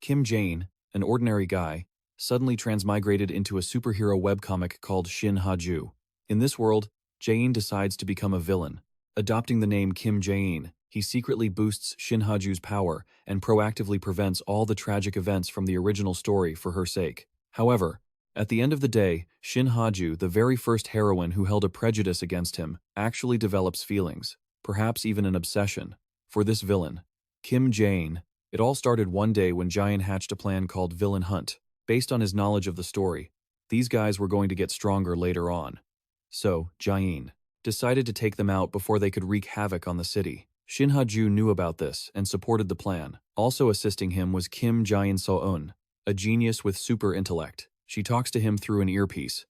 Kim Jaein, an ordinary guy, suddenly transmigrated into a superhero webcomic called Shin Ha-ju. In this world, Jaein decides to become a villain. Adopting the name Kim Jaein, he secretly boosts Shin Ha-ju's power and proactively prevents all the tragic events from the original story for her sake. However, at the end of the day, Shin Ha-ju, the very first heroine who held a prejudice against him, actually develops feelings, perhaps even an obsession, for this villain, Kim Jaein. It all started one day when Jaein hatched a plan called Villain Hunt. Based on his knowledge of the story, these guys were going to get stronger later on. So, Jaein decided to take them out before they could wreak havoc on the city. Shin Ha-ju knew about this and supported the plan. Also assisting him was Kim Jaein-seon, a genius with super intellect. She talks to him through an earpiece.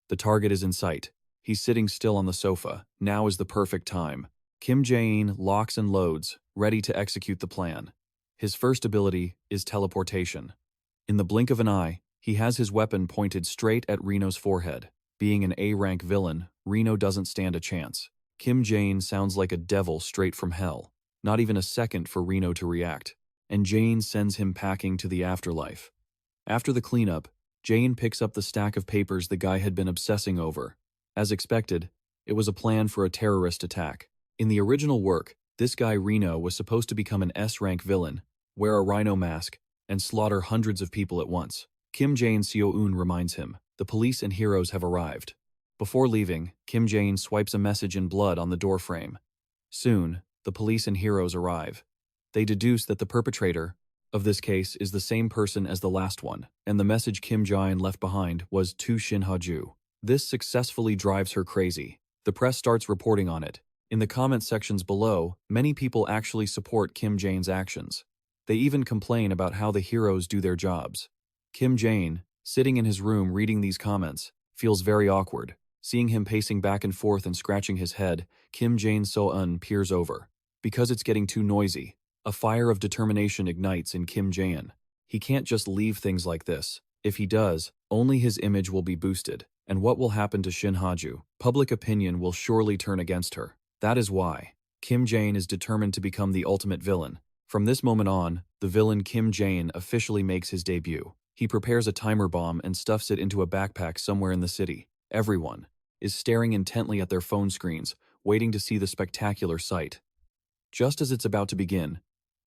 The target is in sight. He's sitting still on the sofa. Now is the perfect time. Kim Jaein locks and loads, ready to execute the plan. His first ability is teleportation. In the blink of an eye, he has his weapon pointed straight at Reno's forehead. Being an A-rank villain, Reno doesn't stand a chance. Kim Jaein sounds like a devil straight from hell. Not even a second for Reno to react, and Jaein sends him packing to the afterlife. After the cleanup, Jaein picks up the stack of papers the guy had been obsessing over. As expected, it was a plan for a terrorist attack. In the original work, this guy Reno was supposed to become an S-rank villain, wear a rhino mask, and slaughter hundreds of people at once. Kim Jaein-seon reminds him, the police and heroes have arrived. Before leaving, Kim Jaein swipes a message in blood on the doorframe. Soon, the police and heroes arrive. They deduce that the perpetrator of this case is the same person as the last one, and the message Kim Jaein left behind was to Shin Ha-ju. This successfully drives her crazy. The press starts reporting on it. In the comment sections below, many people actually support Kim Jaein's actions. They even complain about how the heroes do their jobs. Kim Jaein, sitting in his room reading these comments, feels very awkward. Seeing him pacing back and forth and scratching his head, Kim Jaein-seon peers over. Because it's getting too noisy, a fire of determination ignites in Kim Jaein. He can't just leave things like this. If he does, only his image will be boosted. And what will happen to Shin Ha-ju? Public opinion will surely turn against her. That is why Kim Jaein is determined to become the ultimate villain. From this moment on, the villain Kim Jaein officially makes his debut. He prepares a timer bomb and stuffs it into a backpack somewhere in the city. Everyone is staring intently at their phone screens, waiting to see the spectacular sight. Just as it's about to begin,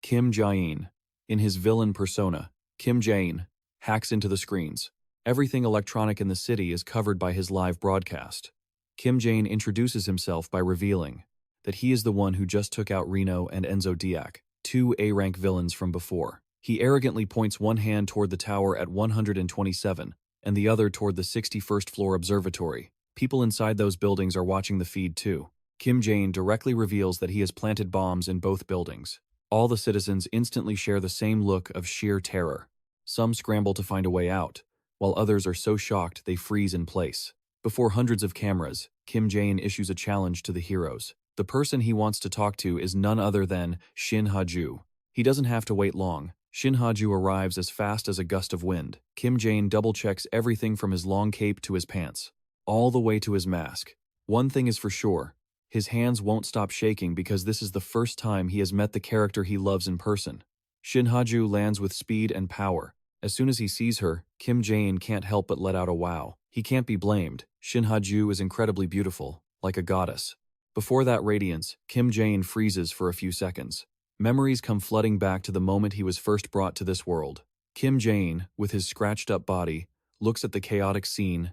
Kim Jaein, in his villain persona, Kim Jaein, hacks into the screens. Everything electronic in the city is covered by his live broadcast. Kim Jaein introduces himself by revealing that he is the one who just took out Reno and Enzo Diak, two A-rank villains from before. He arrogantly points one hand toward the tower at 127 and the other toward the 61st floor observatory. People inside those buildings are watching the feed too. Kim Jaein directly reveals that he has planted bombs in both buildings. All the citizens instantly share the same look of sheer terror. Some scramble to find a way out, while others are so shocked they freeze in place. Before hundreds of cameras, Kim Jaein issues a challenge to the heroes. The person he wants to talk to is none other than Shin Ha-ju. He doesn't have to wait long. Shin Ha-ju arrives as fast as a gust of wind. Kim Jaein double-checks everything from his long cape to his pants, all the way to his mask. One thing is for sure, his hands won't stop shaking because this is the first time he has met the character he loves in person. Shin Ha-ju lands with speed and power. As soon as he sees her, Kim Jaein can't help but let out a wow. He can't be blamed. Shin Ha-ju is incredibly beautiful, like a goddess. Before that radiance, Kim Jaein freezes for a few seconds. Memories come flooding back to the moment he was first brought to this world. Kim Jaein, with his scratched-up body, looks at the chaotic scene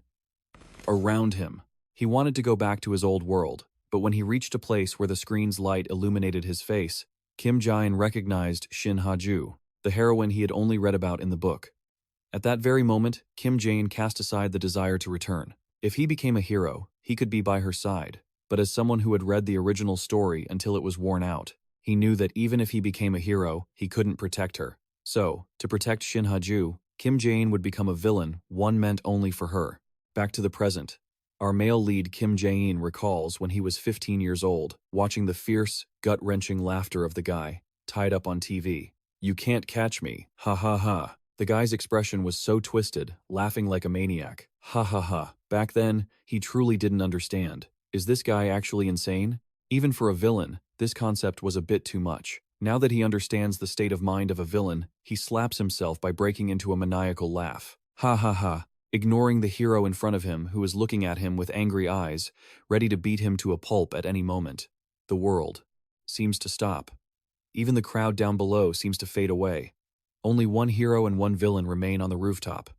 around him. He wanted to go back to his old world, but when he reached a place where the screen's light illuminated his face, Kim Jaein recognized Shin Ha-ju, the heroine he had only read about in the book. At that very moment, Kim Jaein cast aside the desire to return. If he became a hero, he could be by her side. But as someone who had read the original story until it was worn out, he knew that even if he became a hero, he couldn't protect her. So, to protect Shin Ha-ju, Kim Jaein would become a villain, one meant only for her. Back to the present. Our male lead Kim Jaein recalls when he was 15 years old, watching the fierce, gut-wrenching laughter of the guy, tied up on TV. "You can't catch me, ha ha ha." The guy's expression was so twisted, laughing like a maniac. Ha ha ha. Back then, he truly didn't understand. Is this guy actually insane? Even for a villain, this concept was a bit too much. Now that he understands the state of mind of a villain, he slaps himself by breaking into a maniacal laugh. Ha ha ha, ignoring the hero in front of him who is looking at him with angry eyes, ready to beat him to a pulp at any moment. The world seems to stop. Even the crowd down below seems to fade away. Only one hero and one villain remain on the rooftop.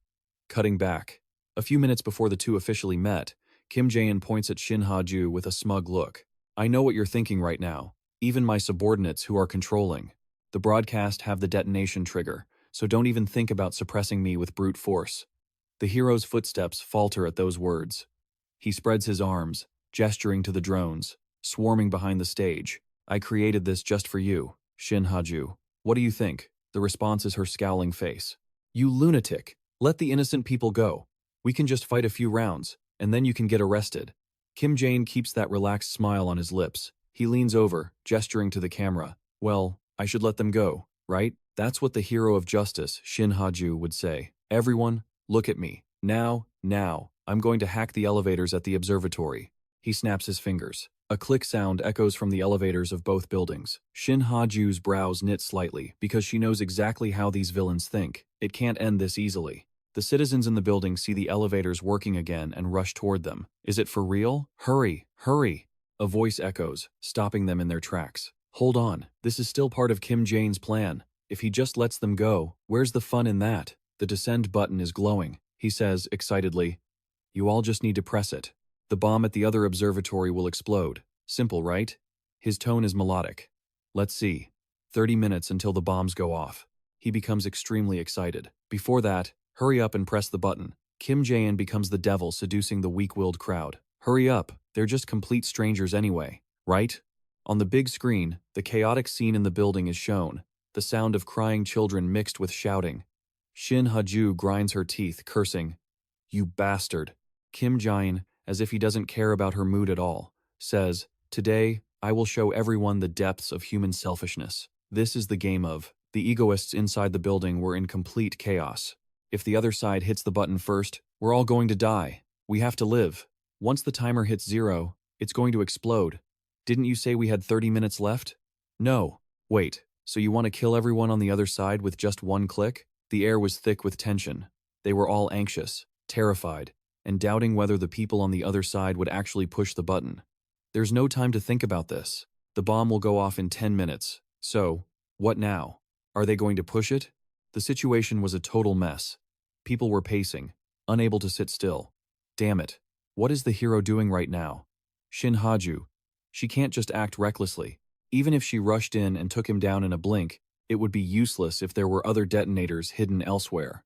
Cutting back. A few minutes before the two officially met, Kim Jaein points at Shin Ha-ju with a smug look. I know what you're thinking right now. Even my subordinates who are controlling the broadcast have the detonation trigger, so don't even think about suppressing me with brute force. The hero's footsteps falter at those words. He spreads his arms, gesturing to the drones, swarming behind the stage. I created this just for you, Shin Ha-ju. What do you think? The response is her scowling face. You lunatic! Let the innocent people go. We can just fight a few rounds, and then you can get arrested. Kim Jaein keeps that relaxed smile on his lips. He leans over, gesturing to the camera. Well, I should let them go, right? That's what the hero of justice, Shin Ha-ju, would say. Everyone, look at me. Now, I'm going to hack the elevators at the observatory. He snaps his fingers. A click sound echoes from the elevators of both buildings. Shin Ha-ju's brows knit slightly because she knows exactly how these villains think. It can't end this easily. The citizens in the building see the elevators working again and rush toward them. Is it for real? Hurry, hurry! A voice echoes, stopping them in their tracks. Hold on, this is still part of Kim Jaein's plan. If he just lets them go, where's the fun in that? The descend button is glowing. He says, excitedly, you all just need to press it. The bomb at the other observatory will explode. Simple, right? His tone is melodic. Let's see. 30 minutes until the bombs go off. He becomes extremely excited. Before that, hurry up and press the button. Kim Jaein becomes the devil seducing the weak-willed crowd. Hurry up, they're just complete strangers anyway, right? On the big screen, the chaotic scene in the building is shown, the sound of crying children mixed with shouting. Shin Ha-ju grinds her teeth, cursing, you bastard. Kim Jaein, as if he doesn't care about her mood at all, says, today, I will show everyone the depths of human selfishness. This is the game of. The egoists inside the building were in complete chaos. If the other side hits the button first, we're all going to die. We have to live. Once the timer hits 0, it's going to explode. Didn't you say we had 30 minutes left? No. Wait, so you want to kill everyone on the other side with just one click? The air was thick with tension. They were all anxious, terrified, and doubting whether the people on the other side would actually push the button. There's no time to think about this. The bomb will go off in 10 minutes. So, what now? Are they going to push it? The situation was a total mess. People were pacing, unable to sit still. Damn it. What is the hero doing right now? Shin Ha-ju. She can't just act recklessly. Even if she rushed in and took him down in a blink, it would be useless if there were other detonators hidden elsewhere.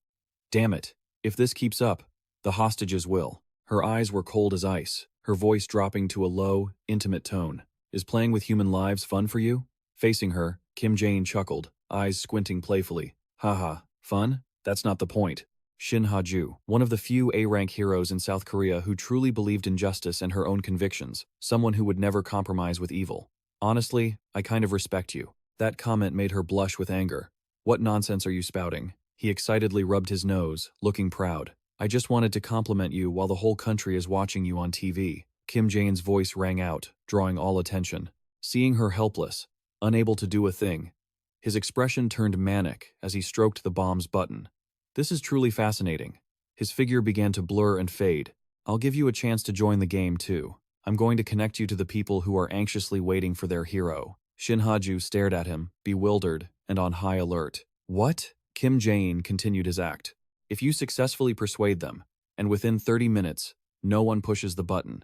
Damn it. If this keeps up, the hostages will. Her eyes were cold as ice, her voice dropping to a low, intimate tone. Is playing with human lives fun for you? Facing her, Kim Jaein chuckled, eyes squinting playfully. Haha, fun? That's not the point. Shin Ha-ju, one of the few A-rank heroes in South Korea who truly believed in justice and her own convictions, someone who would never compromise with evil. Honestly, I kind of respect you. That comment made her blush with anger. What nonsense are you spouting? He excitedly rubbed his nose, looking proud. I just wanted to compliment you while the whole country is watching you on TV. Kim Jaein's voice rang out, drawing all attention. Seeing her helpless, unable to do a thing, his expression turned manic as he stroked the bomb's button. This is truly fascinating. His figure began to blur and fade. I'll give you a chance to join the game too. I'm going to connect you to the people who are anxiously waiting for their hero. Shin Ha-ju stared at him, bewildered and on high alert. What? Kim Jaein continued his act. If you successfully persuade them, and within 30 minutes, no one pushes the button.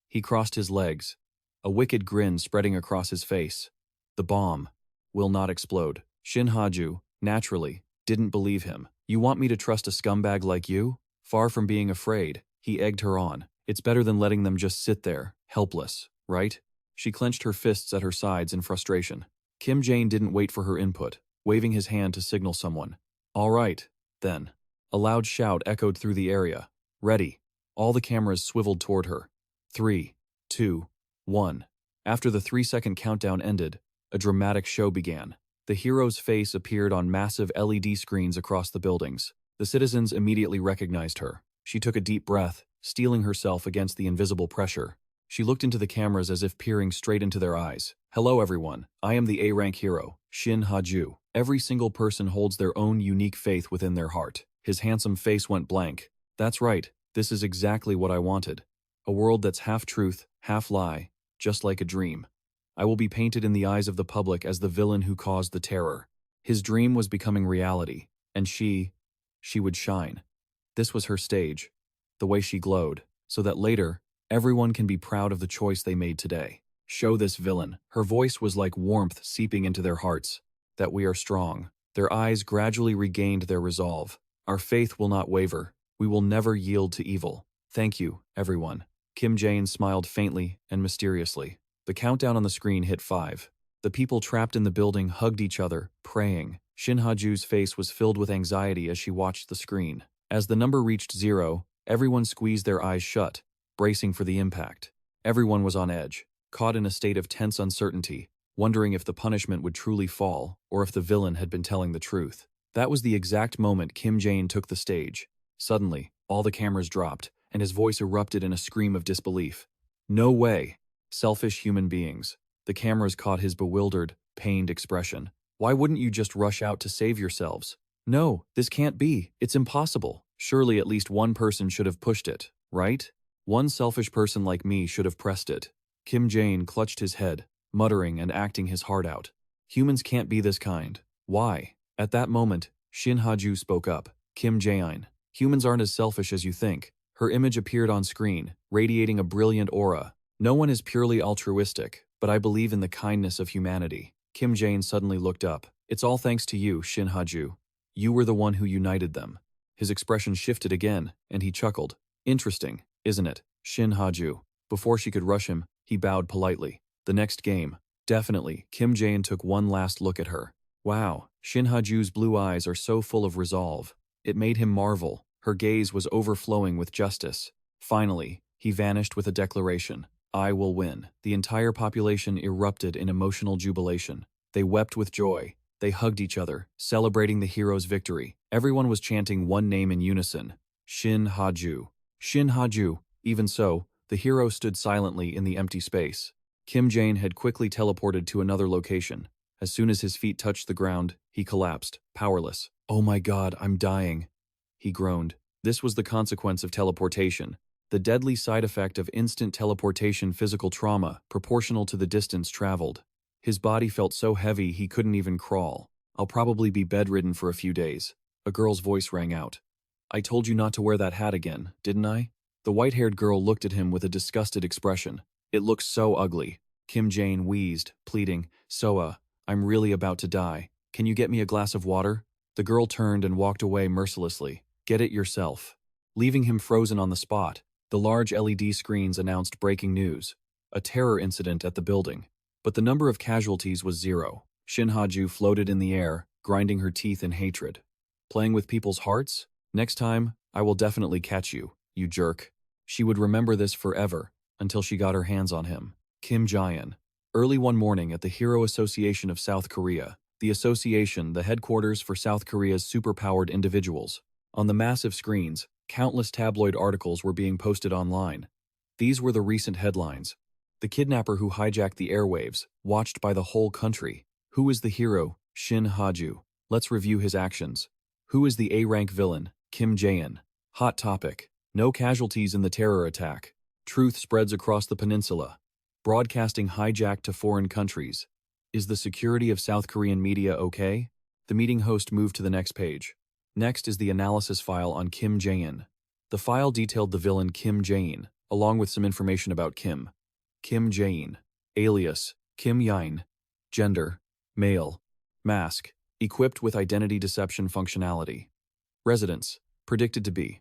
He crossed his legs, a wicked grin spreading across his face. The bomb will not explode. Shin Ha-ju, naturally, didn't believe him. You want me to trust a scumbag like you? Far from being afraid, he egged her on. It's better than letting them just sit there, helpless, right? She clenched her fists at her sides in frustration. Kim Jaein didn't wait for her input, waving his hand to signal someone. All right, then. A loud shout echoed through the area. Ready. All the cameras swiveled toward her. 3, 2, 1. After the 3-second countdown ended, a dramatic show began. The hero's face appeared on massive LED screens across the buildings. The citizens immediately recognized her. She took a deep breath, steeling herself against the invisible pressure. She looked into the cameras as if peering straight into their eyes. Hello everyone, I am the A-rank hero, Shin Ha-ju. Every single person holds their own unique faith within their heart. His handsome face went blank. That's right, this is exactly what I wanted. A world that's half truth, half lie, just like a dream. I will be painted in the eyes of the public as the villain who caused the terror. His dream was becoming reality, and she would shine. This was her stage, the way she glowed, so that later, everyone can be proud of the choice they made today. Show this villain. Her voice was like warmth seeping into their hearts. That we are strong. Their eyes gradually regained their resolve. Our faith will not waver. We will never yield to evil. Thank you, everyone. Kim Jaein smiled faintly and mysteriously. The countdown on the screen hit 5. The people trapped in the building hugged each other, praying. Shin Ha-ju's face was filled with anxiety as she watched the screen. As the number reached 0, everyone squeezed their eyes shut, bracing for the impact. Everyone was on edge, caught in a state of tense uncertainty, wondering if the punishment would truly fall or if the villain had been telling the truth. That was the exact moment Kim Jaein took the stage. Suddenly, all the cameras dropped, and his voice erupted in a scream of disbelief. No way! Selfish human beings. The cameras caught his bewildered, pained expression. Why wouldn't you just rush out to save yourselves? No, this can't be. It's impossible. Surely at least one person should have pushed it, right? One selfish person like me should have pressed it. Kim Jaein clutched his head, muttering and acting his heart out. Humans can't be this kind. Why? At that moment, Shin Ha-ju spoke up. Kim Jaein. Humans aren't as selfish as you think. Her image appeared on screen, radiating a brilliant aura. No one is purely altruistic, but I believe in the kindness of humanity. Kim Jaein suddenly looked up. It's all thanks to you, Shin Ha-ju. You were the one who united them. His expression shifted again, and he chuckled. Interesting, isn't it, Shin Ha-ju? Before she could rush him, he bowed politely. The next game. Definitely, Kim Jaein took one last look at her. Wow, Shin Ha-ju's blue eyes are so full of resolve. It made him marvel. Her gaze was overflowing with justice. Finally, he vanished with a declaration. I will win. The entire population erupted in emotional jubilation. They wept with joy. They hugged each other, celebrating the hero's victory. Everyone was chanting one name in unison. Shin Ha-ju. Shin Ha-ju. Even so, the hero stood silently in the empty space. Kim Jaein had quickly teleported to another location. As soon as his feet touched the ground, he collapsed, powerless. Oh my God, I'm dying. He groaned. This was the consequence of teleportation. The deadly side effect of instant teleportation physical trauma, proportional to the distance traveled. His body felt so heavy he couldn't even crawl. I'll probably be bedridden for a few days. A girl's voice rang out. I told you not to wear that hat again, didn't I? The white-haired girl looked at him with a disgusted expression. It looks so ugly. Kim Jaein wheezed, pleading, Soa, I'm really about to die. Can you get me a glass of water? The girl turned and walked away mercilessly. Get it yourself. Leaving him frozen on the spot, the large LED screens announced breaking news. A terror incident at the building. But the number of casualties was 0. Shin Ha-ju floated in the air, grinding her teeth in hatred. Playing with people's hearts? Next time, I will definitely catch you, you jerk. She would remember this forever, until she got her hands on him. Kim Jaein. Early one morning at the Hero Association of South Korea, the association, the headquarters for South Korea's superpowered individuals. On the massive screens, countless tabloid articles were being posted online. These were the recent headlines. The kidnapper who hijacked the airwaves, watched by the whole country. Who is the hero, Shin Ha-ju? Let's review his actions. Who is the A-rank villain, Kim Jaein? Hot topic. No casualties in the terror attack. Truth spreads across the peninsula. Broadcasting hijacked to foreign countries. Is the security of South Korean media okay? The meeting host moved to the next page. Next is the analysis file on Kim Jaein. The file detailed the villain Kim Jaein, along with some information about Kim. Kim Jaein. Alias, Kim Jaein. Gender, male. Mask, equipped with identity deception functionality. Residence, predicted to be.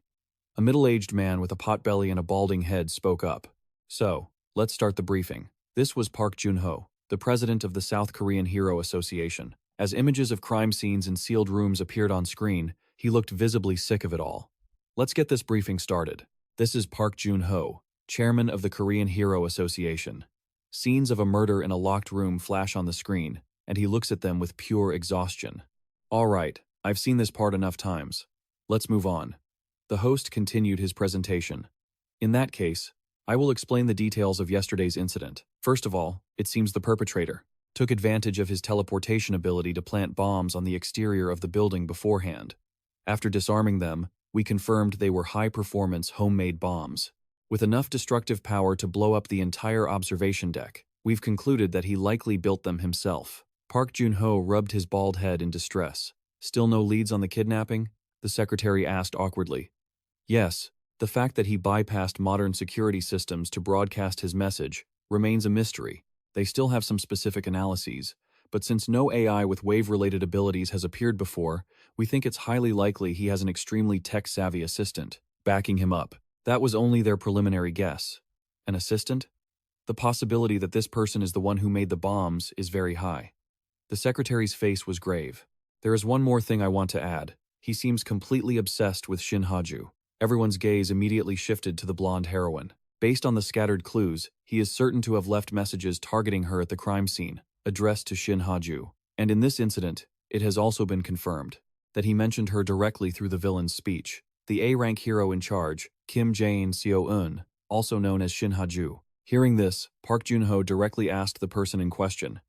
A middle-aged man with a potbelly and a balding head spoke up. So, let's start the briefing. This was Park Jun-ho, the president of the South Korean Hero Association. As images of crime scenes in sealed rooms appeared on screen, he looked visibly sick of it all. Let's get this briefing started. This is Park Jun-ho, chairman of the Korean Hero Association. Scenes of a murder in a locked room flash on the screen, and he looks at them with pure exhaustion. All right, I've seen this part enough times. Let's move on. The host continued his presentation. In that case, I will explain the details of yesterday's incident. First of all, it seems the perpetrator took advantage of his teleportation ability to plant bombs on the exterior of the building beforehand. After disarming them, we confirmed they were high-performance homemade bombs. With enough destructive power to blow up the entire observation deck, we've concluded that he likely built them himself. Park Jun-ho rubbed his bald head in distress. Still no leads on the kidnapping? The secretary asked awkwardly. Yes, the fact that he bypassed modern security systems to broadcast his message remains a mystery. They still have some specific analyses, but since no AI with wave-related abilities has appeared before, we think it's highly likely he has an extremely tech-savvy assistant backing him up. That was only their preliminary guess. An assistant? The possibility that this person is the one who made the bombs is very high. The secretary's face was grave. There is one more thing I want to add. He seems completely obsessed with Shin Ha-ju. Everyone's gaze immediately shifted to the blonde heroine. Based on the scattered clues, he is certain to have left messages targeting her at the crime scene, addressed to Shin Ha-ju. And in this incident, it has also been confirmed that he mentioned her directly through the villain's speech. The A-rank hero in charge, Kim Jaein, also known as Shin Ha-ju. Hearing this, Park Jun-ho directly asked the person in question,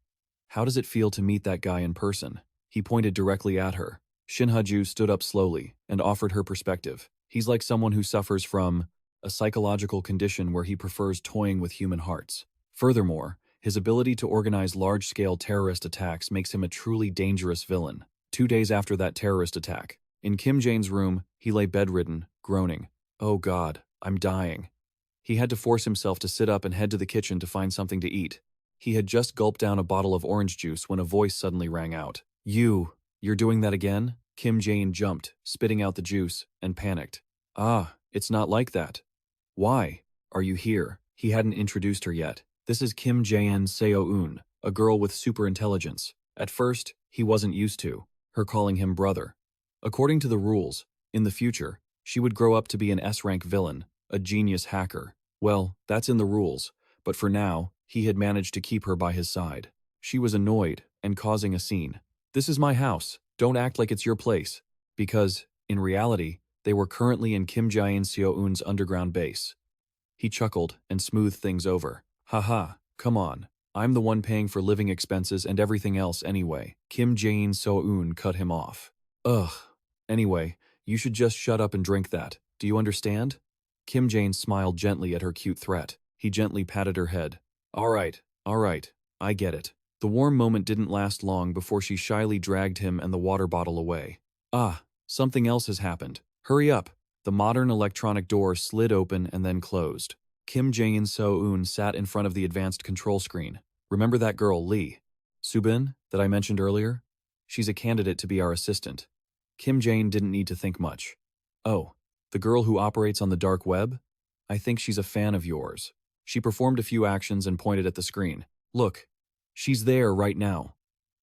"How does it feel to meet that guy in person?" He pointed directly at her. Shin Ha-ju stood up slowly and offered her perspective. He's like someone who suffers from a psychological condition where he prefers toying with human hearts. Furthermore, his ability to organize large-scale terrorist attacks makes him a truly dangerous villain. 2 days after that terrorist attack, in Kim Jae's room, he lay bedridden, groaning. "Oh God, I'm dying." He had to force himself to sit up and head to the kitchen to find something to eat. He had just gulped down a bottle of orange juice when a voice suddenly rang out. You're doing that again?" Kim Jaein jumped, spitting out the juice, and panicked. "Ah, it's not like that. Why are you here?" He hadn't introduced her yet. This is Kim Jaein, a girl with super intelligence. At first, he wasn't used to her calling him brother. According to the rules, in the future, she would grow up to be an S-rank villain, a genius hacker. Well, that's in the rules, but for now, he had managed to keep her by his side. She was annoyed and causing a scene. "This is my house. Don't act like it's your place." Because, in reality, they were currently in Kim Jaein-seoun's underground base. He chuckled and smoothed things over. "Haha, come on. I'm the one paying for living expenses and everything else anyway." Kim Jaein-seoun cut him off. "Ugh. Anyway, you should just shut up and drink that. Do you understand?" Kim Jaein smiled gently at her cute threat. He gently patted her head. All right, I get it." The warm moment didn't last long before she shyly dragged him and the water bottle away. "Ah, something else has happened. Hurry up." The modern electronic door slid open and then closed. Kim Jaein-seoun sat in front of the advanced control screen. "Remember that girl, Lee Subin, that I mentioned earlier? She's a candidate to be our assistant." Kim Jaein didn't need to think much. "Oh, the girl who operates on the dark web? I think she's a fan of yours." She performed a few actions and pointed at the screen. "Look, she's there right now."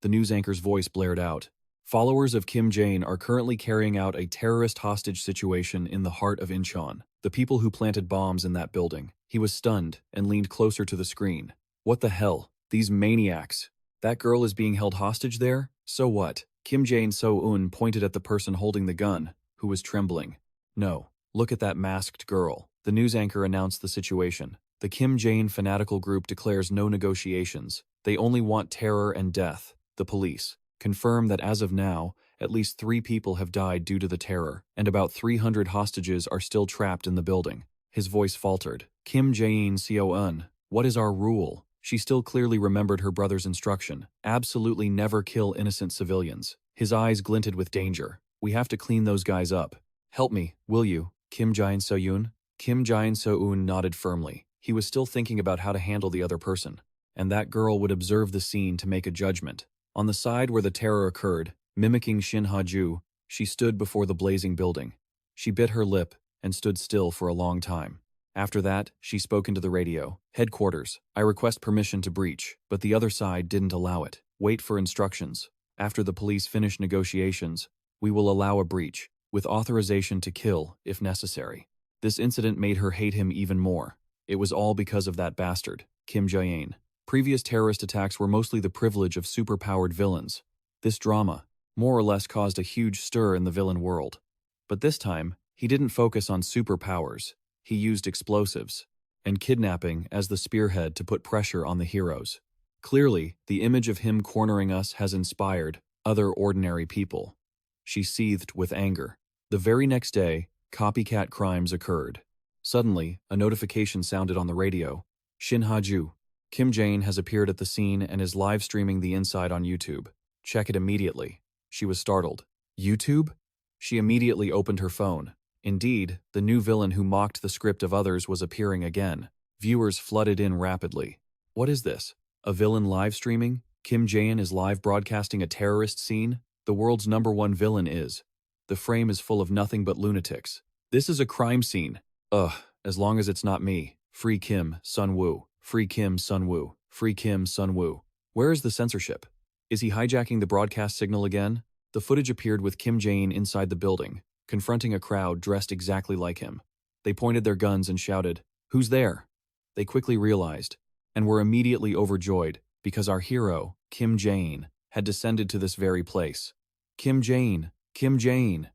The news anchor's voice blared out. Followers of Kim Jaein are currently carrying out a terrorist hostage situation in the heart of Incheon. The people who planted bombs in that building. He was stunned and leaned closer to the screen. "What the hell? These maniacs. That girl is being held hostage there? So what?" Kim Jaein-seoun pointed at the person holding the gun, who was trembling. "No, look at that masked girl." The news anchor announced the situation. The Kim Jaein fanatical group declares no negotiations. They only want terror and death. The police confirm that as of now, at least 3 people have died due to the terror, and about 300 hostages are still trapped in the building. His voice faltered. "Kim Jaein-seoun, what is our rule?" She still clearly remembered her brother's instruction. Absolutely never kill innocent civilians. His eyes glinted with danger. "We have to clean those guys up. Help me, will you, Kim Jaein-seoun?" Kim Jaein-seoun nodded firmly. He was still thinking about how to handle the other person, and that girl would observe the scene to make a judgment. On the side where the terror occurred, mimicking Shin Ha-ju, she stood before the blazing building. She bit her lip and stood still for a long time. After that, she spoke into the radio. "Headquarters, I request permission to breach," but the other side didn't allow it. "Wait for instructions. After the police finish negotiations, we will allow a breach, with authorization to kill if necessary." This incident made her hate him even more. It was all because of that bastard, Kim Jaein. Previous terrorist attacks were mostly the privilege of superpowered villains. This drama, more or less, caused a huge stir in the villain world. But this time, he didn't focus on superpowers. He used explosives. and kidnapping as the spearhead to put pressure on the heroes. Clearly, the image of him cornering us has inspired other ordinary people. She seethed with anger. The very next day, copycat crimes occurred. Suddenly, a notification sounded on the radio. Shin Ha-ju. Kim Jaein has appeared at the scene and is live streaming the inside on YouTube. Check it immediately. She was startled. YouTube? She immediately opened her phone. Indeed, the new villain who mocked the script of others was appearing again. Viewers flooded in rapidly. What is this? A villain live streaming? Kim Jaein is live broadcasting a terrorist scene? The world's #1 villain is. The frame is full of nothing but lunatics. This is a crime scene. Ugh, as long as it's not me. Free Kim, Sun-woo. Free Kim, Sun-woo. Free Kim, Sun-woo. Where is the censorship? Is he hijacking the broadcast signal again? The footage appeared with Kim Jaein inside the building, confronting a crowd dressed exactly like him. They pointed their guns and shouted, "Who's there?" They quickly realized, and were immediately overjoyed, because our hero, Kim Jaein, had descended to this very place. Kim Jaein, Kim Jaein.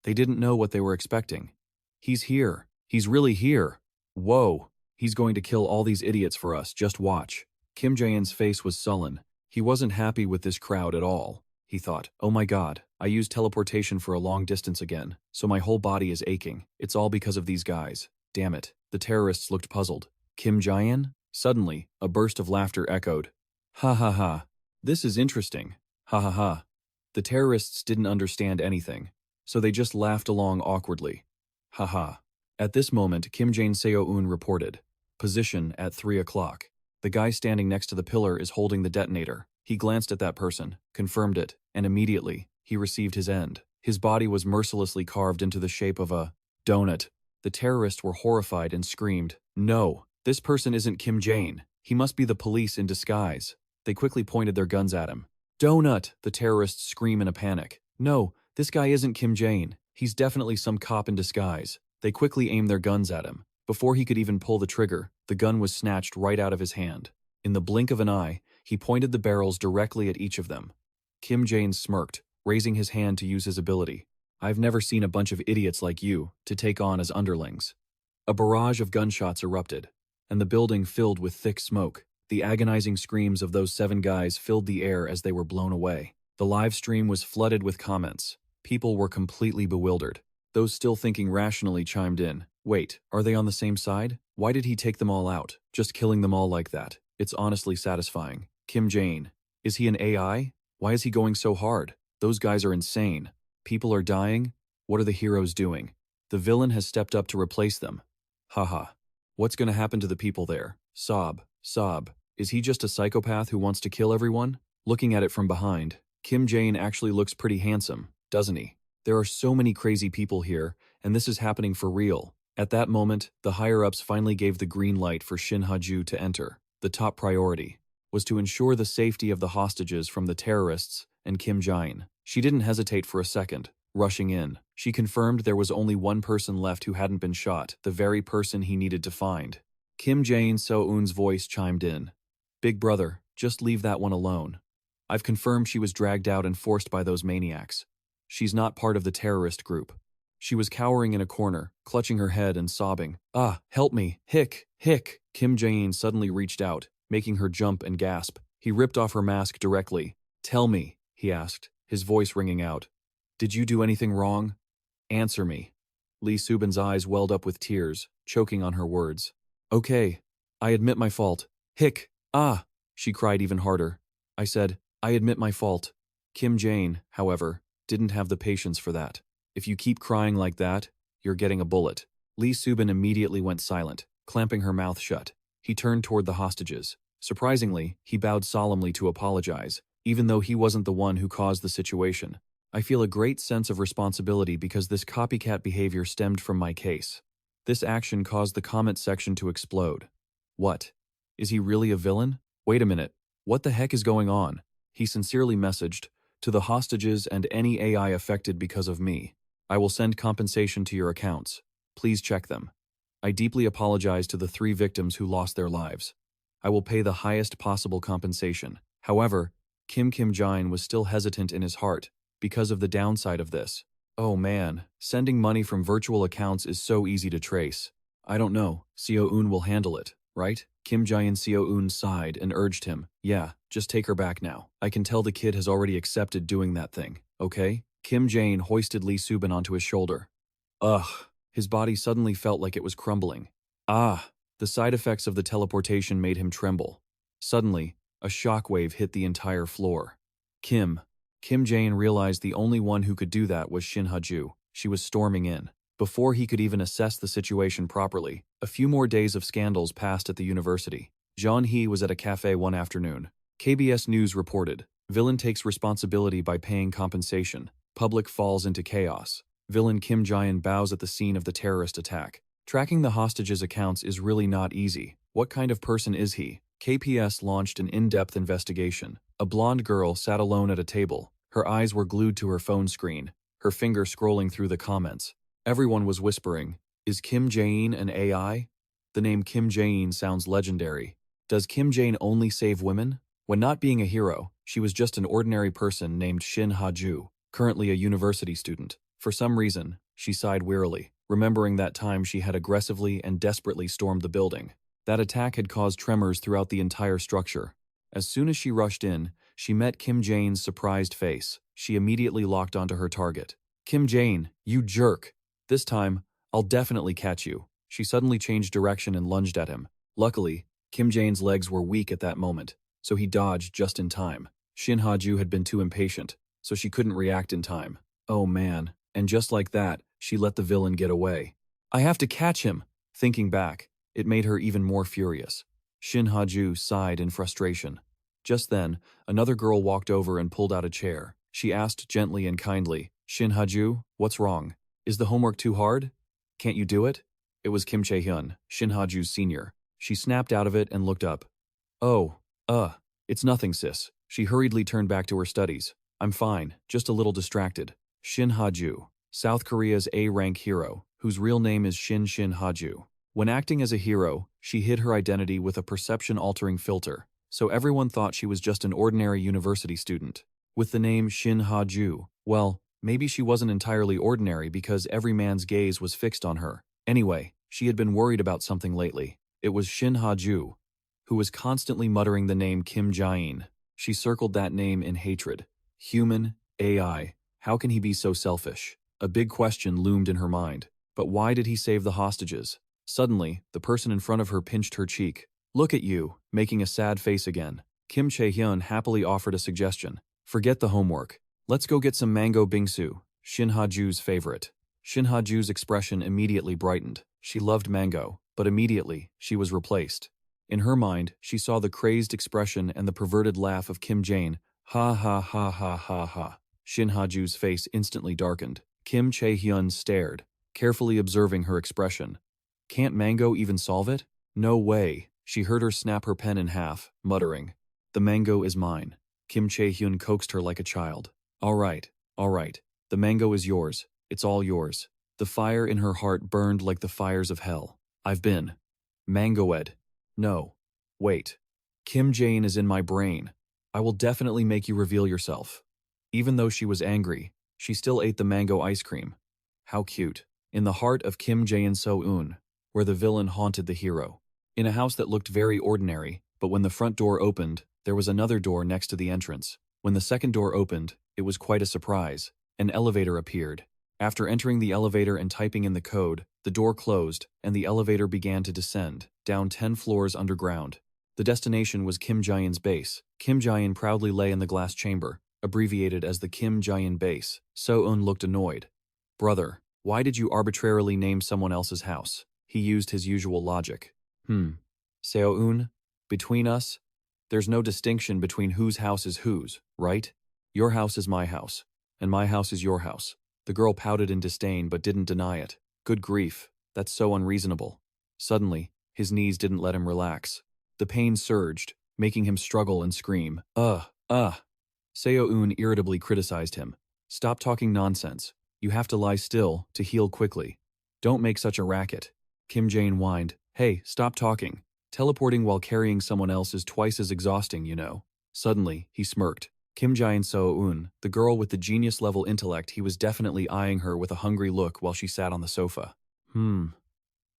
They didn't know what they were expecting. He's here. He's really here. Whoa, he's going to kill all these idiots for us, just watch. Kim Jaein's face was sullen. He wasn't happy with this crowd at all. He thought, oh my god, I used teleportation for a long distance again, so my whole body is aching. It's all because of these guys. Damn it. The terrorists looked puzzled. Kim Jaein? Suddenly, a burst of laughter echoed. Ha ha ha. This is interesting. Ha ha ha. The terrorists didn't understand anything, so they just laughed along awkwardly. Ha ha. At this moment, Kim Jaein Seo-eun reported. Position at 3 o'clock. The guy standing next to the pillar is holding the detonator. He glanced at that person, confirmed it, and immediately, he received his end. His body was mercilessly carved into the shape of a donut. The terrorists were horrified and screamed, "No, this person isn't Kim Jaein. He must be the police in disguise." They quickly pointed their guns at him. "Donut!" the terrorists scream in a panic. "No, this guy isn't Kim Jaein. He's definitely some cop in disguise." They quickly aimed their guns at him. Before he could even pull the trigger, the gun was snatched right out of his hand. In the blink of an eye, he pointed the barrels directly at each of them. Kim Jaein smirked, raising his hand to use his ability. "I've never seen a bunch of idiots like you to take on as underlings." A barrage of gunshots erupted, and the building filled with thick smoke. The agonizing screams of those 7 guys filled the air as they were blown away. The live stream was flooded with comments. People were completely bewildered. Those still thinking rationally chimed in. Wait, are they on the same side? Why did he take them all out? Just killing them all like that. It's honestly satisfying. Kim Jaein. Is he an AI? Why is he going so hard? Those guys are insane. People are dying. What are the heroes doing? The villain has stepped up to replace them. Haha. What's gonna happen to the people there? Sob. Sob. Is he just a psychopath who wants to kill everyone? Looking at it from behind, Kim Jaein actually looks pretty handsome, doesn't he? There are so many crazy people here, and this is happening for real. At that moment, the higher-ups finally gave the green light for Shin Ha-ju to enter. The top priority was to ensure the safety of the hostages from the terrorists and Kim Jaein. She didn't hesitate for a second, rushing in. She confirmed there was only one person left who hadn't been shot, the very person he needed to find. Kim Jaein Seo-eun's voice chimed in. "Big brother, just leave that one alone. I've confirmed she was dragged out and forced by those maniacs. She's not part of the terrorist group." She was cowering in a corner, clutching her head and sobbing. "Ah, help me, hick, hick." Kim Jaein suddenly reached out, making her jump and gasp. He ripped off her mask directly. "Tell me," he asked, his voice ringing out. "Did you do anything wrong? Answer me." Lee Subin's eyes welled up with tears, choking on her words. "Okay, I admit my fault. Hick, ah," she cried even harder. "I said, I admit my fault." Kim Jaein, however, didn't have the patience for that. "If you keep crying like that, you're getting a bullet." Lee Subin immediately went silent, clamping her mouth shut. He turned toward the hostages. Surprisingly, he bowed solemnly to apologize, even though he wasn't the one who caused the situation. "I feel a great sense of responsibility because this copycat behavior stemmed from my case." This action caused the comment section to explode. What? Is he really a villain? Wait a minute. What the heck is going on? He sincerely messaged, "To the hostages and any AI affected because of me, I will send compensation to your accounts. Please check them. I deeply apologize to the 3 victims who lost their lives. I will pay the highest possible compensation." However, Kim Jaein was still hesitant in his heart because of the downside of this. Oh man, sending money from virtual accounts is so easy to trace. I don't know. Seo-eun will handle it, right? Kim Jae-in Seo-eun sighed and urged him. Yeah, just take her back now. I can tell the kid has already accepted doing that thing, okay? Kim Jae-in hoisted Lee Subin onto his shoulder. Ugh. His body suddenly felt like it was crumbling. Ah! The side effects of the teleportation made him tremble. Suddenly, a shockwave hit the entire floor. Kim Jae-in realized the only one who could do that was Shin Ha-ju. She was storming in. Before he could even assess the situation properly, a few more days of scandals passed at the university. Jean-hee was at a cafe one afternoon. KBS News reported, villain takes responsibility by paying compensation. Public falls into chaos. Villain Kim Jae-in bows at the scene of the terrorist attack. Tracking the hostages' accounts is really not easy. What kind of person is he? KPS launched an in-depth investigation. A blonde girl sat alone at a table. Her eyes were glued to her phone screen, her finger scrolling through the comments. Everyone was whispering, is Kim Jae-in an AI? The name Kim Jae-in sounds legendary. Does Kim Jae-in only save women? When not being a hero, she was just an ordinary person named Shin Ha-ju, currently a university student. For some reason, she sighed wearily, remembering that time she had aggressively and desperately stormed the building. That attack had caused tremors throughout the entire structure. As soon as she rushed in, she met Kim Jae-in's surprised face. She immediately locked onto her target. Kim Jae-in, you jerk! This time, I'll definitely catch you. She suddenly changed direction and lunged at him. Luckily, Kim Jae-in's legs were weak at that moment, so he dodged just in time. Shin Ha-ju had been too impatient, so she couldn't react in time. Oh man, and just like that, she let the villain get away. I have to catch him! Thinking back, it made her even more furious. Shin Ha-ju sighed in frustration. Just then, another girl walked over and pulled out a chair. She asked gently and kindly, Shin Ha-ju, what's wrong? Is the homework too hard? Can't you do it? It was Kim Chae-hyun, Shin Ha-ju's senior. She snapped out of it and looked up. Oh, it's nothing, sis. She hurriedly turned back to her studies. I'm fine, just a little distracted. Shin Ha-ju, South Korea's A-rank hero, whose real name is Shin Ha-ju. When acting as a hero, she hid her identity with a perception-altering filter, so everyone thought she was just an ordinary university student. With the name Shin Ha-ju, well, maybe she wasn't entirely ordinary because every man's gaze was fixed on her. Anyway, she had been worried about something lately. It was Shin Ha-ju, who was constantly muttering the name Kim Jae-in. She circled that name in hatred. Human, AI, how can he be so selfish? A big question loomed in her mind. But why did he save the hostages? Suddenly, the person in front of her pinched her cheek. Look at you, making a sad face again. Kim Chae-hyun happily offered a suggestion. Forget the homework. Let's go get some mango bingsu, Shin Ha-ju's favorite. Shin Ha-ju's expression immediately brightened. She loved mango, but immediately, she was replaced. In her mind, she saw the crazed expression and the perverted laugh of Kim Jae-in. Ha ha ha ha ha ha. Shin Ha-ju's face instantly darkened. Kim Chae-hyun stared, carefully observing her expression. Can't mango even solve it? No way. She heard her snap her pen in half, muttering. The mango is mine. Kim Chae-hyun coaxed her like a child. All right. The mango is yours. It's all yours. The fire in her heart burned like the fires of hell. I've been mangoed. No. Wait. Kim Jae-in is in my brain. I will definitely make you reveal yourself. Even though she was angry, she still ate the mango ice cream. How cute. In the heart of Kim Jae-in So-eun, where the villain haunted the hero. In a house that looked very ordinary, but when the front door opened, there was another door next to the entrance. When the second door opened, it was quite a surprise. An elevator appeared. After entering the elevator and typing in the code, the door closed, and the elevator began to descend, down 10 floors underground. The destination was Kim Jae-in's base. Kim Jae-in proudly lay in the glass chamber, abbreviated as the Kim Jae-in base. So-eun looked annoyed. Brother, why did you arbitrarily name someone else's house? He used his usual logic. Seo-eun, between us, there's no distinction between whose house is whose, right? Your house is my house, and my house is your house. The girl pouted in disdain but didn't deny it. Good grief, that's so unreasonable. Suddenly, his knees didn't let him relax. The pain surged, making him struggle and scream. Seo-eun irritably criticized him. Stop talking nonsense. You have to lie still to heal quickly. Don't make such a racket. Kim Jae-in whined. Hey, stop talking. Teleporting while carrying someone else is twice as exhausting, you know. Suddenly, he smirked. Kim Jae-in So-eun, the girl with the genius-level intellect, he was definitely eyeing her with a hungry look while she sat on the sofa.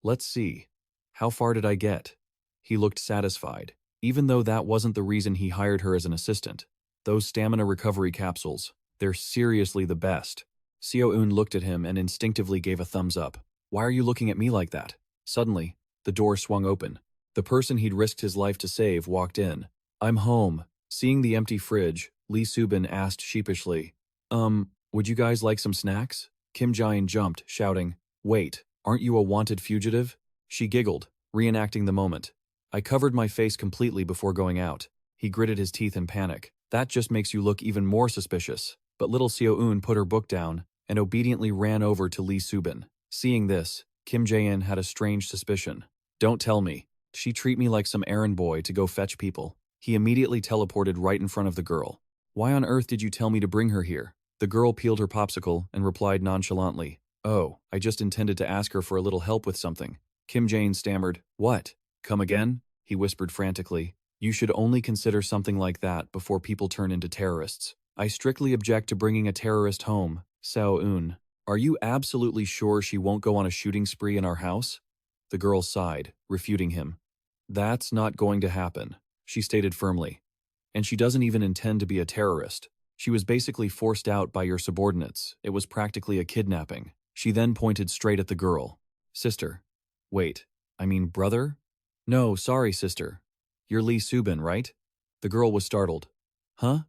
Let's see. How far did I get? He looked satisfied, even though that wasn't the reason he hired her as an assistant. Those stamina recovery capsules, they're seriously the best. Seo-eun looked at him and instinctively gave a thumbs up. Why are you looking at me like that? Suddenly, the door swung open. The person he'd risked his life to save walked in. I'm home. Seeing the empty fridge, Lee Subin asked sheepishly, would you guys like some snacks? Kim Jaein jumped, shouting, Wait, aren't you a wanted fugitive? She giggled, reenacting the moment. I covered my face completely before going out. He gritted his teeth in panic. That just makes you look even more suspicious. But little Seo-eun put her book down and obediently ran over to Lee Subin. Seeing this, Kim Jaein had a strange suspicion. Don't tell me. She treat me like some errand boy to go fetch people. He immediately teleported right in front of the girl. Why on earth did you tell me to bring her here? The girl peeled her popsicle and replied nonchalantly, Oh, I just intended to ask her for a little help with something. Kim Jaein stammered, What? Come again? He whispered frantically. You should only consider something like that before people turn into terrorists. I strictly object to bringing a terrorist home, Seo-eun. Are you absolutely sure she won't go on a shooting spree in our house? The girl sighed, refuting him. That's not going to happen, she stated firmly. And she doesn't even intend to be a terrorist. She was basically forced out by your subordinates. It was practically a kidnapping. She then pointed straight at the girl. Sister. Wait, I mean brother? No, sorry, sister. You're Lee Subin, right? The girl was startled. Huh?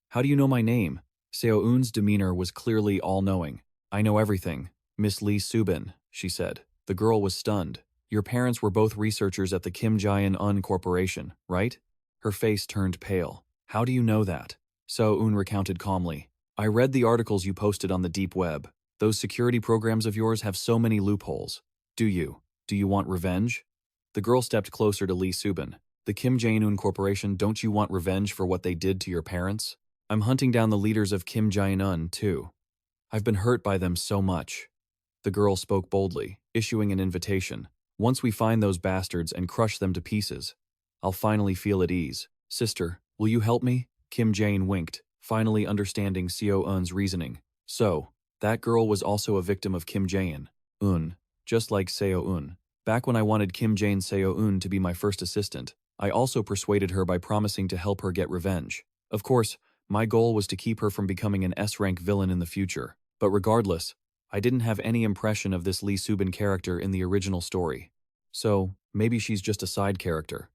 How do you know my name? Seo-eun's demeanor was clearly all-knowing. I know everything. Miss Lee Subin, she said. The girl was stunned. Your parents were both researchers at the Kim Jaein-un Corporation, right? Her face turned pale. How do you know that? Seo-eun recounted calmly. I read the articles you posted on the deep web. Those security programs of yours have so many loopholes. Do you want revenge? The girl stepped closer to Lee Subin. The Kim Jaein-un Corporation, don't you want revenge for what they did to your parents? I'm hunting down the leaders of Kim Jaein-un, too. I've been hurt by them so much. The girl spoke boldly, issuing an invitation. Once we find those bastards and crush them to pieces, I'll finally feel at ease. Sister, will you help me? Kim Jaein winked, finally understanding Seo-eun's reasoning. So, that girl was also a victim of Kim Jaein-un, just like Seo-eun. Back when I wanted Kim Jaein Seo-eun to be my first assistant, I also persuaded her by promising to help her get revenge. Of course, my goal was to keep her from becoming an S-rank villain in the future. But regardless, I didn't have any impression of this Lee Subin character in the original story. So, maybe she's just a side character.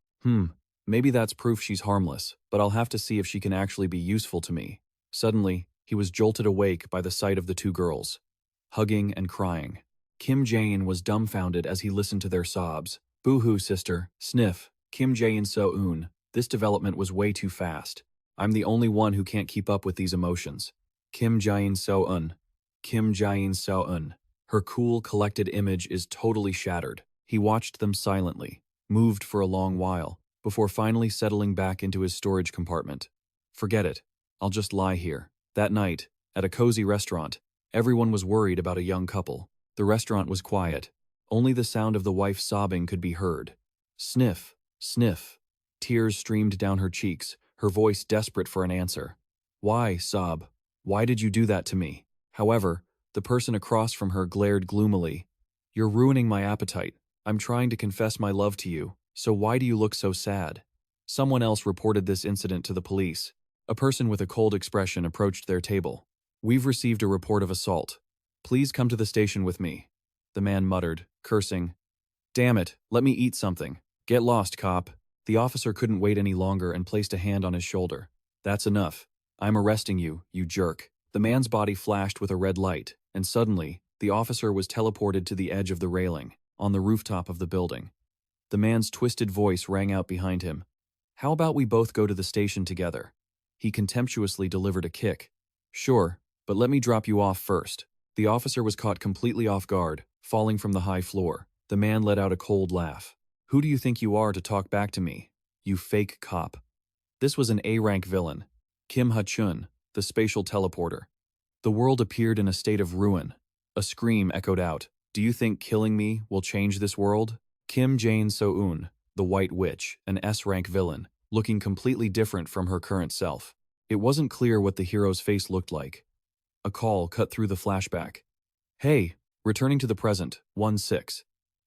Maybe that's proof she's harmless, but I'll have to see if she can actually be useful to me. Suddenly, he was jolted awake by the sight of the two girls, hugging and crying. Kim Jaein was dumbfounded as he listened to their sobs. Boo-hoo, sister. Sniff. Kim Jaein Seo-eun. This development was way too fast. I'm the only one who can't keep up with these emotions. Kim Jaein Seo-eun. Kim Jaein Seo-eun. Her cool, collected image is totally shattered. He watched them silently, moved for a long while, before finally settling back into his storage compartment. Forget it. I'll just lie here. That night, at a cozy restaurant, everyone was worried about a young couple. The restaurant was quiet. Only the sound of the wife sobbing could be heard. Sniff, sniff. Tears streamed down her cheeks, her voice desperate for an answer. Why, sob? Why did you do that to me? However, the person across from her glared gloomily. You're ruining my appetite. I'm trying to confess my love to you, so why do you look so sad? Someone else reported this incident to the police. A person with a cold expression approached their table. We've received a report of assault. Please come to the station with me. The man muttered, cursing. Damn it, let me eat something. Get lost, cop. The officer couldn't wait any longer and placed a hand on his shoulder. That's enough. I'm arresting you, you jerk. The man's body flashed with a red light, and suddenly, the officer was teleported to the edge of the railing, on the rooftop of the building. The man's twisted voice rang out behind him. How about we both go to the station together? He contemptuously delivered a kick. Sure, but let me drop you off first. The officer was caught completely off guard, falling from the high floor. The man let out a cold laugh. Who do you think you are to talk back to me? You fake cop. This was an A-rank villain, Kim Ha-chun, the spatial teleporter. The world appeared in a state of ruin. A scream echoed out. Do you think killing me will change this world? Kim Jaein Seo-eun, the White Witch, an S-rank villain, looking completely different from her current self. It wasn't clear what the hero's face looked like. A call cut through the flashback. Hey, returning to the present, 1-6.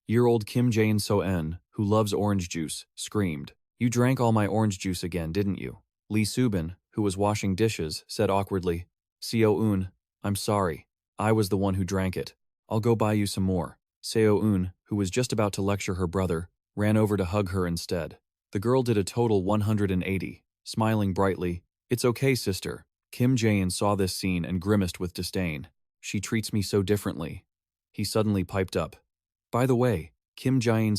Year-old Kim Jaein, who loves orange juice, screamed. You drank all my orange juice again, didn't you? Lee Subin, who was washing dishes, said awkwardly. Seo-eun, I'm sorry. I was the one who drank it. I'll go buy you some more. Seo-eun, who was just about to lecture her brother, ran over to hug her instead. The girl did a total 180, smiling brightly. It's okay, sister. Kim Jaein saw this scene and grimaced with disdain. She treats me so differently. He suddenly piped up. By the way, Kim Jaein,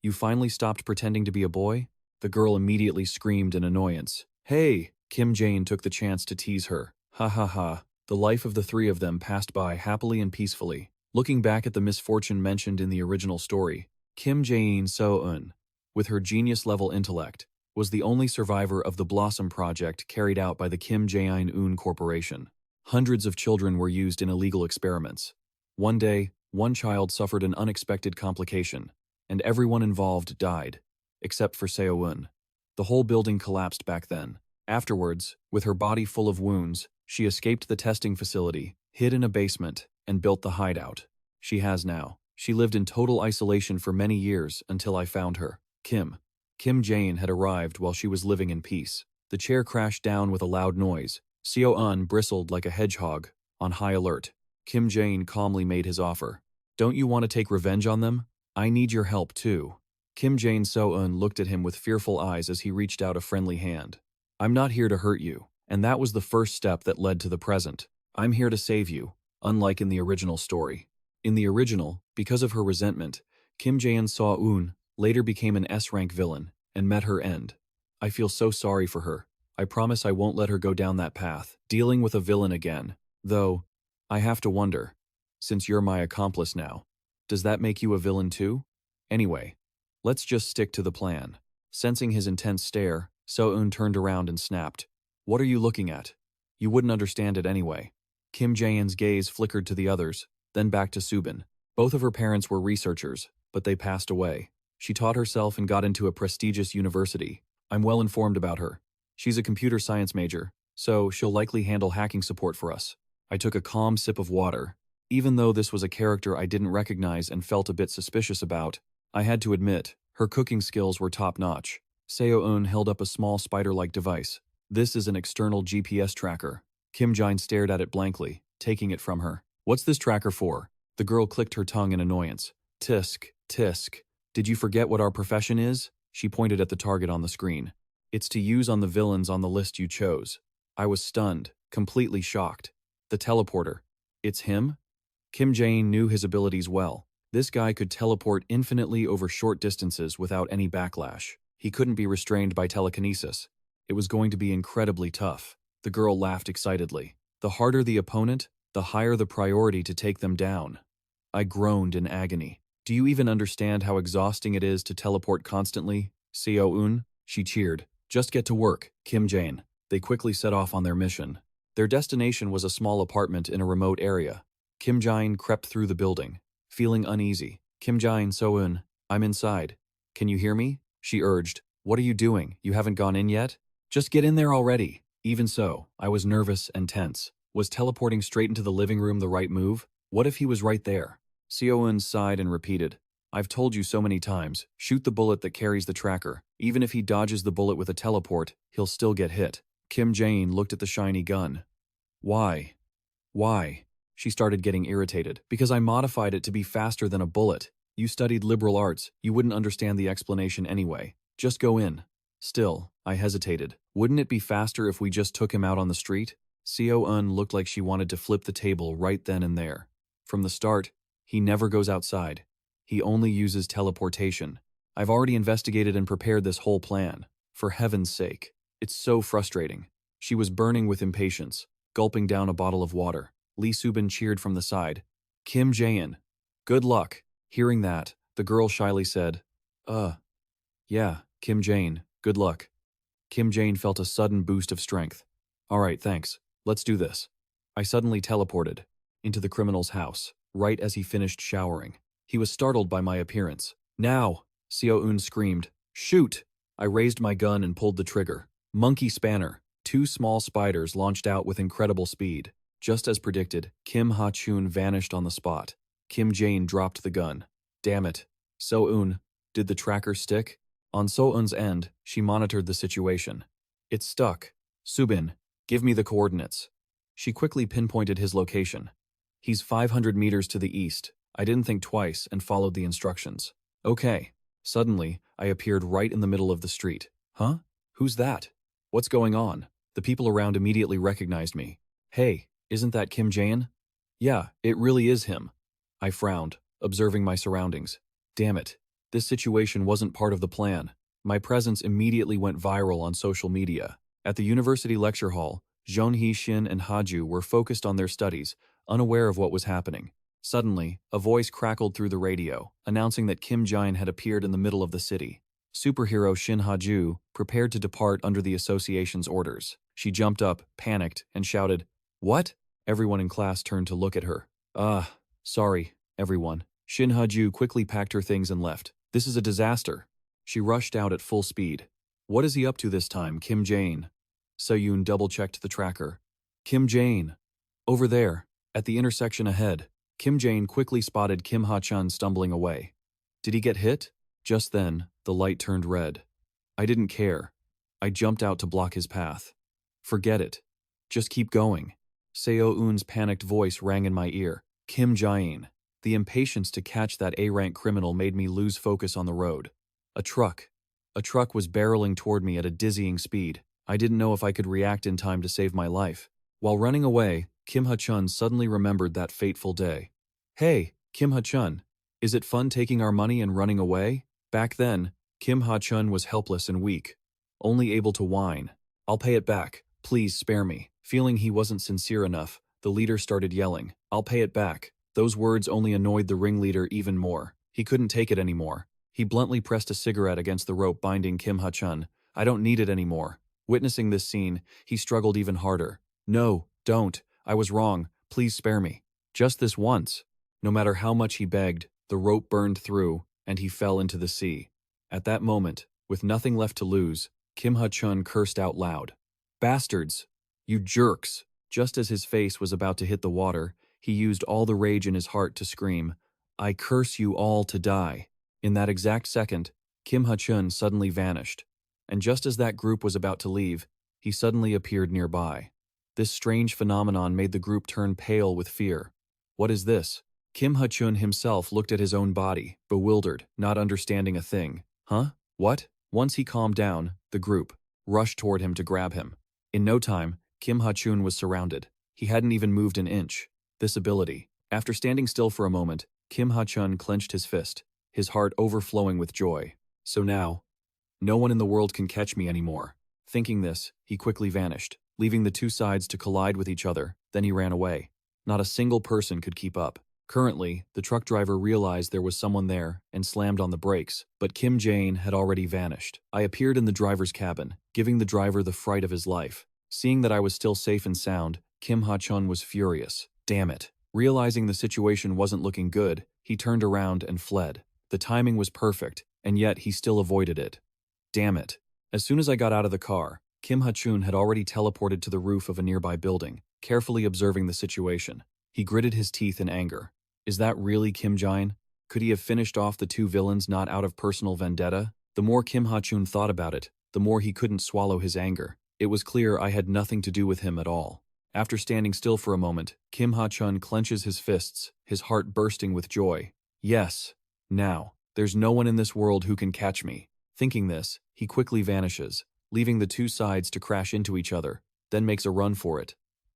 you finally stopped pretending to be a boy? The girl immediately screamed in annoyance. Hey! Kim Jaein took the chance to tease her. Ha ha ha. The life of the three of them passed by happily and peacefully. Looking back at the misfortune mentioned in the original story, Kim Jaein, with her genius-level intellect, was the only survivor of the Blossom Project carried out by the Kim Jaein Corporation. Hundreds of children were used in illegal experiments. One day, one child suffered an unexpected complication, and everyone involved died, except for Seo-eun. The whole building collapsed back then. Afterwards, with her body full of wounds, she escaped the testing facility, hid in a basement, and built the hideout. She has now. She lived in total isolation for many years until I found her. Kim Jaein had arrived while she was living in peace. The chair crashed down with a loud noise. Seo-eun bristled like a hedgehog, on high alert. Kim Jaein calmly made his offer. Don't you want to take revenge on them? I need your help too. Kim Jaein looked at him with fearful eyes as he reached out a friendly hand. I'm not here to hurt you, and that was the first step that led to the present. I'm here to save you, unlike in the original story. In the original, because of her resentment, Kim Jaein later became an S-rank villain and met her end. I feel so sorry for her. I promise I won't let her go down that path, dealing with a villain again. Though, I have to wonder, since you're my accomplice now, does that make you a villain too? Anyway, let's just stick to the plan. Sensing his intense stare, Seo-eun turned around and snapped. What are you looking at? You wouldn't understand it anyway. Kim Jaein's gaze flickered to the others, then back to Subin. Both of her parents were researchers, but they passed away. She taught herself and got into a prestigious university. I'm well informed about her. She's a computer science major, so she'll likely handle hacking support for us. I took a calm sip of water. Even though this was a character I didn't recognize and felt a bit suspicious about, I had to admit, her cooking skills were top-notch. Seo-eun held up a small spider-like device. This is an external GPS tracker. Kim Jaein stared at it blankly, taking it from her. What's this tracker for? The girl clicked her tongue in annoyance. Tisk. Did you forget what our profession is? She pointed at the target on the screen. It's to use on the villains on the list you chose. I was stunned, completely shocked. The teleporter. It's him? Kim Jaein knew his abilities well. This guy could teleport infinitely over short distances without any backlash. He couldn't be restrained by telekinesis. It was going to be incredibly tough. The girl laughed excitedly. The harder the opponent, the higher the priority to take them down. I groaned in agony. Do you even understand how exhausting it is to teleport constantly? Seo-eun? She cheered. Just get to work, Kim Jaein. They quickly set off on their mission. Their destination was a small apartment in a remote area. Kim Jaein crept through the building, feeling uneasy. Kim Jaein, I'm inside. Can you hear me? She urged. What are you doing? You haven't gone in yet? Just get in there already. Even so, I was nervous and tense. Was teleporting straight into the living room the right move? What if he was right there? Seo-eun sighed and repeated. I've told you so many times, shoot the bullet that carries the tracker. Even if he dodges the bullet with a teleport, he'll still get hit. Kim Jaein looked at the shiny gun. Why? She started getting irritated. Because I modified it to be faster than a bullet. You studied liberal arts, you wouldn't understand the explanation anyway. Just go in. Still, I hesitated. Wouldn't it be faster if we just took him out on the street? Seo-eun looked like she wanted to flip the table right then and there. From the start, he never goes outside. He only uses teleportation. I've already investigated and prepared this whole plan. For heaven's sake. It's so frustrating. She was burning with impatience, gulping down a bottle of water. Lee Subin cheered from the side. Kim Jaein. Good luck. Hearing that, the girl shyly said, yeah, Kim Jaein, good luck. Kim Jaein felt a sudden boost of strength. All right, thanks. Let's do this. I suddenly teleported into the criminal's house, right as he finished showering. He was startled by my appearance. Now, Seo-eun screamed. Shoot! I raised my gun and pulled the trigger. Monkey spanner. 2 small spiders launched out with incredible speed. Just as predicted, Kim Ha-ju vanished on the spot. Kim Jaein dropped the gun. Damn it. So-eun, did the tracker stick? On So-eun's end, she monitored the situation. It's stuck. Subin, give me the coordinates. She quickly pinpointed his location. He's 500 meters to the east. I didn't think twice and followed the instructions. Okay. Suddenly, I appeared right in the middle of the street. Huh? Who's that? What's going on? The people around immediately recognized me. Hey, isn't that Kim Jaein? Yeah, it really is him. I frowned, observing my surroundings. Damn it. This situation wasn't part of the plan. My presence immediately went viral on social media. At the university lecture hall, Jeonhee, Shin, and Ha-ju were focused on their studies, unaware of what was happening. Suddenly, a voice crackled through the radio, announcing that Kim Jaein had appeared in the middle of the city. Superhero Shin Ha-ju prepared to depart under the association's orders. She jumped up, panicked, and shouted, "What?" Everyone in class turned to look at her. Sorry, everyone. Shin Ha-ju quickly packed her things and left. This is a disaster. She rushed out at full speed. What is he up to this time, Kim Jaein? So-yoon double-checked the tracker. Kim Jaein. Over there, at the intersection ahead. Kim Jaein quickly spotted Kim Ha-chun stumbling away. Did he get hit? Just then, the light turned red. I didn't care. I jumped out to block his path. Forget it. Just keep going. Seo-eun's panicked voice rang in my ear. Kim Jaein. The impatience to catch that A-rank criminal made me lose focus on the road. A truck was barreling toward me at a dizzying speed. I didn't know if I could react in time to save my life. While running away, Kim Ha-chun suddenly remembered that fateful day. Hey, Kim Ha-chun, is it fun taking our money and running away? Back then, Kim Ha-chun was helpless and weak, only able to whine. I'll pay it back, please spare me. Feeling he wasn't sincere enough, the leader started yelling, I'll pay it back. Those words only annoyed the ringleader even more. He couldn't take it anymore. He bluntly pressed a cigarette against the rope binding Kim Ha-chun. I don't need it anymore. Witnessing this scene, he struggled even harder. No, don't. I was wrong. Please spare me. Just this once. No matter how much he begged, the rope burned through, and he fell into the sea. At that moment, with nothing left to lose, Kim Ha-chun cursed out loud. Bastards! You jerks! Just as his face was about to hit the water, he used all the rage in his heart to scream, I curse you all to die. In that exact second, Kim Ha-chun suddenly vanished. And just as that group was about to leave, he suddenly appeared nearby. This strange phenomenon made the group turn pale with fear. What is this? Kim Ha-chun himself looked at his own body, bewildered, not understanding a thing. Huh? What? Once he calmed down, the group rushed toward him to grab him. In no time, Kim Ha-chun was surrounded. He hadn't even moved an inch. This ability. After standing still for a moment, Kim Ha-chun clenched his fist, his heart overflowing with joy. So now, no one in the world can catch me anymore. Thinking this, he quickly vanished, leaving the two sides to collide with each other. Then he ran away. Not a single person could keep up. Currently, the truck driver realized there was someone there and slammed on the brakes, but Kim Jaein had already vanished. I appeared in the driver's cabin, giving the driver the fright of his life. Seeing that I was still safe and sound, Kim Ha-chun was furious. Damn it. Realizing the situation wasn't looking good, he turned around and fled. The timing was perfect, and yet he still avoided it. Damn it. As soon as I got out of the car, Kim Ha-chun had already teleported to the roof of a nearby building, carefully observing the situation. He gritted his teeth in anger. Is that really Kim Jaein? Could he have finished off the two villains not out of personal vendetta? The more Kim Ha-chun thought about it, the more he couldn't swallow his anger. It was clear I had nothing to do with him at all. After standing still for a moment, Kim Ha-chun clenches his fists, his heart bursting with joy. Yes. Now, there's no one in this world who can catch me. Thinking this, he quickly vanishes, leaving the two sides to crash into each other, then makes a run for it.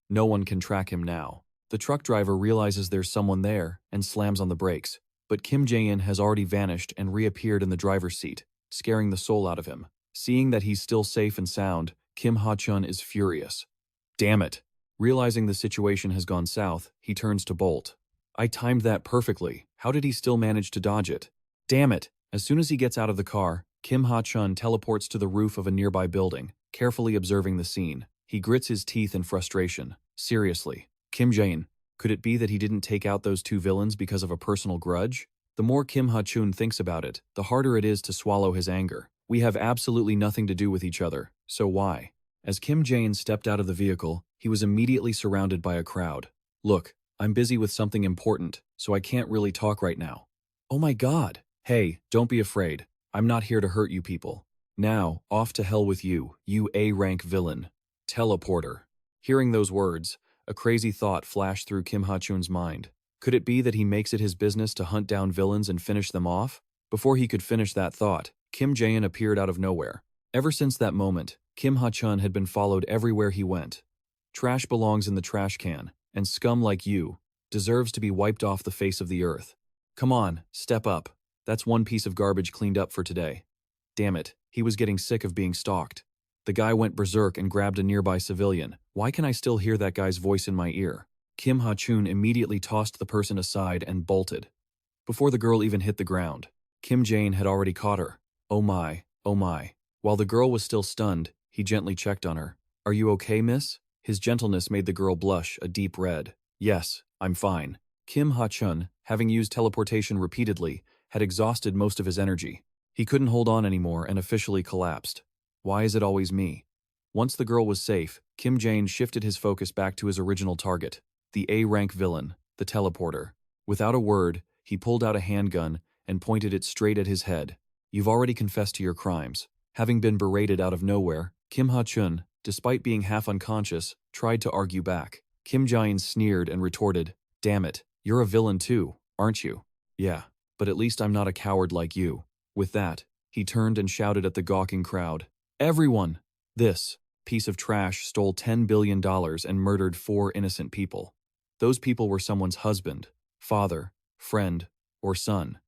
No one can track him now. The truck driver realizes there's someone there and slams on the brakes, but Kim Jaein has already vanished and reappeared in the driver's seat, scaring the soul out of him. Seeing that he's still safe and sound, Kim Ha-chun is furious. Damn it. Realizing the situation has gone south, he turns to bolt. I timed that perfectly. How did he still manage to dodge it? Damn it. As soon as he gets out of the car, Kim Ha-chun teleports to the roof of a nearby building, carefully observing the scene. He grits his teeth in frustration. Seriously. Kim Jaein, could it be that he didn't take out those two villains because of a personal grudge? The more Kim Ha-chun thinks about it, the harder it is to swallow his anger. We have absolutely nothing to do with each other, so why? As Kim Jaein stepped out of the vehicle, he was immediately surrounded by a crowd. Look, I'm busy with something important, so I can't really talk right now. Oh my god. Hey, don't be afraid. I'm not here to hurt you people. Now, off to hell with you, you A-rank villain. Teleporter. Hearing those words, a crazy thought flashed through Kim Ha-chun's mind. Could it be that he makes it his business to hunt down villains and finish them off? Before he could finish that thought, Kim Jaein appeared out of nowhere. Ever since that moment, Kim Ha-chun had been followed everywhere he went. Trash belongs in the trash can, and scum like you deserves to be wiped off the face of the earth. Come on, step up. That's one piece of garbage cleaned up for today. Damn it, he was getting sick of being stalked. The guy went berserk and grabbed a nearby civilian. Why can I still hear that guy's voice in my ear? Kim Ha-chun immediately tossed the person aside and bolted. Before the girl even hit the ground, Kim Jaein had already caught her. Oh my, oh my. While the girl was still stunned, he gently checked on her. Are you okay, miss? His gentleness made the girl blush a deep red. Yes, I'm fine. Kim Ha-chun, having used teleportation repeatedly, had exhausted most of his energy. He couldn't hold on anymore and officially collapsed. Why is it always me? Once the girl was safe, Kim Jaein shifted his focus back to his original target, the A-rank villain, the teleporter. Without a word, he pulled out a handgun and pointed it straight at his head. You've already confessed to your crimes. Having been berated out of nowhere, Kim Ha-chun, despite being half unconscious, tried to argue back. Kim Jaein sneered and retorted, Damn it, you're a villain too, aren't you? Yeah, but at least I'm not a coward like you. With that, he turned and shouted at the gawking crowd. Everyone! This piece of trash stole $10 billion and murdered 4 innocent people. Those people were someone's husband, father, friend, or son.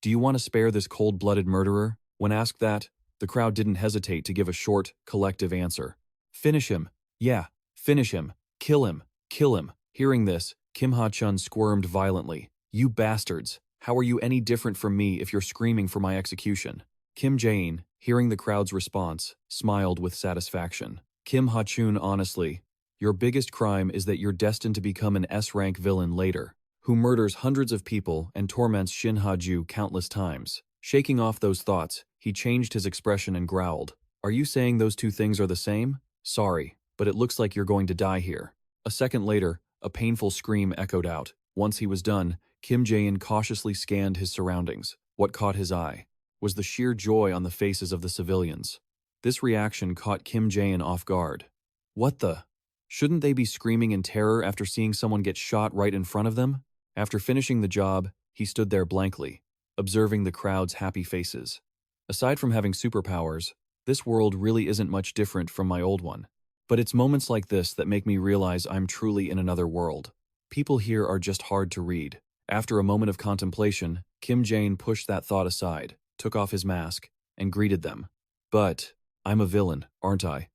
Do you want to spare this cold-blooded murderer? When asked that, the crowd didn't hesitate to give a short, collective answer. Finish him. Yeah, finish him. Kill him. Kill him. Hearing this, Kim Ha-chun squirmed violently. You bastards! How are you any different from me if you're screaming for my execution? Kim Jaein, hearing the crowd's response, smiled with satisfaction. Kim Ha-chun, honestly, your biggest crime is that you're destined to become an S-rank villain later, who murders hundreds of people and torments Shin Ha-ju countless times. Shaking off those thoughts, he changed his expression and growled. Are you saying those two things are the same? Sorry, but it looks like you're going to die here. A second later, a painful scream echoed out. Once he was done, Kim Jaein cautiously scanned his surroundings. What caught his eye was the sheer joy on the faces of the civilians. This reaction caught Kim Jaein off guard. What the? Shouldn't they be screaming in terror after seeing someone get shot right in front of them? After finishing the job, he stood there blankly, observing the crowd's happy faces. Aside from having superpowers, this world really isn't much different from my old one. But it's moments like this that make me realize I'm truly in another world. People here are just hard to read. After a moment of contemplation, Kim Jaein pushed that thought aside, took off his mask, and greeted them. But, I'm a villain, aren't I?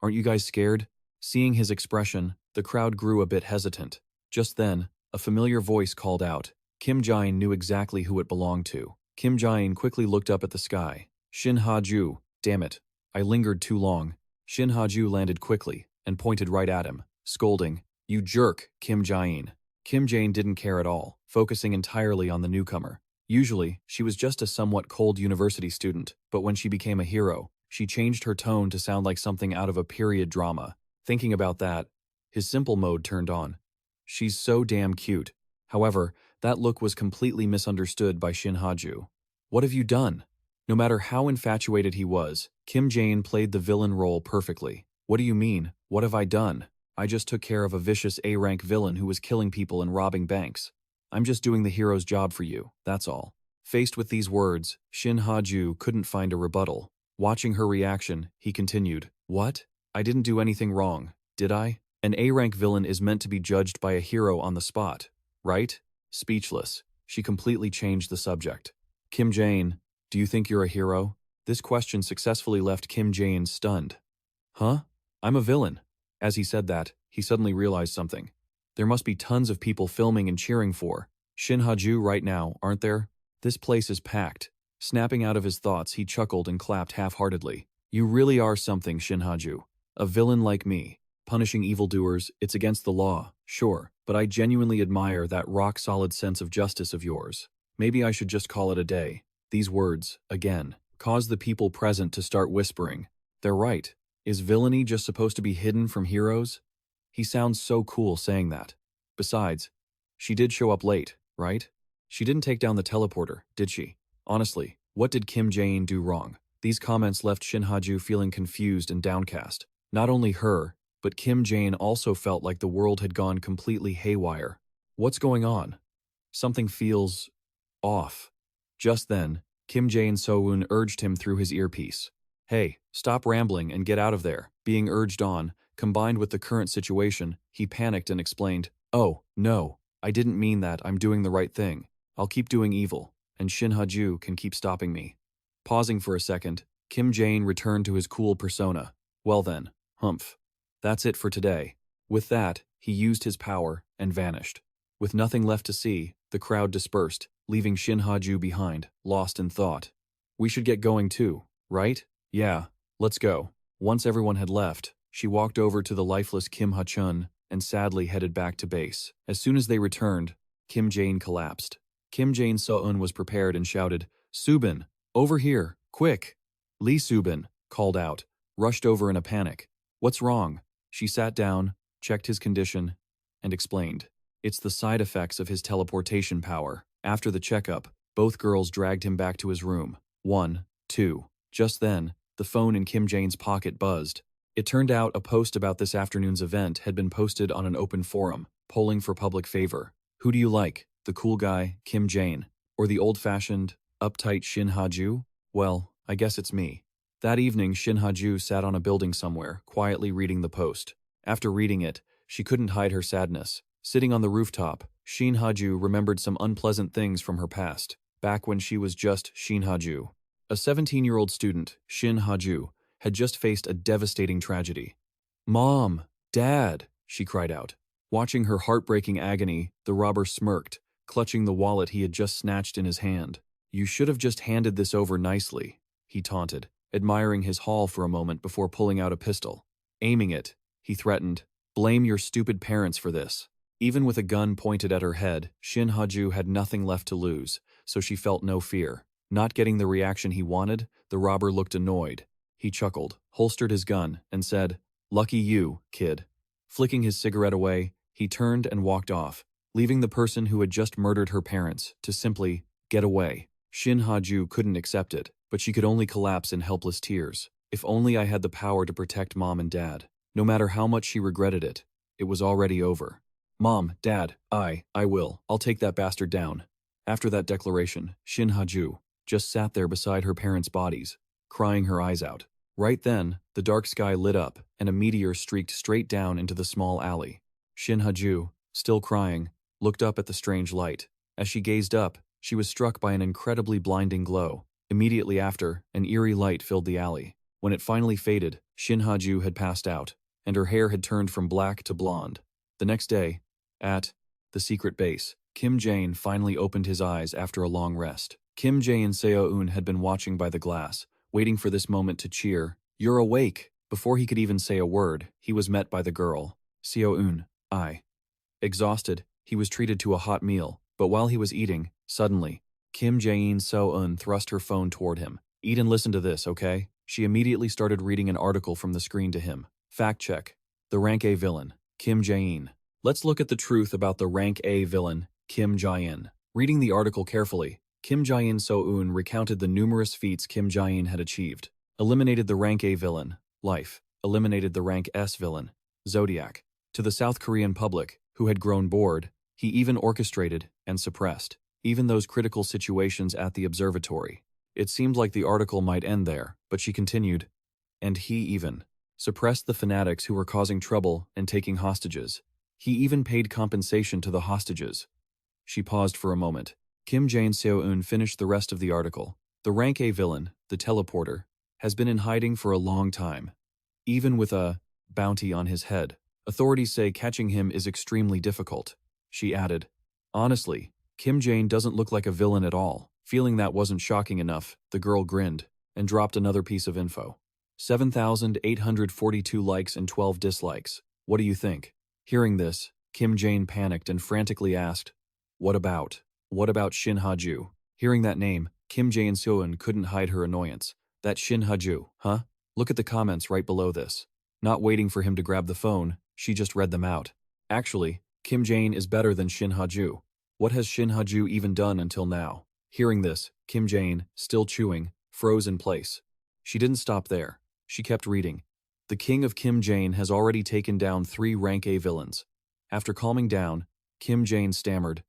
Aren't you guys scared? Seeing his expression, the crowd grew a bit hesitant. Just then, a familiar voice called out. Kim Jaein knew exactly who it belonged to. Kim Jaein quickly looked up at the sky. Shin Ha-ju, damn it, I lingered too long. Shin Ha-ju landed quickly and pointed right at him, scolding, You jerk, Kim Jaein. Kim Jaein didn't care at all, focusing entirely on the newcomer. Usually, she was just a somewhat cold university student, but when she became a hero, she changed her tone to sound like something out of a period drama. Thinking about that, his simple mode turned on. She's so damn cute. However, that look was completely misunderstood by Shin Ha-ju. What have you done? No matter how infatuated he was, Kim Jaein played the villain role perfectly. What do you mean? What have I done? I just took care of a vicious A-rank villain who was killing people and robbing banks. I'm just doing the hero's job for you, that's all. Faced with these words, Shin Ha-ju couldn't find a rebuttal. Watching her reaction, he continued, What? I didn't do anything wrong, did I? An A-rank villain is meant to be judged by a hero on the spot, right? Speechless, she completely changed the subject. Kim Jaein, do you think you're a hero? This question successfully left Kim Jaein stunned. Huh? I'm a villain. As he said that, he suddenly realized something. There must be tons of people filming and cheering for Shin Ha-ju right now, aren't there? This place is packed. Snapping out of his thoughts, he chuckled and clapped half-heartedly. You really are something, Shin Ha-ju. A villain like me. Punishing evildoers, it's against the law, sure, but I genuinely admire that rock-solid sense of justice of yours. Maybe I should just call it a day. These words, again, caused the people present to start whispering. They're right. Is villainy just supposed to be hidden from heroes? He sounds so cool saying that. Besides, she did show up late, right? She didn't take down the teleporter, did she? Honestly, what did Kim Jaein do wrong? These comments left Shin Ha-ju feeling confused and downcast. Not only her, but Kim Jaein also felt like the world had gone completely haywire. What's going on? Something feels off. Just then, Kim Jae-in urged him through his earpiece. Hey, stop rambling and get out of there. Being urged on, combined with the current situation, he panicked and explained, oh, no, I didn't mean that. I'm doing the right thing. I'll keep doing evil, and Shin Ha-ju can keep stopping me. Pausing for a second, Kim Jaein returned to his cool persona. Well then, humph. That's it for today. With that, he used his power and vanished. With nothing left to see, the crowd dispersed, leaving Shin Ha-ju behind, lost in thought. We should get going too, right? Yeah, let's go. Once everyone had left, she walked over to the lifeless Kim Ha-chun and sadly headed back to base. As soon as they returned, Kim Jaein collapsed. Kim Jae-in was prepared and shouted, Subin, over here, quick! Lee Subin called out, rushed over in a panic. What's wrong? She sat down, checked his condition, and explained. It's the side effects of his teleportation power. After the checkup, both girls dragged him back to his room. 1, 2. Just then, the phone in Kim Jaein's pocket buzzed. It turned out a post about this afternoon's event had been posted on an open forum, polling for public favor. Who do you like, the cool guy, Kim Jaein, or the old-fashioned, uptight Shin Ha-ju? Well, I guess it's me. That evening, Shin Ha-ju sat on a building somewhere, quietly reading the post. After reading it, she couldn't hide her sadness. Sitting on the rooftop, Shin Ha-ju remembered some unpleasant things from her past, back when she was just Shin Ha-ju. A 17-year-old student, Shin Ha-ju, had just faced a devastating tragedy. Mom! Dad! She cried out. Watching her heartbreaking agony, the robber smirked, clutching the wallet he had just snatched in his hand. You should have just handed this over nicely, he taunted, admiring his haul for a moment before pulling out a pistol. Aiming it, he threatened, blame your stupid parents for this. Even with a gun pointed at her head, Shin Ha-ju had nothing left to lose, so she felt no fear. Not getting the reaction he wanted, the robber looked annoyed. He chuckled, holstered his gun, and said, Lucky you, kid. Flicking his cigarette away, he turned and walked off, leaving the person who had just murdered her parents to simply get away. Shin Ha-ju couldn't accept it, but she could only collapse in helpless tears. If only I had the power to protect Mom and Dad. No matter how much she regretted it, it was already over. Mom, Dad, I will. I'll take that bastard down. After that declaration, Shin Ha-ju just sat there beside her parents' bodies, crying her eyes out. Right then, the dark sky lit up, and a meteor streaked straight down into the small alley. Shin Ha-ju, still crying, looked up at the strange light. As she gazed up, she was struck by an incredibly blinding glow. Immediately after, an eerie light filled the alley. When it finally faded, Shin Ha-ju had passed out, and her hair had turned from black to blonde. The next day, at the secret base, Kim Jaein finally opened his eyes after a long rest. Kim Jae-in had been watching by the glass, waiting for this moment to cheer. You're awake! Before he could even say a word, he was met by the girl. Seo-eun, I. Exhausted, he was treated to a hot meal, but while he was eating, suddenly, Kim Jae-in thrust her phone toward him. Eat and listen to this, okay? She immediately started reading an article from the screen to him. Fact check. The rank A villain, Kim Jaein. Let's look at the truth about the rank A villain, Kim Jaein. Reading the article carefully, Kim Jae-in recounted the numerous feats Kim Jaein had achieved. Eliminated the rank A villain, Life. Eliminated the rank S villain, Zodiac. To the South Korean public, who had grown bored, he even orchestrated and suppressed even those critical situations at the observatory. It seemed like the article might end there, but she continued, and he even suppressed the fanatics who were causing trouble and taking hostages. He even paid compensation to the hostages. She paused for a moment. Kim Jae-in finished the rest of the article. The rank A villain, the teleporter, has been in hiding for a long time. Even with a bounty on his head, authorities say catching him is extremely difficult. She added, honestly, Kim Jaein doesn't look like a villain at all. Feeling that wasn't shocking enough, the girl grinned and dropped another piece of info. 7,842 likes and 12 dislikes. What do you think? Hearing this, Kim Jaein panicked and frantically asked, What about Shin Ha-ju? Hearing that name, Kim Jae-in couldn't hide her annoyance. That Shin Ha-ju, huh? Look at the comments right below this. Not waiting for him to grab the phone, she just read them out. Actually, Kim Jaein is better than Shin Ha-ju. What has Shin Ha-ju even done until now? Hearing this, Kim Jaein, still chewing, froze in place. She didn't stop there. She kept reading. The king of Kim Jaein has already taken down 3 rank A villains. After calming down, Kim Jaein stammered,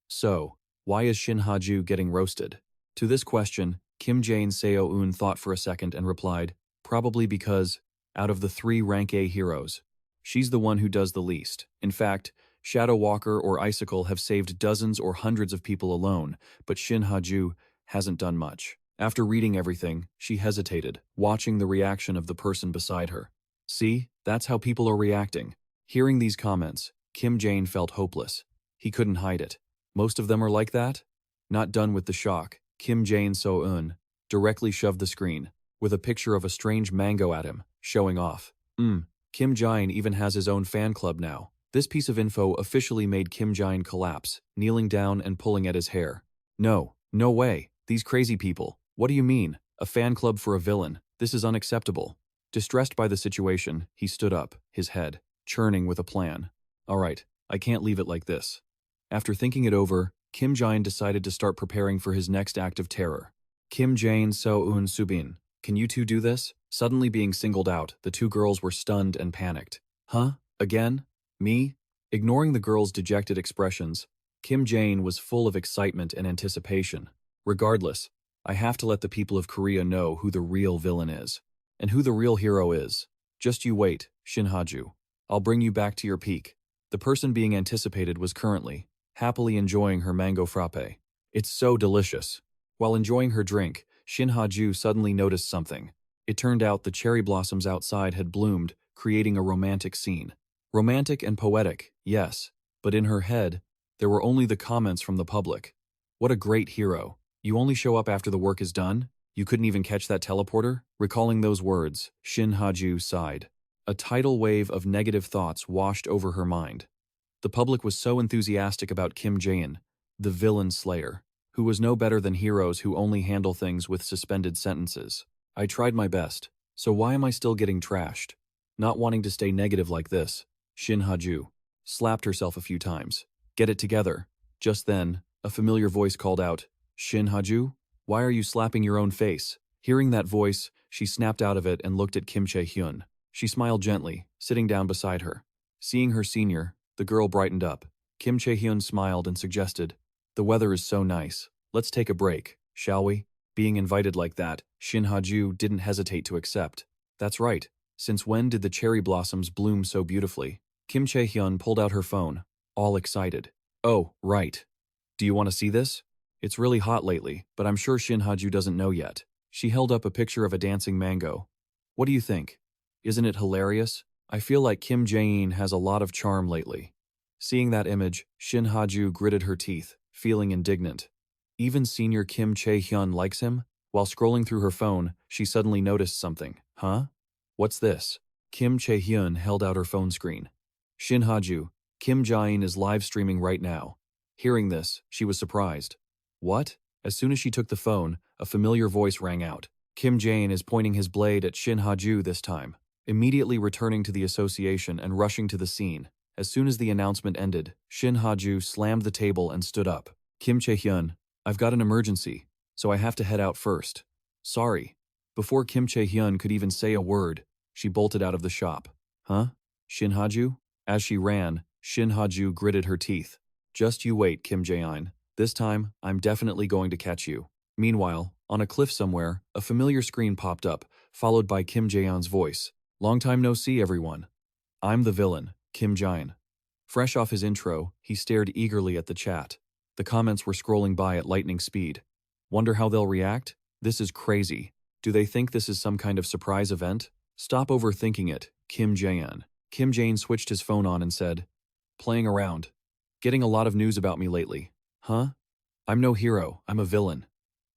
So, why is Shin Ha-ju getting roasted? To this question, Kim Jaein Seo-eun thought for a second and replied, probably because, out of the 3 rank A heroes, she's the one who does the least. In fact, Shadow Walker or Icicle have saved dozens or hundreds of people alone, but Shin Ha-ju hasn't done much. After reading everything, she hesitated, watching the reaction of the person beside her. See, that's how people are reacting. Hearing these comments, Kim Jaein felt hopeless. He couldn't hide it. Most of them are like that? Not done with the shock, Kim Jaein So-eun directly shoved the screen, with a picture of a strange mango at him, showing off. Kim Jaein even has his own fan club now. This piece of info officially made Kim Jaein collapse, kneeling down and pulling at his hair. No way, these crazy people. What do you mean? A fan club for a villain? This is unacceptable. Distressed by the situation, he stood up, his head churning with a plan. Alright, I can't leave it like this. After thinking it over, Kim Jaein decided to start preparing for his next act of terror. Kim Jaein So-eun Subin, can you two do this? Suddenly being singled out, the 2 girls were stunned and panicked. Huh? Again? Me? Ignoring the girls' dejected expressions, Kim Jaein was full of excitement and anticipation. Regardless, I have to let the people of Korea know who the real villain is. And who the real hero is. Just you wait, Shin Ha-ju. I'll bring you back to your peak. The person being anticipated was currently, happily enjoying her mango frappe. It's so delicious. While enjoying her drink, Shin Ha-ju suddenly noticed something. It turned out the cherry blossoms outside had bloomed, creating a romantic scene. Romantic and poetic, yes, but in her head, there were only the comments from the public. What a great hero. You only show up after the work is done? You couldn't even catch that teleporter? Recalling those words, Shin Ha-ju sighed. A tidal wave of negative thoughts washed over her mind. The public was so enthusiastic about Kim Jaein, the villain slayer, who was no better than heroes who only handle things with suspended sentences. I tried my best, so why am I still getting trashed? Not wanting to stay negative like this, Shin Ha-ju slapped herself a few times. Get it together. Just then, a familiar voice called out, Shin Ha-ju, why are you slapping your own face? Hearing that voice, she snapped out of it and looked at Kim Chae-hyun. She smiled gently, sitting down beside her. Seeing her senior, the girl brightened up. Kim Chae-hyun smiled and suggested, the weather is so nice. Let's take a break, shall we? Being invited like that, Shin Ha-ju didn't hesitate to accept. That's right. Since when did the cherry blossoms bloom so beautifully? Kim Chae-hyun pulled out her phone, all excited. Oh, right. Do you want to see this? It's really hot lately, but I'm sure Shin Ha-ju doesn't know yet. She held up a picture of a dancing mango. What do you think? Isn't it hilarious? I feel like Kim Jaein has a lot of charm lately. Seeing that image, Shin Ha-ju gritted her teeth, feeling indignant. Even senior Kim Chae-hyun likes him? While scrolling through her phone, she suddenly noticed something. Huh? What's this? Kim Chae-hyun held out her phone screen. Shin Ha-ju, Kim Jaein is live streaming right now. Hearing this, she was surprised. What? As soon as she took the phone, a familiar voice rang out. Kim Jaein is pointing his blade at Shin Ha-ju this time. Immediately returning to the association and rushing to the scene. As soon as the announcement ended, Shin Ha-ju slammed the table and stood up. Kim Chae-hyun, I've got an emergency, so I have to head out first. Sorry. Before Kim Chae-hyun could even say a word, she bolted out of the shop. Huh? Shin Ha-ju? As she ran, Shin Ha-ju gritted her teeth. Just you wait, Kim Jaein. This time, I'm definitely going to catch you. Meanwhile, on a cliff somewhere, a familiar screen popped up, followed by Kim Jae-hyun's voice. Long time no see, everyone. I'm the villain, Kim Jaein. Fresh off his intro, he stared eagerly at the chat. The comments were scrolling by at lightning speed. Wonder how they'll react? This is crazy. Do they think this is some kind of surprise event? Stop overthinking it, Kim Jaein. Kim Jaein switched his phone on and said, playing around. Getting a lot of news about me lately. Huh? I'm no hero, I'm a villain.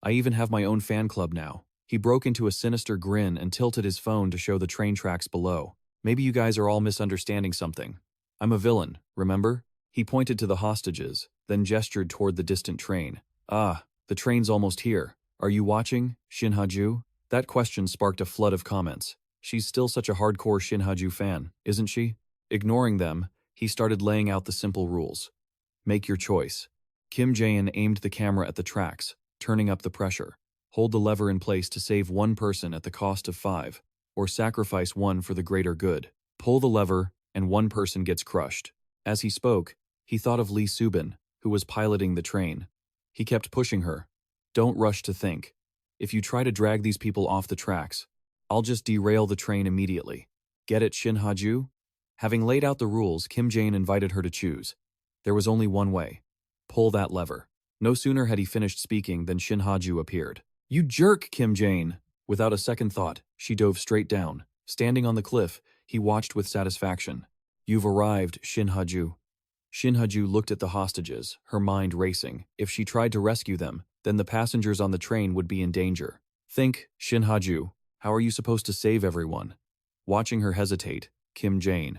I even have my own fan club now. He broke into a sinister grin and tilted his phone to show the train tracks below. Maybe you guys are all misunderstanding something. I'm a villain, remember? He pointed to the hostages, then gestured toward the distant train. Ah, the train's almost here. Are you watching, Shin Ha-ju? That question sparked a flood of comments. She's still such a hardcore Shin Ha-ju fan, isn't she? Ignoring them, he started laying out the simple rules. Make your choice. Kim Jaein aimed the camera at the tracks, turning up the pressure. Hold the lever in place to save one person at the cost of 5, or sacrifice one for the greater good. Pull the lever, and one person gets crushed. As he spoke, he thought of Lee Subin, who was piloting the train. He kept pushing her. Don't rush to think. If you try to drag these people off the tracks, I'll just derail the train immediately. Get it, Shin Ha-ju? Having laid out the rules, Kim Jaein invited her to choose. There was only one way. Pull that lever. No sooner had he finished speaking than Shin Ha-ju appeared. You jerk, Kim Jaein! Without a second thought, she dove straight down. Standing on the cliff, he watched with satisfaction. You've arrived, Shin Ha-ju. Shin Ha-ju looked at the hostages, her mind racing. If she tried to rescue them, then the passengers on the train would be in danger. Think, Shin Ha-ju, how are you supposed to save everyone? Watching her hesitate, Kim Jaein,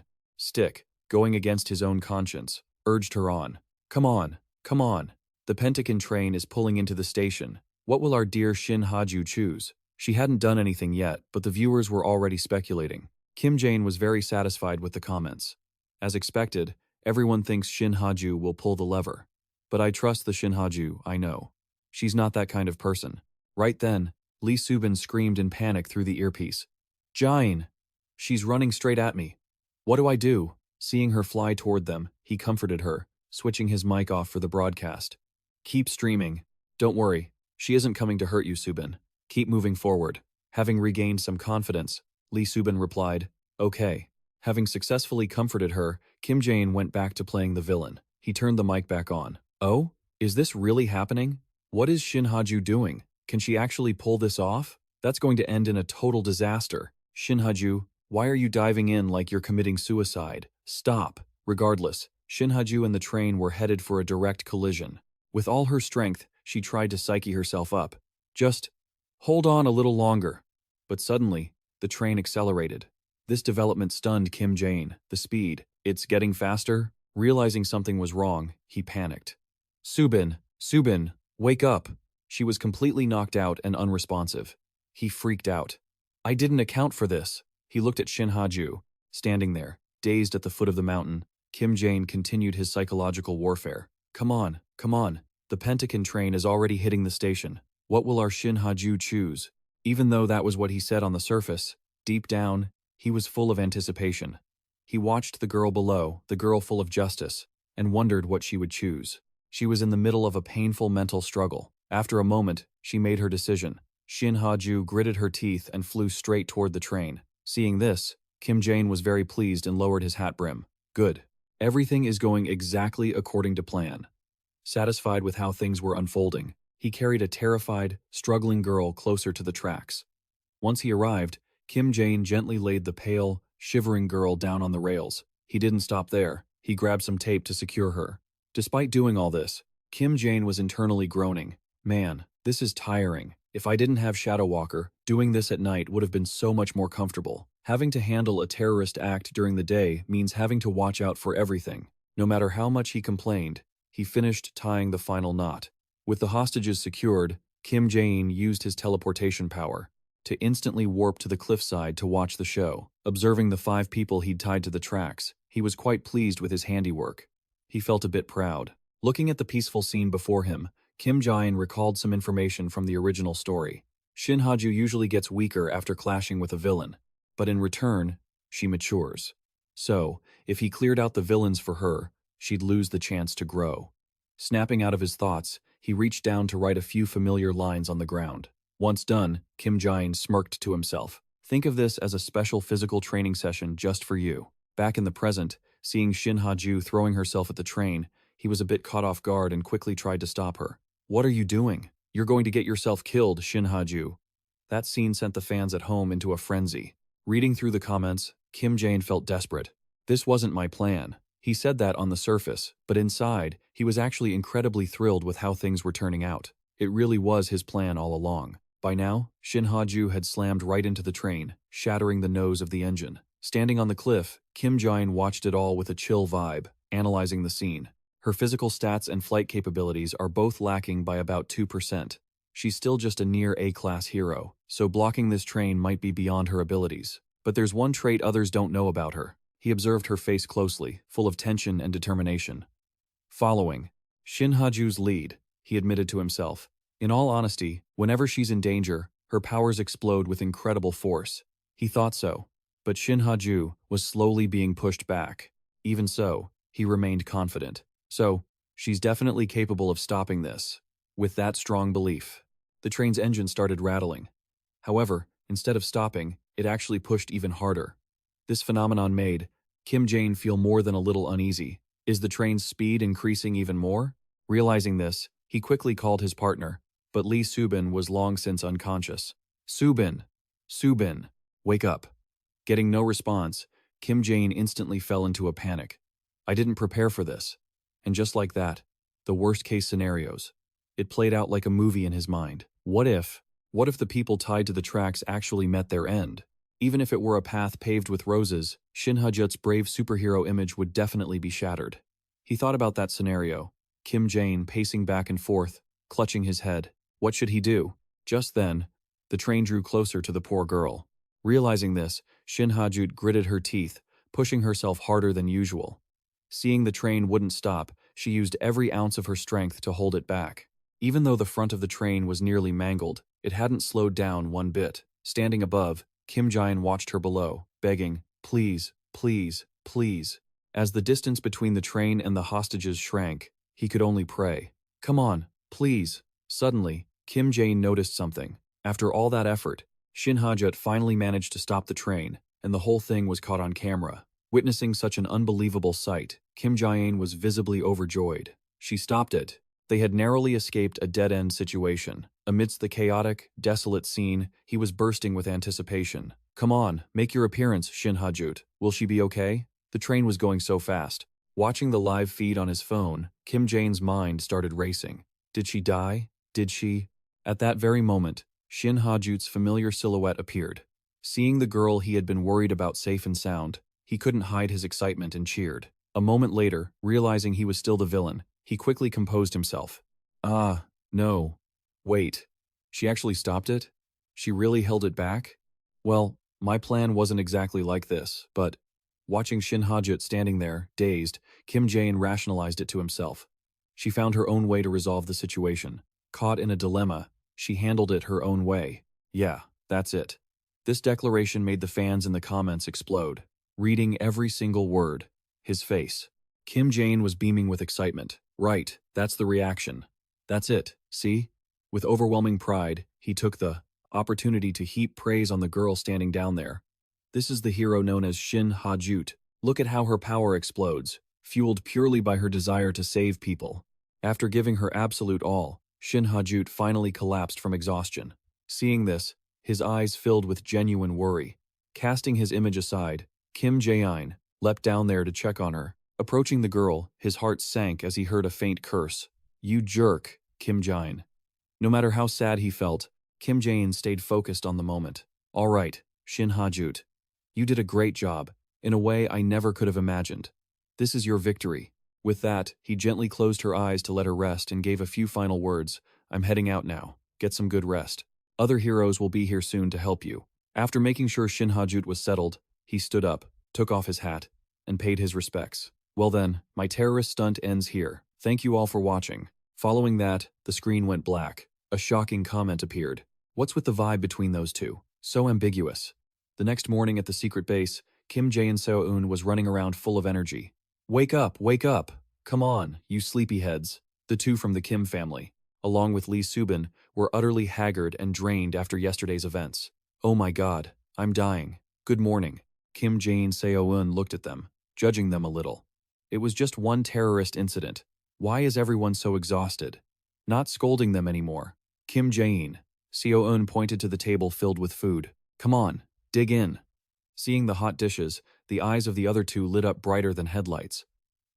going against his own conscience, urged her on. Come on, come on. The Pentagon train is pulling into the station. What will our dear Shin Ha-ju choose? She hadn't done anything yet, but the viewers were already speculating. Kim Jaein was very satisfied with the comments. As expected, everyone thinks Shin Ha-ju will pull the lever. But I trust the Shin Ha-ju, I know. She's not that kind of person. Right then, Lee Subin screamed in panic through the earpiece. Jaein! She's running straight at me. What do I do? Seeing her fly toward them, he comforted her, switching his mic off for the broadcast. Keep streaming. Don't worry. She isn't coming to hurt you, Subin. Keep moving forward. Having regained some confidence, Lee Subin replied, Okay. Having successfully comforted her, Kim Jaein went back to playing the villain. He turned the mic back on. Oh? Is this really happening? What is Shin Ha-ju doing? Can she actually pull this off? That's going to end in a total disaster. Shin Ha-ju, why are you diving in like you're committing suicide? Stop. Regardless, Shin Ha-ju and the train were headed for a direct collision. With all her strength, she tried to psyche herself up. Just hold on a little longer. But suddenly, the train accelerated. This development stunned Kim Jaein. The speed. It's getting faster. Realizing something was wrong, he panicked. Subin, wake up. She was completely knocked out and unresponsive. He freaked out. I didn't account for this. He looked at Shin Ha-ju, standing there, dazed at the foot of the mountain. Kim Jaein continued his psychological warfare. Come on. The Pentagon train is already hitting the station. What will our Shin Ha-ju choose? Even though that was what he said on the surface, deep down, he was full of anticipation. He watched the girl below, the girl full of justice, and wondered what she would choose. She was in the middle of a painful mental struggle. After a moment, she made her decision. Shin Ha-ju gritted her teeth and flew straight toward the train. Seeing this, Kim Jaein was very pleased and lowered his hat brim. Good. Everything is going exactly according to plan. Satisfied with how things were unfolding, he carried a terrified, struggling girl closer to the tracks. Once he arrived, Kim Jaein gently laid the pale, shivering girl down on the rails. He didn't stop there. He grabbed some tape to secure her. Despite doing all this, Kim Jaein was internally groaning. Man, this is tiring. If I didn't have Shadow Walker, doing this at night would have been so much more comfortable. Having to handle a terrorist act during the day means having to watch out for everything. No matter how much he complained, he finished tying the final knot. With the hostages secured, Kim Jaein used his teleportation power to instantly warp to the cliffside to watch the show. Observing the 5 people he'd tied to the tracks, he was quite pleased with his handiwork. He felt a bit proud. Looking at the peaceful scene before him, Kim Jaein recalled some information from the original story. Shin Ha-ju usually gets weaker after clashing with a villain, but in return, she matures. So, if he cleared out the villains for her, she'd lose the chance to grow. Snapping out of his thoughts, he reached down to write a few familiar lines on the ground. Once done, Kim Jaein smirked to himself. Think of this as a special physical training session just for you. Back in the present, seeing Shin Ha-ju throwing herself at the train, he was a bit caught off guard and quickly tried to stop her. What are you doing? You're going to get yourself killed, Shin Ha-ju. That scene sent the fans at home into a frenzy. Reading through the comments, Kim Jaein felt desperate. This wasn't my plan. He said that on the surface, but inside, he was actually incredibly thrilled with how things were turning out. It really was his plan all along. By now, Shin Ha-ju had slammed right into the train, shattering the nose of the engine. Standing on the cliff, Kim Jaein watched it all with a chill vibe, analyzing the scene. Her physical stats and flight capabilities are both lacking by about 2%. She's still just a near A-class hero, so blocking this train might be beyond her abilities. But there's one trait others don't know about her. He observed her face closely, full of tension and determination. Following Shin Ha-ju's lead, he admitted to himself. In all honesty, whenever she's in danger, her powers explode with incredible force. He thought so. But Shin Ha-ju was slowly being pushed back. Even so, he remained confident. So, she's definitely capable of stopping this. With that strong belief, the train's engine started rattling. However, instead of stopping, it actually pushed even harder. This phenomenon made Kim Jaein feel more than a little uneasy. Is the train's speed increasing even more? Realizing this, he quickly called his partner, but Lee Subin was long since unconscious. Subin! Subin! Wake up! Getting no response, Kim Jaein instantly fell into a panic. I didn't prepare for this. And just like that, the worst-case scenarios. It played out like a movie in his mind. What if the people tied to the tracks actually met their end? Even if it were a path paved with roses, Shin Ha-ju's brave superhero image would definitely be shattered. He thought about that scenario, Kim Jaein pacing back and forth, clutching his head. What should he do? Just then, the train drew closer to the poor girl. Realizing this, Shin Ha-ju gritted her teeth, pushing herself harder than usual. Seeing the train wouldn't stop, she used every ounce of her strength to hold it back. Even though the front of the train was nearly mangled, it hadn't slowed down one bit. Standing above, Kim Jaein watched her below, begging, "Please, please, please." As the distance between the train and the hostages shrank, he could only pray. "Come on, please." Suddenly, Kim Jaein noticed something. After all that effort, Shin Ha-ju finally managed to stop the train, and the whole thing was caught on camera. Witnessing such an unbelievable sight, Kim Jaein was visibly overjoyed. She stopped it. They had narrowly escaped a dead-end situation. Amidst the chaotic, desolate scene, he was bursting with anticipation. "Come on, make your appearance, Shin Ha-ju. Will she be okay?" The train was going so fast. Watching the live feed on his phone, Kim Jaein's mind started racing. Did she die? Did she? At that very moment, Shin Ha-ju's familiar silhouette appeared. Seeing the girl he had been worried about safe and sound, he couldn't hide his excitement and cheered. A moment later, realizing he was still the villain, he quickly composed himself. No. Wait. She actually stopped it? She really held it back? Well, my plan wasn't exactly like this, but watching Shin Ha-ju standing there, dazed, Kim Jaein rationalized it to himself. She found her own way to resolve the situation. Caught in a dilemma, she handled it her own way. Yeah, that's it. This declaration made the fans in the comments explode. Reading every single word. His face. Kim Jaein was beaming with excitement. Right, that's the reaction. That's it, see? With overwhelming pride, he took the opportunity to heap praise on the girl standing down there. This is the hero known as Shin Ha-ju. Look at how her power explodes, fueled purely by her desire to save people. After giving her absolute all, Shin Ha-ju finally collapsed from exhaustion. Seeing this, his eyes filled with genuine worry. Casting his image aside, Kim Jaein leapt down there to check on her. Approaching the girl, his heart sank as he heard a faint curse. "You jerk, Kim Jaein." No matter how sad he felt, Kim Jaein stayed focused on the moment. "All right, Shin Ha-ju. You did a great job, in a way I never could have imagined. This is your victory." With that, he gently closed her eyes to let her rest and gave a few final words. "I'm heading out now. Get some good rest. Other heroes will be here soon to help you." After making sure Shin Ha-ju was settled, he stood up, took off his hat, and paid his respects. Well then, my terrorist stunt ends here. Thank you all for watching. Following that, the screen went black. A shocking comment appeared. What's with the vibe between those two? So ambiguous. The next morning at the secret base, Kim Jaein Seo-eun was running around full of energy. Wake up, wake up! Come on, you sleepyheads. The two from the Kim family, along with Lee Subin, were utterly haggard and drained after yesterday's events. Oh my god, I'm dying. Good morning. Kim Jaein Seo-eun looked at them, judging them a little. It was just one terrorist incident. Why is everyone so exhausted? Not scolding them anymore. Kim Jaein Seo-eun pointed to the table filled with food. Come on, dig in. Seeing the hot dishes, the eyes of the other two lit up brighter than headlights.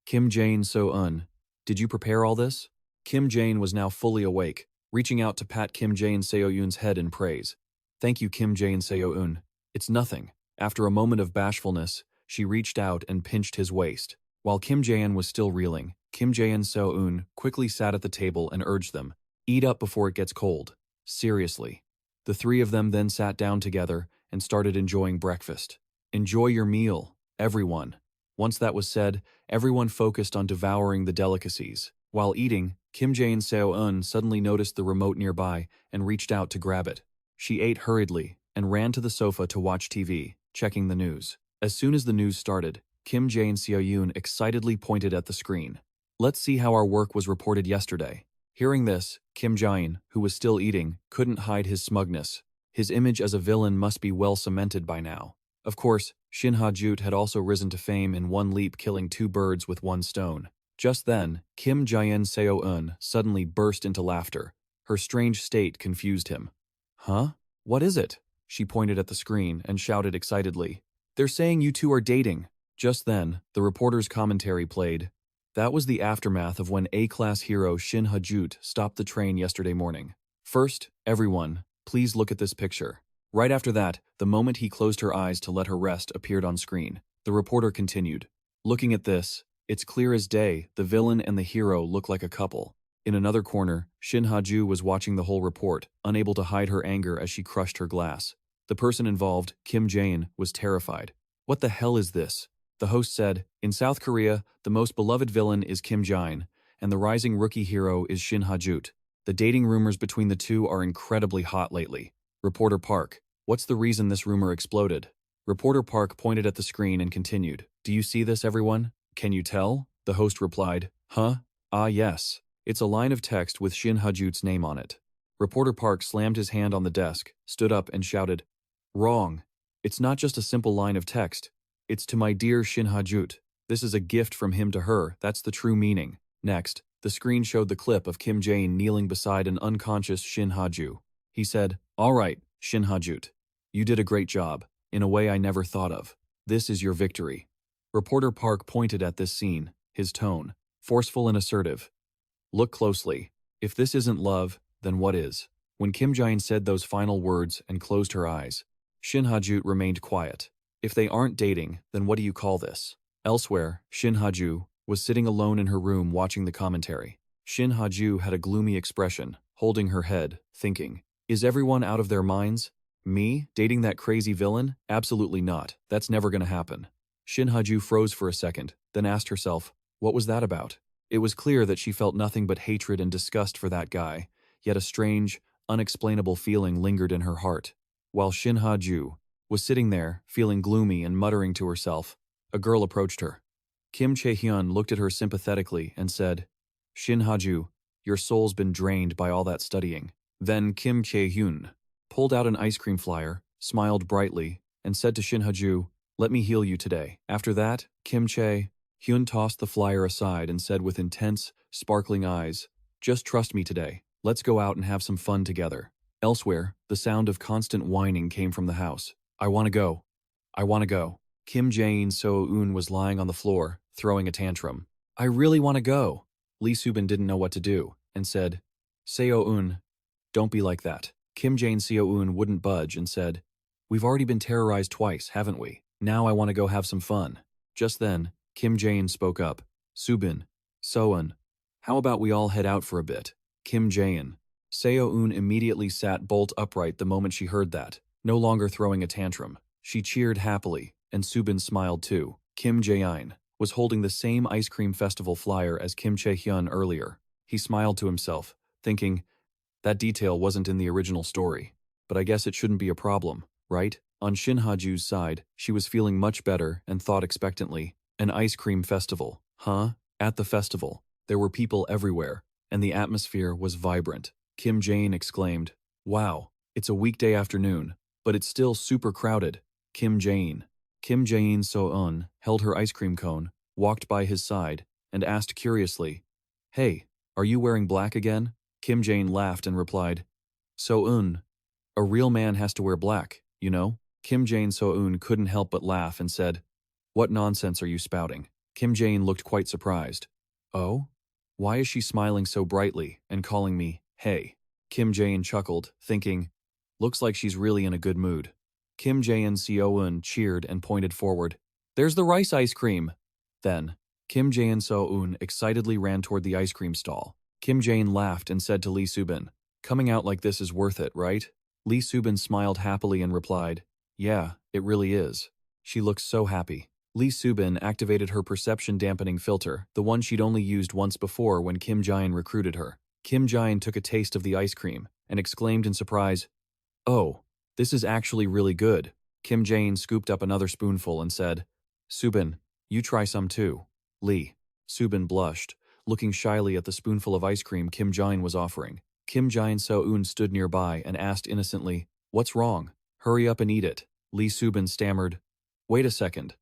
Kim Jaein Seo-eun, did you prepare all this? Kim Jaein was now fully awake, reaching out to pat Kim Jaein Seo-eun's head in praise. Thank you, Kim Jaein Seo-eun. It's nothing. After a moment of bashfulness, she reached out and pinched his waist. While Kim Jaein was still reeling, Kim Jaein Seo-eun quickly sat at the table and urged them, eat up before it gets cold. Seriously. The three of them then sat down together and started enjoying breakfast. Enjoy your meal, everyone. Once that was said, everyone focused on devouring the delicacies. While eating, Kim Jae Seo-eun suddenly noticed the remote nearby and reached out to grab it. She ate hurriedly and ran to the sofa to watch TV, checking the news. As soon as the news started, Kim Jae Seo-eun excitedly pointed at the screen. "Let's see how our work was reported yesterday." Hearing this, Kim Jae-in, who was still eating, couldn't hide his smugness. His image as a villain must be well cemented by now. Of course, Shin Ha-ju had also risen to fame in one leap, killing 2 birds with 1 stone. Just then, Kim Jae Seo-eun suddenly burst into laughter. Her strange state confused him. "Huh? What is it?" She pointed at the screen and shouted excitedly. "They're saying you two are dating." Just then, the reporter's commentary played. That was the aftermath of when A-class hero Shin Ha-ju stopped the train yesterday morning. "First, everyone, please look at this picture." Right after that, the moment he closed her eyes to let her rest appeared on screen. The reporter continued. "Looking at this, it's clear as day the villain and the hero look like a couple." In another corner, Shin Ha-ju was watching the whole report, unable to hide her anger as she crushed her glass. The person involved, Kim Jae-in, was terrified. "What the hell is this?" The host said, "In South Korea, the most beloved villain is Kim Jae-in, and the rising rookie hero is Shin Ha-ju. The dating rumors between the two are incredibly hot lately." Reporter Park, "What's the reason this rumor exploded?" Reporter Park pointed at the screen and continued. "Do you see this, everyone? Can you tell?" The host replied, "Huh? Ah, yes. It's a line of text with Shin Ha-ju's name on it." Reporter Park slammed his hand on the desk, stood up and shouted, "Wrong. It's not just a simple line of text. It's to my dear Shin Ha-ju. This is a gift from him to her, that's the true meaning." Next, the screen showed the clip of Kim Jae-in kneeling beside an unconscious Shin Ha-ju. He said, "All right, Shin Ha-ju. You did a great job, in a way I never thought of. This is your victory." Reporter Park pointed at this scene, his tone, forceful and assertive. "Look closely. If this isn't love, then what is?" When Kim Jae-in said those final words and closed her eyes, Shin Ha-ju remained quiet. If they aren't dating, then what do you call this? Elsewhere, Shin Ha-ju was sitting alone in her room watching the commentary. Shin Ha-ju had a gloomy expression, holding her head, thinking, "Is everyone out of their minds? Me, dating that crazy villain? Absolutely not. That's never gonna happen." Shin Ha-ju froze for a second, then asked herself, what was that about? It was clear that she felt nothing but hatred and disgust for that guy, yet a strange, unexplainable feeling lingered in her heart. While Shin Ha-ju was sitting there, feeling gloomy and muttering to herself, a girl approached her. Kim Chae-hyun looked at her sympathetically and said, "Shin Ha-ju, your soul's been drained by all that studying." Then Kim Chae-hyun pulled out an ice cream flyer, smiled brightly, and said to Shin Ha-ju, "Let me heal you today." After that, Kim Chae-hyun tossed the flyer aside and said with intense, sparkling eyes, "Just trust me today. Let's go out and have some fun together." Elsewhere, the sound of constant whining came from the house. "I want to go. I want to go." Kim Jae So-eun was lying on the floor, throwing a tantrum. "I really want to go." Lee Soo-bin didn't know what to do, and said, "Seo-eun, don't be like that." Kim Jae Seo-eun wouldn't budge and said, "We've already been terrorized twice, haven't we? Now I want to go have some fun." Just then, Kim Jae spoke up. "Soo-bin, So-eun, how about we all head out for a bit?" Kim Jae Seo-eun immediately sat bolt upright the moment she heard that, no longer throwing a tantrum. She cheered happily, and Soo-bin smiled too. Kim Jae-in was holding the same ice cream festival flyer as Kim Chae-hyun earlier. He smiled to himself, thinking, that detail wasn't in the original story, but I guess it shouldn't be a problem, right? On Shin Ha-ju's side, she was feeling much better and thought expectantly, an ice cream festival, huh? At the festival, there were people everywhere, and the atmosphere was vibrant. Kim Jae exclaimed, "Wow, it's a weekday afternoon, but it's still super crowded." Kim Jae So-eun held her ice cream cone, walked by his side, and asked curiously, "Hey, are you wearing black again?" Kim Jae laughed and replied, "So-eun, a real man has to wear black, you know?" Kim Jae So-eun couldn't help but laugh and said, "What nonsense are you spouting?" Kim Jae looked quite surprised. "Oh? Why is she smiling so brightly and calling me, hey?" Kim Jae chuckled, thinking, looks like she's really in a good mood. Kim Jae So-eun cheered and pointed forward. "There's the rice ice cream!" Then, Kim Jae So-eun excitedly ran toward the ice cream stall. Kim Jae laughed and said to Lee Soo-bin, "Coming out like this is worth it, right?" Lee Soo-bin smiled happily and replied, "Yeah, it really is." She looked so happy. Lee Subin activated her perception dampening filter, the one she'd only used once before when Kim Jaein recruited her. Kim Jaein took a taste of the ice cream and exclaimed in surprise, "Oh, this is actually really good." Kim Jaein scooped up another spoonful and said, "Subin, you try some too." Lee Subin blushed, looking shyly at the spoonful of ice cream Kim Jaein was offering. Kim Jaein So-eun stood nearby and asked innocently, "What's wrong? Hurry up and eat it." Lee Subin stammered, "Wait a second."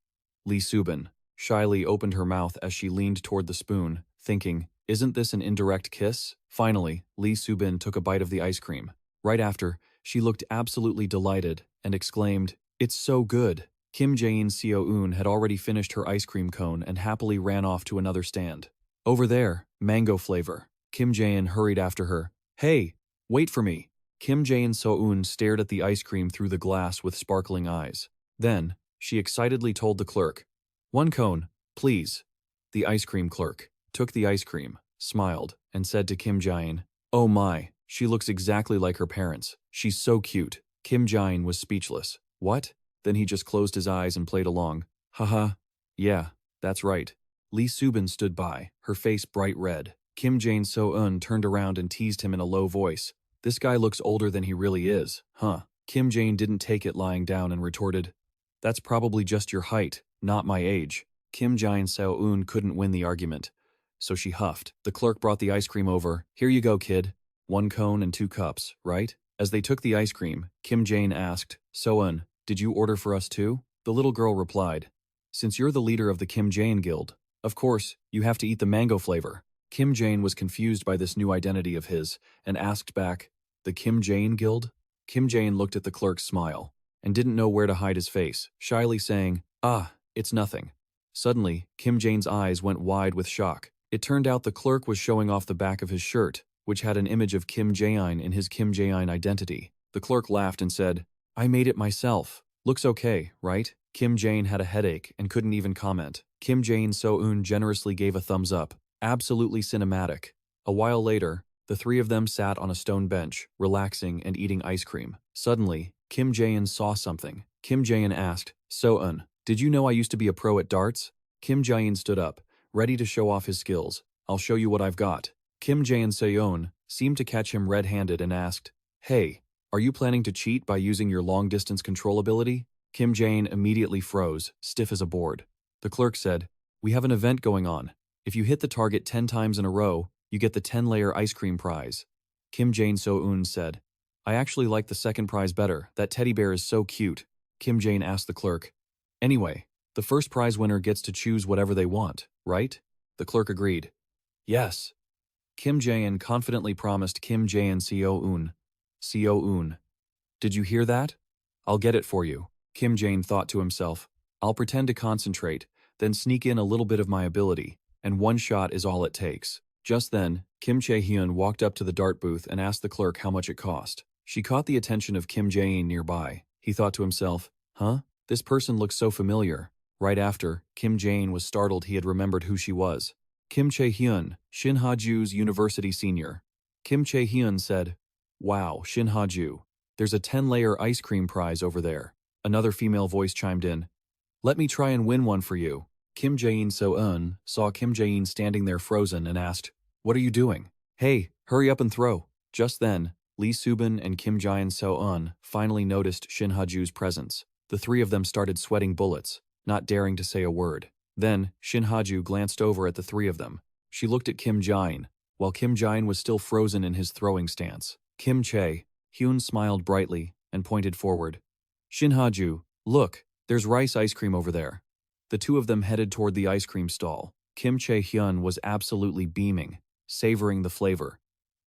Lee Subin shyly opened her mouth as she leaned toward the spoon, thinking, "Isn't this an indirect kiss?" Finally, Lee Subin took a bite of the ice cream. Right after, she looked absolutely delighted and exclaimed, "It's so good." Kim Jaein So-eun had already finished her ice cream cone and happily ran off to another stand. "Over there, mango flavor." Kim Jaein hurried after her. "Hey, wait for me." Kim Jaein So-eun stared at the ice cream through the glass with sparkling eyes. Then, she excitedly told the clerk, "One cone, please." The ice cream clerk took the ice cream, smiled, and said to Kim Jaein, "Oh my, she looks exactly like her parents. She's so cute." Kim Jaein was speechless. "What?" Then he just closed his eyes and played along. "Haha. Yeah, that's right." Lee Subin stood by, her face bright red. Kim Jaein So-eun turned around and teased him in a low voice. "This guy looks older than he really is, huh?" Kim Jaein didn't take it lying down and retorted, "That's probably just your height, not my age." Kim Jaein So-eun couldn't win the argument, so she huffed. The clerk brought the ice cream over. "Here you go, kid. 1 cone and 2 cups, right?" As they took the ice cream, Kim Jaein asked, "So-eun, did you order for us too?" The little girl replied, "Since you're the leader of the Kim Jaein Guild, of course, you have to eat the mango flavor." Kim Jaein was confused by this new identity of his and asked back, "The Kim Jaein Guild?" Kim Jaein looked at the clerk's smile and didn't know where to hide his face, shyly saying, "Ah, it's nothing." Suddenly, Kim Jaein's eyes went wide with shock. It turned out the clerk was showing off the back of his shirt, which had an image of Kim Jaein in his Kim Jaein identity. The clerk laughed and said, "I made it myself. Looks okay, right?" Kim Jaein had a headache and couldn't even comment. Kim Jaein So-eun generously gave a thumbs up. Absolutely cinematic. A while later, the three of them sat on a stone bench, relaxing and eating ice cream. Suddenly, Kim Jaein saw something. Kim Jaein asked, "So-eun, did you know I used to be a pro at darts?" Kim Jaein stood up, ready to show off his skills. "I'll show you what I've got." Kim Jaein So-eun seemed to catch him red-handed and asked, "Hey, are you planning to cheat by using your long-distance control ability?" Kim Jaein immediately froze, stiff as a board. The clerk said, "We have an event going on. If you hit the target 10 times in a row, you get the 10-layer ice cream prize." Kim Jaein So-eun said, "I actually like the second prize better. That teddy bear is so cute." Kim Jaein asked the clerk, "Anyway, the first prize winner gets to choose whatever they want, right?" The clerk agreed. "Yes." Kim Jaein confidently promised Kim Jaein So-eun. "So-eun, did you hear that? I'll get it for you." Kim Jaein thought to himself, "I'll pretend to concentrate, then sneak in a little bit of my ability, and one shot is all it takes." Just then, Kim Chae-hyun walked up to the dart booth and asked the clerk how much it cost. She caught the attention of Kim Jaein nearby. He thought to himself, "Huh? This person looks so familiar." Right after, Kim Jaein was startled he had remembered who she was. Kim Chae-hyun, Shin Ha-ju's university senior. Kim Chae-hyun said, "Wow, Shin Ha-ju, there's a 10-layer ice cream prize over there." Another female voice chimed in, "Let me try and win one for you." Kim Jaein So-eun saw Kim Jaein standing there frozen and asked, "What are you doing?" "Hey, hurry up and throw." Just then, Lee Subin and Kim Jaein So-eun finally noticed Shin Ha-ju's presence. The three of them started sweating bullets, not daring to say a word. Then, Shin Ha-ju glanced over at the three of them. She looked at Kim Jaein, while Kim Jaein was still frozen in his throwing stance. Kim Chae-hyun smiled brightly and pointed forward. "Shin Ha-ju, look, there's rice ice cream over there." The two of them headed toward the ice cream stall. Kim Chae-hyun was absolutely beaming, savoring the flavor.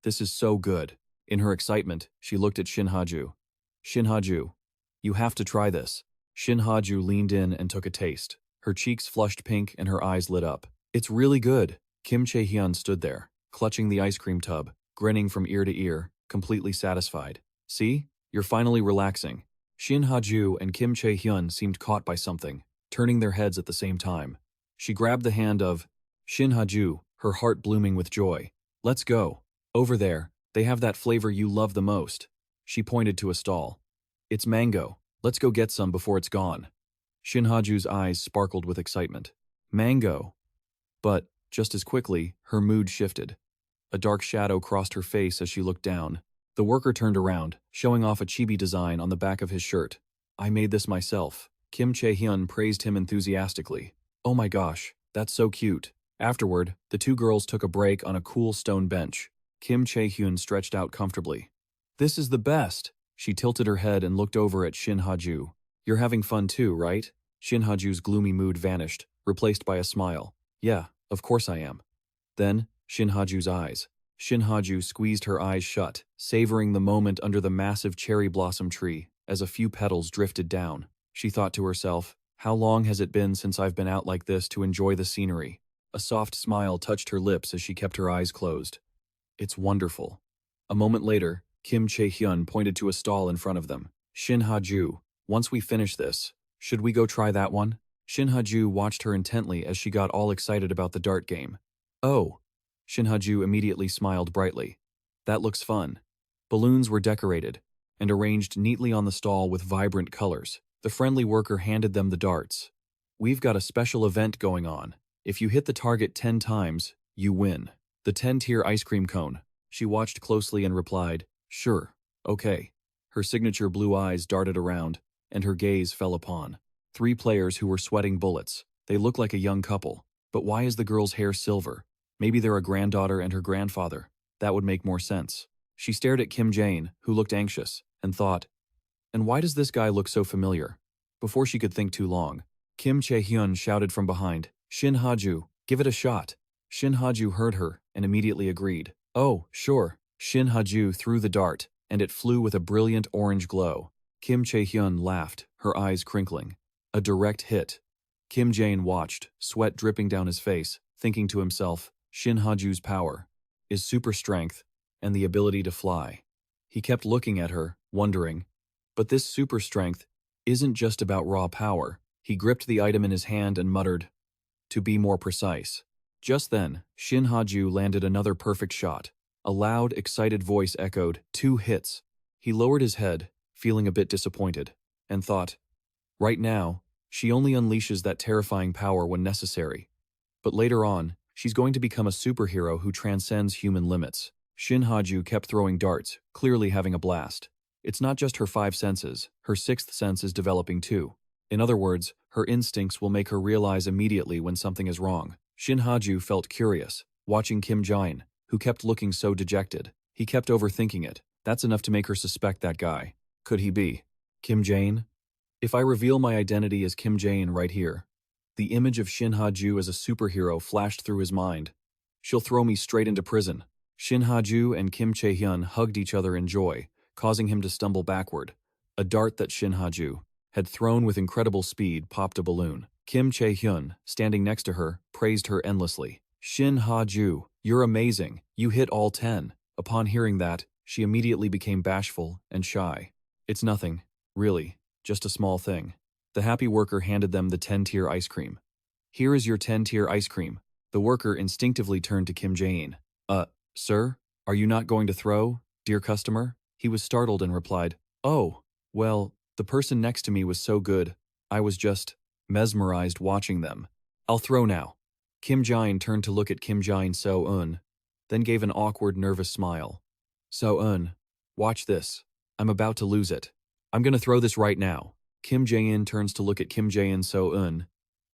"This is so good." In her excitement, she looked at Shin Ha-ju. "Shin Ha-ju, you have to try this." Shin Ha-ju leaned in and took a taste. Her cheeks flushed pink and her eyes lit up. "It's really good." Kim Chae-hyun stood there, clutching the ice cream tub, grinning from ear to ear, completely satisfied. "See? You're finally relaxing." Shin Ha-ju and Kim Chae-hyun seemed caught by something, turning their heads at the same time. She grabbed the hand of Shin Ha-ju, her heart blooming with joy. "Let's go. Over there, they have that flavor you love the most." She pointed to a stall. "It's mango. Let's go get some before it's gone." Shin Ha-ju's eyes sparkled with excitement. Mango! But, just as quickly, her mood shifted. A dark shadow crossed her face as she looked down. The worker turned around, showing off a chibi design on the back of his shirt. I made this myself. Kim Chae-hyun praised him enthusiastically. Oh my gosh, that's so cute. Afterward, the two girls took a break on a cool stone bench. Kim Chae-hyun stretched out comfortably. This is the best! She tilted her head and looked over at Shin Ha-ju. You're having fun too, right? Shin Ha-ju's gloomy mood vanished, replaced by a smile. Yeah, of course I am. Then, Shin Ha-ju's eyes. Shin Ha-ju squeezed her eyes shut, savoring the moment under the massive cherry blossom tree as a few petals drifted down. She thought to herself, how long has it been since I've been out like this to enjoy the scenery? A soft smile touched her lips as she kept her eyes closed. It's wonderful. A moment later, Kim Chae-hyun pointed to a stall in front of them. Shin Ha-ju, once we finish this, should we go try that one? Shin Ha-ju watched her intently as she got all excited about the dart game. Oh! Shin Ha-ju immediately smiled brightly. That looks fun. Balloons were decorated and arranged neatly on the stall with vibrant colors. The friendly worker handed them the darts. We've got a special event going on. If you hit the target 10 times, you win. The 10-tier ice cream cone. She watched closely and replied, sure, okay. Her signature blue eyes darted around, and her gaze fell upon 3 players who were sweating bullets. They looked like a young couple. But why is the girl's hair silver? Maybe they're a granddaughter and her grandfather. That would make more sense. She stared at Kim Jaein, who looked anxious, and thought, and why does this guy look so familiar? Before she could think too long, Kim Chae-hyun shouted from behind, Shin Ha-ju, give it a shot. Shin Ha-ju heard her and immediately agreed. Oh, sure. Shin Ha-ju threw the dart, and it flew with a brilliant orange glow. Kim Chae-hyun laughed, her eyes crinkling. A direct hit. Kim Jaein watched, sweat dripping down his face, thinking to himself, Shin Ha-ju's power is super strength and the ability to fly. He kept looking at her, wondering, but this super strength isn't just about raw power. He gripped the item in his hand and muttered, to be more precise. Just then, Shin Ha-ju landed another perfect shot. A loud, excited voice echoed, 2 hits. He lowered his head, feeling a bit disappointed, and thought, right now, she only unleashes that terrifying power when necessary. But later on, she's going to become a superhero who transcends human limits. Shin Ha-ju kept throwing darts, clearly having a blast. It's not just her 5 senses, her 6th sense is developing too. In other words, her instincts will make her realize immediately when something is wrong. Shin Ha-ju felt curious, watching Kim Jaein, who kept looking so dejected. He kept overthinking it. That's enough to make her suspect that guy. Could he be Kim Jaein? If I reveal my identity as Kim Jaein right here, the image of Shin Ha-ju as a superhero flashed through his mind. She'll throw me straight into prison. Shin Ha-ju and Kim Chae-hyun hugged each other in joy, causing him to stumble backward. A dart that Shin Ha-ju had thrown with incredible speed popped a balloon. Kim Chae-hyun, standing next to her, praised her endlessly. Shin Ha-ju, you're amazing. You hit all 10. Upon hearing that, she immediately became bashful and shy. It's nothing, really, just a small thing. The happy worker handed them the 10-tier ice cream. Here is your 10-tier ice cream. The worker instinctively turned to Kim Jaein. Sir, are you not going to throw, dear customer? He was startled and replied, oh, well, the person next to me was so good, I was just mesmerized watching them. I'll throw now. Kim Jaein turned to look at Kim Jaein So-eun, then gave an awkward, nervous smile. So-eun, watch this. I'm about to lose it. I'm gonna throw this right now. Kim Jaein turns to look at Kim Jaein So-eun,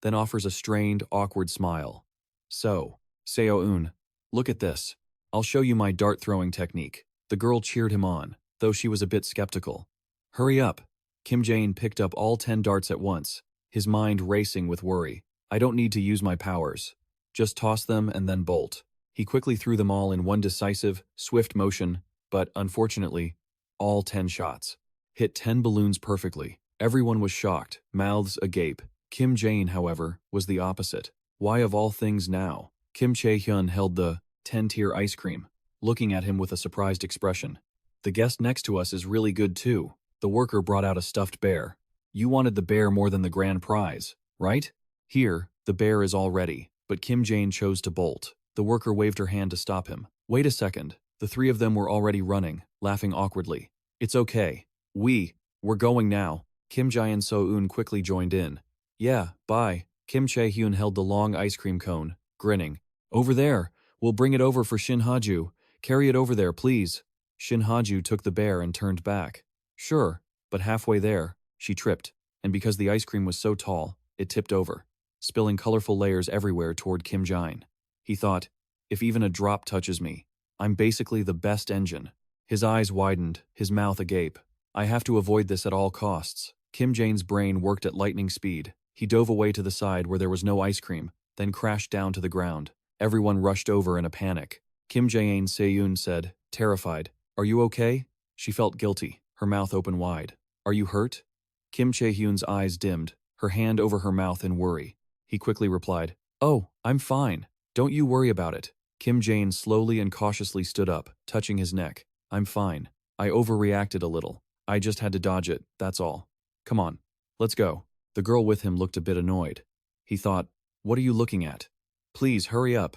then offers a strained, awkward smile. So-eun, look at this. I'll show you my dart-throwing technique. The girl cheered him on, though she was a bit skeptical. Hurry up. Kim Jaein picked up all 10 darts at once, his mind racing with worry. I don't need to use my powers. Just toss them and then bolt. He quickly threw them all in one decisive, swift motion, but, unfortunately, all 10 shots hit 10 balloons perfectly. Everyone was shocked, mouths agape. Kim Jaein, however, was the opposite. Why of all things now? Kim Chae-hyun held the 10-tier ice cream, looking at him with a surprised expression. The guest next to us is really good too. The worker brought out a stuffed bear. You wanted the bear more than the grand prize, right? Here, the bear is all ready, but Kim Jaein chose to bolt. The worker waved her hand to stop him. Wait a second. The 3 of them were already running, laughing awkwardly. It's okay. We're going now. Kim Jaein So-eun quickly joined in. Yeah, bye. Kim Chae-hyun held the long ice cream cone, grinning. Over there. We'll bring it over for Shin Ha-ju. Carry it over there, please. Shin Ha-ju took the bear and turned back. Sure, but halfway there, she tripped, and because the ice cream was so tall, it tipped over, spilling colorful layers everywhere toward Kim Jaein. He thought, if even a drop touches me, I'm basically the best engine. His eyes widened, his mouth agape. I have to avoid this at all costs. Kim Jaein's brain worked at lightning speed. He dove away to the side where there was no ice cream, then crashed down to the ground. Everyone rushed over in a panic. Kim Jaein said, terrified, "Are you okay?" She felt guilty, her mouth open wide. "Are you hurt?" Kim Chae-hyun's eyes dimmed, her hand over her mouth in worry. He quickly replied, "Oh, I'm fine. Don't you worry about it." Kim Jaein slowly and cautiously stood up, touching his neck. "I'm fine. I overreacted a little. I just had to dodge it, that's all. Come on, let's go." The girl with him looked a bit annoyed. He thought, what are you looking at? Please hurry up.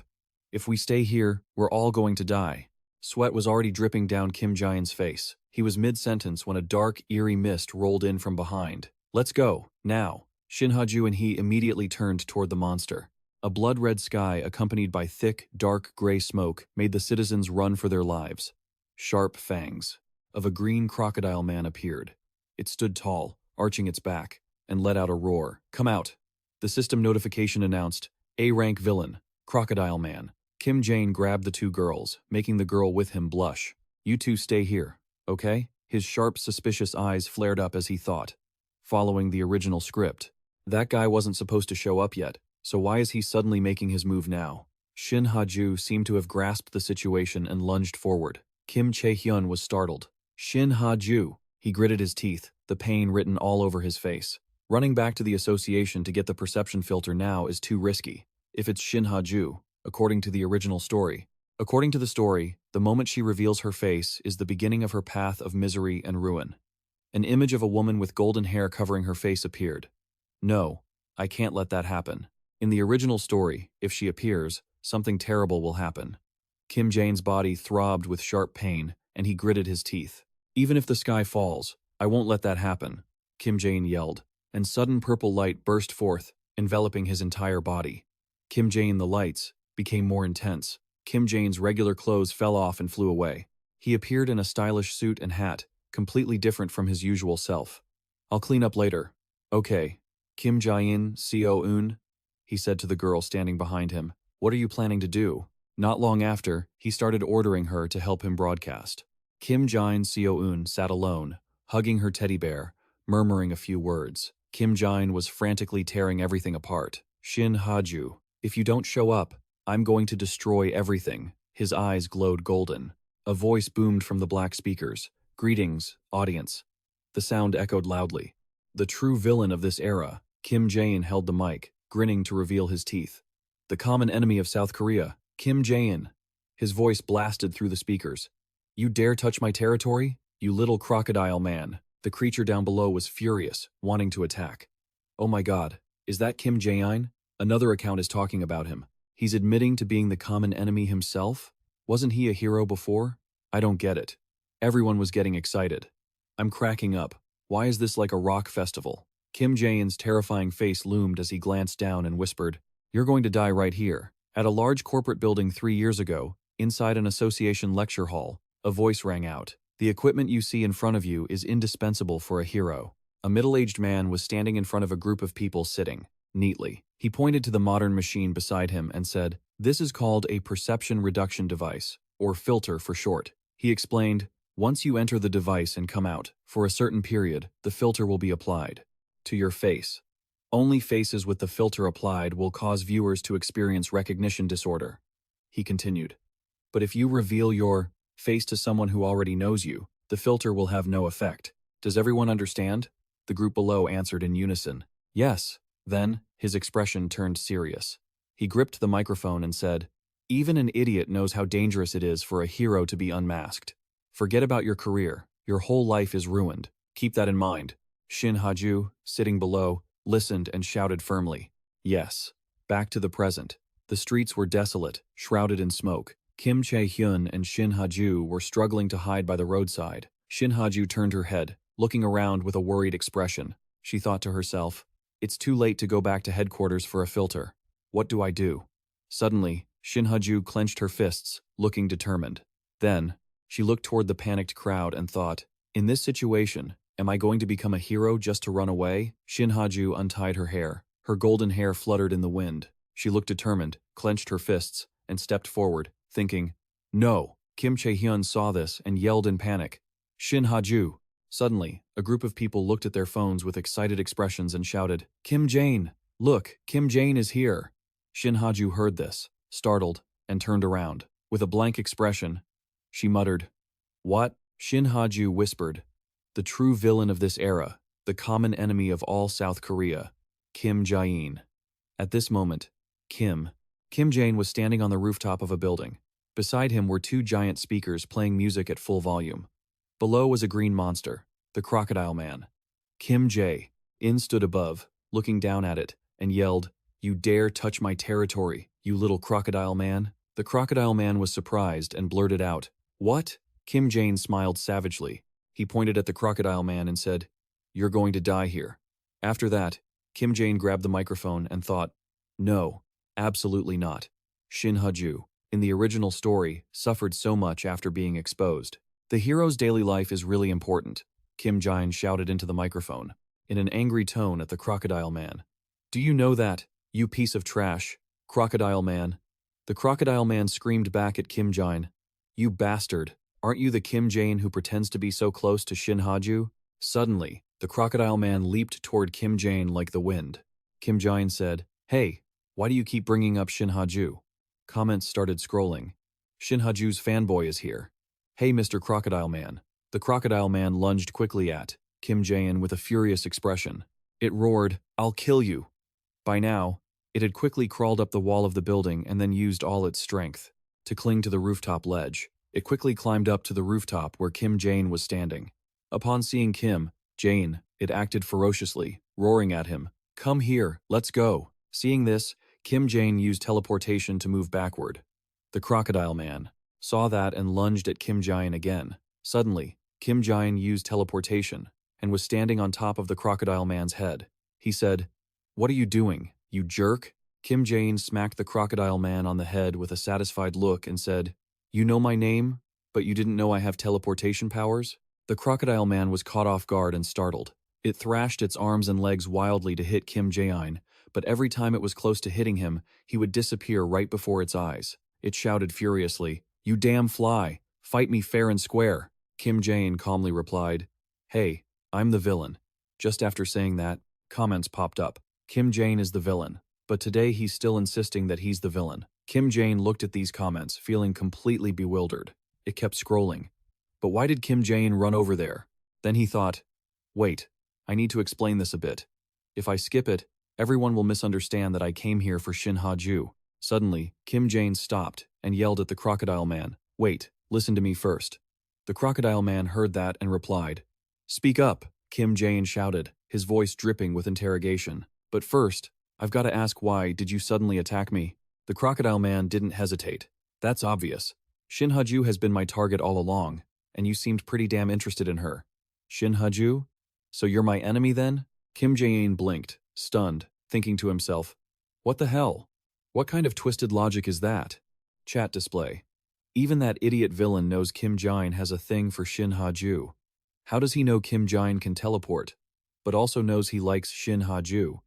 If we stay here, we're all going to die. Sweat was already dripping down Kim Jaein's face. He was mid-sentence when a dark, eerie mist rolled in from behind. Let's go, now. Shin Ha-ju and he immediately turned toward the monster. A blood-red sky accompanied by thick, dark gray smoke made the citizens run for their lives. Sharp fangs of a green crocodile man appeared. It stood tall, arching its back, and let out a roar. Come out. The system notification announced, A-rank villain, Crocodile Man. Kim Jaein grabbed the two girls, making the girl with him blush. You two stay here, okay? His sharp, suspicious eyes flared up as he thought. Following the original script, that guy wasn't supposed to show up yet, so why is he suddenly making his move now? Shin Ha-ju seemed to have grasped the situation and lunged forward. Kim Chae-hyun was startled. Shin Ha-ju. He gritted his teeth, the pain written all over his face. Running back to the association to get the perception filter now is too risky. If it's Shin Ha-ju, according to the original story. According to the story, the moment she reveals her face is the beginning of her path of misery and ruin. An image of a woman with golden hair covering her face appeared. No, I can't let that happen. In the original story, if she appears, something terrible will happen. Kim Jaein's body throbbed with sharp pain, and he gritted his teeth. Even if the sky falls, I won't let that happen, Kim Jaein yelled, and sudden purple light burst forth, enveloping his entire body. Kim Jaein the lights became more intense. Kim Jaein's regular clothes fell off and flew away. He appeared in a stylish suit and hat, completely different from his usual self. I'll clean up later. Okay. Kim Jaein, Co-eun, he said to the girl standing behind him. What are you planning to do? Not long after, he started ordering her to help him broadcast. Kim Jaein Co-eun sat alone, hugging her teddy bear, murmuring a few words. Kim Jaein was frantically tearing everything apart. Shin Ha-ju, if you don't show up, I'm going to destroy everything. His eyes glowed golden. A voice boomed from the black speakers. Greetings, audience. The sound echoed loudly. The true villain of this era, Kim Jaein held the mic, grinning to reveal his teeth. The common enemy of South Korea, Kim Jaein. His voice blasted through the speakers. You dare touch my territory? You little crocodile man. The creature down below was furious, wanting to attack. Oh my god, is that Kim Jaein? Another account is talking about him. He's admitting to being the common enemy himself? Wasn't he a hero before? I don't get it. Everyone was getting excited. I'm cracking up. Why is this like a rock festival? Kim Jaein's terrifying face loomed as he glanced down and whispered, You're going to die right here. At a large corporate building 3 years ago, inside an association lecture hall, a voice rang out. The equipment you see in front of you is indispensable for a hero. A middle-aged man was standing in front of a group of people sitting, neatly. He pointed to the modern machine beside him and said, This is called a perception reduction device, or filter for short. He explained, Once you enter the device and come out, for a certain period, the filter will be applied to your face. Only faces with the filter applied will cause viewers to experience recognition disorder. He continued, But if you reveal your face to someone who already knows you, the filter will have no effect. Does everyone understand? The group below answered in unison. Yes. Then, his expression turned serious. He gripped the microphone and said, Even an idiot knows how dangerous it is for a hero to be unmasked. Forget about your career. Your whole life is ruined. Keep that in mind. Shin Ha-ju, sitting below, listened and shouted firmly. Yes. Back to the present. The streets were desolate, shrouded in smoke. Kim Chae-hyun and Shin Ha-ju were struggling to hide by the roadside. Shin Ha-ju turned her head, looking around with a worried expression. She thought to herself, It's too late to go back to headquarters for a filter. What do I do? Suddenly, Shin Ha-ju clenched her fists, looking determined. Then, she looked toward the panicked crowd and thought, in this situation, am I going to become a hero just to run away? Shin Ha-ju untied her hair. Her golden hair fluttered in the wind. She looked determined, clenched her fists, and stepped forward, thinking, no. Kim Chae-hyun saw this and yelled in panic, Shin Ha-ju. Suddenly, a group of people looked at their phones with excited expressions and shouted, Kim Jaein! Look, Kim Jaein is here! Shin Ha-ju heard this, startled, and turned around. With a blank expression, she muttered, what? Shin Ha-ju whispered, the true villain of this era, the common enemy of all South Korea, Kim Jaein. At this moment, Kim Jaein was standing on the rooftop of a building. Beside him were two giant speakers playing music at full volume. Below was a green monster, the Crocodile Man. Kim Jae-in stood above, looking down at it, and yelled, you dare touch my territory, you little crocodile man? The Crocodile Man was surprised and blurted out, what? Kim Jaein smiled savagely. He pointed at the Crocodile Man and said, you're going to die here. After that, Kim Jaein grabbed the microphone and thought, no, absolutely not. Shin Ha-ju, in the original story, suffered so much after being exposed. The hero's daily life is really important, Kim Jaein shouted into the microphone, in an angry tone at the Crocodile Man. Do you know that, you piece of trash, Crocodile Man? The Crocodile Man screamed back at Kim Jaein, you bastard, aren't you the Kim Jaein who pretends to be so close to Shin Ha-ju? Suddenly, the Crocodile Man leaped toward Kim Jaein like the wind. Kim Jaein said, hey, why do you keep bringing up Shin Ha-ju? Comments started scrolling. Shin Ha-ju's fanboy is here. Hey, Mr. Crocodile Man. The Crocodile Man lunged quickly at Kim Jaein with a furious expression. It roared, I'll kill you. By now, it had quickly crawled up the wall of the building and then used all its strength to cling to the rooftop ledge. It quickly climbed up to the rooftop where Kim Jaein was standing. Upon seeing Kim Jaein, it acted ferociously, roaring at him, come here, let's go. Seeing this, Kim Jaein used teleportation to move backward. The Crocodile Man saw that and lunged at Kim Jaein again. Suddenly, Kim Jaein used teleportation and was standing on top of the Crocodile Man's head. He said, what are you doing, you jerk? Kim Jaein smacked the Crocodile Man on the head with a satisfied look and said, you know my name, but you didn't know I have teleportation powers? The Crocodile Man was caught off guard and startled. It thrashed its arms and legs wildly to hit Kim Jaein, but every time it was close to hitting him, he would disappear right before its eyes. It shouted furiously, you damn fly, fight me fair and square. Kim Jaein calmly replied, hey, I'm the villain. Just after saying that, comments popped up. Kim Jaein is the villain, but today he's still insisting that he's the villain. Kim Jaein looked at these comments, feeling completely bewildered. It kept scrolling. But why did Kim Jaein run over there? Then he thought, wait, I need to explain this a bit. If I skip it, everyone will misunderstand that I came here for Shin Ha-ju. Suddenly, Kim Jaein stopped and yelled at the Crocodile Man, wait, listen to me first. The Crocodile Man heard that and replied, speak up, Kim Jaein shouted, his voice dripping with interrogation. But first, I've got to ask, why did you suddenly attack me? The Crocodile Man didn't hesitate. That's obvious. Shin Ha-ju has been my target all along, and you seemed pretty damn interested in her. Shin Ha-ju? So you're my enemy then? Kim Jaein blinked, stunned, thinking to himself, what the hell? What kind of twisted logic is that? Chat display. Even that idiot villain knows Kim Jaein has a thing for Shin Ha-ju. How does he know Kim Jaein can teleport, but also knows he likes Shin Ha-ju?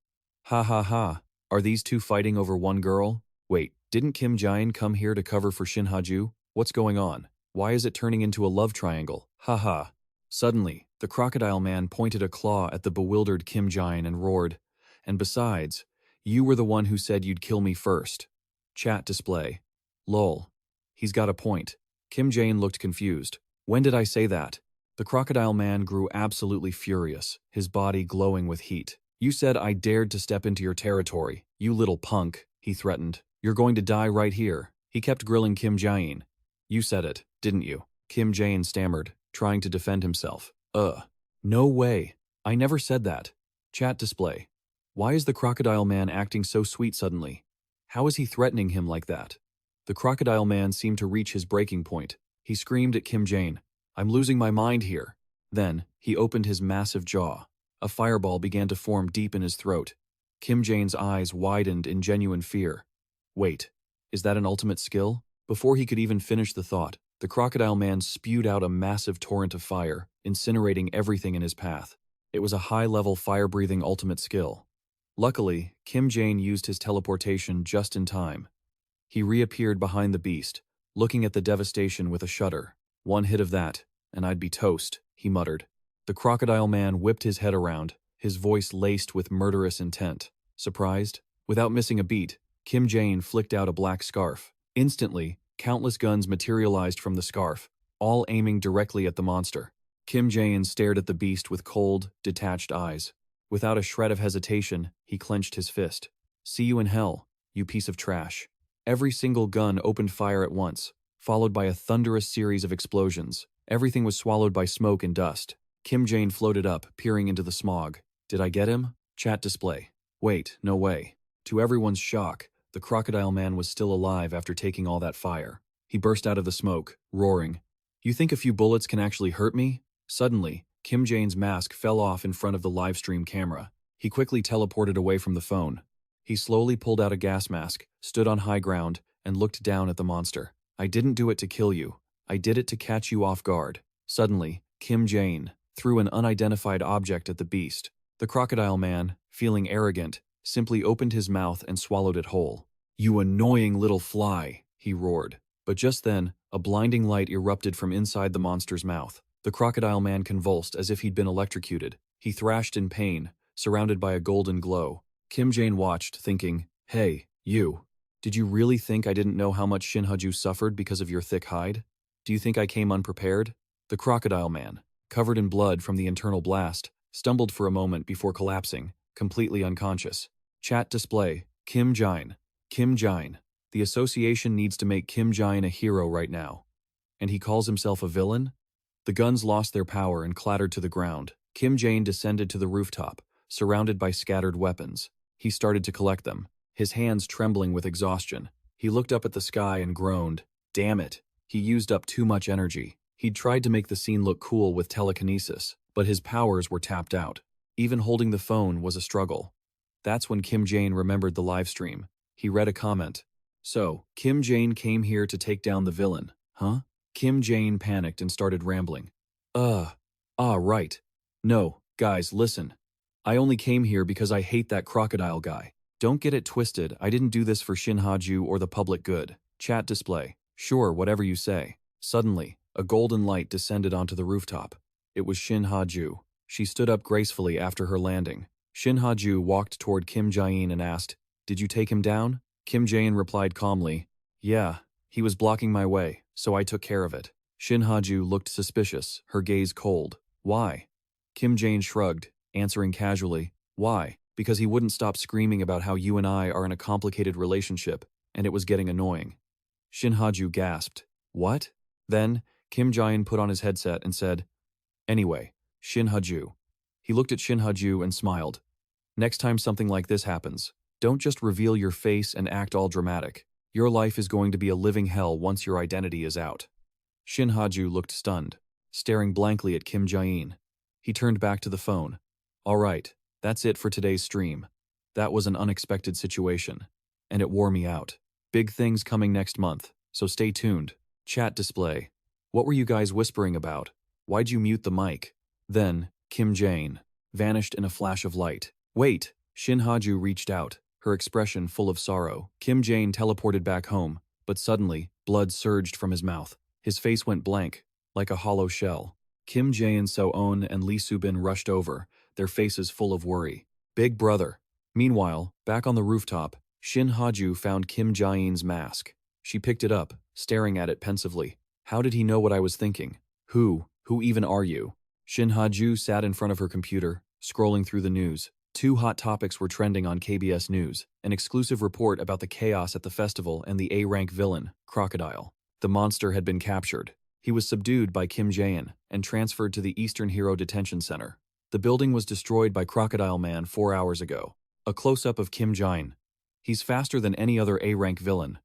Ha ha ha, are these two fighting over one girl? Wait, didn't Kim Jaein come here to cover for Shin Ha-ju? What's going on? Why is it turning into a love triangle? Ha ha. Suddenly, the Crocodile Man pointed a claw at the bewildered Kim Jaein and roared, and besides, you were the one who said you'd kill me first. Chat display. Lol. He's got a point. Kim Jaein looked confused. When did I say that? The Crocodile Man grew absolutely furious, his body glowing with heat. You said I dared to step into your territory, you little punk, he threatened. You're going to die right here. He kept grilling Kim Jaein. You said it, didn't you? Kim Jaein stammered, trying to defend himself. No way. I never said that. Chat display. Why is the Crocodile Man acting so sweet suddenly? How is he threatening him like that? The Crocodile Man seemed to reach his breaking point. He screamed at Kim Jaein, I'm losing my mind here. Then, he opened his massive jaw. A fireball began to form deep in his throat. Kim Jaein's eyes widened in genuine fear. Wait, is that an ultimate skill? Before he could even finish the thought, the crocodile man spewed out a massive torrent of fire, incinerating everything in his path. It was a high-level fire-breathing ultimate skill. Luckily, Kim Jaein used his teleportation just in time. He reappeared behind the beast, looking at the devastation with a shudder. One hit of that, and I'd be toast, he muttered. The crocodile man whipped his head around, his voice laced with murderous intent. Surprised? Without missing a beat, Kim Jaein flicked out a black scarf. Instantly, countless guns materialized from the scarf, all aiming directly at the monster. Kim Jaein stared at the beast with cold, detached eyes. Without a shred of hesitation, he clenched his fist. See you in hell, you piece of trash. Every single gun opened fire at once, followed by a thunderous series of explosions. Everything was swallowed by smoke and dust. Kim Jaein floated up, peering into the smog. Did I get him? Chat display. Wait, no way. To everyone's shock, the crocodile man was still alive after taking all that fire. He burst out of the smoke, roaring. You think a few bullets can actually hurt me? Suddenly, Kim Jaein's mask fell off in front of the livestream camera. He quickly teleported away from the phone. He slowly pulled out a gas mask, stood on high ground, and looked down at the monster. I didn't do it to kill you. I did it to catch you off guard. Suddenly, Kim Jaein threw an unidentified object at the beast. The crocodile man, feeling arrogant, simply opened his mouth and swallowed it whole. You annoying little fly, he roared. But just then, a blinding light erupted from inside the monster's mouth. The crocodile man convulsed as if he'd been electrocuted. He thrashed in pain, surrounded by a golden glow. Kim Jaein watched, thinking, Hey, you. Did you really think I didn't know how much Shin Ha-ju suffered because of your thick hide? Do you think I came unprepared? The crocodile man, covered in blood from the internal blast, stumbled for a moment before collapsing, completely unconscious. Chat display. Kim Jaein. Kim Jaein. The association needs to make Kim Jaein a hero right now. And he calls himself a villain? The guns lost their power and clattered to the ground. Kim Jaein descended to the rooftop, surrounded by scattered weapons. He started to collect them, his hands trembling with exhaustion. He looked up at the sky and groaned. Damn it. He used up too much energy. He'd tried to make the scene look cool with telekinesis, but his powers were tapped out. Even holding the phone was a struggle. That's when Kim Jaein remembered the livestream. He read a comment. So, Kim Jaein came here to take down the villain, huh? Kim Jaein panicked and started rambling. Right. No, guys, listen. I only came here because I hate that crocodile guy. Don't get it twisted, I didn't do this for Shin Ha-ju or the public good. Chat display. Sure, whatever you say. Suddenly, a golden light descended onto the rooftop. It was Shin Ha-ju. She stood up gracefully after her landing. Shin Ha-ju walked toward Kim Jaein and asked, Did you take him down? Kim Jaein replied calmly, Yeah, he was blocking my way, so I took care of it. Shin Ha-ju looked suspicious, her gaze cold. Why? Kim Jaein shrugged, answering casually, Why? Because he wouldn't stop screaming about how you and I are in a complicated relationship, and it was getting annoying. Shin Ha-ju gasped. What? Then, Kim Jaein put on his headset and said, Anyway, Shin Ha-ju. He looked at Shin Ha-ju and smiled. Next time something like this happens, don't just reveal your face and act all dramatic. Your life is going to be a living hell once your identity is out. Shin Ha-ju looked stunned, staring blankly at Kim Jaein. He turned back to the phone. All right, that's it for today's stream. That was an unexpected situation, and it wore me out. Big things coming next month, so stay tuned. Chat display. What were you guys whispering about? Why'd you mute the mic? Then, Kim Jaein vanished in a flash of light. Wait! Shin Ha-ju reached out, her expression full of sorrow. Kim Jaein teleported back home, but suddenly, blood surged from his mouth. His face went blank, like a hollow shell. Kim Jaein, So-eun, and Lee Soo-bin rushed over, their faces full of worry. Big brother. Meanwhile, back on the rooftop, Shin Ha-ju found Kim Jaein's mask. She picked it up, staring at it pensively. How did he know what I was thinking? Who even are you? Shin Ha-ju sat in front of her computer, scrolling through the news. 2 hot topics were trending on KBS News, an exclusive report about the chaos at the festival and the A-rank villain, Crocodile. The monster had been captured. He was subdued by Kim Jaein and transferred to the Eastern Hero Detention Center. The building was destroyed by Crocodile Man 4 hours ago. A close-up of Kim Jaein. He's faster than any other A-rank villain.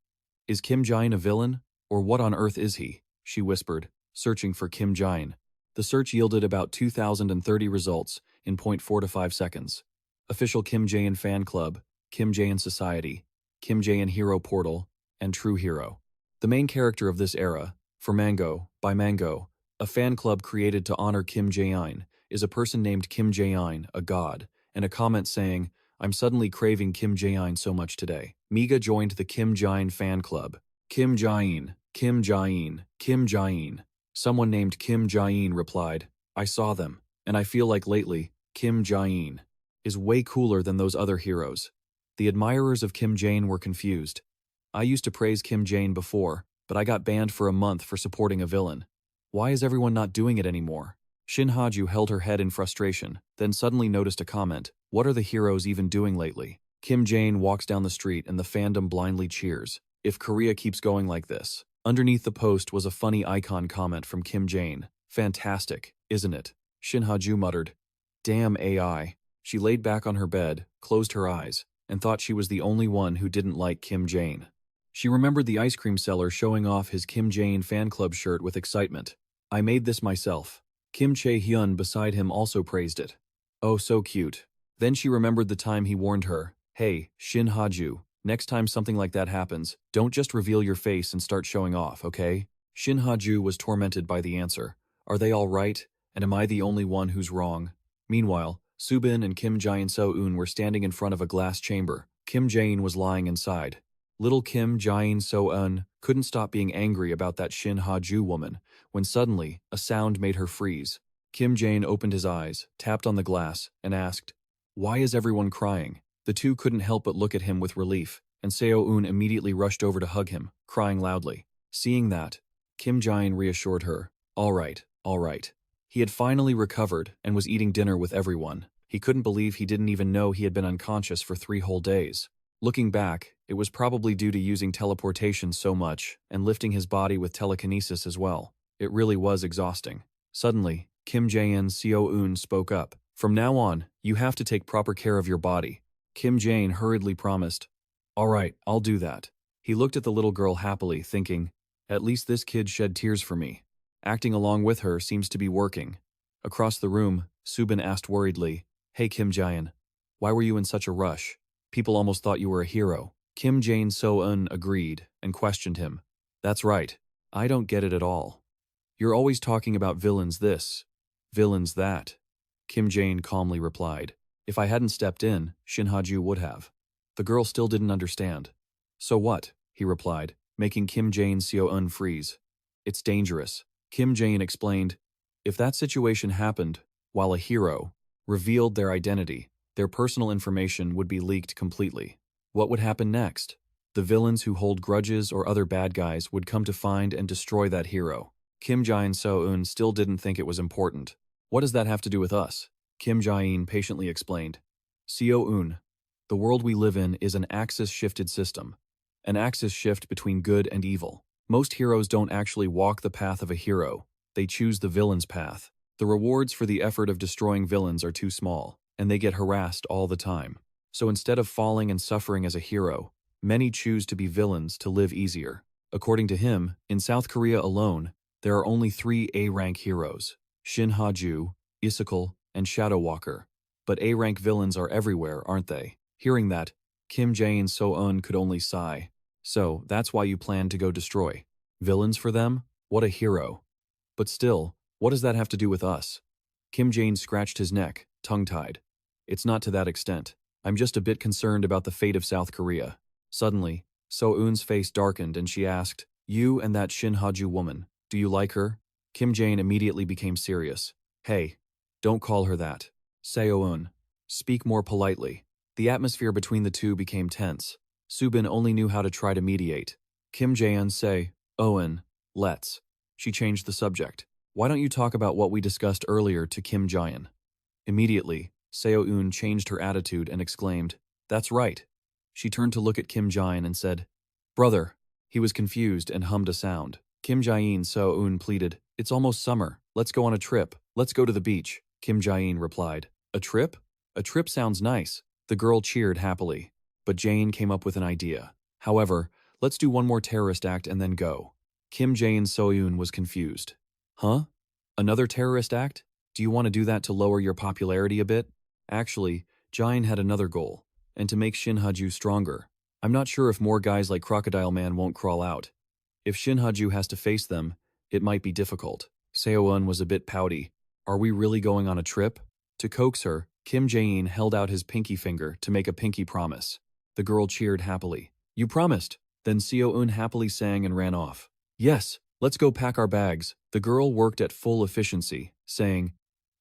Is Kim Jaein a villain? Or what on earth is he? She whispered, searching for Kim Jaein. The search yielded about 2,030 results in 0.4 to 5 seconds. Official Kim Jaein Fan Club, Kim Jaein Society, Kim Jaein Hero Portal, and True Hero. The main character of this era, for Mango, by Mango, a fan club created to honor Kim Jaein, is a person named Kim Jaein, a god, and a comment saying, "I'm suddenly craving Kim Jaein so much today." Miga joined the Kim Jaein fan club. Kim Jaein, Kim Jaein, Kim Jaein. Someone named Kim Jaein replied, "I saw them, and I feel like lately, Kim Jaein is way cooler than those other heroes." The admirers of Kim Jaein were confused. "I used to praise Kim Jaein before, but I got banned for a month for supporting a villain. Why is everyone not doing it anymore?" Shin Ha-ju held her head in frustration, then suddenly noticed a comment. "What are the heroes even doing lately?" Kim Jaein walks down the street and the fandom blindly cheers. "If Korea keeps going like this." Underneath the post was a funny icon comment from Kim Jaein. "Fantastic, isn't it?" Shin Ha-ju muttered, "Damn AI." She laid back on her bed, closed her eyes, and thought she was the only one who didn't like Kim Jaein. She remembered the ice cream seller showing off his Kim Jaein fan club shirt with excitement. "I made this myself." Kim Chae-hyun beside him also praised it. "Oh, so cute." Then she remembered the time he warned her, "Hey, Shin Ha-ju, next time something like that happens, don't just reveal your face and start showing off, okay?" Shin Ha-ju was tormented by the answer. Are they all right? And am I the only one who's wrong? Meanwhile, Subin and Kim Jaein So-eun were standing in front of a glass chamber. Kim Jaein was lying inside. Little Kim Jaein So-eun couldn't stop being angry about that Shin Ha-ju woman, when suddenly, a sound made her freeze. Kim Jaein opened his eyes, tapped on the glass, and asked, "Why is everyone crying?" The two couldn't help but look at him with relief, and Seo-eun immediately rushed over to hug him, crying loudly. Seeing that, Kim Jaein reassured her, all right. He had finally recovered and was eating dinner with everyone. He couldn't believe he didn't even know he had been unconscious for 3 whole days. Looking back, it was probably due to using teleportation so much and lifting his body with telekinesis as well. It really was exhausting. Suddenly, Kim Jaein Seo-eun spoke up. "From now on, you have to take proper care of your body." Kim Jaein hurriedly promised, "All right, I'll do that." He looked at the little girl happily, thinking, "At least this kid shed tears for me. Acting along with her seems to be working." Across the room, Subin asked worriedly, "Hey Kim Jaein, why were you in such a rush? People almost thought you were a hero." Kim Jaein So-eun agreed and questioned him. "That's right. I don't get it at all. You're always talking about villains this, villains that." Kim Jaein calmly replied, "If I hadn't stepped in, Shin Ha-ju would have." The girl still didn't understand. "So what?" he replied, making Kim Jaein So-eun freeze. "It's dangerous." Kim Jaein explained, "If that situation happened while a hero revealed their identity, their personal information would be leaked completely. What would happen next? The villains who hold grudges or other bad guys would come to find and destroy that hero." Kim Jaein So-eun still didn't think it was important. "What does that have to do with us?" Kim Jaein patiently explained. "Seo-eun, the world we live in is an axis-shifted system. An axis shift between good and evil. Most heroes don't actually walk the path of a hero, they choose the villain's path. The rewards for the effort of destroying villains are too small, and they get harassed all the time. So instead of falling and suffering as a hero, many choose to be villains to live easier." According to him, in South Korea alone, there are only 3 A-rank heroes: Shin Ha-ju, Isakal, and Shadow Walker. But A-rank villains are everywhere, aren't they? Hearing that, Kim Jaein So-eun could only sigh. "So, that's why you plan to go destroy villains for them? What a hero. But still, what does that have to do with us?" Kim Jaein scratched his neck, tongue-tied. "It's not to that extent. I'm just a bit concerned about the fate of South Korea." Suddenly, So-eun's face darkened and she asked, "You and that Shin Ha-ju woman, do you like her?" Kim Jaein immediately became serious. "Hey, don't call her that. Seo-eun, speak more politely." The atmosphere between the two became tense. Subin only knew how to try to mediate. Kim Jaein say, "Owen, let's." She changed the subject. "Why don't you talk about what we discussed earlier?" to Kim Jaein. Immediately, Seo-eun changed her attitude and exclaimed, "That's right." She turned to look at Kim Jaein and said, "Brother." He was confused and hummed a sound. Kim Jaein So-eun pleaded, "It's almost summer. Let's go on a trip. Let's go to the beach." Kim Jaein replied, "A trip? A trip sounds nice." The girl cheered happily. But Jaein came up with an idea. "However, let's do one more terrorist act and then go." Kim Jaein So-eun was confused. "Huh? Another terrorist act? Do you want to do that to lower your popularity a bit?" Actually, Jaein had another goal, and to make Shin Ha-ju stronger. I'm not sure if more guys like Crocodile Man won't crawl out. If Shin Ha-ju has to face them, it might be difficult. Seo-eun was a bit pouty. Are we really going on a trip? To coax her, Kim Jaein held out his pinky finger to make a pinky promise. The girl cheered happily. You promised. Then Seo-eun happily sang and ran off. Yes, let's go pack our bags. The girl worked at full efficiency, saying,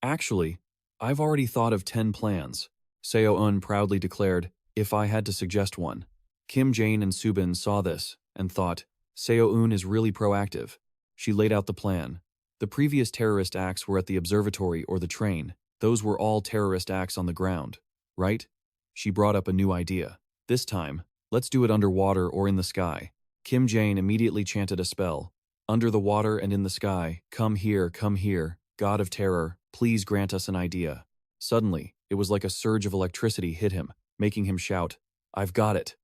Actually, I've already thought of 10 plans. Seo-eun proudly declared, if I had to suggest one. Kim Jaein and Subin saw this and thought, Seo-eun is really proactive. She laid out the plan. The previous terrorist acts were at the observatory or the train. Those were all terrorist acts on the ground, right? She brought up a new idea. This time, let's do it underwater or in the sky. Kim Jaein immediately chanted a spell. Under the water and in the sky, come here, God of terror, please grant us an idea. Suddenly, it was like a surge of electricity hit him, making him shout, I've got it.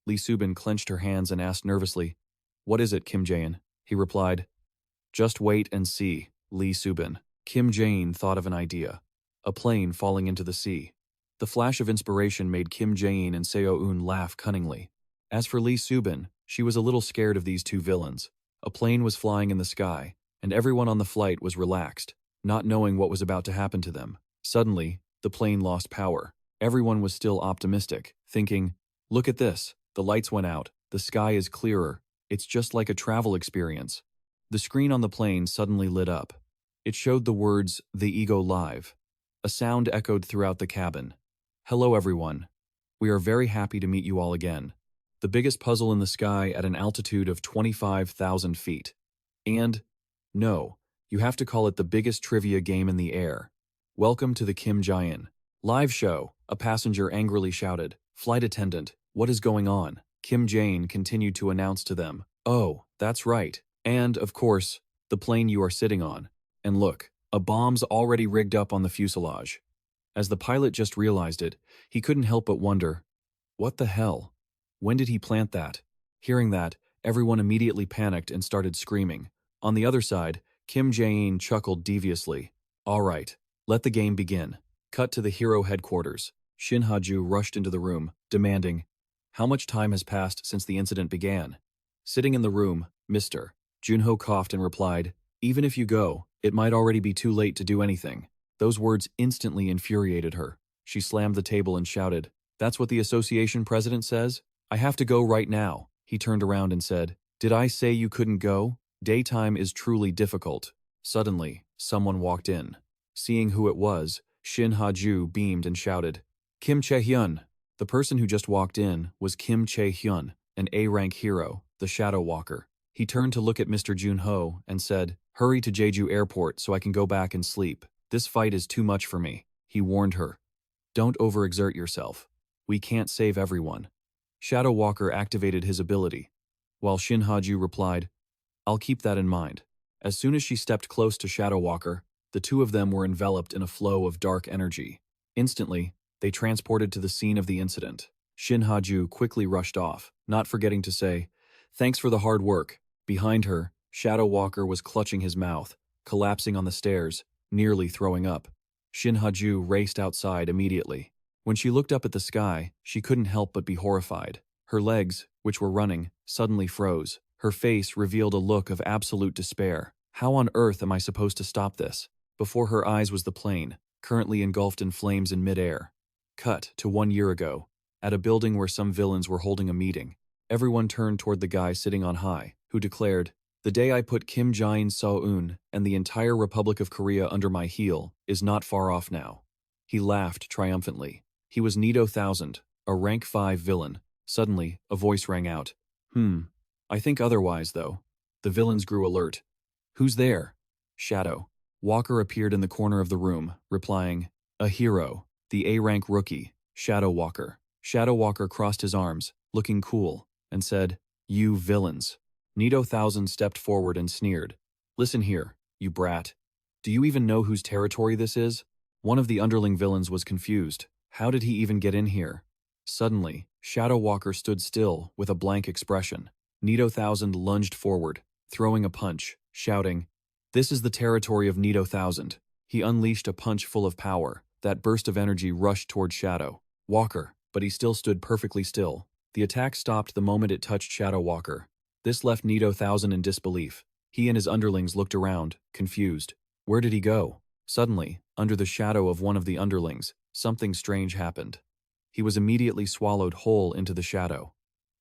Lee Subin clenched her hands and asked nervously, What is it, Kim Jaein? He replied, Just wait and see, Lee Subin. Kim Jaein thought of an idea. A plane falling into the sea. The flash of inspiration made Kim Jaein and Seo-eun laugh cunningly. As for Lee Subin, she was a little scared of these two villains. A plane was flying in the sky, and everyone on the flight was relaxed, not knowing what was about to happen to them. Suddenly, the plane lost power. Everyone was still optimistic, thinking, Look at this, the lights went out, the sky is clearer, it's just like a travel experience. The screen on the plane suddenly lit up. It showed the words, The Ego Live. A sound echoed throughout the cabin. Hello everyone. We are very happy to meet you all again. The biggest puzzle in the sky at an altitude of 25,000 feet. And, no, you have to call it the biggest trivia game in the air. Welcome to the Kim Jaein live show, a passenger angrily shouted. Flight attendant, what is going on? Kim Jaein continued to announce to them. Oh, that's right. And, of course, the plane you are sitting on. And look, a bomb's already rigged up on the fuselage. As the pilot just realized it, he couldn't help but wonder, what the hell? When did he plant that? Hearing that, everyone immediately panicked and started screaming. On the other side, Kim Jaein chuckled deviously. All right, let the game begin. Cut to the hero headquarters. Shin Ha-ju rushed into the room, demanding, How much time has passed since the incident began? Sitting in the room, Mr. Junho coughed and replied, Even if you go, it might already be too late to do anything. Those words instantly infuriated her. She slammed the table and shouted, That's what the association president says? I have to go right now. He turned around and said, Did I say you couldn't go? Daytime is truly difficult. Suddenly, someone walked in. Seeing who it was, Shin Ha-ju beamed and shouted, Kim Chae-hyun. The person who just walked in was Kim Chae-hyun, an A-rank hero, the Shadow Walker. He turned to look at Mr. Junho and said, Hurry to Jeju Airport so I can go back and sleep. This fight is too much for me. He warned her. Don't overexert yourself. We can't save everyone. Shadow Walker activated his ability, while Shin Ha-ju replied, I'll keep that in mind. As soon as she stepped close to Shadow Walker, the two of them were enveloped in a flow of dark energy. Instantly, they transported to the scene of the incident. Shin Ha-ju quickly rushed off, not forgetting to say, Thanks for the hard work. Behind her, Shadow Walker was clutching his mouth, collapsing on the stairs, nearly throwing up. Shin Ha-ju raced outside immediately. When she looked up at the sky, she couldn't help but be horrified. Her legs, which were running, suddenly froze. Her face revealed a look of absolute despair. How on earth am I supposed to stop this? Before her eyes was the plane, currently engulfed in flames in midair. Cut to 1 year ago, at a building where some villains were holding a meeting. Everyone turned toward the guy sitting on high, who declared, The day I put Kim Jaein Seo-eun and the entire Republic of Korea under my heel is not far off now. He laughed triumphantly. He was Nido 1000, a rank 5 villain. Suddenly, a voice rang out. I think otherwise, though. The villains grew alert. Who's there? Shadow Walker appeared in the corner of the room, replying, A hero, the A-rank rookie, Shadow Walker. Shadow Walker crossed his arms, looking cool, and said, You villains. Nido 1000 stepped forward and sneered. Listen here, you brat. Do you even know whose territory this is? One of the underling villains was confused. How did he even get in here? Suddenly, Shadow Walker stood still with a blank expression. Nido 1000 lunged forward, throwing a punch, shouting, This is the territory of Nido 1000. He unleashed a punch full of power. That burst of energy rushed toward Shadow. Walker, but he still stood perfectly still. The attack stopped the moment it touched Shadow Walker. This left Nito 1000 in disbelief. He and his underlings looked around, confused. Where did he go? Suddenly, under the shadow of one of the underlings, something strange happened. He was immediately swallowed whole into the shadow.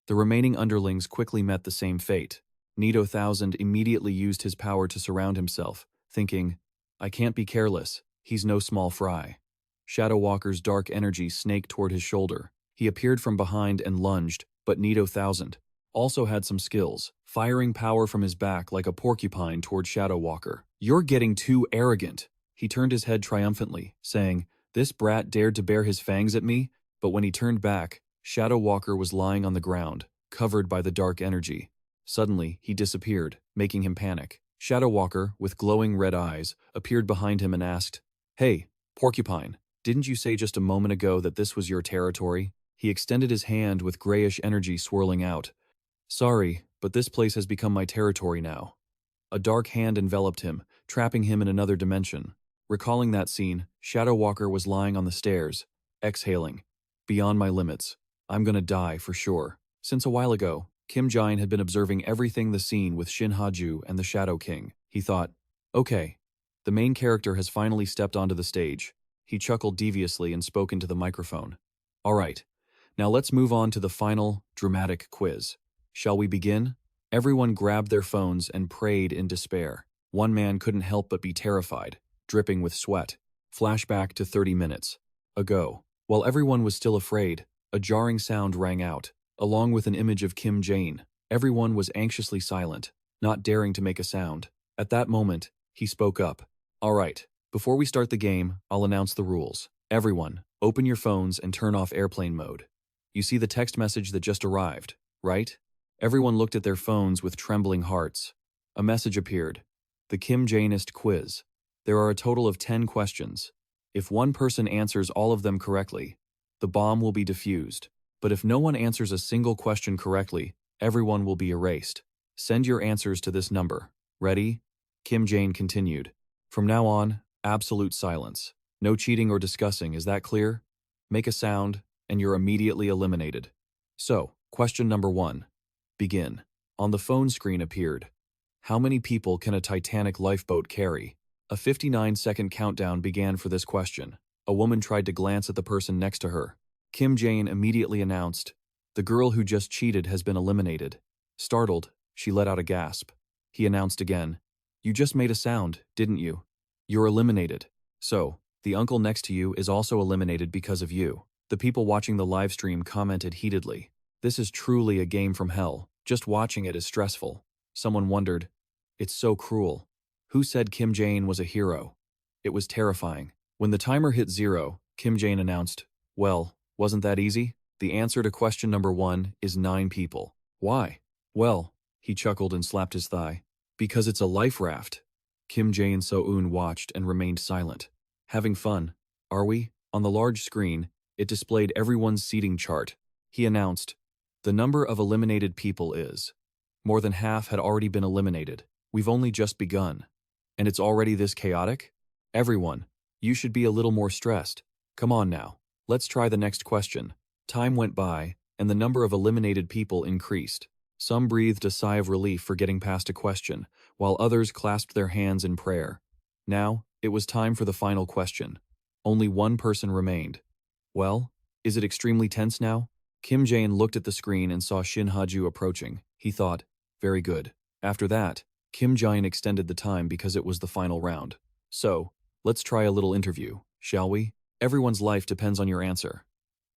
The remaining underlings quickly met the same fate. Nito 1000 immediately used his power to surround himself, thinking, I can't be careless, he's no small fry. Shadow Walker's dark energy snaked toward his shoulder. He appeared from behind and lunged, but Nito 1000 also had some skills, firing power from his back like a porcupine toward Shadow Walker. You're getting too arrogant. He turned his head triumphantly, saying, this brat dared to bare his fangs at me, but when he turned back, Shadow Walker was lying on the ground, covered by the dark energy. Suddenly, he disappeared, making him panic. Shadow Walker, with glowing red eyes, appeared behind him and asked, Hey, Porcupine, didn't you say just a moment ago that this was your territory? He extended his hand with grayish energy swirling out. Sorry, but this place has become my territory now. A dark hand enveloped him, trapping him in another dimension. Recalling that scene, Shadow Walker was lying on the stairs, exhaling. Beyond my limits. I'm gonna die for sure. Since a while ago, Kim Jaein had been observing everything the scene with Shin Ha-ju and the Shadow King. He thought, okay, the main character has finally stepped onto the stage. He chuckled deviously and spoke into the microphone. All right, now let's move on to the final, dramatic quiz. Shall we begin? Everyone grabbed their phones and prayed in despair. One man couldn't help but be terrified, dripping with sweat. Flashback to 30 minutes ago. While everyone was still afraid, a jarring sound rang out, along with an image of Kim Jaein. Everyone was anxiously silent, not daring to make a sound. At that moment, he spoke up. All right, before we start the game, I'll announce the rules. Everyone, open your phones and turn off airplane mode. You see the text message that just arrived, right? Everyone looked at their phones with trembling hearts. A message appeared. The Kim Jaeinist quiz. There are a total of 10 questions. If one person answers all of them correctly, the bomb will be defused. But if no one answers a single question correctly, everyone will be erased. Send your answers to this number. Ready? Kim Jaein continued. From now on, absolute silence. No cheating or discussing, is that clear? Make a sound, and you're immediately eliminated. So, question number 1. Begin. On the phone screen appeared. How many people can a Titanic lifeboat carry? A 59-second countdown began for this question. A woman tried to glance at the person next to her. Kim Jaein immediately announced, the girl who just cheated has been eliminated. Startled, she let out a gasp. He announced again, you just made a sound, didn't you? You're eliminated. So, the uncle next to you is also eliminated because of you. The people watching the live stream commented heatedly. This is truly a game from hell. Just watching it is stressful. Someone wondered, it's so cruel. Who said Kim Jaein was a hero? It was terrifying. When the timer hit 0, Kim Jaein announced, well, wasn't that easy? The answer to question number 1 is 9 people. Why? Well, he chuckled and slapped his thigh. Because it's a life raft. Kim Jaein So-eun watched and remained silent. Having fun, are we? On the large screen, it displayed everyone's seating chart. He announced, the number of eliminated people is. More than half had already been eliminated. We've only just begun. And it's already this chaotic? Everyone, you should be a little more stressed. Come on now. Let's try the next question. Time went by, and the number of eliminated people increased. Some breathed a sigh of relief for getting past a question, while others clasped their hands in prayer. Now, it was time for the final question. Only one person remained. Well, is it extremely tense now? Kim Jaein looked at the screen and saw Shin Ha-ju approaching. He thought, very good. After that, Kim Jaein extended the time because it was the final round. So, let's try a little interview, shall we? Everyone's life depends on your answer.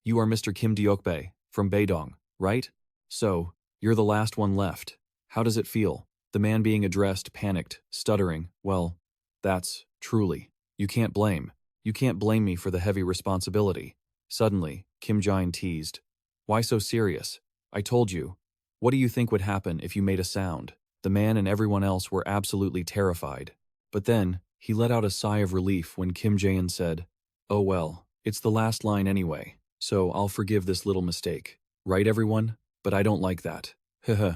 You are Mr. Kim Deokbae, from Baedong, right? So, you're the last one left. How does it feel? The man being addressed panicked, stuttering. Well, that's, truly. You can't blame me for the heavy responsibility. Suddenly, Kim Jaein teased. Why so serious? I told you. What do you think would happen if you made a sound? The man and everyone else were absolutely terrified. But then, he let out a sigh of relief when Kim Jaein said, oh well, it's the last line anyway, so I'll forgive this little mistake. Right, everyone? But I don't like that. Heh.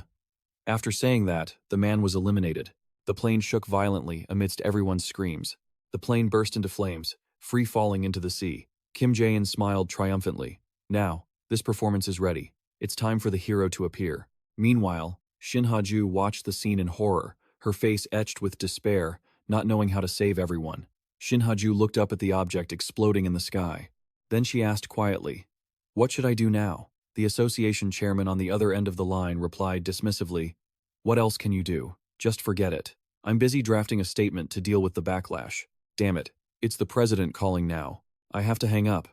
After saying that, the man was eliminated. The plane shook violently amidst everyone's screams. The plane burst into flames, free falling into the sea. Kim Jaein smiled triumphantly. Now, this performance is ready. It's time for the hero to appear. Meanwhile, Shin Ha-ju watched the scene in horror, her face etched with despair, not knowing how to save everyone. Shin Ha-ju looked up at the object exploding in the sky. Then she asked quietly, "What should I do now?" The association chairman on the other end of the line replied dismissively, "What else can you do? Just forget it. I'm busy drafting a statement to deal with the backlash. Damn it, it's the president calling now. I have to hang up."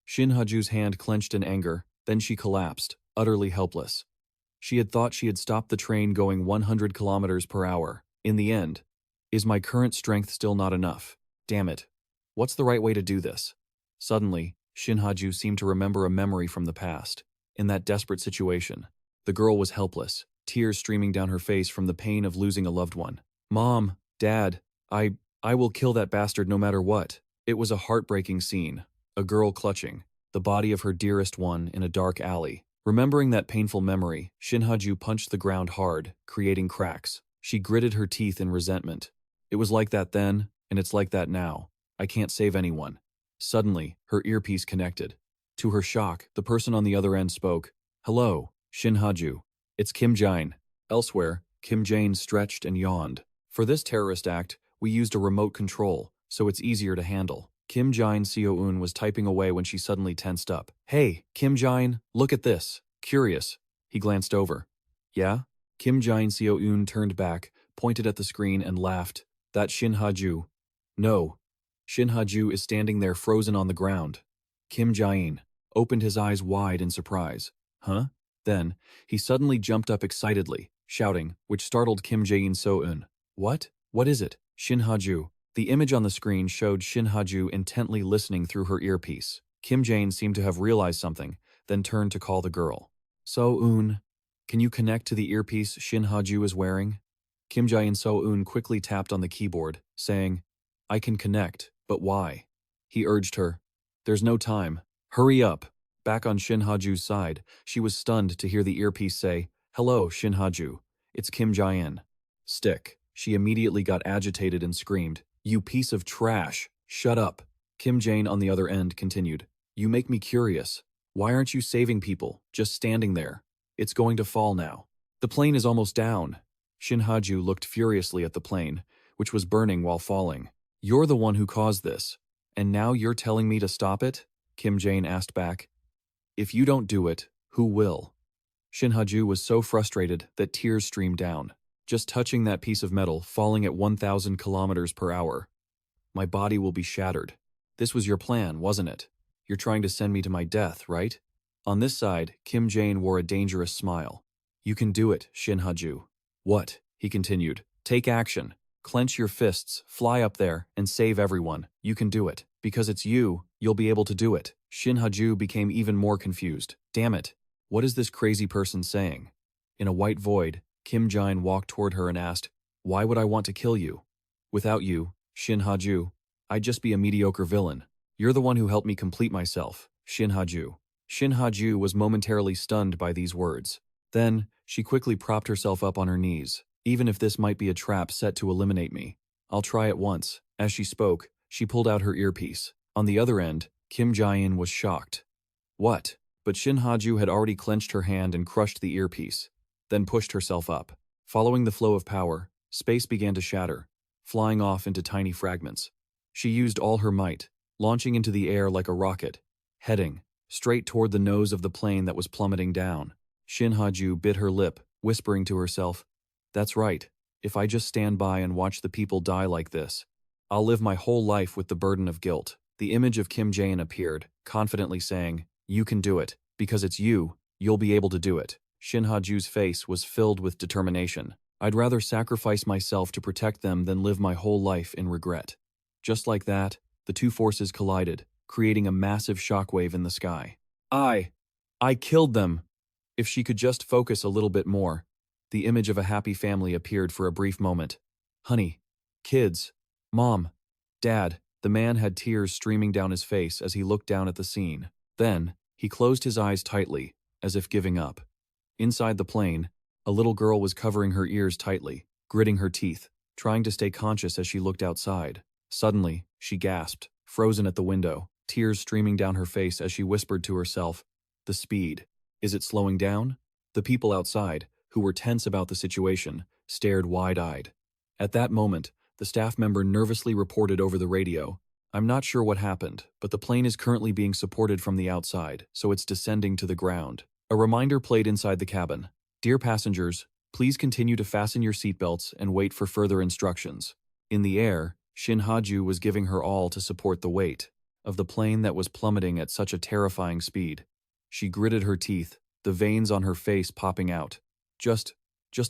Shin Ha-ju's hand clenched in anger, then she collapsed, utterly helpless. She had thought she had stopped the train going 100 kilometers per hour. In the end, is my current strength still not enough? Damn it. What's the right way to do this? Suddenly, Shin Ha-ju seemed to remember a memory from the past. In that desperate situation, the girl was helpless, tears streaming down her face from the pain of losing a loved one. "Mom, Dad, I will kill that bastard no matter what." It was a heartbreaking scene, a girl clutching the body of her dearest one in a dark alley. Remembering that painful memory, Shin Ha-ju punched the ground hard, creating cracks. She gritted her teeth in resentment. It was like that then, and it's like that now. I can't save anyone. Suddenly, her earpiece connected. To her shock, the person on the other end spoke. "Hello, Shin Ha-ju. It's Kim Jaein." Elsewhere, Kim Jaein stretched and yawned. "For this terrorist act, we used a remote control, so it's easier to handle." Kim Jaein Seo-eun was typing away when she suddenly tensed up. "Hey, Kim Jaein, look at this." Curious, he glanced over. "Yeah?" Kim Jaein Seo-eun turned back, pointed at the screen and laughed. "That's Shin Ha-ju." "No." Shin Ha-ju is standing there frozen on the ground. Kim Jaein opened his eyes wide in surprise. "Huh?" Then, he suddenly jumped up excitedly, shouting, which startled Kim Jaein Seo-eun. "What? What is it?" Shin Ha-ju. The image on the screen showed Shin Ha-ju intently listening through her earpiece. Kim Jaein seemed to have realized something, then turned to call the girl. "So-eun, can you connect to the earpiece Shin Ha-ju is wearing?" Kim Jaein So-eun quickly tapped on the keyboard, saying, "I can connect, but why?" He urged her. "There's no time. Hurry up." Back on Shin Ha-ju's side, she was stunned to hear the earpiece say, "Hello, Shin Ha-ju. It's Kim Jaein." "Stick." She immediately got agitated and screamed, "You piece of trash! Shut up!" Kim Jaein on the other end continued, "You make me curious. Why aren't you saving people, just standing there? It's going to fall now. The plane is almost down." Shin Ha-ju looked furiously at the plane, which was burning while falling. "You're the one who caused this, and now you're telling me to stop it?" Kim Jaein asked back. "If you don't do it, who will?" Shin Ha-ju was so frustrated that tears streamed down. Just touching that piece of metal falling at 1,000 kilometers per hour. My body will be shattered. This was your plan, wasn't it? You're trying to send me to my death, right? On this side, Kim Jaein wore a dangerous smile. "You can do it, Shin Ha-ju." "What?" he continued. "Take action. Clench your fists, fly up there, and save everyone. You can do it. Because it's you, you'll be able to do it." Shin Ha-ju became even more confused. Damn it. What is this crazy person saying? In a white void, Kim Jaein walked toward her and asked, "Why would I want to kill you? Without you, Shin Ha-ju, I'd just be a mediocre villain. You're the one who helped me complete myself, Shin Ha-ju." Shin Ha-ju was momentarily stunned by these words. Then, she quickly propped herself up on her knees. "Even if this might be a trap set to eliminate me, I'll try it once." As she spoke, she pulled out her earpiece. On the other end, Kim Jaein was shocked. "What?" But Shin Ha-ju had already clenched her hand and crushed the earpiece, then pushed herself up. Following the flow of power, space began to shatter, flying off into tiny fragments. She used all her might, launching into the air like a rocket, heading straight toward the nose of the plane that was plummeting down. Shin Ha-ju bit her lip, whispering to herself, "That's right. If I just stand by and watch the people die like this, I'll live my whole life with the burden of guilt." The image of Kim Jaein appeared, confidently saying, "You can do it. Because it's you, you'll be able to do it." Shin Ha-ju's face was filled with determination. "I'd rather sacrifice myself to protect them than live my whole life in regret." Just like that, the two forces collided, creating a massive shockwave in the sky. I killed them!" If she could just focus a little bit more. The image of a happy family appeared for a brief moment. "Honey, kids, Mom, Dad." The man had tears streaming down his face as he looked down at the scene. Then, he closed his eyes tightly, as if giving up. Inside the plane, a little girl was covering her ears tightly, gritting her teeth, trying to stay conscious as she looked outside. Suddenly, she gasped, frozen at the window, tears streaming down her face as she whispered to herself, The speed. Is it slowing down? The people outside, who were tense about the situation, stared wide-eyed. At that moment, the staff member nervously reported over the radio, "I'm not sure what happened, but the plane is currently being supported from the outside, so it's descending to the ground." A reminder played inside the cabin. "Dear passengers, please continue to fasten your seatbelts and wait for further instructions." In the air, Shin Ha-ju was giving her all to support the weight of the plane that was plummeting at such a terrifying speed. She gritted her teeth, the veins on her face popping out. Just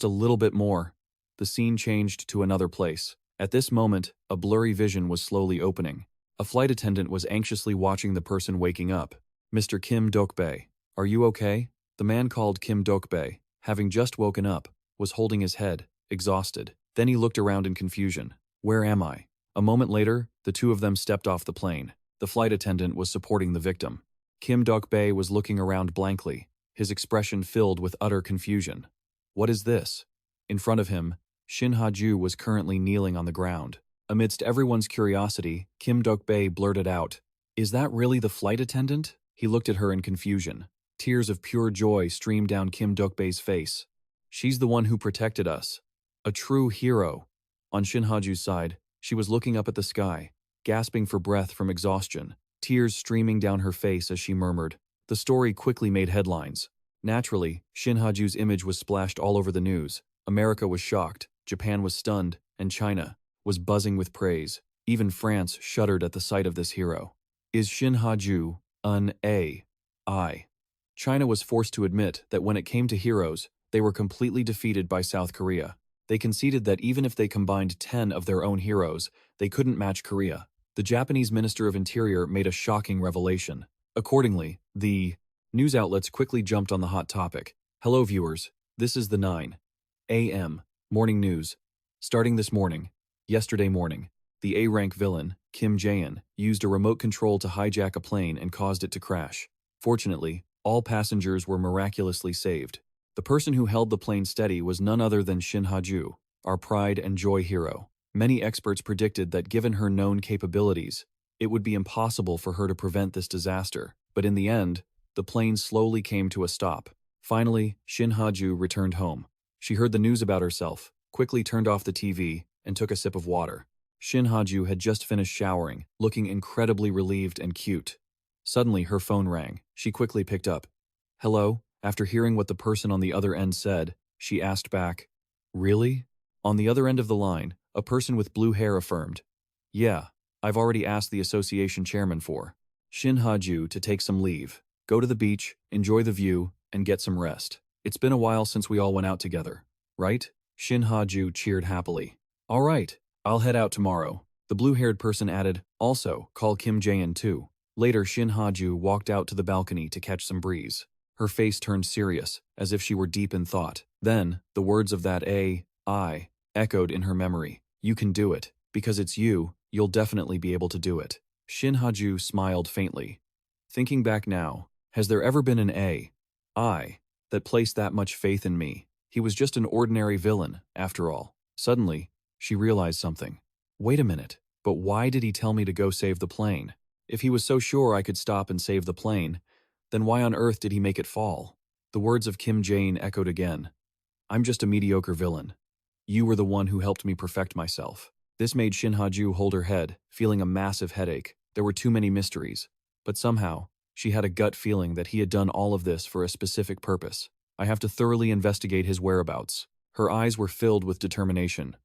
a little bit more. The scene changed to another place. At this moment, a blurry vision was slowly opening. A flight attendant was anxiously watching the person waking up. "Mr. Kim Dok-bae, are you okay?" The man called Kim Dok-bae, having just woken up, was holding his head, exhausted. Then he looked around in confusion. "Where am I?" A moment later, the two of them stepped off the plane. The flight attendant was supporting the victim. Kim Dok-bae was looking around blankly, his expression filled with utter confusion. What is this? In front of him, Shin Ha-ju was currently kneeling on the ground. Amidst everyone's curiosity, Kim Dok-bae blurted out, "Is that really the flight attendant?" He looked at her in confusion. Tears of pure joy streamed down Kim Dok-bae's face. "She's the one who protected us. A true hero." On Shin Ha-ju's side, she was looking up at the sky, gasping for breath from exhaustion, tears streaming down her face as she murmured. The story quickly made headlines. Naturally, Shin Ha-ju's image was splashed all over the news. America was shocked, Japan was stunned, and China was buzzing with praise. Even France shuddered at the sight of this hero. Is Shin Ha-ju an AI? China was forced to admit that when it came to heroes, they were completely defeated by South Korea. They conceded that even if they combined 10 of their own heroes, they couldn't match Korea. The Japanese Minister of Interior made a shocking revelation. Accordingly, the news outlets quickly jumped on the hot topic. Hello viewers, this is the 9 a.m. morning news. Starting this morning, yesterday morning, the A-rank villain, Kim Jaein, used a remote control to hijack a plane and caused it to crash. Fortunately, all passengers were miraculously saved. The person who held the plane steady was none other than Shin Ha-ju, our pride and joy hero. Many experts predicted that given her known capabilities, it would be impossible for her to prevent this disaster. But in the end, the plane slowly came to a stop. Finally, Shin Ha-ju returned home. She heard the news about herself, quickly turned off the TV, and took a sip of water. Shin Ha-ju had just finished showering, looking incredibly relieved and cute. Suddenly, her phone rang. She quickly picked up. "Hello?" After hearing what the person on the other end said, she asked back, "Really?" On the other end of the line, a person with blue hair affirmed, "Yeah, I've already asked the association chairman for Shin Ha-ju to take some leave, go to the beach, enjoy the view, and get some rest. It's been a while since we all went out together, right?" Shin Ha-ju cheered happily. "All right, I'll head out tomorrow." The blue-haired person added, "Also, call Kim Jaein too." Later, Shin Ha-ju walked out to the balcony to catch some breeze. Her face turned serious, as if she were deep in thought. Then, the words of that AI echoed in her memory. "You can do it. Because it's you, you'll definitely be able to do it." Shin Ha-ju smiled faintly. Thinking back now, has there ever been an AI that placed that much faith in me? He was just an ordinary villain, after all. Suddenly, she realized something. Wait a minute, but why did he tell me to go save the plane? If he was so sure I could stop and save the plane, then why on earth did he make it fall? The words of Kim Jaein echoed again. "I'm just a mediocre villain. You were the one who helped me perfect myself." This made Shin Ha-ju hold her head, feeling a massive headache. There were too many mysteries. But somehow, she had a gut feeling that he had done all of this for a specific purpose. I have to thoroughly investigate his whereabouts. Her eyes were filled with determination.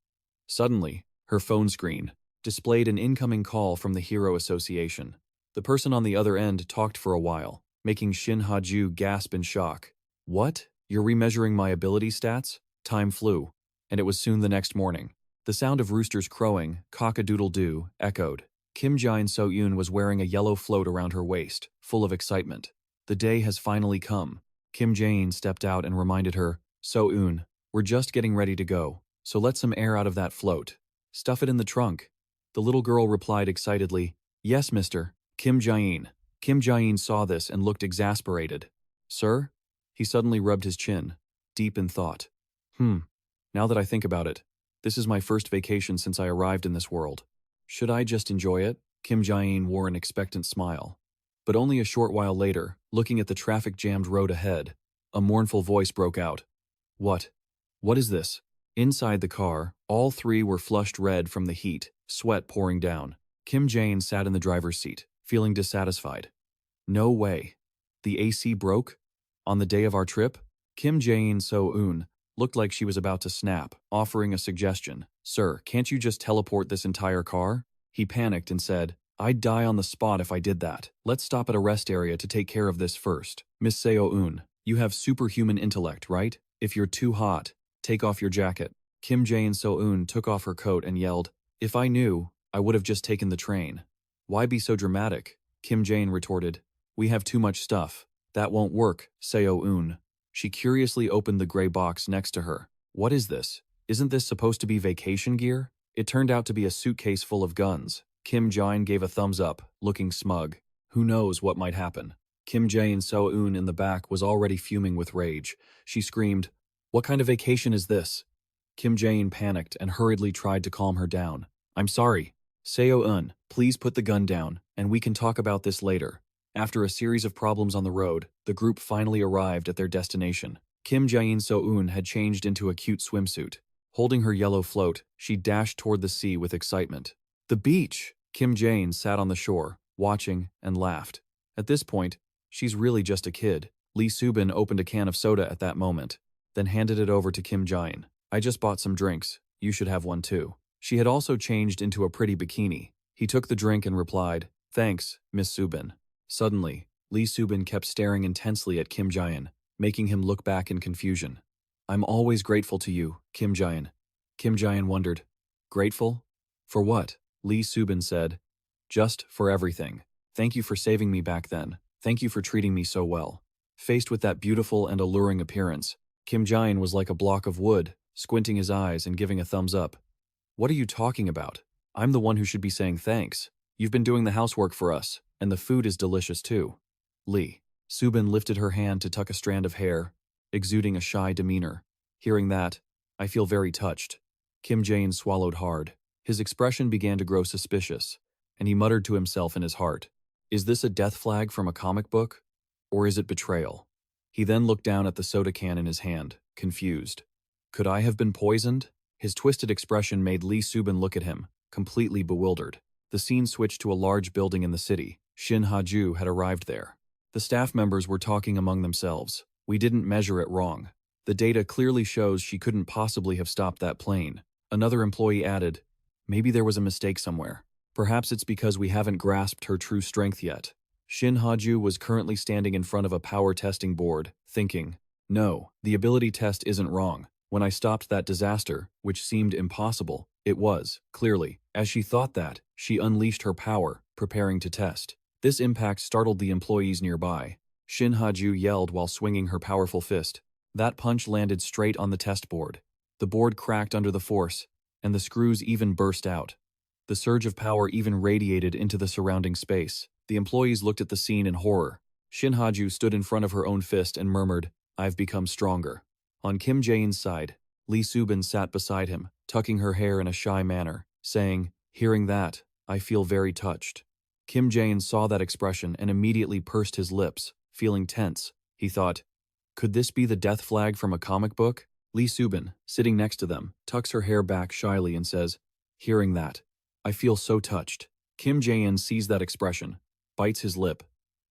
Suddenly, her phone screen displayed an incoming call from the Hero Association. The person on the other end talked for a while, making Shin Ha-ju gasp in shock. "What? You're remeasuring my ability stats?" Time flew, and it was soon the next morning. The sound of roosters crowing, cock-a-doodle-doo, echoed. Kim Jaein So-eun was wearing a yellow float around her waist, full of excitement. The day has finally come. Kim Jaein stepped out and reminded her, "So-eun, we're just getting ready to go, so let some air out of that float. Stuff it in the trunk." The little girl replied excitedly, "Yes, mister." Kim Jaein. Kim Jaein saw this and looked exasperated. "Sir?" He suddenly rubbed his chin, deep in thought. Now that I think about it, this is my first vacation since I arrived in this world. Should I just enjoy it?" Kim Jaein wore an expectant smile. But only a short while later, looking at the traffic-jammed road ahead, a mournful voice broke out. What? What is this? Inside the car, all three were flushed red from the heat, sweat pouring down. Kim Jaein sat in the driver's seat, feeling dissatisfied. No way. The AC broke? On the day of our trip? Kim Jaein So-eun looked like she was about to snap, offering a suggestion. Sir, can't you just teleport this entire car? He panicked and said, I'd die on the spot if I did that. Let's stop at a rest area to take care of this first. Miss Seo-eun, you have superhuman intellect, right? If you're too hot, take off your jacket. Kim Jaein So-eun took off her coat and yelled, If I knew, I would have just taken the train. Why be so dramatic? Kim Jaein retorted, We have too much stuff. That won't work, Seo-eun. She curiously opened the gray box next to her. What is this? Isn't this supposed to be vacation gear? It turned out to be a suitcase full of guns. Kim Jaein gave a thumbs up, looking smug. Who knows what might happen? Kim Jaein So-eun in the back was already fuming with rage. She screamed, What kind of vacation is this? Kim Jaein panicked and hurriedly tried to calm her down. I'm sorry. Seo-eun, please put the gun down, and we can talk about this later. After a series of problems on the road, the group finally arrived at their destination. Kim Jaein So-eun had changed into a cute swimsuit. Holding her yellow float, she dashed toward the sea with excitement. The beach! Kim Jaein sat on the shore, watching, and laughed. At this point, she's really just a kid. Lee Subin opened a can of soda at that moment, then handed it over to Kim Jaein. I just bought some drinks. You should have one too. She had also changed into a pretty bikini. He took the drink and replied, Thanks, Miss Subin. Suddenly, Lee Subin kept staring intensely at Kim Jaein, making him look back in confusion. I'm always grateful to you, Kim Jaein. Kim Jaein wondered. Grateful? For what? Lee Subin said. Just for everything. Thank you for saving me back then. Thank you for treating me so well. Faced with that beautiful and alluring appearance, Kim Jaein was like a block of wood, squinting his eyes and giving a thumbs up. What are you talking about? I'm the one who should be saying thanks. You've been doing the housework for us, and the food is delicious too. Lee Subin lifted her hand to tuck a strand of hair, exuding a shy demeanor. Hearing that, I feel very touched. Kim Jaein swallowed hard. His expression began to grow suspicious, and he muttered to himself in his heart, Is this a death flag from a comic book? Or is it betrayal? He then looked down at the soda can in his hand, confused. Could I have been poisoned? His twisted expression made Lee Subin look at him, completely bewildered. The scene switched to a large building in the city. Shin Ha-ju had arrived there. The staff members were talking among themselves. We didn't measure it wrong. The data clearly shows she couldn't possibly have stopped that plane. Another employee added, Maybe there was a mistake somewhere. Perhaps it's because we haven't grasped her true strength yet. Shin Ha-ju was currently standing in front of a power testing board, thinking, No, the ability test isn't wrong. When I stopped that disaster, which seemed impossible, it was, clearly. As she thought that, she unleashed her power, preparing to test. This impact startled the employees nearby. Shin Ha-ju yelled while swinging her powerful fist. That punch landed straight on the test board. The board cracked under the force, and the screws even burst out. The surge of power even radiated into the surrounding space. The employees looked at the scene in horror. Shin Ha-ju stood in front of her own fist and murmured, I've become stronger. On Kim Jaein's side, Lee Subin sat beside him, tucking her hair in a shy manner, saying, Hearing that, I feel very touched. Kim Jaein saw that expression and immediately pursed his lips, feeling tense. He thought, could this be the death flag from a comic book? Lee Subin, sitting next to them, tucks her hair back shyly and says, Hearing that, I feel so touched. Kim Jaein sees that expression, bites his lip,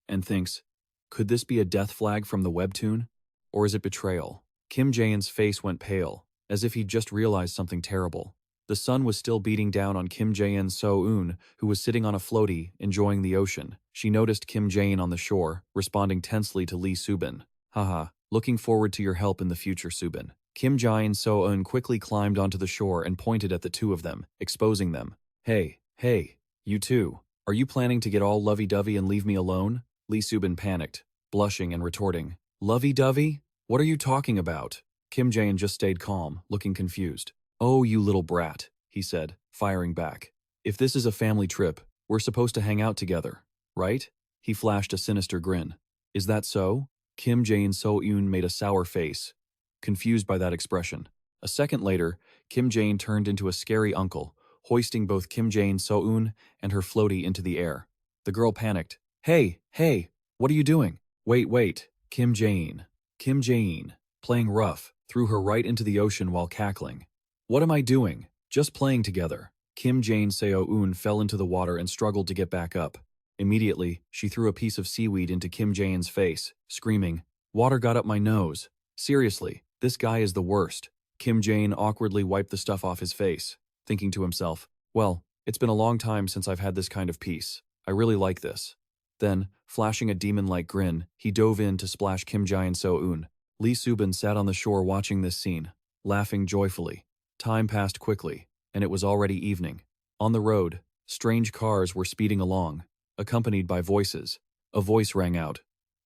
and thinks, could this be a death flag from the webtoon? Or is it betrayal? Kim Jaein's face went pale, as if he'd just realized something terrible. The sun was still beating down on Kim Jaein So-eun, who was sitting on a floaty, enjoying the ocean. She noticed Kim Jaein on the shore, responding tensely to Lee Subin. Haha, looking forward to your help in the future, Subin. Kim Jaein So-eun quickly climbed onto the shore and pointed at the two of them, exposing them. Hey, you two. Are you planning to get all lovey-dovey and leave me alone? Lee Subin panicked, blushing and retorting. Lovey-dovey? What are you talking about? Kim Jaein just stayed calm, looking confused. Oh, you little brat, he said, firing back. If this is a family trip, we're supposed to hang out together, right? He flashed a sinister grin. Is that so? Kim Jaein So-eun made a sour face, confused by that expression. A second later, Kim Jaein turned into a scary uncle, hoisting both Kim Jaein So-eun and her floaty into the air. The girl panicked. Hey, Hey, what are you doing? Wait, Kim Jaein. Kim Jaein, playing rough, threw her right into the ocean while cackling. What am I doing? Just playing together. Kim Jaein Seo-eun fell into the water and struggled to get back up. Immediately, she threw a piece of seaweed into Kim Jaein's face, screaming, "Water got up my nose. Seriously, this guy is the worst." Kim Jaein awkwardly wiped the stuff off his face, thinking to himself, well, it's been a long time since I've had this kind of peace. I really like this. Then, flashing a demon-like grin, he dove in to splash Kim Jaein Seo-eun. Lee Subin sat on the shore watching this scene, laughing joyfully. Time passed quickly, and it was already evening. On the road, strange cars were speeding along, accompanied by voices. A voice rang out.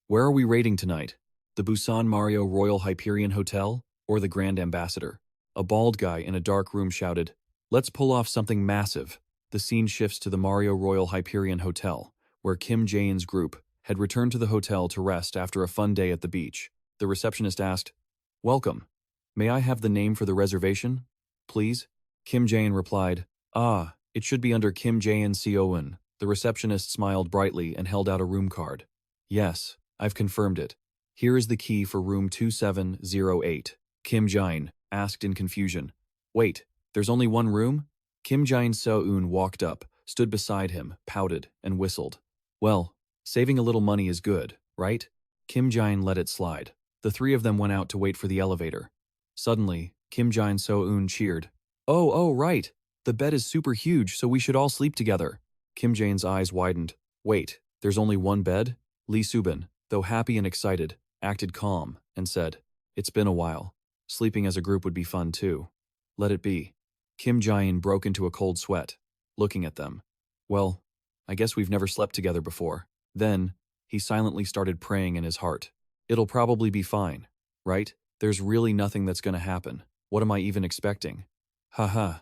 Where are we raiding tonight? The Busan Mario Royal Hyperion Hotel, or the Grand Ambassador? A bald guy in a dark room shouted, Let's pull off something massive. The scene shifts to the Mario Royal Hyperion Hotel, where Kim Jaein's group had returned to the hotel to rest after a fun day at the beach. The receptionist asked, Welcome. May I have the name for the reservation, please? Kim Jaein replied, it should be under Kim Jaein Seo-eun. The receptionist smiled brightly and held out a room card. Yes, I've confirmed it. Here is the key for room 2708. Kim Jaein asked in confusion. Wait, there's only one room? Kim Jaein Seo-eun walked up, stood beside him, pouted, and whistled. Well, saving a little money is good, right? Kim Jaein let it slide. The three of them went out to wait for the elevator. Suddenly, Kim Jaein Seo-eun cheered. Oh, right. The bed is super huge, so we should all sleep together. Kim Jaein's eyes widened. Wait, there's only one bed? Lee Subin, though happy and excited, acted calm and said, It's been a while. Sleeping as a group would be fun too. Let it be. Kim Jaein broke into a cold sweat, looking at them. Well, I guess we've never slept together before. Then, he silently started praying in his heart. It'll probably be fine, right? There's really nothing that's gonna happen. What am I even expecting? Haha.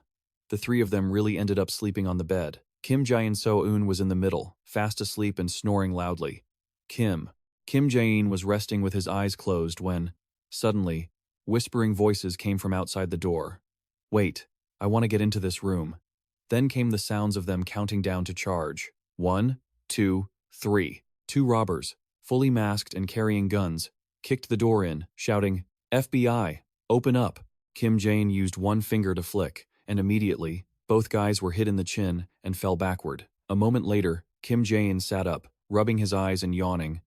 The three of them really ended up sleeping on the bed. Kim Jaein Seo-eun was in the middle, fast asleep and snoring loudly. Kim Jaein was resting with his eyes closed when, suddenly, whispering voices came from outside the door. Wait, I want to get into this room. Then came the sounds of them counting down to charge. 1, 2, 3. Two robbers, fully masked and carrying guns, kicked the door in, shouting, FBI, open up. Kim Jaein used one finger to flick, and immediately, both guys were hit in the chin and fell backward. A moment later, Kim Jaein sat up, rubbing his eyes and yawning.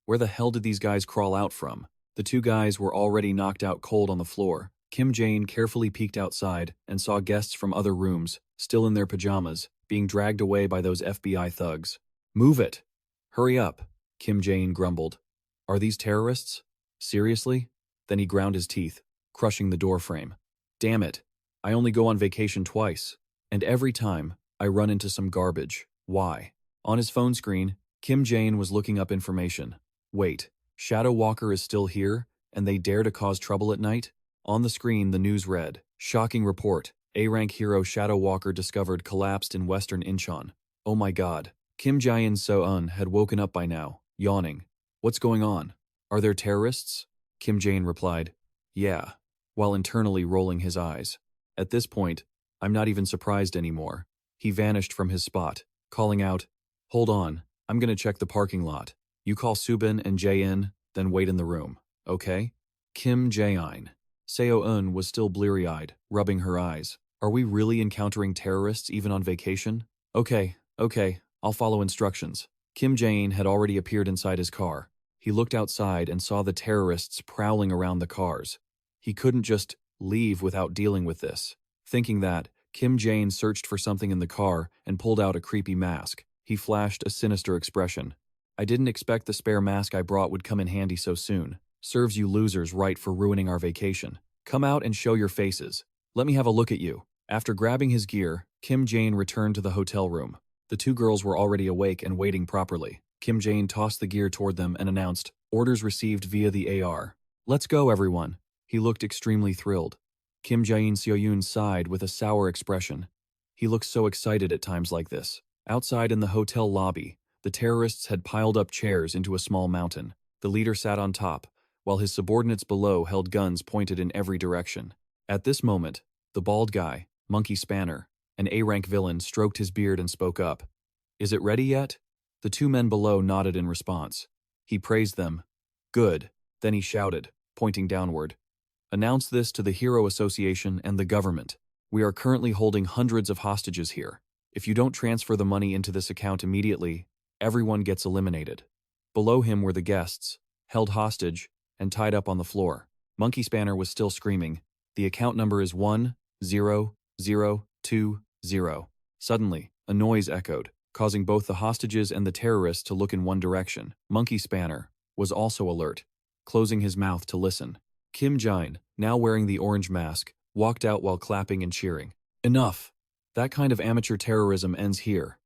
Where the hell did these guys crawl out from? The two guys were already knocked out cold on the floor. Kim Jaein carefully peeked outside and saw guests from other rooms, still in their pajamas, being dragged away by those FBI thugs. Move it! Hurry up, Kim Jaein grumbled. Are these terrorists? Seriously? Then he ground his teeth, crushing the doorframe. Damn it, I only go on vacation twice. And every time, I run into some garbage. Why? On his phone screen, Kim Jaein was looking up information. Wait, Shadow Walker is still here, and they dare to cause trouble at night? On the screen, the news read, Shocking report, A-rank hero Shadow Walker discovered collapsed in western Incheon. Oh my god. Kim Jaein Seo-eun had woken up by now, yawning. What's going on? Are there terrorists? Kim Jaein replied, Yeah, while internally rolling his eyes. At this point, I'm not even surprised anymore. He vanished from his spot, calling out, Hold on, I'm gonna check the parking lot. You call Subin and Jaein, then wait in the room, okay? Kim Jaein Seo-eun was still bleary-eyed, rubbing her eyes. Are we really encountering terrorists even on vacation? Okay, I'll follow instructions. Kim Jaein had already appeared inside his car. He looked outside and saw the terrorists prowling around the cars. He couldn't just leave without dealing with this. Thinking that, Kim Jaein searched for something in the car and pulled out a creepy mask. He flashed a sinister expression. I didn't expect the spare mask I brought would come in handy so soon. Serves you losers right for ruining our vacation. Come out and show your faces. Let me have a look at you. After grabbing his gear, Kim Jaein returned to the hotel room. The two girls were already awake and waiting properly. Kim Jaein tossed the gear toward them and announced, Orders received via the AR. Let's go, everyone. He looked extremely thrilled. Kim Jaein Seo-eun sighed with a sour expression. He looked so excited at times like this. Outside in the hotel lobby, the terrorists had piled up chairs into a small mountain. The leader sat on top, while his subordinates below held guns pointed in every direction. At this moment, the bald guy, Monkey Spanner, an A-rank villain, stroked his beard and spoke up. Is it ready yet? The two men below nodded in response. He praised them. Good. Then he shouted, pointing downward. Announce this to the Hero Association and the government. We are currently holding hundreds of hostages here. If you don't transfer the money into this account immediately, everyone gets eliminated. Below him were the guests, held hostage, and tied up on the floor. Monkey Spanner was still screaming. The account number is 10020. Suddenly, a noise echoed, causing both the hostages and the terrorists to look in one direction. Monkey Spanner was also alert, closing his mouth to listen. Kim Jaein, now wearing the orange mask, walked out while clapping and cheering. Enough! That kind of amateur terrorism ends here.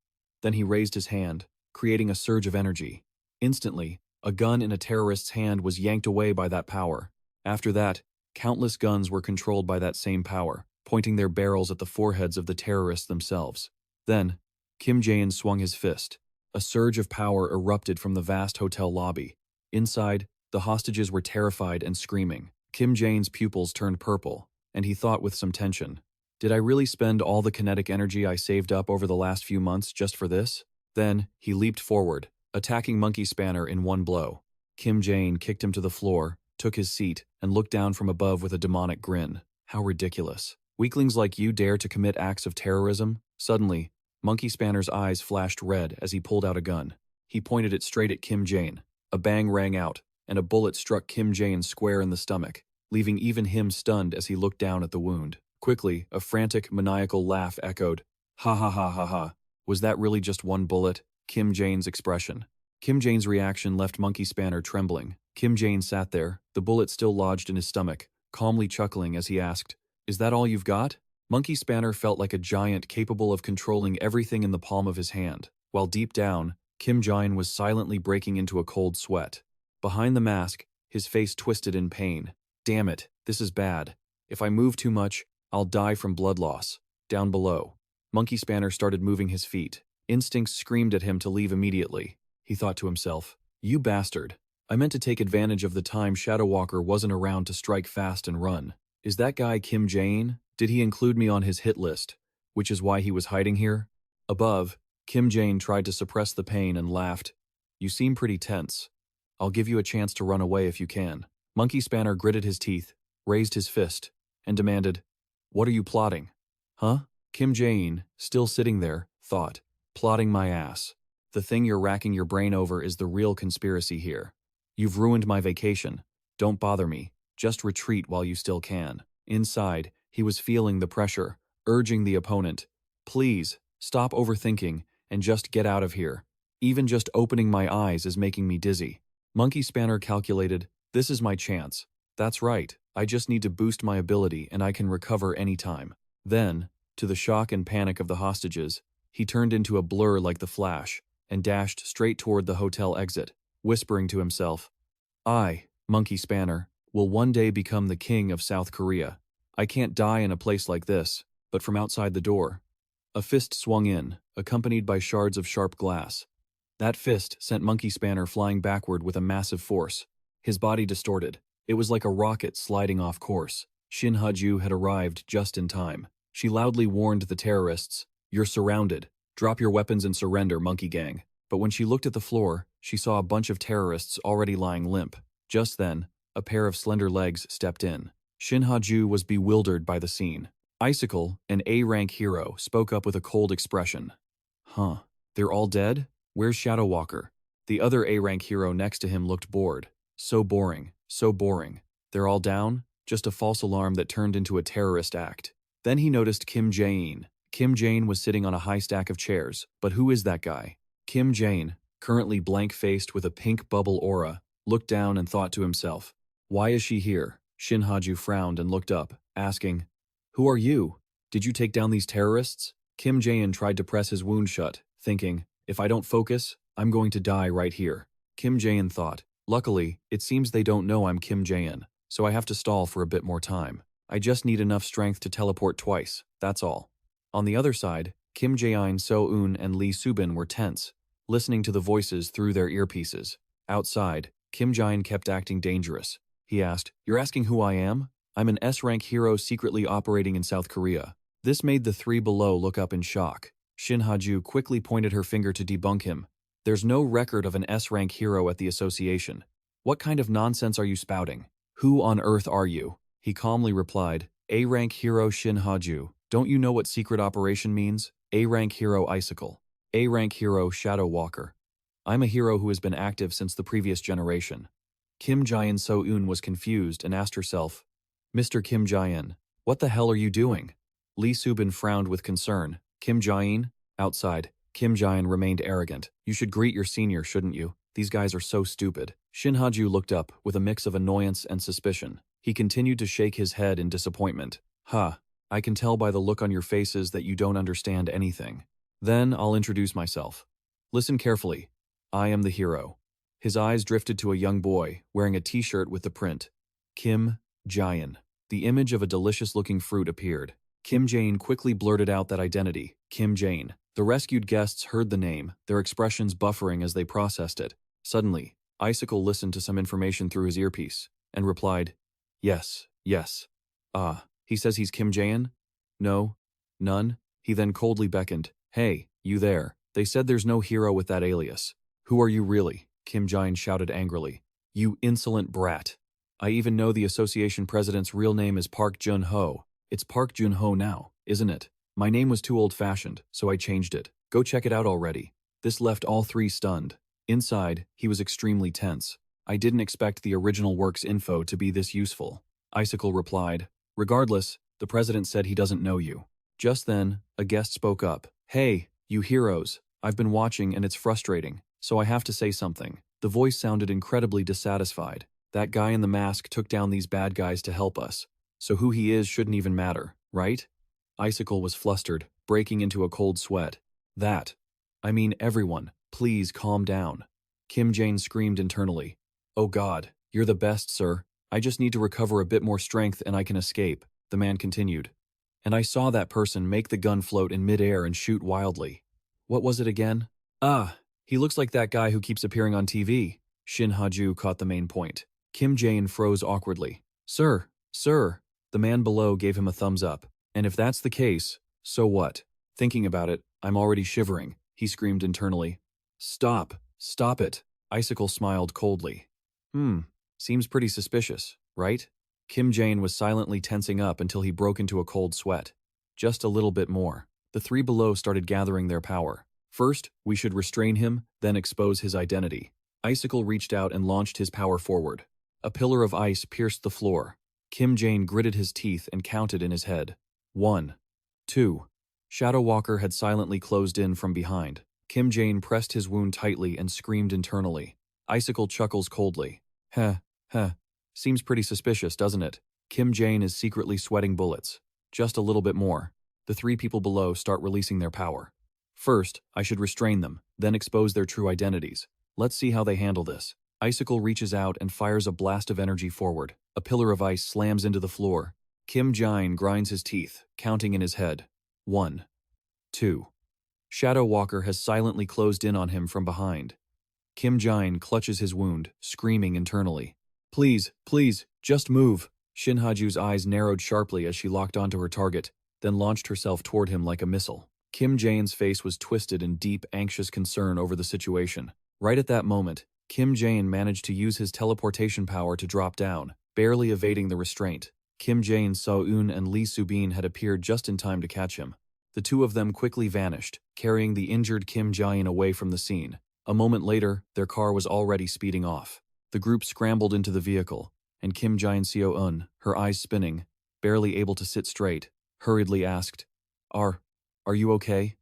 Then he raised his hand, creating a surge of energy. Instantly, a gun in a terrorist's hand was yanked away by that power. After that, countless guns were controlled by that same power, pointing their barrels at the foreheads of the terrorists themselves. Then, Kim Jaein swung his fist. A surge of power erupted from the vast hotel lobby. Inside, the hostages were terrified and screaming. Kim Jaein's pupils turned purple, and he thought with some tension, did I really spend all the kinetic energy I saved up over the last few months just for this? Then, he leaped forward, attacking Monkey Spanner in one blow. Kim Jaein kicked him to the floor, took his seat, and looked down from above with a demonic grin. How ridiculous. Weaklings like you dare to commit acts of terrorism? Suddenly, Monkey Spanner's eyes flashed red as he pulled out a gun. He pointed it straight at Kim Jaein. A bang rang out, and a bullet struck Kim Jaein square in the stomach, leaving even him stunned as he looked down at the wound. Quickly, a frantic, maniacal laugh echoed. Ha ha ha ha ha. Was that really just one bullet? Kim Jaein's expression. Kim Jaein's reaction left Monkey Spanner trembling. Kim Jaein sat there, the bullet still lodged in his stomach, calmly chuckling as he asked, Is that all you've got? Monkey Spanner felt like a giant capable of controlling everything in the palm of his hand, while deep down, Kim Jaein was silently breaking into a cold sweat. Behind the mask, his face twisted in pain. Damn it, this is bad. If I move too much, I'll die from blood loss. Down below, Monkey Spanner started moving his feet. Instincts screamed at him to leave immediately. He thought to himself, You bastard. I meant to take advantage of the time Shadow Walker wasn't around to strike fast and run. Is that guy Kim Jaein? Did he include me on his hit list, which is why he was hiding here? Above, Kim Jaein tried to suppress the pain and laughed. You seem pretty tense. I'll give you a chance to run away if you can. Monkey Spanner gritted his teeth, raised his fist, and demanded, What are you plotting? Huh? Kim Jaein, still sitting there, thought, Plotting my ass. The thing you're racking your brain over is the real conspiracy here. You've ruined my vacation. Don't bother me. Just retreat while you still can. Inside, he was feeling the pressure, urging the opponent. Please, stop overthinking, and just get out of here. Even just opening my eyes is making me dizzy. Monkey Spanner calculated, This is my chance. That's right, I just need to boost my ability and I can recover anytime. Then, to the shock and panic of the hostages, he turned into a blur like the Flash, and dashed straight toward the hotel exit, whispering to himself, I, Monkey Spanner, will one day become the king of South Korea. I can't die in a place like this. But from outside the door, a fist swung in, accompanied by shards of sharp glass. That fist sent Monkey Spanner flying backward with a massive force. His body distorted. It was like a rocket sliding off course. Shin Ha-ju had arrived just in time. She loudly warned the terrorists, You're surrounded. Drop your weapons and surrender, Monkey Gang. But when she looked at the floor, she saw a bunch of terrorists already lying limp. Just then, a pair of slender legs stepped in. Shin Ha-ju was bewildered by the scene. Icicle, an A-rank hero, spoke up with a cold expression. Huh, they're all dead? Where's Shadow Walker? The other A-rank hero next to him looked bored. So boring, so boring. They're all down? Just a false alarm that turned into a terrorist act. Then he noticed Kim Jaein. Kim Jaein was sitting on a high stack of chairs, but who is that guy? Kim Jaein, currently blank-faced with a pink bubble aura, looked down and thought to himself, Why is she here? Shin Ha-ju frowned and looked up, asking, Who are you? Did you take down these terrorists? Kim Jaein tried to press his wound shut, thinking, If I don't focus, I'm going to die right here. Kim Jaein thought, Luckily, it seems they don't know I'm Kim Jaein, so I have to stall for a bit more time. I just need enough strength to teleport twice, that's all. On the other side, Kim Jaein, So-eun, and Lee Subin were tense, listening to the voices through their earpieces. Outside, Kim Jaein kept acting dangerous. He asked, You're asking who I am? I'm an S-rank hero secretly operating in South Korea. This made the three below look up in shock. Shin Ha-ju quickly pointed her finger to debunk him. There's no record of an S-rank hero at the association. What kind of nonsense are you spouting? Who on earth are you? He calmly replied, A-rank hero Shin Ha-ju. Don't you know what secret operation means? A-rank hero Icicle. A-rank hero Shadow Walker. I'm a hero who has been active since the previous generation. Kim Jaein So-eun was confused and asked herself, Mr. Kim Jaein, what the hell are you doing? Lee Subin frowned with concern. Kim Jaein? Outside, Kim Jaein remained arrogant. You should greet your senior, shouldn't you? These guys are so stupid. Shin Ha-ju looked up with a mix of annoyance and suspicion. He continued to shake his head in disappointment. I can tell by the look on your faces that you don't understand anything. Then I'll introduce myself. Listen carefully. I am the hero. His eyes drifted to a young boy wearing a t-shirt with the print, Kim Jaein. The image of a delicious-looking fruit appeared. Kim Jaein quickly blurted out that identity, Kim Jaein. The rescued guests heard the name, their expressions buffering as they processed it. Suddenly, Icicle listened to some information through his earpiece and replied, Yes. He says he's Kim Jaein? No, none. He then coldly beckoned, Hey, you there. They said there's no hero with that alias. Who are you really? Kim Jaein shouted angrily. You insolent brat. I even know the association president's real name is Park Jun-ho. It's Park Jun-ho now, isn't it? My name was too old-fashioned, so I changed it. Go check it out already. This left all three stunned. Inside, he was extremely tense. I didn't expect the original work's info to be this useful. Icicle replied, Regardless, the president said he doesn't know you. Just then, a guest spoke up. Hey, you heroes. I've been watching and it's frustrating, so I have to say something. The voice sounded incredibly dissatisfied. That guy in the mask took down these bad guys to help us. So who he is shouldn't even matter, right? Icicle was flustered, breaking into a cold sweat. I mean everyone, please calm down. Kim Jaein screamed internally. Oh God, you're the best, sir. I just need to recover a bit more strength and I can escape, the man continued. And I saw that person make the gun float in midair and shoot wildly. What was it again? He looks like that guy who keeps appearing on TV. Shin Ha-ju caught the main point. Kim Jaein froze awkwardly. Sir. The man below gave him a thumbs up. And if that's the case, so what? Thinking about it, I'm already shivering, he screamed internally. Stop it. Icicle smiled coldly. Seems pretty suspicious, right? Kim Jaein was silently tensing up until he broke into a cold sweat. Just a little bit more. The three below started gathering their power. First, we should restrain him, then expose his identity. Icicle reached out and launched his power forward. A pillar of ice pierced the floor. Kim Jaein gritted his teeth and counted in his head. 1, 2. Shadow Walker had silently closed in from behind. Kim Jaein pressed his wound tightly and screamed internally. Icicle chuckles coldly. Seems pretty suspicious, doesn't it? Kim Jaein is secretly sweating bullets. Just a little bit more. The three people below start releasing their power. First, I should restrain them, then expose their true identities. Let's see how they handle this. Icicle reaches out and fires a blast of energy forward. A pillar of ice slams into the floor. Kim Jaein grinds his teeth, counting in his head. 1, 2. Shadow Walker has silently closed in on him from behind. Kim Jaein clutches his wound, screaming internally. Please, just move. Shin Ha-ju's eyes narrowed sharply as she locked onto her target, then launched herself toward him like a missile. Kim Jaein's face was twisted in deep, anxious concern over the situation. Right at that moment, Kim Jaein managed to use his teleportation power to drop down, barely evading the restraint. Kim Jaein, So-eun, and Lee Subin had appeared just in time to catch him. The two of them quickly vanished, carrying the injured Kim Jaein away from the scene. A moment later, their car was already speeding off. The group scrambled into the vehicle, and Kim Jaein So-eun, her eyes spinning, barely able to sit straight, hurriedly asked, Are you okay?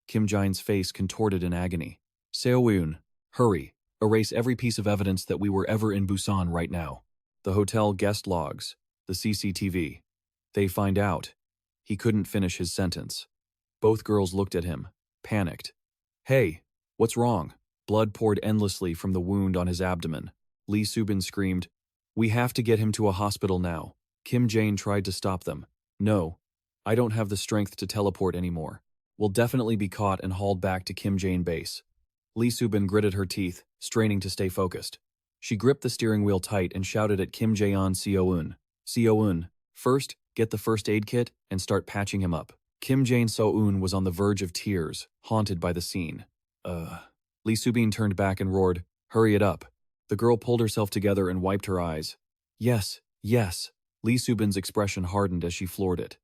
Kim Jaein's face contorted in agony. So-eun, hurry, erase every piece of evidence that we were ever in Busan right now. The hotel guest logs, the CCTV. They find out. He couldn't finish his sentence. Both girls looked at him, panicked. Hey, what's wrong? Blood poured endlessly from the wound on his abdomen. Lee Subin screamed, We have to get him to a hospital now. Kim Jaein tried to stop them. No, I don't have the strength to teleport anymore. We'll definitely be caught and hauled back to Kim Jaein base. Lee Subin gritted her teeth, straining to stay focused. She gripped the steering wheel tight and shouted at Kim Jaein So-eun. So-eun, first, get the first aid kit and start patching him up. Kim Jaein So-eun was on the verge of tears, haunted by the scene. Lee Subin turned back and roared, "Hurry it up." The girl pulled herself together and wiped her eyes. "Yes, yes." Lee Subin's expression hardened as she floored it.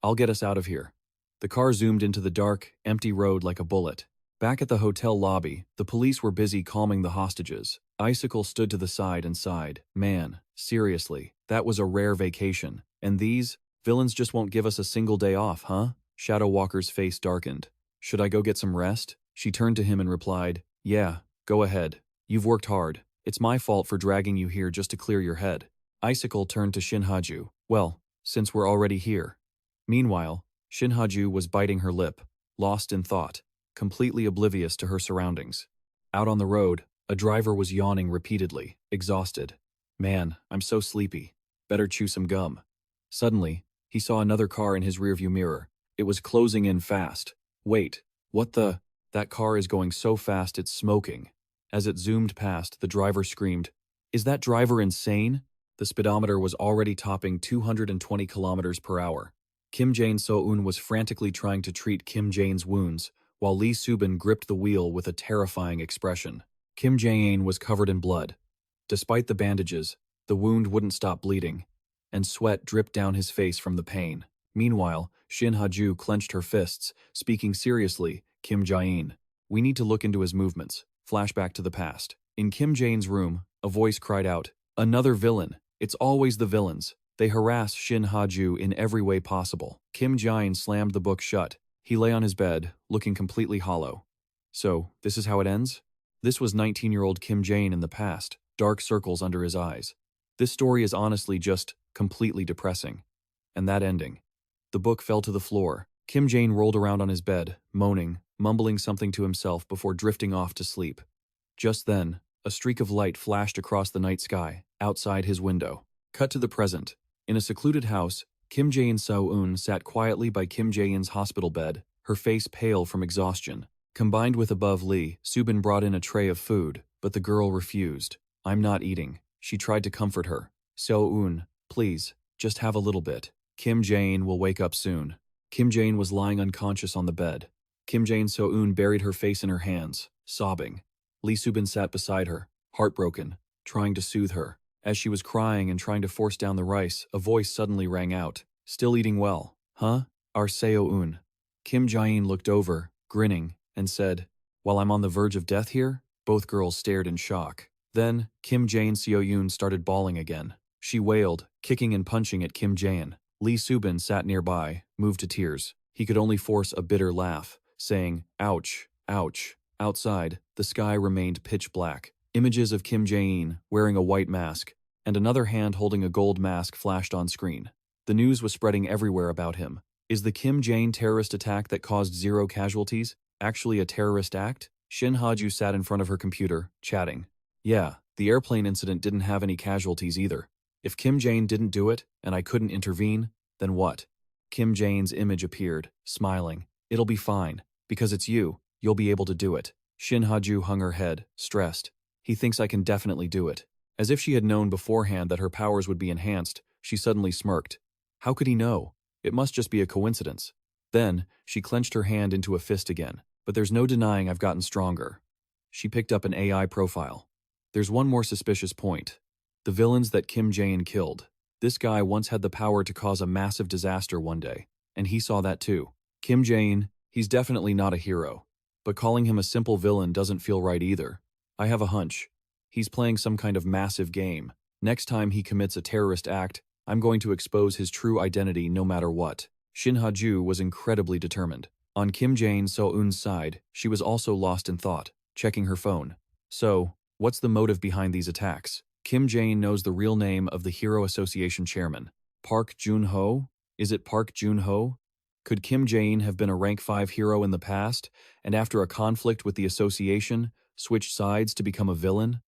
"I'll get us out of here." The car zoomed into the dark, empty road like a bullet. Back at the hotel lobby, the police were busy calming the hostages. Icicle stood to the side and sighed. "Man, seriously, that was a rare vacation. And these villains just won't give us a single day off, huh?" Shadow Walker's face darkened. "Should I go get some rest?" She turned to him and replied, "Yeah, go ahead. You've worked hard. It's my fault for dragging you here just to clear your head." Icicle turned to Shin Ha-ju. "Well, since we're already here." Meanwhile, Shin Ha-ju was biting her lip, lost in thought, completely oblivious to her surroundings. Out on the road, a driver was yawning repeatedly, exhausted. "Man, I'm so sleepy. Better chew some gum." Suddenly, he saw another car in his rearview mirror. It was closing in fast. "Wait, what the? That car is going so fast it's smoking." As it zoomed past, the driver screamed, "Is that driver insane?" The speedometer was already topping 220 kilometers per hour. Kim So-eun was frantically trying to treat Kim Jaein's wounds, while Lee Subin gripped the wheel with a terrifying expression. Kim Jaein was covered in blood. Despite the bandages, the wound wouldn't stop bleeding, and sweat dripped down his face from the pain. Meanwhile, Shin Ha-ju clenched her fists, speaking seriously, "Kim Jaein, we need to look into his movements." Flashback to the past. In Kim Jaein's room, a voice cried out, "Another villain. It's always the villains. They harass Shin Ha-ju in every way possible." Kim Jaein slammed the book shut. He lay on his bed, looking completely hollow. So, this is how it ends? This was 19-year-old Kim Jaein in the past, dark circles under his eyes. This story is honestly just completely depressing. And that ending. The book fell to the floor. Kim Jaein rolled around on his bed, moaning, mumbling something to himself before drifting off to sleep. Just then, a streak of light flashed across the night sky, outside his window. Cut to the present. In a secluded house, Kim So-eun sat quietly by Kim Jaein's hospital bed, her face pale from exhaustion. Combined with above Lee, Subin brought in a tray of food, but the girl refused. "I'm not eating." She tried to comfort her. "So-eun, please, just have a little bit. Kim Jaein will wake up soon." Kim Jaein was lying unconscious on the bed. Kim So-eun buried her face in her hands, sobbing. Lee Subin sat beside her, heartbroken, trying to soothe her. As she was crying and trying to force down the rice, a voice suddenly rang out. "Still eating well, huh? Our So-eun." Kim Jaein looked over, grinning, and said, "While I'm on the verge of death here?" Both girls stared in shock. Then, Kim So-eun started bawling again. She wailed, kicking and punching at Kim Jaein. Lee Subin sat nearby, moved to tears. He could only force a bitter laugh, saying, "Ouch, ouch." Outside, the sky remained pitch black. Images of Kim Jaein, wearing a white mask, and another hand holding a gold mask flashed on screen. The news was spreading everywhere about him. Is the Kim Jaein terrorist attack that caused 0 casualties actually a terrorist act? Shin Ha-ju sat in front of her computer, chatting. "Yeah, the airplane incident didn't have any casualties either. If Kim Jaein didn't do it, and I couldn't intervene, then what?" Kim Jaein's image appeared, smiling. "It'll be fine. Because it's you, you'll be able to do it." Shin Ha-ju hung her head, stressed. "He thinks I can definitely do it." As if she had known beforehand that her powers would be enhanced, she suddenly smirked. How could he know? It must just be a coincidence. Then, she clenched her hand into a fist again. "But there's no denying I've gotten stronger." She picked up an AI profile. "There's one more suspicious point. The villains that Kim Jaein killed. This guy once had the power to cause a massive disaster one day, and he saw that too. Kim Jaein, he's definitely not a hero. But calling him a simple villain doesn't feel right either. I have a hunch. He's playing some kind of massive game. Next time he commits a terrorist act, I'm going to expose his true identity no matter what." Shin Ha-ju was incredibly determined. On Kim So-eun's side, she was also lost in thought, checking her phone. So, what's the motive behind these attacks? Kim Jaein knows the real name of the Hero Association chairman. Park Jun-ho? Is it Park Jun-ho? Could Kim Jaein have been a rank 5 hero in the past, and after a conflict with the association, switched sides to become a villain?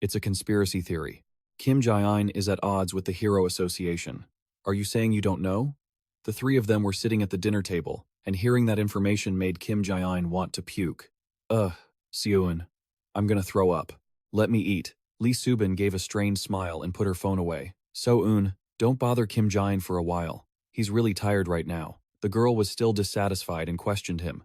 It's a conspiracy theory. Kim Jaein is at odds with the Hero Association. Are you saying you don't know? The three of them were sitting at the dinner table, and hearing that information made Kim Jaein want to puke. Seoun. I'm gonna throw up. Let me eat." Lee Subin gave a strained smile and put her phone away. "So-eun, don't bother Kim Jaein for a while. He's really tired right now." The girl was still dissatisfied and questioned him.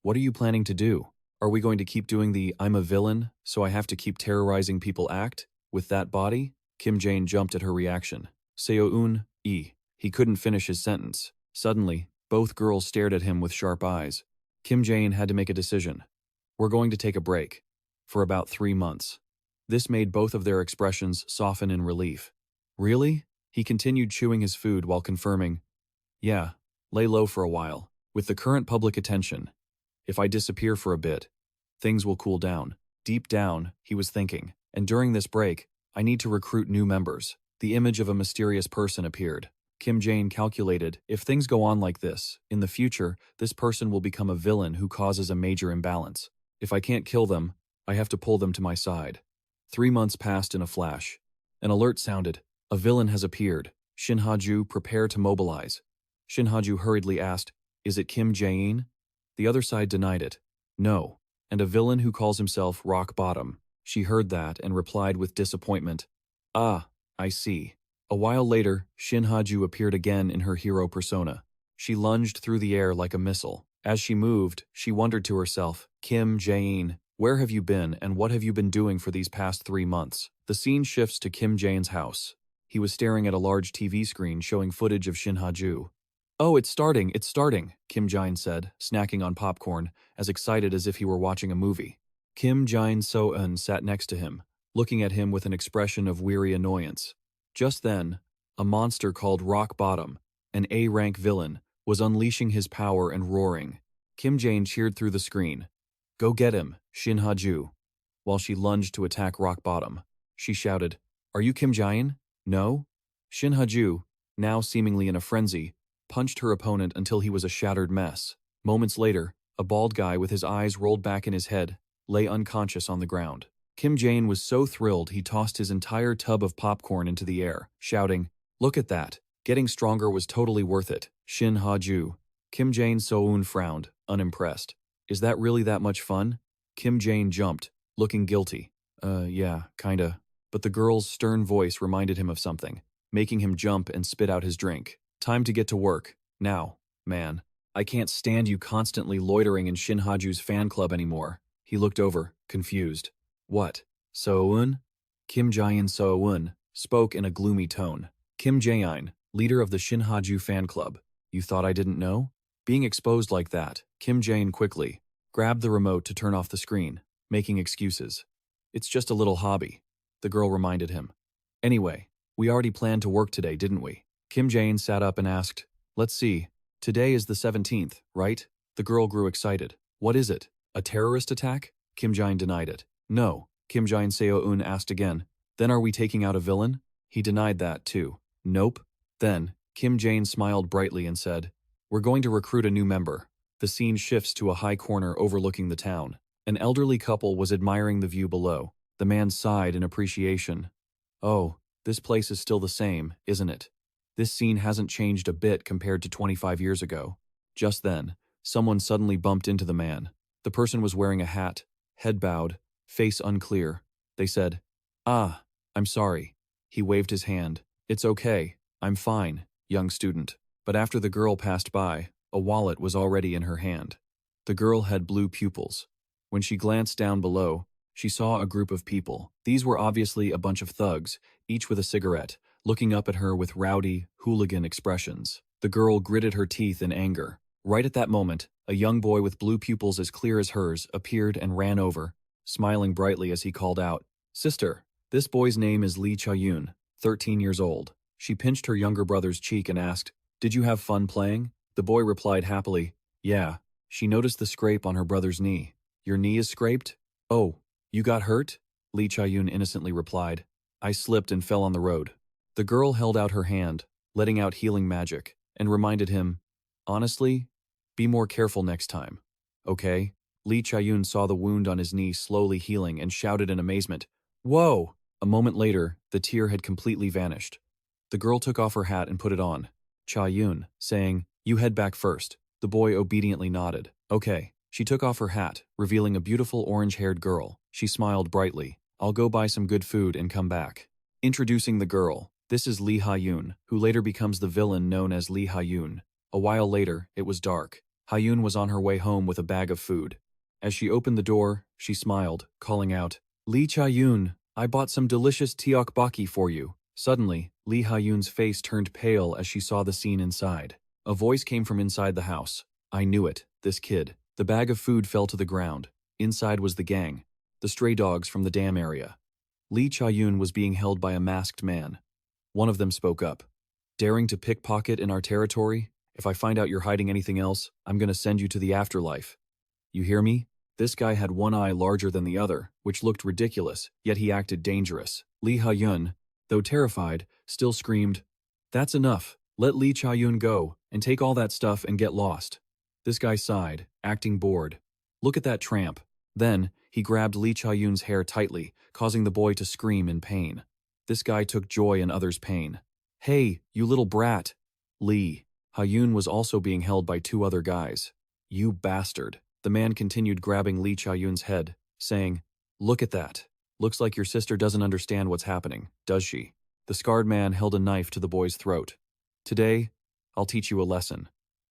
"What are you planning to do?" Are we going to keep doing the I'm a villain, so I have to keep terrorizing people act? With that body? Kim Jaein jumped at her reaction. Seo-eun, He couldn't finish his sentence. Suddenly, both girls stared at him with sharp eyes. Kim Jaein had to make a decision. We're going to take a break. For about 3 months. This made both of their expressions soften in relief. Really? He continued chewing his food while confirming, yeah, lay low for a while. With the current public attention, if I disappear for a bit, things will cool down. Deep down, he was thinking, and during this break, I need to recruit new members. The image of a mysterious person appeared. Kim Jaein calculated, if things go on like this, in the future, this person will become a villain who causes a major imbalance. If I can't kill them, I have to pull them to my side. 3 months passed in a flash. An alert sounded. A villain has appeared. Shin Ha-ju, prepare to mobilize. Shin Ha-ju hurriedly asked, is it Kim Jaein? The other side denied it. No. And a villain who calls himself Rock Bottom. She heard that and replied with disappointment. Ah, I see. A while later, Shin Ha-ju appeared again in her hero persona. She lunged through the air like a missile. As she moved, she wondered to herself, Kim Jaein, where have you been and what have you been doing for these past 3 months? The scene shifts to Kim Jaein's house. He was staring at a large TV screen showing footage of Shin Ha-ju. Oh, it's starting, Kim Jaein said, snacking on popcorn, as excited as if he were watching a movie. Kim Jaein So-eun sat next to him, looking at him with an expression of weary annoyance. Just then, a monster called Rock Bottom, an A-rank villain, was unleashing his power and roaring. Kim Jaein cheered through the screen. Go get him, Shin Ha-ju. While she lunged to attack Rock Bottom, she shouted, Are you Kim Jaein? No? Shin Ha-ju, now seemingly in a frenzy, punched her opponent until he was a shattered mess. Moments later, a bald guy with his eyes rolled back in his head lay unconscious on the ground. Kim Jaein was so thrilled he tossed his entire tub of popcorn into the air, shouting, Look at that. Getting stronger was totally worth it. Shin Ha-ju. Kim Jaein So-eun frowned, unimpressed. Is that really that much fun? Kim Jaein jumped, looking guilty. Yeah, kinda. But the girl's stern voice reminded him of something, making him jump and spit out his drink. Time to get to work. Now, man. I can't stand you constantly loitering in Shin Ha-ju's fan club anymore. He looked over, confused. What? So-eun? Kim Jaein So-eun spoke in a gloomy tone. Kim Jaein, leader of the Shin Ha-ju fan club. You thought I didn't know? Being exposed like that, Kim Jaein quickly grabbed the remote to turn off the screen, making excuses. It's just a little hobby, the girl reminded him. Anyway, we already planned to work today, didn't we? Kim Jaein sat up and asked, Let's see. Today is the 17th, right? The girl grew excited. What is it? A terrorist attack? Kim Jaein denied it. No. Kim Jaein So-eun asked again. Then are we taking out a villain? He denied that too. Nope. Then, Kim Jaein smiled brightly and said, We're going to recruit a new member. The scene shifts to a high corner overlooking the town. An elderly couple was admiring the view below. The man sighed in appreciation. Oh, this place is still the same, isn't it? This scene hasn't changed a bit compared to 25 years ago. Just then, someone suddenly bumped into the man. The person was wearing a hat, head bowed, face unclear. They said, Ah, I'm sorry. He waved his hand. It's okay. I'm fine, young student. But after the girl passed by, a wallet was already in her hand. The girl had blue pupils. When she glanced down below, she saw a group of people. These were obviously a bunch of thugs, each with a cigarette, looking up at her with rowdy, hooligan expressions. The girl gritted her teeth in anger. Right at that moment, a young boy with blue pupils as clear as hers appeared and ran over, smiling brightly as he called out, Sister, this boy's name is Lee Cha-yoon, 13 years old. She pinched her younger brother's cheek and asked, Did you have fun playing? The boy replied happily, Yeah. She noticed the scrape on her brother's knee. Your knee is scraped? Oh, you got hurt? Lee Cha-yoon innocently replied. I slipped and fell on the road. The girl held out her hand, letting out healing magic, and reminded him, Honestly, be more careful next time. Okay? Lee Cha-yoon saw the wound on his knee slowly healing and shouted in amazement, Whoa! A moment later, the tear had completely vanished. The girl took off her hat and put it on. Cha-yoon, saying, You head back first. The boy obediently nodded. Okay. She took off her hat, revealing a beautiful orange-haired girl. She smiled brightly. I'll go buy some good food and come back. Introducing the girl. This is Lee Ha-yoon, who later becomes the villain known as Lee Ha-yoon. A while later, it was dark. Ha-yoon was on her way home with a bag of food. As she opened the door, she smiled, calling out, Lee Cha-yoon, I bought some delicious tteokbokki for you. Suddenly, Lee Ha-yoon's face turned pale as she saw the scene inside. A voice came from inside the house. I knew it, this kid. The bag of food fell to the ground. Inside was the gang, the stray dogs from the dam area. Lee Cha-yoon was being held by a masked man. One of them spoke up. Daring to pickpocket in our territory? If I find out you're hiding anything else, I'm gonna send you to the afterlife. You hear me? This guy had one eye larger than the other, which looked ridiculous, yet he acted dangerous. Lee Ha-yoon, though terrified, still screamed, That's enough. Let Lee Cha-yoon go, and take all that stuff and get lost. This guy sighed, acting bored. Look at that tramp. Then, he grabbed Lee Cha-yoon's hair tightly, causing the boy to scream in pain. This guy took joy in others' pain. Hey, you little brat. Lee Ha-yoon was also being held by two other guys. You bastard. The man continued grabbing Lee Cha-yoon's head, saying, Look at that. Looks like your sister doesn't understand what's happening, does she? The scarred man held a knife to the boy's throat. Today, I'll teach you a lesson.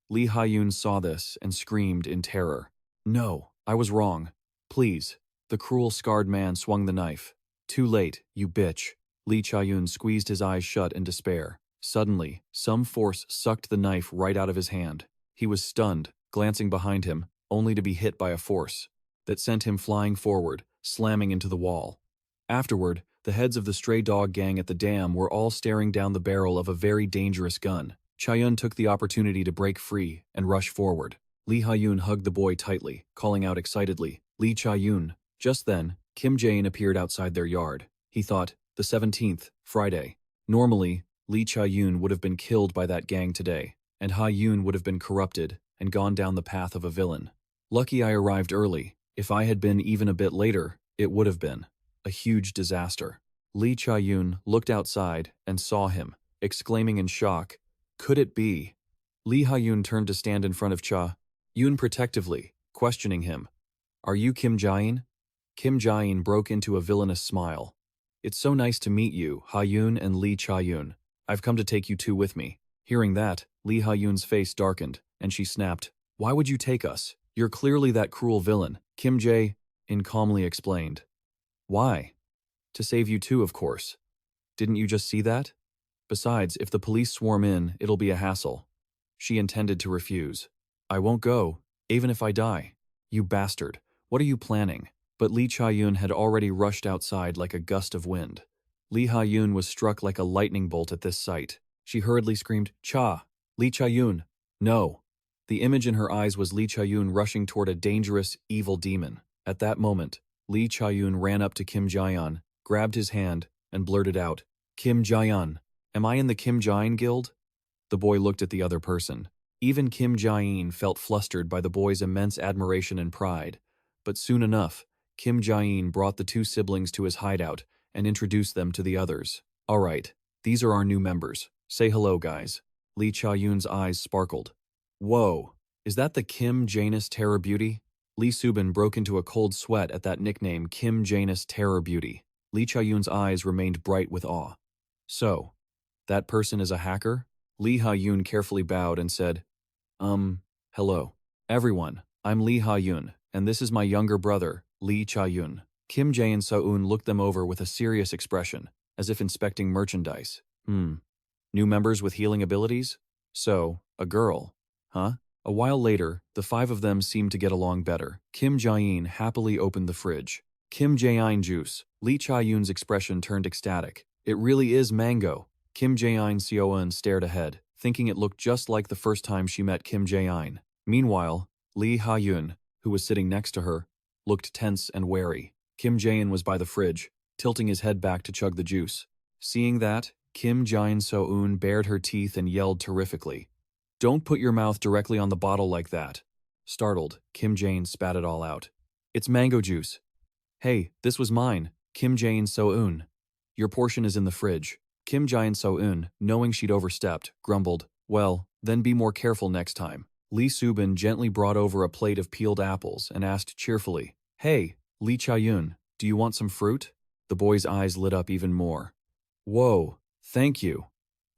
Lee Ha-yoon saw this and screamed in terror. No, I was wrong. Please. The cruel scarred man swung the knife. Too late, you bitch. Lee Cha-yoon squeezed his eyes shut in despair. Suddenly, some force sucked the knife right out of his hand. He was stunned, glancing behind him, only to be hit by a force that sent him flying forward, slamming into the wall. Afterward, the heads of the stray dog gang at the dam were all staring down the barrel of a very dangerous gun. Cha-yoon took the opportunity to break free and rush forward. Lee Ha-yoon hugged the boy tightly, calling out excitedly, Lee Cha-yoon. Just then, Kim Jaein appeared outside their yard. He thought, the 17th, Friday. Normally, Lee Cha-yoon would have been killed by that gang today, and Ha-yoon would have been corrupted and gone down the path of a villain. Lucky I arrived early. If I had been even a bit later, it would have been a huge disaster. Lee Cha-yoon looked outside and saw him, exclaiming in shock, Could it be? Lee Ha-yoon turned to stand in front of Cha-yoon protectively, questioning him. Are you Kim Jaein? Kim Jaein broke into a villainous smile. It's so nice to meet you, Ha-yoon and Lee Cha-yoon. I've come to take you two with me. Hearing that, Lee Ha-yoon's face darkened, and she snapped, Why would you take us? You're clearly that cruel villain, Kim Jaein calmly explained. Why? To save you too, of course. Didn't you just see that? Besides, if the police swarm in, it'll be a hassle. She intended to refuse. I won't go, even if I die. You bastard, what are you planning? But Lee Cha-yoon had already rushed outside like a gust of wind. Lee Ha-yoon was struck like a lightning bolt at this sight. She hurriedly screamed, Lee Cha-yoon, no. The image in her eyes was Lee Cha-yoon rushing toward a dangerous, evil demon. At that moment, Lee Cha-yoon ran up to Kim Jaein, grabbed his hand, and blurted out, Kim Jaein, am I in the Kim Jaein guild? The boy looked at the other person. Even Kim Jaein felt flustered by the boy's immense admiration and pride. But soon enough, Kim Jaein brought the two siblings to his hideout and introduced them to the others. All right, these are our new members. Say hello, guys. Lee Cha-yoon's eyes sparkled. Whoa, is that the Kim Jaein Terror Beauty? Lee Subin broke into a cold sweat at that nickname, Kim Jaein Terror Beauty. Lee Cha-yoon's eyes remained bright with awe. So, that person is a hacker? Lee Ha-yoon carefully bowed and said, hello. Everyone, I'm Lee Ha-yoon, and this is my younger brother, Lee Cha-yoon. Kim Jaein So-eun looked them over with a serious expression, as if inspecting merchandise. New members with healing abilities? So, a girl, huh? A while later, the five of them seemed to get along better. Kim Jaein happily opened the fridge. Kim Jaein juice. Lee Cha-yoon's expression turned ecstatic. It really is mango. Kim Jaein So-eun stared ahead, thinking it looked just like the first time she met Kim Jaein. Meanwhile, Lee Ha-yoon, who was sitting next to her, looked tense and wary. Kim Jaein was by the fridge, tilting his head back to chug the juice. Seeing that, Kim Jaein So-eun bared her teeth and yelled terrifically. Don't put your mouth directly on the bottle like that. Startled, Kim Jaein spat it all out. It's mango juice. Hey, this was mine, Kim Jaein So-eun. Your portion is in the fridge. Kim Jaein So-eun, knowing she'd overstepped, grumbled, Well, then be more careful next time. Lee Subin gently brought over a plate of peeled apples and asked cheerfully, Hey, Lee Cha-yoon, do you want some fruit? The boy's eyes lit up even more. Whoa, thank you.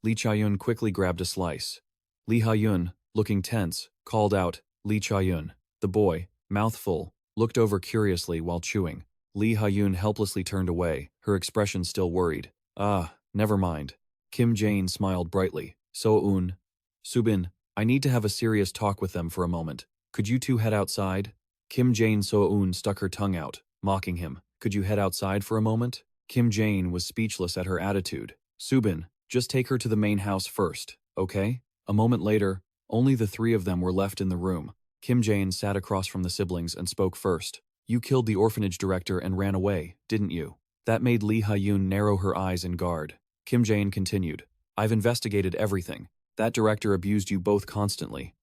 Lee Cha-yoon quickly grabbed a slice. Lee Ha-yoon, looking tense, called out, Lee Cha-yoon. The boy, mouth full, looked over curiously while chewing. Lee Ha-yun helplessly turned away, her expression still worried. Ah, never mind. Kim Jaein smiled brightly. So-eun. Subin, I need to have a serious talk with them for a moment. Could you two head outside? Kim Jaein So-eun stuck her tongue out, mocking him. Could you head outside for a moment? Kim Jaein was speechless at her attitude. Subin, just take her to the main house first, okay? A moment later, only the three of them were left in the room. Kim Jaein sat across from the siblings and spoke first. You killed the orphanage director and ran away, didn't you? That made Lee Ha-yun narrow her eyes in guard. Kim Jaein continued. I've investigated everything. That director abused you both constantly.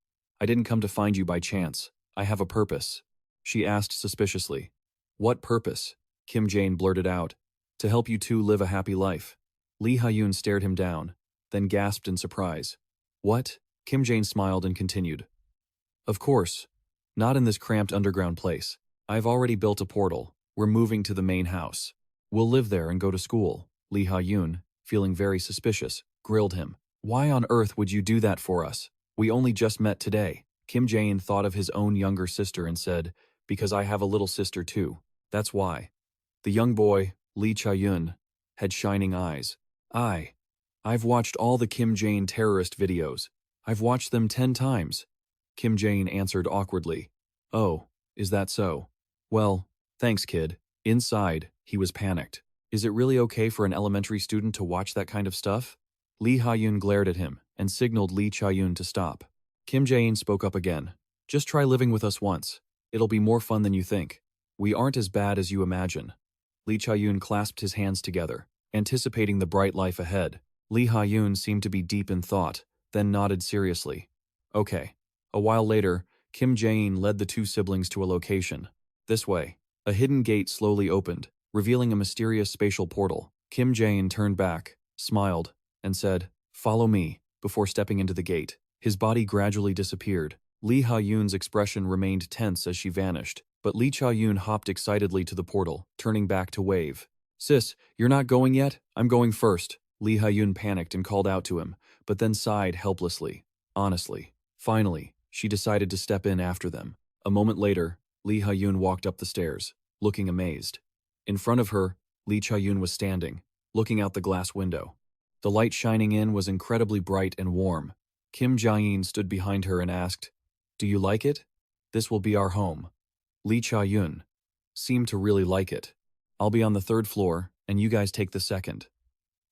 I didn't come to find you by chance. I have a purpose. She asked suspiciously. What purpose? Kim Jaein blurted out. To help you two live a happy life. Lee Ha-yun stared him down, then gasped in surprise. What? Kim Jaein smiled and continued. Of course. Not in this cramped underground place. I've already built a portal. We're moving to the main house. We'll live there and go to school. Lee Ha-yun, feeling very suspicious, grilled him. Why on earth would you do that for us? We only just met today. Kim Jaein thought of his own younger sister and said, because I have a little sister too. That's why. The young boy, Lee Cha-yun, had shining eyes. I've watched all the Kim Jaein terrorist videos. I've watched them 10 times. Kim Jaein answered awkwardly. Oh, is that so? Well, thanks kid. Inside, he was panicked. Is it really okay for an elementary student to watch that kind of stuff? Lee Ha-yun glared at him and signaled Lee Cha-yun to stop. Kim Jaein spoke up again. Just try living with us once. It'll be more fun than you think. We aren't as bad as you imagine. Lee Cha-yun clasped his hands together, anticipating the bright life ahead. Lee Ha-yun seemed to be deep in thought, then nodded seriously. Okay. A while later, Kim Jaein led the two siblings to a location. This way. A hidden gate slowly opened, revealing a mysterious spatial portal. Kim Jaein turned back, smiled, and said, "Follow me," before stepping into the gate. His body gradually disappeared. Lee Ha-yun's expression remained tense as she vanished, but Lee Cha-yun hopped excitedly to the portal, turning back to wave. Sis, you're not going yet? I'm going first. Lee Ha-yun panicked and called out to him, but then sighed helplessly. Honestly. Finally, she decided to step in after them. A moment later, Lee Ha-yun walked up the stairs, looking amazed. In front of her, Lee Cha-yun was standing, looking out the glass window. The light shining in was incredibly bright and warm. Kim Jaein stood behind her and asked, "Do you like it? This will be our home." Lee Cha-yun seemed to really like it. "I'll be on the 3rd floor, and you guys take the 2nd.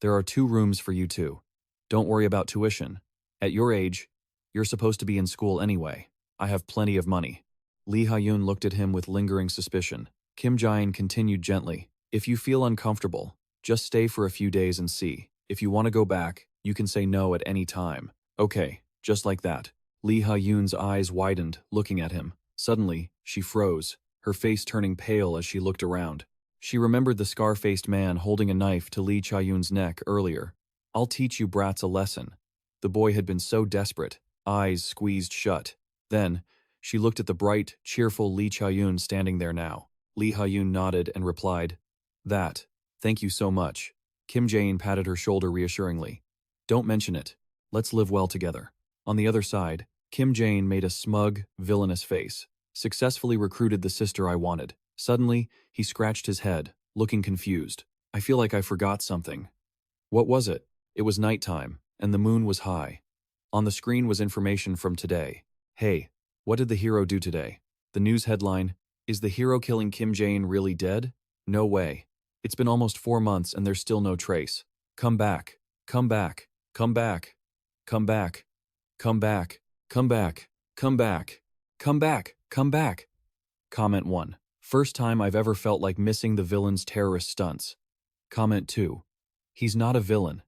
There are 2 rooms for you two. Don't worry about tuition. At your age, you're supposed to be in school anyway. I have plenty of money." Lee Ha-yun looked at him with lingering suspicion. Kim Jaein continued gently, "If you feel uncomfortable, just stay for a few days and see. If you want to go back, you can say no at any time." Okay, just like that. Lee Ha-yun's eyes widened, looking at him. Suddenly, she froze, her face turning pale as she looked around. She remembered the scar-faced man holding a knife to Lee Cha-yun's neck earlier. "I'll teach you brats a lesson." The boy had been so desperate, eyes squeezed shut. Then, she looked at the bright, cheerful Lee Cha-yun standing there now. Lee Ha-yun nodded and replied, Thank you so much." Kim Jaein patted her shoulder reassuringly. "Don't mention it. Let's live well together." On the other side, Kim Jaein made a smug, villainous face. "Successfully recruited the sister I wanted." Suddenly, he scratched his head, looking confused. "I feel like I forgot something." What was it? It was nighttime, and the moon was high. On the screen was information from today. Hey, what did the hero do today? The news headline, "Is the hero killing Kim Jaein really dead? No way. It's been almost 4 months and there's still no trace. Come back. Come back. Come back. Come back. Come back. Come back. Come back. Come back. Come back." Comment 1. First time I've ever felt like missing the villain's terrorist stunts. Comment 2. He's not a villain.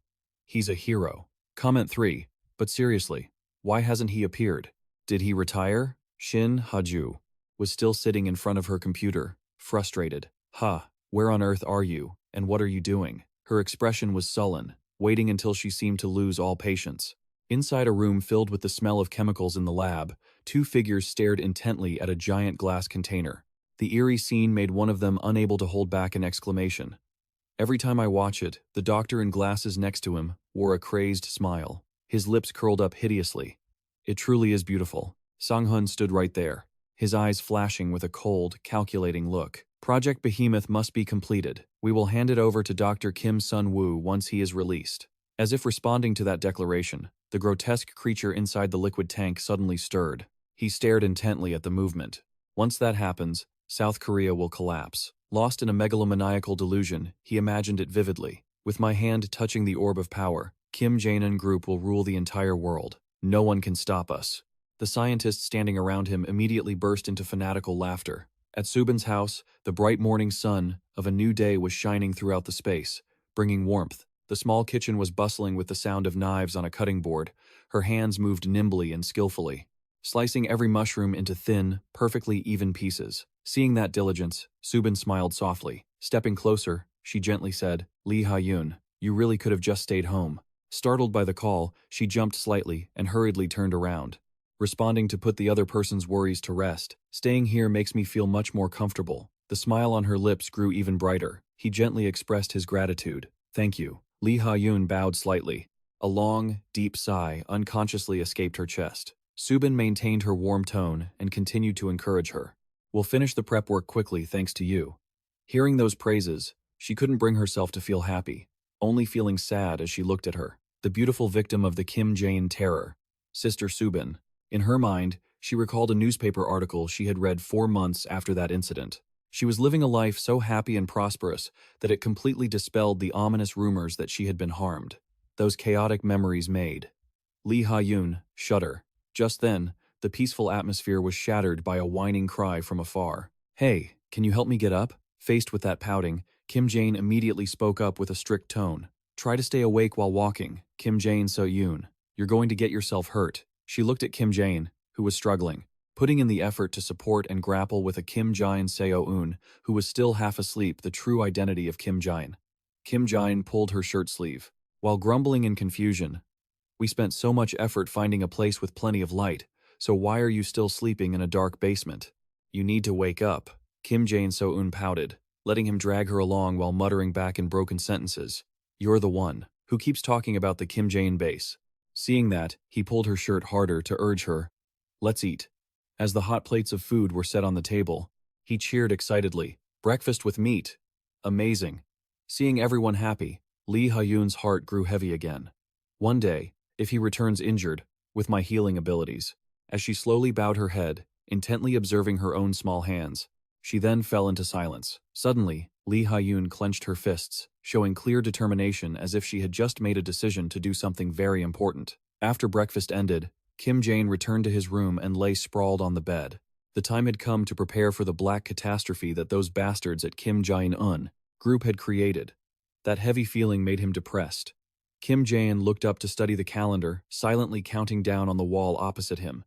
He's a hero. Comment 3. But seriously, why hasn't he appeared? Did he retire? Shin Ha-ju was still sitting in front of her computer, frustrated. Where on earth are you, and what are you doing? Her expression was sullen, waiting until she seemed to lose all patience. Inside a room filled with the smell of chemicals in the lab, 2 figures stared intently at a giant glass container. The eerie scene made one of them unable to hold back an exclamation. Every time I watch it, the doctor in glasses next to him wore a crazed smile. His lips curled up hideously. It truly is beautiful. Sang-hun stood right there, his eyes flashing with a cold, calculating look. Project Behemoth must be completed. We will hand it over to Dr. Kim Sun-woo once he is released. As if responding to that declaration, the grotesque creature inside the liquid tank suddenly stirred. He stared intently at the movement. Once that happens, South Korea will collapse. Lost in a megalomaniacal delusion, he imagined it vividly. With my hand touching the orb of power, Kim Jaein Group will rule the entire world. No one can stop us. The scientists standing around him immediately burst into fanatical laughter. At Subin's house, the bright morning sun of a new day was shining throughout the space, bringing warmth. The small kitchen was bustling with the sound of knives on a cutting board. Her hands moved nimbly and skillfully, slicing every mushroom into thin, perfectly even pieces. Seeing that diligence, Subin smiled softly. Stepping closer, she gently said, "Lee Ha-yun, you really could have just stayed home." Startled by the call, she jumped slightly and hurriedly turned around, responding to put the other person's worries to rest. "Staying here makes me feel much more comfortable." The smile on her lips grew even brighter. He gently expressed his gratitude. "Thank you." Lee Ha-yun bowed slightly. A long, deep sigh unconsciously escaped her chest. Subin maintained her warm tone and continued to encourage her. "We'll finish the prep work quickly thanks to you." Hearing those praises, she couldn't bring herself to feel happy, only feeling sad as she looked at her, the beautiful victim of the Kim Jaein terror, Sister Subin. In her mind, she recalled a newspaper article she had read 4 months after that incident. She was living a life so happy and prosperous that it completely dispelled the ominous rumors that she had been harmed. Those chaotic memories made Lee Ha-yun shudder. Just then, the peaceful atmosphere was shattered by a whining cry from afar. "Hey, can you help me get up?" Faced with that pouting, Kim Jaein immediately spoke up with a strict tone. "Try to stay awake while walking, Kim Jaein So-yoon. You're going to get yourself hurt." She looked at Kim Jaein, who was struggling, putting in the effort to support and grapple with a Kim Jaein Seo-eun, who was still half asleep, the true identity of Kim Jaein. Kim Jaein pulled her shirt sleeve. While grumbling in confusion, "We spent so much effort finding a place with plenty of light, so why are you still sleeping in a dark basement? You need to wake up." Kim Jaein So-eun pouted, letting him drag her along while muttering back in broken sentences. "You're the one who keeps talking about the Kim Jaein base." Seeing that, he pulled her shirt harder to urge her. "Let's eat." As the hot plates of food were set on the table, he cheered excitedly. "Breakfast with meat. Amazing." Seeing everyone happy, Lee Ha-yun's heart grew heavy again. "One day, if he returns injured, with my healing abilities." As she slowly bowed her head, intently observing her own small hands, she then fell into silence. Suddenly, Lee Ha-yun clenched her fists, showing clear determination as if she had just made a decision to do something very important. After breakfast ended, Kim Jaein returned to his room and lay sprawled on the bed. The time had come to prepare for the black catastrophe that those bastards at Kim Jaein Group had created. That heavy feeling made him depressed. Kim Jaein looked up to study the calendar, silently counting down on the wall opposite him.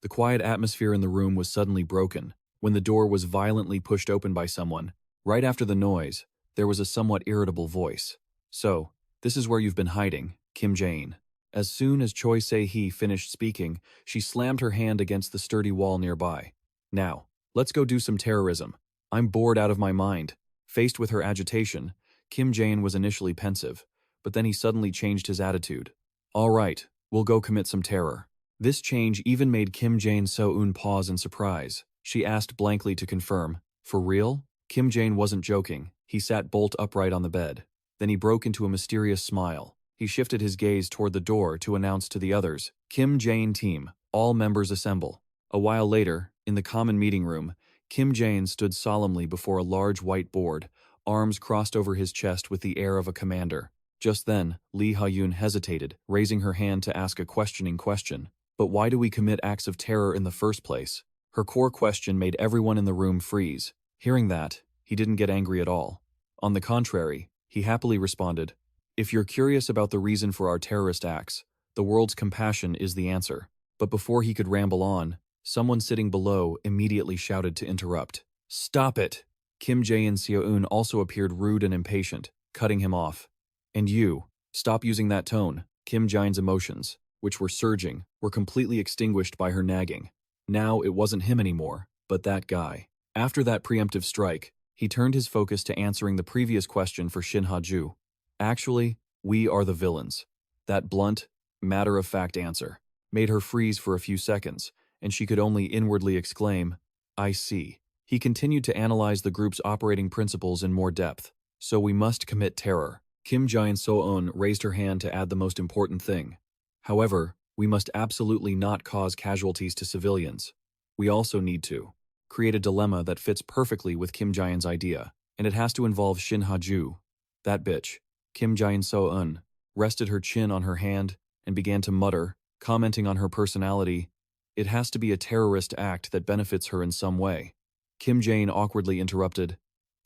The quiet atmosphere in the room was suddenly broken, when the door was violently pushed open by someone. Right after the noise, there was a somewhat irritable voice. "So, this is where you've been hiding, Kim Jaein." As soon as Choi Se-hee finished speaking, she slammed her hand against the sturdy wall nearby. "Now, let's go do some terrorism. I'm bored out of my mind." Faced with her agitation, Kim Jaein was initially pensive, but then he suddenly changed his attitude. "All right, we'll go commit some terror." This change even made Kim Jaein So-eun pause in surprise. She asked blankly to confirm, "For real?" Kim Jaein wasn't joking. He sat bolt upright on the bed. Then he broke into a mysterious smile. He shifted his gaze toward the door to announce to the others, "Kim Jaein team, all members assemble." A while later, in the common meeting room, Kim Jaein stood solemnly before a large white board, arms crossed over his chest with the air of a commander. Just then, Lee Ha-yun hesitated, raising her hand to ask a questioning question. "But why do we commit acts of terror in the first place?" Her core question made everyone in the room freeze. Hearing that, he didn't get angry at all. On the contrary, he happily responded, "If you're curious about the reason for our terrorist acts, the world's compassion is the answer." But before he could ramble on, someone sitting below immediately shouted to interrupt. "Stop it!" Kim Jaein Seo-eun also appeared rude and impatient, cutting him off. "And you, stop using that tone." Kim Jaeин's emotions, which were surging, were completely extinguished by her nagging. Now it wasn't him anymore, but that guy. After that preemptive strike, he turned his focus to answering the previous question for Shin Ha-ju. "Actually, we are the villains." That blunt, matter-of-fact answer made her freeze for a few seconds, and she could only inwardly exclaim, I see. He continued to analyze the group's operating principles in more depth. So we must commit terror. Kim Jae-in raised her hand to add the most important thing. However, we must absolutely not cause casualties to civilians. We also need to create a dilemma that fits perfectly with Kim Jae-in's idea, and it has to involve Shin Ha-ju. That bitch. Kim Jae-in rested her chin on her hand and began to mutter, commenting on her personality. It has to be a terrorist act that benefits her in some way. Kim Jae-in awkwardly interrupted.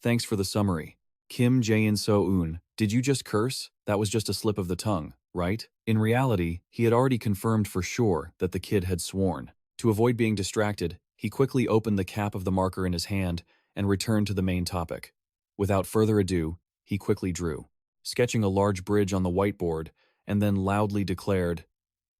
Thanks for the summary. Kim Jae-in, did you just curse? That was just a slip of the tongue, right? In reality, he had already confirmed for sure that the kid had sworn. To avoid being distracted, he quickly opened the cap of the marker in his hand and returned to the main topic. Without further ado, he quickly drew, sketching a large bridge on the whiteboard, and then loudly declared,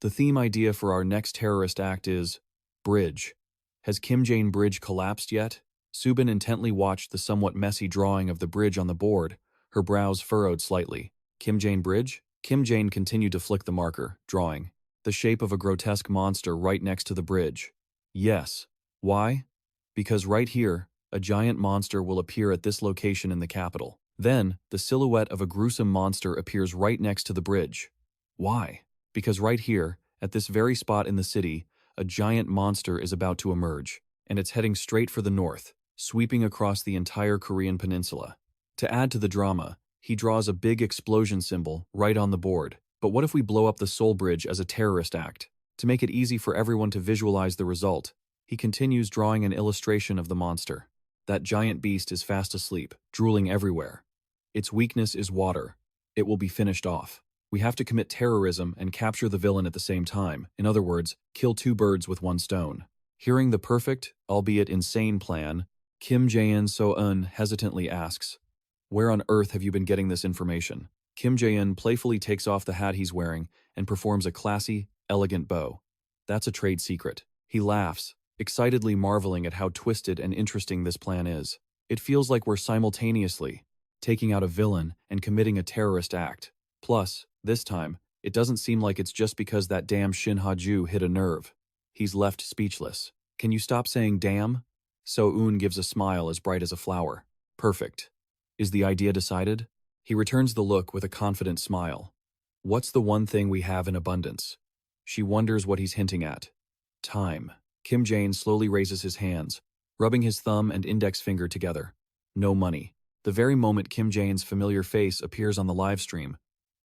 "The theme idea for our next terrorist act is bridge. Has Kim Jae-in bridge collapsed yet?" Subin intently watched the somewhat messy drawing of the bridge on the board, her brows furrowed slightly. Kim Jae-in bridge? Kim Jae-in continued to flick the marker, drawing the shape of a grotesque monster right next to the bridge. Yes. Why? Because right here, a giant monster will appear at this location in the capital. Then, the silhouette of a gruesome monster appears right next to the bridge. Why? Because right here, at this very spot in the city, a giant monster is about to emerge, and it's heading straight for the north, sweeping across the entire Korean peninsula. To add to the drama, he draws a big explosion symbol right on the board. But what if we blow up the Seoul Bridge as a terrorist act? To make it easy for everyone to visualize the result, he continues drawing an illustration of the monster. That giant beast is fast asleep, drooling everywhere. Its weakness is water. It will be finished off. We have to commit terrorism and capture the villain at the same time. In other words, kill two birds with one stone. Hearing the perfect, albeit insane plan, Kim Jae-in hesitantly asks, "Where on earth have you been getting this information?" Kim Jae-in playfully takes off the hat he's wearing and performs a classy, elegant bow. That's a trade secret. He laughs, excitedly marveling at how twisted and interesting this plan is. It feels like we're simultaneously taking out a villain and committing a terrorist act. Plus, this time, it doesn't seem like it's just because that damn Shin Ha-ju hit a nerve. He's left speechless. Can you stop saying damn? So-eun gives a smile as bright as a flower. Perfect. Is the idea decided? He returns the look with a confident smile. What's the one thing we have in abundance? She wonders what he's hinting at. Time. Kim Jae-in slowly raises his hands, rubbing his thumb and index finger together. No money. The very moment Kim Jae-in's familiar face appears on the live stream,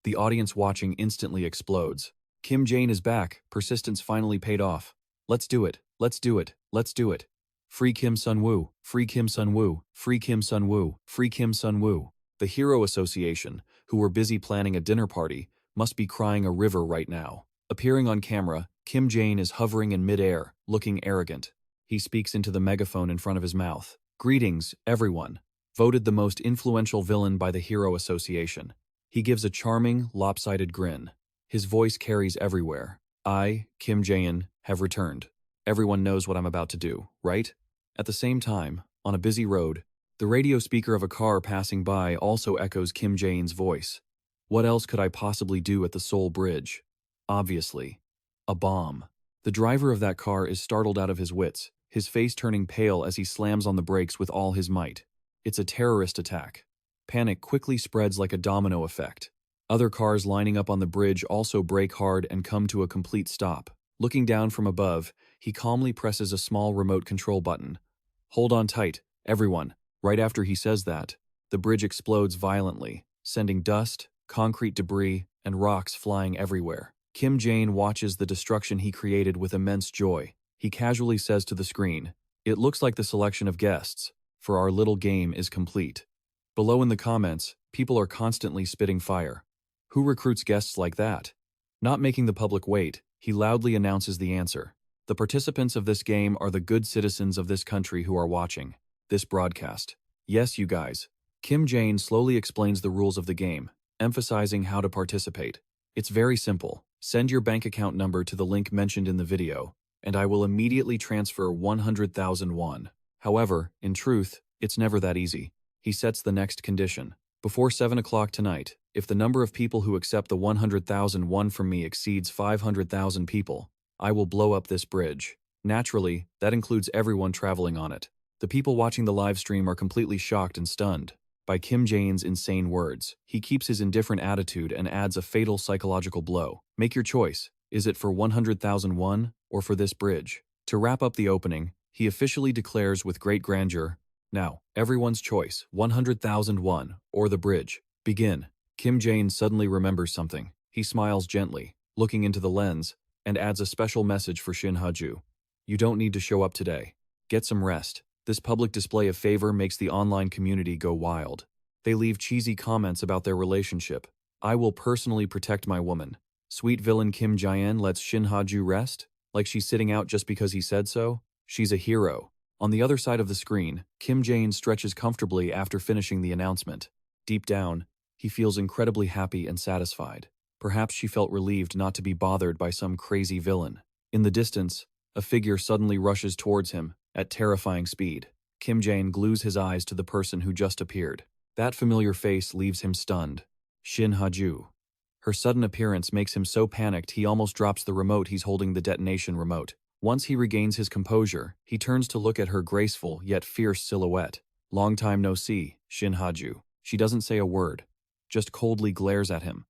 the audience watching instantly explodes. Kim Jae-in is back. Persistence finally paid off. Let's do it. Let's do it. Let's do it. Free Kim Sun-woo. Free Kim Sun-woo. Free Kim Sun-woo. Free Kim Sun-woo. The Hero Association, who were busy planning a dinner party, must be crying a river right now. Appearing on camera, Kim Jae-in is hovering in midair, looking arrogant. He speaks into the megaphone in front of his mouth. Greetings, everyone. Voted the most influential villain by the Hero Association. He gives a charming, lopsided grin. His voice carries everywhere. I, Kim Jae-in, have returned. Everyone knows what I'm about to do, right? At the same time, on a busy road, the radio speaker of a car passing by also echoes Kim Jae-in's voice. What else could I possibly do at the Seoul Bridge? Obviously, a bomb. The driver of that car is startled out of his wits, his face turning pale as he slams on the brakes with all his might. It's a terrorist attack. Panic quickly spreads like a domino effect. Other cars lining up on the bridge also brake hard and come to a complete stop. Looking down from above, he calmly presses a small remote control button. Hold on tight, everyone. Right after he says that, the bridge explodes violently, sending dust, concrete debris, and rocks flying everywhere. Kim Jae-in watches the destruction he created with immense joy. He casually says to the screen, "It looks like the selection of guests for our little game is complete." Below in the comments, people are constantly spitting fire. Who recruits guests like that? Not making the public wait, he loudly announces the answer. The participants of this game are the good citizens of this country who are watching this broadcast. Yes, you guys. Kim Jae-in slowly explains the rules of the game, emphasizing how to participate. It's very simple. Send your bank account number to the link mentioned in the video, and I will immediately transfer 100,000 won. However, in truth, it's never that easy. He sets the next condition. Before 7 o'clock tonight, if the number of people who accept the 100,000 won from me exceeds 500,000 people, I will blow up this bridge. Naturally, that includes everyone traveling on it. The people watching the live stream are completely shocked and stunned by Kim Jaein's insane words. He keeps his indifferent attitude and adds a fatal psychological blow. Make your choice. Is it for 100,000 won or for this bridge? To wrap up the opening, he officially declares with great grandeur, now, everyone's choice, 100,000 won or the bridge. Begin. Kim Jaein suddenly remembers something. He smiles gently, looking into the lens, and adds a special message for Shin Ha-ju. You don't need to show up today. Get some rest. This public display of favor makes the online community go wild. They leave cheesy comments about their relationship. I will personally protect my woman. Sweet villain Kim Jaein lets Shin Ha-ju rest, like she's sitting out just because he said so. She's a hero. On the other side of the screen, Kim Jaein stretches comfortably after finishing the announcement. Deep down, he feels incredibly happy and satisfied. Perhaps she felt relieved not to be bothered by some crazy villain. In the distance, a figure suddenly rushes towards him at terrifying speed. Kim Jaein glues his eyes to the person who just appeared. That familiar face leaves him stunned. Shin Ha-ju. Her sudden appearance makes him so panicked he almost drops the remote he's holding, the detonation remote. Once he regains his composure, he turns to look at her graceful yet fierce silhouette. Long time no see, Shin Ha-ju. She doesn't say a word, just coldly glares at him.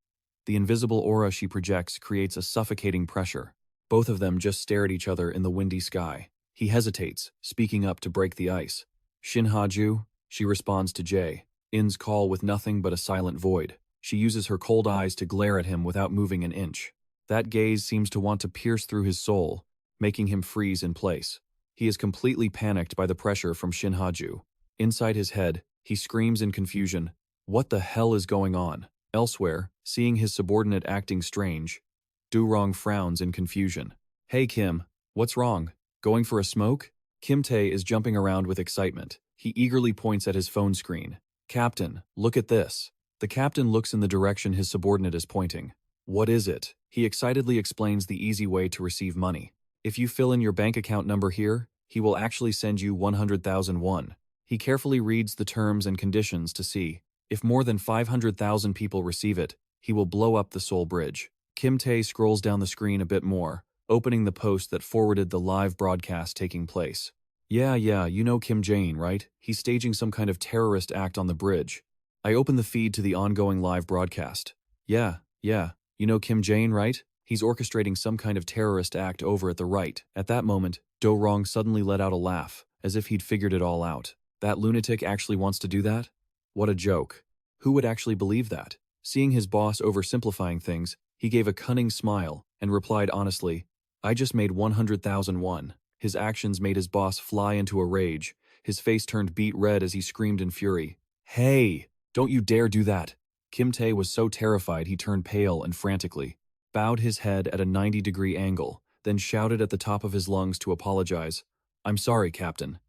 The invisible aura she projects creates a suffocating pressure. Both of them just stare at each other in the windy sky. He hesitates, speaking up to break the ice. Shin Ha-ju, she responds to Jaein's call with nothing but a silent void. She uses her cold eyes to glare at him without moving an inch. That gaze seems to want to pierce through his soul, making him freeze in place. He is completely panicked by the pressure from Shin Ha-ju. Inside his head, he screams in confusion, "What the hell is going on?" Elsewhere, seeing his subordinate acting strange, Do-rong frowns in confusion. "Hey Kim, what's wrong? Going for a smoke?" Kim Tae is jumping around with excitement. He eagerly points at his phone screen. "Captain, look at this." The captain looks in the direction his subordinate is pointing. "What is it?" He excitedly explains the easy way to receive money. If you fill in your bank account number here, he will actually send you 100,000 won. He carefully reads the terms and conditions to see if more than 500,000 people receive it, he will blow up the Seoul Bridge. Kim Tae scrolls down the screen a bit more, opening the post that forwarded the live broadcast taking place. Yeah, you know Kim Jaein, right? He's staging some kind of terrorist act on the bridge. I open the feed to the ongoing live broadcast. Yeah, you know Kim Jaein, right? He's orchestrating some kind of terrorist act over at the right. At that moment, Do-rong suddenly let out a laugh, as if he'd figured it all out. That lunatic actually wants to do that? What a joke. Who would actually believe that? Seeing his boss oversimplifying things, he gave a cunning smile and replied honestly, I just made 100,000 won. His actions made his boss fly into a rage. His face turned beet red as he screamed in fury. Hey, don't you dare do that. Kim Tae was so terrified he turned pale and frantically bowed his head at a 90-degree angle, then shouted at the top of his lungs to apologize. I'm sorry, Captain.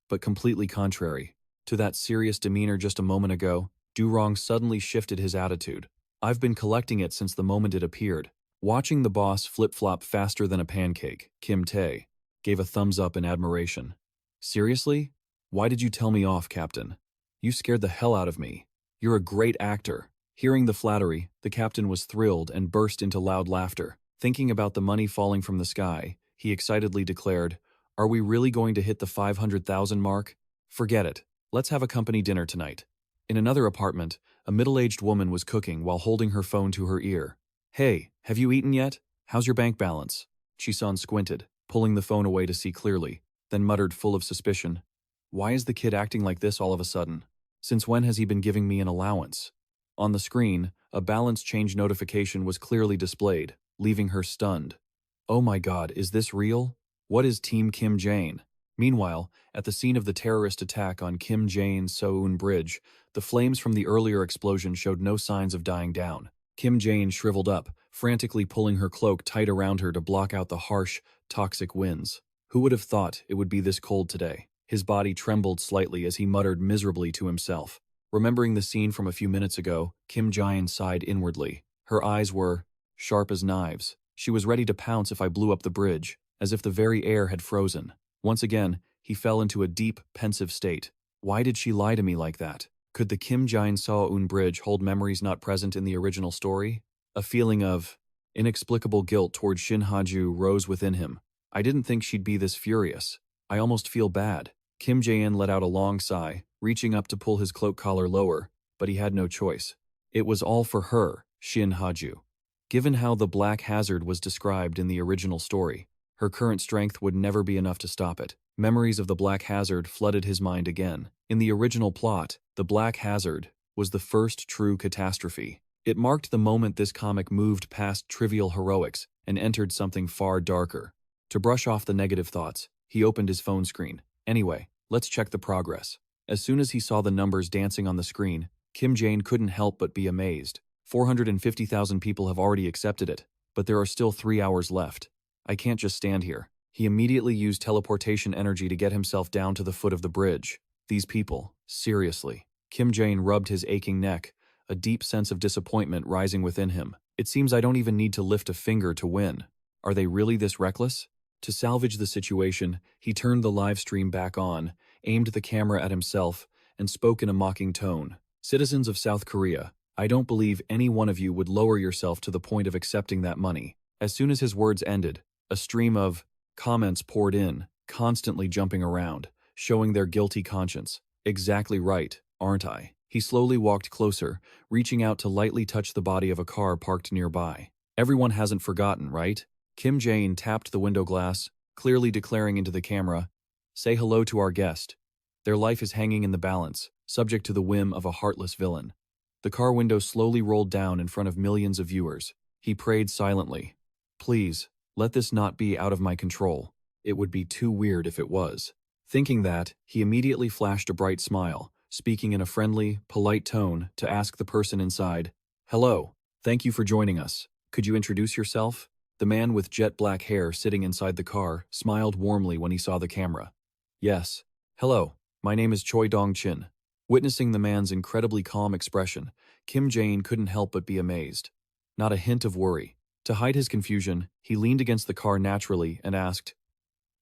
But completely contrary to that serious demeanor just a moment ago, Do-rong suddenly shifted his attitude. I've been collecting it since the moment it appeared. Watching the boss flip-flop faster than a pancake, Kim Tae gave a thumbs up in admiration. Seriously? Why did you tell me off, Captain? You scared the hell out of me. You're a great actor. Hearing the flattery, the captain was thrilled and burst into loud laughter. Thinking about the money falling from the sky, he excitedly declared, Are we really going to hit the 500,000 mark? Forget it. Let's have a company dinner tonight. In another apartment, a middle-aged woman was cooking while holding her phone to her ear. Hey, have you eaten yet? How's your bank balance? Chisun squinted, pulling the phone away to see clearly, then muttered full of suspicion. Why is the kid acting like this all of a sudden? Since when has he been giving me an allowance? On the screen, a balance change notification was clearly displayed, leaving her stunned. Oh my god, is this real? What is Team Kim Jaein? Meanwhile, at the scene of the terrorist attack on Kim Jaein's Seoul Bridge, the flames from the earlier explosion showed no signs of dying down. Kim Jaein shriveled up, frantically pulling her cloak tight around her to block out the harsh, toxic winds. Who would have thought it would be this cold today? His body trembled slightly as he muttered miserably to himself. Remembering the scene from a few minutes ago, Kim Jaein sighed inwardly. Her eyes were sharp as knives. She was ready to pounce if I blew up the bridge, as if the very air had frozen. Once again, he fell into a deep, pensive state. Why did she lie to me like that? Could the Kim Jaein Seoul Bridge hold memories not present in the original story? A feeling of inexplicable guilt toward Shin Ha-ju rose within him. I didn't think she'd be this furious. I almost feel bad. Kim Jae-in let out a long sigh, reaching up to pull his cloak collar lower, but he had no choice. It was all for her, Shin Ha-ju. Given how the Black Hazard was described in the original story, her current strength would never be enough to stop it. Memories of the Black Hazard flooded his mind again. In the original plot, the Black Hazard was the first true catastrophe. It marked the moment this comic moved past trivial heroics and entered something far darker. To brush off the negative thoughts, he opened his phone screen. Anyway, let's check the progress. As soon as he saw the numbers dancing on the screen, Kim Jae-in couldn't help but be amazed. 450,000 people have already accepted it, but there are still 3 hours left. I can't just stand here. He immediately used teleportation energy to get himself down to the foot of the bridge. These people, seriously. Kim Jae-in rubbed his aching neck, a deep sense of disappointment rising within him. It seems I don't even need to lift a finger to win. Are they really this reckless? To salvage the situation, he turned the live stream back on, aimed the camera at himself, and spoke in a mocking tone. Citizens of South Korea, I don't believe any one of you would lower yourself to the point of accepting that money. As soon as his words ended, a stream of comments poured in, constantly jumping around, showing their guilty conscience. Exactly right, aren't I? He slowly walked closer, reaching out to lightly touch the body of a car parked nearby. Everyone hasn't forgotten, right? Kim Jae-in tapped the window glass, clearly declaring into the camera, "Say hello to our guest. Their life is hanging in the balance, subject to the whim of a heartless villain." The car window slowly rolled down in front of millions of viewers. He prayed silently, "Please, let this not be out of my control. It would be too weird if it was." Thinking that, he immediately flashed a bright smile, speaking in a friendly, polite tone to ask the person inside, "Hello, thank you for joining us. Could you introduce yourself?" The man with jet black hair sitting inside the car smiled warmly when he saw the camera. "Yes. Hello, my name is Choi Dong-chin." Witnessing the man's incredibly calm expression, Kim Jae-in couldn't help but be amazed. Not a hint of worry. To hide his confusion, he leaned against the car naturally and asked,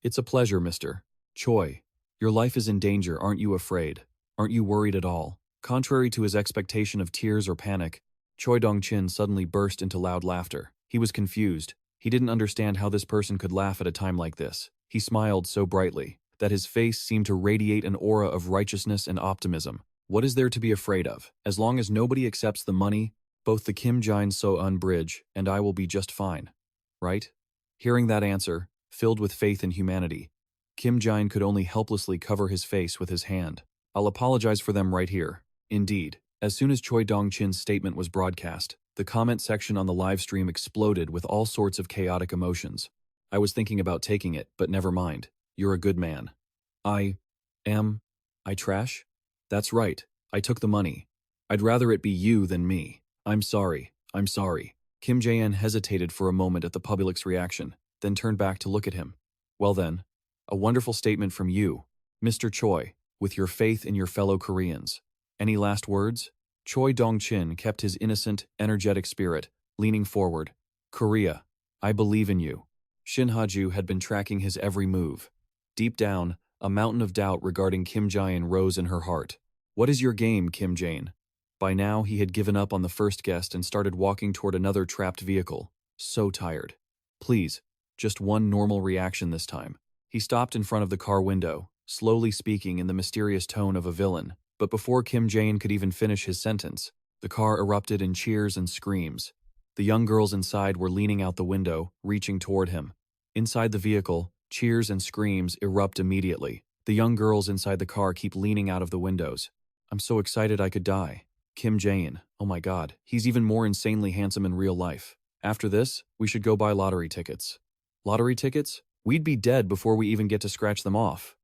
"It's a pleasure, Mr. Choi. Your life is in danger, aren't you afraid? Aren't you worried at all?" Contrary to his expectation of tears or panic, Choi Dong-chin suddenly burst into loud laughter. He was confused. He didn't understand how this person could laugh at a time like this. He smiled so brightly that his face seemed to radiate an aura of righteousness and optimism. What is there to be afraid of? As long as nobody accepts the money, both the Kim Jae-in bridge and I will be just fine. Right? Hearing that answer, filled with faith in humanity, Kim Jae-in could only helplessly cover his face with his hand. "I'll apologize for them right here." Indeed, as soon as Choi Dong-chin's statement was broadcast, the comment section on the live stream exploded with all sorts of chaotic emotions. "I was thinking about taking it, but never mind. You're a good man." I trash? That's right, I took the money. I'd rather it be you than me. I'm sorry. Kim Jae-in hesitated for a moment at the public's reaction, then turned back to look at him. "Well then, a wonderful statement from you, Mr. Choi, with your faith in your fellow Koreans. Any last words?" Choi Dong-chin kept his innocent, energetic spirit, leaning forward. "Korea, I believe in you." Shin Ha-ju had been tracking his every move. Deep down, a mountain of doubt regarding Kim Jae-in rose in her heart. "What is your game, Kim Jae-in?" By now, he had given up on the first guest and started walking toward another trapped vehicle. So tired. "Please, just one normal reaction this time." He stopped in front of the car window, slowly speaking in the mysterious tone of a villain. But before Kim Jae-in could even finish his sentence, the car erupted in cheers and screams. The young girls inside were leaning out the window, reaching toward him. Inside the vehicle, cheers and screams erupt immediately. The young girls inside the car keep leaning out of the windows. "I'm so excited I could die." Kim Jae-in, oh my god, he's even more insanely handsome in real life. After this, we should go buy lottery tickets. Lottery tickets? We'd be dead before we even get to scratch them off.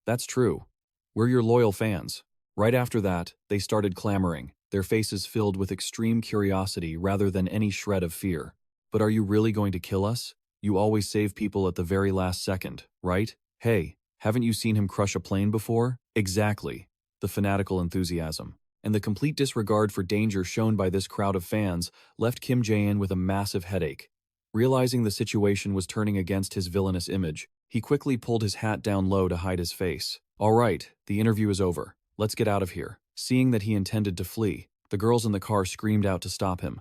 That's true. We're your loyal fans. Right after that, they started clamoring, their faces filled with extreme curiosity rather than any shred of fear. "But are you really going to kill us? You always save people at the very last second, right? Hey, haven't you seen him crush a plane before?" Exactly. The fanatical enthusiasm and the complete disregard for danger shown by this crowd of fans left Kim Jae-in with a massive headache. Realizing the situation was turning against his villainous image, he quickly pulled his hat down low to hide his face. "All right, the interview is over. Let's get out of here." Seeing that he intended to flee, the girls in the car screamed out to stop him.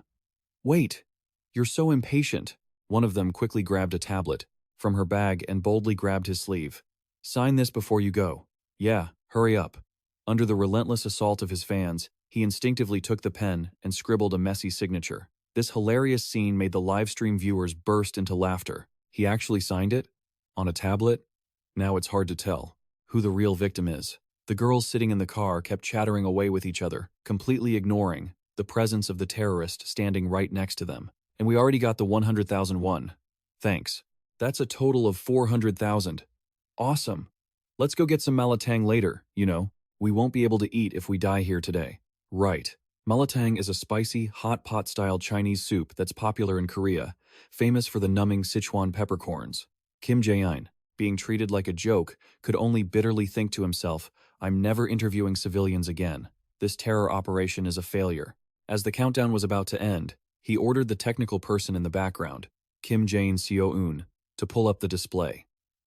"Wait! You're so impatient." One of them quickly grabbed a tablet, from her bag and boldly grabbed his sleeve. "Sign this before you go." "Yeah, hurry up." Under the relentless assault of his fans, he instinctively took the pen and scribbled a messy signature. This hilarious scene made the livestream viewers burst into laughter. He actually signed it? On a tablet? Now it's hard to tell who the real victim is. The girls sitting in the car kept chattering away with each other, completely ignoring the presence of the terrorist standing right next to them. "And we already got the 100,000 won. Thanks. That's a total of 400,000. Awesome. Let's go get some malatang later, you know. We won't be able to eat if we die here today." Right. Malatang is a spicy, hot pot-style Chinese soup that's popular in Korea, famous for the numbing Sichuan peppercorns. Kim Jaein, being treated like a joke, could only bitterly think to himself, "I'm never interviewing civilians again. This terror operation is a failure." As the countdown was about to end, he ordered the technical person in the background, Kim Jae-in, to pull up the display.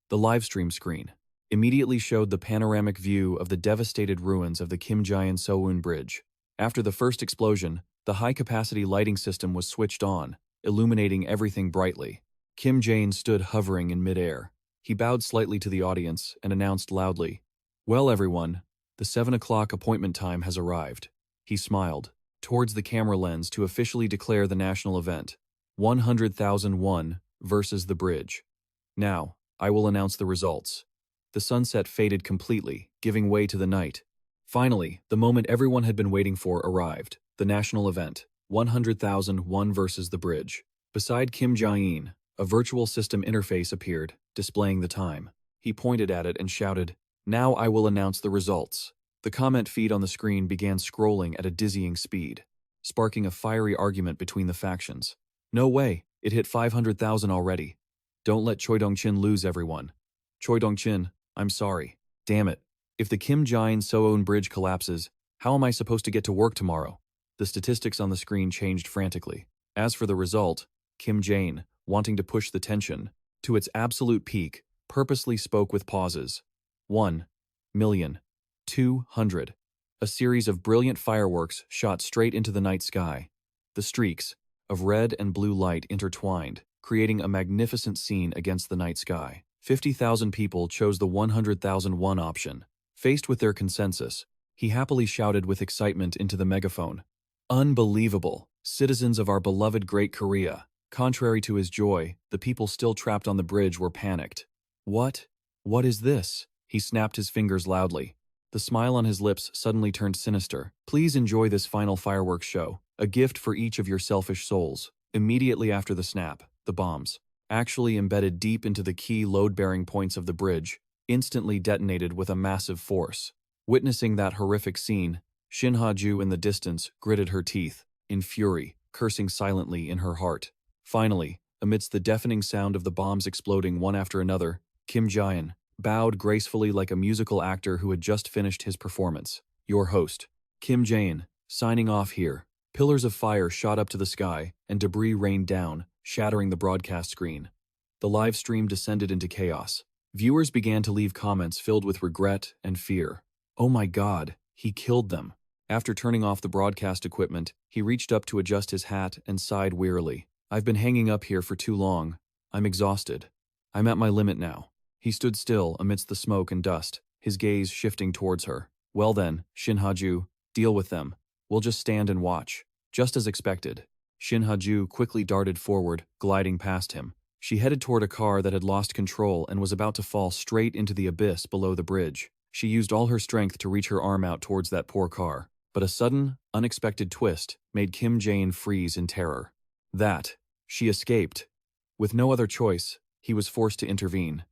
The livestream screen immediately showed the panoramic view of the devastated ruins of the Kim Jae-in Bridge. After the first explosion, the high-capacity lighting system was switched on, illuminating everything brightly. Kim Jae-in stood hovering in midair. He bowed slightly to the audience and announced loudly, "Well, everyone, the 7 o'clock appointment time has arrived." He smiled towards the camera lens to officially declare the national event, 100,001 versus the bridge. "Now, I will announce the results." The sunset faded completely, giving way to the night. Finally, the moment everyone had been waiting for arrived. The national event, 100,001 versus the bridge. Beside Kim Jae-in, a virtual system interface appeared, displaying the time. He pointed at it and shouted, "Now I will announce the results." The comment feed on the screen began scrolling at a dizzying speed, sparking a fiery argument between the factions. "No way, it hit 500,000 already. Don't let Choi Dong-chin lose, everyone. Choi Dong-chin, I'm sorry. Damn it. If the Kim Jae-in Bridge collapses, how am I supposed to get to work tomorrow?" The statistics on the screen changed frantically. As for the result, Kim Jae-in, wanting to push the tension to its absolute peak, purposely spoke with pauses. 1,200,000. A series of brilliant fireworks shot straight into the night sky. The streaks of red and blue light intertwined, creating a magnificent scene against the night sky. 50,000 people chose the 100,001 option. Faced with their consensus, he happily shouted with excitement into the megaphone, "Unbelievable, citizens of our beloved Great Korea." Contrary to his joy, the people still trapped on the bridge were panicked. What is this?" He snapped his fingers loudly. The smile on his lips suddenly turned sinister. "Please enjoy this final fireworks show, a gift for each of your selfish souls." Immediately after the snap, the bombs, actually embedded deep into the key load-bearing points of the bridge, instantly detonated with a massive force. Witnessing that horrific scene, Shin Ha-ju in the distance gritted her teeth, in fury, cursing silently in her heart. Finally, amidst the deafening sound of the bombs exploding one after another, Kim Jae-in bowed gracefully like a musical actor who had just finished his performance. "Your host, Kim Jae-in, signing off here." Pillars of fire shot up to the sky, and debris rained down, shattering the broadcast screen. The live stream descended into chaos. Viewers began to leave comments filled with regret and fear. "Oh my God, he killed them." After turning off the broadcast equipment, he reached up to adjust his hat and sighed wearily. "I've been hanging up here for too long. I'm exhausted. I'm at my limit now." He stood still amidst the smoke and dust, his gaze shifting towards her. "Well then, Shin Ha-ju, deal with them. We'll just stand and watch." Just as expected, Shin Ha-ju quickly darted forward, gliding past him. She headed toward a car that had lost control and was about to fall straight into the abyss below the bridge. She used all her strength to reach her arm out towards that poor car, but a sudden, unexpected twist made Kim Jae-in freeze in terror. She escaped. With no other choice, he was forced to intervene.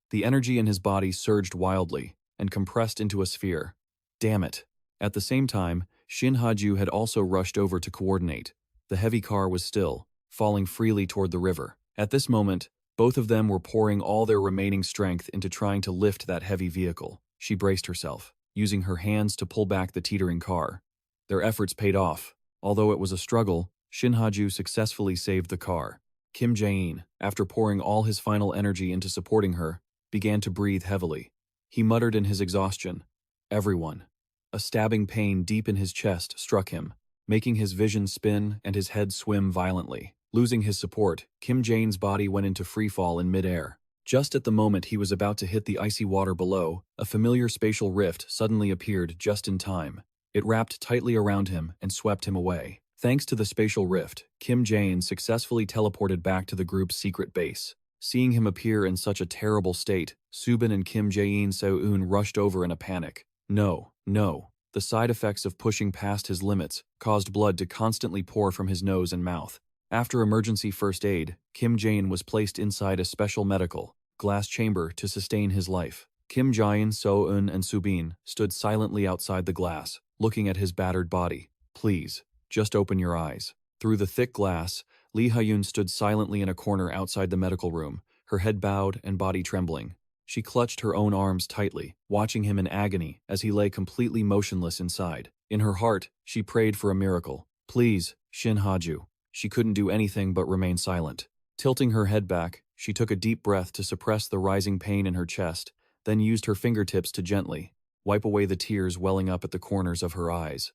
The energy in his body surged wildly and compressed into a sphere. Damn it. At the same time, Shin Ha-ju had also rushed over to coordinate. The heavy car was still, falling freely toward the river. At this moment, both of them were pouring all their remaining strength into trying to lift that heavy vehicle. She braced herself, using her hands to pull back the teetering car. Their efforts paid off. Although it was a struggle, Shin Ha-ju successfully saved the car. Kim Jae-in, after pouring all his final energy into supporting her, began to breathe heavily. He muttered in his exhaustion, "Everyone." A stabbing pain deep in his chest struck him, making his vision spin and his head swim violently. Losing his support, Kim Jae-in's body went into freefall in midair. Just at the moment he was about to hit the icy water below, a familiar spatial rift suddenly appeared just in time. It wrapped tightly around him and swept him away. Thanks to the spatial rift, Kim Jaein successfully teleported back to the group's secret base. Seeing him appear in such a terrible state, Subin and Kim Jae-in rushed over in a panic. No, no. The side effects of pushing past his limits caused blood to constantly pour from his nose and mouth. After emergency first aid, Kim Jaein was placed inside a special medical glass chamber to sustain his life. Kim Jaein, So-eun, and Subin stood silently outside the glass, looking at his battered body. Please, just open your eyes. Through the thick glass, Lee Ha-yoon stood silently in a corner outside the medical room, her head bowed and body trembling. She clutched her own arms tightly, watching him in agony as he lay completely motionless inside. In her heart, she prayed for a miracle. Please, Shin Ha-ju. She couldn't do anything but remain silent. Tilting her head back, she took a deep breath to suppress the rising pain in her chest, then used her fingertips to gently wipe away the tears welling up at the corners of her eyes.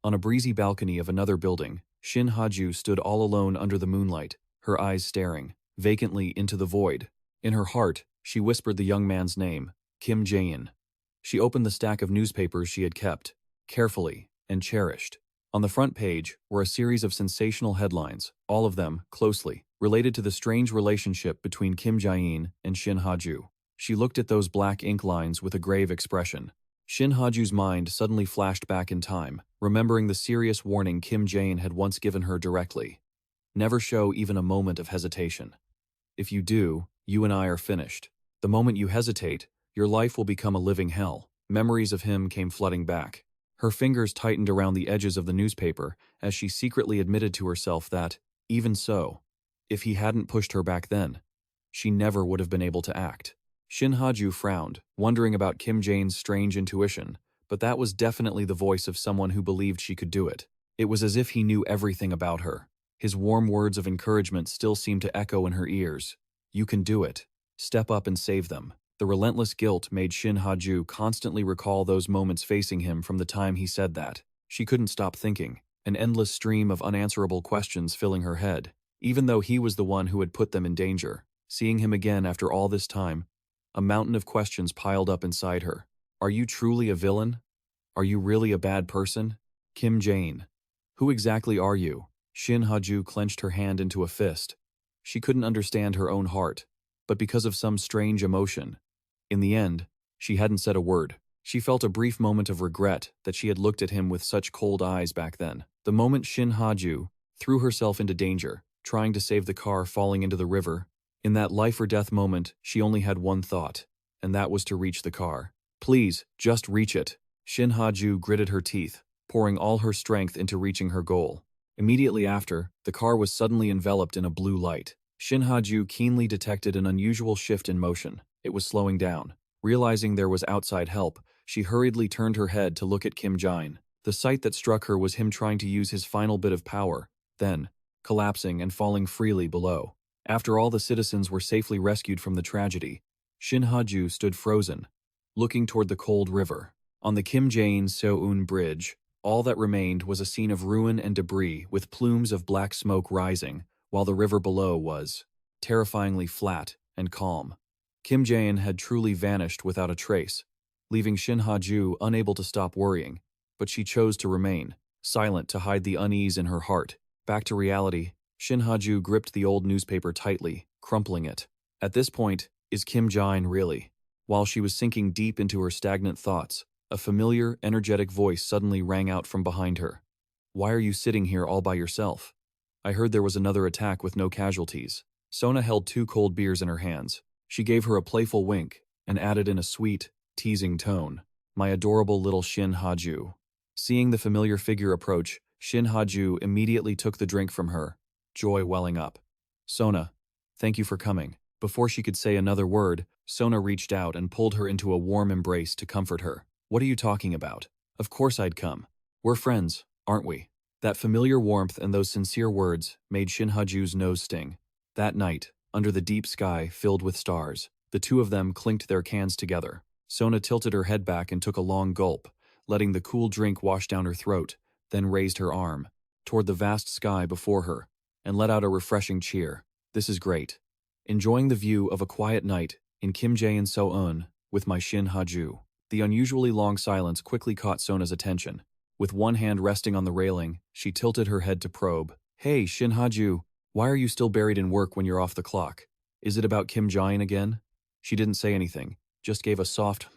On a breezy balcony of another building, Shin Ha-ju stood all alone under the moonlight, her eyes staring vacantly into the void. In her heart, she whispered the young man's name, Kim Jaein. She opened the stack of newspapers she had kept, carefully, and cherished. On the front page were a series of sensational headlines, all of them, closely, related to the strange relationship between Kim Jaein and Shin Ha-ju. She looked at those black ink lines with a grave expression. Shin Ha-ju's mind suddenly flashed back in time, remembering the serious warning Kim Jaein had once given her directly. Never show even a moment of hesitation. If you do, you and I are finished. The moment you hesitate, your life will become a living hell. Memories of him came flooding back. Her fingers tightened around the edges of the newspaper as she secretly admitted to herself that, even so, if he hadn't pushed her back then, she never would have been able to act. Shin Ha-ju frowned, wondering about Kim Jaein's strange intuition, but that was definitely the voice of someone who believed she could do it. It was as if he knew everything about her. His warm words of encouragement still seemed to echo in her ears. You can do it. Step up and save them. The relentless guilt made Shin Ha-ju constantly recall those moments facing him from the time he said that. She couldn't stop thinking, an endless stream of unanswerable questions filling her head, even though he was the one who had put them in danger. Seeing him again after all this time, a mountain of questions piled up inside her. Are you truly a villain? Are you really a bad person? Kim Jaein. Who exactly are you? Shin Ha-ju clenched her hand into a fist. She couldn't understand her own heart, but because of some strange emotion. In the end, she hadn't said a word. She felt a brief moment of regret that she had looked at him with such cold eyes back then. The moment Shin Ha-ju threw herself into danger, trying to save the car falling into the river, in that life-or-death moment, she only had one thought, and that was to reach the car. Please, just reach it. Shin Ha-ju gritted her teeth, pouring all her strength into reaching her goal. Immediately after, the car was suddenly enveloped in a blue light. Shin Ha-ju keenly detected an unusual shift in motion. It was slowing down. Realizing there was outside help, she hurriedly turned her head to look at Kim Jaein. The sight that struck her was him trying to use his final bit of power, then collapsing and falling freely below. After all the citizens were safely rescued from the tragedy, Shin Ha-ju stood frozen, looking toward the cold river. On the Kim Jaein-So-eun bridge, all that remained was a scene of ruin and debris with plumes of black smoke rising, while the river below was terrifyingly flat and calm. Kim Jaein had truly vanished without a trace, leaving Shin Ha-ju unable to stop worrying, but she chose to remain, silent to hide the unease in her heart. Back to reality, Shin Ha-ju gripped the old newspaper tightly, crumpling it. At this point, is Kim Jaein really? While she was sinking deep into her stagnant thoughts, a familiar, energetic voice suddenly rang out from behind her. Why are you sitting here all by yourself? I heard there was another attack with no casualties. Sona held 2 cold beers in her hands. She gave her a playful wink and added in a sweet, teasing tone, my adorable little Shin Ha-ju. Seeing the familiar figure approach, Shin Ha-ju immediately took the drink from her, joy welling up. Sona, thank you for coming. Before she could say another word, Sona reached out and pulled her into a warm embrace to comfort her. What are you talking about? Of course I'd come. We're friends, aren't we? That familiar warmth and those sincere words made Shin Ha-ju's nose sting. That night, under the deep sky filled with stars, the two of them clinked their cans together. Sona tilted her head back and took a long gulp, letting the cool drink wash down her throat, then raised her arm toward the vast sky before her and let out a refreshing cheer. This is great. enjoying the view of a quiet night in Kim Jaein So-eun with my Shin Ha-ju. The unusually long silence quickly caught Sona's attention. With one hand resting on the railing, she tilted her head to probe. Hey, Shin Ha-ju, why are you still buried in work when you're off the clock? Is it about Kim Jaein again? She didn't say anything, just gave a soft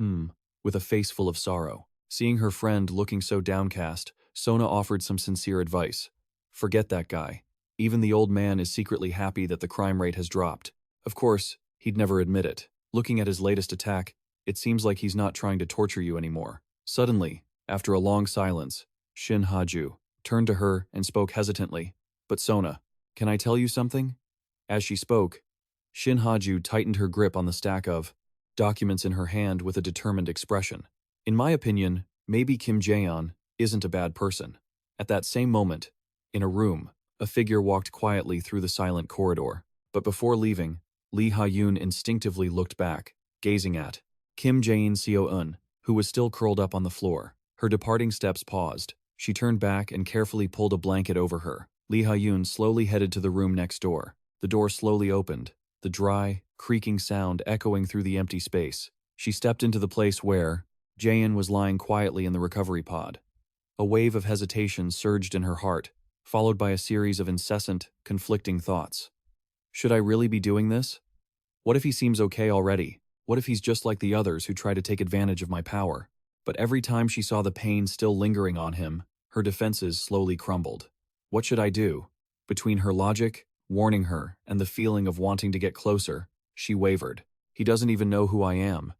with a face full of sorrow. Seeing her friend looking so downcast, Sona offered some sincere advice. Forget that guy. Even the old man is secretly happy that the crime rate has dropped. Of course, he'd never admit it. Looking at his latest attack, it seems like he's not trying to torture you anymore. Suddenly, after a long silence, Shin Ha-ju turned to her and spoke hesitantly. But Sona, can I tell you something? As she spoke, Shin Ha-ju tightened her grip on the stack of documents in her hand with a determined expression. In my opinion, maybe Kim Jaein isn't a bad person. At that same moment, in a room, a figure walked quietly through the silent corridor. But before leaving, Lee Ha-yoon instinctively looked back, gazing at Kim Jaein So-eun, who was still curled up on the floor. Her departing steps paused. She turned back and carefully pulled a blanket over her. Lee Ha-yoon slowly headed to the room next door. The door slowly opened, the dry, creaking sound echoing through the empty space. She stepped into the place where Jaein was lying quietly in the recovery pod. A wave of hesitation surged in her heart, followed by a series of incessant, conflicting thoughts. Should I really be doing this? What if he seems okay already? What if he's just like the others who try to take advantage of my power? But every time she saw the pain still lingering on him, her defenses slowly crumbled. What should I do? Between her logic, warning her, and the feeling of wanting to get closer, she wavered. He doesn't even know who I am.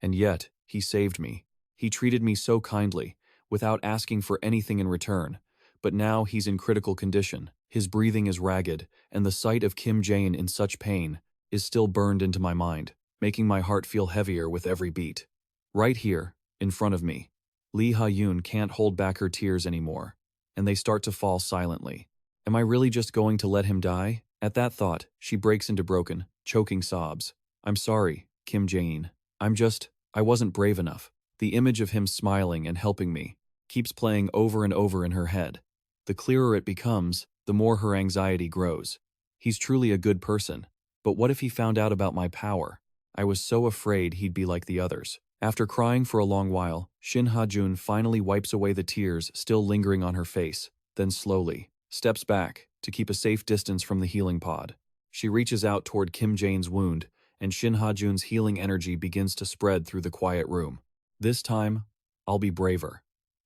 And yet, he saved me. He treated me so kindly, without asking for anything in return. But now he's in critical condition. His breathing is ragged, and the sight of Kim Jaein in such pain is still burned into my mind, making my heart feel heavier with every beat. Right here, in front of me, Lee Ha-yoon can't hold back her tears anymore, and they start to fall silently. Am I really just going to let him die? At that thought, she breaks into broken, choking sobs. I'm sorry, Kim Jaein. I wasn't brave enough. The image of him smiling and helping me keeps playing over and over in her head. The clearer it becomes, the more her anxiety grows. He's truly a good person, but what if he found out about my power? I was so afraid he'd be like the others. After crying for a long while, Shin Ha-ju finally wipes away the tears still lingering on her face, then slowly steps back to keep a safe distance from the healing pod. She reaches out toward Kim Jaein's wound, and Shin Ha-ju's healing energy begins to spread through the quiet room. This time, I'll be braver.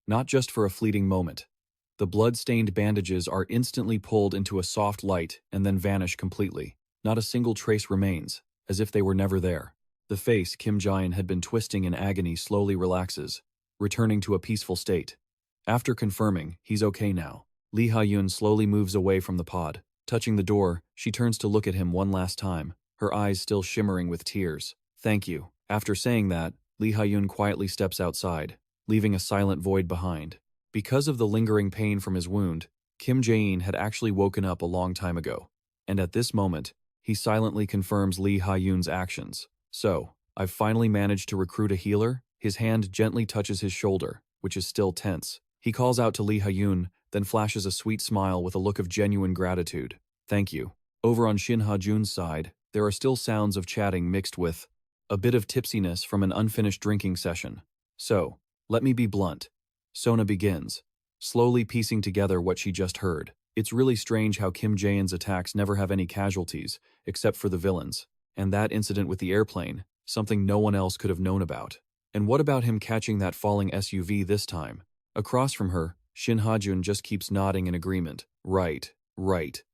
Not just for a fleeting moment. The blood-stained bandages are instantly pulled into a soft light and then vanish completely. Not a single trace remains, as if they were never there. The face Kim Jaein had been twisting in agony slowly relaxes, returning to a peaceful state. After confirming he's okay now, Lee Ha-yoon slowly moves away from the pod. Touching the door, she turns to look at him one last time, her eyes still shimmering with tears. Thank you. After saying that, Lee Ha-yoon quietly steps outside, leaving a silent void behind. Because of the lingering pain from his wound, Kim Jaein had actually woken up a long time ago. And at this moment, he silently confirms Lee Ha-yoon's actions. So, I've finally managed to recruit a healer. His hand gently touches his shoulder, which is still tense. He calls out to Lee Ha-yoon, then flashes a sweet smile with a look of genuine gratitude. Thank you. Over on Shin Ha-ju's side, there are still sounds of chatting mixed with a bit of tipsiness from an unfinished drinking session. So, let me be blunt. Sona begins, slowly piecing together what she just heard. It's really strange how Kim Jaein's attacks never have any casualties, except for the villains. And that incident with the airplane, something no one else could have known about. And what about him catching that falling SUV this time? Across from her, Shin Ha-ju just keeps nodding in agreement. Right.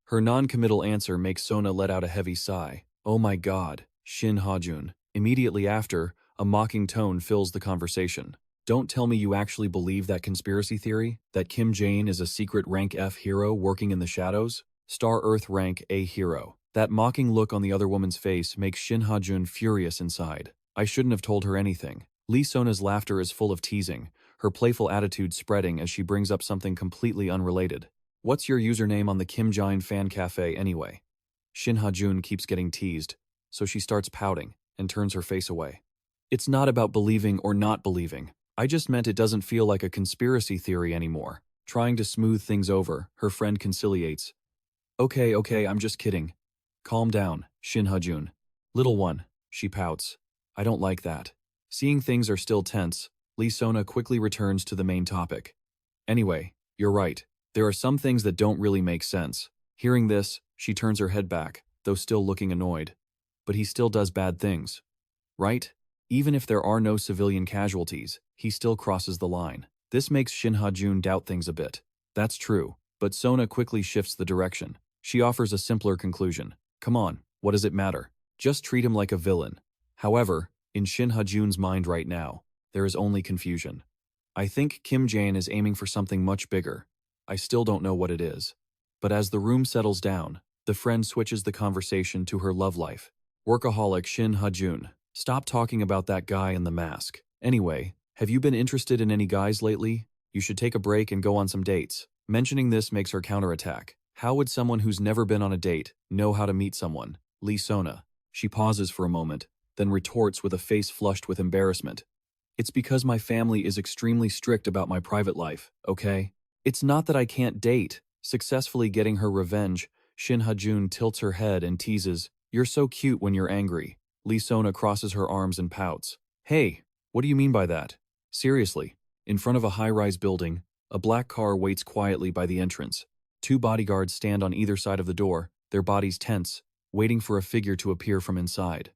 Her non-committal answer makes Sona let out a heavy sigh. Oh my god, Shin Ha-ju. Immediately after, a mocking tone fills the conversation. Don't tell me you actually believe that conspiracy theory? That Kim Jaein is a secret rank F hero working in the shadows? Star Earth rank A hero. That mocking look on the other woman's face makes Shin Ha-ju furious inside. I shouldn't have told her anything. Lee Sona's laughter is full of teasing, her playful attitude spreading as she brings up something completely unrelated. What's your username on the Kim Jaein fan cafe anyway? Shin Ha-ju keeps getting teased, so she starts pouting and turns her face away. It's not about believing or not believing. I just meant it doesn't feel like a conspiracy theory anymore. Trying to smooth things over, her friend conciliates. Okay, I'm just kidding. Calm down, Shin Ha-ju. Little one, she pouts. I don't like that. Seeing things are still tense, Lee Sona quickly returns to the main topic. Anyway, you're right. There are some things that don't really make sense. Hearing this, she turns her head back, though still looking annoyed. But he still does bad things. Right? Even if there are no civilian casualties, he still crosses the line. This makes Shin Ha-ju doubt things a bit. That's true, but Sona quickly shifts the direction. She offers a simpler conclusion. Come on, what does it matter? Just treat him like a villain. However, in Shin Ha-ju's mind right now, there is only confusion. I think Kim Jaein is aiming for something much bigger. I still don't know what it is. But as the room settles down, the friend switches the conversation to her love life. Workaholic Shin Ha-ju. Stop talking about that guy in the mask. Anyway, have you been interested in any guys lately? You should take a break and go on some dates. Mentioning this makes her counterattack. How would someone who's never been on a date know how to meet someone? Lee Sona. She pauses for a moment, then retorts with a face flushed with embarrassment. It's because my family is extremely strict about my private life, okay? It's not that I can't date. Successfully getting her revenge, Shin Ha-ju tilts her head and teases, You're so cute when you're angry. Lee Sona crosses her arms and pouts. Hey, what do you mean by that? Seriously. In front of a high-rise building, a black car waits quietly by the entrance. Two bodyguards stand on either side of the door, their bodies tense, waiting for a figure to appear from inside.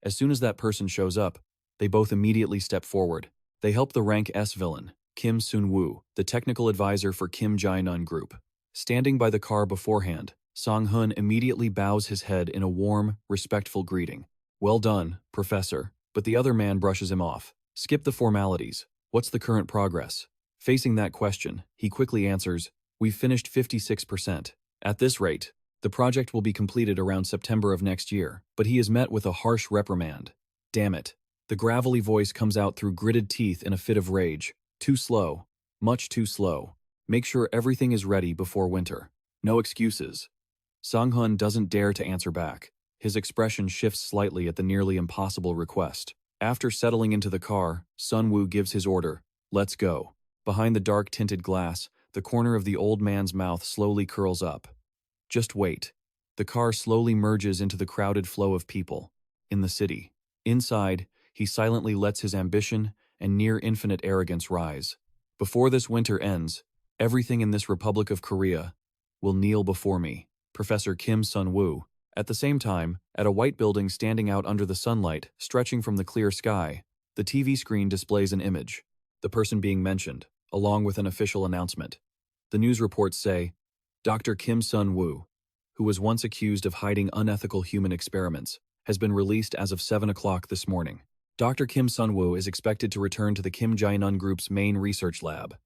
As soon as that person shows up, they both immediately step forward. They help the rank S villain, Kim Sun-woo, the technical advisor for Kim Jae-nun Group. Standing by the car beforehand, Song-hun immediately bows his head in a warm, respectful greeting. Well done, Professor, but the other man brushes him off. Skip the formalities. What's the current progress? Facing that question, he quickly answers, We've finished 56%. At this rate, the project will be completed around September of next year, but he is met with a harsh reprimand. Damn it. The gravelly voice comes out through gritted teeth in a fit of rage. Too slow. Much too slow. Make sure everything is ready before winter. No excuses. Song-hun doesn't dare to answer back. His expression shifts slightly at the nearly impossible request. After settling into the car, Sun-woo gives his order, Let's go. Behind the dark-tinted glass, the corner of the old man's mouth slowly curls up. Just wait. The car slowly merges into the crowded flow of people. In the city. Inside, he silently lets his ambition and near-infinite arrogance rise. Before this winter ends, everything in this Republic of Korea will kneel before me. Professor Kim Sun-woo. At the same time, at a white building standing out under the sunlight, stretching from the clear sky, the TV screen displays an image. The person being mentioned, along with an official announcement. The news reports say, Dr. Kim Sun-woo, who was once accused of hiding unethical human experiments, has been released as of 7 o'clock this morning. Dr. Kim Sun-woo is expected to return to the Kim Jae-nun Group's main research lab.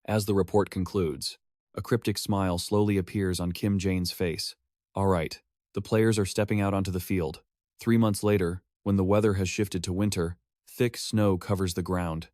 As the report concludes, a cryptic smile slowly appears on Kim Jae's face. All right, the players are stepping out onto the field. 3 months later, when the weather has shifted to winter, thick snow covers the ground.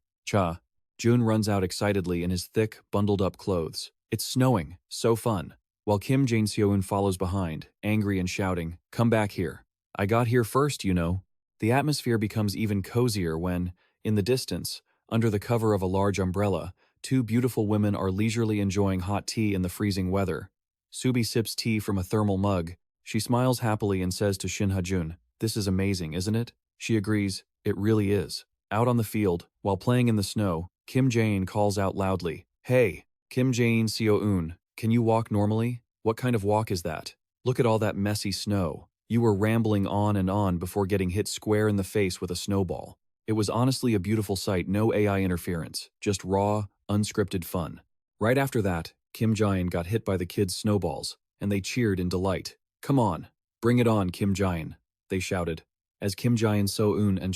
Jun runs out excitedly in his thick, bundled-up clothes. It's snowing, so fun. While Kim Jae-seon follows behind, angry and shouting, Come back here. I got here first, you know. The atmosphere becomes even cozier when, in the distance, under the cover of a large umbrella, two beautiful women are leisurely enjoying hot tea in the freezing weather. Subi sips tea from a thermal mug. She smiles happily and says to Shin Ha-ju, This is amazing, isn't it? She agrees, It really is. Out on the field, while playing in the snow, Kim Jaein calls out loudly, Hey, Kim Jae-seon, can you walk normally? What kind of walk is that? Look at all that messy snow. You were rambling on and on before getting hit square in the face with a snowball. It was honestly a beautiful sight, no AI interference, just raw, unscripted fun. Right after that, Kim Jaein got hit by the kids' snowballs, and they cheered in delight. Come on, bring it on, Kim Jaein, they shouted. As Kim Jae-seon and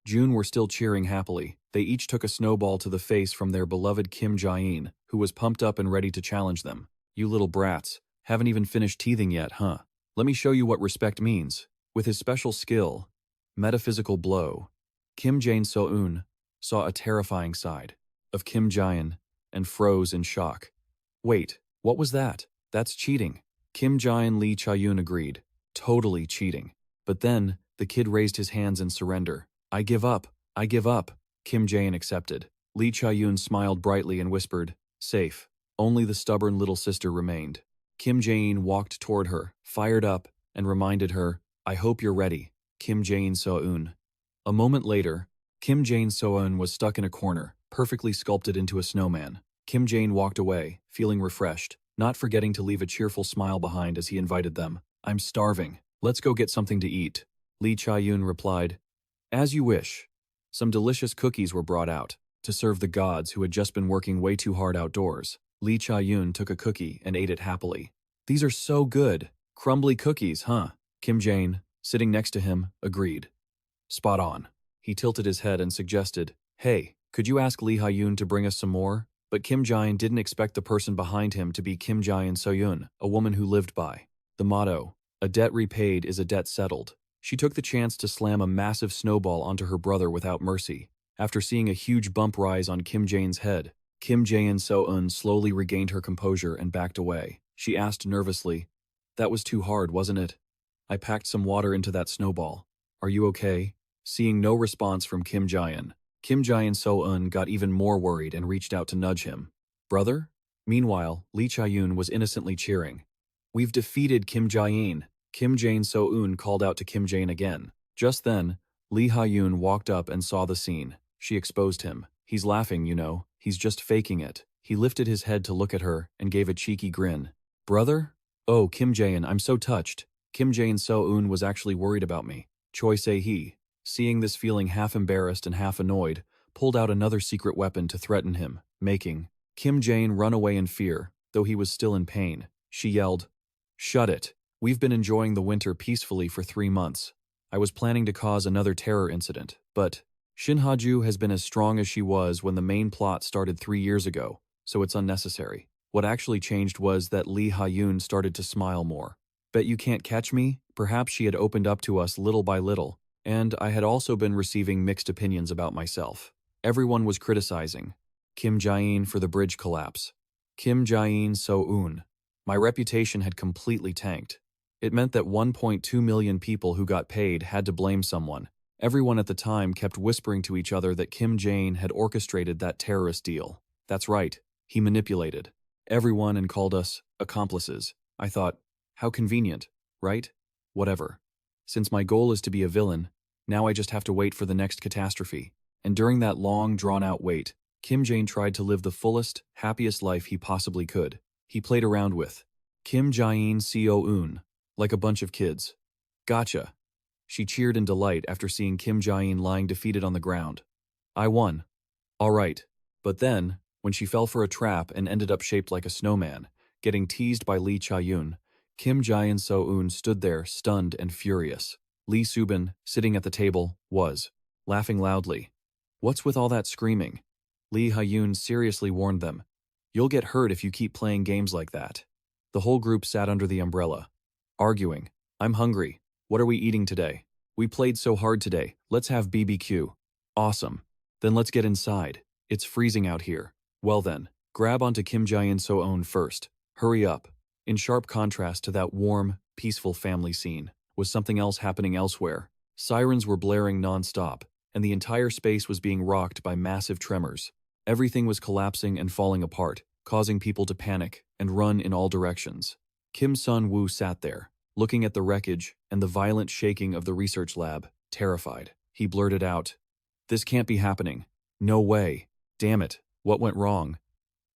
Jun were still cheering happily, they each took a snowball to the face from their beloved Kim Jaein, who was pumped up and ready to challenge them. You little brats, haven't even finished teething yet, huh? Let me show you what respect means. With his special skill, metaphysical blow, Kim Jae-seon saw a terrifying side of Kim Jaein and froze in shock. Wait, what was that? That's cheating. Kim Jaein Lee Cha-yoon agreed. Totally cheating. But then, the kid raised his hands in surrender. I give up. I give up. Kim Jaein accepted. Lee Cha-yoon smiled brightly and whispered, Safe. Only the stubborn little sister remained. Kim Jaein walked toward her, fired up, and reminded her, I hope you're ready, Kim Jaein So-eun. A moment later, Kim Jaein So-eun was stuck in a corner, perfectly sculpted into a snowman. Kim Jaein walked away, feeling refreshed, not forgetting to leave a cheerful smile behind as he invited them. I'm starving. Let's go get something to eat. Lee Cha-yoon replied, As you wish. Some delicious cookies were brought out, to serve the gods who had just been working way too hard outdoors. Lee Cha-yoon took a cookie and ate it happily. These are so good. Crumbly cookies, huh? Kim Jaein, sitting next to him, agreed. Spot on. He tilted his head and suggested, Hey, could you ask Lee Ha-yoon to bring us some more? But Kim Jaein didn't expect the person behind him to be Kim Jaein So-eun, a woman who lived by the motto, a debt repaid is a debt settled. She took the chance to slam a massive snowball onto her brother without mercy. After seeing a huge bump rise on Kim Jaein's head, Kim Jaein So-eun slowly regained her composure and backed away. She asked nervously, That was too hard, wasn't it? I packed some water into that snowball. Are you okay? Seeing no response from Kim Jaein So-eun got even more worried and reached out to nudge him. Brother? Meanwhile, Lee Cha-yoon was innocently cheering. We've defeated Kim Jaein. Kim Jaein So-eun called out to Kim Jaein again. Just then, Lee Ha-yoon walked up and saw the scene. She exposed him. He's laughing, you know. He's just faking it. He lifted his head to look at her and gave a cheeky grin. Brother? Oh, Kim Jaein, I'm so touched. Kim Jaein So-eun was actually worried about me. Choi Se-hee, seeing this, feeling half embarrassed and half annoyed, pulled out another secret weapon to threaten him, making Kim Jaein run away in fear, though he was still in pain. She yelled, Shut it. We've been enjoying the winter peacefully for 3 months. I was planning to cause another terror incident, but Shin Ha-ju has been as strong as she was when the main plot started 3 years ago, so it's unnecessary. What actually changed was that Lee Ha-yoon started to smile more. Bet you can't catch me? Perhaps she had opened up to us little by little, and I had also been receiving mixed opinions about myself. Everyone was criticizing Kim Jaein for the bridge collapse. Kim Jaein So-eun. My reputation had completely tanked. It meant that 1.2 million people who got paid had to blame someone. Everyone at the time kept whispering to each other that Kim Jaein had orchestrated that terrorist deal. That's right, he manipulated everyone and called us accomplices. I thought, how convenient, right? Whatever. Since my goal is to be a villain, now I just have to wait for the next catastrophe. And during that long, drawn-out wait, Kim Jaein tried to live the fullest, happiest life he possibly could. He played around with Kim Jaein So-eun, like a bunch of kids. Gotcha. She cheered in delight after seeing Kim Jaein lying defeated on the ground. I won. All right. But then, when she fell for a trap and ended up shaped like a snowman, getting teased by Lee Cha-yoon, Kim Jaein So-eun stood there, stunned and furious. Lee Subin, sitting at the table, was laughing loudly. What's with all that screaming? Lee Ha-yoon seriously warned them. You'll get hurt if you keep playing games like that. The whole group sat under the umbrella, arguing. I'm hungry. What are we eating today? We played so hard today. Let's have BBQ. Awesome. Then let's get inside. It's freezing out here. Well then, grab onto Kim Jaein So-eun first. Hurry up. In sharp contrast to that warm, peaceful family scene, was something else happening elsewhere. Sirens were blaring non-stop, and the entire space was being rocked by massive tremors. Everything was collapsing and falling apart, causing people to panic and run in all directions. Kim Sun-woo sat there, looking at the wreckage and the violent shaking of the research lab, terrified. He blurted out, This can't be happening. No way. Damn it, what went wrong?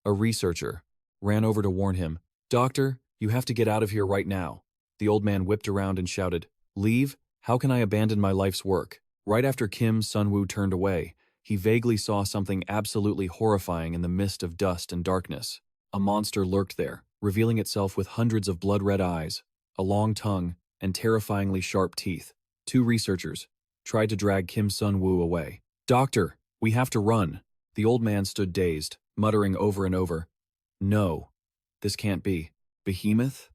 A researcher ran over to warn him. Doctor, you have to get out of here right now. The old man whipped around and shouted, Leave? How can I abandon my life's work? Right after Kim Sun-woo turned away, he vaguely saw something absolutely horrifying in the mist of dust and darkness. A monster lurked there, revealing itself with hundreds of blood-red eyes, a long tongue, and terrifyingly sharp teeth. 2 researchers tried to drag Kim Sun-woo away. Doctor, we have to run. The old man stood dazed, muttering over and over, No, this can't be. Behemoth?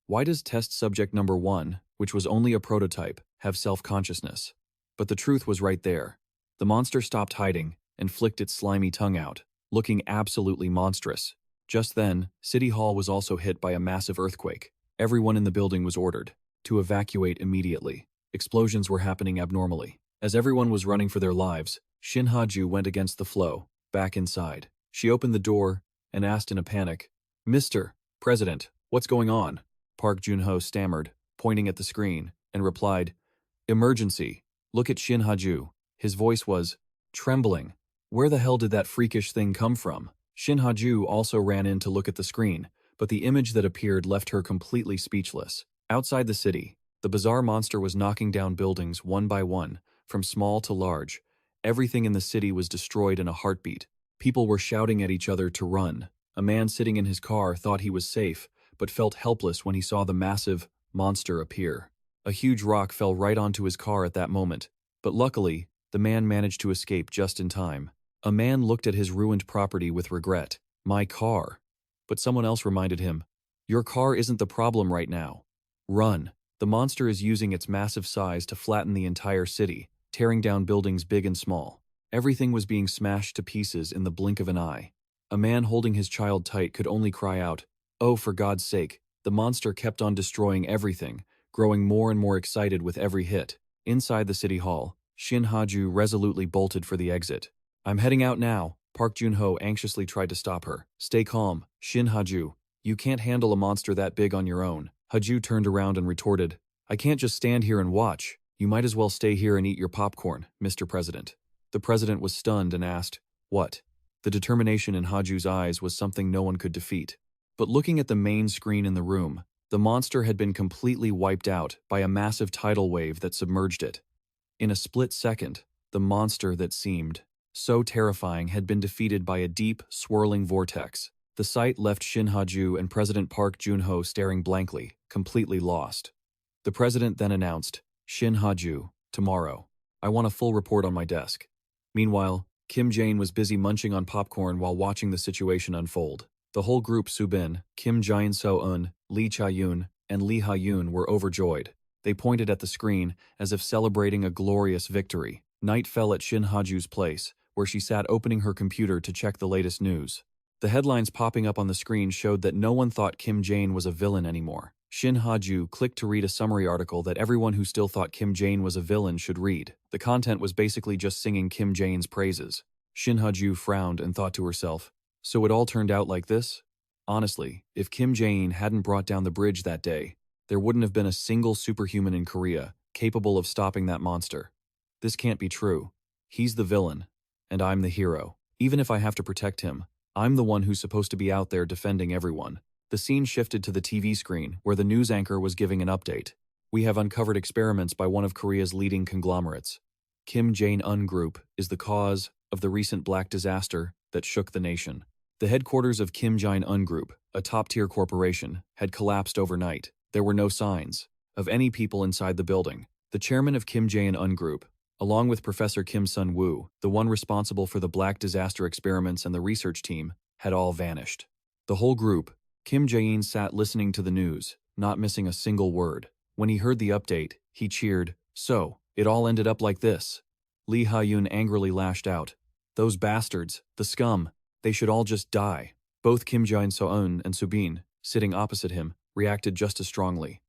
Why does test subject number 1, which was only a prototype, have self-consciousness? But the truth was right there. The monster stopped hiding and flicked its slimy tongue out, looking absolutely monstrous. Just then, City Hall was also hit by a massive earthquake. Everyone in the building was ordered to evacuate immediately. Explosions were happening abnormally. As everyone was running for their lives, Shin Ha-ju went against the flow, back inside. She opened the door and asked in a panic, Mr. President, what's going on? Park Jun-ho stammered, pointing at the screen. and replied, "Emergency. Look at Shin Ha-ju." His voice was trembling. Where the hell did that freakish thing come from? Shin Ha-ju also ran in to look at the screen, but the image that appeared left her completely speechless. Outside the city, the bizarre monster was knocking down buildings one by one, from small to large. Everything in the city was destroyed in a heartbeat. People were shouting at each other to run. A man sitting in his car thought he was safe, but felt helpless when he saw the massive monster appear. A huge rock fell right onto his car at that moment, but luckily, the man managed to escape just in time. A man looked at his ruined property with regret. "My car." But someone else reminded him, "Your car isn't the problem right now. Run." The monster is using its massive size to flatten the entire city, tearing down buildings big and small. Everything was being smashed to pieces in the blink of an eye. A man holding his child tight could only cry out, "Oh, for God's sake." The monster kept on destroying everything, growing more and more excited with every hit. Inside the city hall, Shin Ha-ju resolutely bolted for the exit. "I'm heading out now." Park Jun-ho anxiously tried to stop her. "Stay calm, Shin Ha-ju. You can't handle a monster that big on your own." Ha-ju turned around and retorted, "I can't just stand here and watch. You might as well stay here and eat your popcorn, Mr. President." The president was stunned and asked, "What?" The determination in Ha-ju's eyes was something no one could defeat. But looking at the main screen in the room, the monster had been completely wiped out by a massive tidal wave that submerged it. In a split second, the monster that seemed so terrifying had been defeated by a deep, swirling vortex. The sight left Shin Ha-ju and President Park Jun-ho staring blankly, completely lost. The president then announced, "Shin Ha-ju, tomorrow. I want a full report on my desk." Meanwhile, Kim Jaein was busy munching on popcorn while watching the situation unfold. The whole group Subin, Kim Jae-in, Lee Cha-yoon, and Lee Ha-yoon were overjoyed. They pointed at the screen as if celebrating a glorious victory. Night fell at Shin Ha-ju's place, where she sat opening her computer to check the latest news. The headlines popping up on the screen showed that no one thought Kim Jaein was a villain anymore. Shin Ha-ju clicked to read a summary article that everyone who still thought Kim Jaein was a villain should read. The content was basically just singing Kim Jaeин's praises. Shin Ha-ju frowned and thought to herself, "So it all turned out like this?" Honestly, if Kim Jaein hadn't brought down the bridge that day, there wouldn't have been a single superhuman in Korea capable of stopping that monster. This can't be true. He's the villain, and I'm the hero. Even if I have to protect him, I'm the one who's supposed to be out there defending everyone. The scene shifted to the TV screen, where the news anchor was giving an update. "We have uncovered experiments by one of Korea's leading conglomerates. Kim Jae-in Group is the cause of the recent black disaster that shook the nation." The headquarters of Kim Jae-in Group, a top-tier corporation, had collapsed overnight. There were no signs of any people inside the building. The chairman of Kim Jae-in Group, along with Professor Kim Sun-woo, the one responsible for the black disaster experiments and the research team, had all vanished. The whole group, Kim Jae-in sat listening to the news, not missing a single word. When he heard the update, he cheered, "So, it all ended up like this." Lee Ha-yoon angrily lashed out, "Those bastards, the scum, they should all just die." Both Kim Jae-in and Subin, sitting opposite him, reacted just as strongly.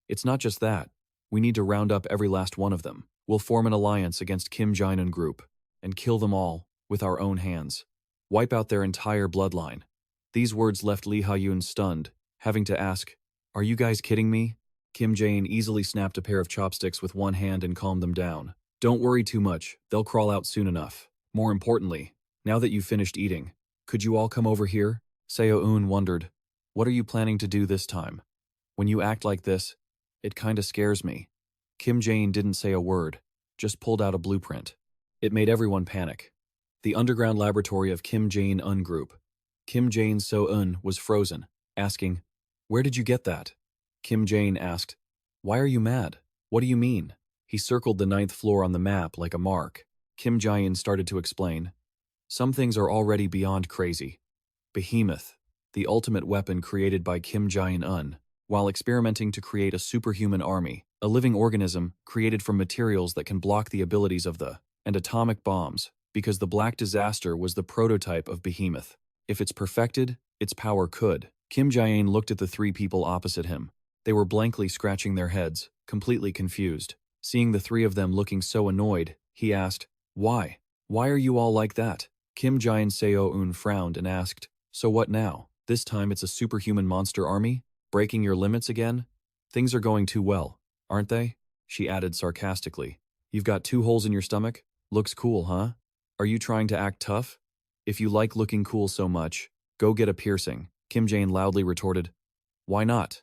"It's not just that. We need to round up every last one of them. We'll form an alliance against Kim Jae-in Group and kill them all with our own hands. Wipe out their entire bloodline." These words left Lee Ha-yoon stunned, having to ask, "Are you guys kidding me?" Kim Jae-in easily snapped a pair of chopsticks with one hand and calmed them down. "Don't worry too much, they'll crawl out soon enough. More importantly, now that you've finished eating, could you all come over here?" Seo-eun wondered, "What are you planning to do this time? When you act like this, it kinda scares me." Kim Jae-in didn't say a word, just pulled out a blueprint. It made everyone panic. The underground laboratory of Kim Jae-in Group. Kim Jae-in was frozen, asking, "Where did you get that?" Kim Jae-in asked, "Why are you mad? What do you mean?" He circled the 9th floor on the map like a mark. Kim Jae-in started to explain, "Some things are already beyond crazy. Behemoth, the ultimate weapon created by Kim Jae-in, while experimenting to create a superhuman army, a living organism created from materials that can block the abilities of and atomic bombs, because the Black Disaster was the prototype of Behemoth. If it's perfected, its power could." Kim Jae-in looked at the three people opposite him. They were blankly scratching their heads, completely confused. Seeing the three of them looking so annoyed, he asked, "Why? Why are you all like that?" Kim Jae-in frowned and asked, "So what now? This time it's a superhuman monster army? Breaking your limits again? Things are going too well, aren't they?" she added sarcastically. You've got 2 holes in your stomach? Looks cool, huh? Are you trying to act tough? If you like looking cool so much, go get a piercing, Kim Jaein loudly retorted. Why not?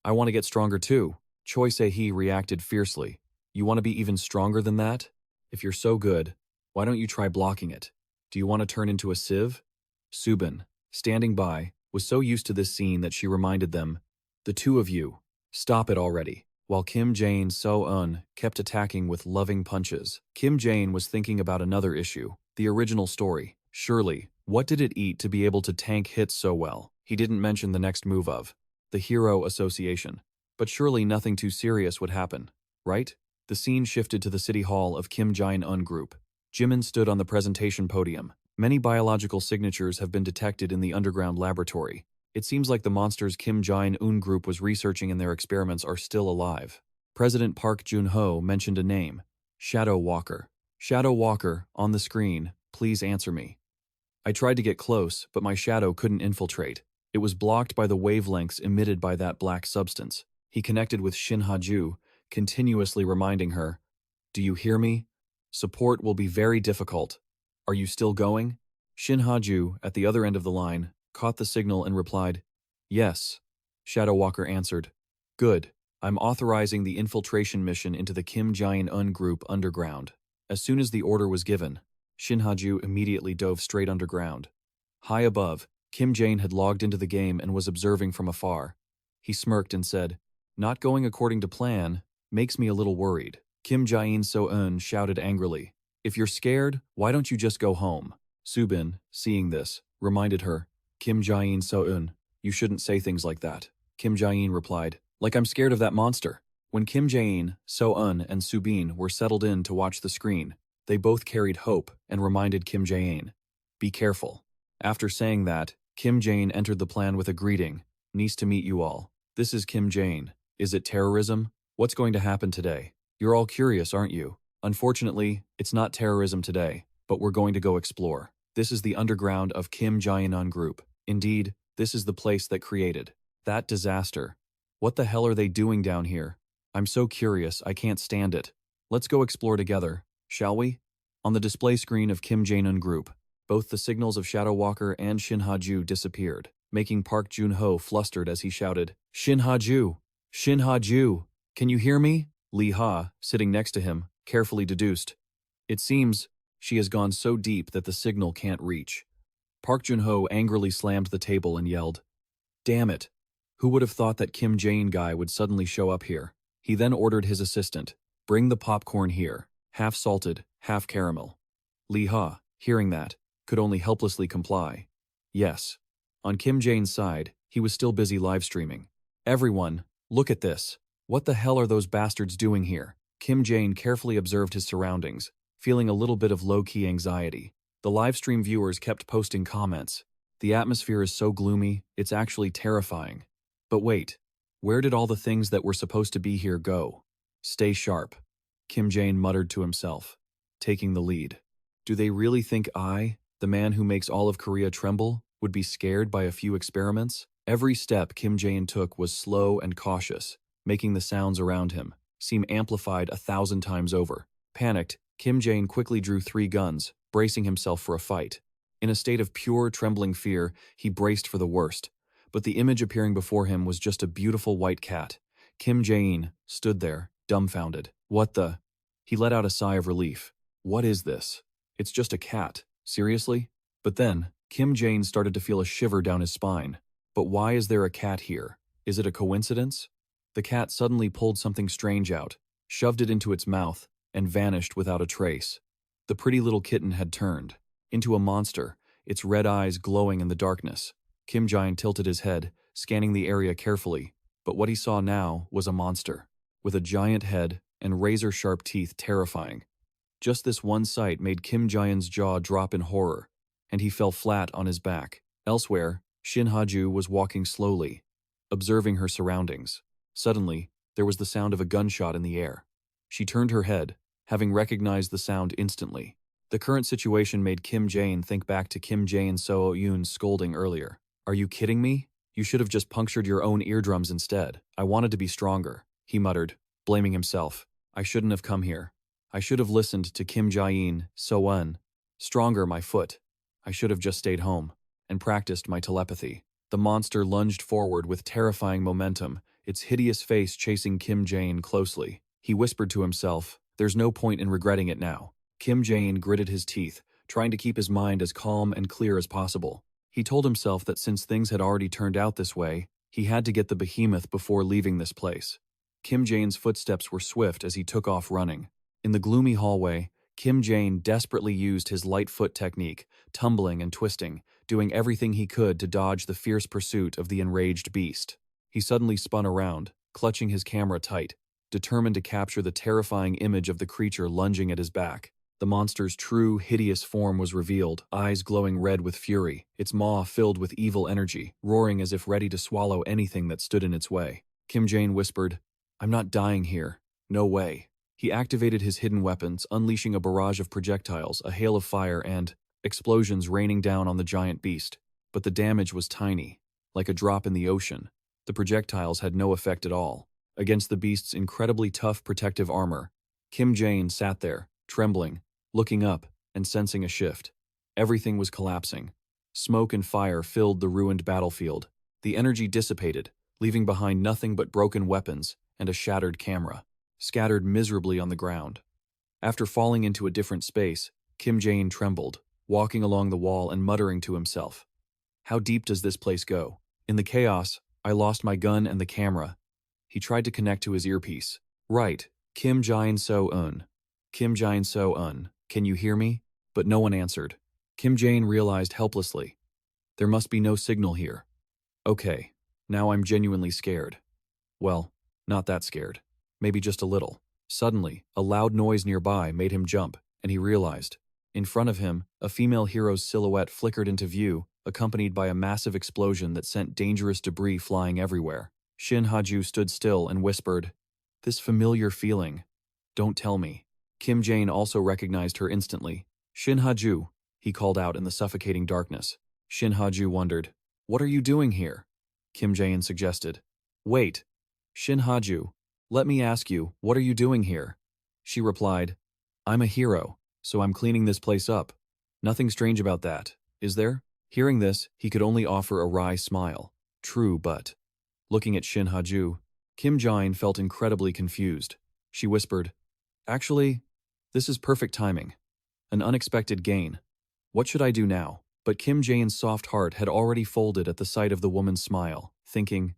I want to get stronger too. Choi Se-hee reacted fiercely. You want to be even stronger than that? If you're so good, why don't you try blocking it? Do you want to turn into a sieve? Subin, standing by, was so used to this scene that she reminded them, the 2 of you, stop it already. While Kim Jaein So-eun kept attacking with loving punches, Kim Jaein was thinking about another issue, the original story. Surely, what did it eat to be able to tank hits so well? He didn't mention the next move of the Hero Association. But surely nothing too serious would happen, right? The scene shifted to the city hall of Kim Jaein Group. Jimin stood on the presentation podium. Many biological signatures have been detected in the underground laboratory. It seems like the monsters Kim Jaein Group was researching in their experiments are still alive. President Park Jun-ho mentioned a name, Shadow Walker. Shadow Walker, on the screen, please answer me. I tried to get close, but my shadow couldn't infiltrate. It was blocked by the wavelengths emitted by that black substance. He connected with Shin Ha-ju, continuously reminding her, do you hear me? Support will be very difficult. Are you still going? Shin Ha-ju, at the other end of the line, caught the signal and replied, yes. Shadow Walker answered, good. I'm authorizing the infiltration mission into the Kim Jaein Group underground. As soon as the order was given, Shin Ha-ju immediately dove straight underground. High above, Kim Jaein had logged into the game and was observing from afar. He smirked and said, not going according to plan makes me a little worried. Kim Jaein So-eun shouted angrily, if you're scared, why don't you just go home? Subin, seeing this, reminded her, Kim Jaein So-eun, you shouldn't say things like that. Kim Jaein replied, like I'm scared of that monster. When Kim Jaein, So-eun, and Subin were settled in to watch the screen, they both carried hope and reminded Kim Jaein, be careful. After saying that, Kim Jaein entered the plan with a greeting, nice to meet you all. This is Kim Jaein. Is it terrorism? What's going to happen today? You're all curious, aren't you? Unfortunately, it's not terrorism today, but we're going to go explore. This is the underground of Kim Jaein Group. Indeed, this is the place that created that disaster. What the hell are they doing down here? I'm so curious, I can't stand it. Let's go explore together, shall we? On the display screen of Kim Jaein Group, both the signals of Shadow Walker and Shin Ha-ju disappeared, making Park Jun-ho flustered as he shouted, Shin Ha-ju! Shin Ha-ju! Can you hear me? Lee Ha, sitting next to him, carefully deduced. It seems she has gone so deep that the signal can't reach. Park Jun-ho angrily slammed the table and yelled, damn it! Who would have thought that Kim Jaein guy would suddenly show up here? He then ordered his assistant, bring the popcorn here, half salted, half caramel. Lee Ha, hearing that, could only helplessly comply. Yes. On Kim Jaein's side, he was still busy live streaming. Everyone, look at this. What the hell are those bastards doing here? Kim Jaein carefully observed his surroundings, feeling a little bit of low-key anxiety. The livestream viewers kept posting comments. The atmosphere is so gloomy, it's actually terrifying. But wait, where did all the things that were supposed to be here go? Stay sharp, Kim Jaein muttered to himself, taking the lead. Do they really think I, the man who makes all of Korea tremble, would be scared by a few experiments? Every step Kim Jaein took was slow and cautious, making the sounds around him seem amplified 1,000 times over. Panicked, Kim Jaein quickly drew 3 guns, bracing himself for a fight. In a state of pure, trembling fear, he braced for the worst. But the image appearing before him was just a beautiful white cat. Kim Jaein stood there, dumbfounded. What the? He let out a sigh of relief. What is this? It's just a cat. Seriously? But then, Kim Jaein started to feel a shiver down his spine. But why is there a cat here? Is it a coincidence? The cat suddenly pulled something strange out, shoved it into its mouth, and vanished without a trace. The pretty little kitten had turned into a monster, its red eyes glowing in the darkness. Kim Jaein tilted his head, scanning the area carefully, but what he saw now was a monster, with a giant head and razor-sharp teeth terrifying. Just this one sight made Kim Jaein's jaw drop in horror, and he fell flat on his back. Elsewhere, Shin Ha-ju was walking slowly, observing her surroundings. Suddenly, there was the sound of a gunshot in the air. She turned her head, having recognized the sound instantly. The current situation made Kim Jaein think back to Kim Jaein So-eun's scolding earlier. Are you kidding me? You should have just punctured your own eardrums instead. I wanted to be stronger, he muttered, blaming himself. I shouldn't have come here. I should have listened to Kim Jaein, So-un. Stronger, my foot. I should have just stayed home and practiced my telepathy. The monster lunged forward with terrifying momentum, its hideous face chasing Kim Jaein closely. He whispered to himself, "There's no point in regretting it now." Kim Jaein gritted his teeth, trying to keep his mind as calm and clear as possible. He told himself that since things had already turned out this way, he had to get the behemoth before leaving this place. Kim Jaein's footsteps were swift as he took off running. In the gloomy hallway, Kim Jaein desperately used his light foot technique, tumbling and twisting, doing everything he could to dodge the fierce pursuit of the enraged beast. He suddenly spun around, clutching his camera tight, determined to capture the terrifying image of the creature lunging at his back. The monster's true, hideous form was revealed, eyes glowing red with fury, its maw filled with evil energy, roaring as if ready to swallow anything that stood in its way. Kim Jaein whispered, "I'm not dying here. No way." He activated his hidden weapons, unleashing a barrage of projectiles, a hail of fire, and explosions raining down on the giant beast. But the damage was tiny, like a drop in the ocean. The projectiles had no effect at all. Against the beast's incredibly tough protective armor, Kim Jaein sat there, trembling, looking up and sensing a shift. Everything was collapsing. Smoke and fire filled the ruined battlefield. The energy dissipated, leaving behind nothing but broken weapons and a shattered camera, scattered miserably on the ground. After falling into a different space, Kim Jaein trembled, walking along the wall and muttering to himself, "How deep does this place go? In the chaos, I lost my gun and the camera." He tried to connect to his earpiece. "Right, Kim Jaein So-un. Kim Jaein So-un, can you hear me?" But no one answered. Kim Jaein realized helplessly, there must be no signal here. Okay, now I'm genuinely scared. Well, not that scared. Maybe just a little. Suddenly, a loud noise nearby made him jump, and he realized. In front of him, a female hero's silhouette flickered into view, accompanied by a massive explosion that sent dangerous debris flying everywhere. Shin Ha-ju stood still and whispered, "This familiar feeling. Don't tell me." Kim Jaein also recognized her instantly. "Shin Ha-ju," he called out in the suffocating darkness. Shin Ha-ju wondered, "What are you doing here?" Kim Jaein suggested, "Wait, Shin Ha-ju, let me ask you, what are you doing here?" She replied, "I'm a hero, so I'm cleaning this place up. Nothing strange about that, is there?" Hearing this, he could only offer a wry smile. True, but... Looking at Shin Ha-ju, Kim Jaein felt incredibly confused. She whispered, "Actually, this is perfect timing. An unexpected gain. What should I do now?" But Kim Jaein's soft heart had already folded at the sight of the woman's smile, thinking,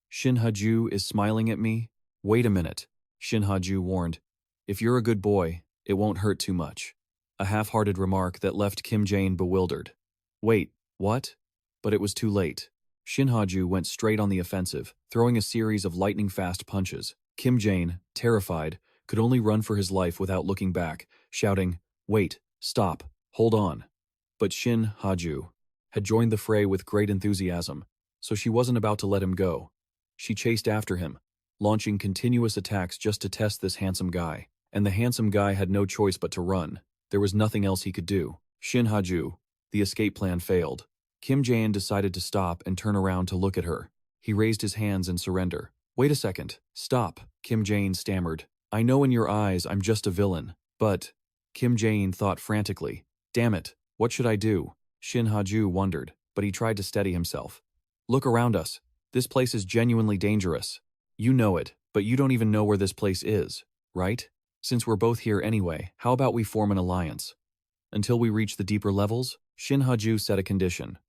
"Shin Ha-ju is smiling at me? Wait a minute," Shin Ha-ju warned. "If you're a good boy, it won't hurt too much." A half-hearted remark that left Kim Jaein bewildered. Wait, what? But it was too late. Shin Ha-ju went straight on the offensive, throwing a series of lightning-fast punches. Kim Jaein, terrified, could only run for his life without looking back, shouting, "Wait, stop, hold on." But Shin Ha-ju had joined the fray with great enthusiasm, so she wasn't about to let him go. She chased after him, launching continuous attacks just to test this handsome guy. And the handsome guy had no choice but to run. There was nothing else he could do. Shin Ha-ju, the escape plan failed. Kim Jaein decided to stop and turn around to look at her. He raised his hands in surrender. "Wait a second, stop," Kim Jaein stammered. "I know in your eyes I'm just a villain, but..." Kim Jaein thought frantically. "Damn it, what should I do?" Shin Ha-ju wondered, but he tried to steady himself. "Look around us. This place is genuinely dangerous. You know it, but you don't even know where this place is, right? Since we're both here anyway, how about we form an alliance? Until we reach the deeper levels?" Shin Ha-ju set a condition.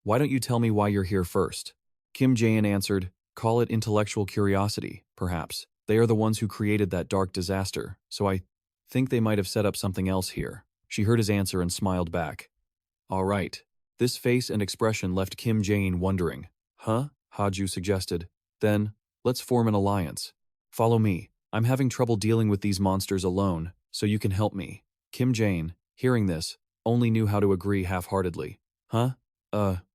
"Why don't you tell me why you're here first?" Kim Jaein answered, "Call it intellectual curiosity, perhaps. They are the ones who created that dark disaster, so I think they might have set up something else here." She heard his answer and smiled back. "All right." This face and expression left Kim Jaein wondering. "Huh?" Ha-ju suggested. "Then, let's form an alliance. Follow me. I'm having trouble dealing with these monsters alone, so you can help me." Kim Jaein, hearing this, only knew how to agree half-heartedly. "Huh?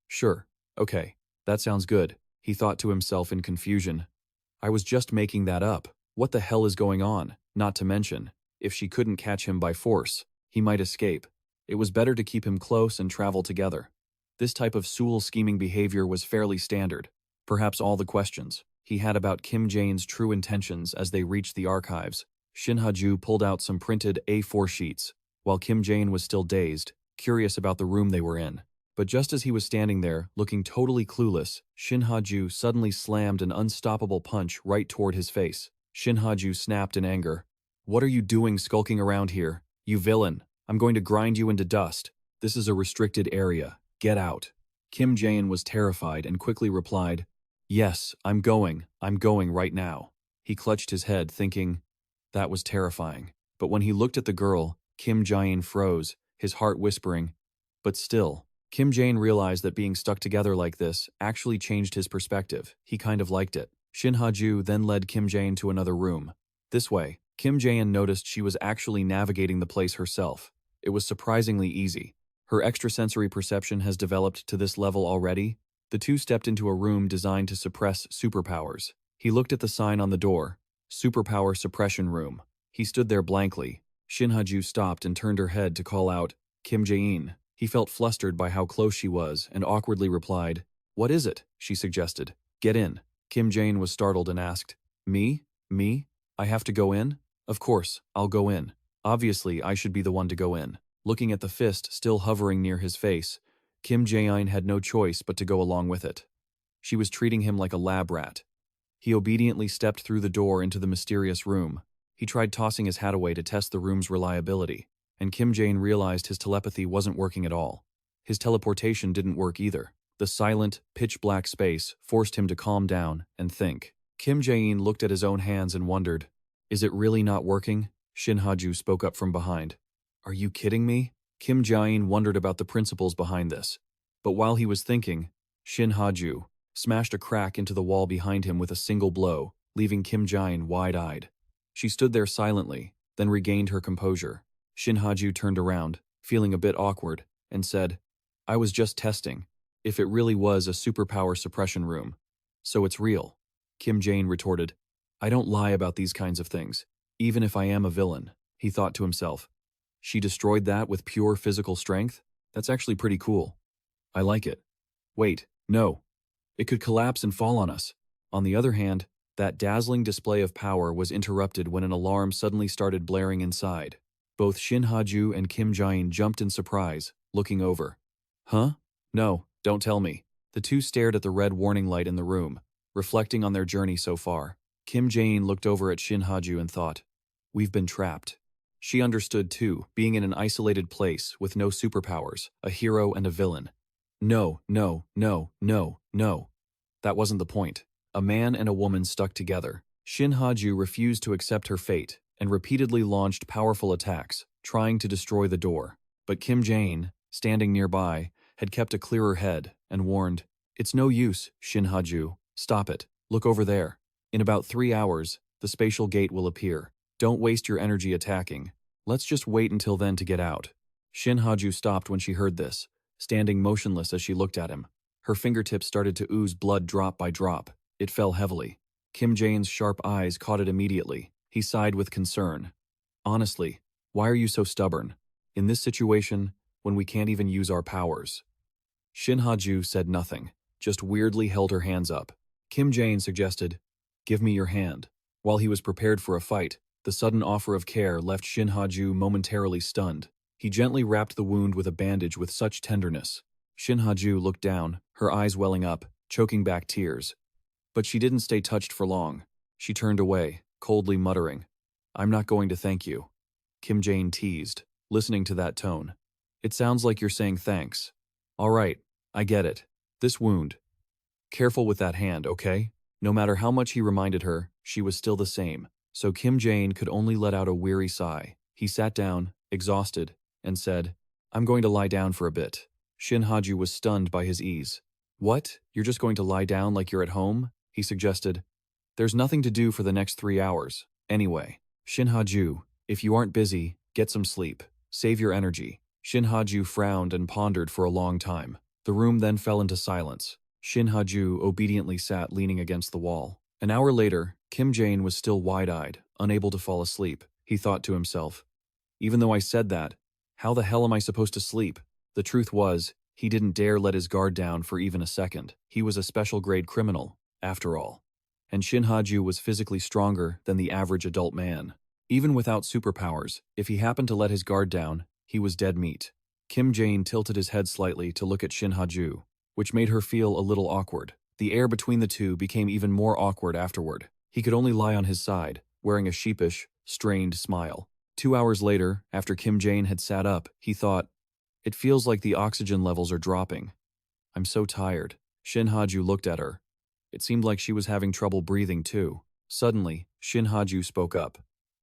Sure. Okay. That sounds good," he thought to himself in confusion. I was just making that up. What the hell is going on? Not to mention, if she couldn't catch him by force, he might escape. It was better to keep him close and travel together. This type of Sool scheming behavior was fairly standard. Perhaps all the questions he had about Kim Jaein's true intentions as they reached the archives Shin Ha-ju pulled out some printed A4 sheets, while Kim Jaein was still dazed, curious about the room they were in. But just as he was standing there, looking totally clueless, Shin Ha-ju suddenly slammed an unstoppable punch right toward his face. Shin Ha-ju snapped in anger. "What are you doing skulking around here? You villain! I'm going to grind you into dust. This is a restricted area. Get out." Kim Jaein was terrified and quickly replied, "Yes, I'm going right now." He clutched his head, thinking, that was terrifying. But when he looked at the girl, Kim Jaein froze, his heart whispering, "But still." Kim Jaein realized that being stuck together like this actually changed his perspective. He kind of liked it. Shin Ha-ju then led Kim Jaein to another room. This way, Kim Jaein noticed she was actually navigating the place herself. It was surprisingly easy. Her extrasensory perception has developed to this level already. The two stepped into a room designed to suppress superpowers. He looked at the sign on the door, "Superpower Suppression Room." He stood there blankly. Shin Ha-ju stopped and turned her head to call out, "Kim Jaein." He felt flustered by how close she was and awkwardly replied, "What is it?" she suggested. "Get in." Kim Jaein was startled and asked, Me? I have to go in?" "Of course, I'll go in. Obviously, I should be the one to go in." Looking at the fist still hovering near his face, Kim Jaein had no choice but to go along with it. She was treating him like a lab rat. He obediently stepped through the door into the mysterious room. He tried tossing his hat away to test the room's reliability, and Kim Jaein realized his telepathy wasn't working at all. His teleportation didn't work either. The silent, pitch-black space forced him to calm down and think. Kim Jaein looked at his own hands and wondered, "Is it really not working?" Shin Ha-ju spoke up from behind. "Are you kidding me?" Kim Jaein wondered about the principles behind this. But while he was thinking, Shin Ha-ju smashed a crack into the wall behind him with a single blow, leaving Kim Jaein wide-eyed. She stood there silently, then regained her composure. Shin Ha-ju turned around, feeling a bit awkward, and said, "I was just testing. If it really was a superpower suppression room. So it's real." Kim Jaein retorted, "I don't lie about these kinds of things, even if I am a villain." He thought to himself, "She destroyed that with pure physical strength? That's actually pretty cool. I like it. Wait, no. It could collapse and fall on us." On the other hand, that dazzling display of power was interrupted when an alarm suddenly started blaring inside. Both Shin Ha-ju and Kim Jaein jumped in surprise, looking over. "Huh? No, don't tell me." The two stared at the red warning light in the room, reflecting on their journey so far. Kim Jaein looked over at Shin Ha-ju and thought, "We've been trapped." She understood too, being in an isolated place with no superpowers, a hero and a villain. No. That wasn't the point. A man and a woman stuck together. Shin Ha-ju refused to accept her fate and repeatedly launched powerful attacks, trying to destroy the door. But Kim Jaein, standing nearby, had kept a clearer head and warned, "It's no use, Shin Ha-ju. Stop it. Look over there. In about 3 hours, the spatial gate will appear. Don't waste your energy attacking. Let's just wait until then to get out." Shin Ha-ju stopped when she heard this, standing motionless as she looked at him. Her fingertips started to ooze blood drop by drop. It fell heavily. Kim Jaein's sharp eyes caught it immediately. He sighed with concern. "Honestly, why are you so stubborn? In this situation, when we can't even use our powers?" Shin Ha-ju said nothing, just weirdly held her hands up. Kim Jaein suggested, "Give me your hand." While he was prepared for a fight, the sudden offer of care left Shin Ha-ju momentarily stunned. He gently wrapped the wound with a bandage with such tenderness. Shin Ha-ju looked down, her eyes welling up, choking back tears. But she didn't stay touched for long. She turned away, coldly muttering, "I'm not going to thank you." Kim Jaein teased, listening to that tone. "It sounds like you're saying thanks. All right, I get it. This wound. Careful with that hand, okay?" No matter how much he reminded her, she was still the same, so Kim Jaein could only let out a weary sigh. He sat down, exhausted, and said, "I'm going to lie down for a bit." Shin Ha-ju was stunned by his ease. "What? You're just going to lie down like you're at home?" he suggested. "There's nothing to do for the next 3 hours. Anyway, Shin Ha-ju, if you aren't busy, get some sleep. Save your energy." Shin Ha-ju frowned and pondered for a long time. The room then fell into silence. Shin Ha-ju obediently sat leaning against the wall. An hour later, Kim Jaein was still wide-eyed, unable to fall asleep. He thought to himself, "Even though I said that, how the hell am I supposed to sleep?" The truth was, he didn't dare let his guard down for even a second. He was a special-grade criminal, after all. And Shin Ha-ju was physically stronger than the average adult man. Even without superpowers, if he happened to let his guard down, he was dead meat. Kim Jaein tilted his head slightly to look at Shin Ha-ju, which made her feel a little awkward. The air between the two became even more awkward afterward. He could only lie on his side, wearing a sheepish, strained smile. 2 hours later, after Kim Jaein had sat up, he thought, "It feels like the oxygen levels are dropping. I'm so tired." Shin Ha-ju looked at her. It seemed like she was having trouble breathing too. Suddenly, Shin Ha-ju spoke up.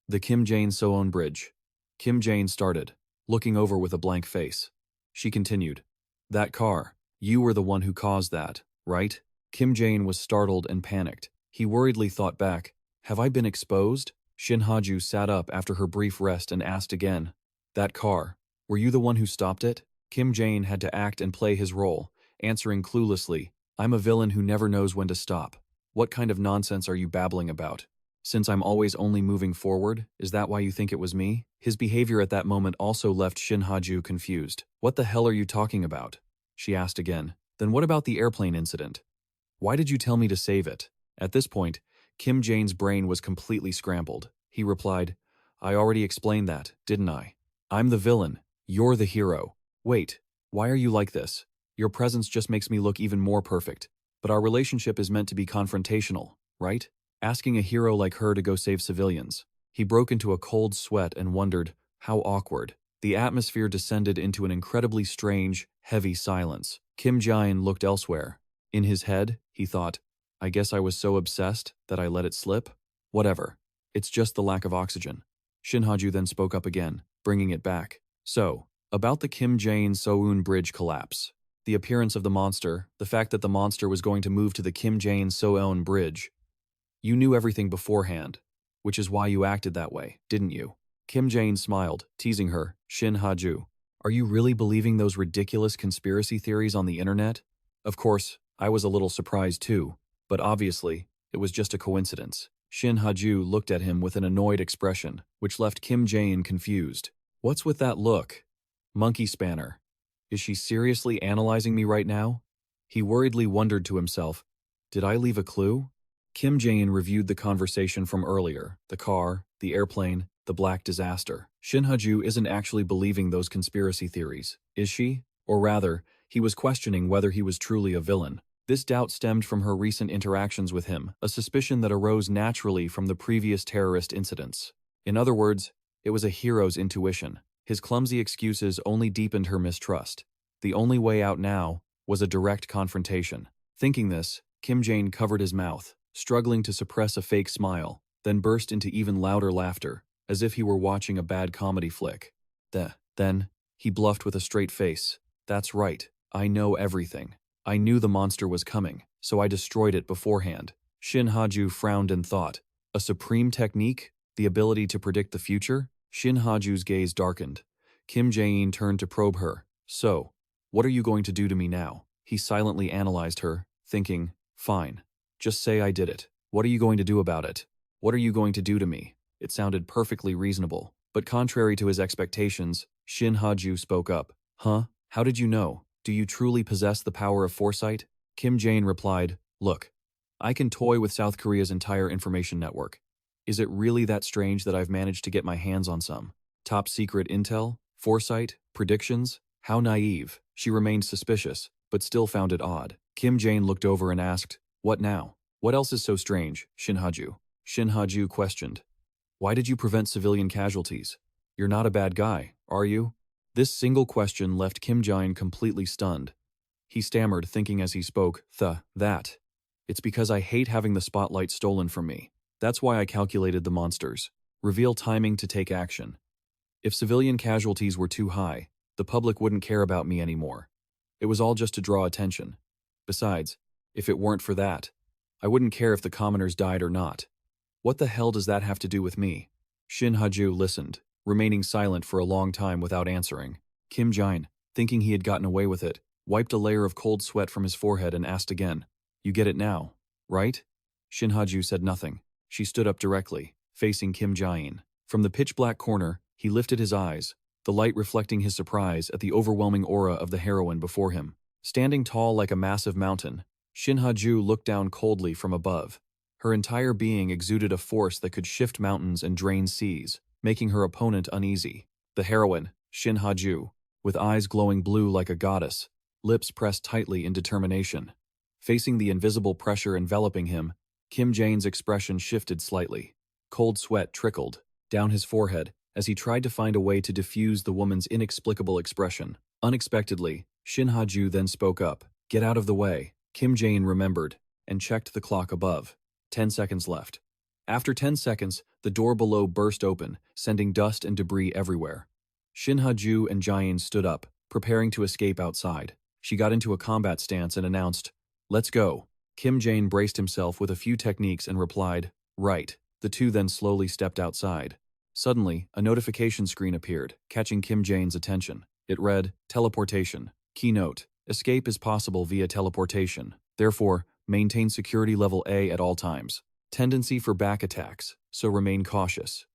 "The Kim Jaein Soon Bridge." Kim Jaein started, looking over with a blank face. She continued, "That car, you were the one who caused that, right?" Kim Jaein was startled and panicked. He worriedly thought back, "Have I been exposed?" Shin Ha-ju sat up after her brief rest and asked again, "That car, were you the one who stopped it?" Kim Jaein had to act and play his role, answering cluelessly, "I'm a villain who never knows when to stop. What kind of nonsense are you babbling about? Since I'm always only moving forward, is that why you think it was me?" His behavior at that moment also left Shin Ha-ju confused. "What the hell are you talking about?" she asked again. "Then what about the airplane incident? Why did you tell me to save it?" At this point, Kim Jaein's brain was completely scrambled. He replied, "I already explained that, didn't I? I'm the villain. You're the hero. Wait, why are you like this? Your presence just makes me look even more perfect. But our relationship is meant to be confrontational, right? Asking a hero like her to go save civilians." He broke into a cold sweat and wondered, how awkward. The atmosphere descended into an incredibly strange, heavy silence. Kim Jaein looked elsewhere. In his head, he thought, "I guess I was so obsessed that I let it slip? Whatever. It's just the lack of oxygen." Shin Ha-ju then spoke up again, bringing it back. "So, about the Kim Jaein Soon Bridge collapse. The appearance of the monster, the fact that the monster was going to move to the Kim Jaein Soon Bridge. You knew everything beforehand, which is why you acted that way, didn't you?" Kim Jaein smiled, teasing her. "Shin Ha-ju, are you really believing those ridiculous conspiracy theories on the internet?" Of course, I was a little surprised too, but obviously, it was just a coincidence. Shin Ha-ju looked at him with an annoyed expression, which left Kim Jaein confused. "What's with that look? Monkey spanner. Is she seriously analyzing me right now?" He worriedly wondered to himself, "Did I leave a clue?" Kim Jaein reviewed the conversation from earlier, the car, the airplane, the black disaster. Shin Ha-ju isn't actually believing those conspiracy theories, is she? Or rather, he was questioning whether he was truly a villain. This doubt stemmed from her recent interactions with him, a suspicion that arose naturally from the previous terrorist incidents. In other words, it was a hero's intuition. His clumsy excuses only deepened her mistrust. The only way out now was a direct confrontation. Thinking this, Kim Jaein covered his mouth, struggling to suppress a fake smile, then burst into even louder laughter, as if he were watching a bad comedy flick. Then, he bluffed with a straight face. "That's right, I know everything. I knew the monster was coming, so I destroyed it beforehand." Shin Ha-ju frowned and thought, "A supreme technique? The ability to predict the future?" Shin Ha-ju's gaze darkened. Kim Jaein turned to probe her. "So, what are you going to do to me now?" He silently analyzed her, thinking, "Fine. Just say I did it. What are you going to do about it? What are you going to do to me?" It sounded perfectly reasonable, but contrary to his expectations, Shin Ha-ju spoke up. "Huh? How did you know? Do you truly possess the power of foresight?" Kim Jaein replied, "Look, I can toy with South Korea's entire information network. Is it really that strange that I've managed to get my hands on some top secret intel, foresight, predictions? How naive." She remained suspicious, but still found it odd. Kim Jaein looked over and asked, "What now? What else is so strange, Shin Ha-ju?" Shin Ha-ju questioned, "Why did you prevent civilian casualties? You're not a bad guy, are you?" This single question left Kim Jaein completely stunned. He stammered, thinking as he spoke, that. It's because I hate having the spotlight stolen from me. That's why I calculated the monsters. Reveal timing to take action. If civilian casualties were too high, the public wouldn't care about me anymore. It was all just to draw attention. Besides, if it weren't for that, I wouldn't care if the commoners died or not. What the hell does that have to do with me?" Shin Ha-ju listened, remaining silent for a long time without answering. Kim Jaein, thinking he had gotten away with it, wiped a layer of cold sweat from his forehead and asked again, "You get it now, right?" Shin Ha-ju said nothing. She stood up directly, facing Kim Jaein. From the pitch-black corner, he lifted his eyes, the light reflecting his surprise at the overwhelming aura of the heroine before him. Standing tall like a massive mountain, Shin Ha-ju looked down coldly from above. Her entire being exuded a force that could shift mountains and drain seas, making her opponent uneasy. The heroine, Shin Ha-ju, with eyes glowing blue like a goddess, lips pressed tightly in determination. Facing the invisible pressure enveloping him, Kim Jaein's expression shifted slightly. Cold sweat trickled down his forehead as he tried to find a way to diffuse the woman's inexplicable expression. Unexpectedly, Shin Ha-ju then spoke up. "Get out of the way." Kim Jaein remembered and checked the clock above. 10 seconds left. After 10 seconds, the door below burst open, sending dust and debris everywhere. Shin Ha-ju and Jaein stood up, preparing to escape outside. She got into a combat stance and announced, "Let's go." Kim Jaein braced himself with a few techniques and replied, "Right." The two then slowly stepped outside. Suddenly, a notification screen appeared, catching Kim Jaein's attention. It read, "Teleportation. Keynote: Escape is possible via teleportation. Therefore, maintain security level A at all times. Tendency for back attacks, so remain cautious.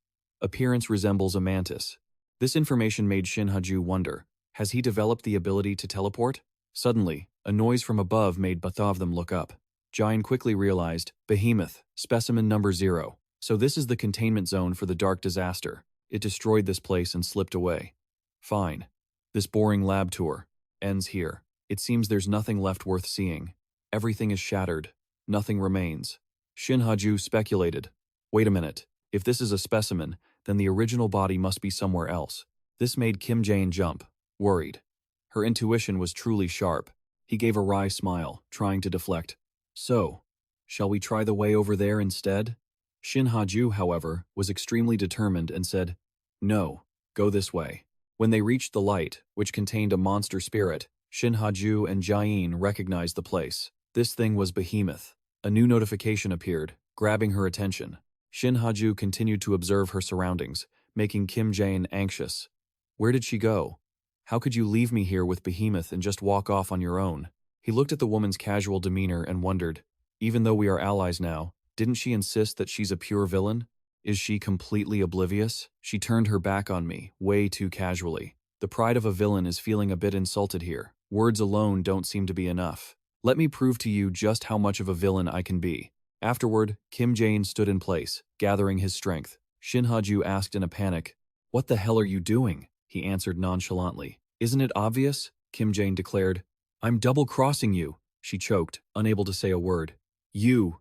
Appearance resembles a mantis." This information made Shin Ha-ju wonder, has he developed the ability to teleport? Suddenly, a noise from above made both of them look up. Jaein quickly realized, "Behemoth, specimen number 0. So this is the containment zone for the dark disaster. It destroyed this place and slipped away. Fine. This boring lab tour ends here. It seems there's nothing left worth seeing. Everything is shattered. Nothing remains." Shin Ha-ju speculated. Wait a minute. If this is a specimen, then the original body must be somewhere else. This made Kim Jaein jump, worried. Her intuition was truly sharp. He gave a wry smile, trying to deflect. "So, shall we try the way over there instead?" Shin Ha-ju, however, was extremely determined and said, "No, go this way." When they reached the light, which contained a monster spirit, Shin Ha-ju and Jaein recognized the place. This thing was Behemoth. A new notification appeared, grabbing her attention. Shin Ha-ju continued to observe her surroundings, making Kim Jaein anxious. Where did she go? How could you leave me here with Behemoth and just walk off on your own? He looked at the woman's casual demeanor and wondered, even though we are allies now, didn't she insist that she's a pure villain? Is she completely oblivious? She turned her back on me, way too casually. The pride of a villain is feeling a bit insulted here. Words alone don't seem to be enough. Let me prove to you just how much of a villain I can be. Afterward, Kim Jaein stood in place, gathering his strength. Shin Ha-ju asked in a panic, "What the hell are you doing?" He answered nonchalantly. "Isn't it obvious?" Kim Jaein declared. "I'm double-crossing you." She choked, unable to say a word. You.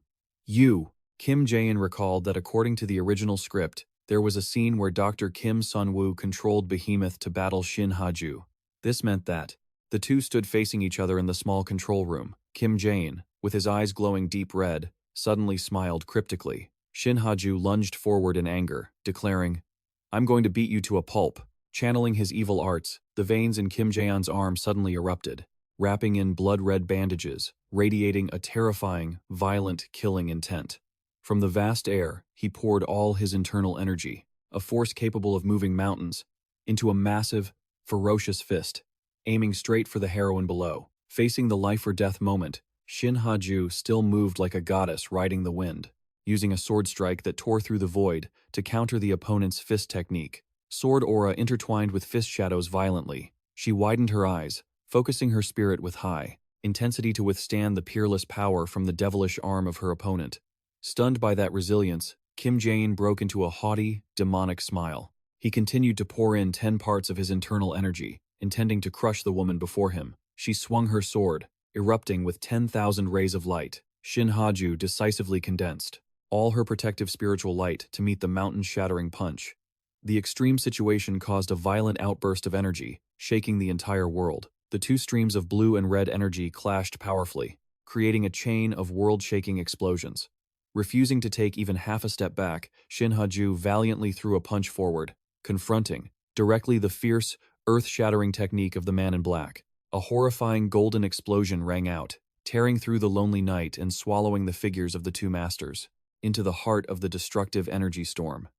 Kim Jaein recalled that according to the original script, there was a scene where Dr. Kim Sun-woo controlled Behemoth to battle Shin Ha-ju. This meant that the two stood facing each other in the small control room. Kim Jaein, with his eyes glowing deep red, suddenly smiled cryptically. Shin Ha-ju lunged forward in anger, declaring, "I'm going to beat you to a pulp." Channeling his evil arts, the veins in Kim Jaein's arm suddenly erupted, wrapping in blood-red bandages, radiating a terrifying, violent, killing intent. From the vast air, he poured all his internal energy, a force capable of moving mountains, into a massive, ferocious fist, aiming straight for the heroine below. Facing the life-or-death moment, Shin Ha-ju still moved like a goddess riding the wind, using a sword strike that tore through the void to counter the opponent's fist technique. Sword aura intertwined with fist shadows violently. She widened her eyes, focusing her spirit with high intensity to withstand the peerless power from the devilish arm of her opponent. Stunned by that resilience, Kim Jaein broke into a haughty, demonic smile. He continued to pour in 10 parts of his internal energy, intending to crush the woman before him. She swung her sword, erupting with 10,000 rays of light. Shin Ha-ju decisively condensed all her protective spiritual light to meet the mountain-shattering punch. The extreme situation caused a violent outburst of energy, shaking the entire world. The two streams of blue and red energy clashed powerfully, creating a chain of world-shaking explosions. Refusing to take even half a step back, Shin Ha-ju valiantly threw a punch forward, confronting directly the fierce, earth-shattering technique of the man in black. A horrifying golden explosion rang out, tearing through the lonely night and swallowing the figures of the two masters into the heart of the destructive energy storm.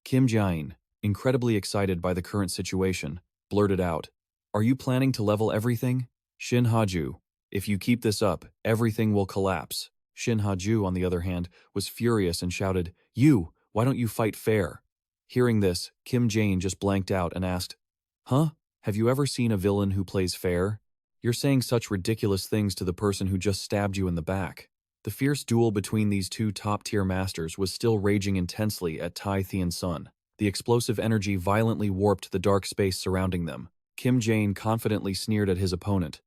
Kim Jaein, incredibly excited by the current situation, blurted out, "Are you planning to level everything?" Shin Ha-ju, "If you keep this up, everything will collapse." Shin Ha-ju, on the other hand, was furious and shouted, Why don't you fight fair?" Hearing this, Kim Jaein just blanked out and asked, "Huh? Have you ever seen a villain who plays fair? You're saying such ridiculous things to the person who just stabbed you in the back." The fierce duel between these two top-tier masters was still raging intensely at Tai Thian Sun. The explosive energy violently warped the dark space surrounding them. Kim Jaein confidently sneered at his opponent.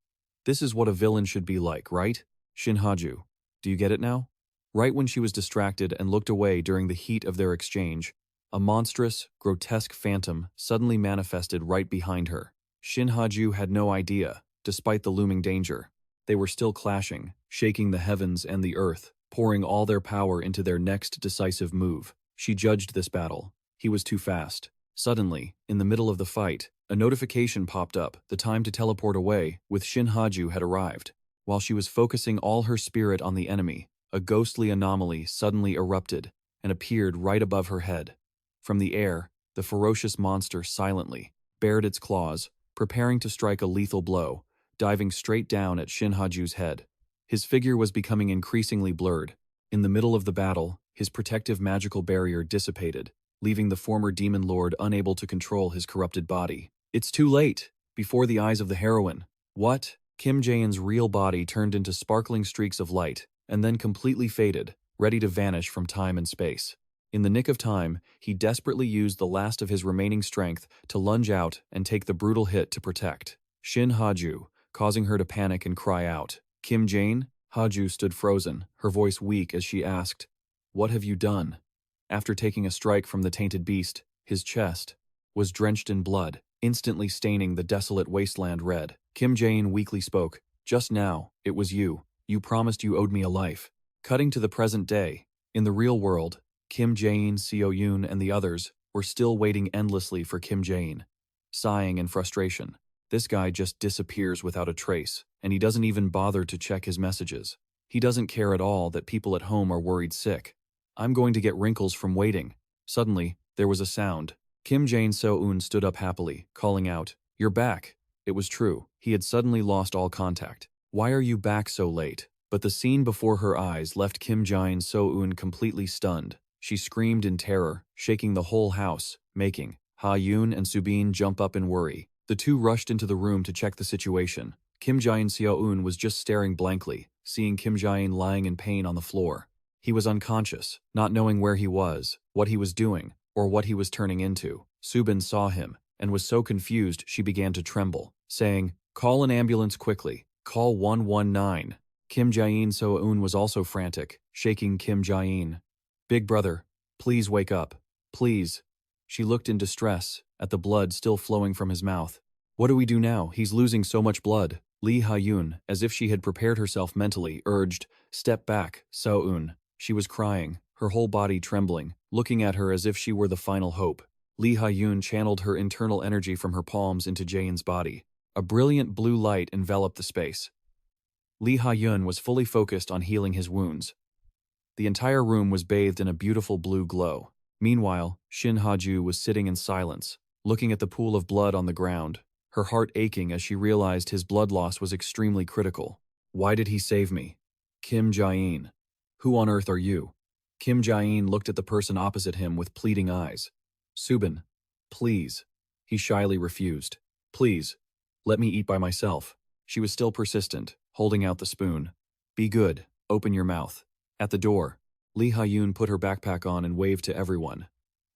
This is what a villain should be like, right? Shin Ha-ju. Do you get it now? Right when she was distracted and looked away during the heat of their exchange, a monstrous, grotesque phantom suddenly manifested right behind her. Shin Ha-ju had no idea, despite the looming danger. They were still clashing, shaking the heavens and the earth, pouring all their power into their next decisive move. She judged this battle. He was too fast. Suddenly, in the middle of the fight, a notification popped up. The time to teleport away with Shin Ha-ju had arrived. While she was focusing all her spirit on the enemy, a ghostly anomaly suddenly erupted and appeared right above her head. From the air, the ferocious monster silently bared its claws, preparing to strike a lethal blow, diving straight down at Shin Ha-ju's head. His figure was becoming increasingly blurred. In the middle of the battle, his protective magical barrier dissipated, leaving the former demon lord unable to control his corrupted body. It's too late! Before the eyes of the heroine. What? Kim Jaein's real body turned into sparkling streaks of light, and then completely faded, ready to vanish from time and space. In the nick of time, he desperately used the last of his remaining strength to lunge out and take the brutal hit to protect Shin Ha-ju, causing her to panic and cry out. Kim Jaein? Ha-ju stood frozen, her voice weak as she asked, "What have you done?" After taking a strike from the tainted beast, his chest was drenched in blood, instantly staining the desolate wasteland red. Kim Jaein weakly spoke, "Just now, it was you. You promised you owed me a life." Cutting to the present day, in the real world, Kim Jaein, Seo-yoon, and the others were still waiting endlessly for Kim Jaein. Sighing in frustration, this guy just disappears without a trace, and he doesn't even bother to check his messages. He doesn't care at all that people at home are worried sick. I'm going to get wrinkles from waiting. Suddenly, there was a sound. Kim Jaein Seo-eun stood up happily, calling out, "You're back." It was true. He had suddenly lost all contact. "Why are you back so late?" But the scene before her eyes left Kim Jaein Seo-eun completely stunned. She screamed in terror, shaking the whole house, making Ha-yoon and Subin jump up in worry. The two rushed into the room to check the situation. Kim Jaein Seo-eun was just staring blankly, seeing Kim Jaein lying in pain on the floor. He was unconscious, not knowing where he was, what he was doing, or what he was turning into. Subin saw him, and was so confused she began to tremble, saying, "Call an ambulance quickly. Call 119. Kim Jaein Seo-eun was also frantic, shaking Kim Jaein. "Big brother, please wake up. Please." She looked in distress, at the blood still flowing from his mouth. "What do we do now? He's losing so much blood." Lee Ha-yoon, as if she had prepared herself mentally, urged, "Step back, Seo-eun." She was crying, her whole body trembling, looking at her as if she were the final hope. Lee Ha-yoon channeled her internal energy from her palms into Jaein's body. A brilliant blue light enveloped the space. Lee Ha-yoon was fully focused on healing his wounds. The entire room was bathed in a beautiful blue glow. Meanwhile, Shin Ha-ju was sitting in silence, looking at the pool of blood on the ground, her heart aching as she realized his blood loss was extremely critical. Why did he save me? Kim Jaein. Who on earth are you? Kim Jaein looked at the person opposite him with pleading eyes. Subin, please. He shyly refused. Please, let me eat by myself. She was still persistent, holding out the spoon. Be good, open your mouth. At the door, Lee Ha-yoon put her backpack on and waved to everyone.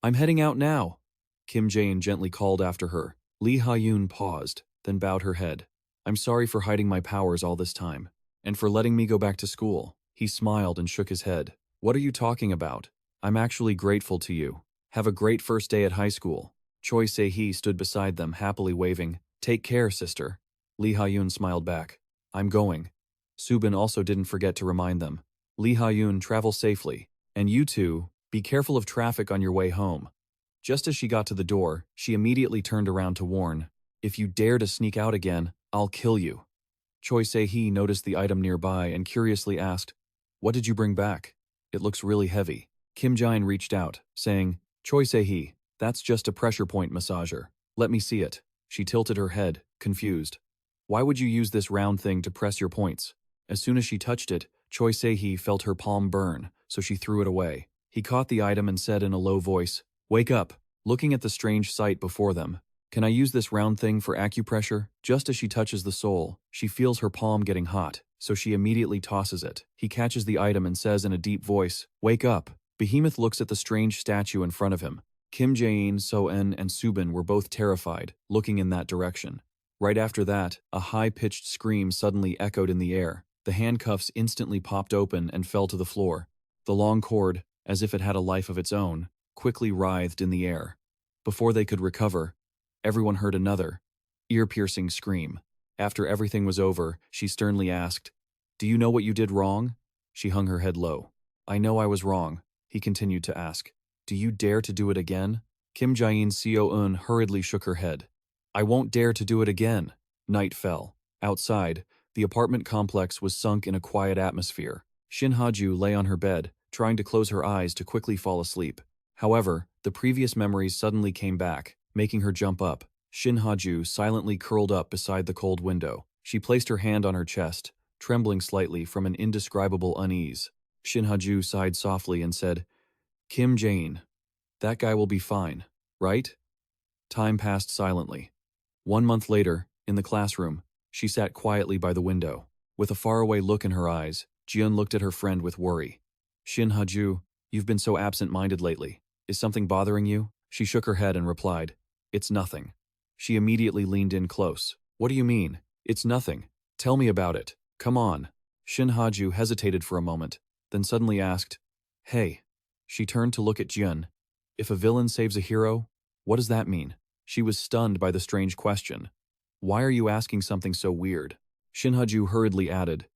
I'm heading out now. Kim Jaein gently called after her. Lee Ha-yoon paused, then bowed her head. I'm sorry for hiding my powers all this time, and for letting me go back to school. He smiled and shook his head. What are you talking about? I'm actually grateful to you. Have a great first day at high school. Choi Se-hee stood beside them, happily waving. Take care, sister. Lee Ha-yoon smiled back. I'm going. Subin also didn't forget to remind them. Lee Ha-yoon, travel safely. And you two, be careful of traffic on your way home. Just as she got to the door, she immediately turned around to warn. If you dare to sneak out again, I'll kill you. Choi Se-hee noticed the item nearby and curiously asked, What did you bring back? It looks really heavy. Kim Jaein reached out, saying, Choi Se-hee, that's just a pressure point massager. Let me see it. She tilted her head, confused. Why would you use this round thing to press your points? As soon as she touched it, Choi Se-hee felt her palm burn, so she threw it away. He caught the item and said in a low voice, Wake up. Looking at the strange sight before them, Can I use this round thing for acupressure? Just as she touches the sole, she feels her palm getting hot, so she immediately tosses it. He catches the item and says in a deep voice, "Wake up." Behemoth looks at the strange statue in front of him. Kim Jaein, So-eun, and Subin were both terrified, looking in that direction. Right after that, a high-pitched scream suddenly echoed in the air. The handcuffs instantly popped open and fell to the floor. The long cord, as if it had a life of its own, quickly writhed in the air. Before they could recover, everyone heard another, ear-piercing scream. After everything was over, she sternly asked, "Do you know what you did wrong?" She hung her head low. "I know I was wrong," he continued to ask. "Do you dare to do it again?" Kim Jaein So-eun hurriedly shook her head. "I won't dare to do it again." Night fell. Outside, the apartment complex was sunk in a quiet atmosphere. Shin Ha-ju lay on her bed, trying to close her eyes to quickly fall asleep. However, the previous memories suddenly came back, making her jump up. Shin Ha-ju silently curled up beside the cold window. She placed her hand on her chest, trembling slightly from an indescribable unease. Shin Ha-ju sighed softly and said, "Kim Jaein, that guy will be fine, right?" Time passed silently. 1 month later, in the classroom, she sat quietly by the window. With a faraway look in her eyes, Jiun looked at her friend with worry. "Shin Ha-ju, you've been so absent-minded lately. Is something bothering you?" She shook her head and replied, "It's nothing." She immediately leaned in close. "What do you mean? It's nothing. Tell me about it. Come on." Shin Ha-ju hesitated for a moment, then suddenly asked, "Hey." She turned to look at Jiun. "If a villain saves a hero, what does that mean?" She was stunned by the strange question. "Why are you asking something so weird?" Shin Ha-ju hurriedly added,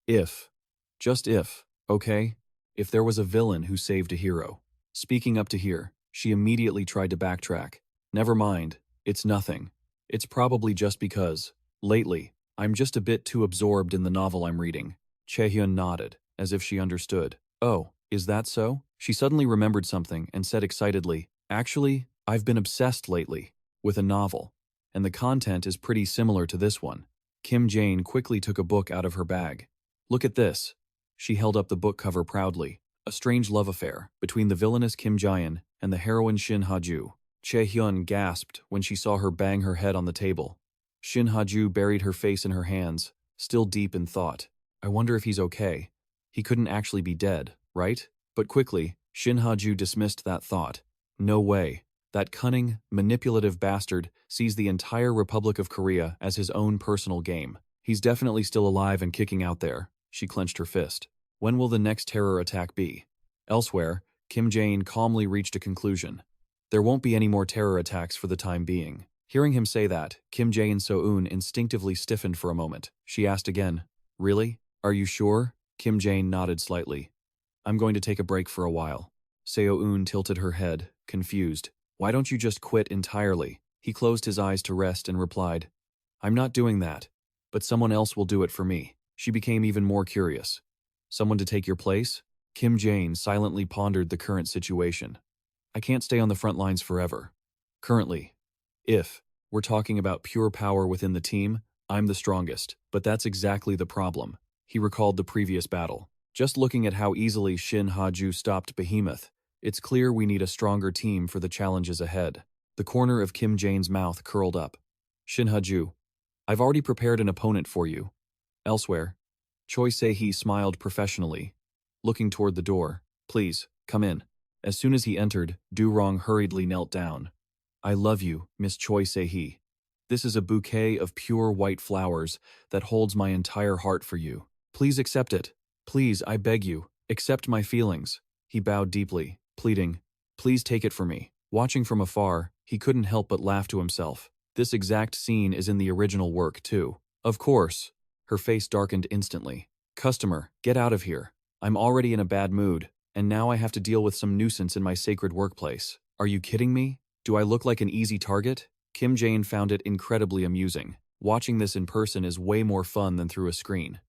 "If. Just if, okay? If there was a villain who saved a hero." Speaking up to here, she immediately tried to backtrack. "Never mind, it's nothing. It's probably just because, lately, I'm just a bit too absorbed in the novel I'm reading." Chaehyun nodded, as if she understood. "Oh, is that so?" She suddenly remembered something and said excitedly, "Actually, I've been obsessed lately with a novel, and the content is pretty similar to this one." Kim Jaein quickly took a book out of her bag. "Look at this." She held up the book cover proudly. A strange love affair between the villainous Kim Jaein and the heroine Shin Ha-ju. Chaehyun gasped when she saw her bang her head on the table. Shin Ha-ju buried her face in her hands, still deep in thought. "I wonder if he's okay. He couldn't actually be dead, right?" But quickly, Shin Ha-ju dismissed that thought. "No way. That cunning, manipulative bastard sees the entire Republic of Korea as his own personal game. He's definitely still alive and kicking out there." She clenched her fist. "When will the next terror attack be?" Elsewhere, Kim Jaein calmly reached a conclusion. "There won't be any more terror attacks for the time being." Hearing him say that, Kim Jaein So-eun instinctively stiffened for a moment. She asked again, "Really? Are you sure?" Kim Jaein nodded slightly. "I'm going to take a break for a while." Seo-eun tilted her head, confused. "Why don't you just quit entirely?" He closed his eyes to rest and replied, "I'm not doing that, but someone else will do it for me." She became even more curious. "Someone to take your place?" Kim Jaein silently pondered the current situation. "I can't stay on the front lines forever. Currently, if we're talking about pure power within the team, I'm the strongest, but that's exactly the problem." He recalled the previous battle. "Just looking at how easily Shin Ha-ju stopped Behemoth, it's clear we need a stronger team for the challenges ahead." The corner of Kim Jaein's mouth curled up. "Shin Ha-ju, I've already prepared an opponent for you." Elsewhere, Choi Se-hee smiled professionally, looking toward the door. "Please, come in." As soon as he entered, Du-rong hurriedly knelt down. "I love you, Miss Choi Se-hee. This is a bouquet of pure white flowers that holds my entire heart for you. Please accept it. Please, I beg you, accept my feelings." He bowed deeply, pleading, "Please take it for me." Watching from afar, he couldn't help but laugh to himself. This exact scene is in the original work, too. Of course. Her face darkened instantly. "Customer, get out of here. I'm already in a bad mood, and now I have to deal with some nuisance in my sacred workplace. Are you kidding me? Do I look like an easy target?" Kim Jaein found it incredibly amusing. Watching this in person is way more fun than through a screen.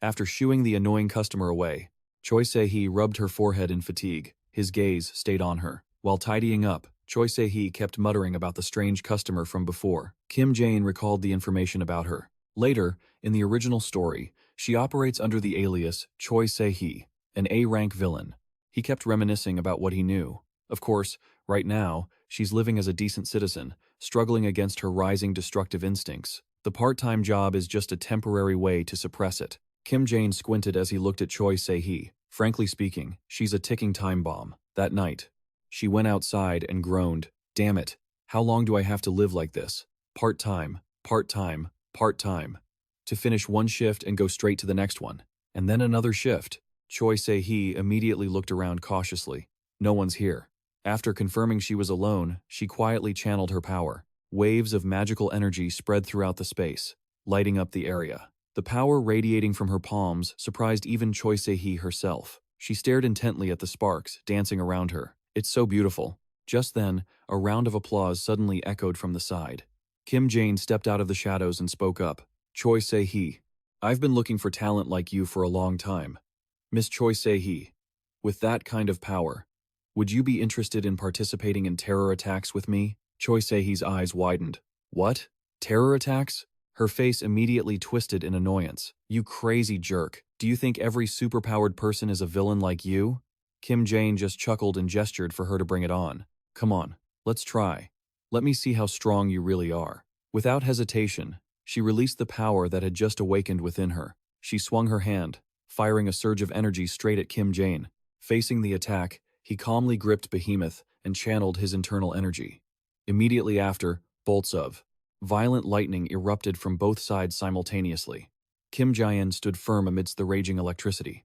After shooing the annoying customer away, Choi Se-hee rubbed her forehead in fatigue. His gaze stayed on her. While tidying up, Choi Se-hee kept muttering about the strange customer from before. Kim Jaein recalled the information about her. Later, in the original story, she operates under the alias Choi Se-hee, an A-rank villain. He kept reminiscing about what he knew. Of course, right now, She's living as a decent citizen, struggling against her rising destructive instincts. The part-time job is just a temporary way to suppress it. Kim Jaein squinted as he looked at Choi Se-hee. Frankly speaking, she's a ticking time bomb. That night, she went outside and groaned, "Damn it, how long do I have to live like this? Part-time, part-time, part-time. To finish one shift and go straight to the next one. And then another shift." Choi Se-hee immediately looked around cautiously. No one's here. After confirming she was alone, she quietly channeled her power. Waves of magical energy spread throughout the space, lighting up the area. The power radiating from her palms surprised even Choi Se-hee herself. She stared intently at the sparks dancing around her. "It's so beautiful." Just then, a round of applause suddenly echoed from the side. Kim Jaein stepped out of the shadows and spoke up. "Choi Se-hee, I've been looking for talent like you for a long time. Miss Choi Se-hee, with that kind of power, would you be interested in participating in terror attacks with me?" Choi Se-hee's eyes widened. "What? Terror attacks?" Her face immediately twisted in annoyance. "You crazy jerk. Do you think every superpowered person is a villain like you?" Kim Jaein just chuckled and gestured for her to bring it on. "Come on, let's try. Let me see how strong you really are." Without hesitation, she released the power that had just awakened within her. She swung her hand, firing a surge of energy straight at Kim Jaein. Facing the attack, he calmly gripped Behemoth and channeled his internal energy. Immediately after, bolts of violent lightning erupted from both sides simultaneously. Kim Jaein stood firm amidst the raging electricity.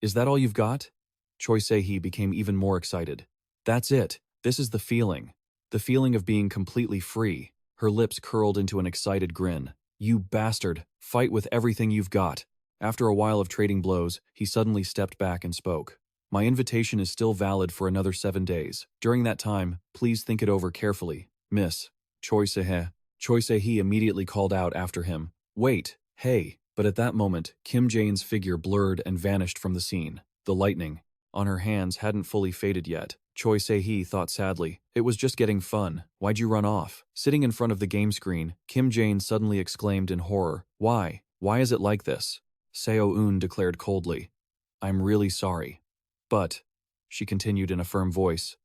"Is that all you've got?" Choi Se-hee became even more excited. "That's it. This is the feeling. The feeling of being completely free." Her lips curled into an excited grin. "You bastard, fight with everything you've got." After a while of trading blows, he suddenly stepped back and spoke. "My invitation is still valid for another 7 days. During that time, please think it over carefully, Miss Choi Se-hee." Choi Se-hee immediately called out after him, "Wait, hey." But at that moment, Kim Jaein's figure blurred and vanished from the scene. The lightning on her hands hadn't fully faded yet. Choi Se-hee thought sadly, "It was just getting fun. Why'd you run off?" Sitting in front of the game screen, Kim Jaein suddenly exclaimed in horror, "Why? Why is it like this?" Seo-eun declared coldly, "I'm really sorry. But," she continued in a firm voice,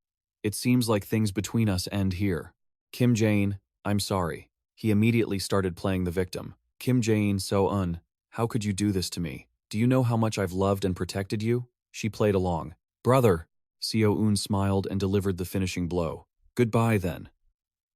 "it seems like things between us end here." "Kim Jaein, I'm sorry." He immediately started playing the victim. "Kim Jaein So-eun, how could you do this to me? Do you know how much I've loved and protected you?" She played along. "Brother." Seo-eun smiled and delivered the finishing blow. "Goodbye then."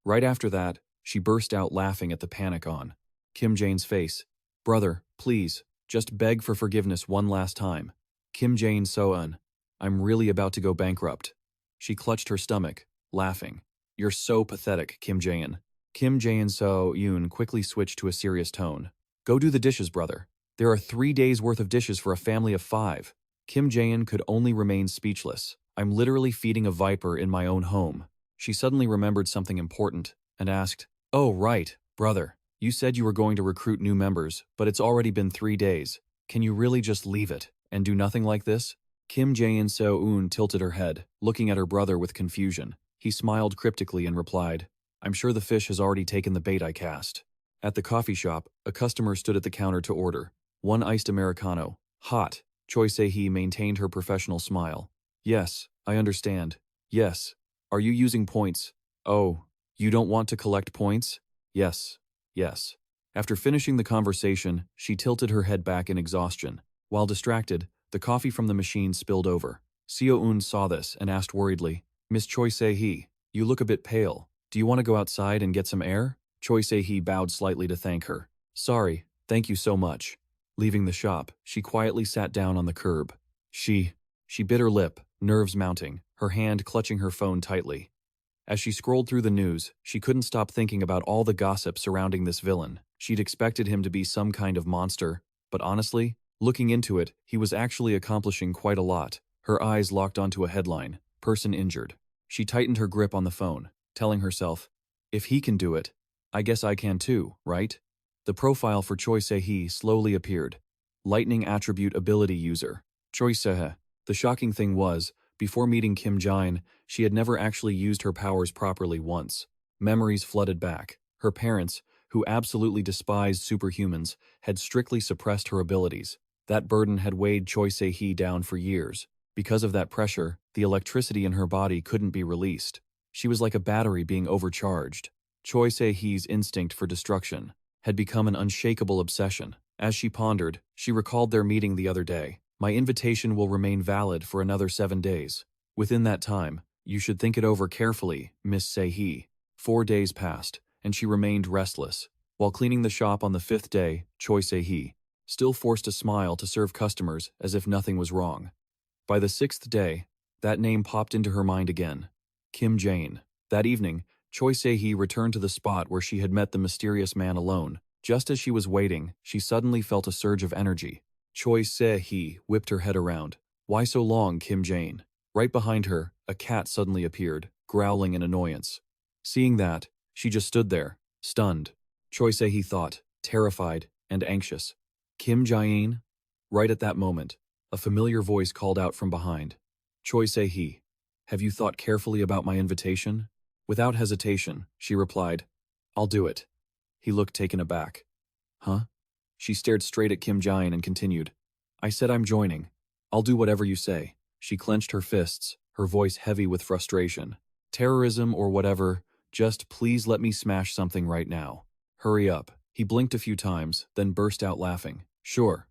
Right after that, she burst out laughing at the panic on Kim Jaein's face. "Brother, please, just beg for forgiveness one last time. Kim Jaein So-eun, I'm really about to go bankrupt." She clutched her stomach, laughing. "You're so pathetic, Kim Jaein." Kim Jaein So-eun quickly switched to a serious tone. "Go do the dishes, brother. There are 3 days' worth of dishes for a family of 5. Kim Jaein could only remain speechless. "I'm literally feeding a viper in my own home." She suddenly remembered something important and asked, "Oh, right, brother. You said you were going to recruit new members, but it's already been 3 days. Can you really just leave it and do nothing like this?" Kim Jaein So-eun tilted her head, looking at her brother with confusion. He smiled cryptically and replied, "I'm sure the fish has already taken the bait I cast." At the coffee shop, a customer stood at the counter to order. "1 iced Americano. Hot." Choi Se-hee maintained her professional smile. "Yes, I understand. Yes. Are you using points?" "Oh, you don't want to collect points?" "Yes. Yes." After finishing the conversation, she tilted her head back in exhaustion. While distracted, the coffee from the machine spilled over. Seo-eun saw this and asked worriedly, "Miss Choi Se-hee, you look a bit pale. Do you want to go outside and get some air?" Choi Se-hee bowed slightly to thank her. "Sorry, thank you so much." Leaving the shop, she quietly sat down on the curb. She bit her lip, nerves mounting, her hand clutching her phone tightly. As she scrolled through the news, she couldn't stop thinking about all the gossip surrounding this villain. She'd expected him to be some kind of monster, but honestly, looking into it, he was actually accomplishing quite a lot. Her eyes locked onto a headline, "Person Injured." She tightened her grip on the phone, telling herself, "If he can do it, I guess I can too, right?" The profile for Choi Se-hee slowly appeared. Lightning Attribute Ability User. Choi Se-hee. The shocking thing was, before meeting Kim Jaein, she had never actually used her powers properly once. Memories flooded back. Her parents, who absolutely despised superhumans, had strictly suppressed her abilities. That burden had weighed Choi Se-hee down for years. Because of that pressure, the electricity in her body couldn't be released. She was like a battery being overcharged. Choi Se-hee's instinct for destruction had become an unshakable obsession. As she pondered, she recalled their meeting the other day. My invitation will remain valid for another 7 days. Within that time, you should think it over carefully, Miss Se-hee. 4 days passed, and she remained restless. While cleaning the shop on the 5th day, Choi Se-hee still forced a smile to serve customers as if nothing was wrong. By the 6th day, that name popped into her mind again. Kim Jaein. That evening, Choi Se-hee returned to the spot where she had met the mysterious man alone. Just as she was waiting, she suddenly felt a surge of energy. Choi Se-hee whipped her head around. Why so long, Kim Jaein? Right behind her, a cat suddenly appeared, growling in annoyance. Seeing that, she just stood there, stunned. Choi Se-hee thought, terrified and anxious. Kim Jaein? Right at that moment, a familiar voice called out from behind. Choi Se-hee, have you thought carefully about my invitation? Without hesitation, she replied, I'll do it. He looked taken aback. Huh? She stared straight at Kim Jaein and continued, I said I'm joining. I'll do whatever you say. She clenched her fists, her voice heavy with frustration. Terrorism or whatever, just please let me smash something right now. Hurry up. He blinked a few times, then burst out laughing. Sure.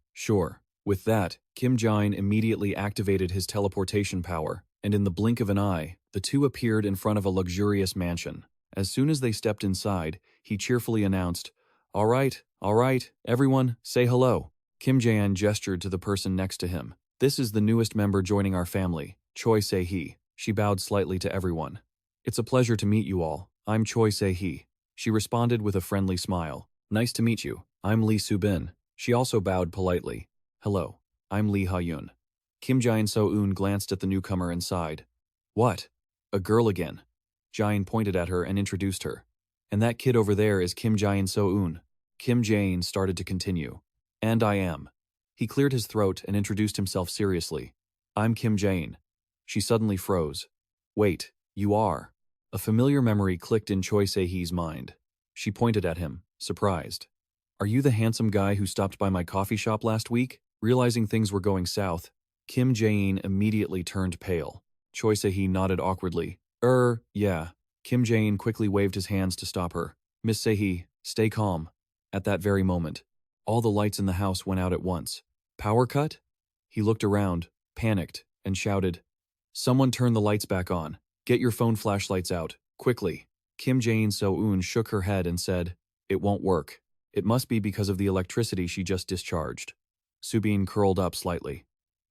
With that, Kim Jaein immediately activated his teleportation power, and in the blink of an eye, the two appeared in front of a luxurious mansion. As soon as they stepped inside, he cheerfully announced, All right, everyone, say hello. Kim Jaein gestured to the person next to him. This is the newest member joining our family, Choi Se-hee. She bowed slightly to everyone. It's a pleasure to meet you all. I'm Choi Se-hee. She responded with a friendly smile. Nice to meet you. I'm Lee Soo-bin. She also bowed politely. Hello. I'm Lee Ha-yun. Kim Jaein So-eun glanced at the newcomer and sighed. What? A girl again? Jaein pointed at her and introduced her. And that kid over there is Kim Jaein So-eun. Kim Jaein started to continue. And I am. He cleared his throat and introduced himself seriously. I'm Kim Jaein. She suddenly froze. Wait, you are. A familiar memory clicked in Choi Se-hee's mind. She pointed at him, surprised. Are you the handsome guy who stopped by my coffee shop last week? Realizing things were going south, Kim Jaein immediately turned pale. Choi Se-hee nodded awkwardly. Yeah. Kim Jaein quickly waved his hands to stop her. Miss Se-hee, stay calm. At that very moment, all the lights in the house went out at once. Power cut? He looked around, panicked, and shouted, Someone turn the lights back on. Get your phone flashlights out, quickly. Kim Jaein So-eun shook her head and said, It won't work. It must be because of the electricity she just discharged. Soo-bin curled up slightly.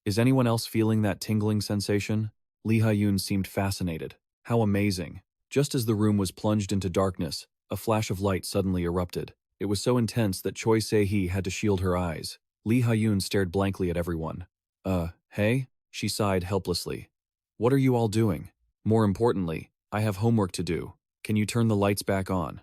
Is anyone else feeling that tingling sensation? Lee Ha-yun seemed fascinated. How amazing. Just as the room was plunged into darkness, a flash of light suddenly erupted. It was so intense that Choi Se-hee had to shield her eyes. Lee Ha-yun stared blankly at everyone. Hey? She sighed helplessly. What are you all doing? More importantly, I have homework to do. Can you turn the lights back on?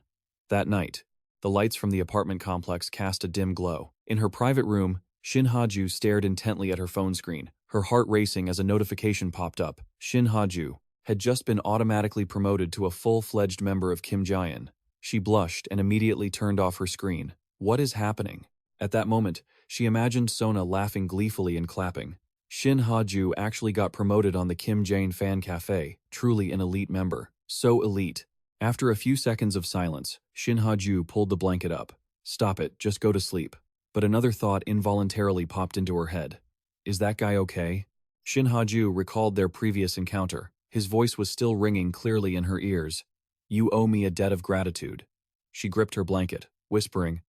That night, the lights from the apartment complex cast a dim glow. In her private room, Shin Ha-ju stared intently at her phone screen, her heart racing as a notification popped up. Shin Ha-ju had just been automatically promoted to a full-fledged member of Kim Jaein. She blushed and immediately turned off her screen. What is happening? At that moment, she imagined Sona laughing gleefully and clapping. Shin Ha-ju actually got promoted on the Kim Jaein fan cafe, truly an elite member. So elite. After a few seconds of silence, Shin Ha-ju pulled the blanket up. Stop it, just go to sleep. But another thought involuntarily popped into her head. Is that guy okay? Shin Ha-ju recalled their previous encounter. His voice was still ringing clearly in her ears. You owe me a debt of gratitude. She gripped her blanket, whispering,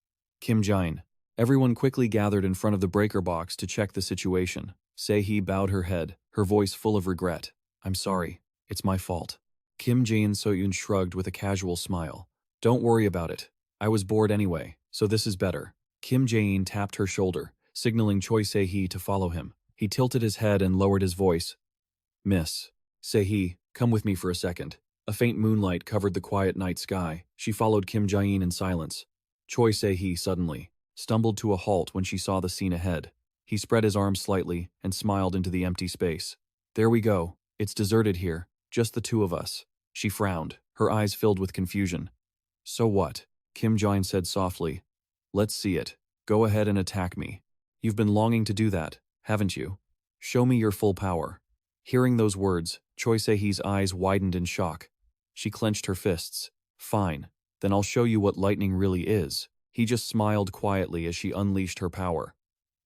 Kim Jaein. Everyone quickly gathered in front of the breaker box to check the situation. Se-hee bowed her head, her voice full of regret. I'm sorry. It's my fault. Kim Jaein So-eun shrugged with a casual smile. Don't worry about it. I was bored anyway, so this is better. Kim Jaein tapped her shoulder, signaling Choi Se-hee to follow him. He tilted his head and lowered his voice. Miss Se-hee, come with me for a second. A faint moonlight covered the quiet night sky. She followed Kim Jaein in silence. Choi Se-hee suddenly stumbled to a halt when she saw the scene ahead. He spread his arms slightly and smiled into the empty space. There we go. It's deserted here. Just the two of us. She frowned, her eyes filled with confusion. So what? Kim Jaein said softly. Let's see it. Go ahead and attack me. You've been longing to do that, haven't you? Show me your full power. Hearing those words, Choi Se-hee's eyes widened in shock. She clenched her fists. Fine, then I'll show you what lightning really is. He just smiled quietly as she unleashed her power.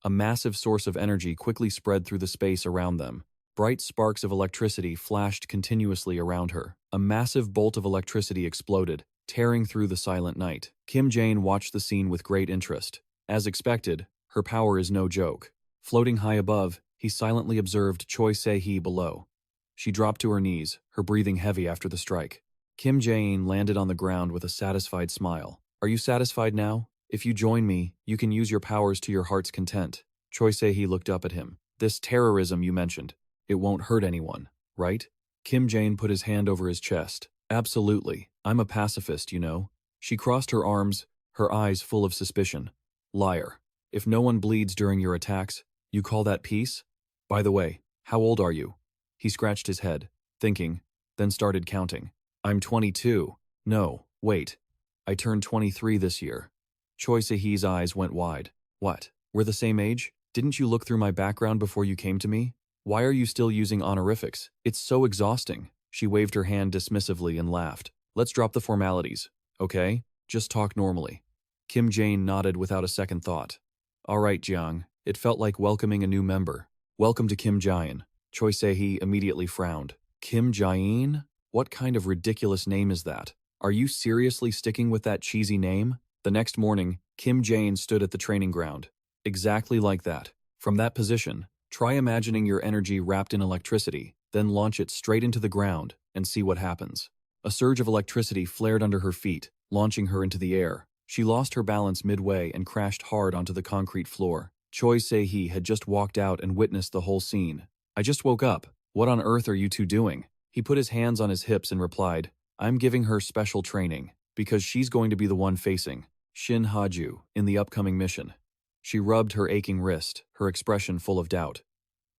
A massive source of energy quickly spread through the space around them. Bright sparks of electricity flashed continuously around her. A massive bolt of electricity exploded, tearing through the silent night. Kim Jaein watched the scene with great interest. As expected, her power is no joke. Floating high above, he silently observed Choi Se-hee below. She dropped to her knees, her breathing heavy after the strike. Kim Jaein landed on the ground with a satisfied smile. Are you satisfied now? If you join me, you can use your powers to your heart's content. Choi Se-hee looked up at him. This terrorism you mentioned, it won't hurt anyone, right? Kim Jaein put his hand over his chest. Absolutely. I'm a pacifist, you know. She crossed her arms, her eyes full of suspicion. Liar. If no one bleeds during your attacks, you call that peace? By the way, how old are you? He scratched his head, thinking, then started counting. I'm 22. No, wait. I turned 23 this year. Choi Se-hee's eyes went wide. What? We're the same age? Didn't you look through my background before you came to me? Why are you still using honorifics? It's so exhausting. She waved her hand dismissively and laughed. Let's drop the formalities, okay? Just talk normally. Kim Jaein nodded without a second thought. All right, Jiang. It felt like welcoming a new member. Welcome to Kim Jaein. Choi Se-hee immediately frowned. Kim Jaein? What kind of ridiculous name is that? Are you seriously sticking with that cheesy name? The next morning, Kim Jaein stood at the training ground. Exactly like that. From that position, try imagining your energy wrapped in electricity, then launch it straight into the ground and see what happens. A surge of electricity flared under her feet, launching her into the air. She lost her balance midway and crashed hard onto the concrete floor. Choi Se-hee had just walked out and witnessed the whole scene. I just woke up. What on earth are you two doing? He put his hands on his hips and replied, I'm giving her special training, because she's going to be the one facing Shin Ha-ju in the upcoming mission. She rubbed her aching wrist, her expression full of doubt.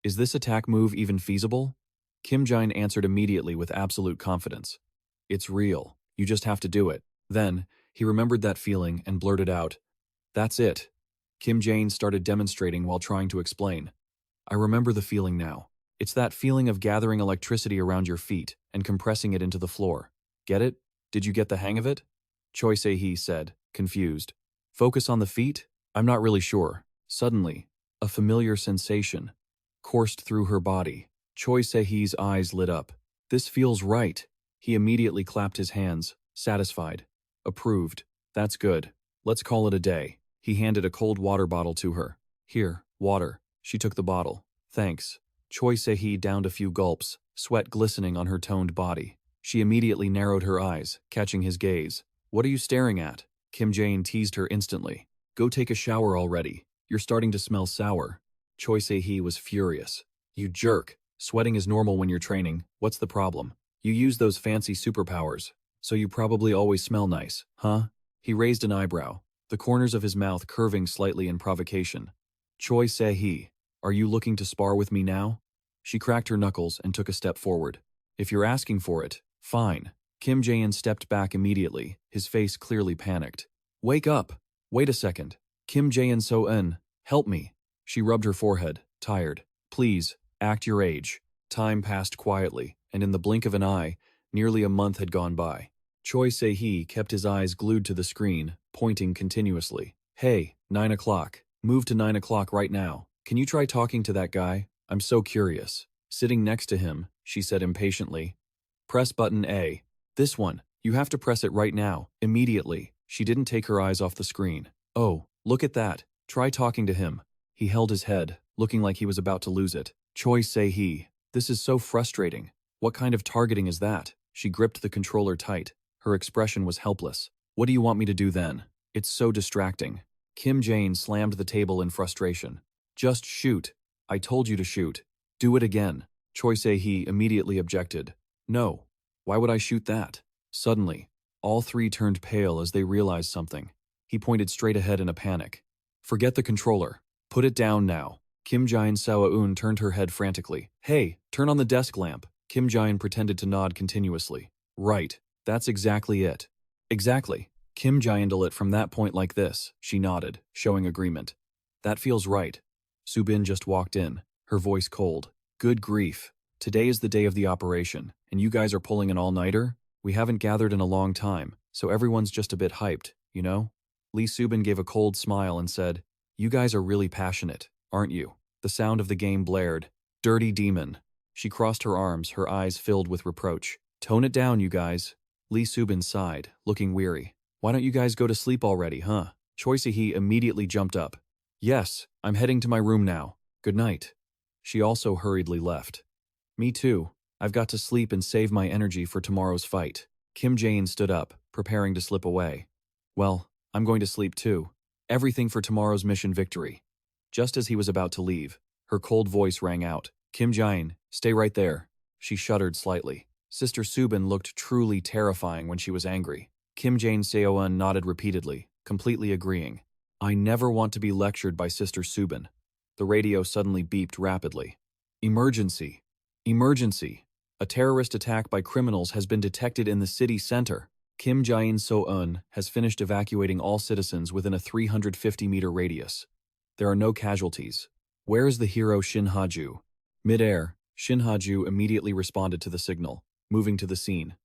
Is this attack move even feasible? Kim Jaein answered immediately with absolute confidence. It's real. You just have to do it. Then, he remembered that feeling and blurted out, That's it. Kim Jaein started demonstrating while trying to explain. I remember the feeling now. It's that feeling of gathering electricity around your feet and compressing it into the floor. Get it? Did you get the hang of it? Choi Se-hee said, confused. Focus on the feet? I'm not really sure. Suddenly, a familiar sensation coursed through her body. Choi Se-hee's eyes lit up. This feels right. He immediately clapped his hands, satisfied. Approved. That's good. Let's call it a day. He handed a cold water bottle to her. Here, water. She took the bottle. Thanks. Choi Se-hee downed a few gulps, sweat glistening on her toned body. She immediately narrowed her eyes, catching his gaze. What are you staring at? Kim Jaein teased her instantly. Go take a shower already. You're starting to smell sour. Choi Se-hee was furious. You jerk. Sweating is normal when you're training. What's the problem? You use those fancy superpowers, so you probably always smell nice, huh? He raised an eyebrow, the corners of his mouth curving slightly in provocation. Choi Se-hee, are you looking to spar with me now? She cracked her knuckles and took a step forward. If you're asking for it, fine. Kim Jaein stepped back immediately, his face clearly panicked. Wake up! Wait a second. Kim Jaein So-eun, help me. She rubbed her forehead, tired. Please, act your age. Time passed quietly, and in the blink of an eye, nearly a month had gone by. Choi Se-hee kept his eyes glued to the screen, pointing continuously. Hey, 9 o'clock. Move to 9 o'clock right now. Can you try talking to that guy? I'm so curious. Sitting next to him, she said impatiently. Press button A. This one. You have to press it right now, immediately. She didn't take her eyes off the screen. Oh, look at that. Try talking to him. He held his head, looking like he was about to lose it. Choi Se-hee. This is so frustrating. What kind of targeting is that? She gripped the controller tight. Her expression was helpless. What do you want me to do then? It's so distracting. Kim Jaein slammed the table in frustration. Just shoot. I told you to shoot. Do it again. Choi Se-hee immediately objected. No. Why would I shoot that? Suddenly, all three turned pale as they realized something. He pointed straight ahead in a panic. Forget the controller. Put it down now. Kim Jaein So-eun turned her head frantically. Hey, turn on the desk lamp. Kim Jaein pretended to nod continuously. Right. That's exactly it. Exactly. Kim Jaein lit from that point like this. She nodded, showing agreement. That feels right. Subin just walked in, her voice cold. Good grief. Today is the day of the operation, and you guys are pulling an all-nighter? We haven't gathered in a long time, so everyone's just a bit hyped, you know? Lee Subin gave a cold smile and said, "You guys are really passionate, aren't you?" The sound of the game blared. "Dirty demon." She crossed her arms, her eyes filled with reproach. "Tone it down, you guys." Lee Subin sighed, looking weary. "Why don't you guys go to sleep already, huh?" Choi Se-hee immediately jumped up. "Yes, I'm heading to my room now. Good night." She also hurriedly left. "Me too. I've got to sleep and save my energy for tomorrow's fight." Kim Jaein stood up, preparing to slip away. "Well, I'm going to sleep too. Everything for tomorrow's mission victory." Just as he was about to leave, her cold voice rang out. "Kim Jaein, stay right there." She shuddered slightly. Sister Subin looked truly terrifying when she was angry. Kim Jaein Seoeun nodded repeatedly, completely agreeing. "I never want to be lectured by Sister Subin." The radio suddenly beeped rapidly. "Emergency! Emergency! A terrorist attack by criminals has been detected in the city center. Kim Jaein So-eun has finished evacuating all citizens within a 350-meter radius. There are no casualties. Where is the hero Shin Ha-ju?" Mid-air, Shin Ha-ju immediately responded to the signal, moving to the scene.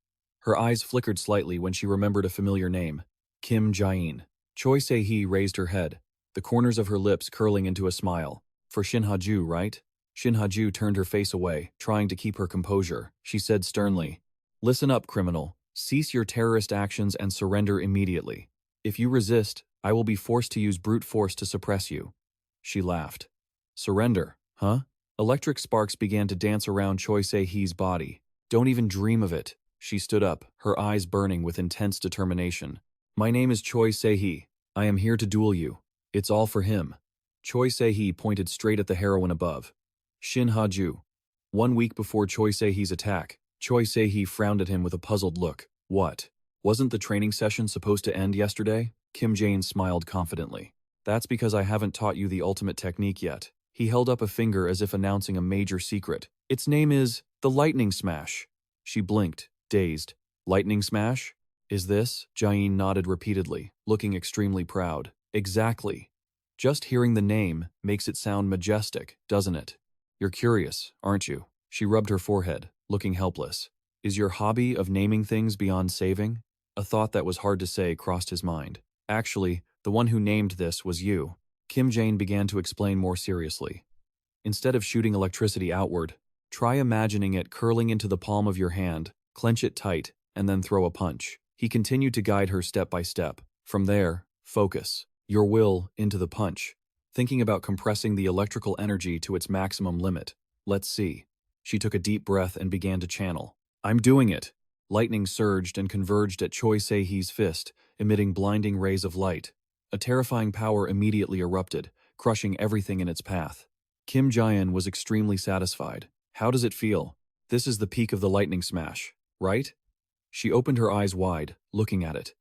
Her eyes flickered slightly when she remembered a familiar name, Kim Jaein. Choi Se-hee raised her head, the corners of her lips curling into a smile. "For Shin Ha-ju, right?" Shin Ha-ju turned her face away, trying to keep her composure. She said sternly, "Listen up, criminal. Cease your terrorist actions and surrender immediately. If you resist, I will be forced to use brute force to suppress you." She laughed. "Surrender, huh?" Electric sparks began to dance around Choi Se-hee's body. "Don't even dream of it." She stood up, her eyes burning with intense determination. "My name is Choi Se-hee. I am here to duel you. It's all for him." Choi Se-hee pointed straight at the heroine above. Shin Ha-ju. 1 week before Choi Se-hee's attack, Choi Se-hee frowned at him with a puzzled look. "What? Wasn't the training session supposed to end yesterday?" Kim Jaein smiled confidently. "That's because I haven't taught you the ultimate technique yet." He held up a finger as if announcing a major secret. "Its name is the Lightning Smash." She blinked, dazed. "Lightning Smash? Is this?" Jaein nodded repeatedly, looking extremely proud. "Exactly. Just hearing the name makes it sound majestic, doesn't it? You're curious, aren't you?" She rubbed her forehead, looking helpless. "Is your hobby of naming things beyond saving?" A thought that was hard to say crossed his mind. "Actually, the one who named this was you." Kim Jaein began to explain more seriously. "Instead of shooting electricity outward, try imagining it curling into the palm of your hand, clench it tight, and then throw a punch." He continued to guide her step by step. "From there, focus your will into the punch, thinking about compressing the electrical energy to its maximum limit. Let's see." She took a deep breath and began to channel. "I'm doing it." Lightning surged and converged at Choi Se-hee's fist, emitting blinding rays of light. A terrifying power immediately erupted, crushing everything in its path. Kim Jaein was extremely satisfied. "How does it feel? This is the peak of the lightning smash, right?" She opened her eyes wide, looking at it.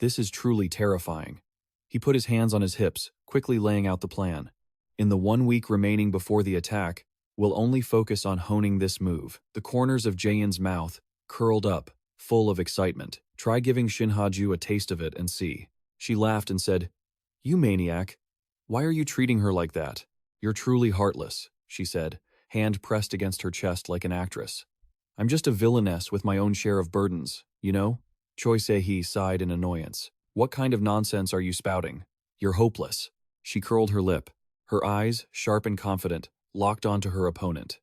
"This is truly terrifying." He put his hands on his hips, quickly laying out the plan. "In the 1 week remaining before the attack, we'll only focus on honing this move." The corners of Jaein's mouth curled up, full of excitement. "Try giving Shin Ha-ju a taste of it and see." She laughed and said, "You maniac. Why are you treating her like that? You're truly heartless," she said, hand pressed against her chest like an actress. "I'm just a villainess with my own share of burdens, you know?" Choi Se-hee sighed in annoyance. "What kind of nonsense are you spouting? You're hopeless." She curled her lip. Her eyes, sharp and confident, locked onto her opponent.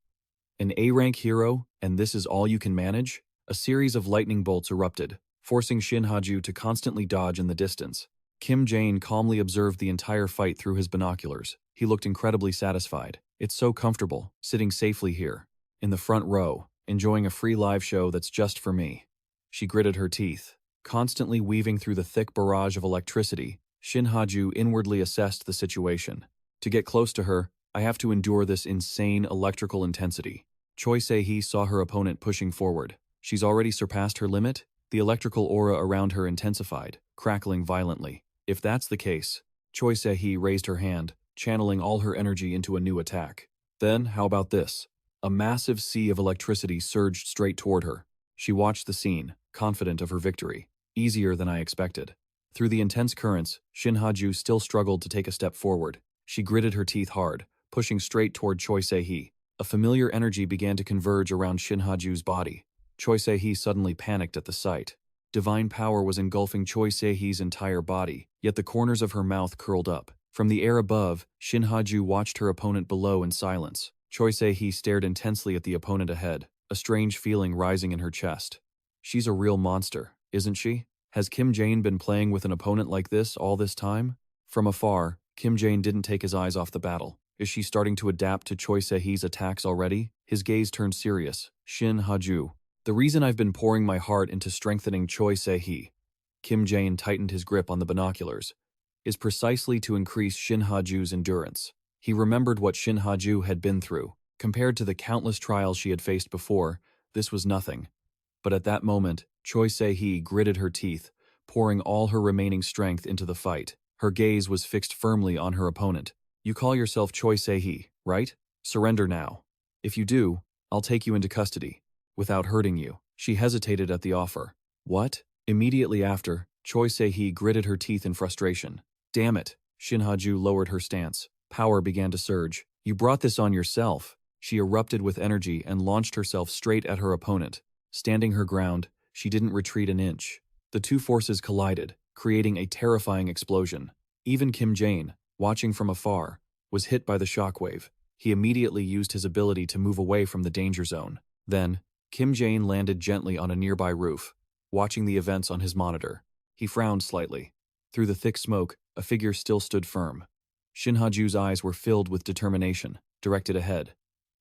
"An A-rank hero, and this is all you can manage?" A series of lightning bolts erupted, forcing Shin Ha-ju to constantly dodge in the distance. Kim Jaein calmly observed the entire fight through his binoculars. He looked incredibly satisfied. "It's so comfortable, sitting safely here, in the front row, enjoying a free live show that's just for me." She gritted her teeth. Constantly weaving through the thick barrage of electricity, Shin Ha-ju inwardly assessed the situation. "To get close to her, I have to endure this insane electrical intensity." Choi Se-hee saw her opponent pushing forward. She's already surpassed her limit? The electrical aura around her intensified, crackling violently. If that's the case, Choi Se-hee raised her hand, channeling all her energy into a new attack. Then, how about this? A massive sea of electricity surged straight toward her. She watched the scene, confident of her victory. Easier than I expected. Through the intense currents, Shin Ha-ju still struggled to take a step forward. She gritted her teeth hard, pushing straight toward Choi Se-hee. A familiar energy began to converge around Shin Ha-ju's body. Choi Se-hee suddenly panicked at the sight. Divine power was engulfing Choi Se-hee's entire body, yet the corners of her mouth curled up. From the air above, Shin Ha-ju watched her opponent below in silence. Choi Se-hee stared intensely at the opponent ahead, a strange feeling rising in her chest. She's a real monster, isn't she? Has Kim Jaein been playing with an opponent like this all this time? From afar, Kim Jaein didn't take his eyes off the battle. Is she starting to adapt to Choi Se-hee's attacks already? His gaze turned serious. Shin Ha-ju. The reason I've been pouring my heart into strengthening Choi Se-hee, Kim Jaein tightened his grip on the binoculars, is precisely to increase Shin Ha-ju's endurance. He remembered what Shin Ha-ju had been through. Compared to the countless trials she had faced before, this was nothing. But at that moment, Choi Se-hee gritted her teeth, pouring all her remaining strength into the fight. Her gaze was fixed firmly on her opponent. You call yourself Choi Se-hee, right? Surrender now. If you do, I'll take you into custody, without hurting you. She hesitated at the offer. What? Immediately after, Choi Se-hee gritted her teeth in frustration. Damn it. Shin Ha-ju lowered her stance. Power began to surge. You brought this on yourself. She erupted with energy and launched herself straight at her opponent. Standing her ground, she didn't retreat an inch. The two forces collided, creating a terrifying explosion. Even Kim Jaein, watching from afar, was hit by the shockwave. He immediately used his ability to move away from the danger zone. Then, Kim Jaein landed gently on a nearby roof, watching the events on his monitor. He frowned slightly. Through the thick smoke, a figure still stood firm. Shin Ha-ju's eyes were filled with determination, directed ahead.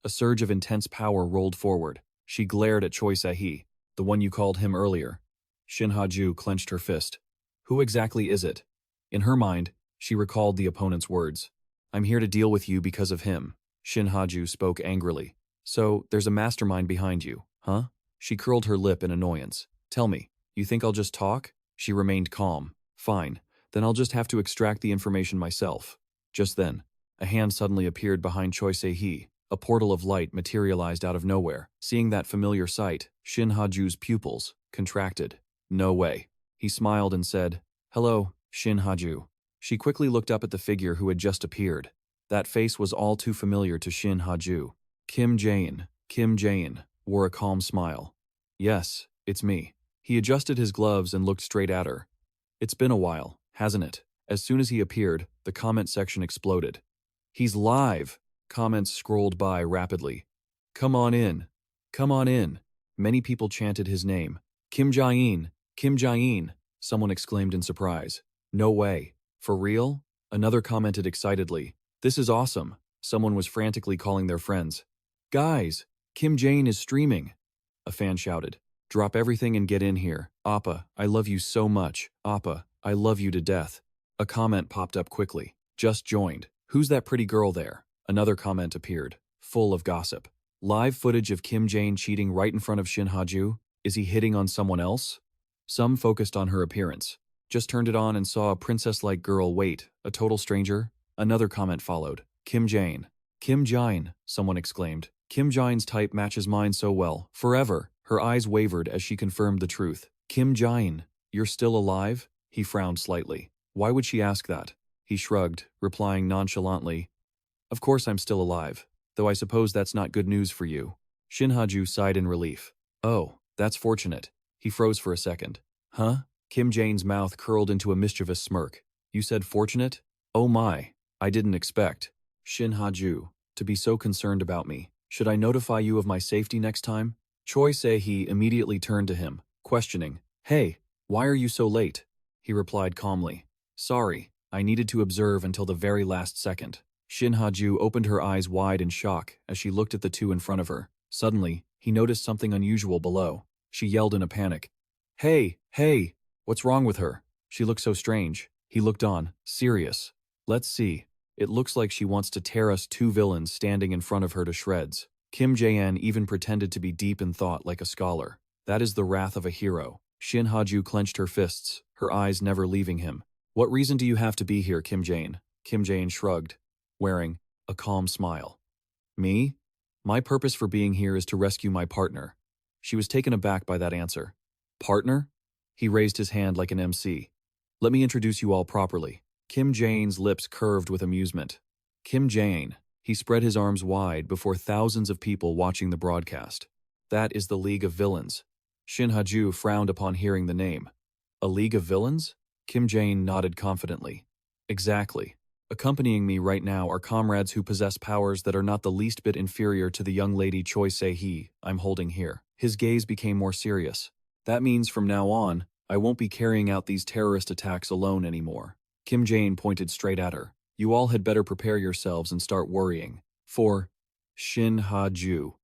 A surge of intense power rolled forward. She glared at Choi Se-hee, the one you called him earlier. Shin Ha-ju clenched her fist. Who exactly is it? In her mind, she recalled the opponent's words. I'm here to deal with you because of him. Shin Ha-ju spoke angrily. So, there's a mastermind behind you, huh? She curled her lip in annoyance. Tell me, you think I'll just talk? She remained calm. Fine, then I'll just have to extract the information myself. Just then, a hand suddenly appeared behind Choi Se-hee. A portal of light materialized out of nowhere. Seeing that familiar sight, Shin Ha-ju's pupils contracted. No way. He smiled and said, Hello, Shin Ha-ju. She quickly looked up at the figure who had just appeared. That face was all too familiar to Shin Ha-ju. Kim Jaein, wore a calm smile. Yes, it's me. He adjusted his gloves and looked straight at her. It's been a while, hasn't it? As soon as he appeared, the comment section exploded. He's live! Comments scrolled by rapidly. Come on in. Come on in. Many people chanted his name. Kim Jaein, someone exclaimed in surprise. No way. For real? Another commented excitedly. This is awesome. Someone was frantically calling their friends. Guys, Kim Jaein is streaming. A fan shouted. Drop everything and get in here. Appa, I love you so much. Appa, I love you to death. A comment popped up quickly. Just joined. Who's that pretty girl there? Another comment appeared, full of gossip. Live footage of Kim Jaein cheating right in front of Shin Ha-ju? Is he hitting on someone else? Some focused on her appearance. Just turned it on and saw a princess-like girl. Wait, a total stranger? Another comment followed. Kim Jaein, someone exclaimed. Kim Jaein's type matches mine so well. Forever. Her eyes wavered as she confirmed the truth. Kim Jaein, you're still alive? He frowned slightly. Why would she ask that? He shrugged, replying nonchalantly. Of course I'm still alive, though I suppose that's not good news for you. Shin Ha-ju sighed in relief. Oh, that's fortunate. He froze for a second. Huh? Kim Jaein's mouth curled into a mischievous smirk. You said fortunate? Oh my, I didn't expect. Shin Ha-ju, to be so concerned about me. Should I notify you of my safety next time? Choi Se-hee immediately turned to him, questioning. Hey, why are you so late? He replied calmly. Sorry, I needed to observe until the very last second. Shin Ha-ju opened her eyes wide in shock as she looked at the two in front of her. Suddenly, he noticed something unusual below. She yelled in a panic. Hey, what's wrong with her? She looked so strange. He looked on, serious. Let's see. It looks like she wants to tear us two villains standing in front of her to shreds. Kim Jaein even pretended to be deep in thought like a scholar. That is the wrath of a hero. Shin Ha-ju clenched her fists, her eyes never leaving him. What reason do you have to be here, Kim Jaein? Kim Jaein shrugged, wearing a calm smile. Me? My purpose for being here is to rescue my partner. She was taken aback by that answer. Partner? He raised his hand like an MC. Let me introduce you all properly. Kim Jaein's lips curved with amusement. Kim Jaein. He spread his arms wide before thousands of people watching the broadcast. That is the League of Villains. Shin Ha-ju frowned upon hearing the name. A league of villains? Kim Jaein nodded confidently. Exactly. Accompanying me right now are comrades who possess powers that are not the least bit inferior to the young lady Choi Se-hee I'm holding here. His gaze became more serious. That means from now on, I won't be carrying out these terrorist attacks alone anymore. Kim Jaein pointed straight at her. You all had better prepare yourselves and start worrying. For Shin Ha-ju.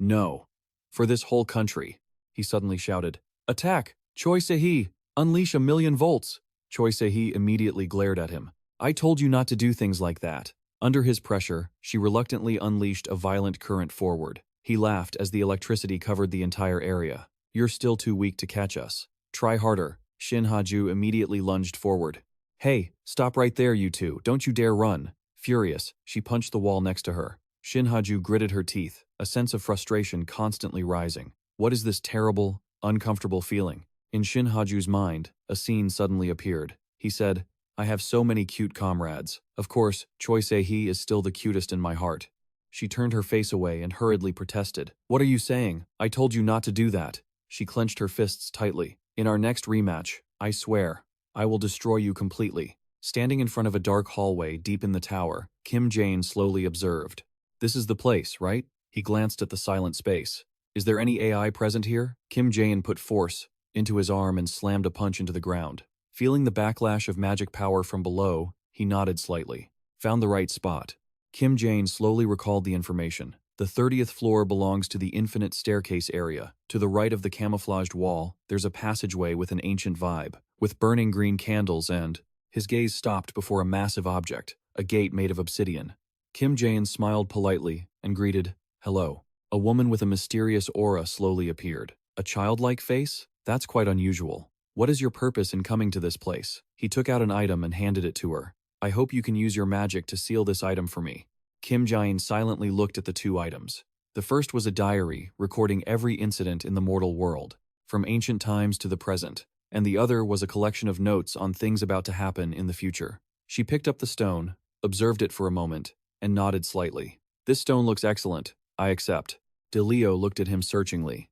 No. For this whole country. He suddenly shouted. Attack! Choi Se-hee! Unleash 1,000,000 volts! Choi Se-hee immediately glared at him. I told you not to do things like that. Under his pressure, she reluctantly unleashed a violent current forward. He laughed as the electricity covered the entire area. You're still too weak to catch us. Try harder. Shin Ha-ju immediately lunged forward. Hey, stop right there, you two. Don't you dare run. Furious, she punched the wall next to her. Shin Ha-ju gritted her teeth, a sense of frustration constantly rising. What is this terrible, uncomfortable feeling? In Shin Ha-ju's mind, a scene suddenly appeared. He said, I have so many cute comrades. Of course, Choi Se-hee is still the cutest in my heart. She turned her face away and hurriedly protested. What are you saying? I told you not to do that. She clenched her fists tightly. In our next rematch, I swear, I will destroy you completely. Standing in front of a dark hallway deep in the tower, Kim Jaein slowly observed. This is the place, right? He glanced at the silent space. Is there any AI present here? Kim Jaein put force into his arm and slammed a punch into the ground. Feeling the backlash of magic power from below, he nodded slightly. Found the right spot. Kim Jaein slowly recalled the information. The 30th floor belongs to the infinite staircase area. To the right of the camouflaged wall, there's a passageway with an ancient vibe, with burning green candles and… His gaze stopped before a massive object, a gate made of obsidian. Kim Jaein smiled politely and greeted, Hello. A woman with a mysterious aura slowly appeared. A childlike face? That's quite unusual. What is your purpose in coming to this place? He took out an item and handed it to her. I hope you can use your magic to seal this item for me. Kim Jaein silently looked at the two items. The first was a diary recording every incident in the mortal world, from ancient times to the present, and the other was a collection of notes on things about to happen in the future. She picked up the stone, observed it for a moment, and nodded slightly. This stone looks excellent. I accept. DeLeo looked at him searchingly.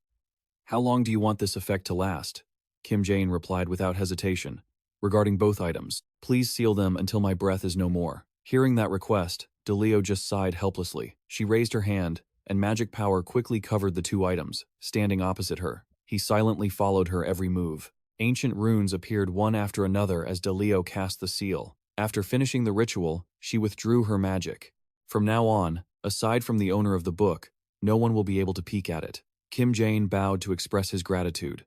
How long do you want this effect to last? Kim Jaein replied without hesitation. Regarding both items, please seal them until my breath is no more. Hearing that request, DeLeo just sighed helplessly. She raised her hand, and magic power quickly covered the two items, standing opposite her. He silently followed her every move. Ancient runes appeared one after another as DeLeo cast the seal. After finishing the ritual, she withdrew her magic. From now on, aside from the owner of the book, no one will be able to peek at it. Kim Jaein bowed to express his gratitude.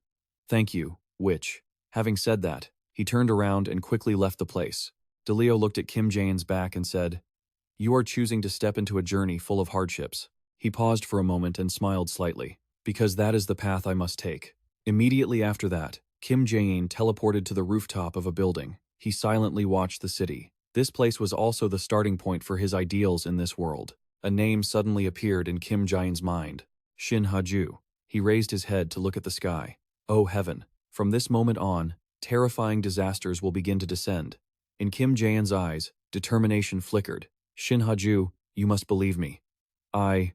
Thank you, witch. Having said that, he turned around and quickly left the place. DeLeo looked at Kim Jaein's back and said, You are choosing to step into a journey full of hardships. He paused for a moment and smiled slightly. Because that is the path I must take. Immediately after that, Kim Jaein teleported to the rooftop of a building. He silently watched the city. This place was also the starting point for his ideals in this world. A name suddenly appeared in Kim Jaein's mind. Shin Ha-ju. He raised his head to look at the sky. Oh heaven. From this moment on, terrifying disasters will begin to descend. In Kim Jaein's eyes, determination flickered. Shin Ha-ju, you must believe me. I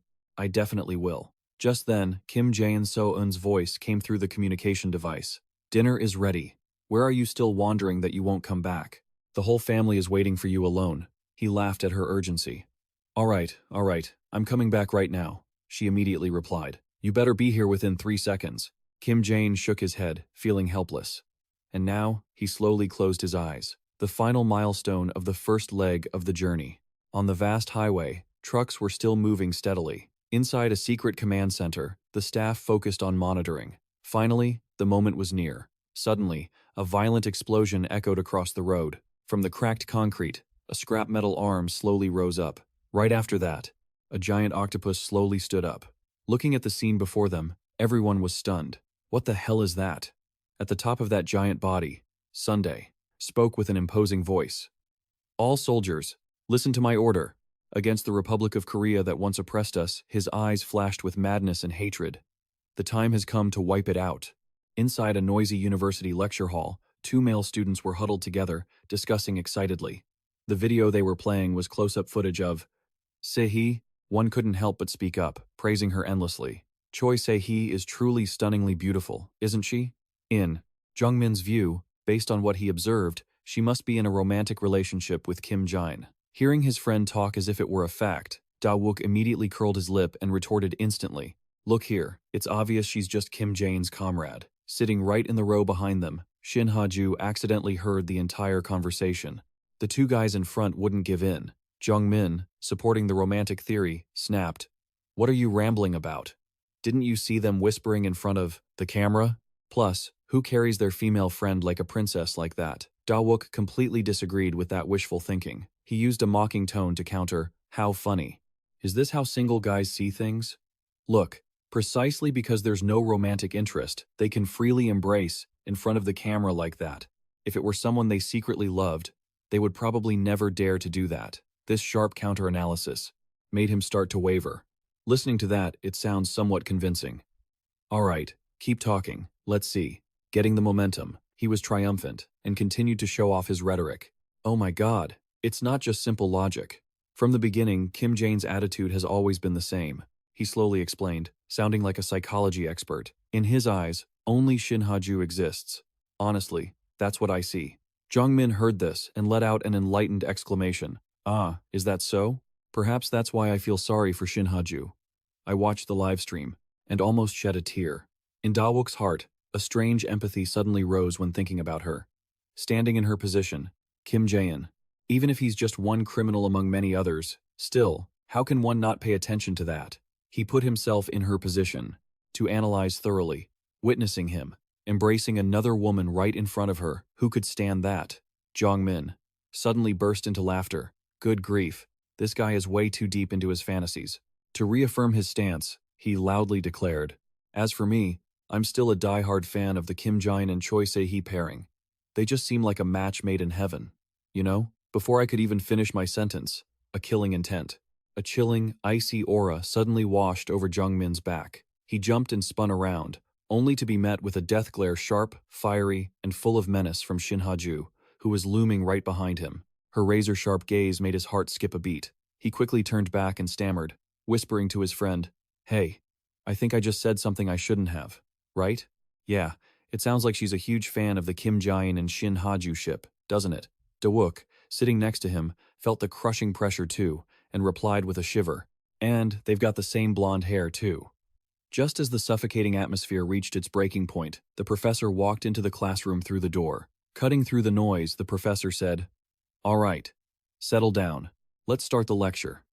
definitely will. Just then, Kim Jaein So-eun's voice came through the communication device. Dinner is ready. Where are you still wandering that you won't come back? The whole family is waiting for you alone. He laughed at her urgency. All right, I'm coming back right now, she immediately replied. You better be here within 3 seconds. Kim Jaein shook his head, feeling helpless. And now, he slowly closed his eyes. The final milestone of the first leg of the journey. On the vast highway, trucks were still moving steadily. Inside a secret command center, the staff focused on monitoring. Finally, the moment was near. Suddenly, a violent explosion echoed across the road. From the cracked concrete, a scrap metal arm slowly rose up. Right after that, a giant octopus slowly stood up. Looking at the scene before them, everyone was stunned. What the hell is that? At the top of that giant body, Sunday spoke with an imposing voice. All soldiers, listen to my order. Against the Republic of Korea that once oppressed us, his eyes flashed with madness and hatred. The time has come to wipe it out. Inside a noisy university lecture hall, 2 male students were huddled together, discussing excitedly. The video they were playing was close-up footage of Se-hee. One couldn't help but speak up, praising her endlessly. Choi Se-hee is truly stunningly beautiful, isn't she? In Jungmin's view, based on what he observed, she must be in a romantic relationship with Kim Jaein. Hearing his friend talk as if it were a fact, Da-wook immediately curled his lip and retorted instantly, "Look here, it's obvious she's just Kim Jaehin's comrade." Sitting right in the row behind them, Shin Ha-ju accidentally heard the entire conversation. The two guys in front wouldn't give in. Jungmin, supporting the romantic theory, snapped, "What are you rambling about? Didn't you see them whispering in front of the camera? Plus, who carries their female friend like a princess like that?" Da-wook completely disagreed with that wishful thinking. He used a mocking tone to counter, "How funny. Is this how single guys see things? Look, precisely because there's no romantic interest, they can freely embrace in front of the camera like that. If it were someone they secretly loved, they would probably never dare to do that." This sharp counter-analysis made him start to waver. Listening to that, it sounds somewhat convincing. "All right, keep talking, let's see." Getting the momentum, he was triumphant and continued to show off his rhetoric. "Oh my god, it's not just simple logic. From the beginning, Kim Jaehin's attitude has always been the same," he slowly explained, sounding like a psychology expert. "In his eyes, only Shin Ha-ju exists. Honestly, that's what I see." Jungmin heard this and let out an enlightened exclamation. "Ah, is that so? Perhaps that's why I feel sorry for Shin Ha-ju." I watched the live stream and almost shed a tear. In Da-wook's heart, a strange empathy suddenly rose when thinking about her. Standing in her position, Kim Jaein, even if he's just one criminal among many others, still, how can one not pay attention to that? He put himself in her position, to analyze thoroughly, witnessing him, embracing another woman right in front of her. Who could stand that? Jungmin suddenly burst into laughter. Good grief, this guy is way too deep into his fantasies. To reaffirm his stance, he loudly declared, "As for me, I'm still a die-hard fan of the Kim Jaein and Choi Se-hee pairing. They just seem like a match made in heaven. You know?" Before I could even finish my sentence, a killing intent. A chilling, icy aura suddenly washed over Jungmin's back. He jumped and spun around, only to be met with a death glare sharp, fiery, and full of menace from Shin Ha-ju, who was looming right behind him. Her razor-sharp gaze made his heart skip a beat. He quickly turned back and stammered, whispering to his friend, "Hey, I think I just said something I shouldn't have. Right? Yeah, it sounds like she's a huge fan of the Kim Jaein and Shin Ha-ju ship, doesn't it?" Da-wook, sitting next to him, felt the crushing pressure too, and replied with a shiver, "And they've got the same blonde hair too." Just as the suffocating atmosphere reached its breaking point, the professor walked into the classroom through the door. Cutting through the noise, the professor said, "All right, settle down. Let's start the lecture.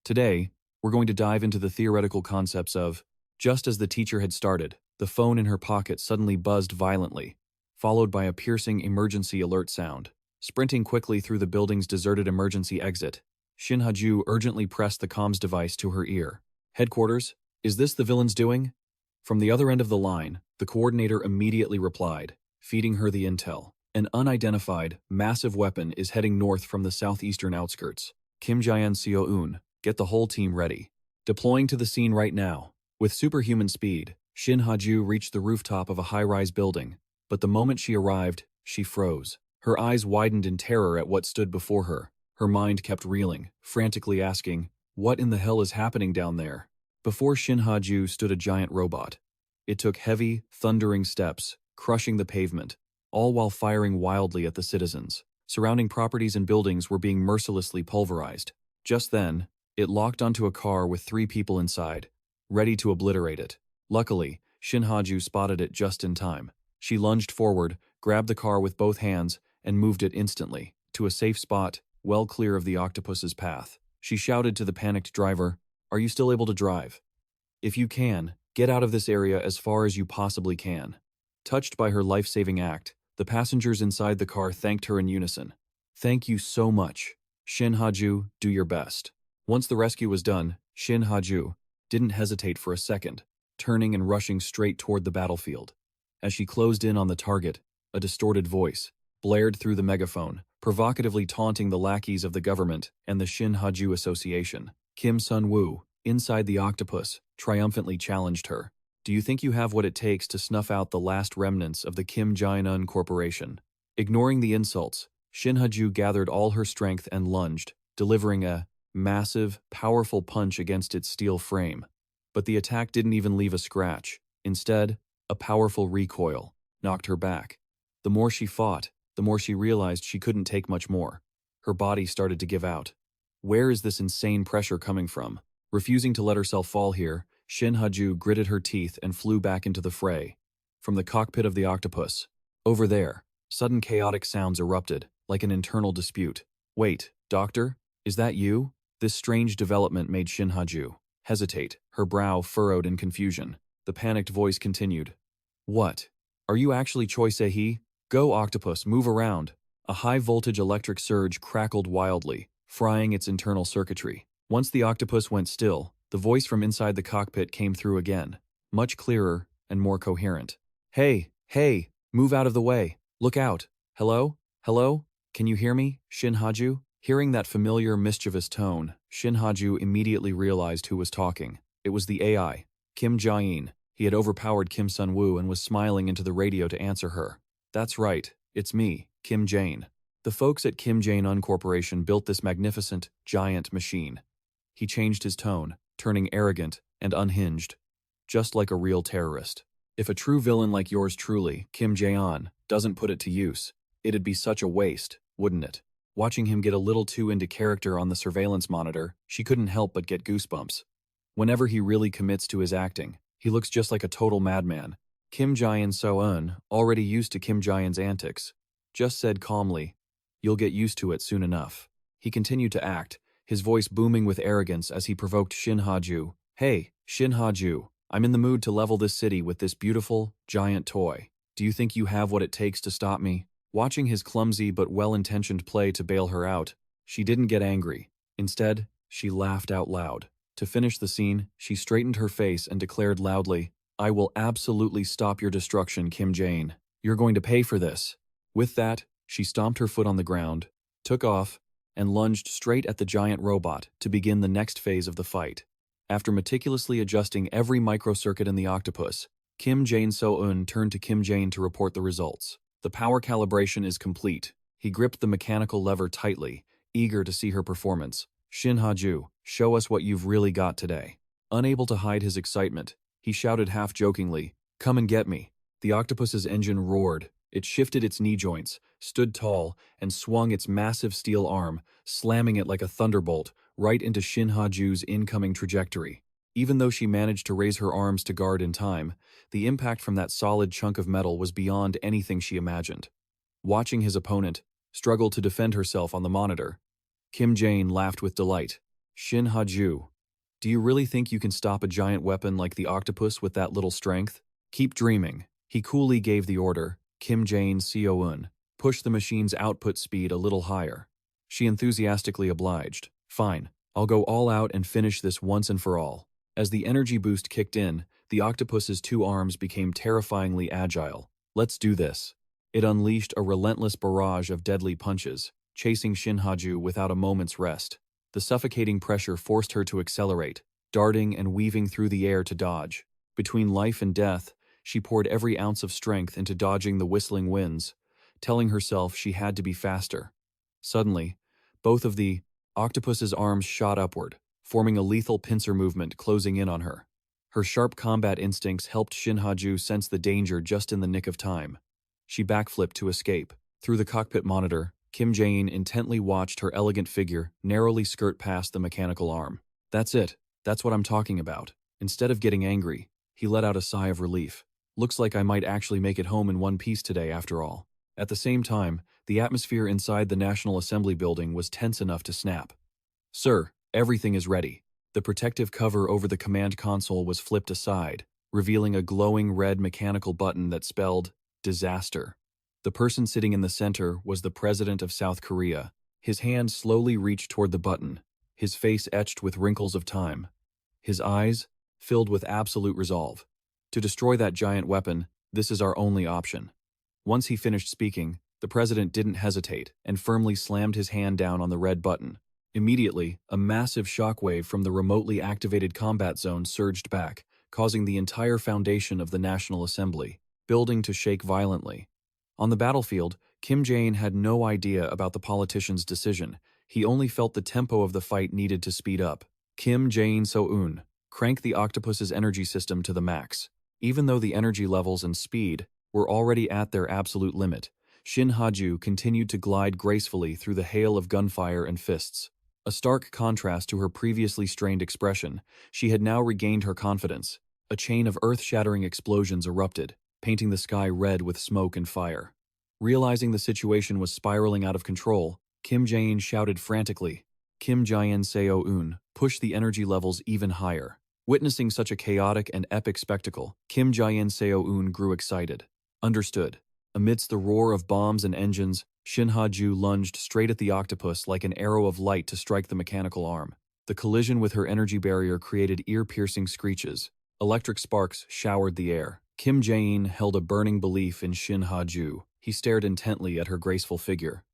Today, we're going to dive into the theoretical concepts of..." Just as the teacher had started, the phone in her pocket suddenly buzzed violently, followed by a piercing emergency alert sound. Sprinting quickly through the building's deserted emergency exit, Shin Ha-ju urgently pressed the comms device to her ear. "Headquarters, is this the villain's doing?" From the other end of the line, the coordinator immediately replied, feeding her the intel. "An unidentified, massive weapon is heading north from the southeastern outskirts. Kim Jaein Seo-eun, get the whole team ready. Deploying to the scene right now." With superhuman speed, Shin Ha-ju reached the rooftop of a high-rise building, but the moment she arrived, she froze. Her eyes widened in terror at what stood before her. Her mind kept reeling, frantically asking, "What in the hell is happening down there?" Before Shin Ha-ju stood a giant robot. It took heavy, thundering steps, crushing the pavement, all while firing wildly at the citizens. Surrounding properties and buildings were being mercilessly pulverized. Just then, it locked onto a car with 3 people inside, ready to obliterate it. Luckily, Shin Ha-ju spotted it just in time. She lunged forward, grabbed the car with both hands, and moved it instantly to a safe spot, well clear of the octopus's path. She shouted to the panicked driver, "Are you still able to drive? If you can, get out of this area as far as you possibly can." Touched by her life-saving act, the passengers inside the car thanked her in unison. "Thank you so much. Shin Ha-ju, do your best." Once the rescue was done, Shin Ha-ju didn't hesitate for a second, turning and rushing straight toward the battlefield. As she closed in on the target, a distorted voice blared through the megaphone, provocatively taunting the lackeys of the government and the Shin Ha-ju Association. Kim Sun-woo, inside the octopus, triumphantly challenged her. "Do you think you have what it takes to snuff out the last remnants of the Kim Jaein Corporation?" Ignoring the insults, Shin Ha-ju gathered all her strength and lunged, delivering a massive, powerful punch against its steel frame. But the attack didn't even leave a scratch. Instead, a powerful recoil knocked her back. The more she fought, the more she realized she couldn't take much more. Her body started to give out. Where is this insane pressure coming from? Refusing to let herself fall here, Shin Ha-ju gritted her teeth and flew back into the fray. From the cockpit of the octopus. Over there, sudden chaotic sounds erupted, like an internal dispute. Wait, doctor? Is that you? This strange development made Shin Ha-ju hesitate, her brow furrowed in confusion. The panicked voice continued. What? Are you actually Choi Se-hee? Go, octopus, move around. A high-voltage electric surge crackled wildly, frying its internal circuitry. Once the octopus went still, the voice from inside the cockpit came through again, much clearer and more coherent. Hey, hey, move out of the way. Look out. Hello? Hello? Can you hear me, Shin Ha-ju? Hearing that familiar, mischievous tone, Shin Ha-ju immediately realized who was talking. It was the AI, Kim Jaein. He had overpowered Kim Sun-woo and was smiling into the radio to answer her. That's right, it's me, Kim Jaein. The folks at Kim Jaein Corporation built this magnificent, giant machine. He changed his tone, turning arrogant and unhinged, just like a real terrorist. If a true villain like yours truly, Kim Jaein, doesn't put it to use, it'd be such a waste, wouldn't it? Watching him get a little too into character on the surveillance monitor, she couldn't help but get goosebumps. Whenever he really commits to his acting, he looks just like a total madman. Kim Jaein So-eun, already used to Kim Jaein's antics, just said calmly, "You'll get used to it soon enough." He continued to act, his voice booming with arrogance as he provoked Shin Ha-ju. Hey, Shin Ha-ju, I'm in the mood to level this city with this beautiful, giant toy. Do you think you have what it takes to stop me? Watching his clumsy but well-intentioned play to bail her out, she didn't get angry. Instead, she laughed out loud. To finish the scene, she straightened her face and declared loudly, "I will absolutely stop your destruction, Kim Jaein. You're going to pay for this." With that, she stomped her foot on the ground, took off, and lunged straight at the giant robot to begin the next phase of the fight. After meticulously adjusting every microcircuit in the octopus, Kim Jaein So-eun turned to Kim Jaein to report the results. The power calibration is complete. He gripped the mechanical lever tightly, eager to see her performance. Shin Ha-ju, show us what you've really got today. Unable to hide his excitement, he shouted half-jokingly, "Come and get me." The octopus's engine roared. It shifted its knee joints, stood tall, and swung its massive steel arm, slamming it like a thunderbolt right into Shin Ha-ju's incoming trajectory. Even though she managed to raise her arms to guard in time, the impact from that solid chunk of metal was beyond anything she imagined. Watching his opponent struggle to defend herself on the monitor, Kim Jaein laughed with delight. Shin Ha-ju, do you really think you can stop a giant weapon like the octopus with that little strength? Keep dreaming. He coolly gave the order. Kim Jaein So-eun, push the machine's output speed a little higher. She enthusiastically obliged. Fine, I'll go all out and finish this once and for all. As the energy boost kicked in, the octopus's two arms became terrifyingly agile. Let's do this. It unleashed a relentless barrage of deadly punches, chasing Shin Ha-ju without a moment's rest. The suffocating pressure forced her to accelerate, darting and weaving through the air to dodge. Between life and death, she poured every ounce of strength into dodging the whistling winds, telling herself she had to be faster. Suddenly, both of the octopus's arms shot upward, forming a lethal pincer movement closing in on her. Her sharp combat instincts helped Shin Ha-ju sense the danger just in the nick of time. She backflipped to escape. Through the cockpit monitor, Kim Jaein intently watched her elegant figure narrowly skirt past the mechanical arm. That's it. That's what I'm talking about. Instead of getting angry, he let out a sigh of relief. Looks like I might actually make it home in one piece today after all. At the same time, the atmosphere inside the National Assembly building was tense enough to snap. Sir, everything is ready. The protective cover over the command console was flipped aside, revealing a glowing red mechanical button that spelled, "Disaster." The person sitting in the center was the President of South Korea. His hand slowly reached toward the button, his face etched with wrinkles of time. His eyes filled with absolute resolve. To destroy that giant weapon, this is our only option. Once he finished speaking, the president didn't hesitate and firmly slammed his hand down on the red button. Immediately, a massive shockwave from the remotely activated combat zone surged back, causing the entire foundation of the National Assembly building to shake violently. On the battlefield, Kim Jaein had no idea about the politician's decision. He only felt the tempo of the fight needed to speed up. Kim Jaein So-eun, crank the octopus's energy system to the max. Even though the energy levels and speed were already at their absolute limit, Shin Ha-ju continued to glide gracefully through the hail of gunfire and fists. A stark contrast to her previously strained expression, she had now regained her confidence. A chain of earth-shattering explosions erupted, painting the sky red with smoke and fire. Realizing the situation was spiraling out of control, Kim Jaein shouted frantically. Kim Jaein Seo-un pushed the energy levels even higher. Witnessing such a chaotic and epic spectacle, Kim Jaein Seo-un grew excited. Understood. Amidst the roar of bombs and engines, Shin Ha-ju lunged straight at the octopus like an arrow of light to strike the mechanical arm. The collision with her energy barrier created ear-piercing screeches. Electric sparks showered the air. Kim Jaein held a burning belief in Shin Ha-ju. He stared intently at her graceful figure.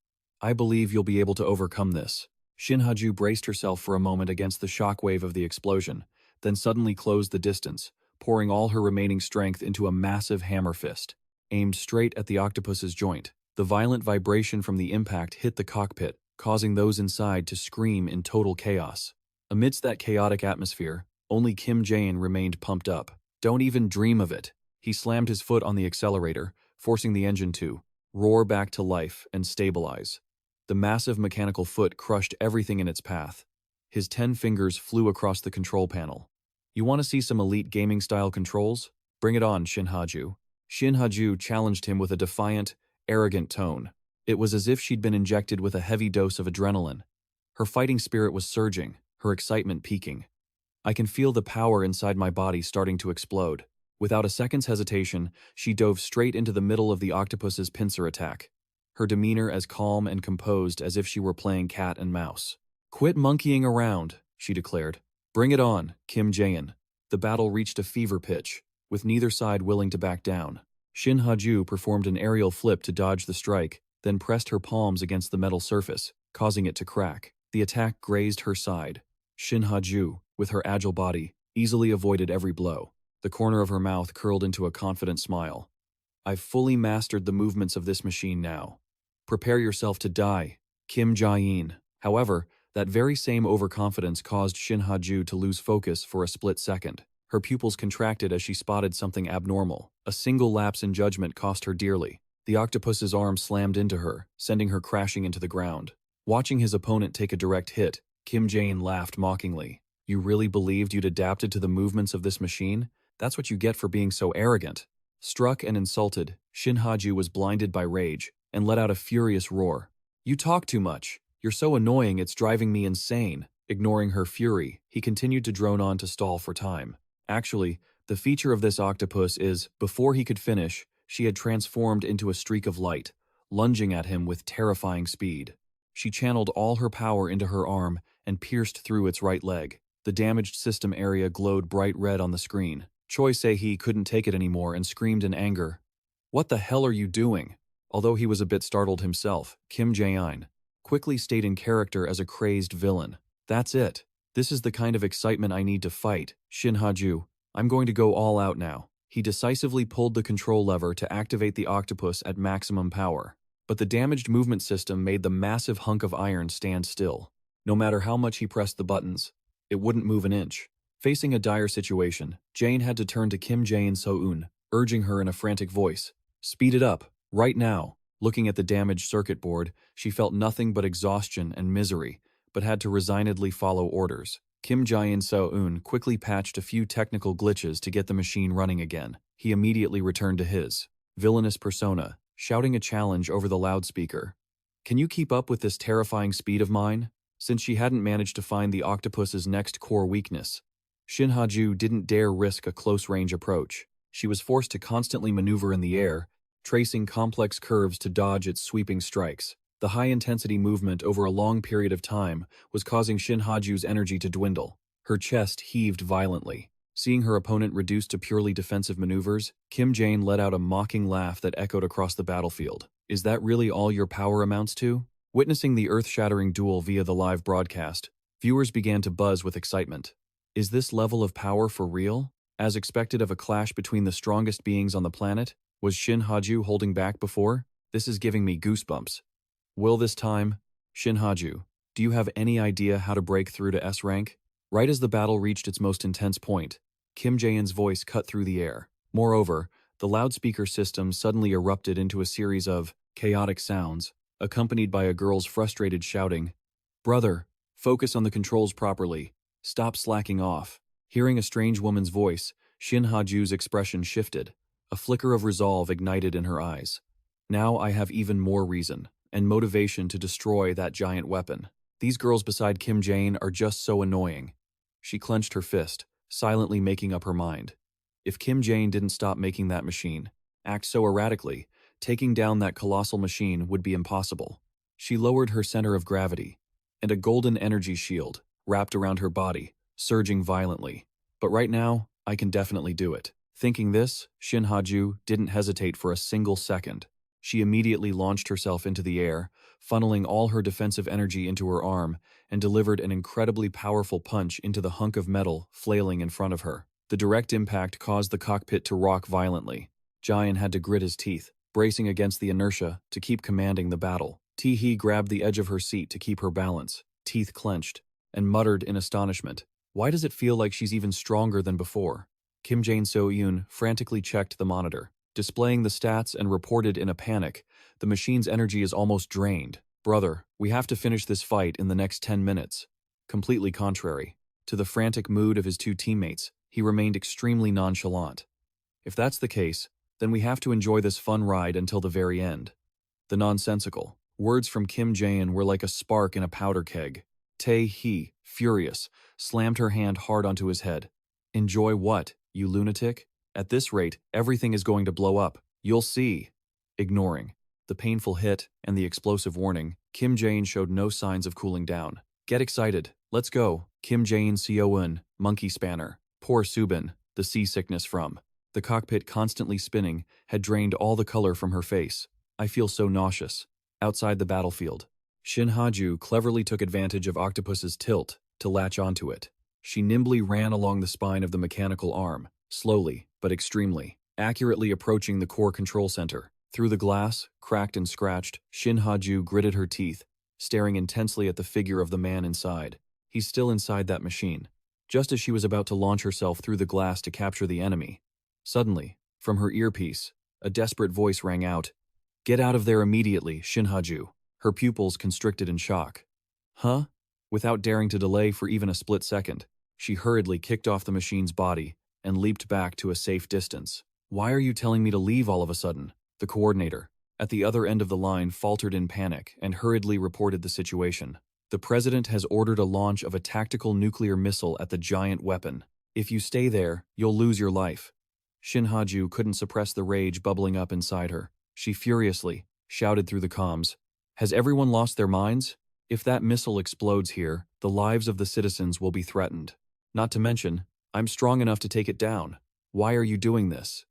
I believe you'll be able to overcome this. Shin Ha-ju braced herself for a moment against the shockwave of the explosion, then suddenly closed the distance, pouring all her remaining strength into a massive hammer fist, aimed straight at the octopus's joint. The violent vibration from the impact hit the cockpit, causing those inside to scream in total chaos. Amidst that chaotic atmosphere, only Kim Jaein remained pumped up. Don't even dream of it. He slammed his foot on the accelerator, forcing the engine to roar back to life and stabilize. The massive mechanical foot crushed everything in its path. His 10 fingers flew across the control panel. You want to see some elite gaming-style controls? Bring it on, Shin Ha-ju. Shin Ha-ju challenged him with a defiant, arrogant tone. It was as if she'd been injected with a heavy dose of adrenaline. Her fighting spirit was surging, her excitement peaking. I can feel the power inside my body starting to explode. Without a second's hesitation, she dove straight into the middle of the octopus's pincer attack, her demeanor as calm and composed as if she were playing cat and mouse. Quit monkeying around, she declared. Bring it on, Kim Jaein. The battle reached a fever pitch, with neither side willing to back down. Shin Ha-ju performed an aerial flip to dodge the strike, then pressed her palms against the metal surface, causing it to crack. The attack grazed her side. Shin Ha-ju, with her agile body, easily avoided every blow. The corner of her mouth curled into a confident smile. I've fully mastered the movements of this machine now. Prepare yourself to die, Kim Jaein. However, that very same overconfidence caused Shin Ha-ju to lose focus for a split second. Her pupils contracted as she spotted something abnormal. A single lapse in judgment cost her dearly. The octopus's arm slammed into her, sending her crashing into the ground. Watching his opponent take a direct hit, Kim Jaein laughed mockingly. You really believed you'd adapted to the movements of this machine? That's what you get for being so arrogant. Struck and insulted, Shin Ha-ju was blinded by rage and let out a furious roar. You talk too much. You're so annoying it's driving me insane. Ignoring her fury, he continued to drone on to stall for time. Actually, the feature of this octopus is, before he could finish, she had transformed into a streak of light, lunging at him with terrifying speed. She channeled all her power into her arm and pierced through its right leg. The damaged system area glowed bright red on the screen. Choi Se-hee couldn't take it anymore and screamed in anger. What the hell are you doing? Although he was a bit startled himself, Kim Jaein quickly stayed in character as a crazed villain. That's it. This is the kind of excitement I need to fight, Shin Ha-ju. I'm going to go all out now. He decisively pulled the control lever to activate the octopus at maximum power. But the damaged movement system made the massive hunk of iron stand still. No matter how much he pressed the buttons, it wouldn't move an inch. Facing a dire situation, Jaein had to turn to Kim Jaein So-un, urging her in a frantic voice. Speed it up, right now. Looking at the damaged circuit board, she felt nothing but exhaustion and misery, but had to resignedly follow orders. Kim Jaein So-un quickly patched a few technical glitches to get the machine running again. He immediately returned to his villainous persona, shouting a challenge over the loudspeaker. Can you keep up with this terrifying speed of mine? Since she hadn't managed to find the octopus's next core weakness, Shin Ha-ju didn't dare risk a close-range approach. She was forced to constantly maneuver in the air, tracing complex curves to dodge its sweeping strikes. The high-intensity movement over a long period of time was causing Shin Ha-ju's energy to dwindle. Her chest heaved violently. Seeing her opponent reduced to purely defensive maneuvers, Kim Jaein let out a mocking laugh that echoed across the battlefield. Is that really all your power amounts to? Witnessing the earth-shattering duel via the live broadcast, viewers began to buzz with excitement. Is this level of power for real? As expected of a clash between the strongest beings on the planet, was Shin Ha-ju holding back before? This is giving me goosebumps. Will this time? Shin Ha-ju, do you have any idea how to break through to S rank? Right as the battle reached its most intense point, Kim Jae-in's voice cut through the air. Moreover, the loudspeaker system suddenly erupted into a series of chaotic sounds, accompanied by a girl's frustrated shouting, "Brother, focus on the controls properly. Stop slacking off." Hearing a strange woman's voice, Shin Ha-ju's expression shifted. A flicker of resolve ignited in her eyes. Now I have even more reason and motivation to destroy that giant weapon. These girls beside Kim Jae-in are just so annoying. She clenched her fist, silently making up her mind. If Kim Jae-in didn't stop making that machine, act so erratically, taking down that colossal machine would be impossible. She lowered her center of gravity, and a golden energy shield wrapped around her body, surging violently. But right now, I can definitely do it. Thinking this, Shin Ha-ju didn't hesitate for a single second. She immediately launched herself into the air, funneling all her defensive energy into her arm, and delivered an incredibly powerful punch into the hunk of metal flailing in front of her. The direct impact caused the cockpit to rock violently. Jaein had to grit his teeth, bracing against the inertia to keep commanding the battle. Tae-hee grabbed the edge of her seat to keep her balance, teeth clenched, and muttered in astonishment, "Why does it feel like she's even stronger than before?" Kim Jae-in frantically checked the monitor, displaying the stats, and reported in a panic, "The machine's energy is almost drained. Brother, we have to finish this fight in the next 10 minutes." Completely contrary to the frantic mood of his two teammates, he remained extremely nonchalant. "If that's the case, then we have to enjoy this fun ride until the very end." The nonsensical words from Kim Jae-in were like a spark in a powder keg. Tae-hee, furious, slammed her hand hard onto his head. "Enjoy what, you lunatic? At this rate, everything is going to blow up. You'll see." Ignoring the painful hit and the explosive warning, Kim Jae-in showed no signs of cooling down. "Get excited. Let's go." Kim Jae-in Seo-eun, monkey spanner. Poor Subin, the seasickness from the cockpit constantly spinning, had drained all the color from her face. "I feel so nauseous." Outside the battlefield, Shin Ha-ju cleverly took advantage of Octopus's tilt to latch onto it. She nimbly ran along the spine of the mechanical arm, slowly but extremely, accurately approaching the core control center. Through the glass, cracked and scratched, Shin Ha-ju gritted her teeth, staring intensely at the figure of the man inside. He's still inside that machine. Just as she was about to launch herself through the glass to capture the enemy, suddenly, from her earpiece, a desperate voice rang out, "Get out of there immediately, Shin Ha-ju." Her pupils constricted in shock. "Huh?" Without daring to delay for even a split second, she hurriedly kicked off the machine's body and leaped back to a safe distance. "Why are you telling me to leave all of a sudden?" The coordinator, at the other end of the line, faltered in panic and hurriedly reported the situation. "The president has ordered a launch of a tactical nuclear missile at the giant weapon. If you stay there, you'll lose your life." Shin Ha-ju couldn't suppress the rage bubbling up inside her. She furiously shouted through the comms, "Has everyone lost their minds? If that missile explodes here, the lives of the citizens will be threatened. Not to mention, I'm strong enough to take it down. Why are you doing this?"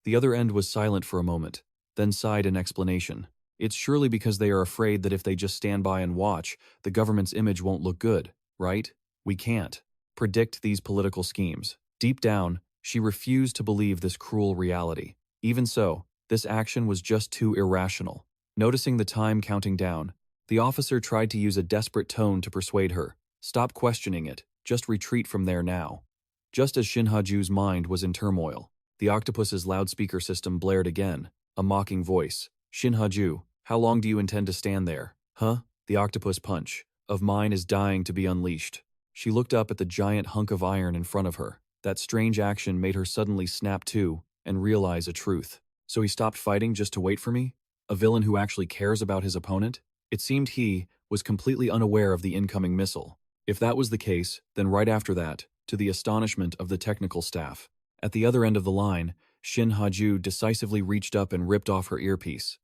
The other end was silent for a moment, then sighed in explanation. "It's surely because they are afraid that if they just stand by and watch, the government's image won't look good, right? We can't predict these political schemes." Deep down, she refused to believe this cruel reality. Even so, this action was just too irrational. Noticing the time counting down, the officer tried to use a desperate tone to persuade her. "Stop questioning it, just retreat from there now." Just as Shin Ha-ju's mind was in turmoil, the octopus's loudspeaker system blared again, a mocking voice. "Shin Ha-ju, how long do you intend to stand there? Huh?" The octopus punch of mine is dying to be unleashed. She looked up at the giant hunk of iron in front of her. That strange action made her suddenly snap to and realize a truth. So he stopped fighting just to wait for me? A villain who actually cares about his opponent? It seemed he was completely unaware of the incoming missile. If that was the case, then right after that, to the astonishment of the technical staff, at the other end of the line, Shin Ha-ju decisively reached up and ripped off her earpiece.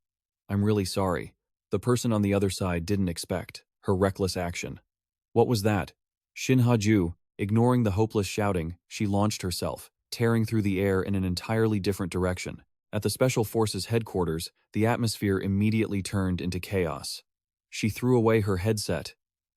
"I'm really sorry. The person on the other side didn't expect her reckless action." "What was that?" Shin Ha-ju, ignoring the hopeless shouting, she launched herself, tearing through the air in an entirely different direction. At the Special Forces headquarters, the atmosphere immediately turned into chaos. She threw away her headset.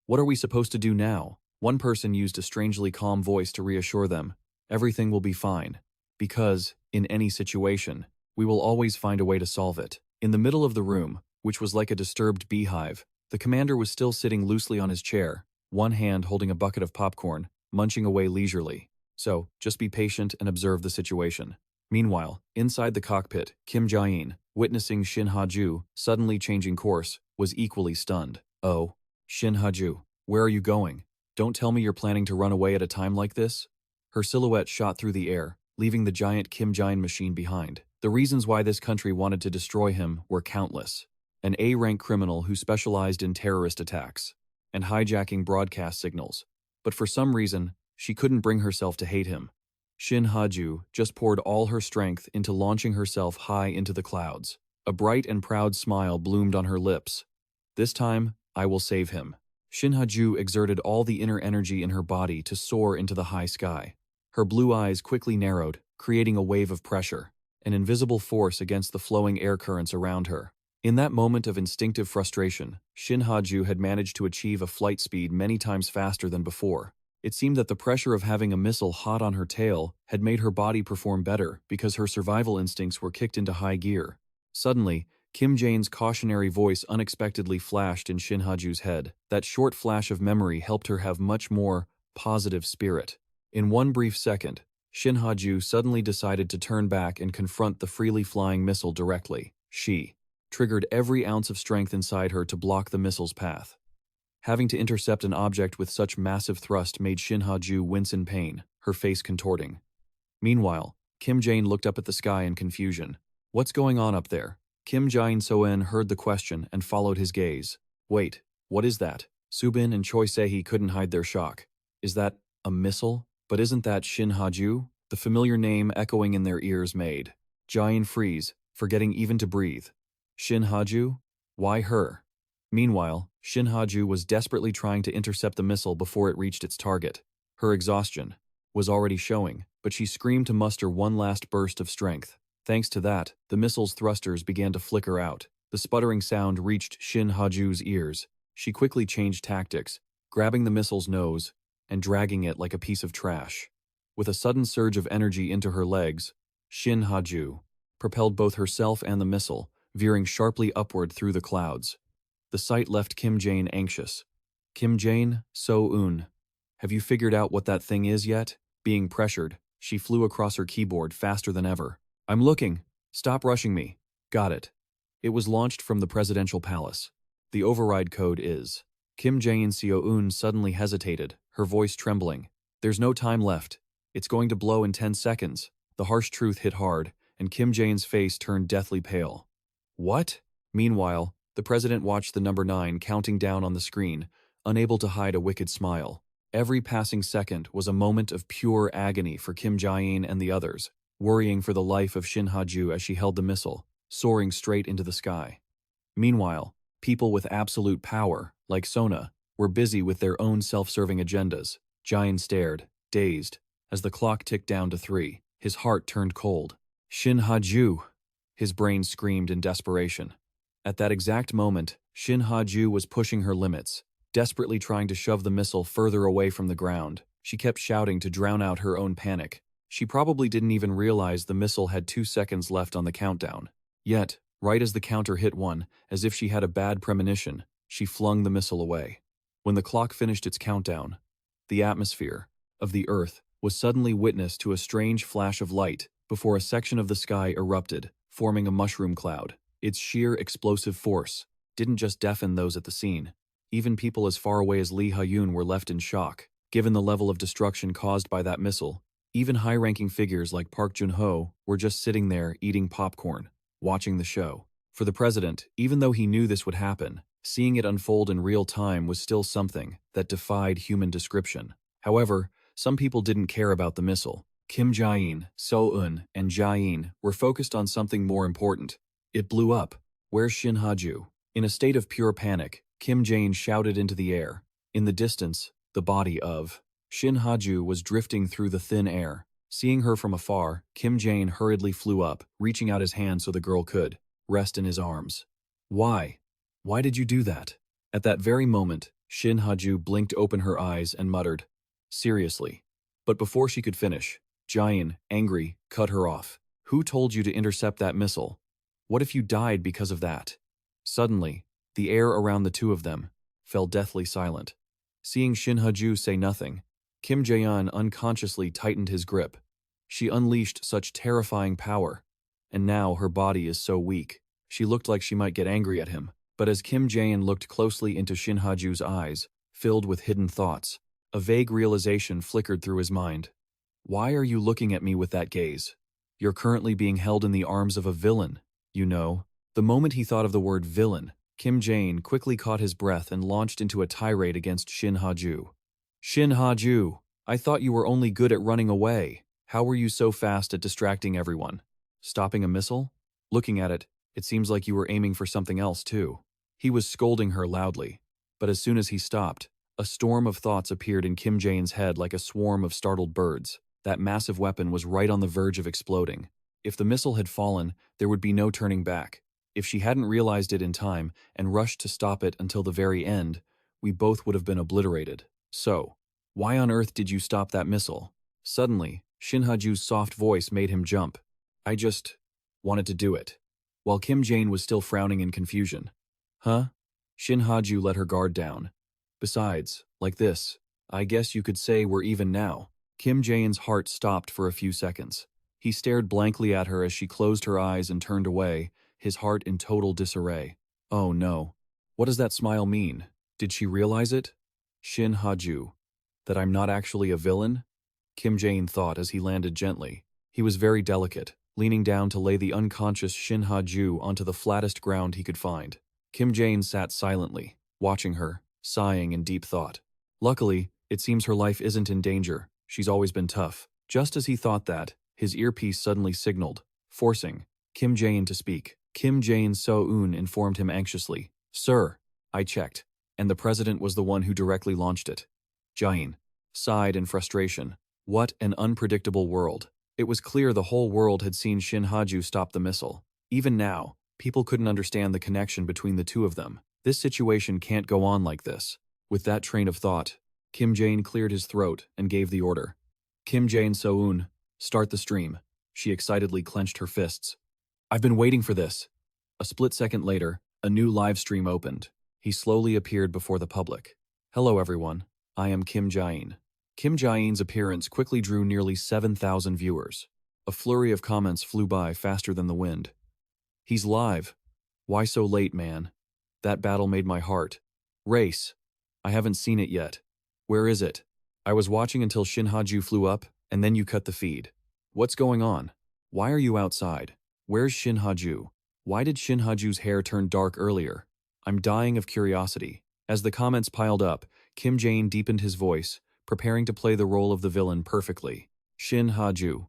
"What are we supposed to do now?" One person used a strangely calm voice to reassure them. "Everything will be fine. Because, in any situation, we will always find a way to solve it." In the middle of the room, which was like a disturbed beehive, the commander was still sitting loosely on his chair, one hand holding a bucket of popcorn, munching away leisurely. So, just be patient and observe the situation. Meanwhile, inside the cockpit, Kim Jaein, witnessing Shin Ha-ju suddenly changing course, was equally stunned. Oh, Shin Ha-ju, where are you going? Don't tell me you're planning to run away at a time like this? Her silhouette shot through the air, leaving the giant Kim Jaein machine behind. The reasons why this country wanted to destroy him were countless. An A-rank criminal who specialized in terrorist attacks and hijacking broadcast signals. But for some reason, she couldn't bring herself to hate him. Shin Ha-ju just poured all her strength into launching herself high into the clouds. A bright and proud smile bloomed on her lips. This time, I will save him. Shin Ha-ju exerted all the inner energy in her body to soar into the high sky. Her blue eyes quickly narrowed, creating a wave of pressure, an invisible force against the flowing air currents around her. In that moment of instinctive frustration, Shin Ha-ju had managed to achieve a flight speed many times faster than before. It seemed that the pressure of having a missile hot on her tail had made her body perform better because her survival instincts were kicked into high gear. Suddenly, Kim Jaein's cautionary voice unexpectedly flashed in Shin Ha-ju's head. That short flash of memory helped her have much more positive spirit. In one brief second, Shin Ha-ju suddenly decided to turn back and confront the freely flying missile directly. She triggered every ounce of strength inside her to block the missile's path. Having to intercept an object with such massive thrust made Shin Ha-ju wince in pain, her face contorting. Meanwhile, Kim Jaein looked up at the sky in confusion. What's going on up there? Kim Jaein heard the question and followed his gaze. Wait, what is that? Subin and Choi Se-hee couldn't hide their shock. Is that a missile? But isn't that Shin Ha-ju? The familiar name echoing in their ears made Jaein freeze, forgetting even to breathe. Shin Ha-ju? Why her? Meanwhile, Shin Ha-ju was desperately trying to intercept the missile before it reached its target. Her exhaustion was already showing, but she screamed to muster one last burst of strength. Thanks to that, the missile's thrusters began to flicker out. The sputtering sound reached Shin Ha-ju's ears. She quickly changed tactics, grabbing the missile's nose and dragging it like a piece of trash. With a sudden surge of energy into her legs, Shin Ha-ju propelled both herself and the missile, veering sharply upward through the clouds. The sight left Kim Jaein anxious. Kim Jaein, So-eun, have you figured out what that thing is yet? Being pressured, she flew across her keyboard faster than ever. I'm looking. Stop rushing me. Got it. It was launched from the presidential palace. The override code is. Kim Jaein So-eun suddenly hesitated, her voice trembling. There's no time left. It's going to blow in 10 seconds. The harsh truth hit hard, and Kim Jaein's face turned deathly pale. What? Meanwhile, the president watched the number 9 counting down on the screen, unable to hide a wicked smile. Every passing second was a moment of pure agony for Kim Jaein and the others, worrying for the life of Shin Ha-ju as she held the missile, soaring straight into the sky. Meanwhile, people with absolute power, like Sona, were busy with their own self-serving agendas. Jaein stared, dazed, as the clock ticked down to 3. His heart turned cold. Shin Ha-ju! His brain screamed in desperation. At that exact moment, Shin Ha-ju was pushing her limits, desperately trying to shove the missile further away from the ground. She kept shouting to drown out her own panic. She probably didn't even realize the missile had 2 seconds left on the countdown. Yet, right as the counter hit 1, as if she had a bad premonition, she flung the missile away. When the clock finished its countdown, the atmosphere of the Earth was suddenly witness to a strange flash of light before a section of the sky erupted, forming a mushroom cloud. Its sheer explosive force didn't just deafen those at the scene. Even people as far away as Lee Ha-yoon were left in shock. Given the level of destruction caused by that missile, even high-ranking figures like Park Jun-ho were just sitting there eating popcorn, watching the show. For the president, even though he knew this would happen, seeing it unfold in real time was still something that defied human description. However, some people didn't care about the missile. Kim Jaein, So-eun, and Jaein were focused on something more important. It blew up. Where's Shin Ha-ju? In a state of pure panic, Kim Jaein shouted into the air. In the distance, the body of Shin Ha-ju was drifting through the thin air. Seeing her from afar, Kim Jaein hurriedly flew up, reaching out his hand so the girl could rest in his arms. Why? Why did you do that? At that very moment, Shin Ha-ju blinked open her eyes and muttered, seriously. But before she could finish, Jaein, angry, cut her off. Who told you to intercept that missile? What if you died because of that? Suddenly, the air around the two of them fell deathly silent. Seeing Shin Ha-ju say nothing, Kim Jaein unconsciously tightened his grip. She unleashed such terrifying power, and now her body is so weak. She looked like she might get angry at him. But as Kim Jaein looked closely into Shin Ha-ju's eyes, filled with hidden thoughts, a vague realization flickered through his mind. Why are you looking at me with that gaze? You're currently being held in the arms of a villain, you know. The moment he thought of the word villain, Kim Jaein quickly caught his breath and launched into a tirade against Shin Ha-ju. Shin Ha-ju, I thought you were only good at running away. How were you so fast at distracting everyone? Stopping a missile? Looking at it, it seems like you were aiming for something else too. He was scolding her loudly, but as soon as he stopped, a storm of thoughts appeared in Kim Jaein's head like a swarm of startled birds. That massive weapon was right on the verge of exploding. If the missile had fallen, there would be no turning back. If she hadn't realized it in time and rushed to stop it until the very end, we both would have been obliterated. So, why on earth did you stop that missile? Suddenly, Shin Ha-ju's soft voice made him jump. I just wanted to do it. While Kim Jaein was still frowning in confusion. Huh? Shin Ha-ju let her guard down. Besides, like this, I guess you could say we're even now. Kim Jaein's heart stopped for a few seconds. He stared blankly at her as she closed her eyes and turned away, his heart in total disarray. Oh no. What does that smile mean? Did she realize it? Shin Ha-ju. That I'm not actually a villain? Kim Jaein thought as he landed gently. He was very delicate, leaning down to lay the unconscious Shin Ha-ju onto the flattest ground he could find. Kim Jaein sat silently, watching her, sighing in deep thought. Luckily, it seems her life isn't in danger. She's always been tough. Just as he thought that, his earpiece suddenly signaled, forcing Kim Jaein to speak. Kim Jaein So-eun informed him anxiously. Sir, I checked, and the president was the one who directly launched it. Jaein sighed in frustration. What an unpredictable world. It was clear the whole world had seen Shin Ha-ju stop the missile. Even now, people couldn't understand the connection between the two of them. This situation can't go on like this. With that train of thought, Kim Jaein cleared his throat and gave the order. Kim Jaein So-eun, start the stream. She excitedly clenched her fists. I've been waiting for this. A split second later, a new live stream opened. He slowly appeared before the public. Hello everyone, I am Kim Jaein. Kim Jaein's appearance quickly drew nearly 7,000 viewers. A flurry of comments flew by faster than the wind. He's live. Why so late, man? That battle made my heart race. I haven't seen it yet. Where is it? I was watching until Shin Ha-ju flew up, and then you cut the feed. What's going on? Why are you outside? Where's Shin Ha-ju? Why did Shin Ha-ju's hair turn dark earlier? I'm dying of curiosity. As the comments piled up, Kim Jaein deepened his voice, preparing to play the role of the villain perfectly. Shin Ha-ju.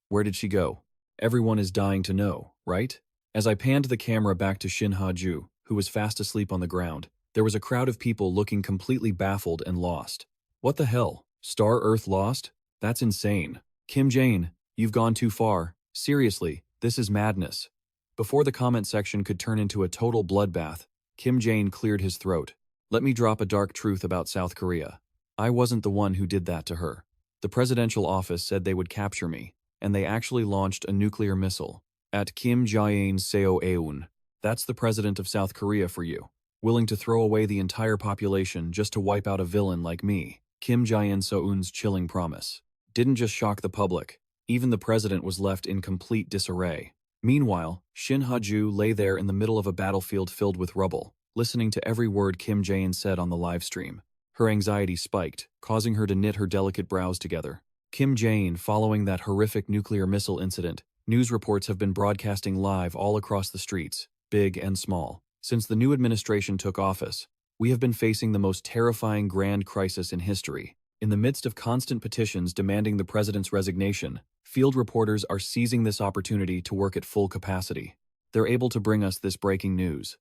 Where did she go? Everyone is dying to know, right? As I panned the camera back to Shin Ha-ju, who was fast asleep on the ground, there was a crowd of people looking completely baffled and lost. What the hell? Star Earth lost? That's insane. Kim Jaein, you've gone too far. Seriously, this is madness. Before the comment section could turn into a total bloodbath, Kim Jaein cleared his throat. Let me drop a dark truth about South Korea. I wasn't the one who did that to her. The presidential office said they would capture me, and they actually launched a nuclear missile at Kim Jaein So-eun. That's the president of South Korea for you. Willing to throw away the entire population just to wipe out a villain like me. Kim Jaein So-eun's chilling promise didn't just shock the public. Even the president was left in complete disarray. Meanwhile, Shin Ha-ju lay there in the middle of a battlefield filled with rubble, listening to every word Kim Jaein said on the live stream. Her anxiety spiked, causing her to knit her delicate brows together. Kim Jaein, following that horrific nuclear missile incident, news reports have been broadcasting live all across the streets, big and small. Since the new administration took office, we have been facing the most terrifying grand crisis in history. In the midst of constant petitions demanding the president's resignation, field reporters are seizing this opportunity to work at full capacity. They're able to bring us this breaking news.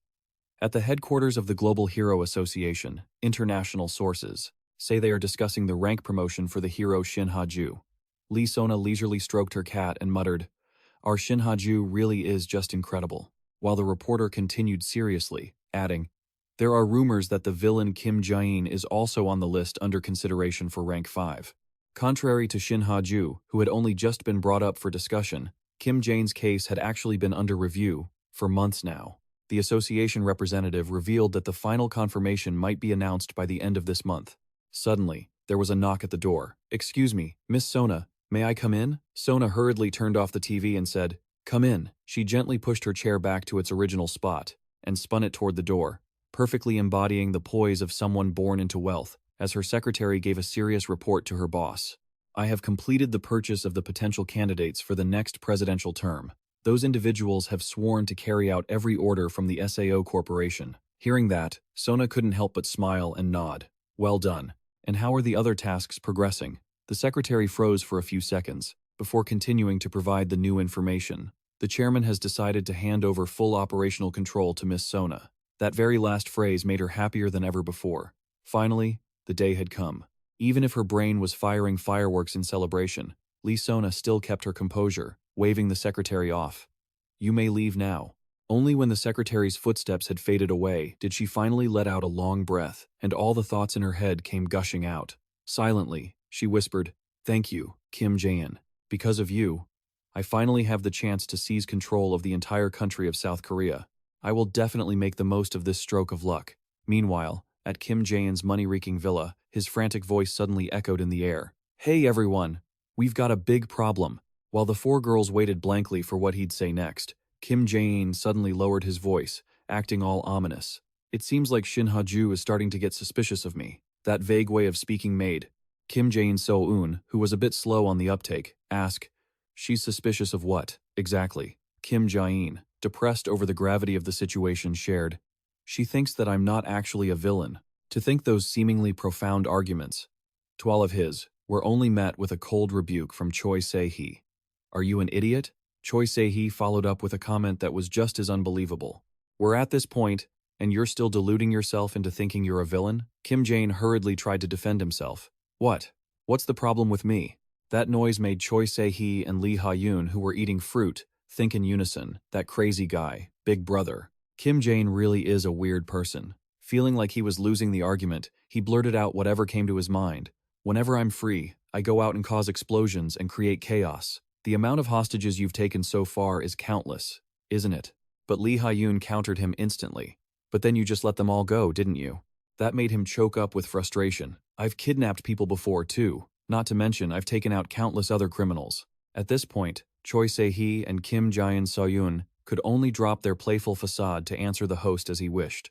At the headquarters of the Global Hero Association, international sources say they are discussing the rank promotion for the hero Shin Ha-ju. Lee Sona leisurely stroked her cat and muttered, Our Shin Ha-ju really is just incredible. While the reporter continued seriously, adding, There are rumors that the villain Kim Jaein is also on the list under consideration for rank 5. Contrary to Shin Ha-ju, who had only just been brought up for discussion, Kim Jaein's case had actually been under review for months now. The association representative revealed that the final confirmation might be announced by the end of this month. Suddenly, there was a knock at the door. "Excuse me, Miss Sona, may I come in?" Sona hurriedly turned off the TV and said, "Come in." She gently pushed her chair back to its original spot and spun it toward the door, perfectly embodying the poise of someone born into wealth, as her secretary gave a serious report to her boss. "I have completed the purchase of the potential candidates for the next presidential term. Those individuals have sworn to carry out every order from the SAO Corporation." Hearing that, Sona couldn't help but smile and nod. "Well done. And how are the other tasks progressing?" The secretary froze for a few seconds, before continuing to provide the new information. "The chairman has decided to hand over full operational control to Miss Sona." That very last phrase made her happier than ever before. Finally, the day had come. Even if her brain was firing fireworks in celebration, Lee Sona still kept her composure, waving the secretary off. "You may leave now." Only when the secretary's footsteps had faded away did she finally let out a long breath, and all the thoughts in her head came gushing out. Silently, she whispered, "Thank you, Kim Jaein. Because of you, I finally have the chance to seize control of the entire country of South Korea. I will definitely make the most of this stroke of luck." Meanwhile, at Kim Jaein's money-reeking villa, his frantic voice suddenly echoed in the air. "Hey everyone, we've got a big problem." While the four girls waited blankly for what he'd say next, Kim Jaein suddenly lowered his voice, acting all ominous. "It seems like Shin Ha-ju is starting to get suspicious of me." That vague way of speaking made Kim Jaein So-eun, who was a bit slow on the uptake, ask, "She's suspicious of what, exactly?" Kim Jaein, depressed over the gravity of the situation, shared, "She thinks that I'm not actually a villain." To think those seemingly profound arguments, to all of his, were only met with a cold rebuke from Choi Se-hee. "Are you an idiot?" Choi Se-hee followed up with a comment that was just as unbelievable. "We're at this point, and you're still deluding yourself into thinking you're a villain?" Kim Jaein hurriedly tried to defend himself. "What? What's the problem with me?" That noise made Choi Se-hee and Lee Ha-yoon, who were eating fruit, think in unison, "That crazy guy, Big Brother." Kim Jaein really is a weird person. Feeling like he was losing the argument, he blurted out whatever came to his mind. "Whenever I'm free, I go out and cause explosions and create chaos. The amount of hostages you've taken so far is countless, isn't it?" But Lee Ha-yoon countered him instantly. "But then you just let them all go, didn't you?" That made him choke up with frustration. "I've kidnapped people before, too. Not to mention, I've taken out countless other criminals." At this point, Choi Se-hee and Kim Jaein So-eun could only drop their playful facade to answer the host as he wished.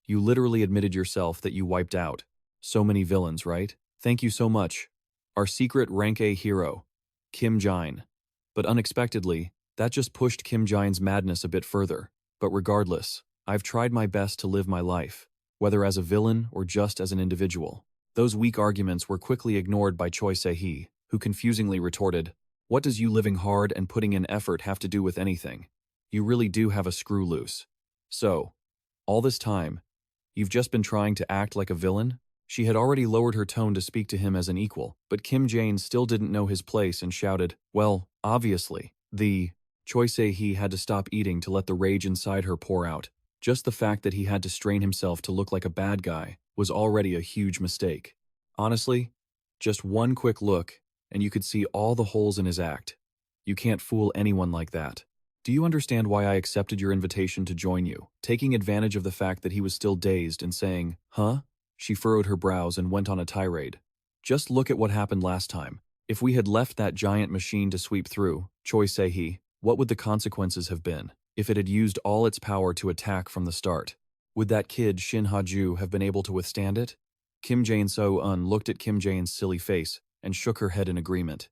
"You literally admitted yourself that you wiped out so many villains, right? Thank you so much. Our secret rank A hero, Kim Jaein." But unexpectedly, that just pushed Kim Jaein's madness a bit further. "But regardless, I've tried my best to live my life, whether as a villain or just as an individual." Those weak arguments were quickly ignored by Choi Se-hee, who confusingly retorted, "What does you living hard and putting in effort have to do with anything? You really do have a screw loose. So, all this time, you've just been trying to act like a villain?" She had already lowered her tone to speak to him as an equal, but Kim Jaein still didn't know his place and shouted, "Well, obviously." Choi Se-hee had to stop eating to let the rage inside her pour out. Just the fact that he had to strain himself to look like a bad guy was already a huge mistake. Honestly, just one quick look, and you could see all the holes in his act. You can't fool anyone like that. "Do you understand why I accepted your invitation to join you?" Taking advantage of the fact that he was still dazed and saying, "Huh?" She furrowed her brows and went on a tirade. "Just look at what happened last time. If we had left that giant machine to sweep through, Choi Se-hee, what would the consequences have been? If it had used all its power to attack from the start, would that kid Shin Ha-ju have been able to withstand it?" Kim Jaein So-eun looked at Kim Jaein's silly face and shook her head in agreement.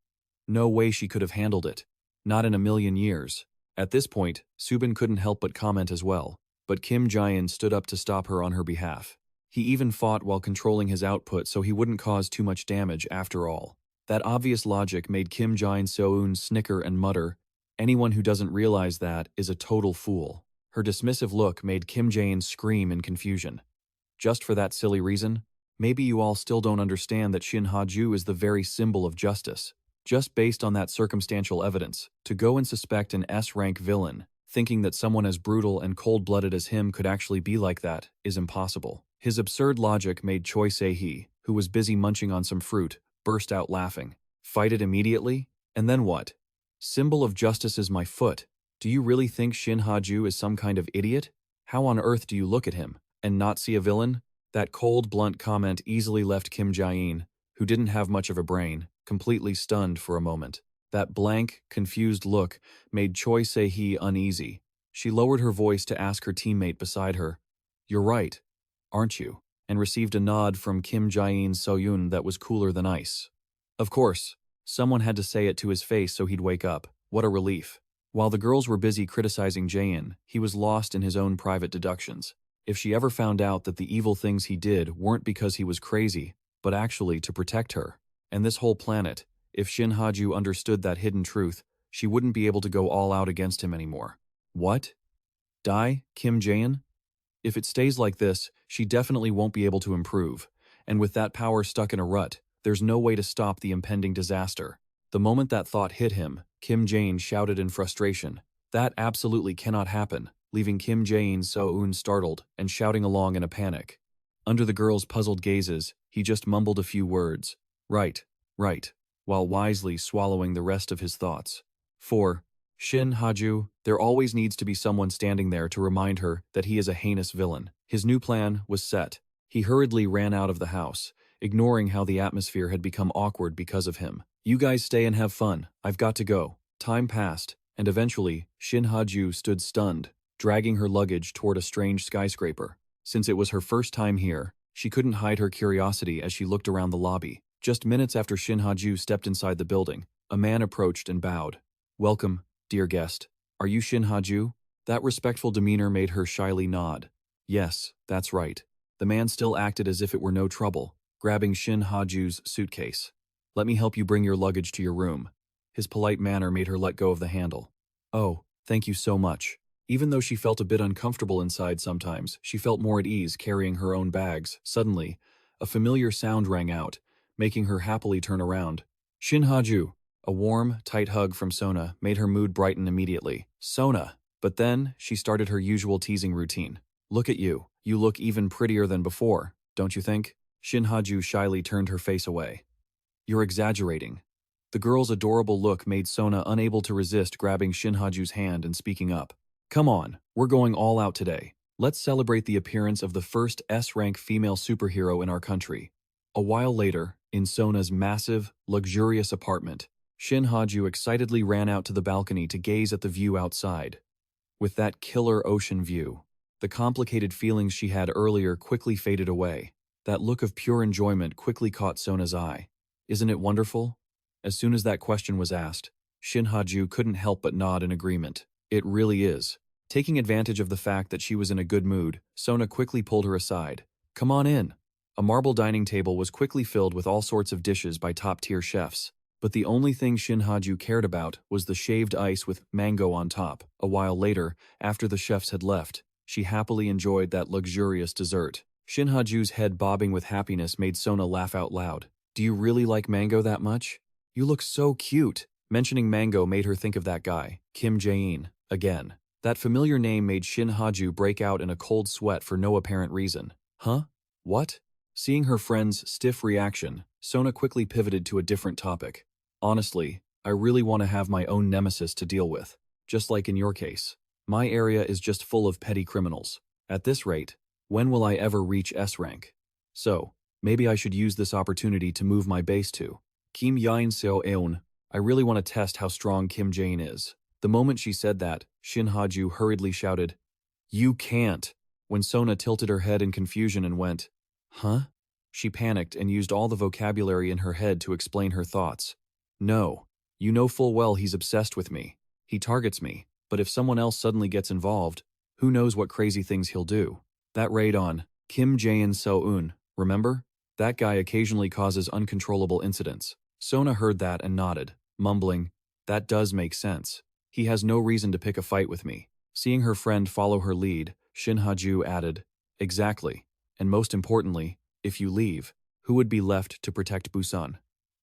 No way she could have handled it. Not in a million years. At this point, Subin couldn't help but comment as well, but Kim Jaein stood up to stop her on her behalf. He even fought while controlling his output so he wouldn't cause too much damage after all. That obvious logic made Kim Jaein So-eun snicker and mutter, "Anyone who doesn't realize that is a total fool." Her dismissive look made Kim Jaein scream in confusion. "Just for that silly reason? Maybe you all still don't understand that Shin Ha-ju is the very symbol of justice. Just based on that circumstantial evidence, to go and suspect an S-rank villain, thinking that someone as brutal and cold-blooded as him could actually be like that, is impossible." His absurd logic made Choi Se-hee, who was busy munching on some fruit, burst out laughing. "Fight it immediately? And then what? Symbol of justice is my foot. Do you really think Shin Ha-ju is some kind of idiot? How on earth do you look at him and not see a villain?" That cold, blunt comment easily left Kim Jaein, who didn't have much of a brain, completely stunned for a moment. That blank, confused look made Choi Se-hee uneasy. She lowered her voice to ask her teammate beside her, "You're right, aren't you?" and received a nod from Kim Jaein So-yoon that was cooler than ice. Of course, someone had to say it to his face so he'd wake up. What a relief. While the girls were busy criticizing Jaein, he was lost in his own private deductions. If she ever found out that the evil things he did weren't because he was crazy, but actually to protect her, and this whole planet, if Shin Ha-ju understood that hidden truth, she wouldn't be able to go all out against him anymore. What? Die, Kim Jaein? If it stays like this, she definitely won't be able to improve, and with that power stuck in a rut, there's no way to stop the impending disaster. The moment that thought hit him, Kim Jaein shouted in frustration. That absolutely cannot happen, leaving Kim Jaein So-eun startled and shouting along in a panic. Under the girls' puzzled gazes, he just mumbled a few words. Right, while wisely swallowing the rest of his thoughts. For Shin Ha-ju, there always needs to be someone standing there to remind her that he is a heinous villain. His new plan was set. He hurriedly ran out of the house, ignoring how the atmosphere had become awkward because of him. You guys stay and have fun, I've got to go. Time passed, and eventually, Shin Ha-ju stood stunned, dragging her luggage toward a strange skyscraper. Since it was her first time here, she couldn't hide her curiosity as she looked around the lobby. Just minutes after Shin Ha-ju stepped inside the building, a man approached and bowed. Welcome, dear guest. Are you Shin Ha-ju? That respectful demeanor made her shyly nod. Yes, that's right. The man still acted as if it were no trouble, grabbing Shin Ha-ju's suitcase. Let me help you bring your luggage to your room. His polite manner made her let go of the handle. Oh, thank you so much. Even though she felt a bit uncomfortable inside sometimes, she felt more at ease carrying her own bags. Suddenly, a familiar sound rang out, making her happily turn around. Shin Ha-ju. A warm, tight hug from Sona made her mood brighten immediately. Sona! But then, she started her usual teasing routine. Look at you. You look even prettier than before, don't you think? Shin Ha-ju shyly turned her face away. You're exaggerating. The girl's adorable look made Sona unable to resist grabbing Shin Ha-ju's hand and speaking up. Come on, we're going all out today. Let's celebrate the appearance of the first S-rank female superhero in our country. A while later, in Sona's massive, luxurious apartment, Shin Ha-ju excitedly ran out to the balcony to gaze at the view outside. With that killer ocean view, the complicated feelings she had earlier quickly faded away. That look of pure enjoyment quickly caught Sona's eye. Isn't it wonderful? As soon as that question was asked, Shin Ha-ju couldn't help but nod in agreement. It really is. Taking advantage of the fact that she was in a good mood, Sona quickly pulled her aside. Come on in. A marble dining table was quickly filled with all sorts of dishes by top-tier chefs. But the only thing Shin Ha-ju cared about was the shaved ice with mango on top. A while later, after the chefs had left, she happily enjoyed that luxurious dessert. Shin Ha-ju's head bobbing with happiness made Sona laugh out loud. Do you really like mango that much? You look so cute. Mentioning mango made her think of that guy, Kim Jaein, again. That familiar name made Shin Ha-ju break out in a cold sweat for no apparent reason. Huh? What? Seeing her friend's stiff reaction, Sona quickly pivoted to a different topic. Honestly, I really want to have my own nemesis to deal with. Just like in your case. My area is just full of petty criminals. At this rate, when will I ever reach S rank? So, maybe I should use this opportunity to move my base to Kim Yain Seo-eun. I really want to test how strong Kim Jaein is. The moment she said that, Shin Ha-ju hurriedly shouted, You can't! When Sona tilted her head in confusion and went, Huh? She panicked and used all the vocabulary in her head to explain her thoughts. No, you know full well he's obsessed with me. He targets me, but if someone else suddenly gets involved, who knows what crazy things he'll do. That raid on Kim Jaein So-eun, remember? That guy occasionally causes uncontrollable incidents. Sona heard that and nodded, mumbling, That does make sense. He has no reason to pick a fight with me. Seeing her friend follow her lead, Shin Ha-ju added, Exactly. And most importantly, if you leave, who would be left to protect Busan?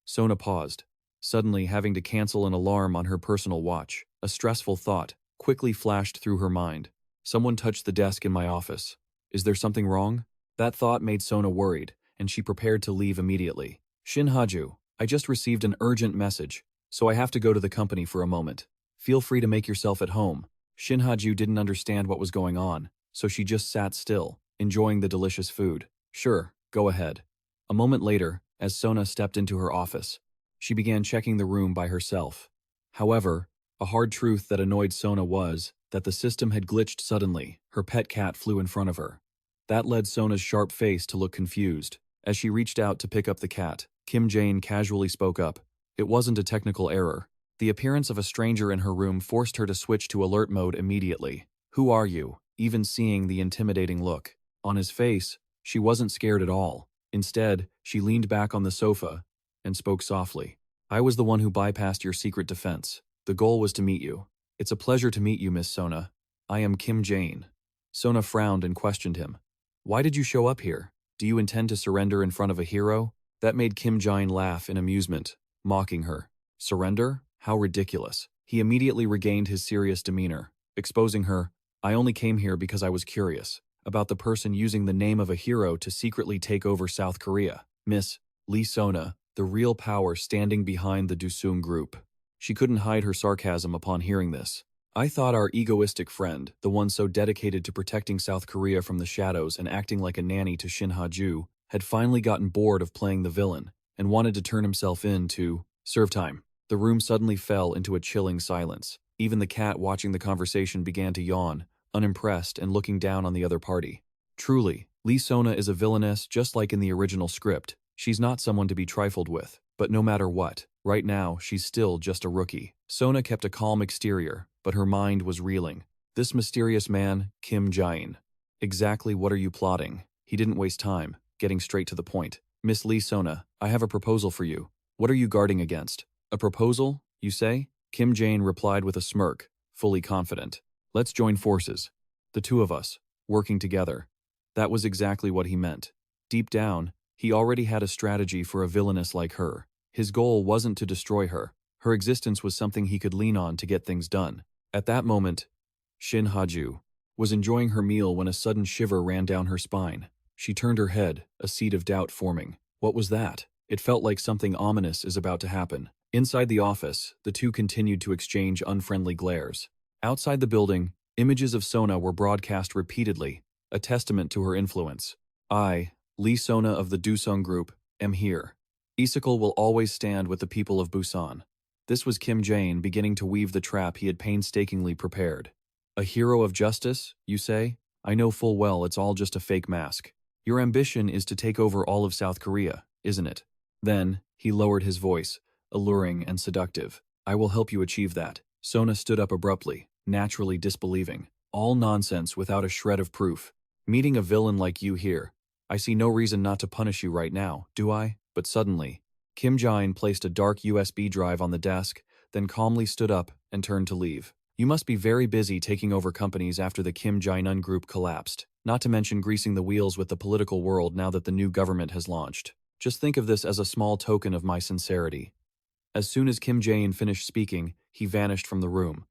Sona paused, suddenly having to cancel an alarm on her personal watch. A stressful thought quickly flashed through her mind. Someone touched the desk in my office. Is there something wrong? That thought made Sona worried, and she prepared to leave immediately. Shin Ha-ju, I just received an urgent message, so I have to go to the company for a moment. Feel free to make yourself at home. Shin Ha-ju didn't understand what was going on, so she just sat still, enjoying the delicious food. Sure, go ahead. A moment later, as Sona stepped into her office. She began checking the room by herself. However, a hard truth that annoyed Sona was that the system had glitched suddenly. Her pet cat flew in front of her. That led Sona's sharp face to look confused. As she reached out to pick up the cat, Jaein casually spoke up. It wasn't a technical error. The appearance of a stranger in her room forced her to switch to alert mode immediately. "Who are you?" Even seeing the intimidating look on his face, she wasn't scared at all. Instead, she leaned back on the sofa and spoke softly. "I was the one who bypassed your secret defense. The goal was to meet you. It's a pleasure to meet you, Miss Sona. I am Jaein." Sona frowned and questioned him. "Why did you show up here? Do you intend to surrender in front of a hero?" That made Jaein laugh in amusement, mocking her. Surrender? How ridiculous. He immediately regained his serious demeanor, exposing her. "I only came here because I was curious about the person using the name of a hero to secretly take over South Korea. Miss Lee Sona, the real power standing behind the Dusung group." She couldn't hide her sarcasm upon hearing this. "I thought our egoistic friend, the one so dedicated to protecting South Korea from the shadows and acting like a nanny to Shin Ha-ju, had finally gotten bored of playing the villain and wanted to turn himself in to serve time." The room suddenly fell into a chilling silence. Even the cat watching the conversation began to yawn, unimpressed and looking down on the other party. Truly, Lee Sona is a villainess just like in the original script. She's not someone to be trifled with, but no matter what, right now she's still just a rookie. Sona kept a calm exterior, but her mind was reeling. This mysterious man, Jaein. Exactly what are you plotting? He didn't waste time, getting straight to the point. "Miss Lee Sona, I have a proposal for you. What are you guarding against?" "A proposal, you say?" Jaein replied with a smirk, fully confident. "Let's join forces. The two of us, working together." That was exactly what he meant. Deep down, he already had a strategy for a villainess like her. His goal wasn't to destroy her. Her existence was something he could lean on to get things done. At that moment, Shin Ha-ju was enjoying her meal when a sudden shiver ran down her spine. She turned her head, a seed of doubt forming. What was that? It felt like something ominous is about to happen. Inside the office, the two continued to exchange unfriendly glares. Outside the building, images of Sona were broadcast repeatedly, a testament to her influence. "I, Lee Sona of the Dusung Group, am here. Isekal will always stand with the people of Busan." This was Jaein beginning to weave the trap he had painstakingly prepared. "A hero of justice, you say? I know full well it's all just a fake mask. Your ambition is to take over all of South Korea, isn't it?" Then, he lowered his voice, alluring and seductive. "I will help you achieve that." Sona stood up abruptly, naturally disbelieving. "All nonsense without a shred of proof. Meeting a villain like you here. I see no reason not to punish you right now, do I?" But suddenly, Jaein placed a dark USB drive on the desk, then calmly stood up and turned to leave. "You must be very busy taking over companies after the Jaein group collapsed, not to mention greasing the wheels with the political world now that the new government has launched. Just think of this as a small token of my sincerity." As soon as Jaein finished speaking, he vanished from the room.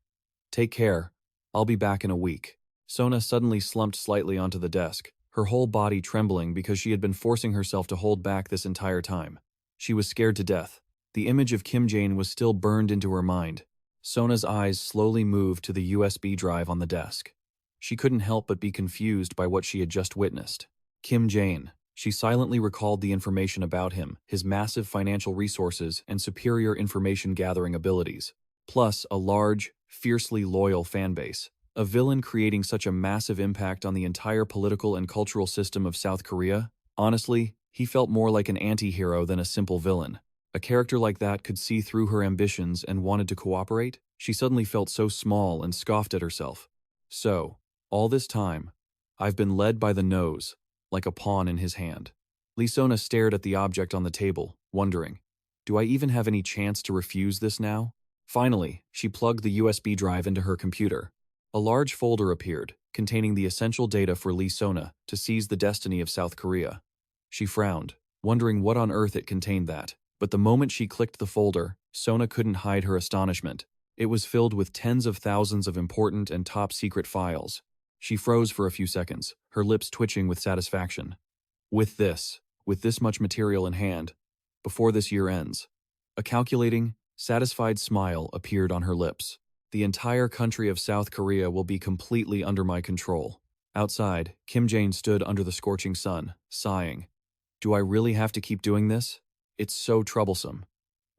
"Take care. I'll be back in a week." Sona suddenly slumped slightly onto the desk, her whole body trembling because she had been forcing herself to hold back this entire time. She was scared to death. The image of Jaein was still burned into her mind. Sona's eyes slowly moved to the USB drive on the desk. She couldn't help but be confused by what she had just witnessed. Jaein. She silently recalled the information about him, his massive financial resources and superior information-gathering abilities, plus a large, fiercely loyal fanbase. A villain creating such a massive impact on the entire political and cultural system of South Korea? Honestly, he felt more like an anti-hero than a simple villain. A character like that could see through her ambitions and wanted to cooperate? She suddenly felt so small and scoffed at herself. "So, all this time, I've been led by the nose, like a pawn in his hand." Lee Sona stared at the object on the table, wondering, do I even have any chance to refuse this now? Finally, she plugged the USB drive into her computer. A large folder appeared, containing the essential data for Lee Sona to seize the destiny of South Korea. She frowned, wondering what on earth it contained that. But the moment she clicked the folder, Sona couldn't hide her astonishment. It was filled with tens of thousands of important and top-secret files. She froze for a few seconds, her lips twitching with satisfaction. With this much material in hand, before this year ends, a calculating, satisfied smile appeared on her lips. The entire country of South Korea will be completely under my control. Outside, Jaein stood under the scorching sun, sighing. Do I really have to keep doing this? It's so troublesome.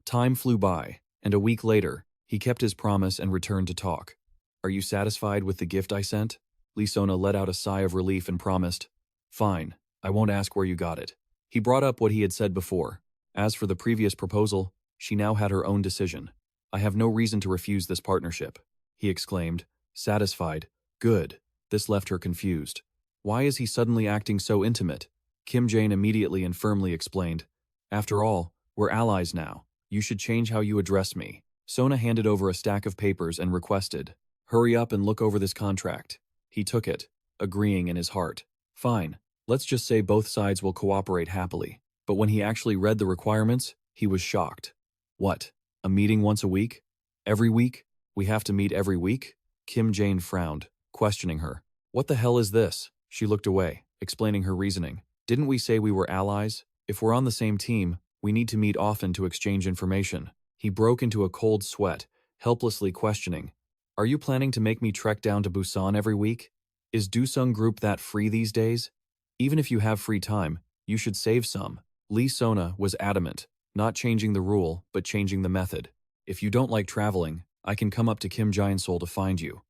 Time flew by, and a week later, he kept his promise and returned to talk. Are you satisfied with the gift I sent? Lee Sona let out a sigh of relief and promised, Fine, I won't ask where you got it. He brought up what he had said before. As for the previous proposal, she now had her own decision. I have no reason to refuse this partnership, he exclaimed, satisfied. Good. This left her confused. Why is he suddenly acting so intimate? Kim Jaein immediately and firmly explained, After all, we're allies now. You should change how you address me. Sona handed over a stack of papers and requested, Hurry up and look over this contract. He took it, agreeing in his heart. Fine, let's just say both sides will cooperate happily. But when he actually read the requirements, he was shocked. What? A meeting once a week? Every week? We have to meet every week? Kim Jaein frowned, questioning her. What the hell is this? She looked away, explaining her reasoning. Didn't we say we were allies? If we're on the same team, we need to meet often to exchange information. He broke into a cold sweat, helplessly questioning. Are you planning to make me trek down to Busan every week? Is Dusung Group that free these days? Even if you have free time, you should save some. Lee Sona was adamant, not changing the rule, but changing the method. If you don't like traveling, I can come up to Kim Jae-in-Seoul to find you.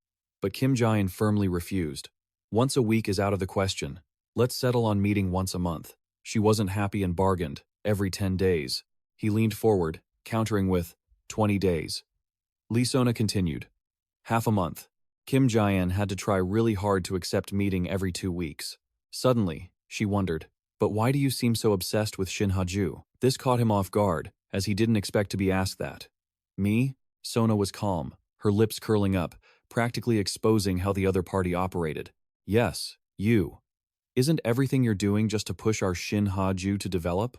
But Kim Jae-in firmly refused. Once a week is out of the question. Let's settle on meeting once a month. She wasn't happy and bargained, every 10 days. He leaned forward, countering with, 20 days. Lee Sona continued. Half a month. Kim Jae-in had to try really hard to accept meeting every 2 weeks. Suddenly, she wondered, but why do you seem so obsessed with Shin Ha-ju? This caught him off guard, as he didn't expect to be asked that. Me? Sona was calm, her lips curling up, practically exposing how the other party operated. Yes, you. Isn't everything you're doing just to push our Shin Ha-ju to develop?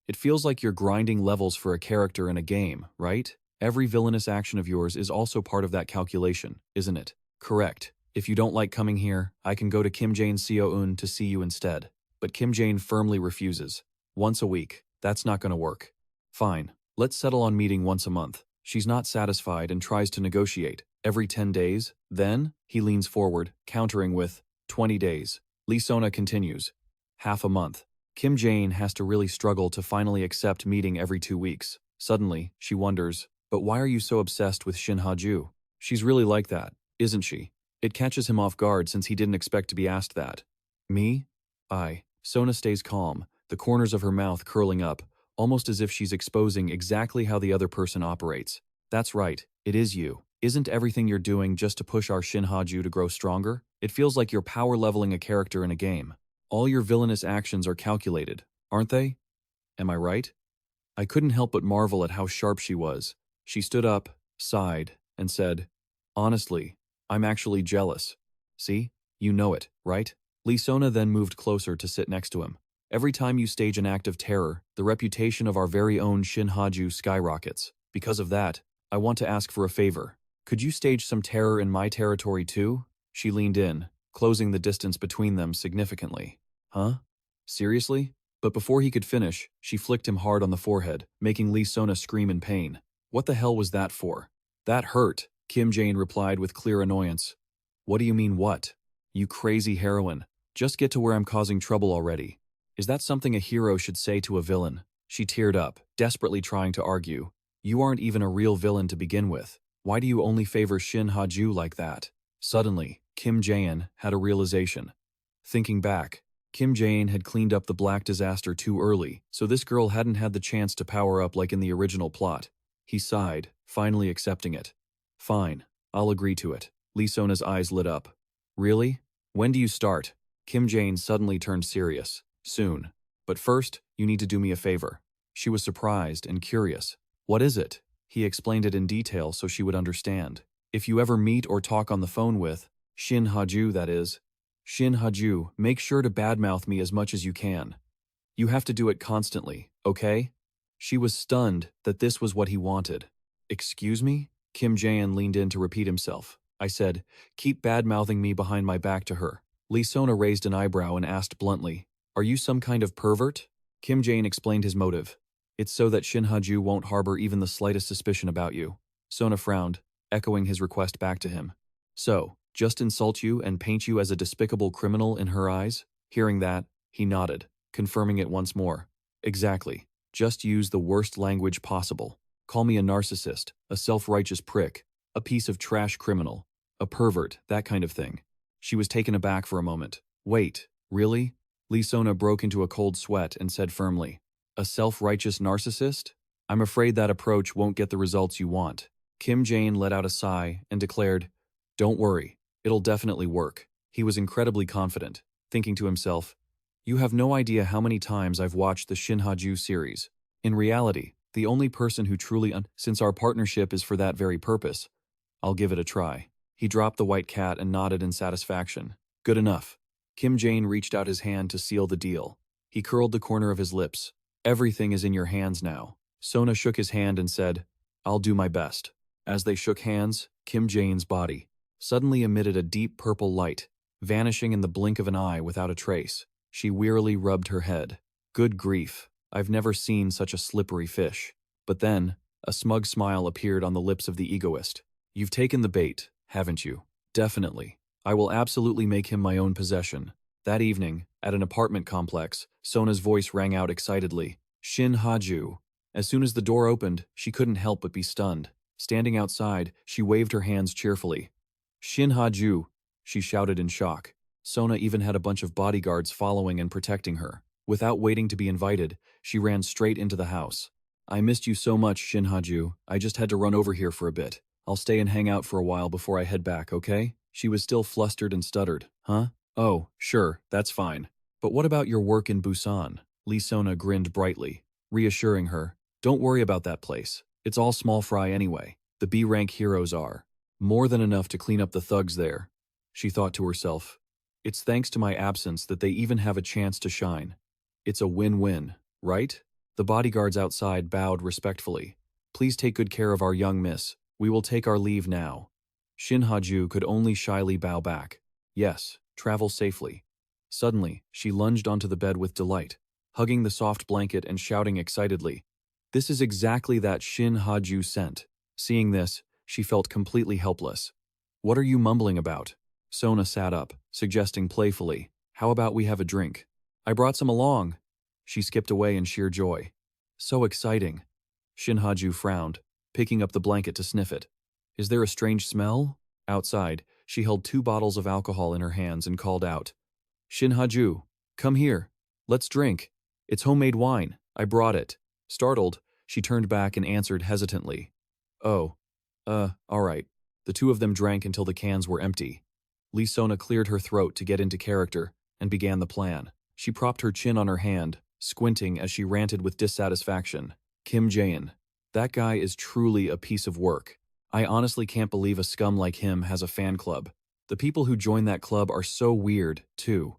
It feels like you're grinding levels for a character in a game, right? Every villainous action of yours is also part of that calculation, isn't it? Correct. If you don't like coming here, I can go to Kim Jaein Seo-eun to see you instead. But Kim Jaein firmly refuses. Once a week. That's not going to work. Fine. Let's settle on meeting once a month. She's not satisfied and tries to negotiate. Every 10 days? Then, he leans forward, countering with, 20 days. Lee Sona continues. Half a month. Kim Jaein has to really struggle to finally accept meeting every 2 weeks. Suddenly, she wonders, but why are you so obsessed with Shin Ha-ju? She's really like that, isn't she? It catches him off guard since he didn't expect to be asked that. Me? Sona stays calm, the corners of her mouth curling up, almost as if she's exposing exactly how the other person operates. That's right, it is you. Isn't everything you're doing just to push our Shin Ha-ju to grow stronger? It feels like you're power leveling a character in a game. All your villainous actions are calculated, aren't they? Am I right? I couldn't help but marvel at how sharp she was. She stood up, sighed, and said, Honestly, I'm actually jealous. See? You know it, right? Lee Sona then moved closer to sit next to him. Every time you stage an act of terror, the reputation of our very own Shin Ha-ju skyrockets. Because of that, I want to ask for a favor. Could you stage some terror in my territory too? She leaned in, closing the distance between them significantly. Huh? Seriously? But before he could finish, she flicked him hard on the forehead, making Lee Sona scream in pain. What the hell was that for? That hurt, Kim Jaein replied with clear annoyance. What do you mean what? You crazy heroine. Just get to where I'm causing trouble already. Is that something a hero should say to a villain? She teared up, desperately trying to argue. You aren't even a real villain to begin with. Why do you only favor Shin Ha-ju like that? Suddenly, Kim Jaein had a realization. Thinking back, Kim Jaein had cleaned up the black disaster too early, so this girl hadn't had the chance to power up like in the original plot. He sighed, finally accepting it. Fine, I'll agree to it. Lee Sona's eyes lit up. Really? When do you start? Kim Jaein suddenly turned serious. Soon. But first, you need to do me a favor. She was surprised and curious. What is it? He explained it in detail so she would understand. If you ever meet or talk on the phone with, Shin Ha-ju that is, Shin Ha-ju, make sure to badmouth me as much as you can. You have to do it constantly, okay? She was stunned that this was what he wanted. Excuse me? Kim Jaein leaned in to repeat himself. I said, keep badmouthing me behind my back to her. Lee Sona raised an eyebrow and asked bluntly, are you some kind of pervert? Kim Jaein explained his motive. It's so that Shin Ha-ju won't harbor even the slightest suspicion about you. Sona frowned, echoing his request back to him. So, just insult you and paint you as a despicable criminal in her eyes? Hearing that, he nodded, confirming it once more. Exactly. Just use the worst language possible. Call me a narcissist, a self-righteous prick, a piece of trash criminal, a pervert, that kind of thing. She was taken aback for a moment. Wait, really? Lee Sona broke into a cold sweat and said firmly, a self-righteous narcissist? I'm afraid that approach won't get the results you want. Kim Jaein let out a sigh and declared, don't worry, it'll definitely work. He was incredibly confident, thinking to himself, you have no idea how many times I've watched the Shin Ha-ju series. In reality, the only person who truly since our partnership is for that very purpose, I'll give it a try. He dropped the white cat and nodded in satisfaction. Good enough. Kim Jaein reached out his hand to seal the deal. He curled the corner of his lips. Everything is in your hands now. Sona shook his hand and said, I'll do my best. As they shook hands, Kim Jaein's body suddenly emitted a deep purple light, vanishing in the blink of an eye without a trace. She wearily rubbed her head. Good grief, I've never seen such a slippery fish. But then, a smug smile appeared on the lips of the egoist. You've taken the bait, haven't you? Definitely. I will absolutely make him my own possession. That evening, at an apartment complex, Sona's voice rang out excitedly. Shin Ha-ju. As soon as the door opened, she couldn't help but be stunned. Standing outside, she waved her hands cheerfully. Shin Ha-ju, she shouted in shock. Sona even had a bunch of bodyguards following and protecting her. Without waiting to be invited, she ran straight into the house. I missed you so much, Shin Ha-ju. I just had to run over here for a bit. I'll stay and hang out for a while before I head back, okay? She was still flustered and stuttered. Huh? Oh, sure, that's fine. But what about your work in Busan? Lee Sona grinned brightly, reassuring her. Don't worry about that place. It's all small fry anyway. The B-rank heroes are. More than enough to clean up the thugs there. She thought to herself. It's thanks to my absence that they even have a chance to shine. It's a win-win, right? The bodyguards outside bowed respectfully. Please take good care of our young miss. We will take our leave now. Shin Ha-ju could only shyly bow back. Yes, travel safely. Suddenly, she lunged onto the bed with delight, hugging the soft blanket and shouting excitedly. This is exactly that Shin Ha-ju scent. Seeing this, she felt completely helpless. What are you mumbling about? Sona sat up, suggesting playfully, how about we have a drink? I brought some along. She skipped away in sheer joy. So exciting. Shin Ha-ju frowned, picking up the blanket to sniff it. Is there a strange smell? Outside, she held 2 bottles of alcohol in her hands and called out. Shin Ha-ju, come here. Let's drink. It's homemade wine. I brought it. Startled, she turned back and answered hesitantly. Oh, all right. The 2 of them drank until the cans were empty. Lee Sona cleared her throat to get into character and began the plan. She propped her chin on her hand, squinting as she ranted with dissatisfaction. Kim Jaein. That guy is truly a piece of work. I honestly can't believe a scum like him has a fan club. The people who join that club are so weird, too.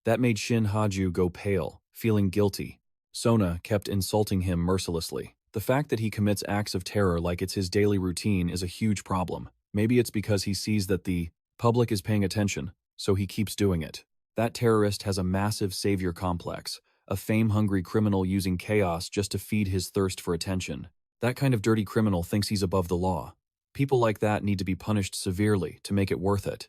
That made Shin Ha-ju go pale, feeling guilty. Sona kept insulting him mercilessly. The fact that he commits acts of terror like it's his daily routine is a huge problem. Maybe it's because he sees that the public is paying attention, so he keeps doing it. That terrorist has a massive savior complex, a fame-hungry criminal using chaos just to feed his thirst for attention. That kind of dirty criminal thinks he's above the law. People like that need to be punished severely to make it worth it.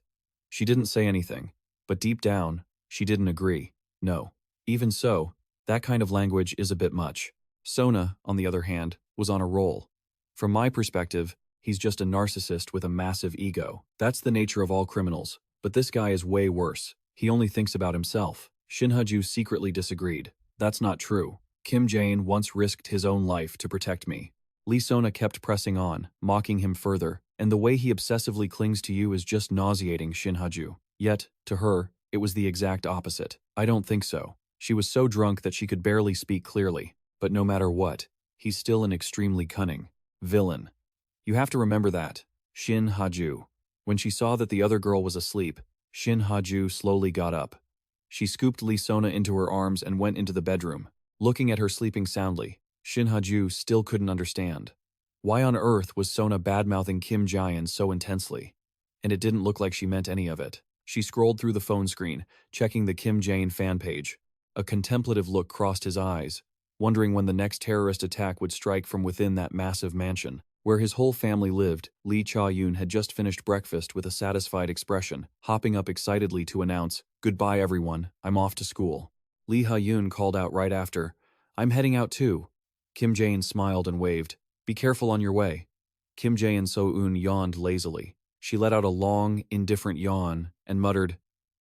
She didn't say anything, but deep down, she didn't agree. No. Even so, that kind of language is a bit much. Sona, on the other hand, was on a roll. From my perspective, he's just a narcissist with a massive ego. That's the nature of all criminals, but this guy is way worse. He only thinks about himself. Shin Ha-ju secretly disagreed. That's not true. Kim Jaein once risked his own life to protect me. Lee Sona kept pressing on, mocking him further, and the way he obsessively clings to you is just nauseating, Shin Ha-ju. Yet, to her, it was the exact opposite. I don't think so. She was so drunk that she could barely speak clearly. But no matter what, he's still an extremely cunning villain. You have to remember that. Shin Ha-ju. When she saw that the other girl was asleep, Shin Ha-ju slowly got up. She scooped Lee Sona into her arms and went into the bedroom. Looking at her sleeping soundly, Shin Ha-ju still couldn't understand. Why on earth was Sona bad-mouthing Kim Jaein so intensely? And it didn't look like she meant any of it. She scrolled through the phone screen, checking the Kim Jaein fan page. A contemplative look crossed his eyes, wondering when the next terrorist attack would strike from within that massive mansion. Where his whole family lived, Lee Cha-yoon had just finished breakfast with a satisfied expression, hopping up excitedly to announce, "Goodbye everyone, I'm off to school." Lee Ha-yoon called out right after, "I'm heading out too." Kim Jaein smiled and waved. Be careful on your way. Kim Jae and So-eun yawned lazily. She let out a long, indifferent yawn and muttered,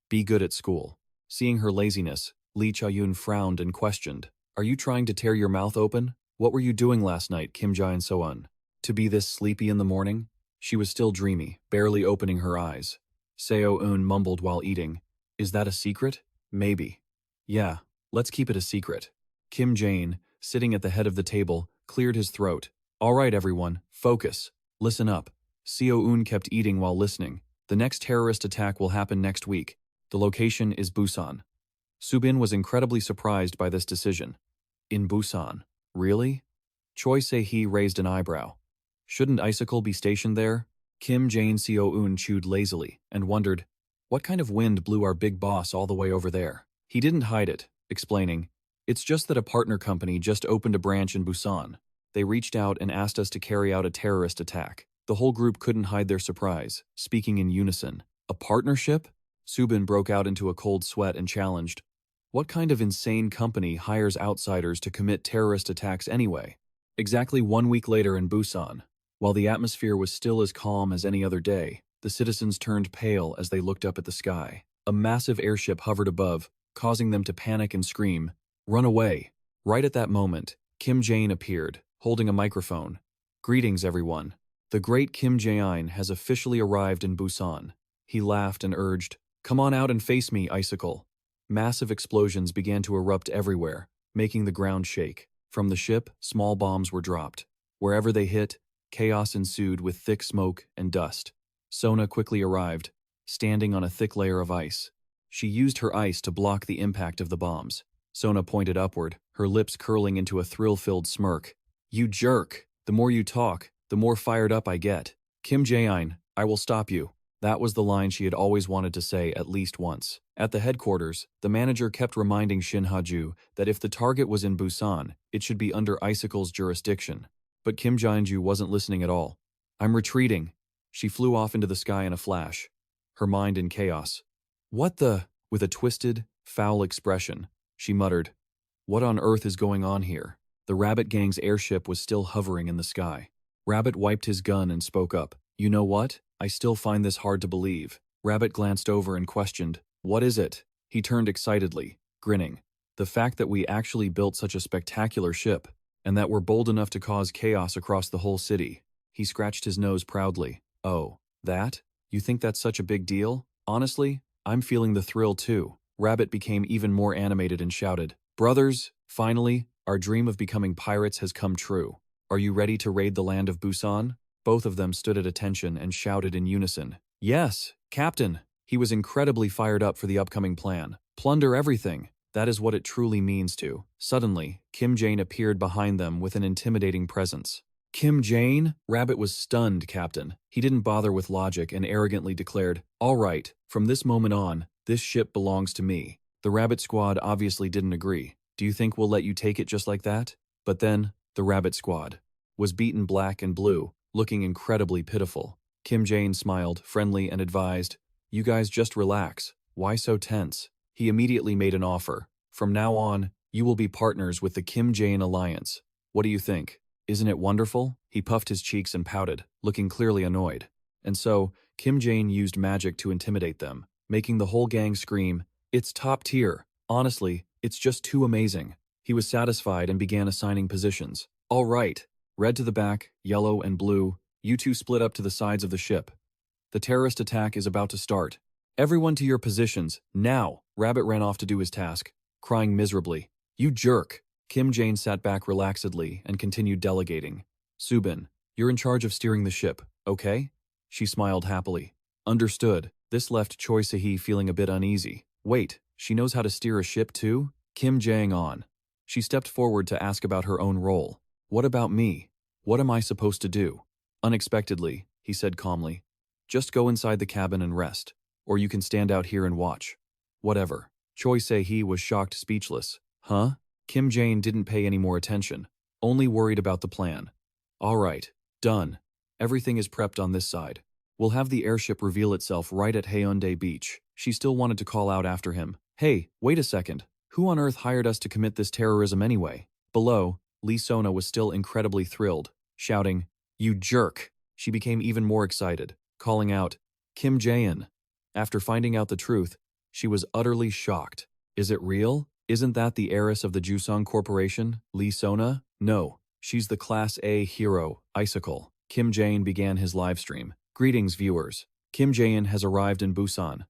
be good at school. Seeing her laziness, Lee Cha-yoon frowned and questioned, are you trying to tear your mouth open? What were you doing last night, Kim Jae and So-eun? To be this sleepy in the morning? She was still dreamy, barely opening her eyes. Seo-eun mumbled while eating, is that a secret? Maybe. Yeah, let's keep it a secret. Kim Jae, sitting at the head of the table, cleared his throat. All right, everyone, focus. Listen up. Seo-eun kept eating while listening. The next terrorist attack will happen next week. The location is Busan. Subin was incredibly surprised by this decision. In Busan? Really? Choi Se-hee raised an eyebrow. Shouldn't Icicle be stationed there? Kim Jae Seo-eun chewed lazily and wondered, what kind of wind blew our big boss all the way over there? He didn't hide it, explaining, it's just that a partner company just opened a branch in Busan. They reached out and asked us to carry out a terrorist attack. The whole group couldn't hide their surprise, speaking in unison. A partnership? Subin broke out into a cold sweat and challenged, what kind of insane company hires outsiders to commit terrorist attacks anyway? Exactly 1 week later in Busan, while the atmosphere was still as calm as any other day, the citizens turned pale as they looked up at the sky. A massive airship hovered above, causing them to panic and scream, run away. Right at that moment, Kim Jae appeared, holding a microphone. Greetings, everyone. The great Kim Jae has officially arrived in Busan. He laughed and urged, come on out and face me, Icicle. Massive explosions began to erupt everywhere, making the ground shake. From the ship, small bombs were dropped. Wherever they hit, chaos ensued with thick smoke and dust. Sona quickly arrived, standing on a thick layer of ice. She used her ice to block the impact of the bombs. Sona pointed upward, her lips curling into a thrill-filled smirk. You jerk! The more you talk, the more fired up I get. Kim Jae, I will stop you. That was the line she had always wanted to say at least once. At the headquarters, the manager kept reminding Shin Ha-ju that if the target was in Busan, it should be under Icicle's jurisdiction. But Kim Jae-ju wasn't listening at all. I'm retreating. She flew off into the sky in a flash, her mind in chaos. What the? With a twisted, foul expression, she muttered, what on earth is going on here? The Rabbit Gang's airship was still hovering in the sky. Rabbit wiped his gun and spoke up. You know what? I still find this hard to believe. Rabbit glanced over and questioned, what is it? He turned excitedly, grinning. The fact that we actually built such a spectacular ship, and that we're bold enough to cause chaos across the whole city. He scratched his nose proudly. Oh, that? You think that's such a big deal? Honestly, I'm feeling the thrill too. Rabbit became even more animated and shouted, brothers, finally, our dream of becoming pirates has come true. Are you ready to raid the land of Busan? Both of them stood at attention and shouted in unison. Yes, Captain. He was incredibly fired up for the upcoming plan. Plunder everything. That is what it truly means to. Suddenly, Kim Jae appeared behind them with an intimidating presence. Kim Jae? Rabbit was stunned, Captain. He didn't bother with logic and arrogantly declared, all right, from this moment on, this ship belongs to me. The Rabbit Squad obviously didn't agree. Do you think we'll let you take it just like that? But then, the Rabbit Squad was beaten black and blue, looking incredibly pitiful. Kim Jae smiled, friendly, and advised, you guys just relax. Why so tense? He immediately made an offer. From now on, you will be partners with the Kim Jae Alliance. What do you think? Isn't it wonderful? He puffed his cheeks and pouted, looking clearly annoyed. And so, Kim Jae used magic to intimidate them, making the whole gang scream, it's top tier. Honestly, it's just too amazing. He was satisfied and began assigning positions. All right. Red to the back, yellow and blue, you two split up to the sides of the ship. The terrorist attack is about to start. Everyone to your positions, now! Rabbit ran off to do his task, crying miserably. You jerk! Kim Jae sat back relaxedly and continued delegating. Subin, you're in charge of steering the ship, okay? She smiled happily. Understood. This left Choi Se-hee feeling a bit uneasy. Wait, she knows how to steer a ship too? Kim Jae on. She stepped forward to ask about her own role. What about me? What am I supposed to do? Unexpectedly, he said calmly. Just go inside the cabin and rest, or you can stand out here and watch. Whatever. Choi Se-hee was shocked speechless. Huh? Kim Jae didn't pay any more attention, only worried about the plan. All right, done. Everything is prepped on this side. We'll have the airship reveal itself right at Haeundae Beach. She still wanted to call out after him. Hey, wait a second. Who on earth hired us to commit this terrorism anyway? Below, Lee Sona was still incredibly thrilled, shouting, "You jerk!" She became even more excited, calling out, "Kim Jaein." After finding out the truth, she was utterly shocked. Is it real? Isn't that the heiress of the Jusong Corporation, Lee Sona? No, she's the Class A hero, Icicle. Kim Jaein began his livestream. Greetings, viewers. Kim Jaein has arrived in Busan.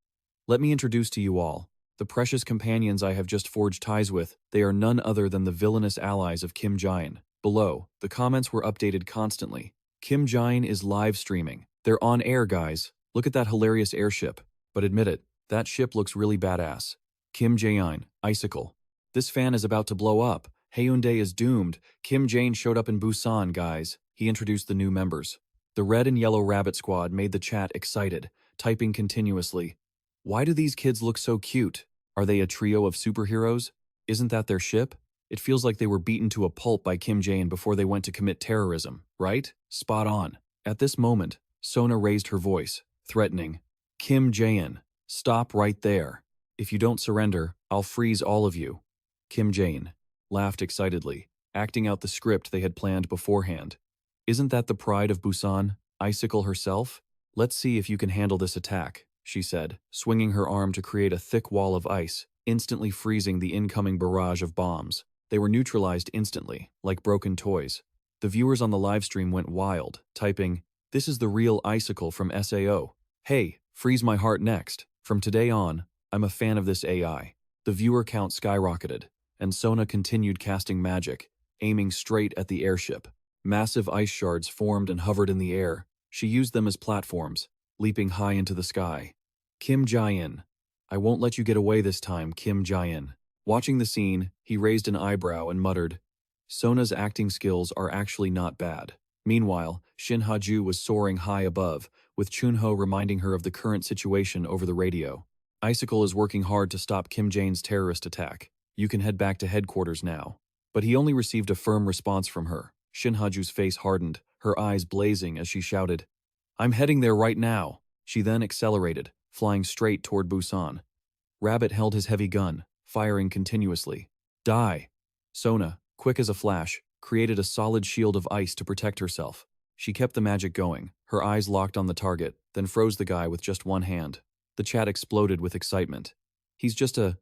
Let me introduce to you all the precious companions I have just forged ties with. They are none other than the villainous allies of Kim Jaein. Below, the comments were updated constantly. Kim Jaein is live streaming. They're on air, guys. Look at that hilarious airship. But admit it, that ship looks really badass. Kim Jaein, Icicle. This fan is about to blow up. Hyundai is doomed. Kim Jaein showed up in Busan, guys. He introduced the new members. The red and yellow rabbit squad made the chat excited, typing continuously. Why do these kids look so cute? Are they a trio of superheroes? Isn't that their ship? It feels like they were beaten to a pulp by Kim Jaein before they went to commit terrorism, right? Spot on. At this moment, Sona raised her voice, threatening, Kim Jaein, stop right there. If you don't surrender, I'll freeze all of you. Kim Jaein laughed excitedly, acting out the script they had planned beforehand. Isn't that the pride of Busan, Icicle herself? Let's see if you can handle this attack, she said, swinging her arm to create a thick wall of ice, instantly freezing the incoming barrage of bombs. They were neutralized instantly, like broken toys. The viewers on the livestream went wild, typing, "This is the real Icicle from SAO. Hey, freeze my heart next. From today on, I'm a fan of this AI." The viewer count skyrocketed, and Sona continued casting magic, aiming straight at the airship. Massive ice shards formed and hovered in the air. She used them as platforms, leaping high into the sky. Kim Jaein. I won't let you get away this time, Kim Jaein. Watching the scene, he raised an eyebrow and muttered, Sona's acting skills are actually not bad. Meanwhile, Shin Ha-ju was soaring high above, with Chun-ho reminding her of the current situation over the radio. Icicle is working hard to stop Kim Jaein's terrorist attack. You can head back to headquarters now. But he only received a firm response from her. Shin Ha-ju's face hardened, her eyes blazing as she shouted, I'm heading there right now. She then accelerated, flying straight toward Busan. Rabbit held his heavy gun, firing continuously. Die! Sona, quick as a flash, created a solid shield of ice to protect herself. She kept the magic going, her eyes locked on the target, then froze the guy with just one hand. The chat exploded with excitement. He's just a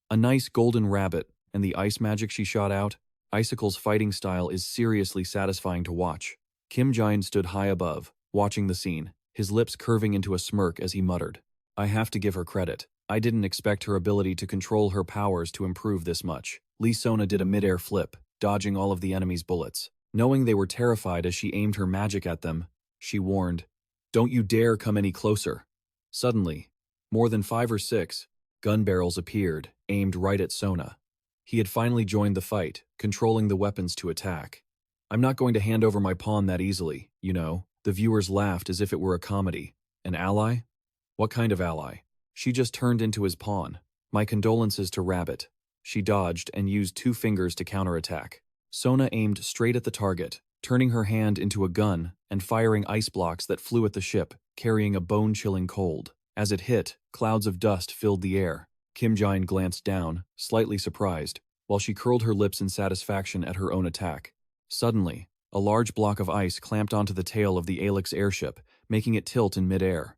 nice golden rabbit, and the ice magic she shot out, Icicle's fighting style is seriously satisfying to watch. Kim Jaein stood high above, watching the scene, his lips curving into a smirk as he muttered, I have to give her credit. I didn't expect her ability to control her powers to improve this much. Lee Sona did a mid-air flip, dodging all of the enemy's bullets. Knowing they were terrified as she aimed her magic at them, she warned, Don't you dare come any closer. Suddenly, more than 5 or 6 gun barrels appeared, aimed right at Sona. He had finally joined the fight, controlling the weapons to attack. I'm not going to hand over my pawn that easily, you know. The viewers laughed as if it were a comedy. An ally? What kind of ally? She just turned into his pawn. My condolences to Rabbit. She dodged and used 2 fingers to counterattack. Sona aimed straight at the target, turning her hand into a gun and firing ice blocks that flew at the ship, carrying a bone-chilling cold. As it hit, clouds of dust filled the air. Kim Jaein glanced down, slightly surprised, while she curled her lips in satisfaction at her own attack. Suddenly, a large block of ice clamped onto the tail of the Alex airship, making it tilt in mid-air.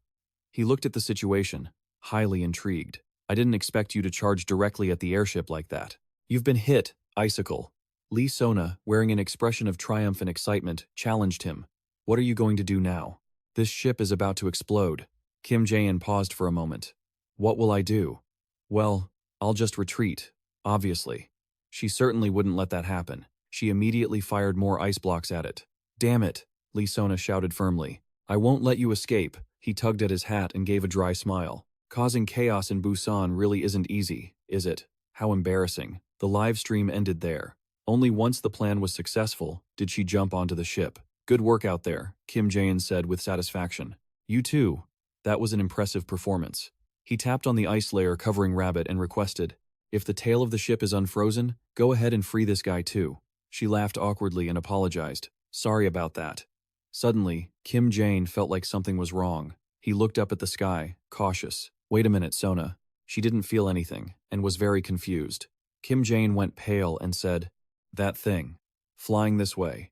He looked at the situation, highly intrigued. I didn't expect you to charge directly at the airship like that. You've been hit, Icicle. Lee Sona, wearing an expression of triumph and excitement, challenged him. What are you going to do now? This ship is about to explode. Kim Jaein paused for a moment. What will I do? Well, I'll just retreat, obviously. She certainly wouldn't let that happen. She immediately fired more ice blocks at it. Damn it, Lee Sona shouted firmly. I won't let you escape. He tugged at his hat and gave a dry smile. Causing chaos in Busan really isn't easy, is it? How embarrassing. The live stream ended there. Only once the plan was successful did she jump onto the ship. Good work out there, Kim Jaein said with satisfaction. You too. That was an impressive performance. He tapped on the ice layer covering Rabbit and requested, If the tail of the ship is unfrozen, go ahead and free this guy too. She laughed awkwardly and apologized. Sorry about that. Suddenly, Kim Jaein felt like something was wrong. He looked up at the sky, cautious. Wait a minute, Sona. She didn't feel anything, and was very confused. Kim Jaein went pale and said, That thing. Flying this way.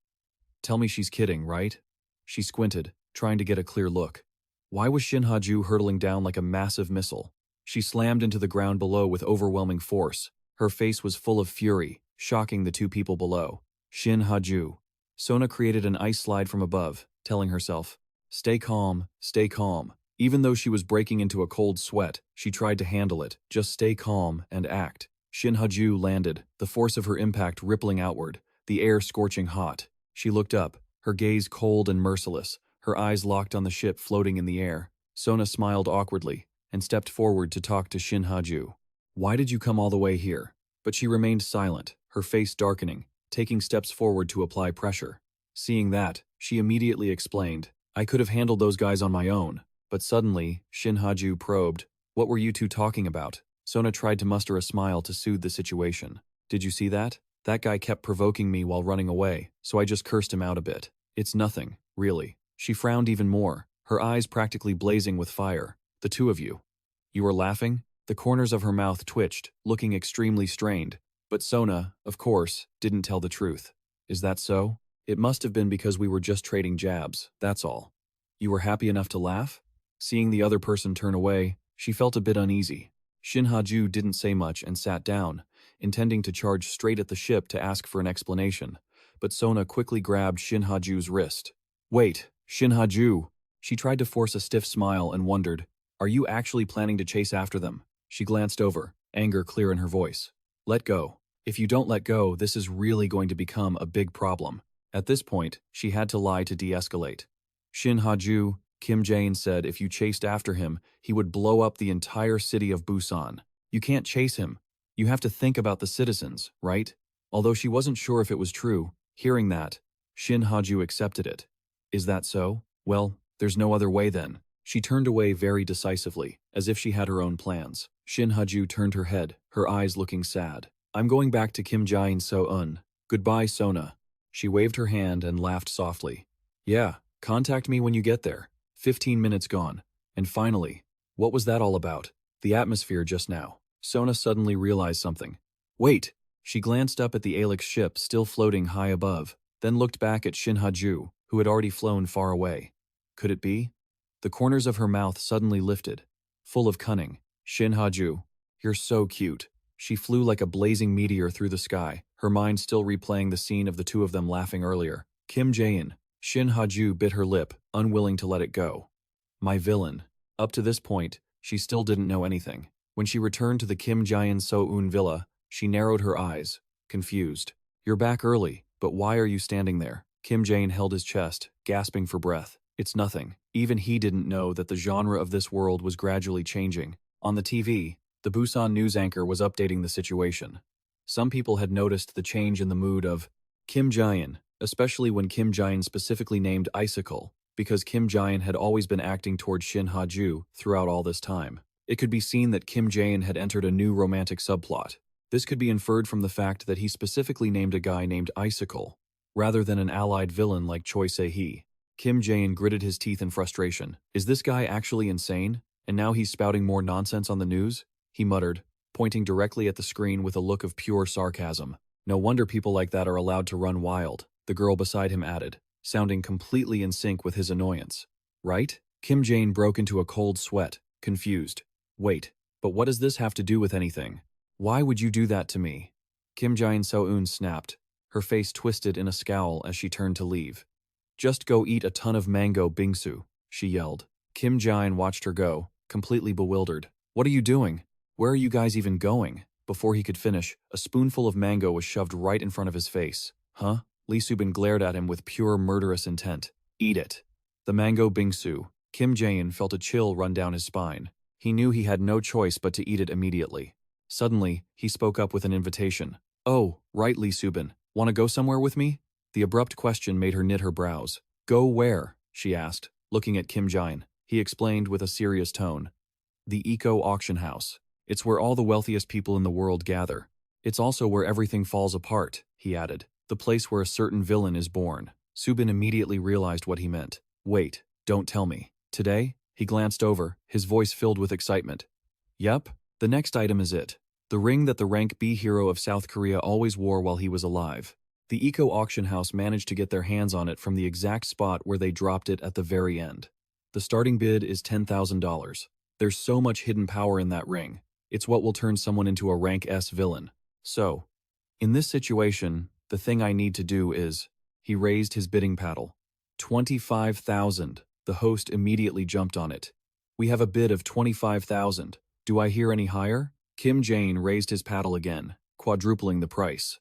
Tell me she's kidding, right? She squinted, trying to get a clear look. Why was Shin Ha-ju hurtling down like a massive missile? She slammed into the ground below with overwhelming force. Her face was full of fury, shocking the two people below. Shin Ha-ju. Sona created an ice slide from above, telling herself, stay calm, stay calm. Even though she was breaking into a cold sweat, she tried to handle it. Just stay calm and act. Shin Ha-ju landed, the force of her impact rippling outward, the air scorching hot. She looked up, her gaze cold and merciless, her eyes locked on the ship floating in the air. Sona smiled awkwardly and stepped forward to talk to Shin Ha-ju. Why did you come all the way here? But she remained silent, her face darkening, taking steps forward to apply pressure. Seeing that, she immediately explained, I could have handled those guys on my own. But suddenly, Shin Ha-ju probed, what were you two talking about? Sona tried to muster a smile to soothe the situation. Did you see that? That guy kept provoking me while running away, so I just cursed him out a bit. It's nothing, really. She frowned even more, her eyes practically blazing with fire. The two of you. You were laughing? The corners of her mouth twitched, looking extremely strained. But Sona, of course, didn't tell the truth. Is that so? It must have been because we were just trading jabs, that's all. You were happy enough to laugh? Seeing the other person turn away, she felt a bit uneasy. Shin Ha-ju didn't say much and sat down, intending to charge straight at the ship to ask for an explanation. But Sona quickly grabbed Shin Ha-ju's wrist. Wait, Shin Ha-ju! She tried to force a stiff smile and wondered, are you actually planning to chase after them? She glanced over, anger clear in her voice. Let go. If you don't let go, this is really going to become a big problem. At this point, she had to lie to de-escalate. Shin Ha-ju, Kim Jaein said if you chased after him, he would blow up the entire city of Busan. You can't chase him. You have to think about the citizens, right? Although she wasn't sure if it was true, hearing that, Shin Ha-ju accepted it. Is that so? Well, there's no other way then. She turned away very decisively, as if she had her own plans. Shin Ha-ju turned her head, her eyes looking sad. I'm going back to Kim Jaein So-eun. Goodbye, Sona. She waved her hand and laughed softly. Yeah, contact me when you get there. 15 minutes gone. And finally, what was that all about? The atmosphere just now. Sona suddenly realized something. Wait! She glanced up at the Alex ship still floating high above, then looked back at Shin Ha-ju, who had already flown far away. Could it be? The corners of her mouth suddenly lifted, full of cunning. Shin Ha-ju, you're so cute. She flew like a blazing meteor through the sky, her mind still replaying the scene of the two of them laughing earlier. Kim Jaein. Shin Ha-ju bit her lip, unwilling to let it go. My villain. Up to this point, she still didn't know anything. When she returned to the Kim Jaein So-eun villa, she narrowed her eyes, confused. You're back early, but why are you standing there? Kim Jaein held his chest, gasping for breath. It's nothing. Even he didn't know that the genre of this world was gradually changing. On the TV, the Busan news anchor was updating the situation. Some people had noticed the change in the mood of Kim Jaein, especially when Kim Jaein specifically named Icicle, because Kim Jaein had always been acting toward Shin Ha-ju throughout all this time. It could be seen that Kim Jaein had entered a new romantic subplot. This could be inferred from the fact that he specifically named a guy named Icicle, rather than an allied villain like Choi Se-hee. Kim Jaein gritted his teeth in frustration. Is this guy actually insane? And now he's spouting more nonsense on the news? He muttered, pointing directly at the screen with a look of pure sarcasm. No wonder people like that are allowed to run wild, the girl beside him added, sounding completely in sync with his annoyance. Right? Kim Jaein broke into a cold sweat, confused. Wait, but what does this have to do with anything? Why would you do that to me? Kim Jaein So-eun snapped, her face twisted in a scowl as she turned to leave. Just go eat a ton of mango bingsu, she yelled. Kim Jaein watched her go, completely bewildered. What are you doing? Where are you guys even going? Before he could finish, a spoonful of mango was shoved right in front of his face. Huh? Lee Subin glared at him with pure murderous intent. Eat it. The mango bingsu. Kim Jaein felt a chill run down his spine. He knew he had no choice but to eat it immediately. Suddenly, he spoke up with an invitation. Oh, right, Lee Subin. Want to go somewhere with me? The abrupt question made her knit her brows. Go where? She asked, looking at Kim Jaein. He explained with a serious tone. The eco-auction house. It's where all the wealthiest people in the world gather. It's also where everything falls apart, he added. The place where a certain villain is born. Subin immediately realized what he meant. Wait, don't tell me. Today? He glanced over, his voice filled with excitement. Yep, the next item is it. The ring that the rank B hero of South Korea always wore while he was alive. The eco-auction house managed to get their hands on it from the exact spot where they dropped it at the very end. The starting bid is $10,000. There's so much hidden power in that ring. It's what will turn someone into a rank S villain. So, in this situation, the thing I need to do is... He raised his bidding paddle. 25,000. The host immediately jumped on it. We have a bid of 25,000. Do I hear any higher? Kim Jaein raised his paddle again, quadrupling the price.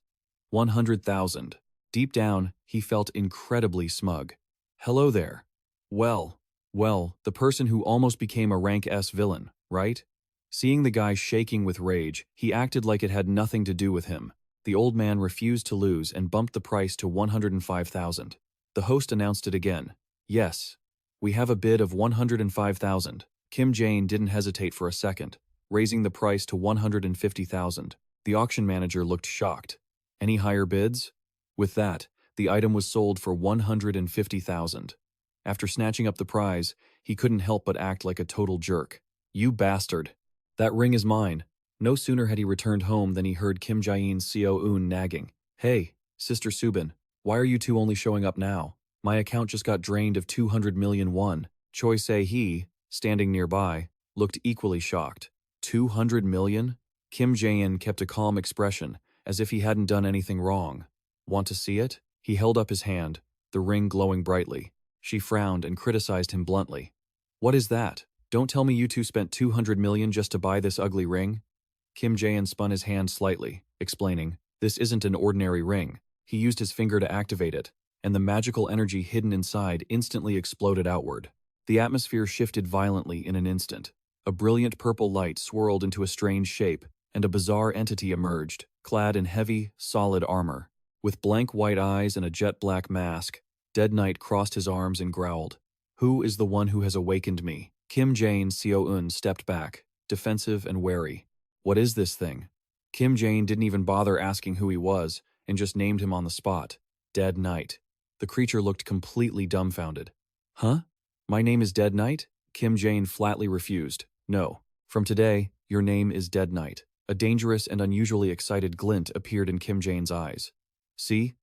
100,000. Deep down, he felt incredibly smug. Hello there. Well, the person who almost became a rank S villain, right? Seeing the guy shaking with rage, he acted like it had nothing to do with him. The old man refused to lose and bumped the price to 105,000. The host announced it again. Yes, we have a bid of 105,000. Kim Jaein didn't hesitate for a second, raising the price to 150,000. The auction manager looked shocked. Any higher bids? With that, the item was sold for 150,000. After snatching up the prize, he couldn't help but act like a total jerk. You bastard. That ring is mine. No sooner had he returned home than he heard Kim Jaein's Seo-eun nagging. Hey, Sister Subin, why are you two only showing up now? My account just got drained of 200 million won. Choi Se-hee, standing nearby, looked equally shocked. 200 million? Kim Jaein kept a calm expression, as if he hadn't done anything wrong. Want to see it? He held up his hand, the ring glowing brightly. She frowned and criticized him bluntly. What is that? Don't tell me you two spent 200 million just to buy this ugly ring? Kim Jaein spun his hand slightly, explaining, this isn't an ordinary ring. He used his finger to activate it, and the magical energy hidden inside instantly exploded outward. The atmosphere shifted violently in an instant. A brilliant purple light swirled into a strange shape, and a bizarre entity emerged, clad in heavy, solid armor. With blank white eyes and a jet-black mask, Dead Knight crossed his arms and growled. Who is the one who has awakened me? Kim Jaein Seo-eun stepped back, defensive and wary. What is this thing? Kim Jaein didn't even bother asking who he was, and just named him on the spot. Dead Knight. The creature looked completely dumbfounded. Huh? My name is Dead Knight? Kim Jaein flatly refused. No. From today, your name is Dead Knight. A dangerous and unusually excited glint appeared in Kim Jaein's eyes. See?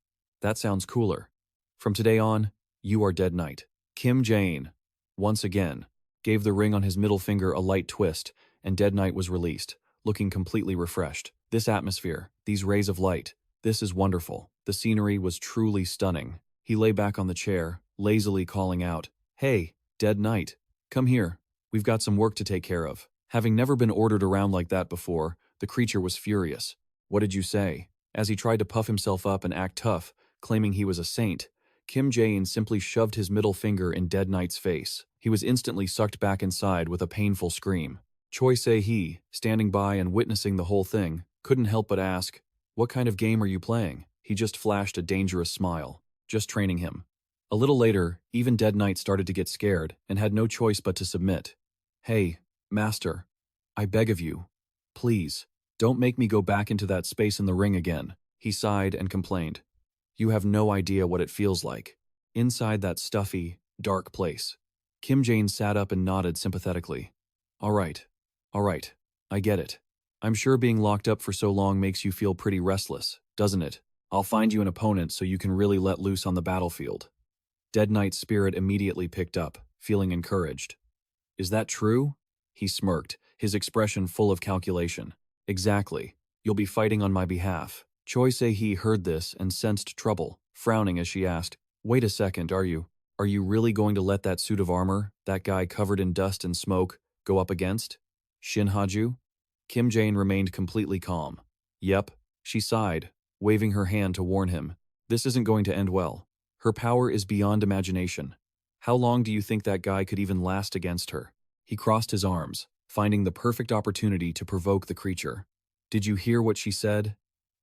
That sounds cooler. From today on, you are Dead Knight. Kim Jaein, once again, gave the ring on his middle finger a light twist, and Dead Knight was released, looking completely refreshed. This atmosphere, these rays of light, this is wonderful. The scenery was truly stunning. He lay back on the chair, lazily calling out, Hey, Dead Knight, come here. We've got some work to take care of. Having never been ordered around like that before, the creature was furious. What did you say? As he tried to puff himself up and act tough, claiming he was a saint, Kim Jaein simply shoved his middle finger in Dead Knight's face. He was instantly sucked back inside with a painful scream. Choi Se-hee, standing by and witnessing the whole thing, couldn't help but ask, What kind of game are you playing? He just flashed a dangerous smile. Just training him. A little later, even Dead Knight started to get scared and had no choice but to submit. Hey, Master, I beg of you, please, don't make me go back into that space in the ring again. He sighed and complained. You have no idea what it feels like. Inside that stuffy, dark place. Kim Jaein sat up and nodded sympathetically. All right, I get it. I'm sure being locked up for so long makes you feel pretty restless, doesn't it? I'll find you an opponent so you can really let loose on the battlefield. Dead Knight's spirit immediately picked up, feeling encouraged. Is that true? He smirked, his expression full of calculation. Exactly. You'll be fighting on my behalf. Choi Se-hee heard this and sensed trouble, frowning as she asked, Wait a second, are you really going to let that suit of armor, that guy covered in dust and smoke, go up against Shin Ha-ju? Kim Jaein remained completely calm. Yep, she sighed, waving her hand to warn him. This isn't going to end well. Her power is beyond imagination. How long do you think that guy could even last against her? He crossed his arms, finding the perfect opportunity to provoke the creature. Did you hear what she said?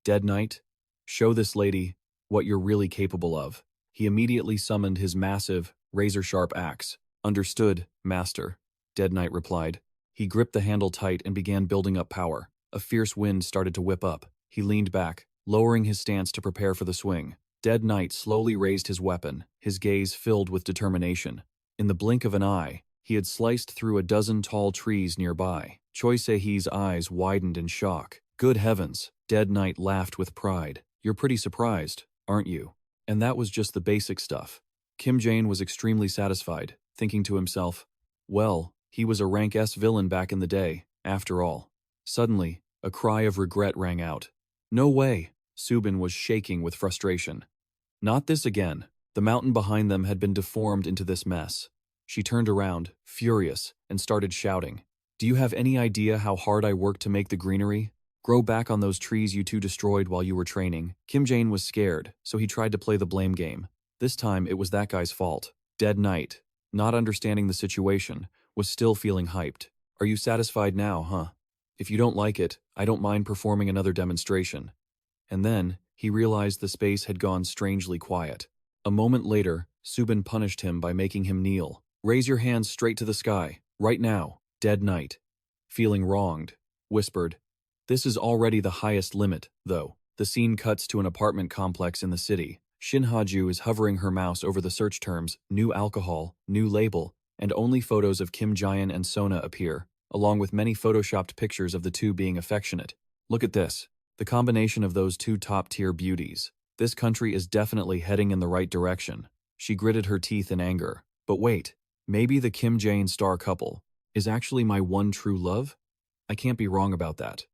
Dead Knight, show this lady what you're really capable of. He immediately summoned his massive, razor-sharp axe. Understood, Master, Dead Knight replied. He gripped the handle tight and began building up power. A fierce wind started to whip up. He leaned back, lowering his stance to prepare for the swing. Dead Knight slowly raised his weapon, his gaze filled with determination. In the blink of an eye, he had sliced through a dozen tall trees nearby. Choi Se-hee's eyes widened in shock. Good heavens, Dead Knight laughed with pride. You're pretty surprised, aren't you? And that was just the basic stuff. Kim Jaein was extremely satisfied, thinking to himself, well, he was a rank S villain back in the day, after all. Suddenly, a cry of regret rang out. No way! Subin was shaking with frustration. Not this again. The mountain behind them had been deformed into this mess. She turned around, furious, and started shouting. Do you have any idea how hard I worked to make the greenery? Grow back on those trees you two destroyed while you were training. Kim Jaein was scared, so he tried to play the blame game. This time, it was that guy's fault. Dead Knight, not understanding the situation, was still feeling hyped. Are you satisfied now, huh? If you don't like it, I don't mind performing another demonstration. And then, he realized the space had gone strangely quiet. A moment later, Subin punished him by making him kneel. Raise your hands straight to the sky, right now, Dead Knight. Feeling wronged, whispered. This is already the highest limit, though. The scene cuts to an apartment complex in the city. Shin Ha-ju is hovering her mouse over the search terms, new alcohol, new label, and only photos of Kim Jaein and Sona appear, along with many photoshopped pictures of the two being affectionate. Look at this. The combination of those two top-tier beauties. This country is definitely heading in the right direction. She gritted her teeth in anger. But wait, maybe the Kim Jaein star couple is actually my one true love? I can't be wrong about that.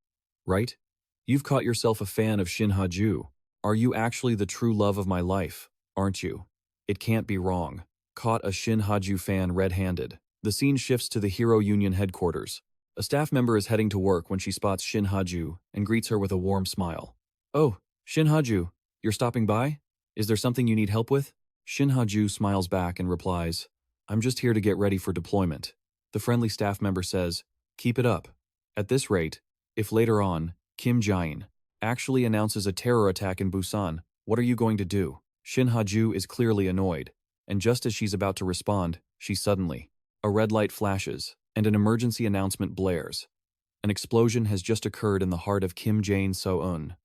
Right? You've caught yourself a fan of Shin Ha-ju. Are you actually the true love of my life, aren't you? It can't be wrong. Caught a Shin Ha-ju fan red-handed. The scene shifts to the Hero Union headquarters. A staff member is heading to work when she spots Shin Ha-ju and greets her with a warm smile. Oh, Shin Ha-ju, you're stopping by? Is there something you need help with? Shin Ha-ju smiles back and replies, I'm just here to get ready for deployment. The friendly staff member says, keep it up. At this rate, if later on, Kim Jaein actually announces a terror attack in Busan, what are you going to do? Shin Ha-ju is clearly annoyed, and just as she's about to respond, a red light flashes, and an emergency announcement blares. An explosion has just occurred in the heart of Kim Jaein So-eun.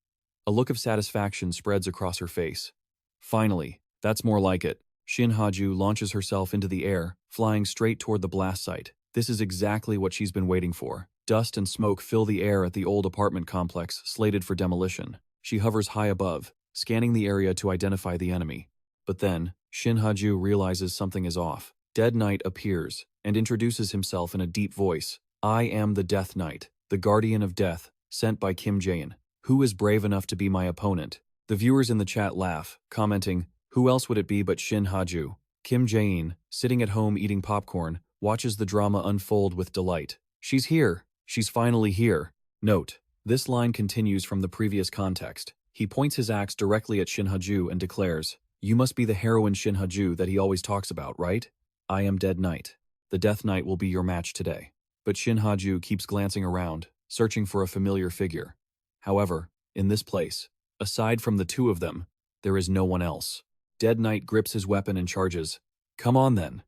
A look of satisfaction spreads across her face. Finally, that's more like it. Shin Ha-ju launches herself into the air, flying straight toward the blast site. This is exactly what she's been waiting for. Dust and smoke fill the air at the old apartment complex slated for demolition. She hovers high above, scanning the area to identify the enemy. But then, Shin Ha-ju realizes something is off. Dead Knight appears and introduces himself in a deep voice. I am the Death Knight, the guardian of death, sent by Kim Jaein. Who is brave enough to be my opponent? The viewers in the chat laugh, commenting, who else would it be but Shin Ha-ju? Kim Jaein, sitting at home eating popcorn, watches the drama unfold with delight. She's here. She's finally here. Note, this line continues from the previous context. He points his axe directly at Shin Ha-ju and declares, you must be the heroine Shin Ha-ju that he always talks about, right? I am Dead Knight. The Death Knight will be your match today. But Shin Ha-ju keeps glancing around, searching for a familiar figure. However, in this place, aside from the two of them, there is no one else. Dead Knight grips his weapon and charges. Come on then.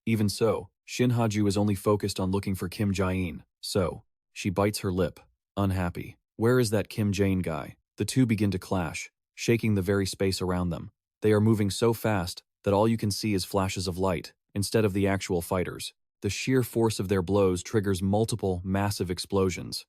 Even so, Shin Ha-ju is only focused on looking for Kim Jaein, so she bites her lip, unhappy. Where is that Kim Jaein guy? The two begin to clash, shaking the very space around them. They are moving so fast that all you can see is flashes of light, instead of the actual fighters. The sheer force of their blows triggers multiple, massive explosions.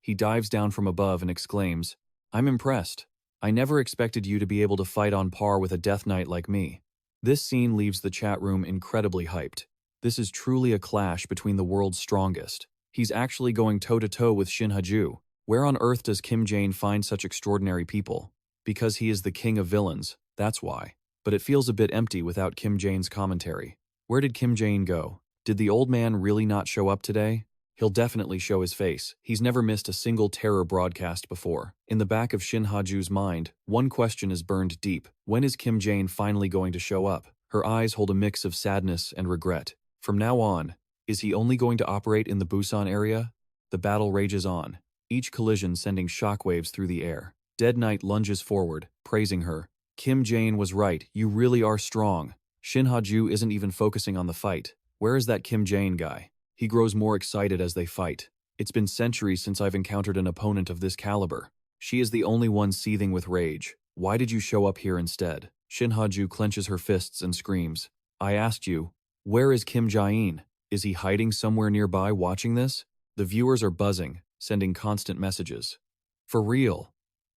He dives down from above and exclaims, I'm impressed. I never expected you to be able to fight on par with a Death Knight like me. This scene leaves the chat room incredibly hyped. This is truly a clash between the world's strongest. He's actually going toe-to-toe with Shin Ha-ju. Where on earth does Kim Jaein find such extraordinary people? Because he is the king of villains, that's why. But it feels a bit empty without Kim Jaein's commentary. Where did Kim Jaein go? Did the old man really not show up today? He'll definitely show his face. He's never missed a single terror broadcast before. In the back of Shin Ha-ju's mind, one question is burned deep. When is Kim Jaein finally going to show up? Her eyes hold a mix of sadness and regret. From now on, is he only going to operate in the Busan area? The battle rages on, each collision sending shockwaves through the air. Dead Knight lunges forward, praising her. Kim Jaein was right, you really are strong. Shin Ha-ju isn't even focusing on the fight. Where is that Kim Jaein guy? He grows more excited as they fight. It's been centuries since I've encountered an opponent of this caliber. She is the only one seething with rage. Why did you show up here instead? Shin Ha-ju clenches her fists and screams. I asked you, where is Kim Jaein? Is he hiding somewhere nearby watching this? The viewers are buzzing, sending constant messages. For real.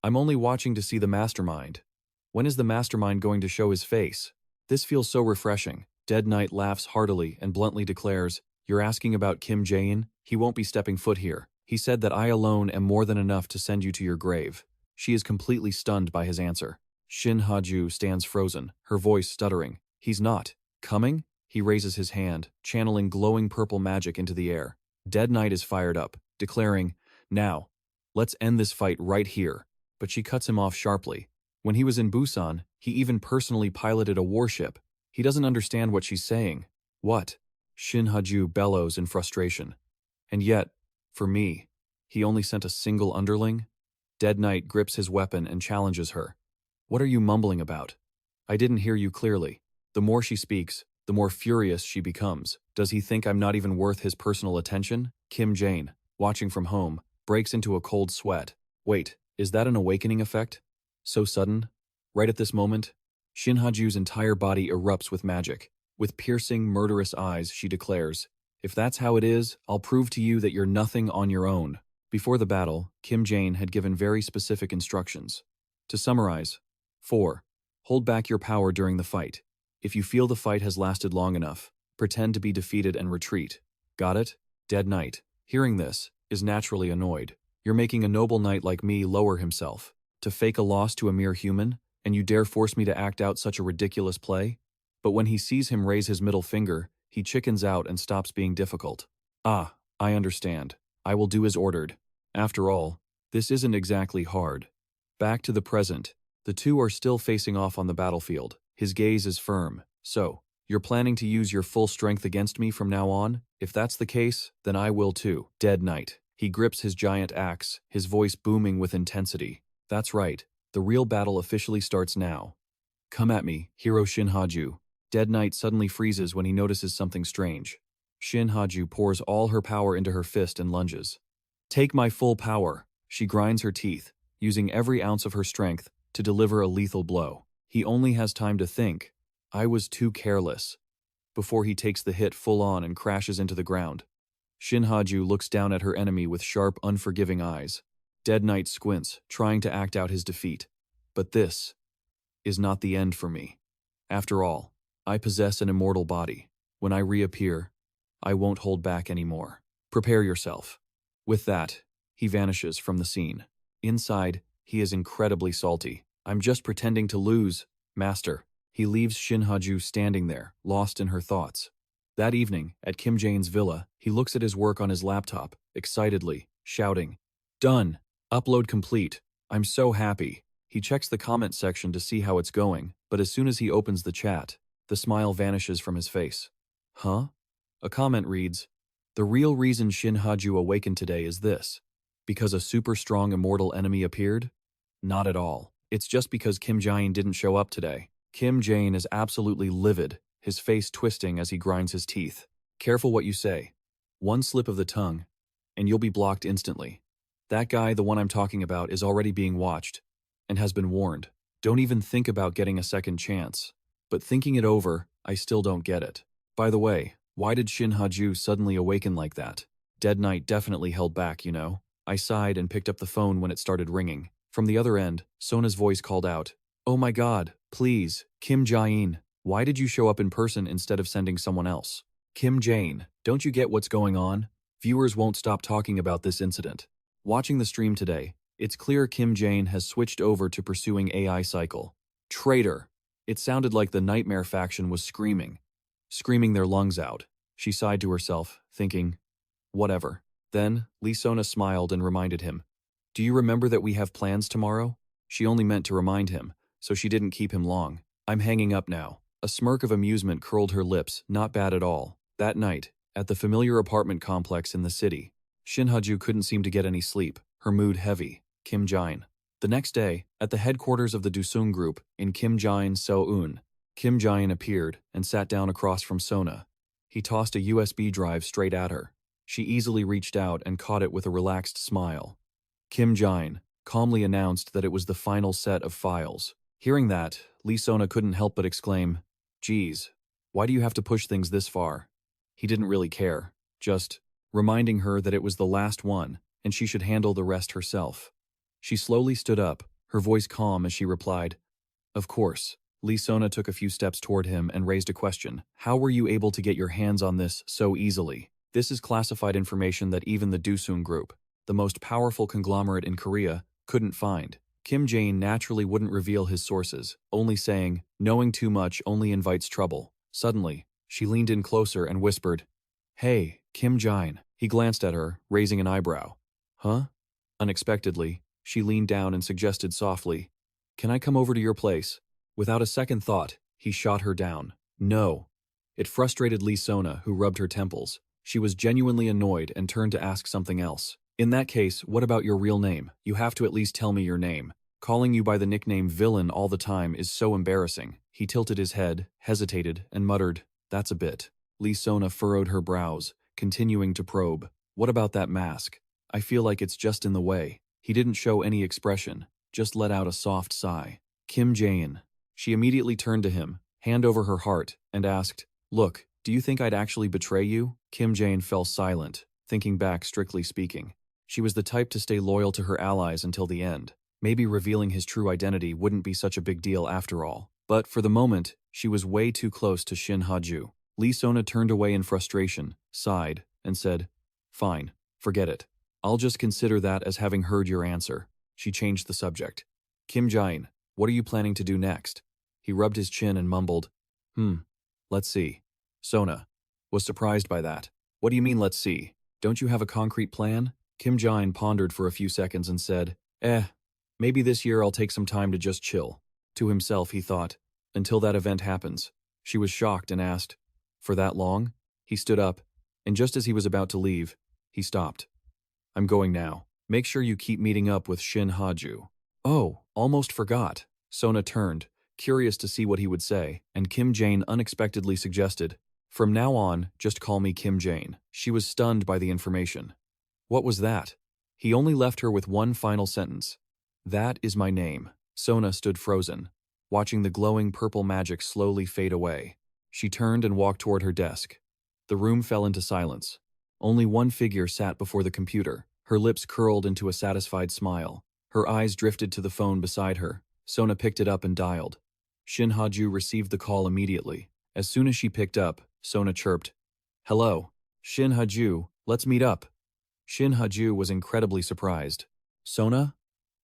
I'm only watching to see the mastermind. When is the mastermind going to show his face? This feels so refreshing. Dead Knight laughs heartily and bluntly declares, "You're asking about Kim Jaein? He won't be stepping foot here. He said that I alone am more than enough to send you to your grave." She is completely stunned by his answer. Shin Ha-ju stands frozen, her voice stuttering. "He's not coming?" He raises his hand, channeling glowing purple magic into the air. Dead Knight is fired up, declaring, "Now, let's end this fight right here." But she cuts him off sharply. When he was in Busan, he even personally piloted a warship. He doesn't understand what she's saying. What? Shin Ha-ju bellows in frustration. And yet, for me, he only sent a single underling? Dead Knight grips his weapon and challenges her. "What are you mumbling about? I didn't hear you clearly." The more she speaks, the more furious she becomes. Does he think I'm not even worth his personal attention? Kim Jaein, watching from home, breaks into a cold sweat. Wait, is that an awakening effect? So sudden? Right at this moment? Shin Ha-ju's entire body erupts with magic. With piercing, murderous eyes, she declares, "If that's how it is, I'll prove to you that you're nothing on your own." Before the battle, Kim Jaein had given very specific instructions. To summarize, 4. Hold back your power during the fight. If you feel the fight has lasted long enough, pretend to be defeated and retreat. Got it? Dead Knight, hearing this, is naturally annoyed. You're making a noble knight like me lower himself. To fake a loss to a mere human, and you dare force me to act out such a ridiculous play? But when he sees him raise his middle finger, he chickens out and stops being difficult. "Ah, I understand. I will do as ordered." After all, this isn't exactly hard. Back to the present. The two are still facing off on the battlefield. His gaze is firm. "So, you're planning to use your full strength against me from now on? If that's the case, then I will too." Dead Knight. He grips his giant axe, his voice booming with intensity. "That's right. The real battle officially starts now. Come at me, hero Shin Ha-ju." Dead Knight suddenly freezes when he notices something strange. Shin Ha-ju pours all her power into her fist and lunges. "Take my full power." She grinds her teeth, using every ounce of her strength to deliver a lethal blow. He only has time to think, "I was too careless," before he takes the hit full on and crashes into the ground. Shin Ha-ju looks down at her enemy with sharp, unforgiving eyes. Dead Knight squints, trying to act out his defeat. "But this is not the end for me. After all, I possess an immortal body. When I reappear, I won't hold back anymore. Prepare yourself." With that, he vanishes from the scene. Inside, he is incredibly salty. "I'm just pretending to lose, master." He leaves Shin Ha-ju standing there, lost in her thoughts. That evening, at Kim Jaein's villa, he looks at his work on his laptop, excitedly, shouting, "Done! Upload complete! I'm so happy." He checks the comment section to see how it's going, but as soon as he opens the chat, the smile vanishes from his face. Huh? A comment reads, "The real reason Shin Ha-ju awakened today is this. Because a super strong immortal enemy appeared? Not at all. It's just because Kim Jaein didn't show up today." Kim Jaein is absolutely livid, his face twisting as he grinds his teeth. "Careful what you say. One slip of the tongue, and you'll be blocked instantly. That guy, the one I'm talking about, is already being watched, and has been warned. Don't even think about getting a second chance. But thinking it over, I still don't get it. By the way, why did Shin Ha-ju suddenly awaken like that? Dead Knight definitely held back, you know." I sighed and picked up the phone when it started ringing. From the other end, Sona's voice called out, "Oh my god, please, Kim Jaein, why did you show up in person instead of sending someone else?" "Kim Jaein, don't you get what's going on? Viewers won't stop talking about this incident." Watching the stream today, it's clear Kim Jaein has switched over to pursuing AI cycle. Traitor! It sounded like the Nightmare faction was screaming their lungs out. She sighed to herself, thinking, whatever. Then, Lee Sona smiled and reminded him, "Do you remember that we have plans tomorrow?" She only meant to remind him, so she didn't keep him long. "I'm hanging up now." A smirk of amusement curled her lips, not bad at all. That night, at the familiar apartment complex in the city, Shin Ha-ju couldn't seem to get any sleep, her mood heavy. Kim Jaein. The next day, at the headquarters of the Dusung Group in Kim Jaein So-eun, Kim Jaein appeared and sat down across from Sona. He tossed a USB drive straight at her. She easily reached out and caught it with a relaxed smile. Kim Jaein calmly announced that it was the final set of files. Hearing that, Lee Sona couldn't help but exclaim, "Geez, why do you have to push things this far?" He didn't really care, just reminding her that it was the last one and she should handle the rest herself. She slowly stood up, her voice calm as she replied, Of course. Lee Sona took a few steps toward him and raised a question. How were you able to get your hands on this so easily? This is classified information that even the Dusung Group, the most powerful conglomerate in Korea, couldn't find. Kim Jaein naturally wouldn't reveal his sources, only saying, knowing too much only invites trouble. Suddenly, she leaned in closer and whispered, "Hey, Kim Jaein." He glanced at her, raising an eyebrow. Huh? Unexpectedly, she leaned down and suggested softly, "Can I come over to your place?" Without a second thought, he shot her down. No. It frustrated Lee Sona, who rubbed her temples. She was genuinely annoyed and turned to ask something else. In that case, what about your real name? You have to at least tell me your name. Calling you by the nickname Villain all the time is so embarrassing. He tilted his head, hesitated, and muttered, "That's a bit." Lee Sona furrowed her brows, continuing to probe. What about that mask? I feel like it's just in the way. He didn't show any expression, just let out a soft sigh. Kim Jaein. She immediately turned to him, hand over her heart, and asked, "Look, do you think I'd actually betray you?" Kim Jaein fell silent, thinking back strictly speaking. She was the type to stay loyal to her allies until the end. Maybe revealing his true identity wouldn't be such a big deal after all. But for the moment, she was way too close to Shin Ha-ju. Lee Sona turned away in frustration, sighed, and said, "Fine, forget it. I'll just consider that as having heard your answer." She changed the subject. "Kim Jaein, what are you planning to do next?" He rubbed his chin and mumbled, Let's see." Sona was surprised by that. "What do you mean, let's see? Don't you have a concrete plan?" Kim Jaein pondered for a few seconds and said, Maybe this year I'll take some time to just chill." To himself, he thought, "Until that event happens." She was shocked and asked, "For that long?" He stood up, and just as he was about to leave, he stopped. "I'm going now. Make sure you keep meeting up with Shin Ha-ju." "Oh, almost forgot." Sona turned, curious to see what he would say, and Kim Jaein unexpectedly suggested, "From now on, just call me Kim Jaein." She was stunned by the information. What was that? He only left her with one final sentence. "That is my name." Sona stood frozen, watching the glowing purple magic slowly fade away. She turned and walked toward her desk. The room fell into silence. Only one figure sat before the computer, her lips curled into a satisfied smile. Her eyes drifted to the phone beside her. Sona picked it up and dialed. Shin Ha-ju received the call immediately. As soon as she picked up, Sona chirped, "Hello. Shin Ha-ju, let's meet up." Shin Ha-ju was incredibly surprised. "Sona?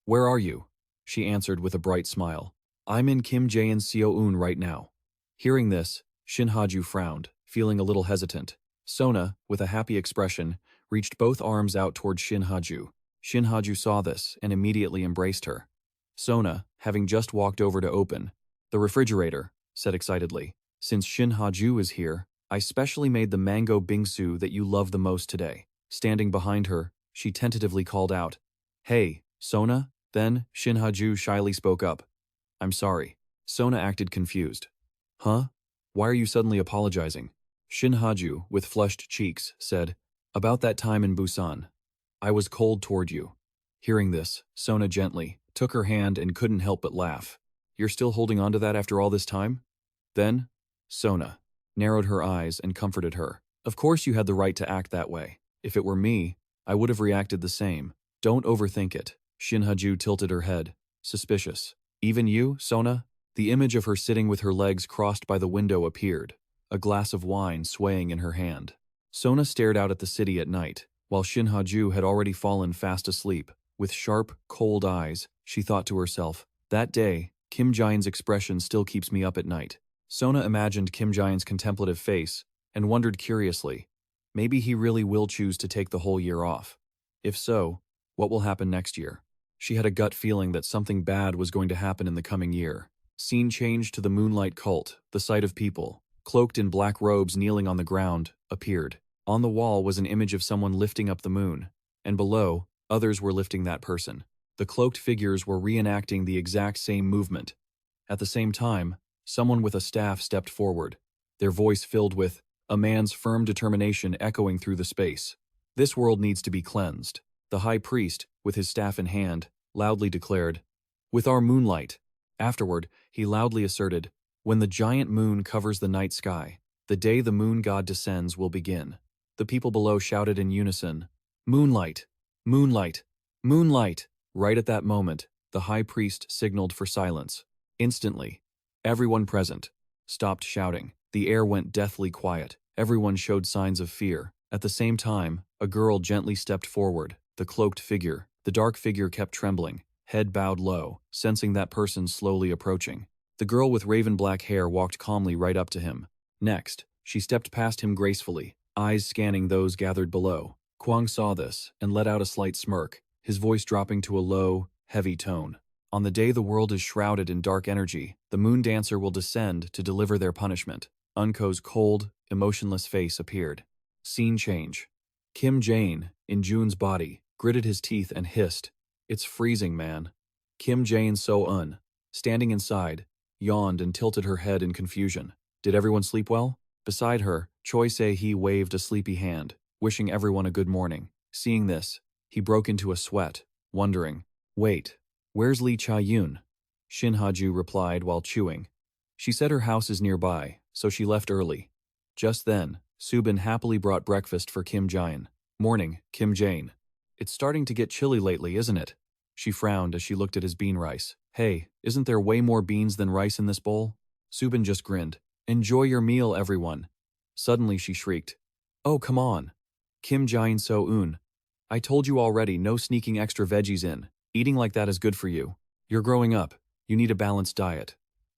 Where are you?" She answered with a bright smile. "I'm in Kim Jaein's Seoul right now." Hearing this, Shin Ha-ju frowned, feeling a little hesitant. Sona, with a happy expression, reached both arms out toward Shin Ha-ju. Shin Ha-ju saw this and immediately embraced her. Sona, having just walked over to open the refrigerator, said excitedly, "Since Shin Ha-ju is here, I specially made the mango bingsu that you love the most today." Standing behind her, she tentatively called out, "Hey, Sona?" Then, Shin Ha-ju shyly spoke up, "I'm sorry." Sona acted confused. "Huh? Why are you suddenly apologizing?" Shin Ha-ju, with flushed cheeks, said, "About that time in Busan. I was cold toward you." Hearing this, Sona gently took her hand and couldn't help but laugh. "You're still holding on to that after all this time?" Then, Sona narrowed her eyes and comforted her. "Of course you had the right to act that way. If it were me, I would have reacted the same. Don't overthink it." Shin Ha-ju tilted her head, suspicious. "Even you, Sona?" The image of her sitting with her legs crossed by the window appeared, a glass of wine swaying in her hand. Sona stared out at the city at night, while Shin Ha-ju had already fallen fast asleep. With sharp, cold eyes, she thought to herself, "That day, Kim Jaein's expression still keeps me up at night." Sona imagined Kim Jaein's contemplative face and wondered curiously, maybe he really will choose to take the whole year off. If so, what will happen next year? She had a gut feeling that something bad was going to happen in the coming year. Scene changed to the moonlight cult. The sight of people, cloaked in black robes kneeling on the ground, appeared. On the wall was an image of someone lifting up the moon, and below, others were lifting that person. The cloaked figures were reenacting the exact same movement. At the same time, someone with a staff stepped forward, their voice filled with a man's firm determination echoing through the space. "This world needs to be cleansed." The high priest, with his staff in hand, loudly declared, "With our moonlight." Afterward, he loudly asserted, "When the giant moon covers the night sky, the day the moon god descends will begin." The people below shouted in unison, "Moonlight! Moonlight! Moonlight!" Right at that moment, the high priest signaled for silence. Instantly, everyone present stopped shouting. The air went deathly quiet. Everyone showed signs of fear. At the same time, a girl gently stepped forward. The cloaked figure, the dark figure kept trembling, head bowed low, sensing that person slowly approaching. The girl with raven black hair walked calmly right up to him. Next, she stepped past him gracefully, eyes scanning those gathered below. Kwang saw this and let out a slight smirk, his voice dropping to a low, heavy tone. On the day the world is shrouded in dark energy, the moon dancer will descend to deliver their punishment. Unko's cold, emotionless face appeared. Scene change. Kim Jaein, in Jun's body, gritted his teeth and hissed, "It's freezing, man." Kim Jaein So-eun, standing inside, yawned and tilted her head in confusion. Did everyone sleep well? Beside her, Choi Se-hee waved a sleepy hand, wishing everyone a good morning. Seeing this, he broke into a sweat, wondering, "Wait, where's Lee Cha-yoon?" Shin Ha-ju replied while chewing. She said her house is nearby, so she left early. Just then, Subin happily brought breakfast for Kim Jaein. "Morning, Kim Jaein. It's starting to get chilly lately, isn't it?" She frowned as she looked at his bean rice. "Hey, isn't there way more beans than rice in this bowl?" Subin just grinned. "Enjoy your meal, everyone." Suddenly she shrieked, "Oh, come on. Kim Jaein So-eun. I told you already, no sneaking extra veggies in. Eating like that is good for you. You're growing up. You need a balanced diet."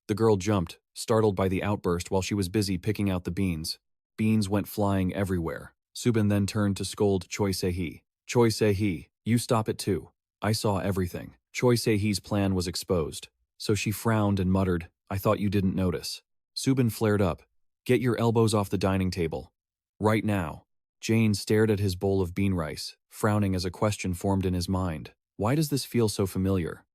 The girl jumped, startled by the outburst while she was busy picking out the beans. Beans went flying everywhere. Subin then turned to scold Choi Se-hee. "Choi Se-hee, you stop it too. I saw everything." Choi Se-hee's plan was exposed, so she frowned and muttered, "I thought you didn't notice." Subin flared up. "Get your elbows off the dining table. Right now." Jaein stared at his bowl of bean rice, frowning as a question formed in his mind. Why does this feel so familiar?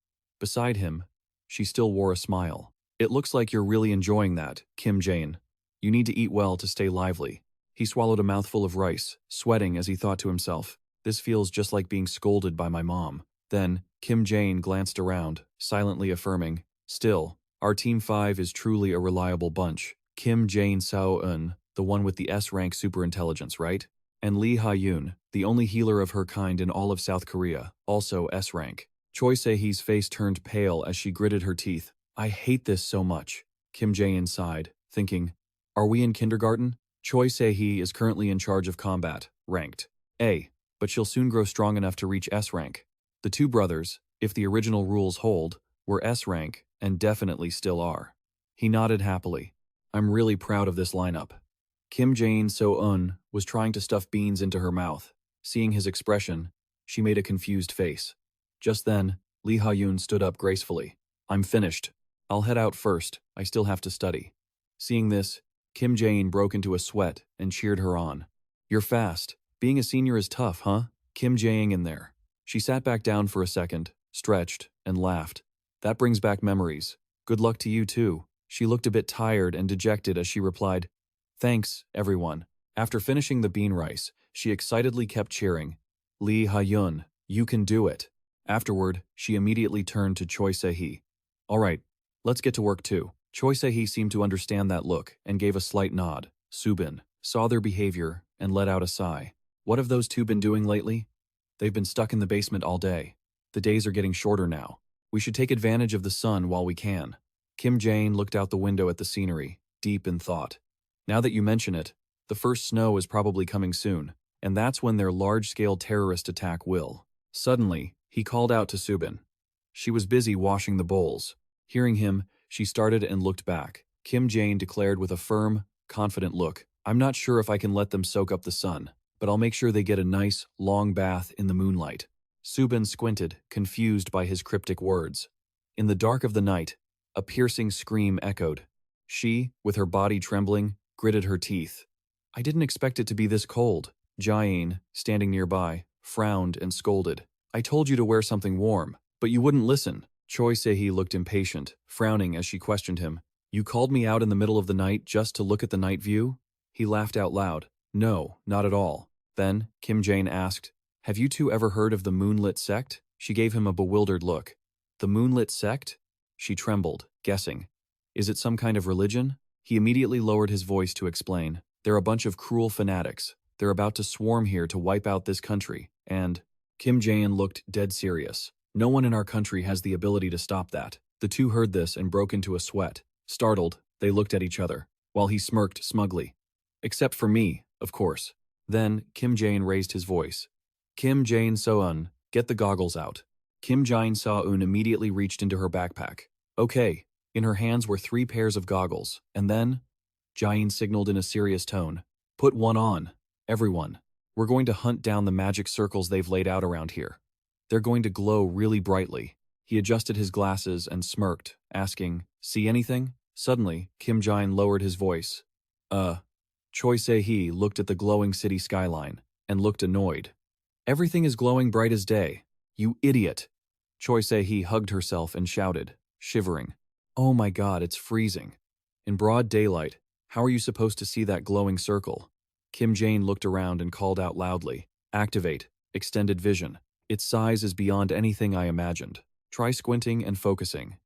Beside him, she still wore a smile. "It looks like you're really enjoying that, Kim Jaein. You need to eat well to stay lively." He swallowed a mouthful of rice, sweating as he thought to himself, "This feels just like being scolded by my mom." Then, Kim Jaein glanced around, silently affirming, "Still, our Team 5 is truly a reliable bunch. Kim Jaein So-eun, the one with the S-rank superintelligence, right? And Lee Ha-yoon, the only healer of her kind in all of South Korea, also S-rank." Choi Se-hee's face turned pale as she gritted her teeth. "I hate this so much." Kim Jaein sighed, thinking, "Are we in kindergarten?" Choi Se-hee is currently in charge of combat, ranked A, but she'll soon grow strong enough to reach S-rank. The two brothers, if the original rules hold, were S-rank and definitely still are. He nodded happily. "I'm really proud of this lineup." Kim Jaein So-eun was trying to stuff beans into her mouth. Seeing his expression, she made a confused face. Just then, Lee Ha-yoon stood up gracefully. "I'm finished. I'll head out first. I still have to study." Seeing this, Kim Jaein broke into a sweat and cheered her on. "You're fast. Being a senior is tough, huh?" Kim Jaein in there. She sat back down for a second, stretched, and laughed. "That brings back memories. Good luck to you too." She looked a bit tired and dejected as she replied, "Thanks, everyone." After finishing the bean rice, she excitedly kept cheering, "Lee Ha-yoon, you can do it." Afterward, she immediately turned to Choi Se-hee. "All right, let's get to work too." Choi Se-hee seemed to understand that look and gave a slight nod. Subin saw their behavior and let out a sigh. What have those two been doing lately? They've been stuck in the basement all day. The days are getting shorter now. We should take advantage of the sun while we can. Kim Jaein looked out the window at the scenery, deep in thought. Now that you mention it, the first snow is probably coming soon, and that's when their large-scale terrorist attack will. Suddenly, he called out to Subin. She was busy washing the bowls. Hearing him, she started and looked back. Kim Jaein declared with a firm, confident look, "I'm not sure if I can let them soak up the sun, but I'll make sure they get a nice, long bath in the moonlight." Subin squinted, confused by his cryptic words. In the dark of the night, a piercing scream echoed. She, with her body trembling, gritted her teeth. "I didn't expect it to be this cold." Jaein, standing nearby, frowned and scolded. "I told you to wear something warm, but you wouldn't listen." Choi Se-hee looked impatient, frowning as she questioned him. "You called me out in the middle of the night just to look at the night view?" He laughed out loud. "No, not at all." Then, Kim Jaein asked, "Have you two ever heard of the Moonlit Sect?" She gave him a bewildered look. "The Moonlit Sect?" She trembled, guessing. "Is it some kind of religion?" He immediately lowered his voice to explain. "They're a bunch of cruel fanatics. They're about to swarm here to wipe out this country, and..." Kim Jaein looked dead serious. "No one in our country has the ability to stop that. The two heard this and broke into a sweat. Startled, they looked at each other, while he smirked smugly. Except for me, of course. Then, Kim Jaein raised his voice. Kim Jaein So-eun, get the goggles out. Kim Jaein So-eun immediately reached into her backpack. Okay. In her hands were 3 pairs of goggles, and then Jaein signaled in a serious tone. Put one on. Everyone. We're going to hunt down the magic circles they've laid out around here. They're going to glow really brightly. He adjusted his glasses and smirked, asking, See anything? Suddenly, Kim Jaein lowered his voice. Choi Se-hee looked at the glowing city skyline and looked annoyed. Everything is glowing bright as day. You idiot. Choi Se-hee hugged herself and shouted, shivering. Oh my god, it's freezing. In broad daylight, how are you supposed to see that glowing circle? Kim Jaein looked around and called out loudly, Activate, extended vision. Its size is beyond anything I imagined. Try squinting and focusing.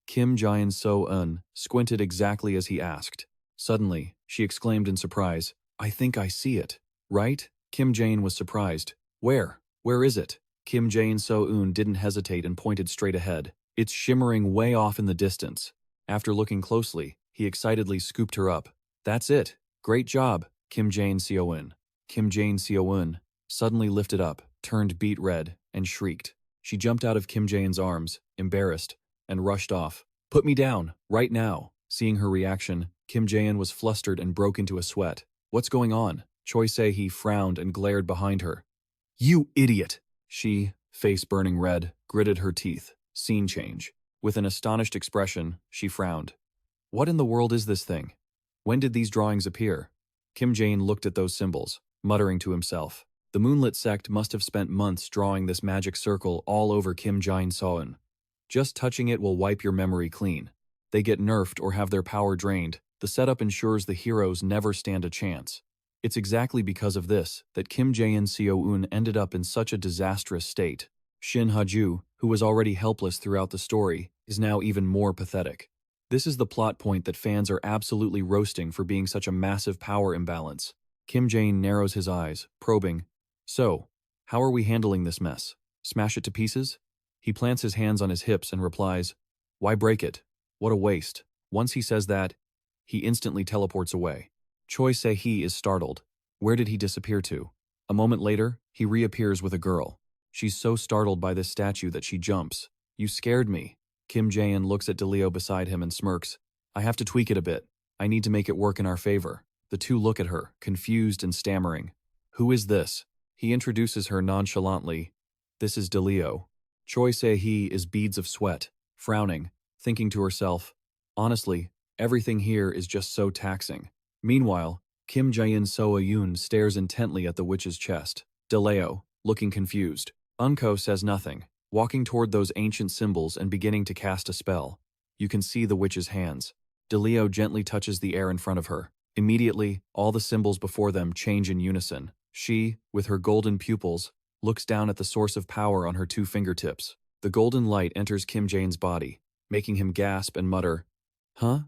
Kim Jaein So-eun squinted exactly as he asked. Suddenly, she exclaimed in surprise, I think I see it. Right? Kim Jaein was surprised. Where? Where is it? Kim Jaein So-eun didn't hesitate and pointed straight ahead. It's shimmering way off in the distance. After looking closely, he excitedly scooped her up. That's it. Great job, Kim Jaein So-eun. Kim Jaein So-eun suddenly lifted up, turned beet red, and shrieked. She jumped out of Kim Jaein's arms, embarrassed, and rushed off. Put me down, right now. Seeing her reaction, Kim Jaein was flustered and broke into a sweat. What's going on? Choi Se-hee frowned and glared behind her. You idiot! She, face burning red, gritted her teeth. Scene change. With an astonished expression, she frowned. What in the world is this thing? When did these drawings appear? Kim Jaein looked at those symbols, muttering to himself. The Moonlit sect must have spent months drawing this magic circle all over Kim Jaein So-eun. Just touching it will wipe your memory clean. They get nerfed or have their power drained. The setup ensures the heroes never stand a chance. It's exactly because of this that Kim Jaein So-eun ended up in such a disastrous state. Shin Ha-ju, who was already helpless throughout the story, is now even more pathetic. This is the plot point that fans are absolutely roasting for being such a massive power imbalance. Kim Jaein narrows his eyes, probing. So, how are we handling this mess? Smash it to pieces? He plants his hands on his hips and replies, Why break it? What a waste. Once he says that, he instantly teleports away. Choi Se-hee is startled. Where did he disappear to? A moment later, he reappears with a girl. She's so startled by this statue that she jumps. You scared me. Kim Jaein looks at DeLeo beside him and smirks. I have to tweak it a bit. I need to make it work in our favor. The two look at her, confused and stammering. Who is this? He introduces her nonchalantly. This is DeLeo. Choi Se-hee is beads of sweat, frowning, thinking to herself, honestly, everything here is just so taxing. Meanwhile, Kim Jaein So-eun stares intently at the witch's chest. DeLeo, looking confused. Unko says nothing, walking toward those ancient symbols and beginning to cast a spell. You can see the witch's hands. DeLeo gently touches the air in front of her. Immediately, all the symbols before them change in unison. She, with her golden pupils, looks down at the source of power on her 2 fingertips. The golden light enters Kim Jaein's body, making him gasp and mutter, Huh?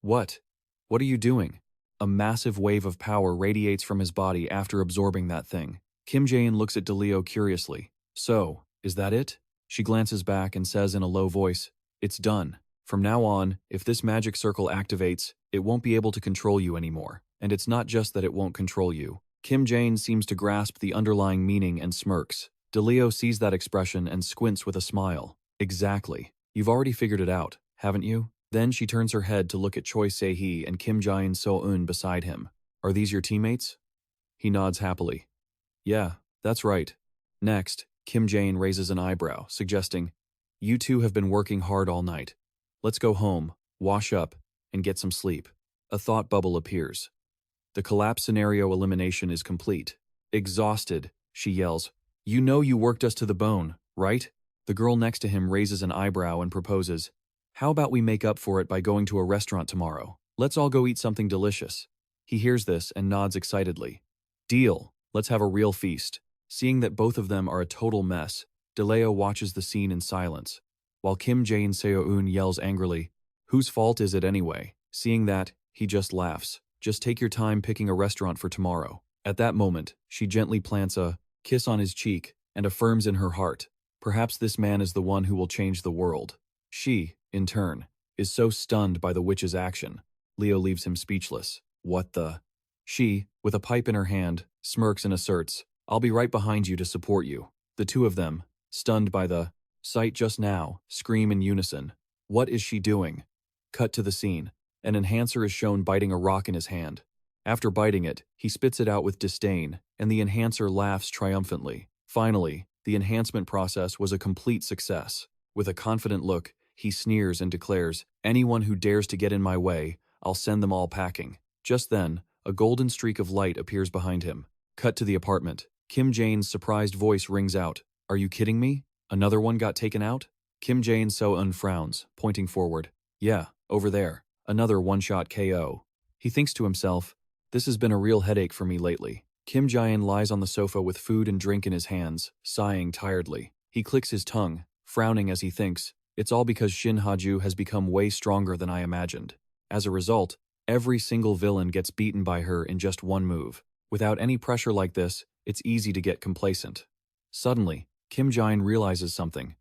What? What are you doing? A massive wave of power radiates from his body after absorbing that thing. Kim Jaein looks at DeLeo curiously. So, is that it? She glances back and says in a low voice, It's done. From now on, if this magic circle activates, it won't be able to control you anymore. And it's not just that it won't control you. Kim Jaein seems to grasp the underlying meaning and smirks. DeLeo sees that expression and squints with a smile. Exactly. You've already figured it out, haven't you? Then she turns her head to look at Choi Se-hee and Kim Jaein So-eun beside him. Are these your teammates? He nods happily. Yeah, that's right. Next, Kim Jaein raises an eyebrow, suggesting, You two have been working hard all night. Let's go home, wash up, and get some sleep. A thought bubble appears. The collapse scenario elimination is complete. Exhausted, she yells. You know you worked us to the bone, right? The girl next to him raises an eyebrow and proposes, How about we make up for it by going to a restaurant tomorrow? Let's all go eat something delicious. He hears this and nods excitedly. Deal, let's have a real feast. Seeing that both of them are a total mess, DeLeo watches the scene in silence, while Kim Jaein So-eun yells angrily, Whose fault is it anyway? Seeing that, he just laughs. Just take your time picking a restaurant for tomorrow. At that moment, she gently plants a kiss on his cheek and affirms in her heart, Perhaps this man is the one who will change the world. She, in turn, is so stunned by the witch's action. Leo leaves him speechless. What the? She, with a pipe in her hand, smirks and asserts, I'll be right behind you to support you. The two of them, stunned by the sight just now, scream in unison. What is she doing? Cut to the scene. An enhancer is shown biting a rock in his hand. After biting it, he spits it out with disdain, and the enhancer laughs triumphantly. Finally, the enhancement process was a complete success. With a confident look, he sneers and declares, anyone who dares to get in my way, I'll send them all packing. Just then, a golden streak of light appears behind him. Cut to the apartment. Kim Jaein's surprised voice rings out. Are you kidding me? Another one got taken out? Kim Jaein so frowns, pointing forward. Yeah, over there. Another one-shot KO. He thinks to himself, this has been a real headache for me lately. Kim Jaein lies on the sofa with food and drink in his hands, sighing tiredly. He clicks his tongue, frowning as he thinks, it's all because Shin Ha-ju has become way stronger than I imagined. As a result, every single villain gets beaten by her in just one move. Without any pressure like this, it's easy to get complacent. Suddenly, Kim Jaein realizes something.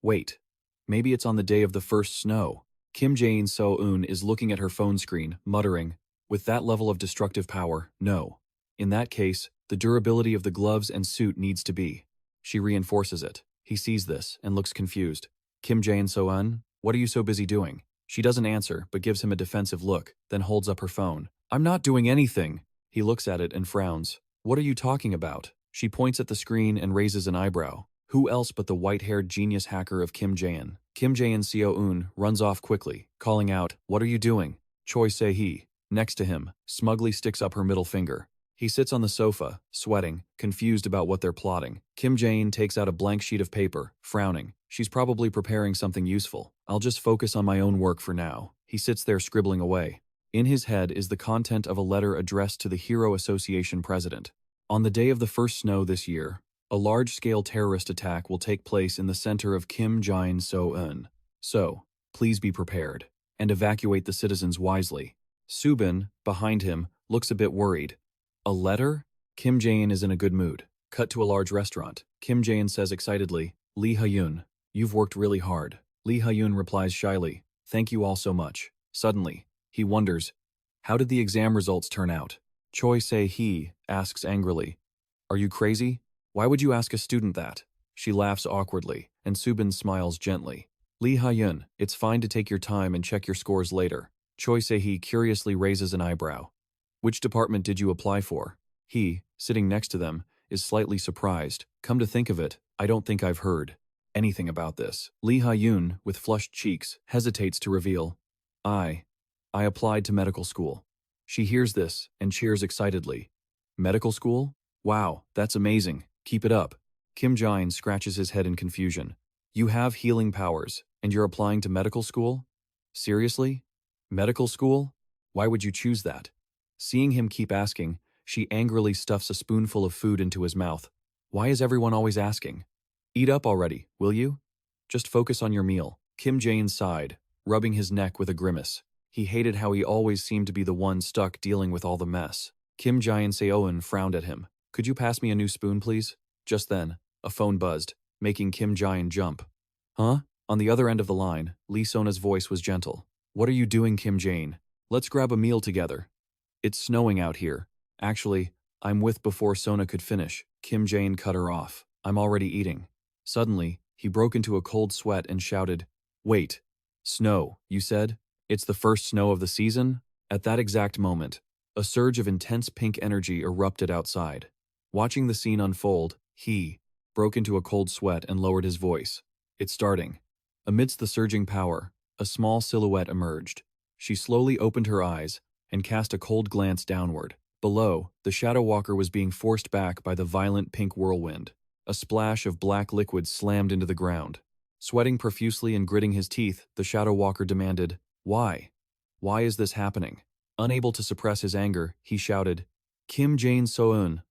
Wait, maybe it's on the day of the first snow. Kim Jaein So-eun is looking at her phone screen, muttering, with that level of destructive power, no. In that case, the durability of the gloves and suit needs to be. She reinforces it. He sees this and looks confused. Kim Jaein So-eun, what are you so busy doing? She doesn't answer, but gives him a defensive look, then holds up her phone. I'm not doing anything. He looks at it and frowns. What are you talking about? She points at the screen and raises an eyebrow. Who else but the white-haired genius hacker of Kim Jaein? Kim Jaein So-eun runs off quickly, calling out, what are you doing? Choi Se-hee, next to him, smugly sticks up her middle finger. He sits on the sofa, sweating, confused about what they're plotting. Kim Jaein takes out a blank sheet of paper, frowning. She's probably preparing something useful. I'll just focus on my own work for now. He sits there scribbling away. In his head is the content of a letter addressed to the Hero Association president. On the day of the first snow this year, a large-scale terrorist attack will take place in the center of Kim Jaein So-eun. So, please be prepared, and evacuate the citizens wisely. Subin, behind him, looks a bit worried. A letter? Kim Jaein is in a good mood. Cut to a large restaurant. Kim Jaein says excitedly, Lee Ha-yun, you've worked really hard. Lee Ha-yun replies shyly, thank you all so much. Suddenly, he wonders, how did the exam results turn out? Choi Se-hee asks angrily, are you crazy? Why would you ask a student that? She laughs awkwardly, and Subin smiles gently. Lee Ha-yun, it's fine to take your time and check your scores later. Choi Se-hee curiously raises an eyebrow. Which department did you apply for? He, sitting next to them, is slightly surprised. Come to think of it, I don't think I've heard anything about this. Lee Ha-yun, with flushed cheeks, hesitates to reveal. I applied to medical school. She hears this and cheers excitedly. Medical school? Wow, that's amazing. Keep it up. Kim Jaein scratches his head in confusion. You have healing powers, and you're applying to medical school? Seriously? Medical school? Why would you choose that? Seeing him keep asking, she angrily stuffs a spoonful of food into his mouth. Why is everyone always asking? Eat up already, will you? Just focus on your meal. Kim Jaein sighed, rubbing his neck with a grimace. He hated how he always seemed to be the one stuck dealing with all the mess. Kim Jaein So-eun frowned at him. Could you pass me a new spoon, please? Just then, a phone buzzed, making Kim Jaein jump. Huh? On the other end of the line, Lee Sona's voice was gentle. What are you doing, Kim Jaein? Let's grab a meal together. It's snowing out here. Actually, I'm with before Sona could finish. Kim Jaein cut her off. I'm already eating. Suddenly, he broke into a cold sweat and shouted, Wait, snow, you said? It's the first snow of the season? At that exact moment, a surge of intense pink energy erupted outside. Watching the scene unfold, he broke into a cold sweat and lowered his voice. It's starting. Amidst the surging power, a small silhouette emerged. She slowly opened her eyes and cast a cold glance downward. Below, the Shadow Walker was being forced back by the violent pink whirlwind. A splash of black liquid slammed into the ground. Sweating profusely and gritting his teeth, the Shadow Walker demanded, Why? Why is this happening? Unable to suppress his anger, he shouted, Kim Jaein So-eun,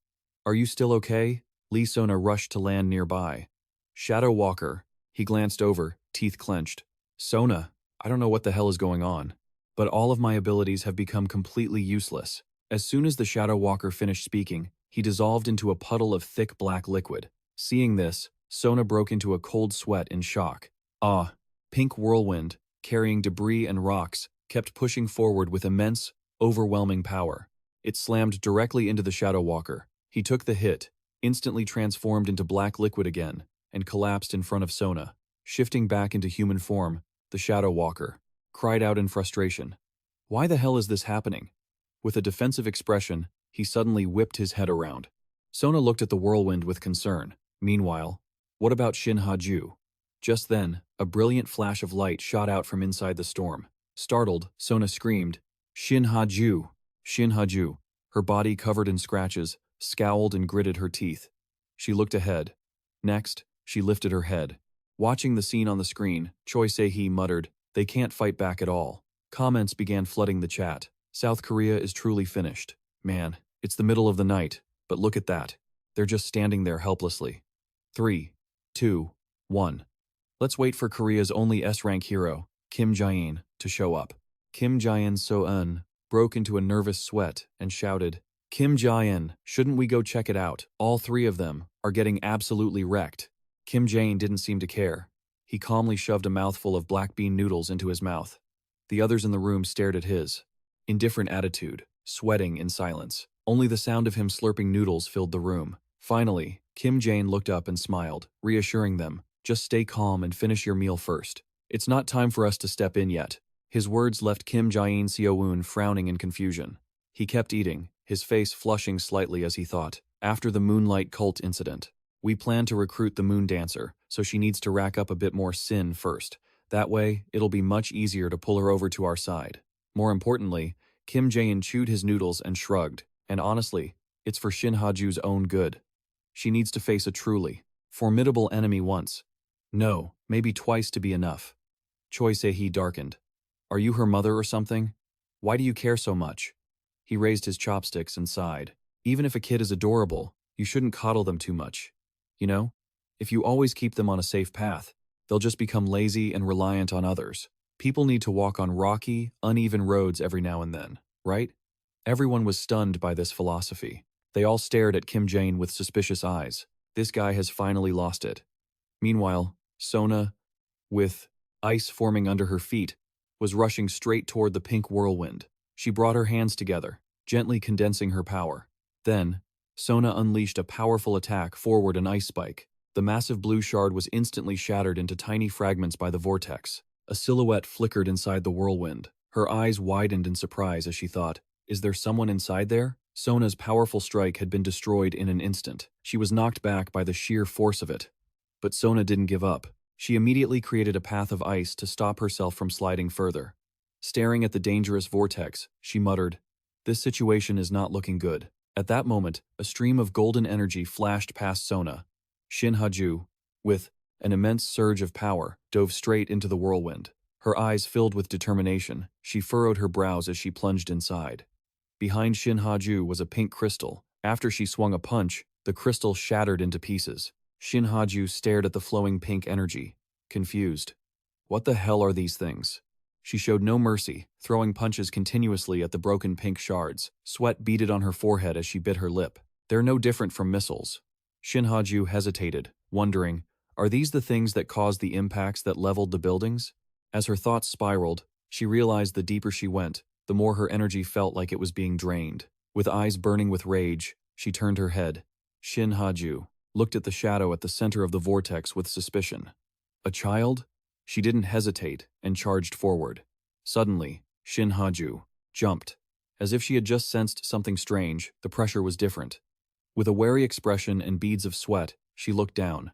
are you still okay? Lee Sona rushed to land nearby. Shadow Walker. He glanced over, teeth clenched. Sona, I don't know what the hell is going on, but all of my abilities have become completely useless. As soon as the Shadow Walker finished speaking, he dissolved into a puddle of thick black liquid. Seeing this, Sona broke into a cold sweat in shock. Ah, pink whirlwind, carrying debris and rocks, kept pushing forward with immense, overwhelming power. It slammed directly into the Shadow Walker. He took the hit, instantly transformed into black liquid again, and collapsed in front of Sona. Shifting back into human form, the Shadow Walker cried out in frustration. Why the hell is this happening? With a defensive expression, he suddenly whipped his head around. Sona looked at the whirlwind with concern. Meanwhile, what about Shin Ha-ju? Just then, a brilliant flash of light shot out from inside the storm. Startled, Sona screamed, "Shin Ha-ju! Shin Ha-ju!" Her body covered in scratches, scowled and gritted her teeth. She looked ahead. Next, she lifted her head. Watching the scene on the screen, Choi Se-hee muttered, "They can't fight back at all." Comments began flooding the chat. South Korea is truly finished. Man, it's the middle of the night, but look at that. They're just standing there helplessly. 3, 2, 1. Let's wait for Korea's only S-rank hero, Kim Jaein, to show up. Kim Jaein So-eun broke into a nervous sweat and shouted, "Kim Jaein, shouldn't we go check it out? All three of them are getting absolutely wrecked." Kim Jaein didn't seem to care. He calmly shoved a mouthful of black bean noodles into his mouth. The others in the room stared at his indifferent attitude, sweating in silence. Only the sound of him slurping noodles filled the room. Finally, Kim Jaein looked up and smiled, reassuring them, "Just stay calm and finish your meal first. It's not time for us to step in yet." His words left Kim Jaein So-eun frowning in confusion. He kept eating, his face flushing slightly as he thought, after the Moonlight Cult incident. "We plan to recruit the Moon Dancer, so she needs to rack up a bit more sin first. That way, it'll be much easier to pull her over to our side." More importantly, Kim Jaein chewed his noodles and shrugged, and honestly, it's for Shin Ha-ju's own good. She needs to face a truly formidable enemy once. No, maybe twice to be enough. Choi Se-hee darkened. "Are you her mother or something? Why do you care so much?" He raised his chopsticks and sighed. "Even if a kid is adorable, you shouldn't coddle them too much. You know? If you always keep them on a safe path, they'll just become lazy and reliant on others. People need to walk on rocky, uneven roads every now and then, right?" Everyone was stunned by this philosophy. They all stared at Kim Jaein with suspicious eyes. This guy has finally lost it. Meanwhile, Sona, with ice forming under her feet, was rushing straight toward the pink whirlwind. She brought her hands together, gently condensing her power. Then, Sona unleashed a powerful attack forward an ice spike. The massive blue shard was instantly shattered into tiny fragments by the vortex. A silhouette flickered inside the whirlwind. Her eyes widened in surprise as she thought, "Is there someone inside there?" Sona's powerful strike had been destroyed in an instant. She was knocked back by the sheer force of it. But Sona didn't give up. She immediately created a path of ice to stop herself from sliding further. Staring at the dangerous vortex, she muttered, "This situation is not looking good." At that moment, a stream of golden energy flashed past Sona. Shin Ha-ju, with an immense surge of power, dove straight into the whirlwind. Her eyes filled with determination, she furrowed her brows as she plunged inside. Behind Shin Ha-ju was a pink crystal. After she swung a punch, the crystal shattered into pieces. Shin Ha-ju stared at the flowing pink energy, confused. What the hell are these things? She showed no mercy, throwing punches continuously at the broken pink shards. Sweat beaded on her forehead as she bit her lip. They're no different from missiles. Shin Ha-ju hesitated, wondering, are these the things that caused the impacts that leveled the buildings? As her thoughts spiraled, she realized the deeper she went, the more her energy felt like it was being drained. With eyes burning with rage, she turned her head. Shin Ha-ju looked at the shadow at the center of the vortex with suspicion. A child? She didn't hesitate and charged forward. Suddenly, Shin Ha-ju jumped. As if she had just sensed something strange, the pressure was different. With a wary expression and beads of sweat, she looked down.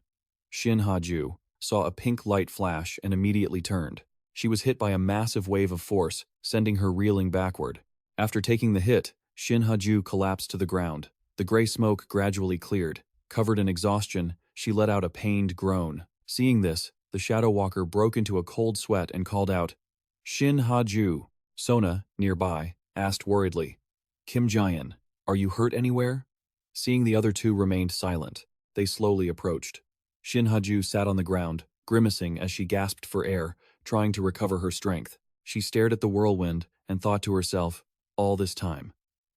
Shin Ha-ju saw a pink light flash and immediately turned. She was hit by a massive wave of force, sending her reeling backward. After taking the hit, Shin Ha-ju collapsed to the ground. The gray smoke gradually cleared. Covered in exhaustion, she let out a pained groan. Seeing this, the Shadow Walker broke into a cold sweat and called out, "Shin Ha-ju." Sona, nearby, asked worriedly, "Kim Jaein, are you hurt anywhere?" Seeing the other two remained silent, they slowly approached. Shin Ha-ju sat on the ground, grimacing as she gasped for air, trying to recover her strength. She stared at the whirlwind and thought to herself, all this time.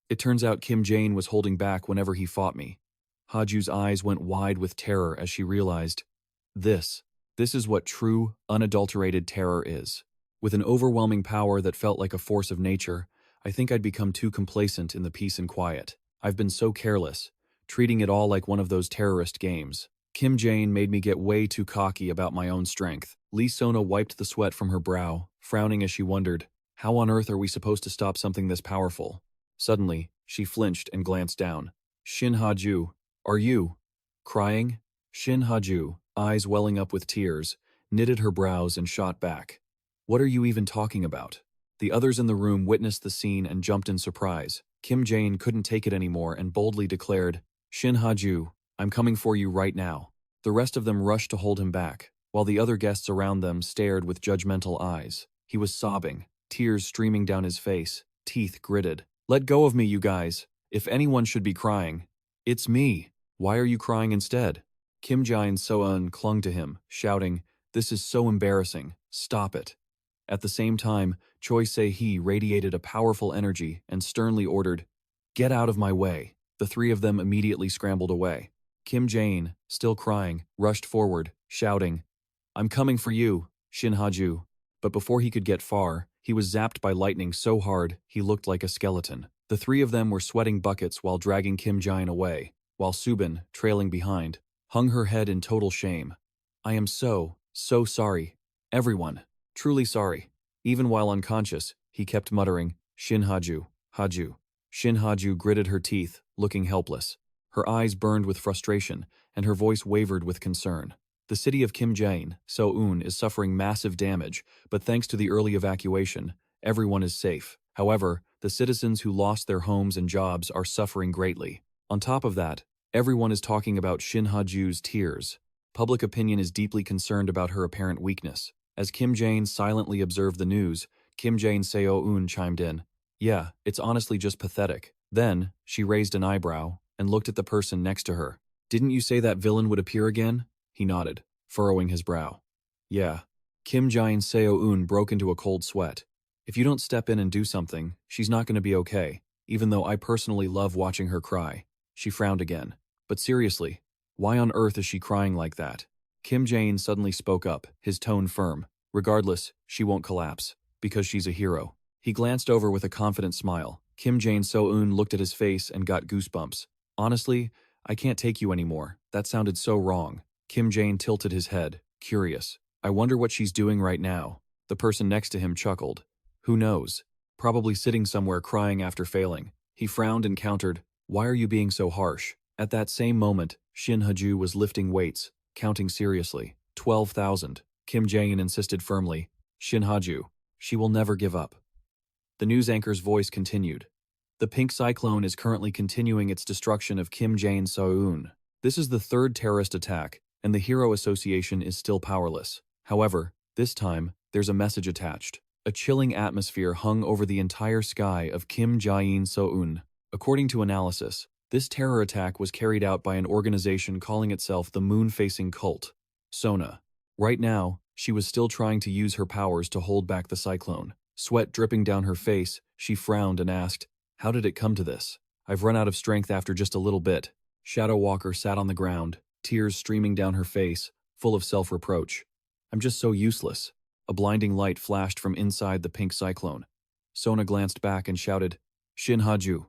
It turns out Kim Jaein was holding back whenever he fought me. Ha-ju's eyes went wide with terror as she realized, this This is what true, unadulterated terror is. With an overwhelming power that felt like a force of nature, I think I'd become too complacent in the peace and quiet. I've been so careless, treating it all like one of those terrorist games. Kim Jaein made me get way too cocky about my own strength. Lee Sona wiped the sweat from her brow, frowning as she wondered, how on earth are we supposed to stop something this powerful? Suddenly, she flinched and glanced down. Shin Ha-ju, are you crying? Shin Ha-ju, eyes welling up with tears, knitted her brows and shot back. What are you even talking about? The others in the room witnessed the scene and jumped in surprise. Kim Jaein couldn't take it anymore and boldly declared, Shin Ha-ju, I'm coming for you right now. The rest of them rushed to hold him back, while the other guests around them stared with judgmental eyes. He was sobbing, tears streaming down his face, teeth gritted. Let go of me, you guys. If anyone should be crying, it's me. Why are you crying instead? Kim Jaein-seon clung to him, shouting, this is so embarrassing. Stop it. At the same time, Choi Se-hee radiated a powerful energy and sternly ordered, get out of my way. The three of them immediately scrambled away. Kim Jaein, still crying, rushed forward, shouting, I'm coming for you, Shin Ha-ju. But before he could get far, he was zapped by lightning so hard he looked like a skeleton. The three of them were sweating buckets while dragging Kim Jaein away, while Subin, trailing behind, hung her head in total shame. I am so sorry. Everyone. Truly sorry. Even while unconscious, he kept muttering, Shin Ha-ju, Ha-ju. Shin Ha-ju gritted her teeth, looking helpless. Her eyes burned with frustration, and her voice wavered with concern. The city of Kim Jaein-seon is suffering massive damage, but thanks to the early evacuation, everyone is safe. However, the citizens who lost their homes and jobs are suffering greatly. On top of that, everyone is talking about Shin Ha-ju's tears. Public opinion is deeply concerned about her apparent weakness. As Kim Jaein silently observed the news, Kim Jaein-seon chimed in, yeah, it's honestly just pathetic. Then, she raised an eyebrow and looked at the person next to her. Didn't you say that villain would appear again? He nodded, furrowing his brow. Yeah. Kim Jaein-seon broke into a cold sweat. If you don't step in and do something, she's not going to be okay, even though I personally love watching her cry. She frowned again. But seriously, why on earth is she crying like that? Kim Jaein suddenly spoke up, his tone firm. Regardless, she won't collapse, because she's a hero. He glanced over with a confident smile. Kim Jaein-seon looked at his face and got goosebumps. Honestly, I can't take you anymore. That sounded so wrong. Kim Jaein tilted his head, curious. I wonder what she's doing right now. The person next to him chuckled. Who knows? Probably sitting somewhere crying after failing. He frowned and countered, why are you being so harsh? At that same moment, Shin Ha-ju was lifting weights, counting seriously. 12,000. Kim Jaein insisted firmly. Shin Ha-ju, she will never give up. The news anchor's voice continued. The pink cyclone is currently continuing its destruction of Kim Jaein-seon. This is the third terrorist attack, and the Hero Association is still powerless. However, this time, there's a message attached. A chilling atmosphere hung over the entire sky of Kim Jaein-seon. According to analysis, this terror attack was carried out by an organization calling itself the Moon-Facing Cult, Sona. Right now, she was still trying to use her powers to hold back the cyclone. Sweat dripping down her face, she frowned and asked, how did it come to this? I've run out of strength after just a little bit. Shadow Walker sat on the ground, tears streaming down her face, full of self-reproach. I'm just so useless. A blinding light flashed from inside the pink cyclone. Sona glanced back and shouted, Shin Ha-ju.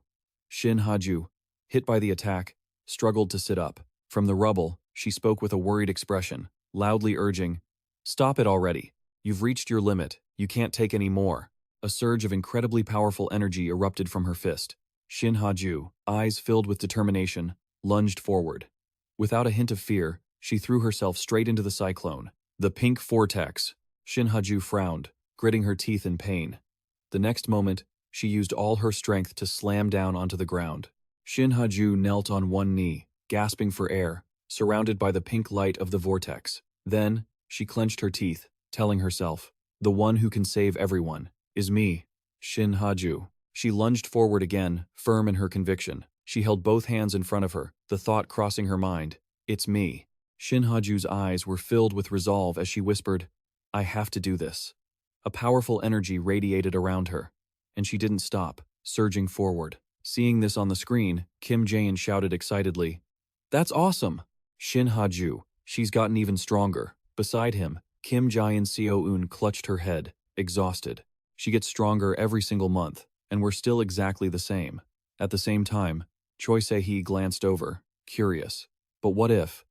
Shin Ha-ju, hit by the attack, struggled to sit up. From the rubble, she spoke with a worried expression, loudly urging, stop it already. You've reached your limit. You can't take any more. A surge of incredibly powerful energy erupted from her fist. Shin Ha-ju, eyes filled with determination, lunged forward. Without a hint of fear, she threw herself straight into the cyclone. The pink vortex. Shin Ha-ju frowned, gritting her teeth in pain. The next moment, she used all her strength to slam down onto the ground. Shin Ha-ju knelt on one knee, gasping for air, surrounded by the pink light of the vortex. Then, she clenched her teeth, telling herself, the one who can save everyone is me, Shin Ha-ju. She lunged forward again, firm in her conviction. She held both hands in front of her, the thought crossing her mind, it's me. Shin Ha-ju's eyes were filled with resolve as she whispered, I have to do this. A powerful energy radiated around her, and she didn't stop, surging forward. Seeing this on the screen, Kim Jaein shouted excitedly, that's awesome! Shin Ha-ju, she's gotten even stronger. Beside him, Kim Jaein clutched her head, exhausted. She gets stronger every single month, and we're still exactly the same. At the same time, Choi Se-hee glanced over, curious. But what if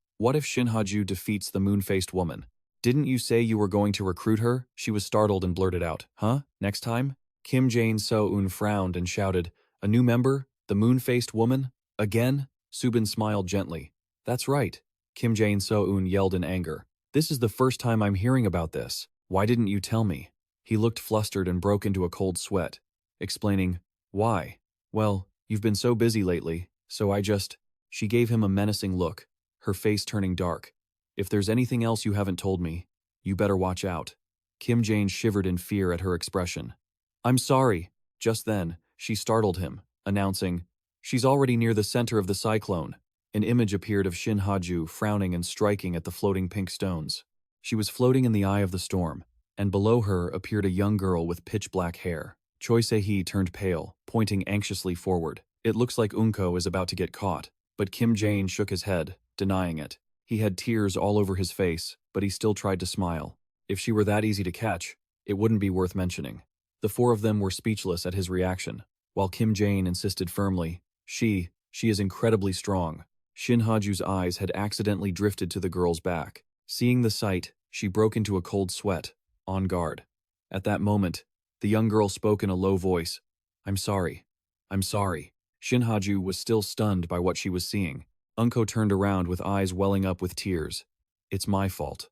Shin Ha-ju defeats the moon-faced woman? Didn't you say you were going to recruit her? She was startled and blurted out, huh? Next time? Kim Jaein frowned and shouted, a new member? The moon-faced woman? Again? Subin smiled gently. That's right. Kim Jaein yelled in anger. This is the first time I'm hearing about this. Why didn't you tell me? He looked flustered and broke into a cold sweat, explaining, why? Well, you've been so busy lately, so She gave him a menacing look, her face turning dark. If there's anything else you haven't told me, you better watch out. Kim Jaein shivered in fear at her expression. I'm sorry. Just then, she startled him, announcing, she's already near the center of the cyclone. An image appeared of Shin Ha-ju frowning and striking at the floating pink stones. She was floating in the eye of the storm, and below her appeared a young girl with pitch-black hair. Choi Se-hee turned pale, pointing anxiously forward. It looks like Unko is about to get caught, but Kim Jaein shook his head, denying it. He had tears all over his face, but he still tried to smile. If she were that easy to catch, it wouldn't be worth mentioning. The four of them were speechless at his reaction, while Kim Jaein insisted firmly, she is incredibly strong. Shin Ha-ju's eyes had accidentally drifted to the girl's back. Seeing the sight, she broke into a cold sweat, on guard. At that moment, the young girl spoke in a low voice. I'm sorry. Shin Ha-ju was still stunned by what she was seeing. Unko turned around with eyes welling up with tears. It's my fault.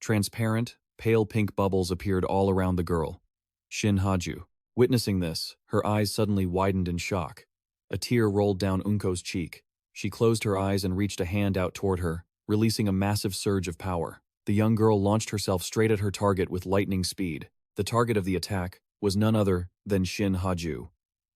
Transparent, pale pink bubbles appeared all around the girl. Shin Ha-ju. Witnessing this, her eyes suddenly widened in shock. A tear rolled down Unko's cheek. She closed her eyes and reached a hand out toward her, releasing a massive surge of power. The young girl launched herself straight at her target with lightning speed. The target of the attack was none other than Shin Ha-ju.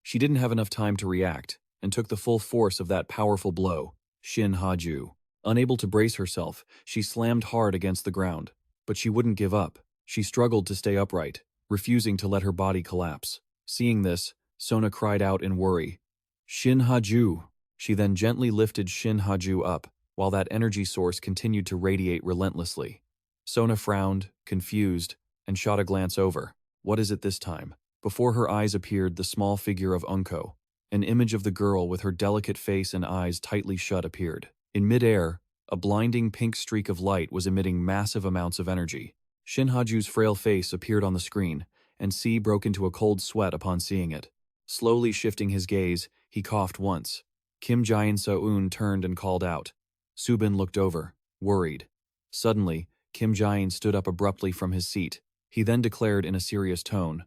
She didn't have enough time to react, and took the full force of that powerful blow. Shin Ha-ju. Unable to brace herself, she slammed hard against the ground. But she wouldn't give up. She struggled to stay upright, refusing to let her body collapse. Seeing this, Sona cried out in worry. Shin Ha-ju. She then gently lifted Shin Ha-ju up, while that energy source continued to radiate relentlessly. Sona frowned, confused, and shot a glance over. What is it this time? Before her eyes appeared the small figure of Unko. An image of the girl with her delicate face and eyes tightly shut appeared. In midair, a blinding pink streak of light was emitting massive amounts of energy. Shin Ha-ju's frail face appeared on the screen, and C broke into a cold sweat upon seeing it. Slowly shifting his gaze, he coughed once. Kim Jaein turned and called out. Subin looked over, worried. Suddenly, Kim Jaein stood up abruptly from his seat. He then declared in a serious tone,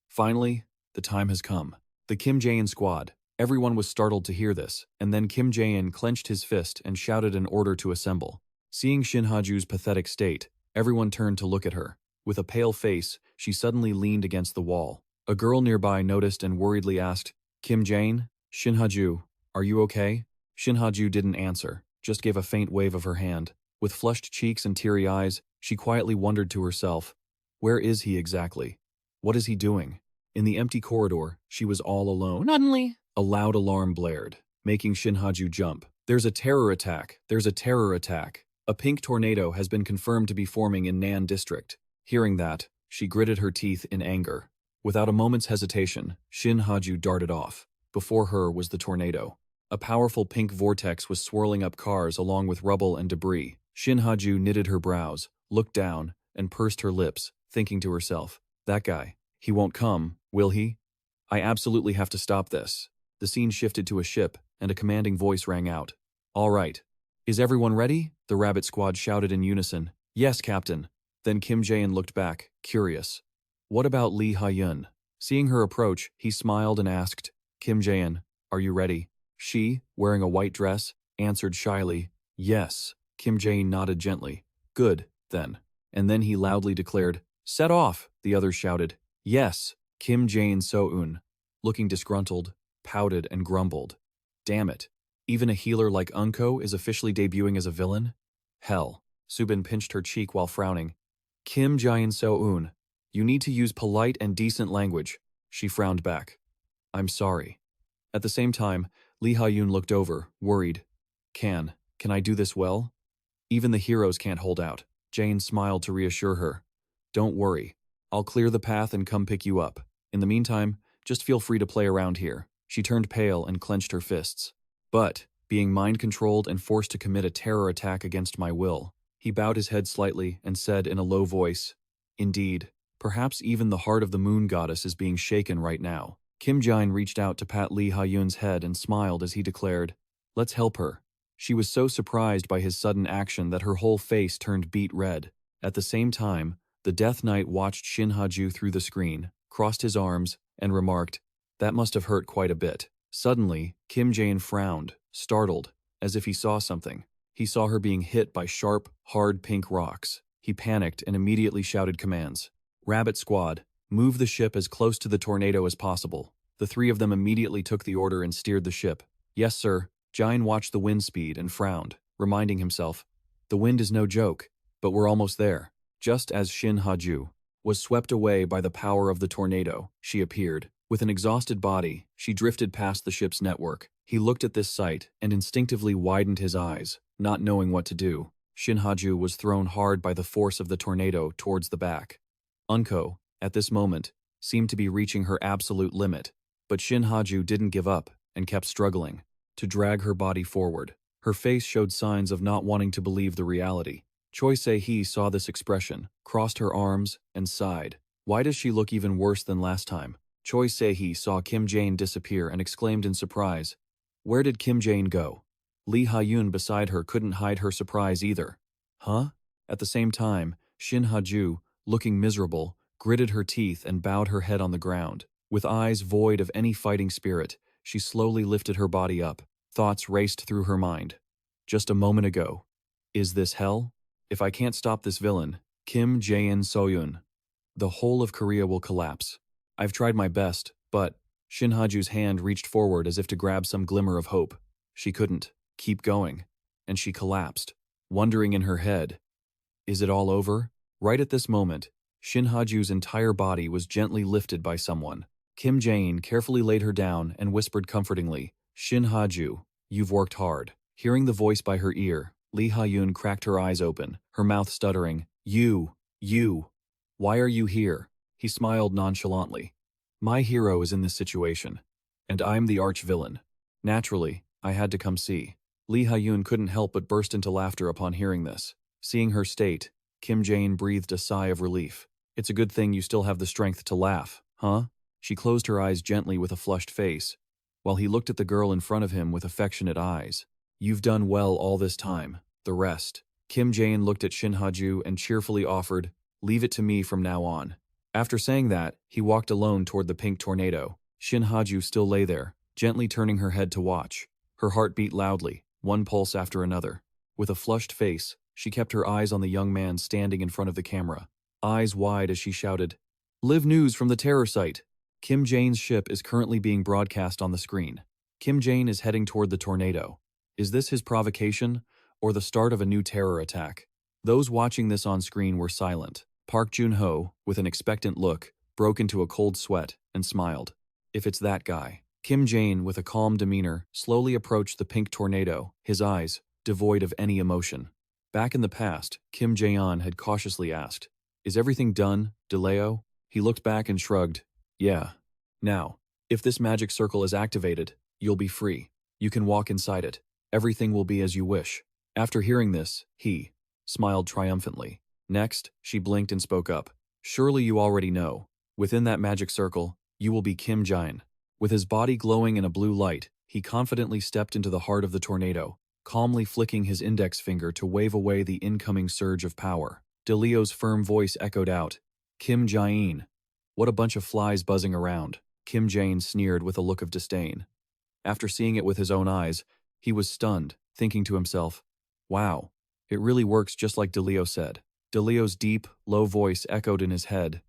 finally, the time has come. The Kim Jaein squad. Everyone was startled to hear this, and then Kim Jaein clenched his fist and shouted an order to assemble. Seeing Shin Ha-ju's pathetic state, everyone turned to look at her. With a pale face, she suddenly leaned against the wall. A girl nearby noticed and worriedly asked, Kim Jaein? Shin Ha-ju, are you okay? Shin Ha-ju didn't answer, just gave a faint wave of her hand. With flushed cheeks and teary eyes, she quietly wondered to herself, where is he exactly? What is he doing? In the empty corridor, she was all alone. Suddenly, a loud alarm blared, making Shin Ha-ju jump. There's a terror attack. There's a terror attack. A pink tornado has been confirmed to be forming in Nan District. Hearing that, she gritted her teeth in anger. Without a moment's hesitation, Shin Ha-ju darted off. Before her was the tornado. A powerful pink vortex was swirling up cars along with rubble and debris. Shin Ha-ju knitted her brows, looked down, and pursed her lips, thinking to herself, that guy, he won't come, will he? I absolutely have to stop this. The scene shifted to a ship, and a commanding voice rang out. All right. Is everyone ready? The rabbit squad shouted in unison. Yes, Captain. Then Kim Jaein looked back, curious. What about Lee Ha-yun? Seeing her approach, he smiled and asked, Kim Jaein, are you ready? She, wearing a white dress, answered shyly, yes. Kim Jaein nodded gently. Good, then. And then he loudly declared, set off, the others shouted. Yes. Kim Jaein looking disgruntled, pouted and grumbled. Damn it. Even a healer like Unko is officially debuting as a villain? Hell. Subin pinched her cheek while frowning. Kim Jaein, you need to use polite and decent language. She frowned back. I'm sorry. At the same time, Lee Ha-yun looked over, worried. Can I do this well? Even the heroes can't hold out. Jaein smiled to reassure her. Don't worry. I'll clear the path and come pick you up. In the meantime, just feel free to play around here. She turned pale and clenched her fists. But, being mind-controlled and forced to commit a terror attack against my will, he bowed his head slightly and said in a low voice, Indeed, perhaps even the heart of the moon goddess is being shaken right now. Kim Jaein reached out to pat Lee Ha-yun's head and smiled as he declared, Let's help her. She was so surprised by his sudden action that her whole face turned beet red. At the same time, the Death Knight watched Shin Ha-ju through the screen, crossed his arms, and remarked, That must have hurt quite a bit. Suddenly, Kim Jaein frowned, startled, as if he saw something. He saw her being hit by sharp, hard pink rocks. He panicked and immediately shouted commands. Rabbit Squad, move the ship as close to the tornado as possible. The three of them immediately took the order and steered the ship. Yes, sir. Jaein watched the wind speed and frowned, reminding himself, The wind is no joke, but we're almost there. Just as Shin Ha-ju was swept away by the power of the tornado, she appeared. With an exhausted body, she drifted past the ship's network. He looked at this sight and instinctively widened his eyes, not knowing what to do. Shin Ha-ju was thrown hard by the force of the tornado towards the back. Unko, at this moment, seemed to be reaching her absolute limit, but Shin Ha-ju didn't give up and kept struggling to drag her body forward. Her face showed signs of not wanting to believe the reality. Choi Se-hee saw this expression, crossed her arms, and sighed. Why does she look even worse than last time? Choi Se-hee saw Kim Jaein disappear and exclaimed in surprise, Where did Kim Jaein go? Lee Ha-yun beside her couldn't hide her surprise either. Huh? At the same time, Shin Ha-ju, looking miserable, gritted her teeth and bowed her head on the ground. With eyes void of any fighting spirit, she slowly lifted her body up. Thoughts raced through her mind. Just a moment ago. Is this hell? If I can't stop this villain, Kim Jaein Soyun, the whole of Korea will collapse. I've tried my best, but Shin Ha-ju's hand reached forward as if to grab some glimmer of hope. She couldn't. Keep going. And she collapsed, wondering in her head, Is it all over? Right at this moment, Shin Ha-ju's entire body was gently lifted by someone. Kim Jaein carefully laid her down and whispered comfortingly, Shin Ha-ju, you've worked hard. Hearing the voice by her ear, Lee Ha-yun cracked her eyes open, her mouth stuttering, You. Why are you here? He smiled nonchalantly. My hero is in this situation, and I'm the arch-villain. Naturally, I had to come see. Lee Ha-yun couldn't help but burst into laughter upon hearing this. Seeing her state, Kim Jaein breathed a sigh of relief. It's a good thing you still have the strength to laugh, huh? She closed her eyes gently with a flushed face, while he looked at the girl in front of him with affectionate eyes. You've done well all this time. The rest. Kim Jaein looked at Shin Ha-ju and cheerfully offered, Leave it to me from now on. After saying that, he walked alone toward the pink tornado. Shin Ha-ju still lay there, gently turning her head to watch. Her heart beat loudly, one pulse after another. With a flushed face, she kept her eyes on the young man standing in front of the camera, eyes wide as she shouted, Live news from the terror site. Kim Jaein's ship is currently being broadcast on the screen. Kim Jaein is heading toward the tornado. Is this his provocation, or the start of a new terror attack? Those watching this on screen were silent. Park Joon-ho, with an expectant look, broke into a cold sweat and smiled. If it's that guy. Kim Jaein, with a calm demeanor, slowly approached the pink tornado, his eyes devoid of any emotion. Back in the past, Kim Jaeon had cautiously asked, Is everything done, DeLeo? He looked back and shrugged. Yeah. Now, if this magic circle is activated, you'll be free. You can walk inside it. Everything will be as you wish. After hearing this, he smiled triumphantly. Next, she blinked and spoke up. Surely you already know. Within that magic circle, you will be Kim Jaein. With his body glowing in a blue light, he confidently stepped into the heart of the tornado, calmly flicking his index finger to wave away the incoming surge of power. DeLeo's firm voice echoed out, Kim Jaein. What a bunch of flies buzzing around. Kim Jaein sneered with a look of disdain. After seeing it with his own eyes, he was stunned, thinking to himself, Wow, it really works just like DeLeo said. DeLeo's deep, low voice echoed in his head.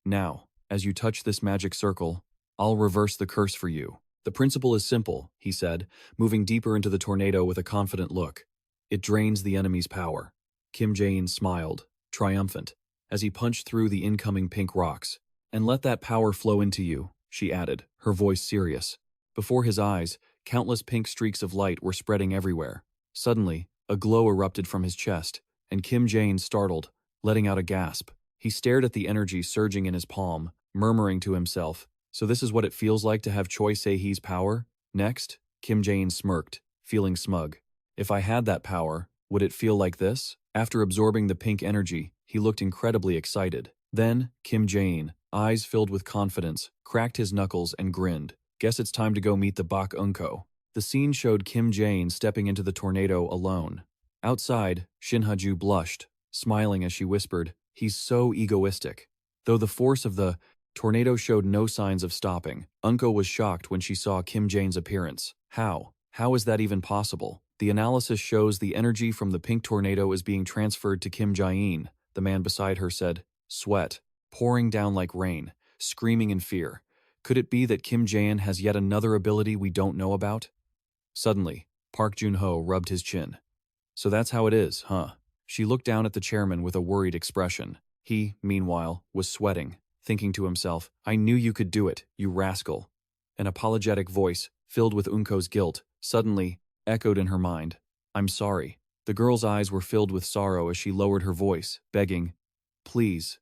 Now, as you touch this magic circle, I'll reverse the curse for you. The principle is simple, he said, moving deeper into the tornado with a confident look. It drains the enemy's power. Kim Jaein smiled, triumphant, as he punched through the incoming pink rocks. And let that power flow into you, she added, her voice serious. Before his eyes, countless pink streaks of light were spreading everywhere. Suddenly, a glow erupted from his chest, and Kim Jaein startled, letting out a gasp. He stared at the energy surging in his palm, murmuring to himself, "So this is what it feels like to have Choi Se-hee's power?" Next, Kim Jaein smirked, feeling smug. "If I had that power, would it feel like this?" After absorbing the pink energy, he looked incredibly excited. Then, Kim Jaein, eyes filled with confidence, cracked his knuckles and grinned. "Guess it's time to go meet the Bak Unko." The scene showed Kim Jaein stepping into the tornado alone. Outside, Shin Ha-ju blushed, smiling as she whispered, "He's so egoistic." Though the force of the tornado showed no signs of stopping, Unko was shocked when she saw Kim Jaein's appearance. How? How is that even possible? The analysis shows the energy from the pink tornado is being transferred to Kim Jaein, the man beside her said, sweat, pouring down like rain, screaming in fear. Could it be that Kim Jaein has yet another ability we don't know about? Suddenly, Park Jun-ho rubbed his chin. "So that's how it is, huh?" She looked down at the chairman with a worried expression. He, meanwhile, was sweating, thinking to himself, "I knew you could do it, you rascal." An apologetic voice, filled with Unko's guilt, suddenly echoed in her mind. "I'm sorry." The girl's eyes were filled with sorrow as she lowered her voice, begging, "Please,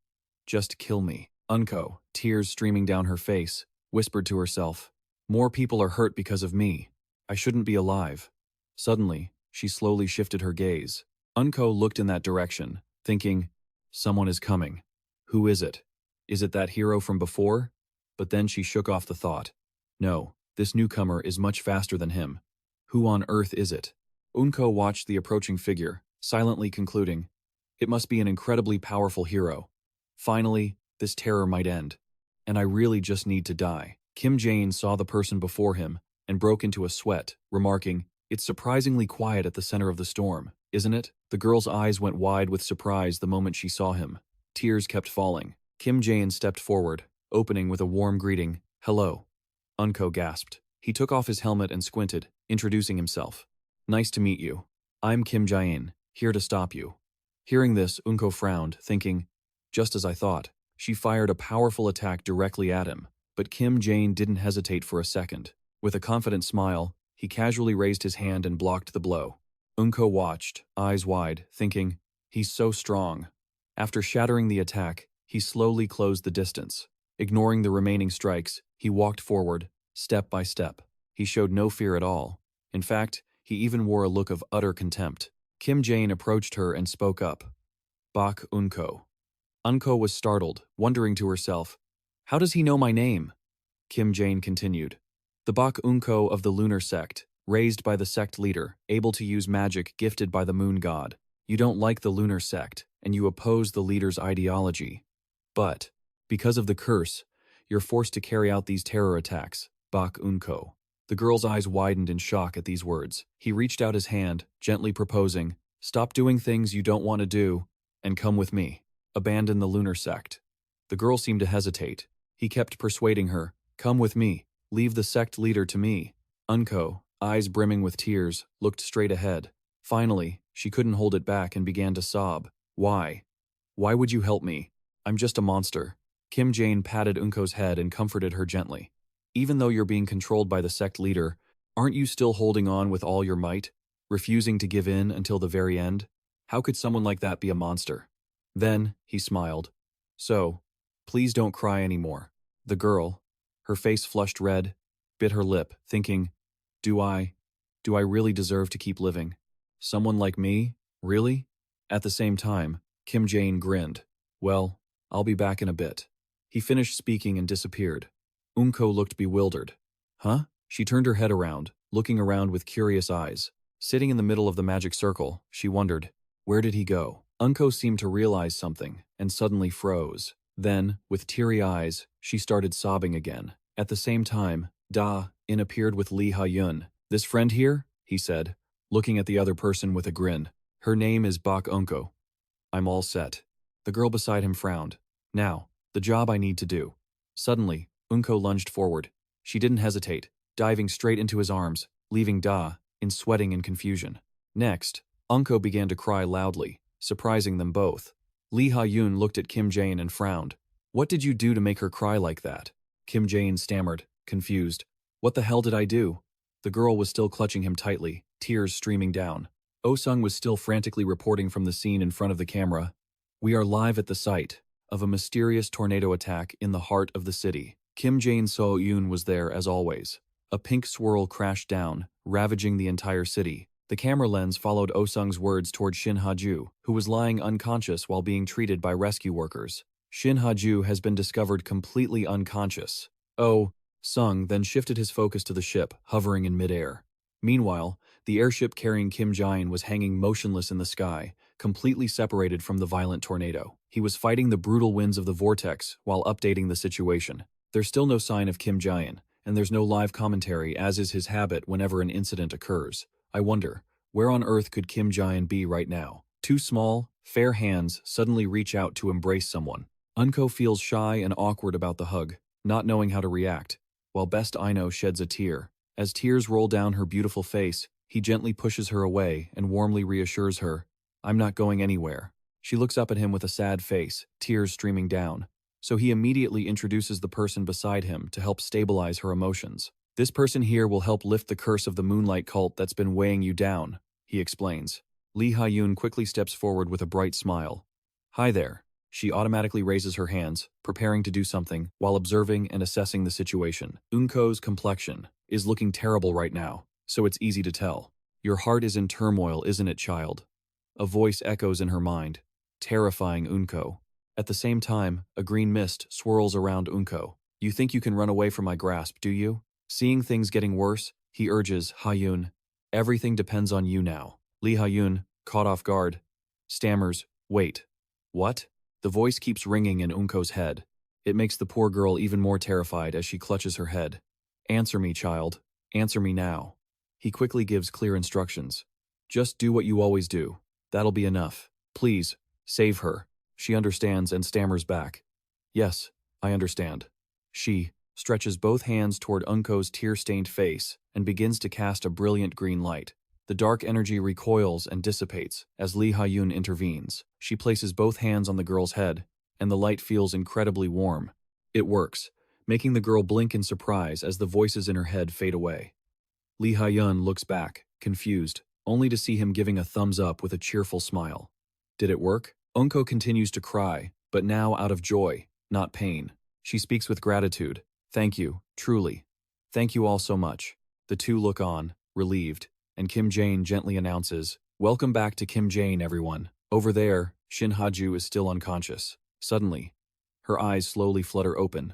just kill me." Unko, tears streaming down her face, whispered to herself, "More people are hurt because of me. I shouldn't be alive." Suddenly, she slowly shifted her gaze. Unko looked in that direction, thinking, "Someone is coming. Who is it? Is it that hero from before?" But then she shook off the thought. No, this newcomer is much faster than him. Who on earth is it? Unko watched the approaching figure, silently concluding, "It must be an incredibly powerful hero. Finally, this terror might end. And I really just need to die." Kim Jaein saw the person before him and broke into a sweat, remarking, "It's surprisingly quiet at the center of the storm, isn't it?" The girl's eyes went wide with surprise the moment she saw him. Tears kept falling. Kim Jaein stepped forward, opening with a warm greeting, "Hello." Unko gasped. He took off his helmet and squinted, introducing himself. "Nice to meet you. I'm Kim Jaein, here to stop you." Hearing this, Unko frowned, thinking, just as I thought. She fired a powerful attack directly at him, but Kim Jaein didn't hesitate for a second. With a confident smile, he casually raised his hand and blocked the blow. Unko watched, eyes wide, thinking, "He's so strong." After shattering the attack, he slowly closed the distance. Ignoring the remaining strikes, he walked forward, step by step. He showed no fear at all. In fact, he even wore a look of utter contempt. Kim Jaein approached her and spoke up. "Bak Unko." Unko was startled, wondering to herself, "How does he know my name?" Kim Jaein continued. "The Bak Unko of the lunar sect, raised by the sect leader, able to use magic gifted by the moon god. You don't like the lunar sect, and you oppose the leader's ideology. But, because of the curse, you're forced to carry out these terror attacks, Bak Unko." The girl's eyes widened in shock at these words. He reached out his hand, gently proposing, "Stop doing things you don't want to do, and come with me. Abandon the lunar sect." The girl seemed to hesitate. He kept persuading her, "Come with me. Leave the sect leader to me." Unko, eyes brimming with tears, looked straight ahead. Finally, she couldn't hold it back and began to sob. "Why? Why would you help me? I'm just a monster." Kim Jaein patted Unko's head and comforted her gently. "Even though you're being controlled by the sect leader, aren't you still holding on with all your might, refusing to give in until the very end? How could someone like that be a monster?" Then, he smiled. "So, please don't cry anymore." The girl, her face flushed red, bit her lip, thinking, Do I really deserve to keep living? Someone like me? Really?" At the same time, Kim Jaein grinned. "Well, I'll be back in a bit." He finished speaking and disappeared. Unko looked bewildered. "Huh?" She turned her head around, looking around with curious eyes. Sitting in the middle of the magic circle, she wondered, where did he go? Unko seemed to realize something, and suddenly froze. Then, with teary eyes, she started sobbing again. At the same time, In appeared with Lee Ha-yun. "This friend here?" he said, looking at the other person with a grin. "Her name is Bak Unko. I'm all set." The girl beside him frowned. "Now, the job I need to do." Suddenly, Unko lunged forward. She didn't hesitate, diving straight into his arms, leaving in sweating and confusion. Next, Unko began to cry loudly, surprising them both. Lee Ha-yun looked at Kim Jaein and frowned. "What did you do to make her cry like that?" Kim Jaein stammered, confused. "What the hell did I do?" The girl was still clutching him tightly, tears streaming down. Oh-sung was still frantically reporting from the scene in front of the camera. We are live at the site of a mysterious tornado attack in the heart of the city. Kim Jaein So-yoon was there as always. A pink swirl crashed down, ravaging the entire city. The camera lens followed Oh-sung's words toward Shin Ha-ju, who was lying unconscious while being treated by rescue workers. Shin Ha-ju has been discovered completely unconscious. Oh-sung then shifted his focus to the ship, hovering in midair. Meanwhile, the airship carrying Kim Jaein was hanging motionless in the sky, completely separated from the violent tornado. He was fighting the brutal winds of the vortex while updating the situation. There's still no sign of Kim Jaein, and there's no live commentary as is his habit whenever an incident occurs. I wonder, where on earth could Kim Jaein be right now? Two small, fair hands suddenly reach out to embrace someone. Unko feels shy and awkward about the hug, not knowing how to react, while Best Aino sheds a tear. As tears roll down her beautiful face, he gently pushes her away and warmly reassures her, "I'm not going anywhere." She looks up at him with a sad face, tears streaming down. So he immediately introduces the person beside him to help stabilize her emotions. "This person here will help lift the curse of the Moonlight cult that's been weighing you down," he explains. Lee Ha-yoon quickly steps forward with a bright smile. "Hi there." She automatically raises her hands, preparing to do something, while observing and assessing the situation. Unko's complexion is looking terrible right now, so it's easy to tell. "Your heart is in turmoil, isn't it, child?" A voice echoes in her mind, terrifying Unko. At the same time, a green mist swirls around Unko. "You think you can run away from my grasp, do you?" Seeing things getting worse, he urges Ha-yoon, "Everything depends on you now." Lee Ha-yoon, caught off guard, stammers, "Wait. What?" The voice keeps ringing in Unko's head. It makes the poor girl even more terrified as she clutches her head. "Answer me, child. Answer me now." He quickly gives clear instructions. "Just do what you always do. That'll be enough. Please, save her." She understands and stammers back, "Yes, I understand." She stretches both hands toward Unko's tear-stained face and begins to cast a brilliant green light. The dark energy recoils and dissipates as Lee Ha-yoon intervenes. She places both hands on the girl's head, and the light feels incredibly warm. It works, making the girl blink in surprise as the voices in her head fade away. Lee Ha-yoon looks back, confused, only to see him giving a thumbs up with a cheerful smile. Did it work? Unko continues to cry, but now out of joy, not pain. She speaks with gratitude. "Thank you, truly. Thank you all so much." The two look on, relieved, and Kim Jaein gently announces, "Welcome back to Kim Jaein, everyone." Over there, Shin Ha-ju is still unconscious. Suddenly, her eyes slowly flutter open,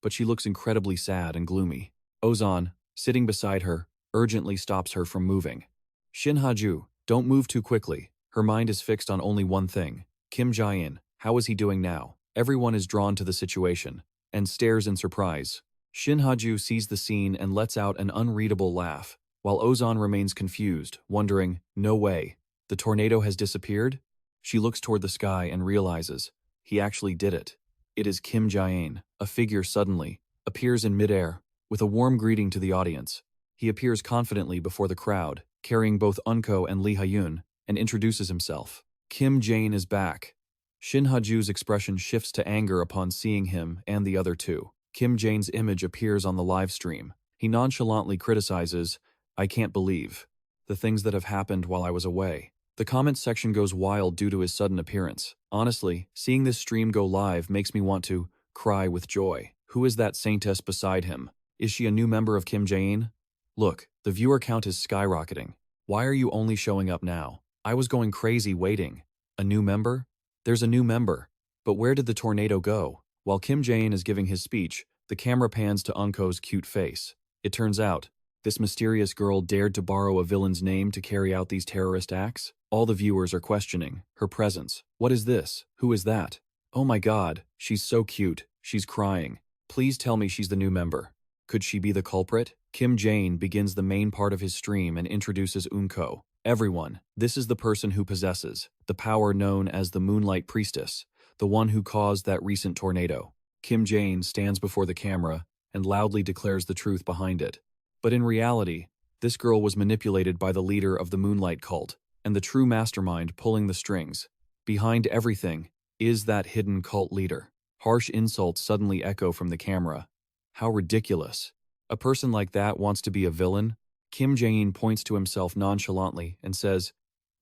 but she looks incredibly sad and gloomy. Ozan, sitting beside her, urgently stops her from moving. "Shin Ha-ju, don't move too quickly." Her mind is fixed on only one thing. Kim Jaein, how is he doing now? Everyone is drawn to the situation, and stares in surprise. Shin Ha-ju sees the scene and lets out an unreadable laugh, while Ozan remains confused, wondering, no way, the tornado has disappeared? She looks toward the sky and realizes, he actually did it. It is Kim Jaein. A figure suddenly appears in midair, with a warm greeting to the audience. He appears confidently before the crowd, carrying both Unko and Lee Ha-yoon, and introduces himself. Kim Jaein is back. Shin Ha-ju's expression shifts to anger upon seeing him and the other two. Kim Jaein's image appears on the live stream. He nonchalantly criticizes, "I can't believe the things that have happened while I was away." The comments section goes wild due to his sudden appearance. Honestly, seeing this stream go live makes me want to cry with joy. Who is that saintess beside him? Is she a new member of Kim Jaein? Look, the viewer count is skyrocketing. Why are you only showing up now? I was going crazy waiting. A new member? There's a new member. But where did the tornado go? While Kim Jaein is giving his speech, the camera pans to Unko's cute face. It turns out, this mysterious girl dared to borrow a villain's name to carry out these terrorist acts? All the viewers are questioning her presence. What is this? Who is that? Oh my god, she's so cute. She's crying. Please tell me she's the new member. Could she be the culprit? Kim Jaein begins the main part of his stream and introduces Unko. Everyone, this is the person who possesses the power known as the Moonlight Priestess, the one who caused that recent tornado. Kim Jaein stands before the camera and loudly declares the truth behind it. But in reality, this girl was manipulated by the leader of the Moonlight cult, and the true mastermind pulling the strings. Behind everything is that hidden cult leader. Harsh insults suddenly echo from the camera. How ridiculous. A person like that wants to be a villain? Kim Jaein points to himself nonchalantly and says,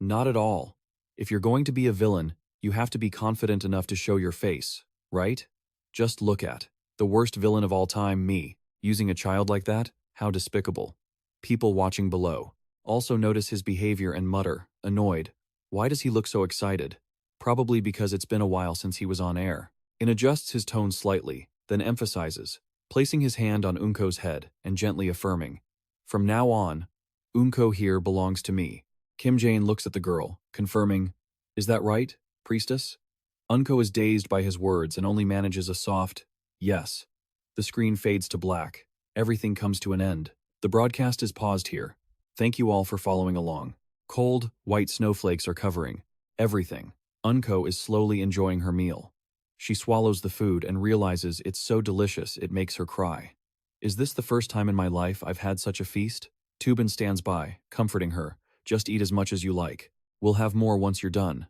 Not at all. If you're going to be a villain, you have to be confident enough to show your face, right? Just look at the worst villain of all time, me, using a child like that? How despicable. People watching below also notice his behavior and mutter, annoyed. Why does he look so excited? Probably because it's been a while since he was on air. In adjusts his tone slightly, then emphasizes, placing his hand on Unko's head and gently affirming, "From now on, Unko here belongs to me." Kim Jaein looks at the girl, confirming, "Is that right, priestess?" Unko is dazed by his words and only manages a soft, "Yes." The screen fades to black. Everything comes to an end. The broadcast is paused here. Thank you all for following along. Cold, white snowflakes are covering everything. Unko is slowly enjoying her meal. She swallows the food and realizes it's so delicious it makes her cry. Is this the first time in my life I've had such a feast? Tubin stands by, comforting her. Just eat as much as you like. We'll have more once you're done.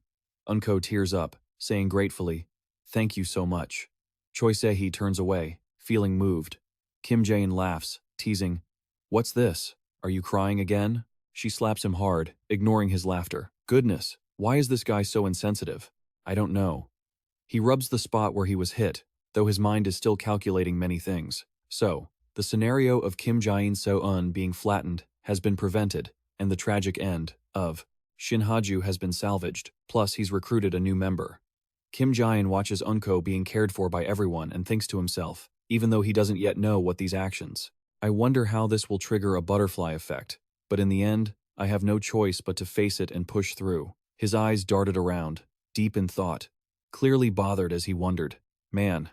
Unko tears up, saying gratefully, "Thank you so much." Choi Se-hee turns away, feeling moved. Kim Jaein laughs, teasing, "What's this? Are you crying again?" She slaps him hard, ignoring his laughter. Goodness, why is this guy so insensitive? I don't know. He rubs the spot where he was hit, though his mind is still calculating many things. So, the scenario of Kim Jaein So-eun being flattened has been prevented, and the tragic end of Shin Ha-ju has been salvaged, plus he's recruited a new member. Kim Jaein watches Unko being cared for by everyone and thinks to himself, even though he doesn't yet know what these actions. I wonder how this will trigger a butterfly effect, but in the end, I have no choice but to face it and push through. His eyes darted around, deep in thought, clearly bothered as he wondered, man,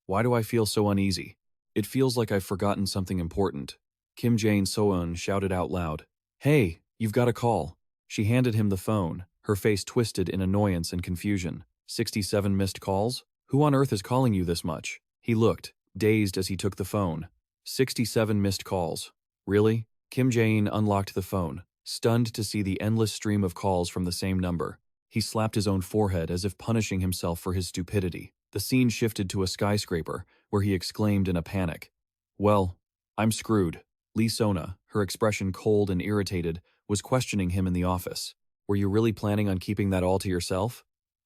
why do I feel so uneasy? It feels like I've forgotten something important. Kim Jaein So-eun shouted out loud, "Hey, you've got a call." She handed him the phone, her face twisted in annoyance and confusion. 67 missed calls? Who on earth is calling you this much? He looked, dazed as he took the phone. 67 missed calls. Really? Kim Jaein unlocked the phone, stunned to see the endless stream of calls from the same number. He slapped his own forehead as if punishing himself for his stupidity. The scene shifted to a skyscraper, where he exclaimed in a panic, "Well, I'm screwed." Lee Sona, her expression cold and irritated, was questioning him in the office. "Were you really planning on keeping that all to yourself?"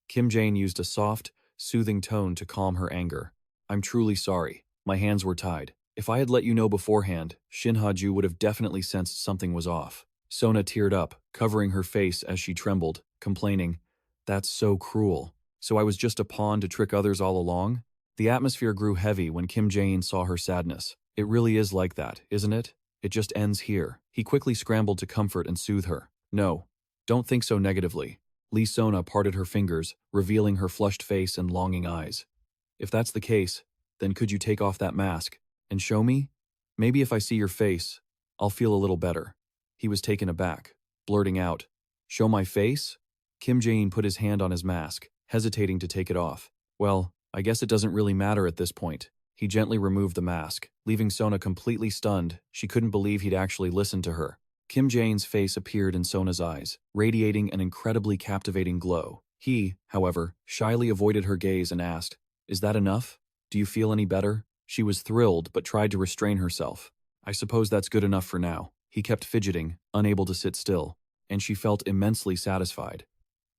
Kim Jaein used a soft, soothing tone to calm her anger. "I'm truly sorry. My hands were tied. If I had let you know beforehand, Shin Ha-ju would have definitely sensed something was off." Sona teared up, covering her face as she trembled, complaining, "That's so cruel. So I was just a pawn to trick others all along?" The atmosphere grew heavy when Kim Jaein saw her sadness. "It really is like that, isn't it? It just ends here." He quickly scrambled to comfort and soothe her. "No, don't think so negatively." Lee Sona parted her fingers, revealing her flushed face and longing eyes. "If that's the case, then could you take off that mask and show me? Maybe if I see your face, I'll feel a little better." He was taken aback, blurting out, "Show my face?" Kim Jaein put his hand on his mask, hesitating to take it off. "Well, I guess it doesn't really matter at this point." He gently removed the mask, leaving Sona completely stunned. She couldn't believe he'd actually listened to her. Kim Jaein's face appeared in Sona's eyes, radiating an incredibly captivating glow. He, however, shyly avoided her gaze and asked, "Is that enough? Do you feel any better?" She was thrilled but tried to restrain herself. "I suppose that's good enough for now." He kept fidgeting, unable to sit still, and she felt immensely satisfied.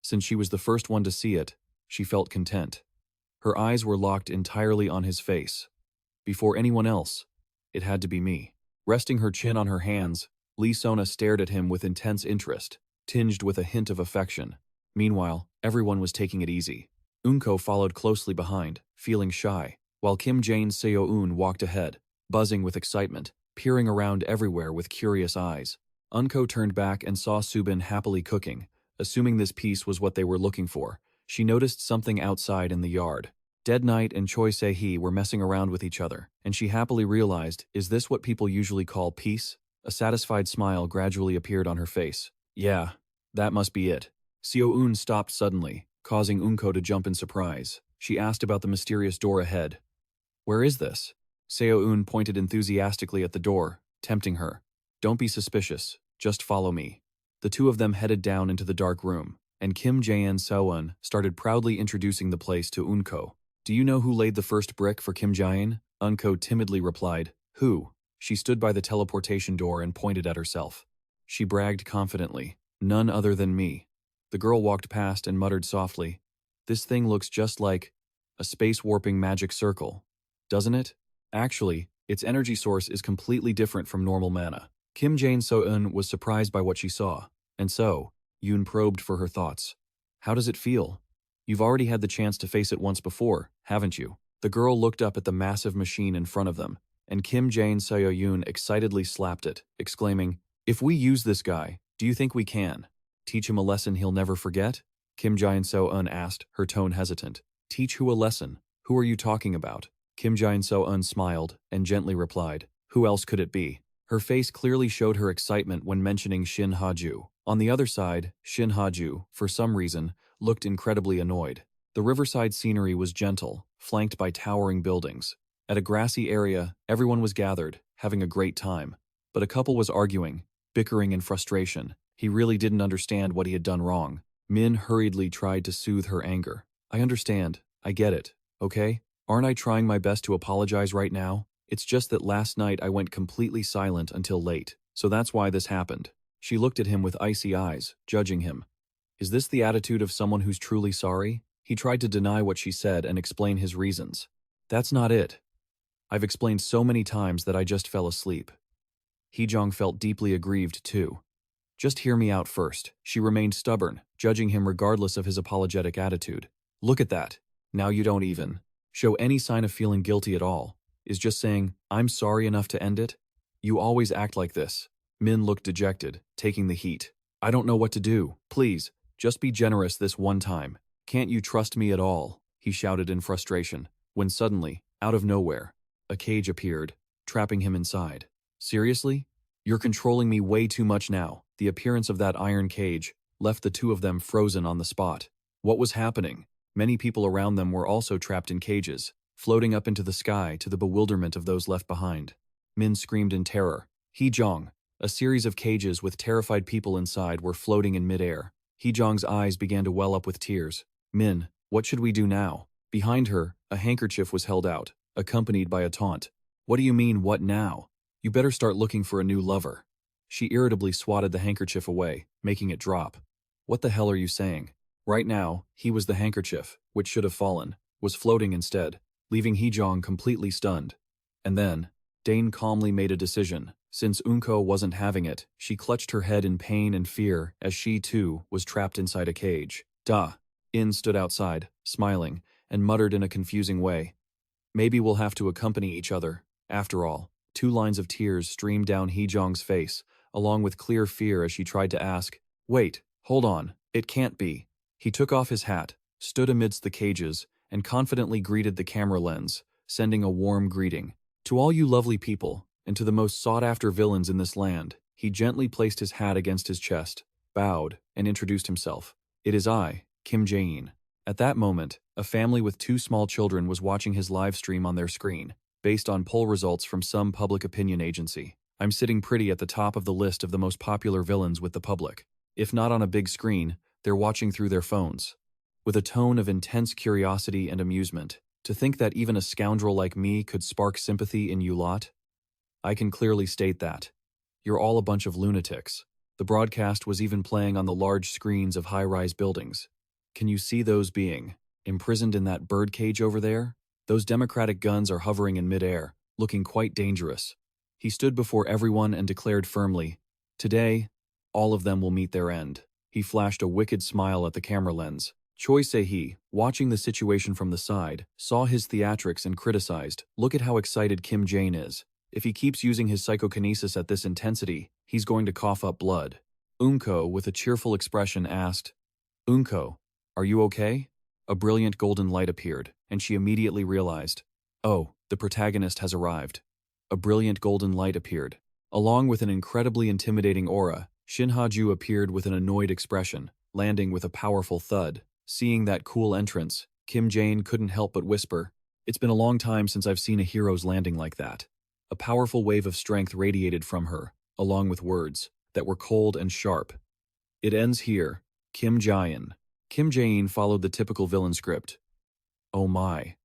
Since she was the first one to see it, she felt content. Her eyes were locked entirely on his face. Before anyone else, it had to be me. Resting her chin on her hands, Lee Sona stared at him with intense interest, tinged with a hint of affection. Meanwhile, everyone was taking it easy. Unko followed closely behind, feeling shy, while Kim Jaein Seo-eun walked ahead, buzzing with excitement, peering around everywhere with curious eyes. Unko turned back and saw Subin happily cooking. Assuming this piece was what they were looking for, she noticed something outside in the yard. Dead Knight and Choi Se-hee were messing around with each other, and she happily realized, is this what people usually call peace? A satisfied smile gradually appeared on her face. Yeah, that must be it. Seo-eun stopped suddenly, causing Unko to jump in surprise. She asked about the mysterious door ahead. "Where is this?" Seo-eun pointed enthusiastically at the door, tempting her. "Don't be suspicious, just follow me." The two of them headed down into the dark room, and Kim Jaein So-eun started proudly introducing the place to Unko. "Do you know who laid the first brick for Kim Jaein?" Unko timidly replied, "Who?" She stood by the teleportation door and pointed at herself. She bragged confidently, None other than me. The girl walked past and muttered softly, "This thing looks just like a space-warping magic circle, doesn't it? Actually, its energy source is completely different from normal mana." Kim Jae-in was surprised by what she saw, and so, Yoon probed for her thoughts. "How does it feel? You've already had the chance to face it once before, haven't you?" The girl looked up at the massive machine in front of them, and Kim Jae-in excitedly slapped it, exclaiming, "If we use this guy, do you think we can teach him a lesson he'll never forget?" Kim Jae-in asked, her tone hesitant. "Teach who a lesson? Who are you talking about?" Kim Jae-in smiled and gently replied, "Who else could it be?" Her face clearly showed her excitement when mentioning Shin Ha-ju. On the other side, Shin Ha-ju, for some reason, looked incredibly annoyed. The riverside scenery was gentle, flanked by towering buildings. At a grassy area, everyone was gathered, having a great time. But a couple was arguing, bickering in frustration. He really didn't understand what he had done wrong. Min hurriedly tried to soothe her anger. "I understand. I get it. Okay? Aren't I trying my best to apologize right now? It's just that last night I went completely silent until late, so that's why this happened." She looked at him with icy eyes, judging him. Is this the attitude of someone who's truly sorry? He tried to deny what she said and explain his reasons. "That's not it. I've explained so many times that I just fell asleep." Hee-jong felt deeply aggrieved too. "Just hear me out first." She remained stubborn, judging him regardless of his apologetic attitude. "Look at that. Now you don't even show any sign of feeling guilty at all. Is just saying, 'I'm sorry' enough to end it? You always act like this." Min looked dejected, taking the heat. "I don't know what to do. Please, just be generous this one time. Can't you trust me at all?" he shouted in frustration, when suddenly, out of nowhere, a cage appeared, trapping him inside. "Seriously? You're controlling me way too much now." The appearance of that iron cage left the two of them frozen on the spot. What was happening? Many people around them were also trapped in cages, floating up into the sky to the bewilderment of those left behind. Min screamed in terror. Hee-jong. A series of cages with terrified people inside were floating in midair. Hee-jong's eyes began to well up with tears. "Min, what should we do now?" Behind her, a handkerchief was held out, accompanied by a taunt. "What do you mean, what now? You better start looking for a new lover." She irritably swatted the handkerchief away, making it drop. "What the hell are you saying?" Right now, he was the handkerchief, which should have fallen, was floating instead, leaving Hee-jong completely stunned. And then, Jaein calmly made a decision. Since Eunko wasn't having it, she clutched her head in pain and fear as she, too, was trapped inside a cage. "Duh." In stood outside, smiling, and muttered in a confusing way. "Maybe we'll have to accompany each other, after all." 2 lines of tears streamed down Hee-jong's face, along with clear fear as she tried to ask, "Wait, hold on, it can't be." He took off his hat, stood amidst the cages, and confidently greeted the camera lens, sending a warm greeting. "To all you lovely people, and to the most sought-after villains in this land," he gently placed his hat against his chest, bowed, and introduced himself. "It is I, Kim Jae-in." At that moment, a family with 2 small children was watching his live stream on their screen, based on poll results from some public opinion agency. "I'm sitting pretty at the top of the list of the most popular villains with the public. If not on a big screen, they're watching through their phones." With a tone of intense curiosity and amusement. "To think that even a scoundrel like me could spark sympathy in you lot? I can clearly state that. You're all a bunch of lunatics." The broadcast was even playing on the large screens of high-rise buildings. "Can you see those being imprisoned in that bird cage over there? Those democratic guns are hovering in midair, looking quite dangerous." He stood before everyone and declared firmly, "Today, all of them will meet their end." He flashed a wicked smile at the camera lens. Choi Se-hee, watching the situation from the side, saw his theatrics and criticized, "Look at how excited Kim Jae-in is. If he keeps using his psychokinesis at this intensity, he's going to cough up blood." Eunko, with a cheerful expression, asked, "Eunko, are you okay?" A brilliant golden light appeared, and she immediately realized, "Oh, the protagonist has arrived." A brilliant golden light appeared. Along with an incredibly intimidating aura, Shin Ha-ju appeared with an annoyed expression, landing with a powerful thud. Seeing that cool entrance, Kim Jae-in couldn't help but whisper, "It's been a long time since I've seen a hero's landing like that." A powerful wave of strength radiated from her, along with words that were cold and sharp. "It ends here, Kim Jae-in." Kim Jae-in followed the typical villain script. "Oh my.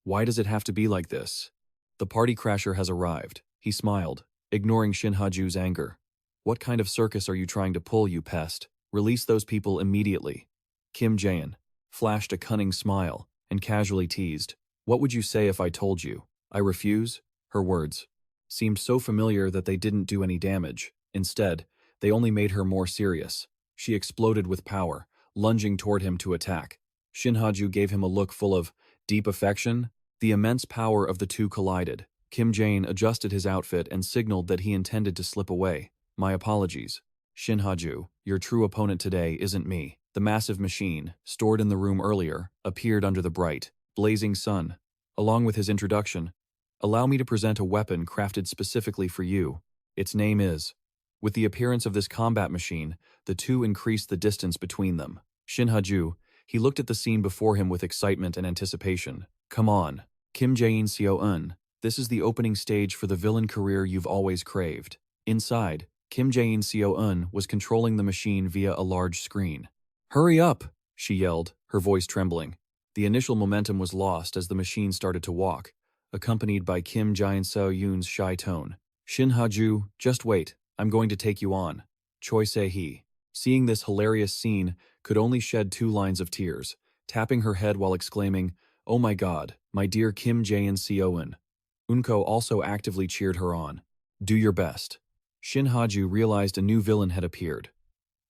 Why does it have to be like this?" "The party crasher has arrived." He smiled, ignoring Shin Ha-ju's anger. "What kind of circus are you trying to pull, you pest?" Release those people immediately. Kim Jaein flashed a cunning smile and casually teased, "What would you say if I told you I refuse?" Her words seemed so familiar that they didn't do any damage. Instead, they only made her more serious. She exploded with power, lunging toward him to attack. Shin Ha-ju gave him a look full of deep affection. The immense power of the two collided. Kim Jaein adjusted his outfit and signaled that he intended to slip away. "My apologies. Shin Ha-ju, your true opponent today isn't me." The massive machine, stored in the room earlier, appeared under the bright, blazing sun. Along with his introduction, "Allow me to present a weapon crafted specifically for you. Its name is..." With the appearance of this combat machine, the two increased the distance between them. Shin Ha-ju, he looked at the scene before him with excitement and anticipation. "Come on, Kim Jaein Seo-eun. This is the opening stage for the villain career you've always craved." Inside, Kim Jaein Seo-eun was controlling the machine via a large screen. "Hurry up!" she yelled, her voice trembling. The initial momentum was lost as the machine started to walk, accompanied by Kim Jaein Seo-eun's shy tone. "Shin Ha-ju, just wait. I'm going to take you on." Choi Se-hee, seeing this hilarious scene, could only shed 2 lines of tears, tapping her head while exclaiming, "Oh my god, my dear Kim Jaein Seo-eun." Unko also actively cheered her on. "Do your best." Shin Ha-ju realized a new villain had appeared.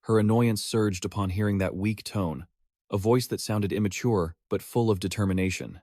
Her annoyance surged upon hearing that weak tone, a voice that sounded immature but full of determination.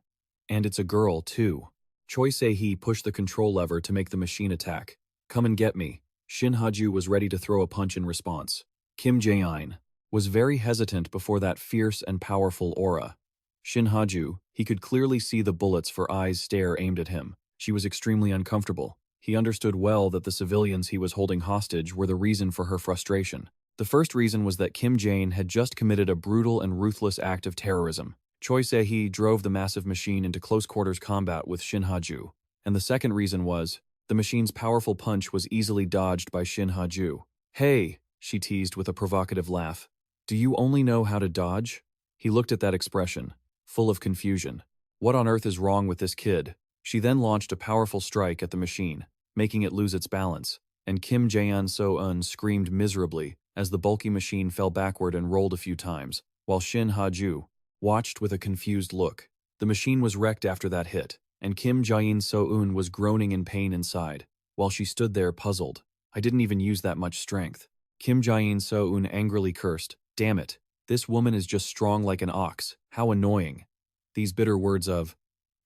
And it's a girl, too. Choi Se-hee pushed the control lever to make the machine attack. "Come and get me." Shin Ha-ju was ready to throw a punch in response. Kim Jaein was very hesitant before that fierce and powerful aura. Shin Ha-ju, he could clearly see the bullets for eyes stare aimed at him. She was extremely uncomfortable. He understood well that the civilians he was holding hostage were the reason for her frustration. The first reason was that Kim Jaein had just committed a brutal and ruthless act of terrorism. Choi Se-hee drove the massive machine into close-quarters combat with Shin Ha-ju. And the second reason was, the machine's powerful punch was easily dodged by Shin Ha-ju. "Hey," she teased with a provocative laugh. "Do you only know how to dodge?" He looked at that expression, full of confusion. What on earth is wrong with this kid? She then launched a powerful strike at the machine, making it lose its balance, and Kim Jaein Seo-eun screamed miserably as the bulky machine fell backward and rolled a few times, while Shin Ha-ju watched with a confused look. The machine was wrecked after that hit, and Kim Jaein Seo-eun was groaning in pain inside, while she stood there puzzled. "I didn't even use that much strength." Kim Jaein Seo-eun angrily cursed, "Damn it, this woman is just strong like an ox, how annoying." These bitter words of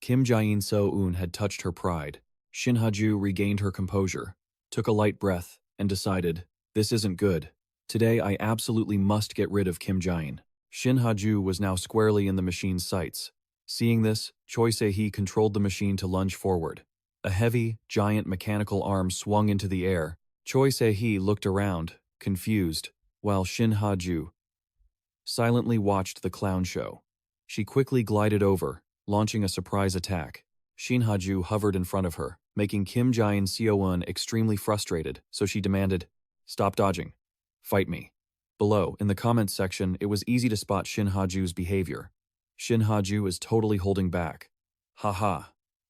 Kim Jaein Seo-eun had touched her pride. Shin Ha-ju regained her composure, took a light breath, and decided, "This isn't good. Today I absolutely must get rid of Kim Jaein." Shin Ha-ju was now squarely in the machine's sights. Seeing this, Choi Se-hee controlled the machine to lunge forward. A heavy, giant mechanical arm swung into the air. Choi Se-hee looked around, confused, while Shin Ha-ju silently watched the clown show. She quickly glided over, launching a surprise attack. Shin Ha-ju hovered in front of her, making Kim Jaein Seo-eun extremely frustrated, so she demanded, "Stop dodging. Fight me." Below, in the comments section, it was easy to spot Shin Ha-ju's behavior. Shin Ha-ju is totally holding back. Haha.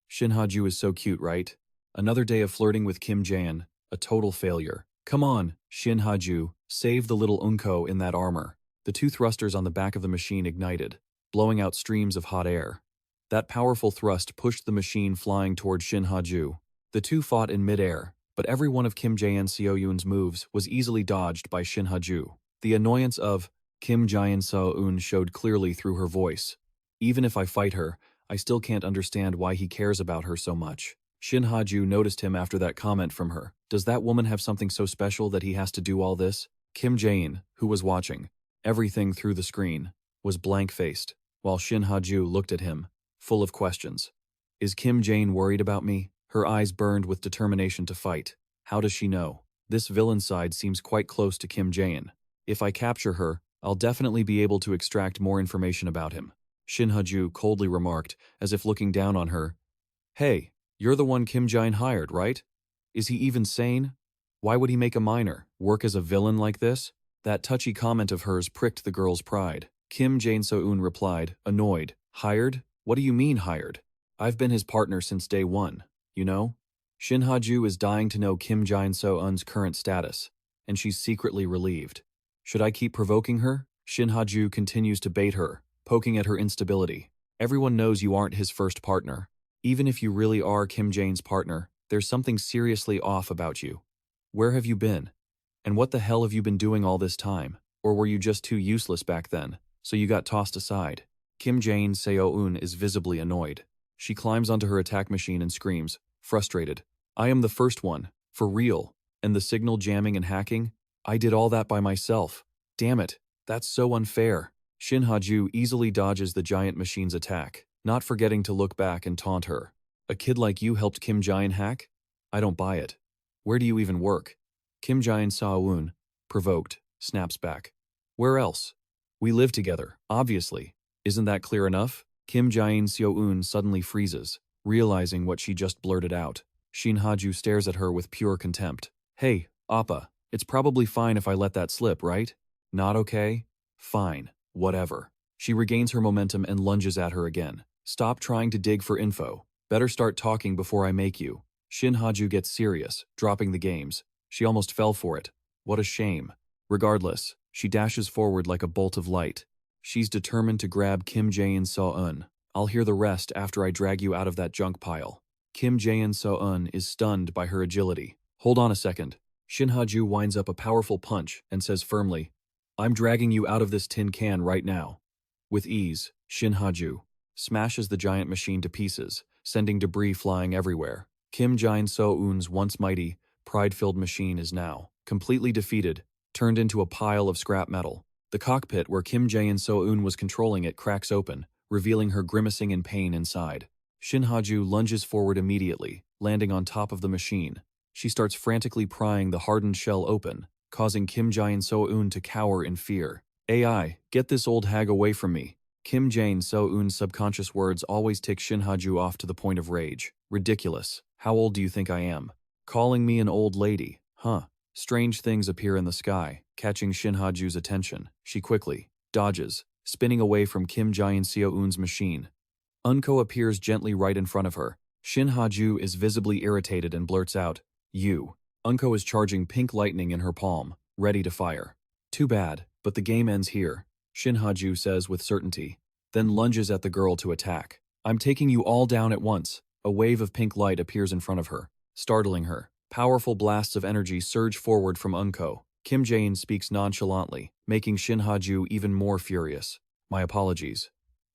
Shin Ha-ju is so cute, right? Another day of flirting with Kim Jaein, a total failure. Come on, Shin Ha-ju, save the little Unko in that armor. The 2 thrusters on the back of the machine ignited, blowing out streams of hot air. That powerful thrust pushed the machine flying toward Shin Ha-ju. The two fought in midair, but every one of Kim Jaein Seo-eun's moves was easily dodged by Shin Ha-ju. The annoyance of Kim Jaein Seo-eun showed clearly through her voice. "Even if I fight her, I still can't understand why he cares about her so much." Shin Ha-ju noticed him after that comment from her. Does that woman have something so special that he has to do all this? Kim Jaein, who was watching everything through the screen, was blank-faced, while Shin Ha-ju looked at him, full of questions. Is Kim Jaein worried about me? Her eyes burned with determination to fight. How does she know? This villain side seems quite close to Kim Jaein. If I capture her, I'll definitely be able to extract more information about him. Shin Ha-ju coldly remarked, as if looking down on her. "Hey, you're the one Kim Jaein hired, right? Is he even sane? Why would he make a minor work as a villain like this?" That touchy comment of hers pricked the girl's pride. Kim Jaein Seo-eun replied, annoyed. "Hired? What do you mean hired? I've been his partner since day one, you know?" Shin Ha-ju is dying to know Kim Jaein Seo-eun's current status, and she's secretly relieved. Should I keep provoking her? Shin Ha-ju continues to bait her, poking at her instability. Everyone knows you aren't his first partner. Even if you really are Kim Jaein's partner, there's something seriously off about you. Where have you been? And what the hell have you been doing all this time? Or were you just too useless back then, so you got tossed aside? Kim Jaein Seo-eun is visibly annoyed. She climbs onto her attack machine and screams, frustrated. I am the first one, for real. And the signal jamming and hacking? I did all that by myself. Damn it, that's so unfair. Shin Ha-ju easily dodges the giant machine's attack, not forgetting to look back and taunt her. A kid like you helped Kim Jaein hack? I don't buy it. Where do you even work? Kim Jaein Seo-eun, provoked, snaps back. Where else? We live together, obviously. Isn't that clear enough? Kim Jaein Seo-eun suddenly freezes, realizing what she just blurted out. Shin Ha-ju stares at her with pure contempt. Hey, Appa, it's probably fine if I let that slip, right? Not okay? Fine, whatever. She regains her momentum and lunges at her again. Stop trying to dig for info. Better start talking before I make you. Shin Ha-ju gets serious, dropping the games. She almost fell for it. What a shame. Regardless, she dashes forward like a bolt of light. She's determined to grab Kim Jaein Seo-eun. I'll hear the rest after I drag you out of that junk pile. Kim Jaein Seo-eun is stunned by her agility. Hold on a second. Shin Ha-ju winds up a powerful punch and says firmly, I'm dragging you out of this tin can right now. With ease, Shin Ha-ju smashes the giant machine to pieces, sending debris flying everywhere. Kim Jaein Seo-eun's once mighty, pride-filled machine is now, completely defeated, turned into a pile of scrap metal. The cockpit where Kim Jaein Seo-eun was controlling it cracks open, revealing her grimacing in pain inside. Shin Ha-ju lunges forward immediately, landing on top of the machine. She starts frantically prying the hardened shell open, causing Kim Jaein Seo-eun to cower in fear. AI, get this old hag away from me. Kim Jaein Seo-eun's subconscious words always tick Shin Ha-ju off to the point of rage. Ridiculous. How old do you think I am? Calling me an old lady, huh? Strange things appear in the sky, catching Shin Ha-ju's attention. She quickly dodges, spinning away from Kim Jaein Seo-eun's machine. Unko appears gently right in front of her. Shin Ha-ju is visibly irritated and blurts out, You. Unko is charging pink lightning in her palm, ready to fire. Too bad, but the game ends here, Shin Ha-ju says with certainty, then lunges at the girl to attack. I'm taking you all down at once. A wave of pink light appears in front of her, startling her. Powerful blasts of energy surge forward from Unko. Kim Jaein speaks nonchalantly, making Shin Ha-ju even more furious. My apologies.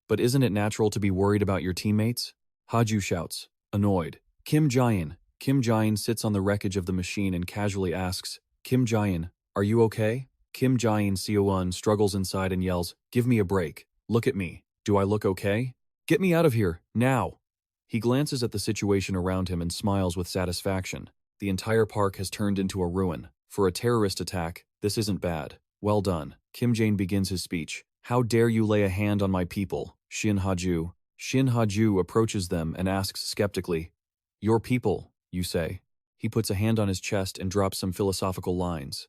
But isn't it natural to be worried about your teammates? Ha-ju shouts, annoyed. Kim Jaein sits on the wreckage of the machine and casually asks, Kim Jaein, are you okay? Kim Jaein Seo-eun struggles inside and yells, Give me a break. Look at me. Do I look okay? Get me out of here, now. He glances at the situation around him and smiles with satisfaction. The entire park has turned into a ruin. For a terrorist attack, this isn't bad. Well done. Kim Jaein begins his speech. How dare you lay a hand on my people, Shin Ha-ju. Shin Ha-ju approaches them and asks skeptically, Your people, you say? He puts a hand on his chest and drops some philosophical lines.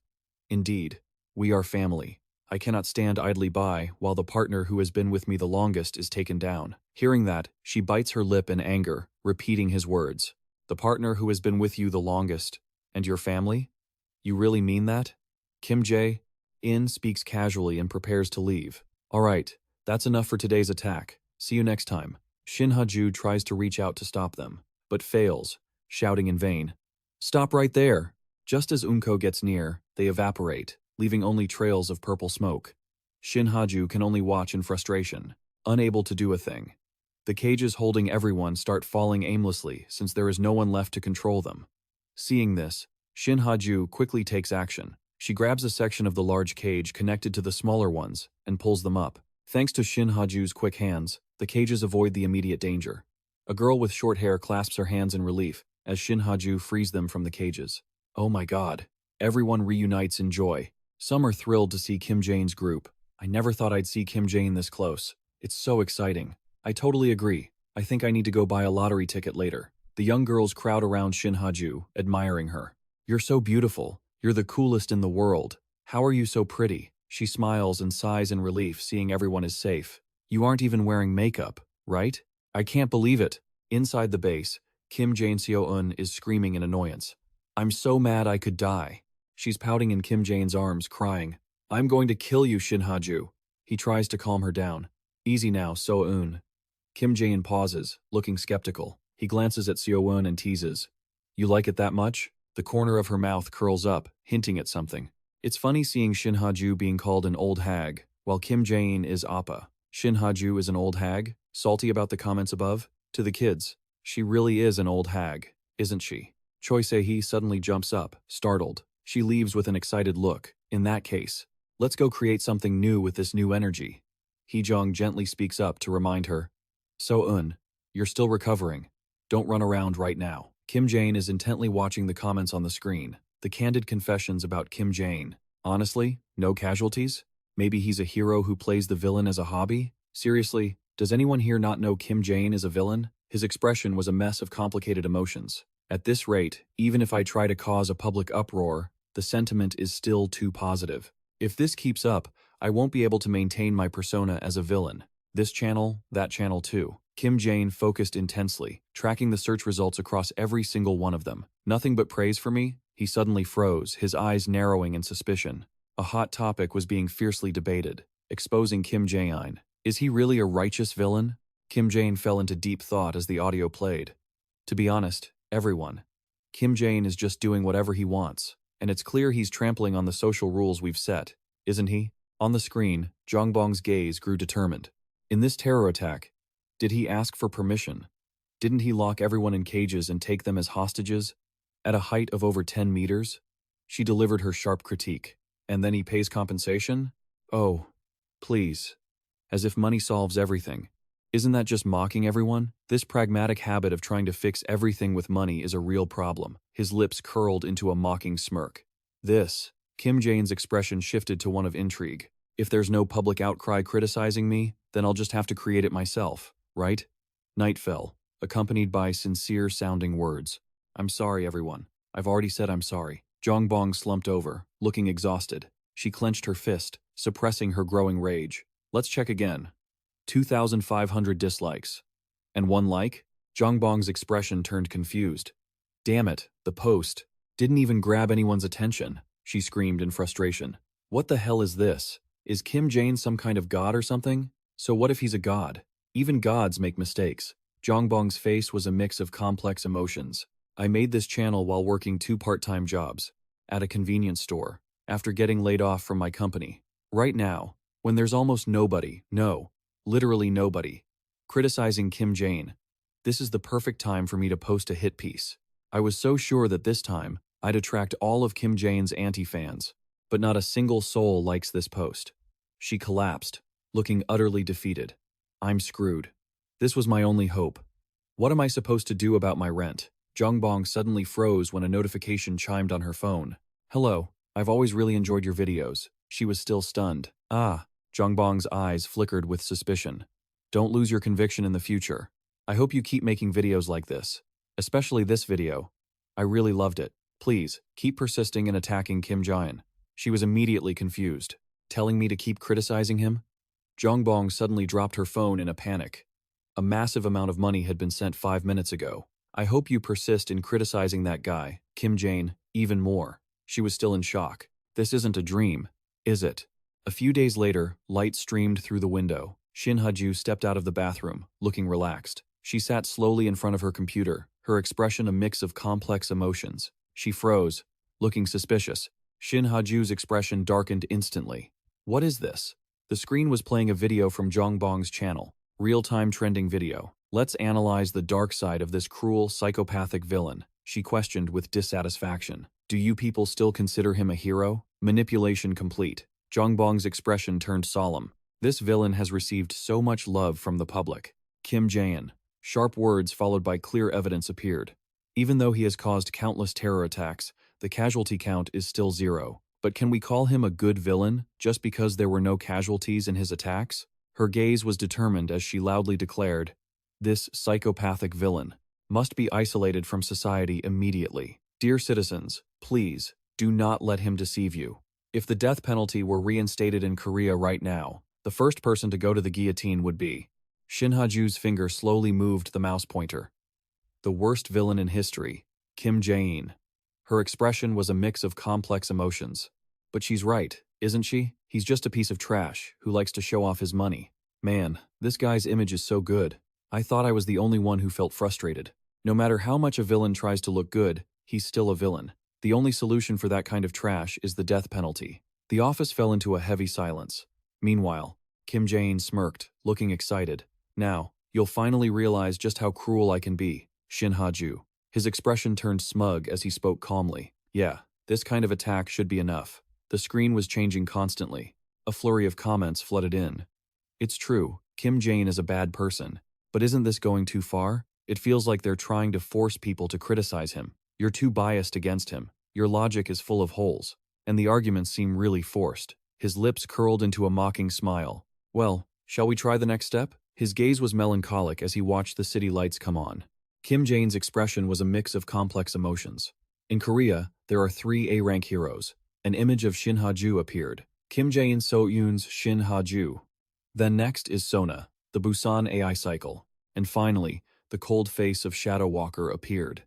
Indeed, we are family. I cannot stand idly by while the partner who has been with me the longest is taken down. Hearing that, she bites her lip in anger, repeating his words. The partner who has been with you the longest, and your family? You really mean that? Kim Jae-in speaks casually and prepares to leave. All right, that's enough for today's attack. See you next time. Shin Ha-ju tries to reach out to stop them, but fails, shouting in vain. Stop right there! Just as Unko gets near, they evaporate, leaving only trails of purple smoke. Shin Ha-ju can only watch in frustration, unable to do a thing. The cages holding everyone start falling aimlessly since there is no one left to control them. Seeing this, Shin Ha-ju quickly takes action. She grabs a section of the large cage connected to the smaller ones and pulls them up. Thanks to Shin Ha-ju's quick hands, the cages avoid the immediate danger. A girl with short hair clasps her hands in relief as Shin Ha-ju frees them from the cages. Oh my god. Everyone reunites in joy. Some are thrilled to see Kim Jaein's group. I never thought I'd see Kim Jaein this close. It's so exciting. I totally agree. I think I need to go buy a lottery ticket later. The young girls crowd around Shin Ha-ju, admiring her. You're so beautiful. You're the coolest in the world. How are you so pretty? She smiles and sighs in relief seeing everyone is safe. You aren't even wearing makeup, right? I can't believe it. Inside the base, Kim Jaein Seo-eun is screaming in annoyance. I'm so mad I could die. She's pouting in Kim Jaein's arms, crying. I'm going to kill you, Shin Ha-ju. He tries to calm her down. Easy now, So-eun. Kim Jae-in pauses, looking skeptical. He glances at Seo-eun and teases. You like it that much? The corner of her mouth curls up, hinting at something. It's funny seeing Shin Ha-ju being called an old hag, while Kim Jae-in is Appa. Shin Ha-ju is an old hag? Salty about the comments above? To the kids, she really is an old hag, isn't she? Choi Se-hee suddenly jumps up, startled. She leaves with an excited look. In that case, let's go create something new with this new energy. Hee-jong gently speaks up to remind her. So-eun, you're still recovering. Don't run around right now. Kim Jae-in is intently watching the comments on the screen. The candid confessions about Kim Jae-in. Honestly, no casualties? Maybe he's a hero who plays the villain as a hobby? Seriously, does anyone here not know Kim Jae-in is a villain? His expression was a mess of complicated emotions. At this rate, even if I try to cause a public uproar, the sentiment is still too positive. If this keeps up, I won't be able to maintain my persona as a villain. This channel, that channel too. Kim Jae-in focused intensely, tracking the search results across every single one of them. Nothing but praise for me? He suddenly froze, his eyes narrowing in suspicion. A hot topic was being fiercely debated, exposing Kim Jae-in. Is he really a righteous villain? Kim Jae-in fell into deep thought as the audio played. To be honest, everyone. Kim Jae-in is just doing whatever he wants, and it's clear he's trampling on the social rules we've set, isn't he? On the screen, Jongbong's gaze grew determined. In this terror attack, did he ask for permission? Didn't he lock everyone in cages and take them as hostages? At a height of over 10 meters? She delivered her sharp critique. And then he pays compensation? Oh, please. As if money solves everything. Isn't that just mocking everyone? This pragmatic habit of trying to fix everything with money is a real problem. His lips curled into a mocking smirk. Kim Jae-in's expression shifted to one of intrigue. If there's no public outcry criticizing me, then I'll just have to create it myself, right? Night fell, accompanied by sincere-sounding words. I'm sorry, everyone. I've already said I'm sorry. Jongbong slumped over, looking exhausted. She clenched her fist, suppressing her growing rage. Let's check again. 2,500 dislikes. And 1 like? Jongbong's expression turned confused. Damn it, the post didn't even grab anyone's attention, she screamed in frustration. What the hell is this? Is Kim Jae-in some kind of god or something? So what if he's a god? Even gods make mistakes. Jongbong's face was a mix of complex emotions. I made this channel while working 2 part-time jobs, at a convenience store, after getting laid off from my company. Right now, when there's almost nobody, no, literally nobody, criticizing Kim Jae-in, this is the perfect time for me to post a hit piece. I was so sure that this time, I'd attract all of Kim Jae-in's anti-fans, but not a single soul likes this post. She collapsed, looking utterly defeated. I'm screwed. This was my only hope. What am I supposed to do about my rent? Jongbong suddenly froze when a notification chimed on her phone. Hello, I've always really enjoyed your videos. She was still stunned. Ah, Jongbong's eyes flickered with suspicion. Don't lose your conviction in the future. I hope you keep making videos like this. Especially this video. I really loved it. Please, keep persisting in attacking Kim Jae-in. She was immediately confused. Telling me to keep criticizing him? Jongbong suddenly dropped her phone in a panic. A massive amount of money had been sent 5 minutes ago. I hope you persist in criticizing that guy, Kim Jae-in, even more. She was still in shock. This isn't a dream, is it? A few days later, light streamed through the window. Shin Ha-ju stepped out of the bathroom, looking relaxed. She sat slowly in front of her computer, her expression a mix of complex emotions. She froze, looking suspicious. Shin Ha-ju's expression darkened instantly. What is this? The screen was playing a video from Jongbong's channel. Real-time trending video. Let's analyze the dark side of this cruel, psychopathic villain, she questioned with dissatisfaction. Do you people still consider him a hero? Manipulation complete. Jongbong's expression turned solemn. This villain has received so much love from the public. Kim Jae-in. Sharp words followed by clear evidence appeared. Even though he has caused countless terror attacks, the casualty count is still 0. But can we call him a good villain, just because there were no casualties in his attacks? Her gaze was determined as she loudly declared, this psychopathic villain must be isolated from society immediately. Dear citizens, please, do not let him deceive you. If the death penalty were reinstated in Korea right now, the first person to go to the guillotine would be. Shin Ha-ju's finger slowly moved the mouse pointer. The worst villain in history, Kim Jae-in. Her expression was a mix of complex emotions. But she's right, isn't she? He's just a piece of trash who likes to show off his money. Man, this guy's image is so good. I thought I was the only one who felt frustrated. No matter how much a villain tries to look good, he's still a villain. The only solution for that kind of trash is the death penalty. The office fell into a heavy silence. Meanwhile, Kim Jaein smirked, looking excited. Now, you'll finally realize just how cruel I can be, Shin Ha-ju. His expression turned smug as he spoke calmly. Yeah, this kind of attack should be enough. The screen was changing constantly. A flurry of comments flooded in. It's true, Kim Jaein is a bad person. But isn't this going too far? It feels like they're trying to force people to criticize him. You're too biased against him. Your logic is full of holes. And the arguments seem really forced. His lips curled into a mocking smile. Well, shall we try the next step? His gaze was melancholic as he watched the city lights come on. Kim Jaein's expression was a mix of complex emotions. In Korea, there are 3 A-rank heroes. An image of Shin Ha-ju appeared. Kim Jaein So-eun's Shin Ha-ju. Then next is Sona, the Busan AI cycle. And finally, the cold face of Shadow Walker appeared.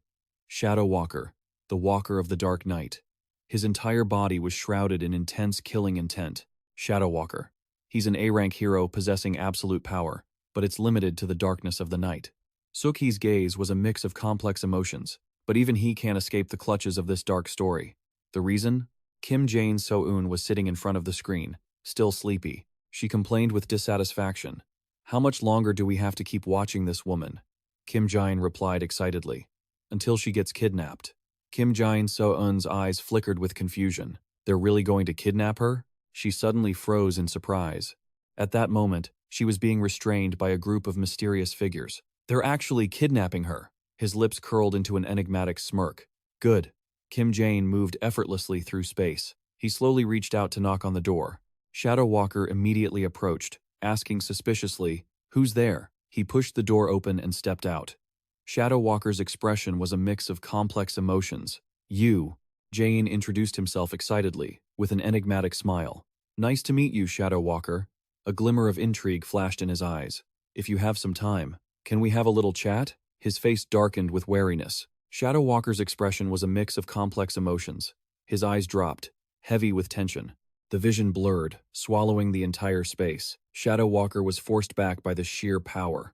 Shadow Walker, the Walker of the Dark Night. His entire body was shrouded in intense killing intent. Shadow Walker. He's an A-rank hero possessing absolute power, but it's limited to the darkness of the night. Suk-hee's gaze was a mix of complex emotions, but even he can't escape the clutches of this dark story. The reason? Kim Jaein So-eun was sitting in front of the screen, still sleepy. She complained with dissatisfaction. How much longer do we have to keep watching this woman? Kim Jaein replied excitedly. Until she gets kidnapped. Kim Jaein So-eun's eyes flickered with confusion. They're really going to kidnap her? She suddenly froze in surprise. At that moment, she was being restrained by a group of mysterious figures. They're actually kidnapping her. His lips curled into an enigmatic smirk. Good. Kim Jaein moved effortlessly through space. He slowly reached out to knock on the door. Shadow Walker immediately approached, asking suspiciously, "Who's there?" He pushed the door open and stepped out. Shadow Walker's expression was a mix of complex emotions. You. Jaein introduced himself excitedly, with an enigmatic smile. Nice to meet you, Shadow Walker. A glimmer of intrigue flashed in his eyes. If you have some time, can we have a little chat? His face darkened with wariness. Shadow Walker's expression was a mix of complex emotions. His eyes dropped, heavy with tension. The vision blurred, swallowing the entire space. Shadow Walker was forced back by the sheer power.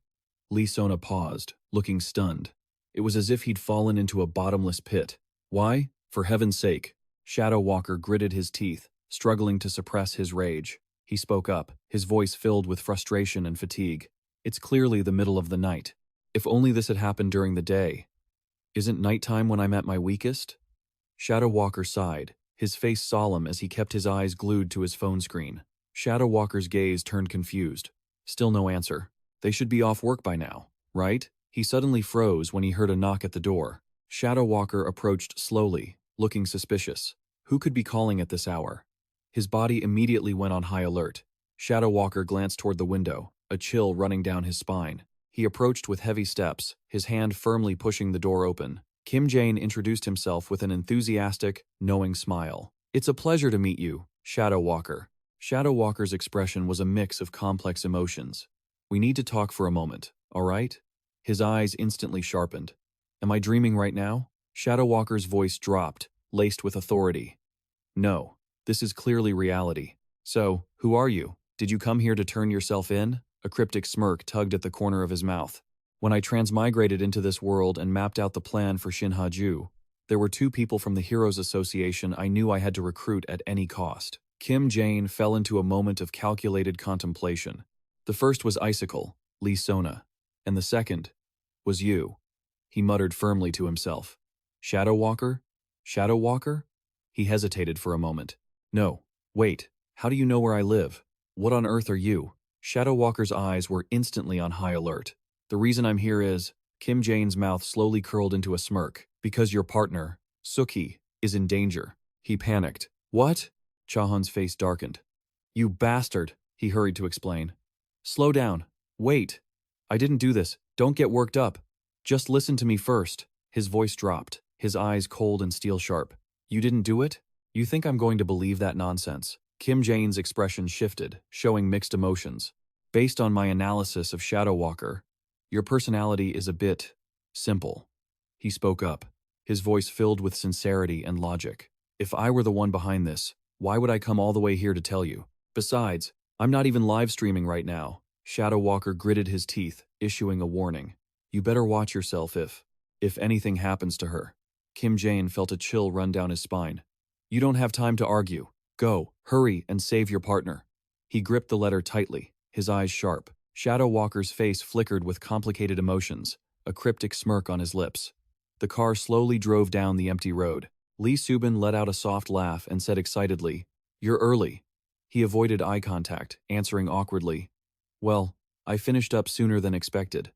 Lee Sona paused, looking stunned. It was as if he'd fallen into a bottomless pit. Why? For heaven's sake. Shadow Walker gritted his teeth, struggling to suppress his rage. He spoke up, his voice filled with frustration and fatigue. It's clearly the middle of the night. If only this had happened during the day. Isn't nighttime when I'm at my weakest? Shadow Walker sighed, his face solemn as he kept his eyes glued to his phone screen. Shadow Walker's gaze turned confused. Still no answer. They should be off work by now, right? He suddenly froze when he heard a knock at the door. Shadow Walker approached slowly, looking suspicious. Who could be calling at this hour? His body immediately went on high alert. Shadow Walker glanced toward the window, a chill running down his spine. He approached with heavy steps, his hand firmly pushing the door open. Kim Jaein introduced himself with an enthusiastic, knowing smile. It's a pleasure to meet you, Shadow Walker. Shadow Walker's expression was a mix of complex emotions. We need to talk for a moment, all right? His eyes instantly sharpened. Am I dreaming right now? Shadow Walker's voice dropped, laced with authority. No, this is clearly reality. So, who are you? Did you come here to turn yourself in? A cryptic smirk tugged at the corner of his mouth. When I transmigrated into this world and mapped out the plan for Shin Ha-ju, there were 2 people from the Heroes Association I knew I had to recruit at any cost. Kim Jaein fell into a moment of calculated contemplation. The first was Icicle, Lee Sona, and the second was you. He muttered firmly to himself. Shadow Walker? Shadow Walker? He hesitated for a moment. No, wait, how do you know where I live? What on earth are you? Shadow Walker's eyes were instantly on high alert. The reason I'm here is, Kim Jaein's mouth slowly curled into a smirk, because your partner, Suk-hee, is in danger. He panicked. What? Chahan's face darkened. You bastard, he hurried to explain. Slow down. Wait. I didn't do this. Don't get worked up. Just listen to me first. His voice dropped, his eyes cold and steel-sharp. You didn't do it? You think I'm going to believe that nonsense? Kim Jaein's expression shifted, showing mixed emotions. Based on my analysis of Shadow Walker, your personality is a bit simple. He spoke up, his voice filled with sincerity and logic. If I were the one behind this, Why would I come all the way here to tell you? Besides, I'm not even live streaming right now. Shadow Walker gritted his teeth, issuing a warning. You better watch yourself if anything happens to her. Kim Jaein felt a chill run down his spine. You don't have time to argue. Go, hurry, and save your partner. He gripped the letter tightly, his eyes sharp. Shadow Walker's face flickered with complicated emotions, a cryptic smirk on his lips. The car slowly drove down the empty road. Lee Subin let out a soft laugh and said excitedly, You're early. He avoided eye contact, answering awkwardly, Well, I finished up sooner than expected.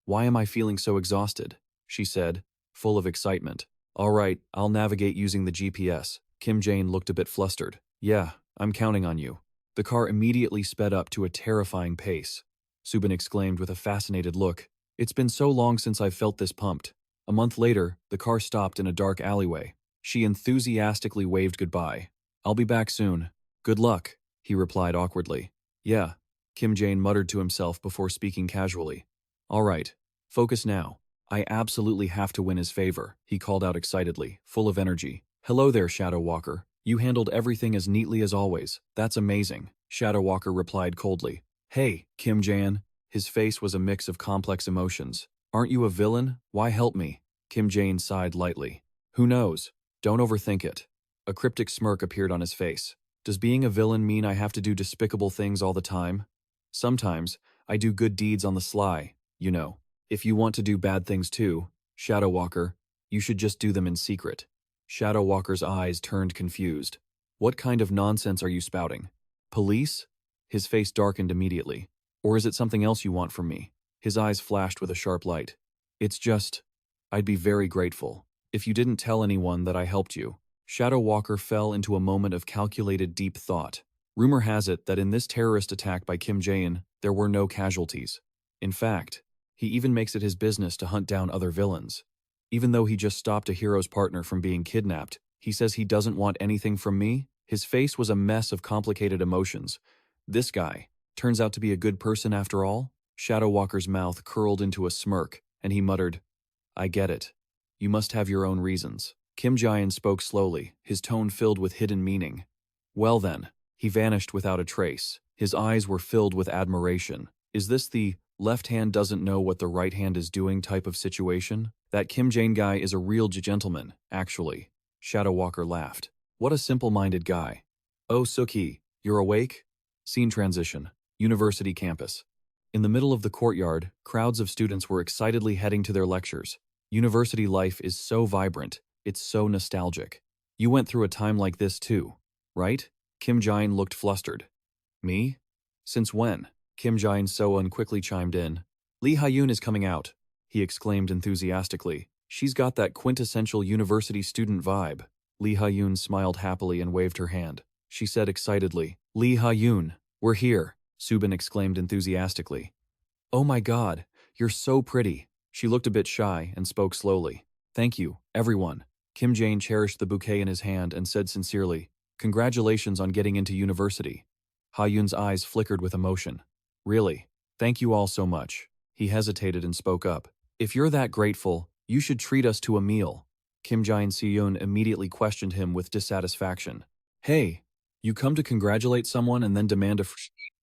Why am I feeling so exhausted? She said, full of excitement. All right, I'll navigate using the GPS. Kim Jaein looked a bit flustered. Yeah, I'm counting on you. The car immediately sped up to a terrifying pace. Subin exclaimed with a fascinated look. It's been so long since I've felt this pumped. A month later, the car stopped in a dark alleyway. She enthusiastically waved goodbye. I'll be back soon. Good luck, he replied awkwardly. Yeah, Kim Jaein muttered to himself before speaking casually. All right, focus now. I absolutely have to win his favor, he called out excitedly, full of energy. Hello there, Shadow Walker. You handled everything as neatly as always. That's amazing, Shadow Walker replied coldly. Hey, Kim Jaein. His face was a mix of complex emotions. Aren't you a villain? Why help me? Kim Jaein sighed lightly. Who knows? Don't overthink it. A cryptic smirk appeared on his face. Does being a villain mean I have to do despicable things all the time? Sometimes, I do good deeds on the sly, you know. If you want to do bad things too, Shadow Walker, you should just do them in secret. Shadow Walker's eyes turned confused. What kind of nonsense are you spouting? Police? His face darkened immediately. Or is it something else you want from me? His eyes flashed with a sharp light. It's just, I'd be very grateful if you didn't tell anyone that I helped you. Shadow Walker fell into a moment of calculated deep thought. Rumor has it that in this terrorist attack by Kim Jaein, there were no casualties. In fact, he even makes it his business to hunt down other villains. Even though he just stopped a hero's partner from being kidnapped, he says he doesn't want anything from me. His face was a mess of complicated emotions. This guy turns out to be a good person after all? Shadow Walker's mouth curled into a smirk, and he muttered, I get it. You must have your own reasons. Kim Jaein spoke slowly, his tone filled with hidden meaning. Well then, he vanished without a trace. His eyes were filled with admiration. Is this the left hand doesn't know what the right hand is doing type of situation? That Kim Jaein guy is a real gentleman, actually. Shadow Walker laughed. What a simple-minded guy. Oh, Suki, you're awake? Scene transition. University campus. In the middle of the courtyard, crowds of students were excitedly heading to their lectures. University life is so vibrant, it's so nostalgic. You went through a time like this too, right? Kim Jaein looked flustered. Me? Since when? Kim Jaein quickly chimed in. Lee Ha-yun is coming out, he exclaimed enthusiastically. She's got that quintessential university student vibe. Lee Ha-yun smiled happily and waved her hand. She said excitedly, Lee Ha-yun, we're here, Subin exclaimed enthusiastically. Oh my god, you're so pretty. She looked a bit shy and spoke slowly. Thank you, everyone. Kim Jaein cherished the bouquet in his hand and said sincerely, Congratulations on getting into university. Ha-yun's eyes flickered with emotion. Really? Thank you all so much. He hesitated and spoke up. If you're that grateful, you should treat us to a meal. Kim Jaein-seon immediately questioned him with dissatisfaction. Hey, you come to congratulate someone and then demand a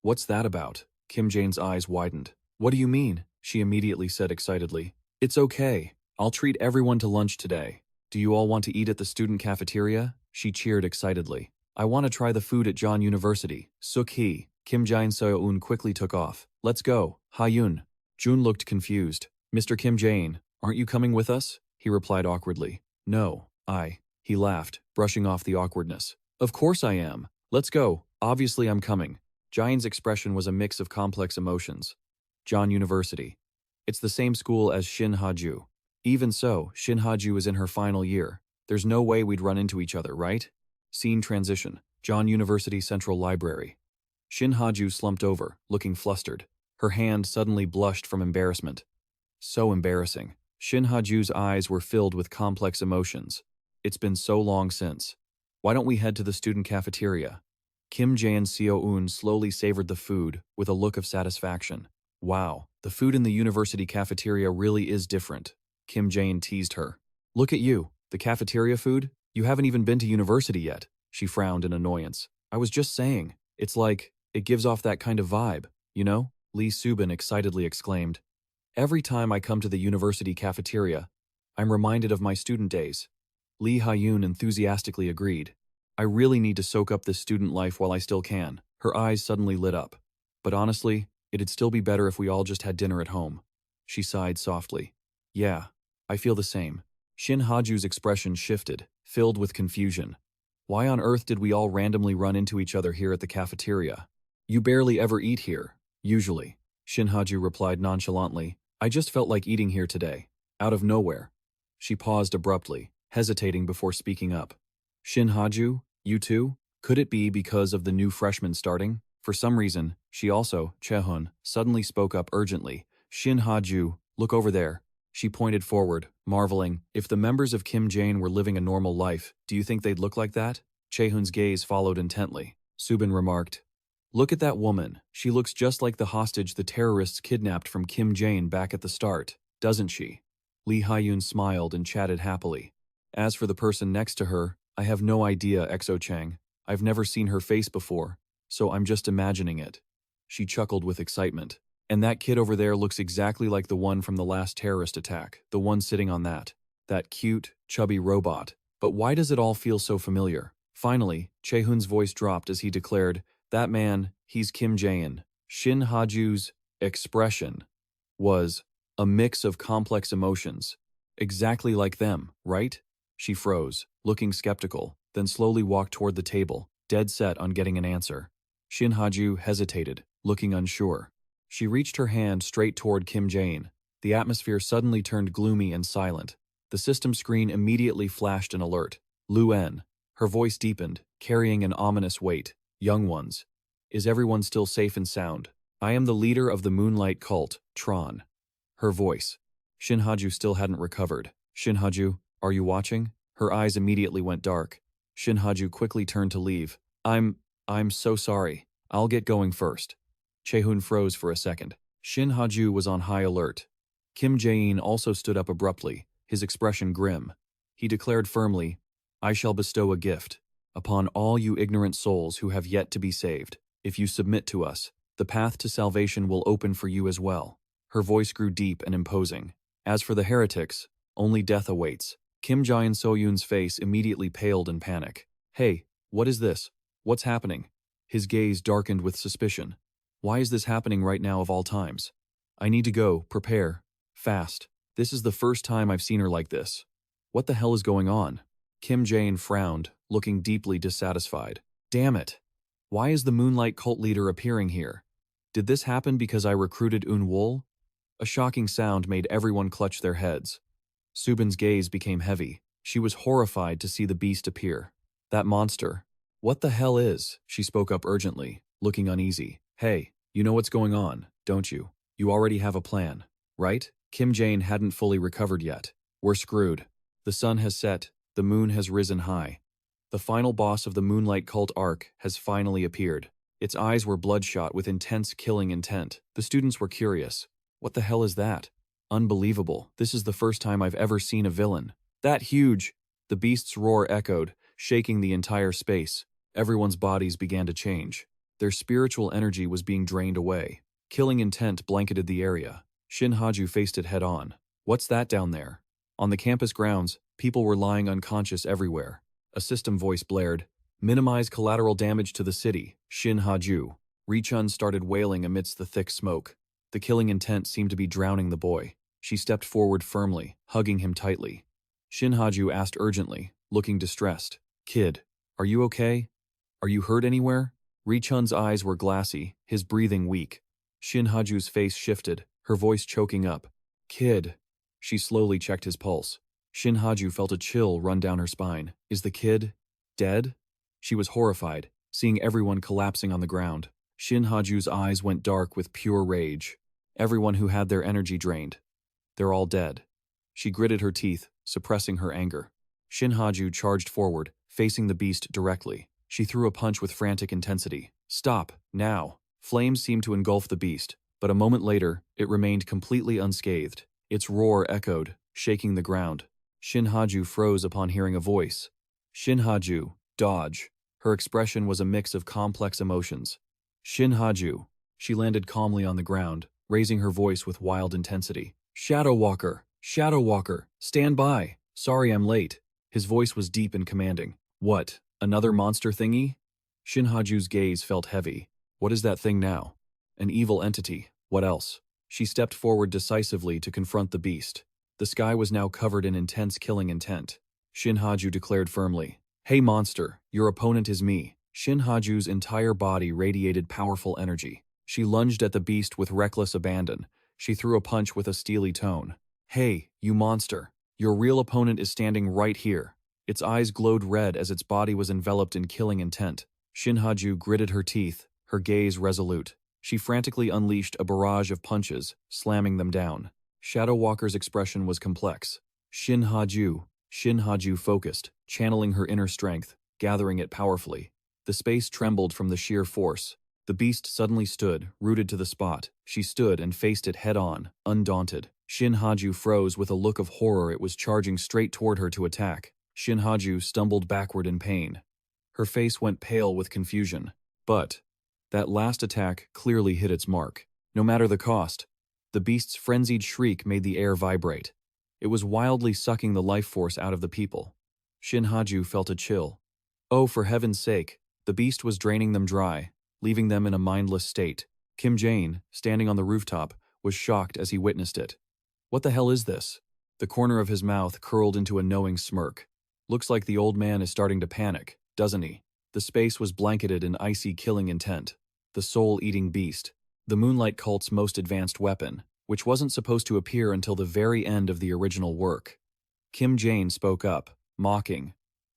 What's that about? Kim Jaein's eyes widened. What do you mean? She immediately said excitedly. It's okay. I'll treat everyone to lunch today. Do you all want to eat at the student cafeteria? She cheered excitedly. I want to try the food at John University. Suk-hee. Kim Jaein-seon quickly took off. Let's go. Ha-yun. Jun looked confused. Mr. Kim Jaein, aren't you coming with us? He replied awkwardly. No, He laughed, brushing off the awkwardness. Of course I am. Let's go. Obviously I'm coming. Jaein's expression was a mix of complex emotions. John University. It's the same school as Shin Ha-ju. Even so, Shin Ha-ju is in her final year. There's no way we'd run into each other, right? Scene transition. John University Central Library. Shin Ha-ju slumped over, looking flustered. Her hand suddenly blushed from embarrassment. So embarrassing. Shin Ha-ju's eyes were filled with complex emotions. It's been so long since. Why don't we head to the student cafeteria? Kim Jaein-seon slowly savored the food with a look of satisfaction. Wow, the food in the university cafeteria really is different. Kim Jaein teased her. Look at you, the cafeteria food? You haven't even been to university yet. She frowned in annoyance. I was just saying, it's like, it gives off that kind of vibe, you know? Lee Subin excitedly exclaimed. Every time I come to the university cafeteria, I'm reminded of my student days. Lee Ha-yun enthusiastically agreed. I really need to soak up this student life while I still can. Her eyes suddenly lit up. But honestly, it'd still be better if we all just had dinner at home. She sighed softly. Yeah, I feel the same. Shin Ha-ju's expression shifted, filled with confusion. Why on earth did we all randomly run into each other here at the cafeteria? You barely ever eat here, usually. Shin Ha-ju replied nonchalantly. I just felt like eating here today. Out of nowhere. She paused abruptly, hesitating before speaking up. Shin Ha-ju, you too? Could it be because of the new freshman starting? For some reason, she also, Jaein, suddenly spoke up urgently. Shin Ha-ju, look over there. She pointed forward, marveling. If the members of Kim Jaein were living a normal life, do you think they'd look like that? Chaehoon's gaze followed intently. Subin remarked, look at that woman. She looks just like the hostage the terrorists kidnapped from Kim Jaein back at the start, doesn't she? Lee Ha-yun smiled and chatted happily. As for the person next to her, I have no idea, XO Chang. I've never seen her face before, so I'm just imagining it. She chuckled with excitement. And that kid over there looks exactly like the one from the last terrorist attack, the one sitting on that cute, chubby robot. But why does it all feel so familiar? Finally, Chaehoon's voice dropped as he declared, that man, he's Kim Jaein. Shin Ha-ju's expression was a mix of complex emotions. Exactly like them, right? She froze, looking skeptical, then slowly walked toward the table, dead set on getting an answer. Shin Ha-ju hesitated, looking unsure. She reached her hand straight toward Kim Jaein. The atmosphere suddenly turned gloomy and silent. The system screen immediately flashed an alert. Luen. Her voice deepened, carrying an ominous weight. Young ones. Is everyone still safe and sound? I am the leader of the Moonlight cult, Tron. Her voice. Shin Ha-ju still hadn't recovered. Shin Ha-ju, are you watching? Her eyes immediately went dark. Shin Ha-ju quickly turned to leave. I'm so sorry. I'll get going first. Chaehoon froze for a second. Shin Ha-ju was on high alert. Kim Jaein also stood up abruptly, his expression grim. He declared firmly, I shall bestow a gift upon all you ignorant souls who have yet to be saved. If you submit to us, the path to salvation will open for you as well. Her voice grew deep and imposing. As for the heretics, only death awaits. Kim Jaein So-yoon's face immediately paled in panic. Hey, what is this? What's happening? His gaze darkened with suspicion. Why is this happening right now of all times? I need to go, prepare, fast. This is the first time I've seen her like this. What the hell is going on? Kim Jaein frowned, looking deeply dissatisfied. Damn it. Why is the Moonlight cult leader appearing here? Did this happen because I recruited Un-wol? A shocking sound made everyone clutch their heads. Subin's gaze became heavy. She was horrified to see the beast appear. That monster. What the hell is? She spoke up urgently, looking uneasy. Hey, you know what's going on, don't you? You already have a plan, right? Kim Jaein hadn't fully recovered yet. We're screwed. The sun has set, the moon has risen high. The final boss of the Moonlight cult arc has finally appeared. Its eyes were bloodshot with intense killing intent. The students were curious. What the hell is that? Unbelievable. This is the first time I've ever seen a villain. That huge! The beast's roar echoed, shaking the entire space. Everyone's bodies began to change. Their spiritual energy was being drained away. Killing intent blanketed the area. Shin Ha-ju faced it head-on. What's that down there? On the campus grounds, people were lying unconscious everywhere. A system voice blared, minimize collateral damage to the city, Shin Ha-ju. Ri-chun started wailing amidst the thick smoke. The killing intent seemed to be drowning the boy. She stepped forward firmly, hugging him tightly. Shin Ha-ju asked urgently, looking distressed. Kid, are you okay? Are you hurt anywhere? Ri-chun's eyes were glassy, his breathing weak. Shin Ha-ju's face shifted, her voice choking up. Kid. She slowly checked his pulse. Shin Ha-ju felt a chill run down her spine. Is the kid dead? She was horrified, seeing everyone collapsing on the ground. Shin Ha-ju's eyes went dark with pure rage. Everyone who had their energy drained. They're all dead. She gritted her teeth, suppressing her anger. Shin Ha-ju charged forward, facing the beast directly. She threw a punch with frantic intensity. Stop, now. Flames seemed to engulf the beast, but a moment later, it remained completely unscathed. Its roar echoed, shaking the ground. Shin Ha-ju froze upon hearing a voice. Shin Ha-ju, dodge. Her expression was a mix of complex emotions. Shin Ha-ju. She landed calmly on the ground, raising her voice with wild intensity. Shadow Walker! Shadow Walker! Stand by! Sorry I'm late. His voice was deep and commanding. What? Another monster thingy? Shin Ha-ju's gaze felt heavy. What is that thing now? An evil entity. What else? She stepped forward decisively to confront the beast. The sky was now covered in intense killing intent. Shin Ha-ju declared firmly, Hey monster, your opponent is me. Shin Ha-ju's entire body radiated powerful energy. She lunged at the beast with reckless abandon. She threw a punch with a steely tone. Hey, you monster. Your real opponent is standing right here. Its eyes glowed red as its body was enveloped in killing intent. Shin Ha-ju gritted her teeth, her gaze resolute. She frantically unleashed a barrage of punches, slamming them down. Shadow Walker's expression was complex. Shin Ha-ju focused, channeling her inner strength, gathering it powerfully. The space trembled from the sheer force. The beast suddenly stood, rooted to the spot. She stood and faced it head-on, undaunted. Shin Ha-ju froze with a look of horror. It was charging straight toward her to attack. Shin Ha-ju stumbled backward in pain. Her face went pale with confusion. But that last attack clearly hit its mark. No matter the cost, the beast's frenzied shriek made the air vibrate. It was wildly sucking the life force out of the people. Shin Ha-ju felt a chill. Oh, for heaven's sake, the beast was draining them dry, leaving them in a mindless state. Kim Jaein, standing on the rooftop, was shocked as he witnessed it. What the hell is this? The corner of his mouth curled into a knowing smirk. Looks like the old man is starting to panic, doesn't he? The space was blanketed in icy killing intent. The soul-eating beast. The Moonlight Cult's most advanced weapon, which wasn't supposed to appear until the very end of the original work. Kim Jaein spoke up, mocking,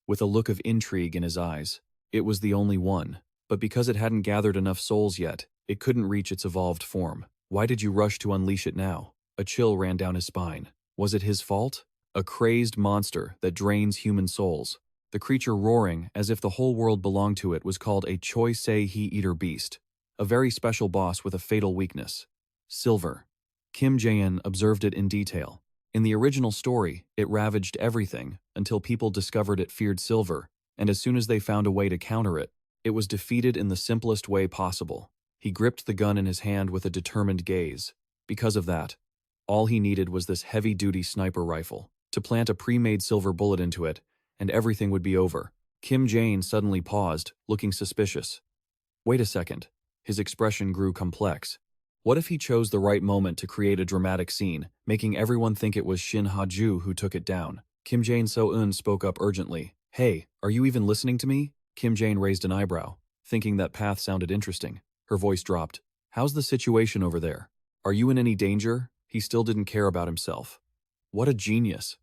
with a look of intrigue in his eyes. It was the only one, but because it hadn't gathered enough souls yet, it couldn't reach its evolved form. Why did you rush to unleash it now? A chill ran down his spine. Was it his fault? A crazed monster that drains human souls. The creature roaring, as if the whole world belonged to it, was called a Choi Se-he-eater beast, a very special boss with a fatal weakness. Silver. Kim Jaein observed it in detail. In the original story, it ravaged everything until people discovered it feared silver, and as soon as they found a way to counter it, it was defeated in the simplest way possible. He gripped the gun in his hand with a determined gaze. Because of that, all he needed was this heavy-duty sniper rifle, to plant a pre-made silver bullet into it, and everything would be over. Kim Jaein suddenly paused, looking suspicious. Wait a second. His expression grew complex. What if he chose the right moment to create a dramatic scene, making everyone think it was Shin Ha-ju who took it down? Kim Jaein So-eun spoke up urgently. Hey, are you even listening to me? Kim Jaein raised an eyebrow, thinking that path sounded interesting. Her voice dropped. How's the situation over there? Are you in any danger? He still didn't care about himself. What a genius.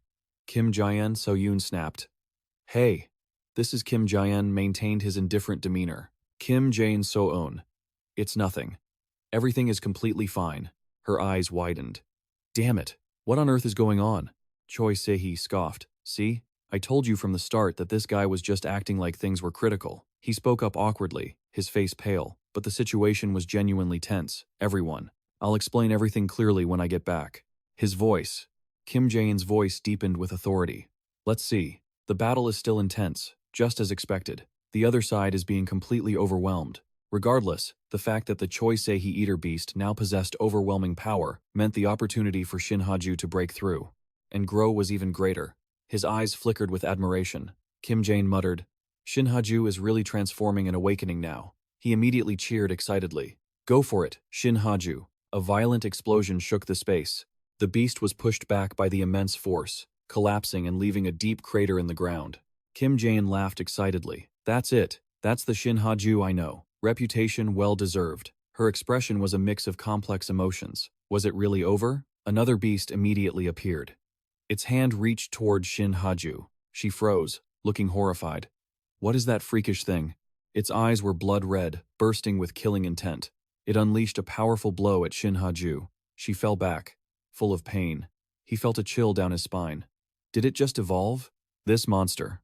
Kim Jaein So-eun snapped. Hey, this is Kim Jaein maintained his indifferent demeanor. Kim Jaein So-eun. It's nothing. Everything is completely fine. Her eyes widened. Damn it, what on earth is going on? Choi Se-he scoffed. See, I told you from the start that this guy was just acting like things were critical. He spoke up awkwardly, his face pale, but the situation was genuinely tense. Everyone. I'll explain everything clearly when I get back. His voice. Kim Jaein's voice deepened with authority. Let's see. The battle is still intense, just as expected. The other side is being completely overwhelmed. Regardless, the fact that the Choi Se-he-eater beast now possessed overwhelming power meant the opportunity for Shin Ha-ju to break through. And grow was even greater. His eyes flickered with admiration. Kim Jaein muttered, Shin Ha-ju is really transforming and awakening now. He immediately cheered excitedly. Go for it, Shin Ha-ju. A violent explosion shook the space. The beast was pushed back by the immense force, collapsing and leaving a deep crater in the ground. Kim Jaein laughed excitedly. That's it. That's the Shin Ha-ju I know. Reputation well deserved. Her expression was a mix of complex emotions. Was it really over? Another beast immediately appeared. Its hand reached toward Shin Ha-ju. She froze, looking horrified. What is that freakish thing? Its eyes were blood red, bursting with killing intent. It unleashed a powerful blow at Shin Ha-ju. She fell back, full of pain. He felt a chill down his spine. Did it just evolve? This monster.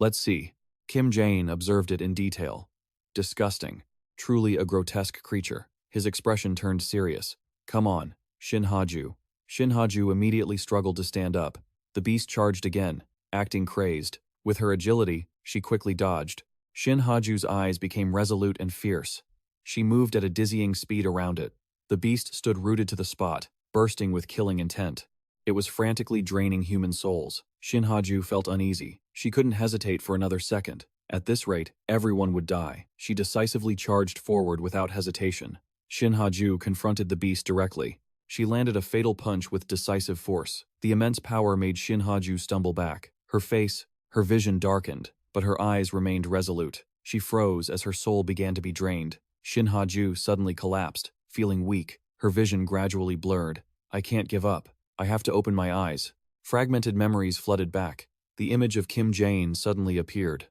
Let's see. Kim Jaein observed it in detail. Disgusting. Truly a grotesque creature. His expression turned serious. Come on, Shin Ha-ju. Shin Ha-ju immediately struggled to stand up. The beast charged again, acting crazed. With her agility, she quickly dodged. Shin Ha-ju's eyes became resolute and fierce. She moved at a dizzying speed around it. The beast stood rooted to the spot, bursting with killing intent. It was frantically draining human souls. Shin Ha-ju felt uneasy. She couldn't hesitate for another second. At this rate, everyone would die. She decisively charged forward without hesitation. Shin Ha-ju confronted the beast directly. She landed a fatal punch with decisive force. The immense power made Shin Ha-ju stumble back. Her vision darkened, but her eyes remained resolute. She froze as her soul began to be drained. Shin Ha-ju suddenly collapsed, feeling weak. Her vision gradually blurred. I can't give up. I have to open my eyes. Fragmented memories flooded back. The image of Kim Jaein suddenly appeared.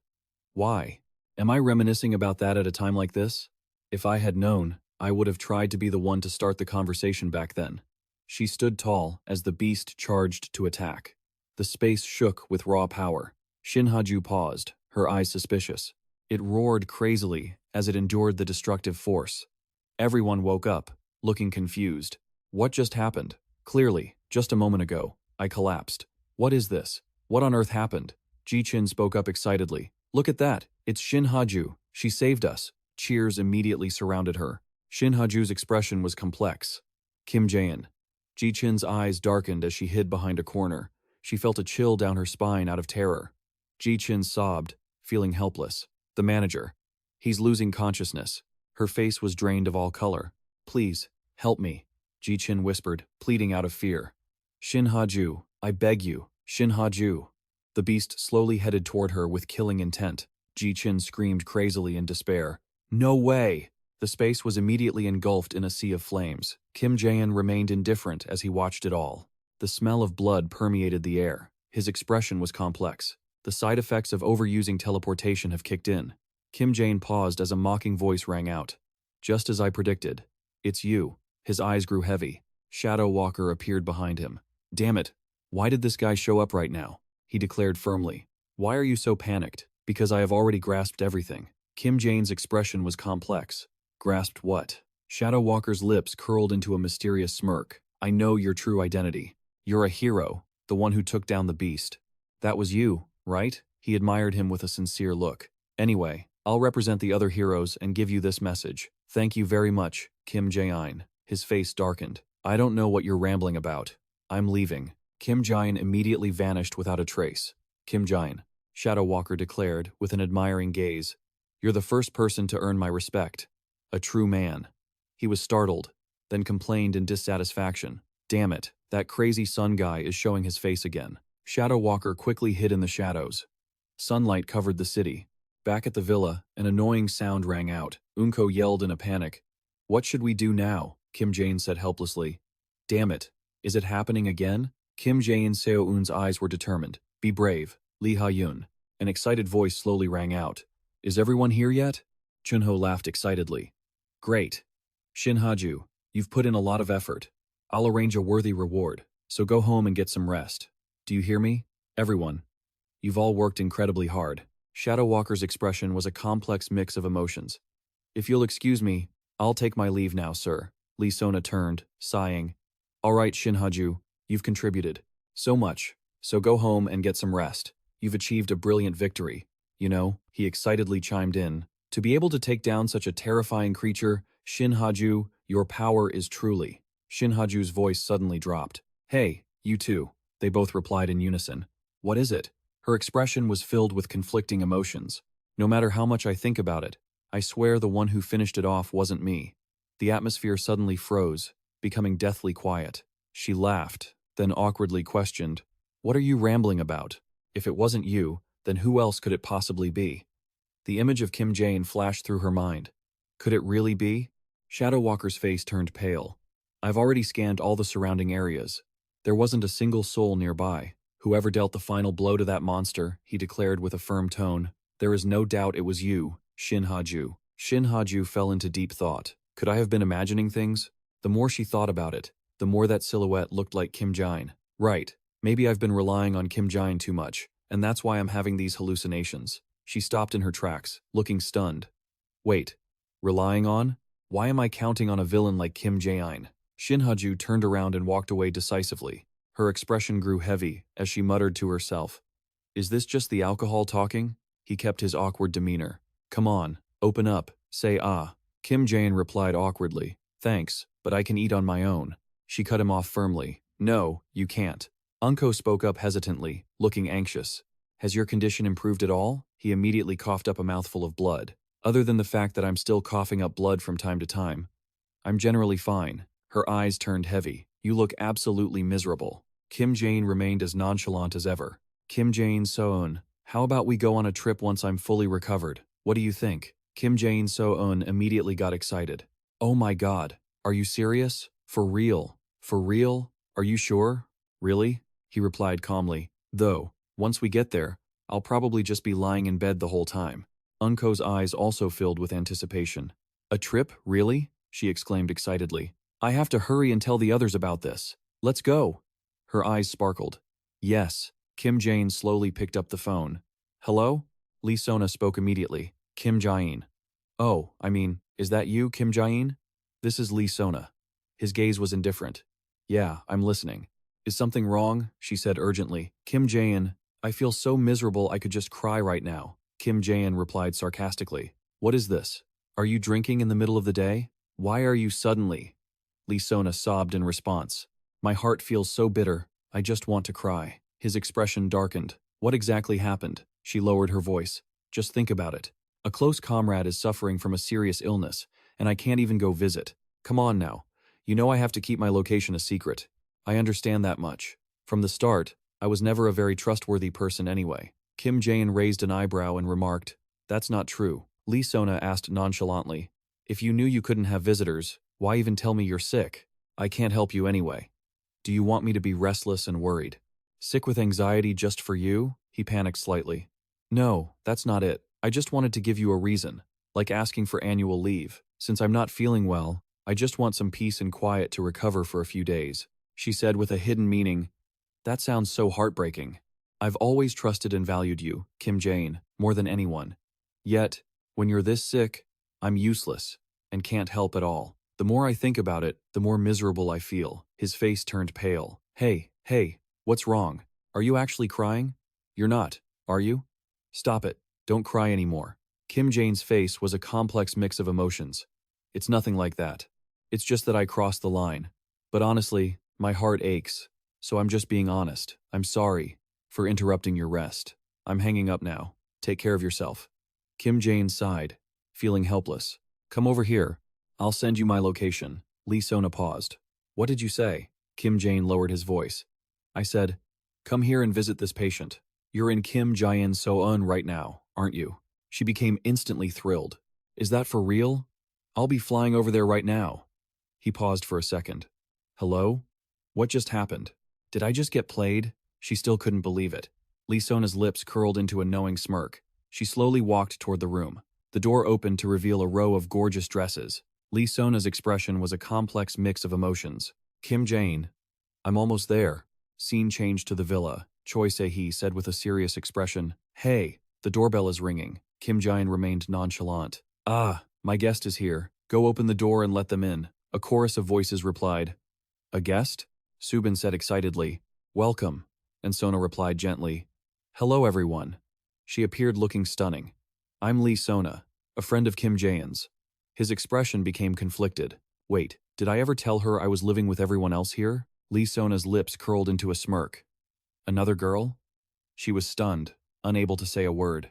Why? Am I reminiscing about that at a time like this? If I had known, I would have tried to be the one to start the conversation back then. She stood tall as the beast charged to attack. The space shook with raw power. Shin Ha-ju paused, her eyes suspicious. It roared crazily as it endured the destructive force. Everyone woke up, looking confused. What just happened? Clearly, just a moment ago, I collapsed. What is this? What on earth happened? Ji-chin spoke up excitedly. Look at that, it's Shin Ha-ju. She saved us. Cheers immediately surrounded her. Shin Ha-ju's expression was complex. Kim Jaein. Ji-chin's eyes darkened as she hid behind a corner. She felt a chill down her spine out of terror. Ji-chin sobbed, feeling helpless. The manager. He's losing consciousness. Her face was drained of all color. Please, help me, Ji-chin whispered, pleading out of fear. Shin Ha-ju, I beg you, Shin Ha-ju. The beast slowly headed toward her with killing intent. Ji-chin screamed crazily in despair. No way! The space was immediately engulfed in a sea of flames. Kim Jaein remained indifferent as he watched it all. The smell of blood permeated the air. His expression was complex. The side effects of overusing teleportation have kicked in. Kim Jaein paused as a mocking voice rang out. Just as I predicted. It's you. His eyes grew heavy. Shadow Walker appeared behind him. Damn it. Why did this guy show up right now? He declared firmly. Why are you so panicked? Because I have already grasped everything. Kim Jaein's expression was complex. Grasped what? Shadow Walker's lips curled into a mysterious smirk. I know your true identity. You're a hero, the one who took down the beast. That was you, right? He admired him with a sincere look. Anyway, I'll represent the other heroes and give you this message. Thank you very much, Kim Jaein. His face darkened. I don't know what you're rambling about. I'm leaving. Kim Jaein immediately vanished without a trace. Kim Jaein, Shadow Walker declared with an admiring gaze. You're the first person to earn my respect. A true man. He was startled, then complained in dissatisfaction. Damn it, that crazy sun guy is showing his face again. Shadow Walker quickly hid in the shadows. Sunlight covered the city. Back at the villa, an annoying sound rang out. Unko yelled in a panic. What should we do now? Kim Jaein said helplessly. Damn it, is it happening again? Kim Jaein Seo-eun's eyes were determined. Be brave, Lee Ha-yun. An excited voice slowly rang out. Is everyone here yet? Chunho laughed excitedly. Great. Shin Ha-ju, you've put in a lot of effort. I'll arrange a worthy reward, so go home and get some rest. Do you hear me? Everyone. You've all worked incredibly hard. Shadow Walker's expression was a complex mix of emotions. If you'll excuse me, I'll take my leave now, sir. Lee Sona turned, sighing. All right, Shin Ha-ju, you've contributed. So much. So go home and get some rest. You've achieved a brilliant victory. You know, he excitedly chimed in. To be able to take down such a terrifying creature, Shin Ha-ju, your power is truly. Shin Ha-ju's voice suddenly dropped. Hey, you too. They both replied in unison. What is it? Her expression was filled with conflicting emotions. No matter how much I think about it, I swear the one who finished it off wasn't me. The atmosphere suddenly froze, becoming deathly quiet. She laughed, then awkwardly questioned, What are you rambling about? If it wasn't you, then who else could it possibly be? The image of Kim Jaein flashed through her mind. Could it really be? Shadow Walker's face turned pale. I've already scanned all the surrounding areas. There wasn't a single soul nearby. Whoever dealt the final blow to that monster, he declared with a firm tone. There is no doubt it was you, Shin Ha-ju. Shin Ha-ju fell into deep thought. Could I have been imagining things? The more she thought about it, the more that silhouette looked like Kim Jaein. Right, maybe I've been relying on Kim Jaein too much, and that's why I'm having these hallucinations. She stopped in her tracks, looking stunned. Wait, relying on? Why am I counting on a villain like Kim Jaein? Shin Ha-ju turned around and walked away decisively. Her expression grew heavy as she muttered to herself. Is this just the alcohol talking? He kept his awkward demeanor. Come on, open up, say ah. Kim Jaein replied awkwardly. Thanks, but I can eat on my own. She cut him off firmly. No, you can't. Unko spoke up hesitantly, looking anxious. Has your condition improved at all? He immediately coughed up a mouthful of blood. Other than the fact that I'm still coughing up blood from time to time, I'm generally fine. Her eyes turned heavy. You look absolutely miserable. Kim Jaein remained as nonchalant as ever. Kim Jaein So-eun, how about we go on a trip once I'm fully recovered? What do you think? Kim Jaein So-eun immediately got excited. Oh my god, are you serious? For real? For real? Are you sure? Really? He replied calmly. Though, once we get there, I'll probably just be lying in bed the whole time. Unko's eyes also filled with anticipation. A trip, really? She exclaimed excitedly. I have to hurry and tell the others about this. Let's go. Her eyes sparkled. Yes. Kim Jaein slowly picked up the phone. Hello? Lee Sona spoke immediately. Kim Jaein. Oh, is that you, Kim Jaein? This is Lee Sona. His gaze was indifferent. Yeah, I'm listening. Is something wrong? She said urgently. Kim Jaein, I feel so miserable I could just cry right now. Kim Jaein replied sarcastically. What is this? Are you drinking in the middle of the day? Why are you suddenly? Lee Sona sobbed in response. My heart feels so bitter, I just want to cry. His expression darkened. What exactly happened? She lowered her voice. Just think about it. A close comrade is suffering from a serious illness, and I can't even go visit. Come on now. You know I have to keep my location a secret. I understand that much. From the start, I was never a very trustworthy person anyway. Kim Jaein raised an eyebrow and remarked, That's not true. Lee Sona asked nonchalantly, If you knew you couldn't have visitors, why even tell me you're sick? I can't help you anyway. Do you want me to be restless and worried? Sick with anxiety just for you? He panicked slightly. No, that's not it. I just wanted to give you a reason, like asking for annual leave. Since I'm not feeling well, I just want some peace and quiet to recover for a few days. She said with a hidden meaning, That sounds so heartbreaking. I've always trusted and valued you, Kim Jaein, more than anyone. Yet, when you're this sick, I'm useless and can't help at all. The more I think about it, the more miserable I feel. His face turned pale. Hey, what's wrong? Are you actually crying? You're not, are you? Stop it. Don't cry anymore. Kim Jaein's face was a complex mix of emotions. It's nothing like that. It's just that I crossed the line. But honestly, my heart aches. So I'm just being honest. I'm sorry for interrupting your rest. I'm hanging up now. Take care of yourself. Kim Jaein sighed, feeling helpless. Come over here. I'll send you my location. Lee Sona paused. What did you say? Kim Jaein lowered his voice. I said, come here and visit this patient. You're in Kim Jaein So-eun right now, aren't you? She became instantly thrilled. Is that for real? I'll be flying over there right now. He paused for a second. Hello? What just happened? Did I just get played? She still couldn't believe it. Lee Sona's lips curled into a knowing smirk. She slowly walked toward the room. The door opened to reveal a row of gorgeous dresses. Lee Sona's expression was a complex mix of emotions. Kim Jaein. I'm almost there. Scene changed to the villa. Choi Se-hee said with a serious expression, Hey, the doorbell is ringing. Kim Jaein remained nonchalant. Ah, my guest is here. Go open the door and let them in. A chorus of voices replied. A guest? Subin said excitedly. Welcome. And Sona replied gently. Hello everyone. She appeared looking stunning. I'm Lee Sona, a friend of Kim Jaein's. His expression became conflicted. Wait, did I ever tell her I was living with everyone else here? Lee Sona's lips curled into a smirk. Another girl? She was stunned, unable to say a word.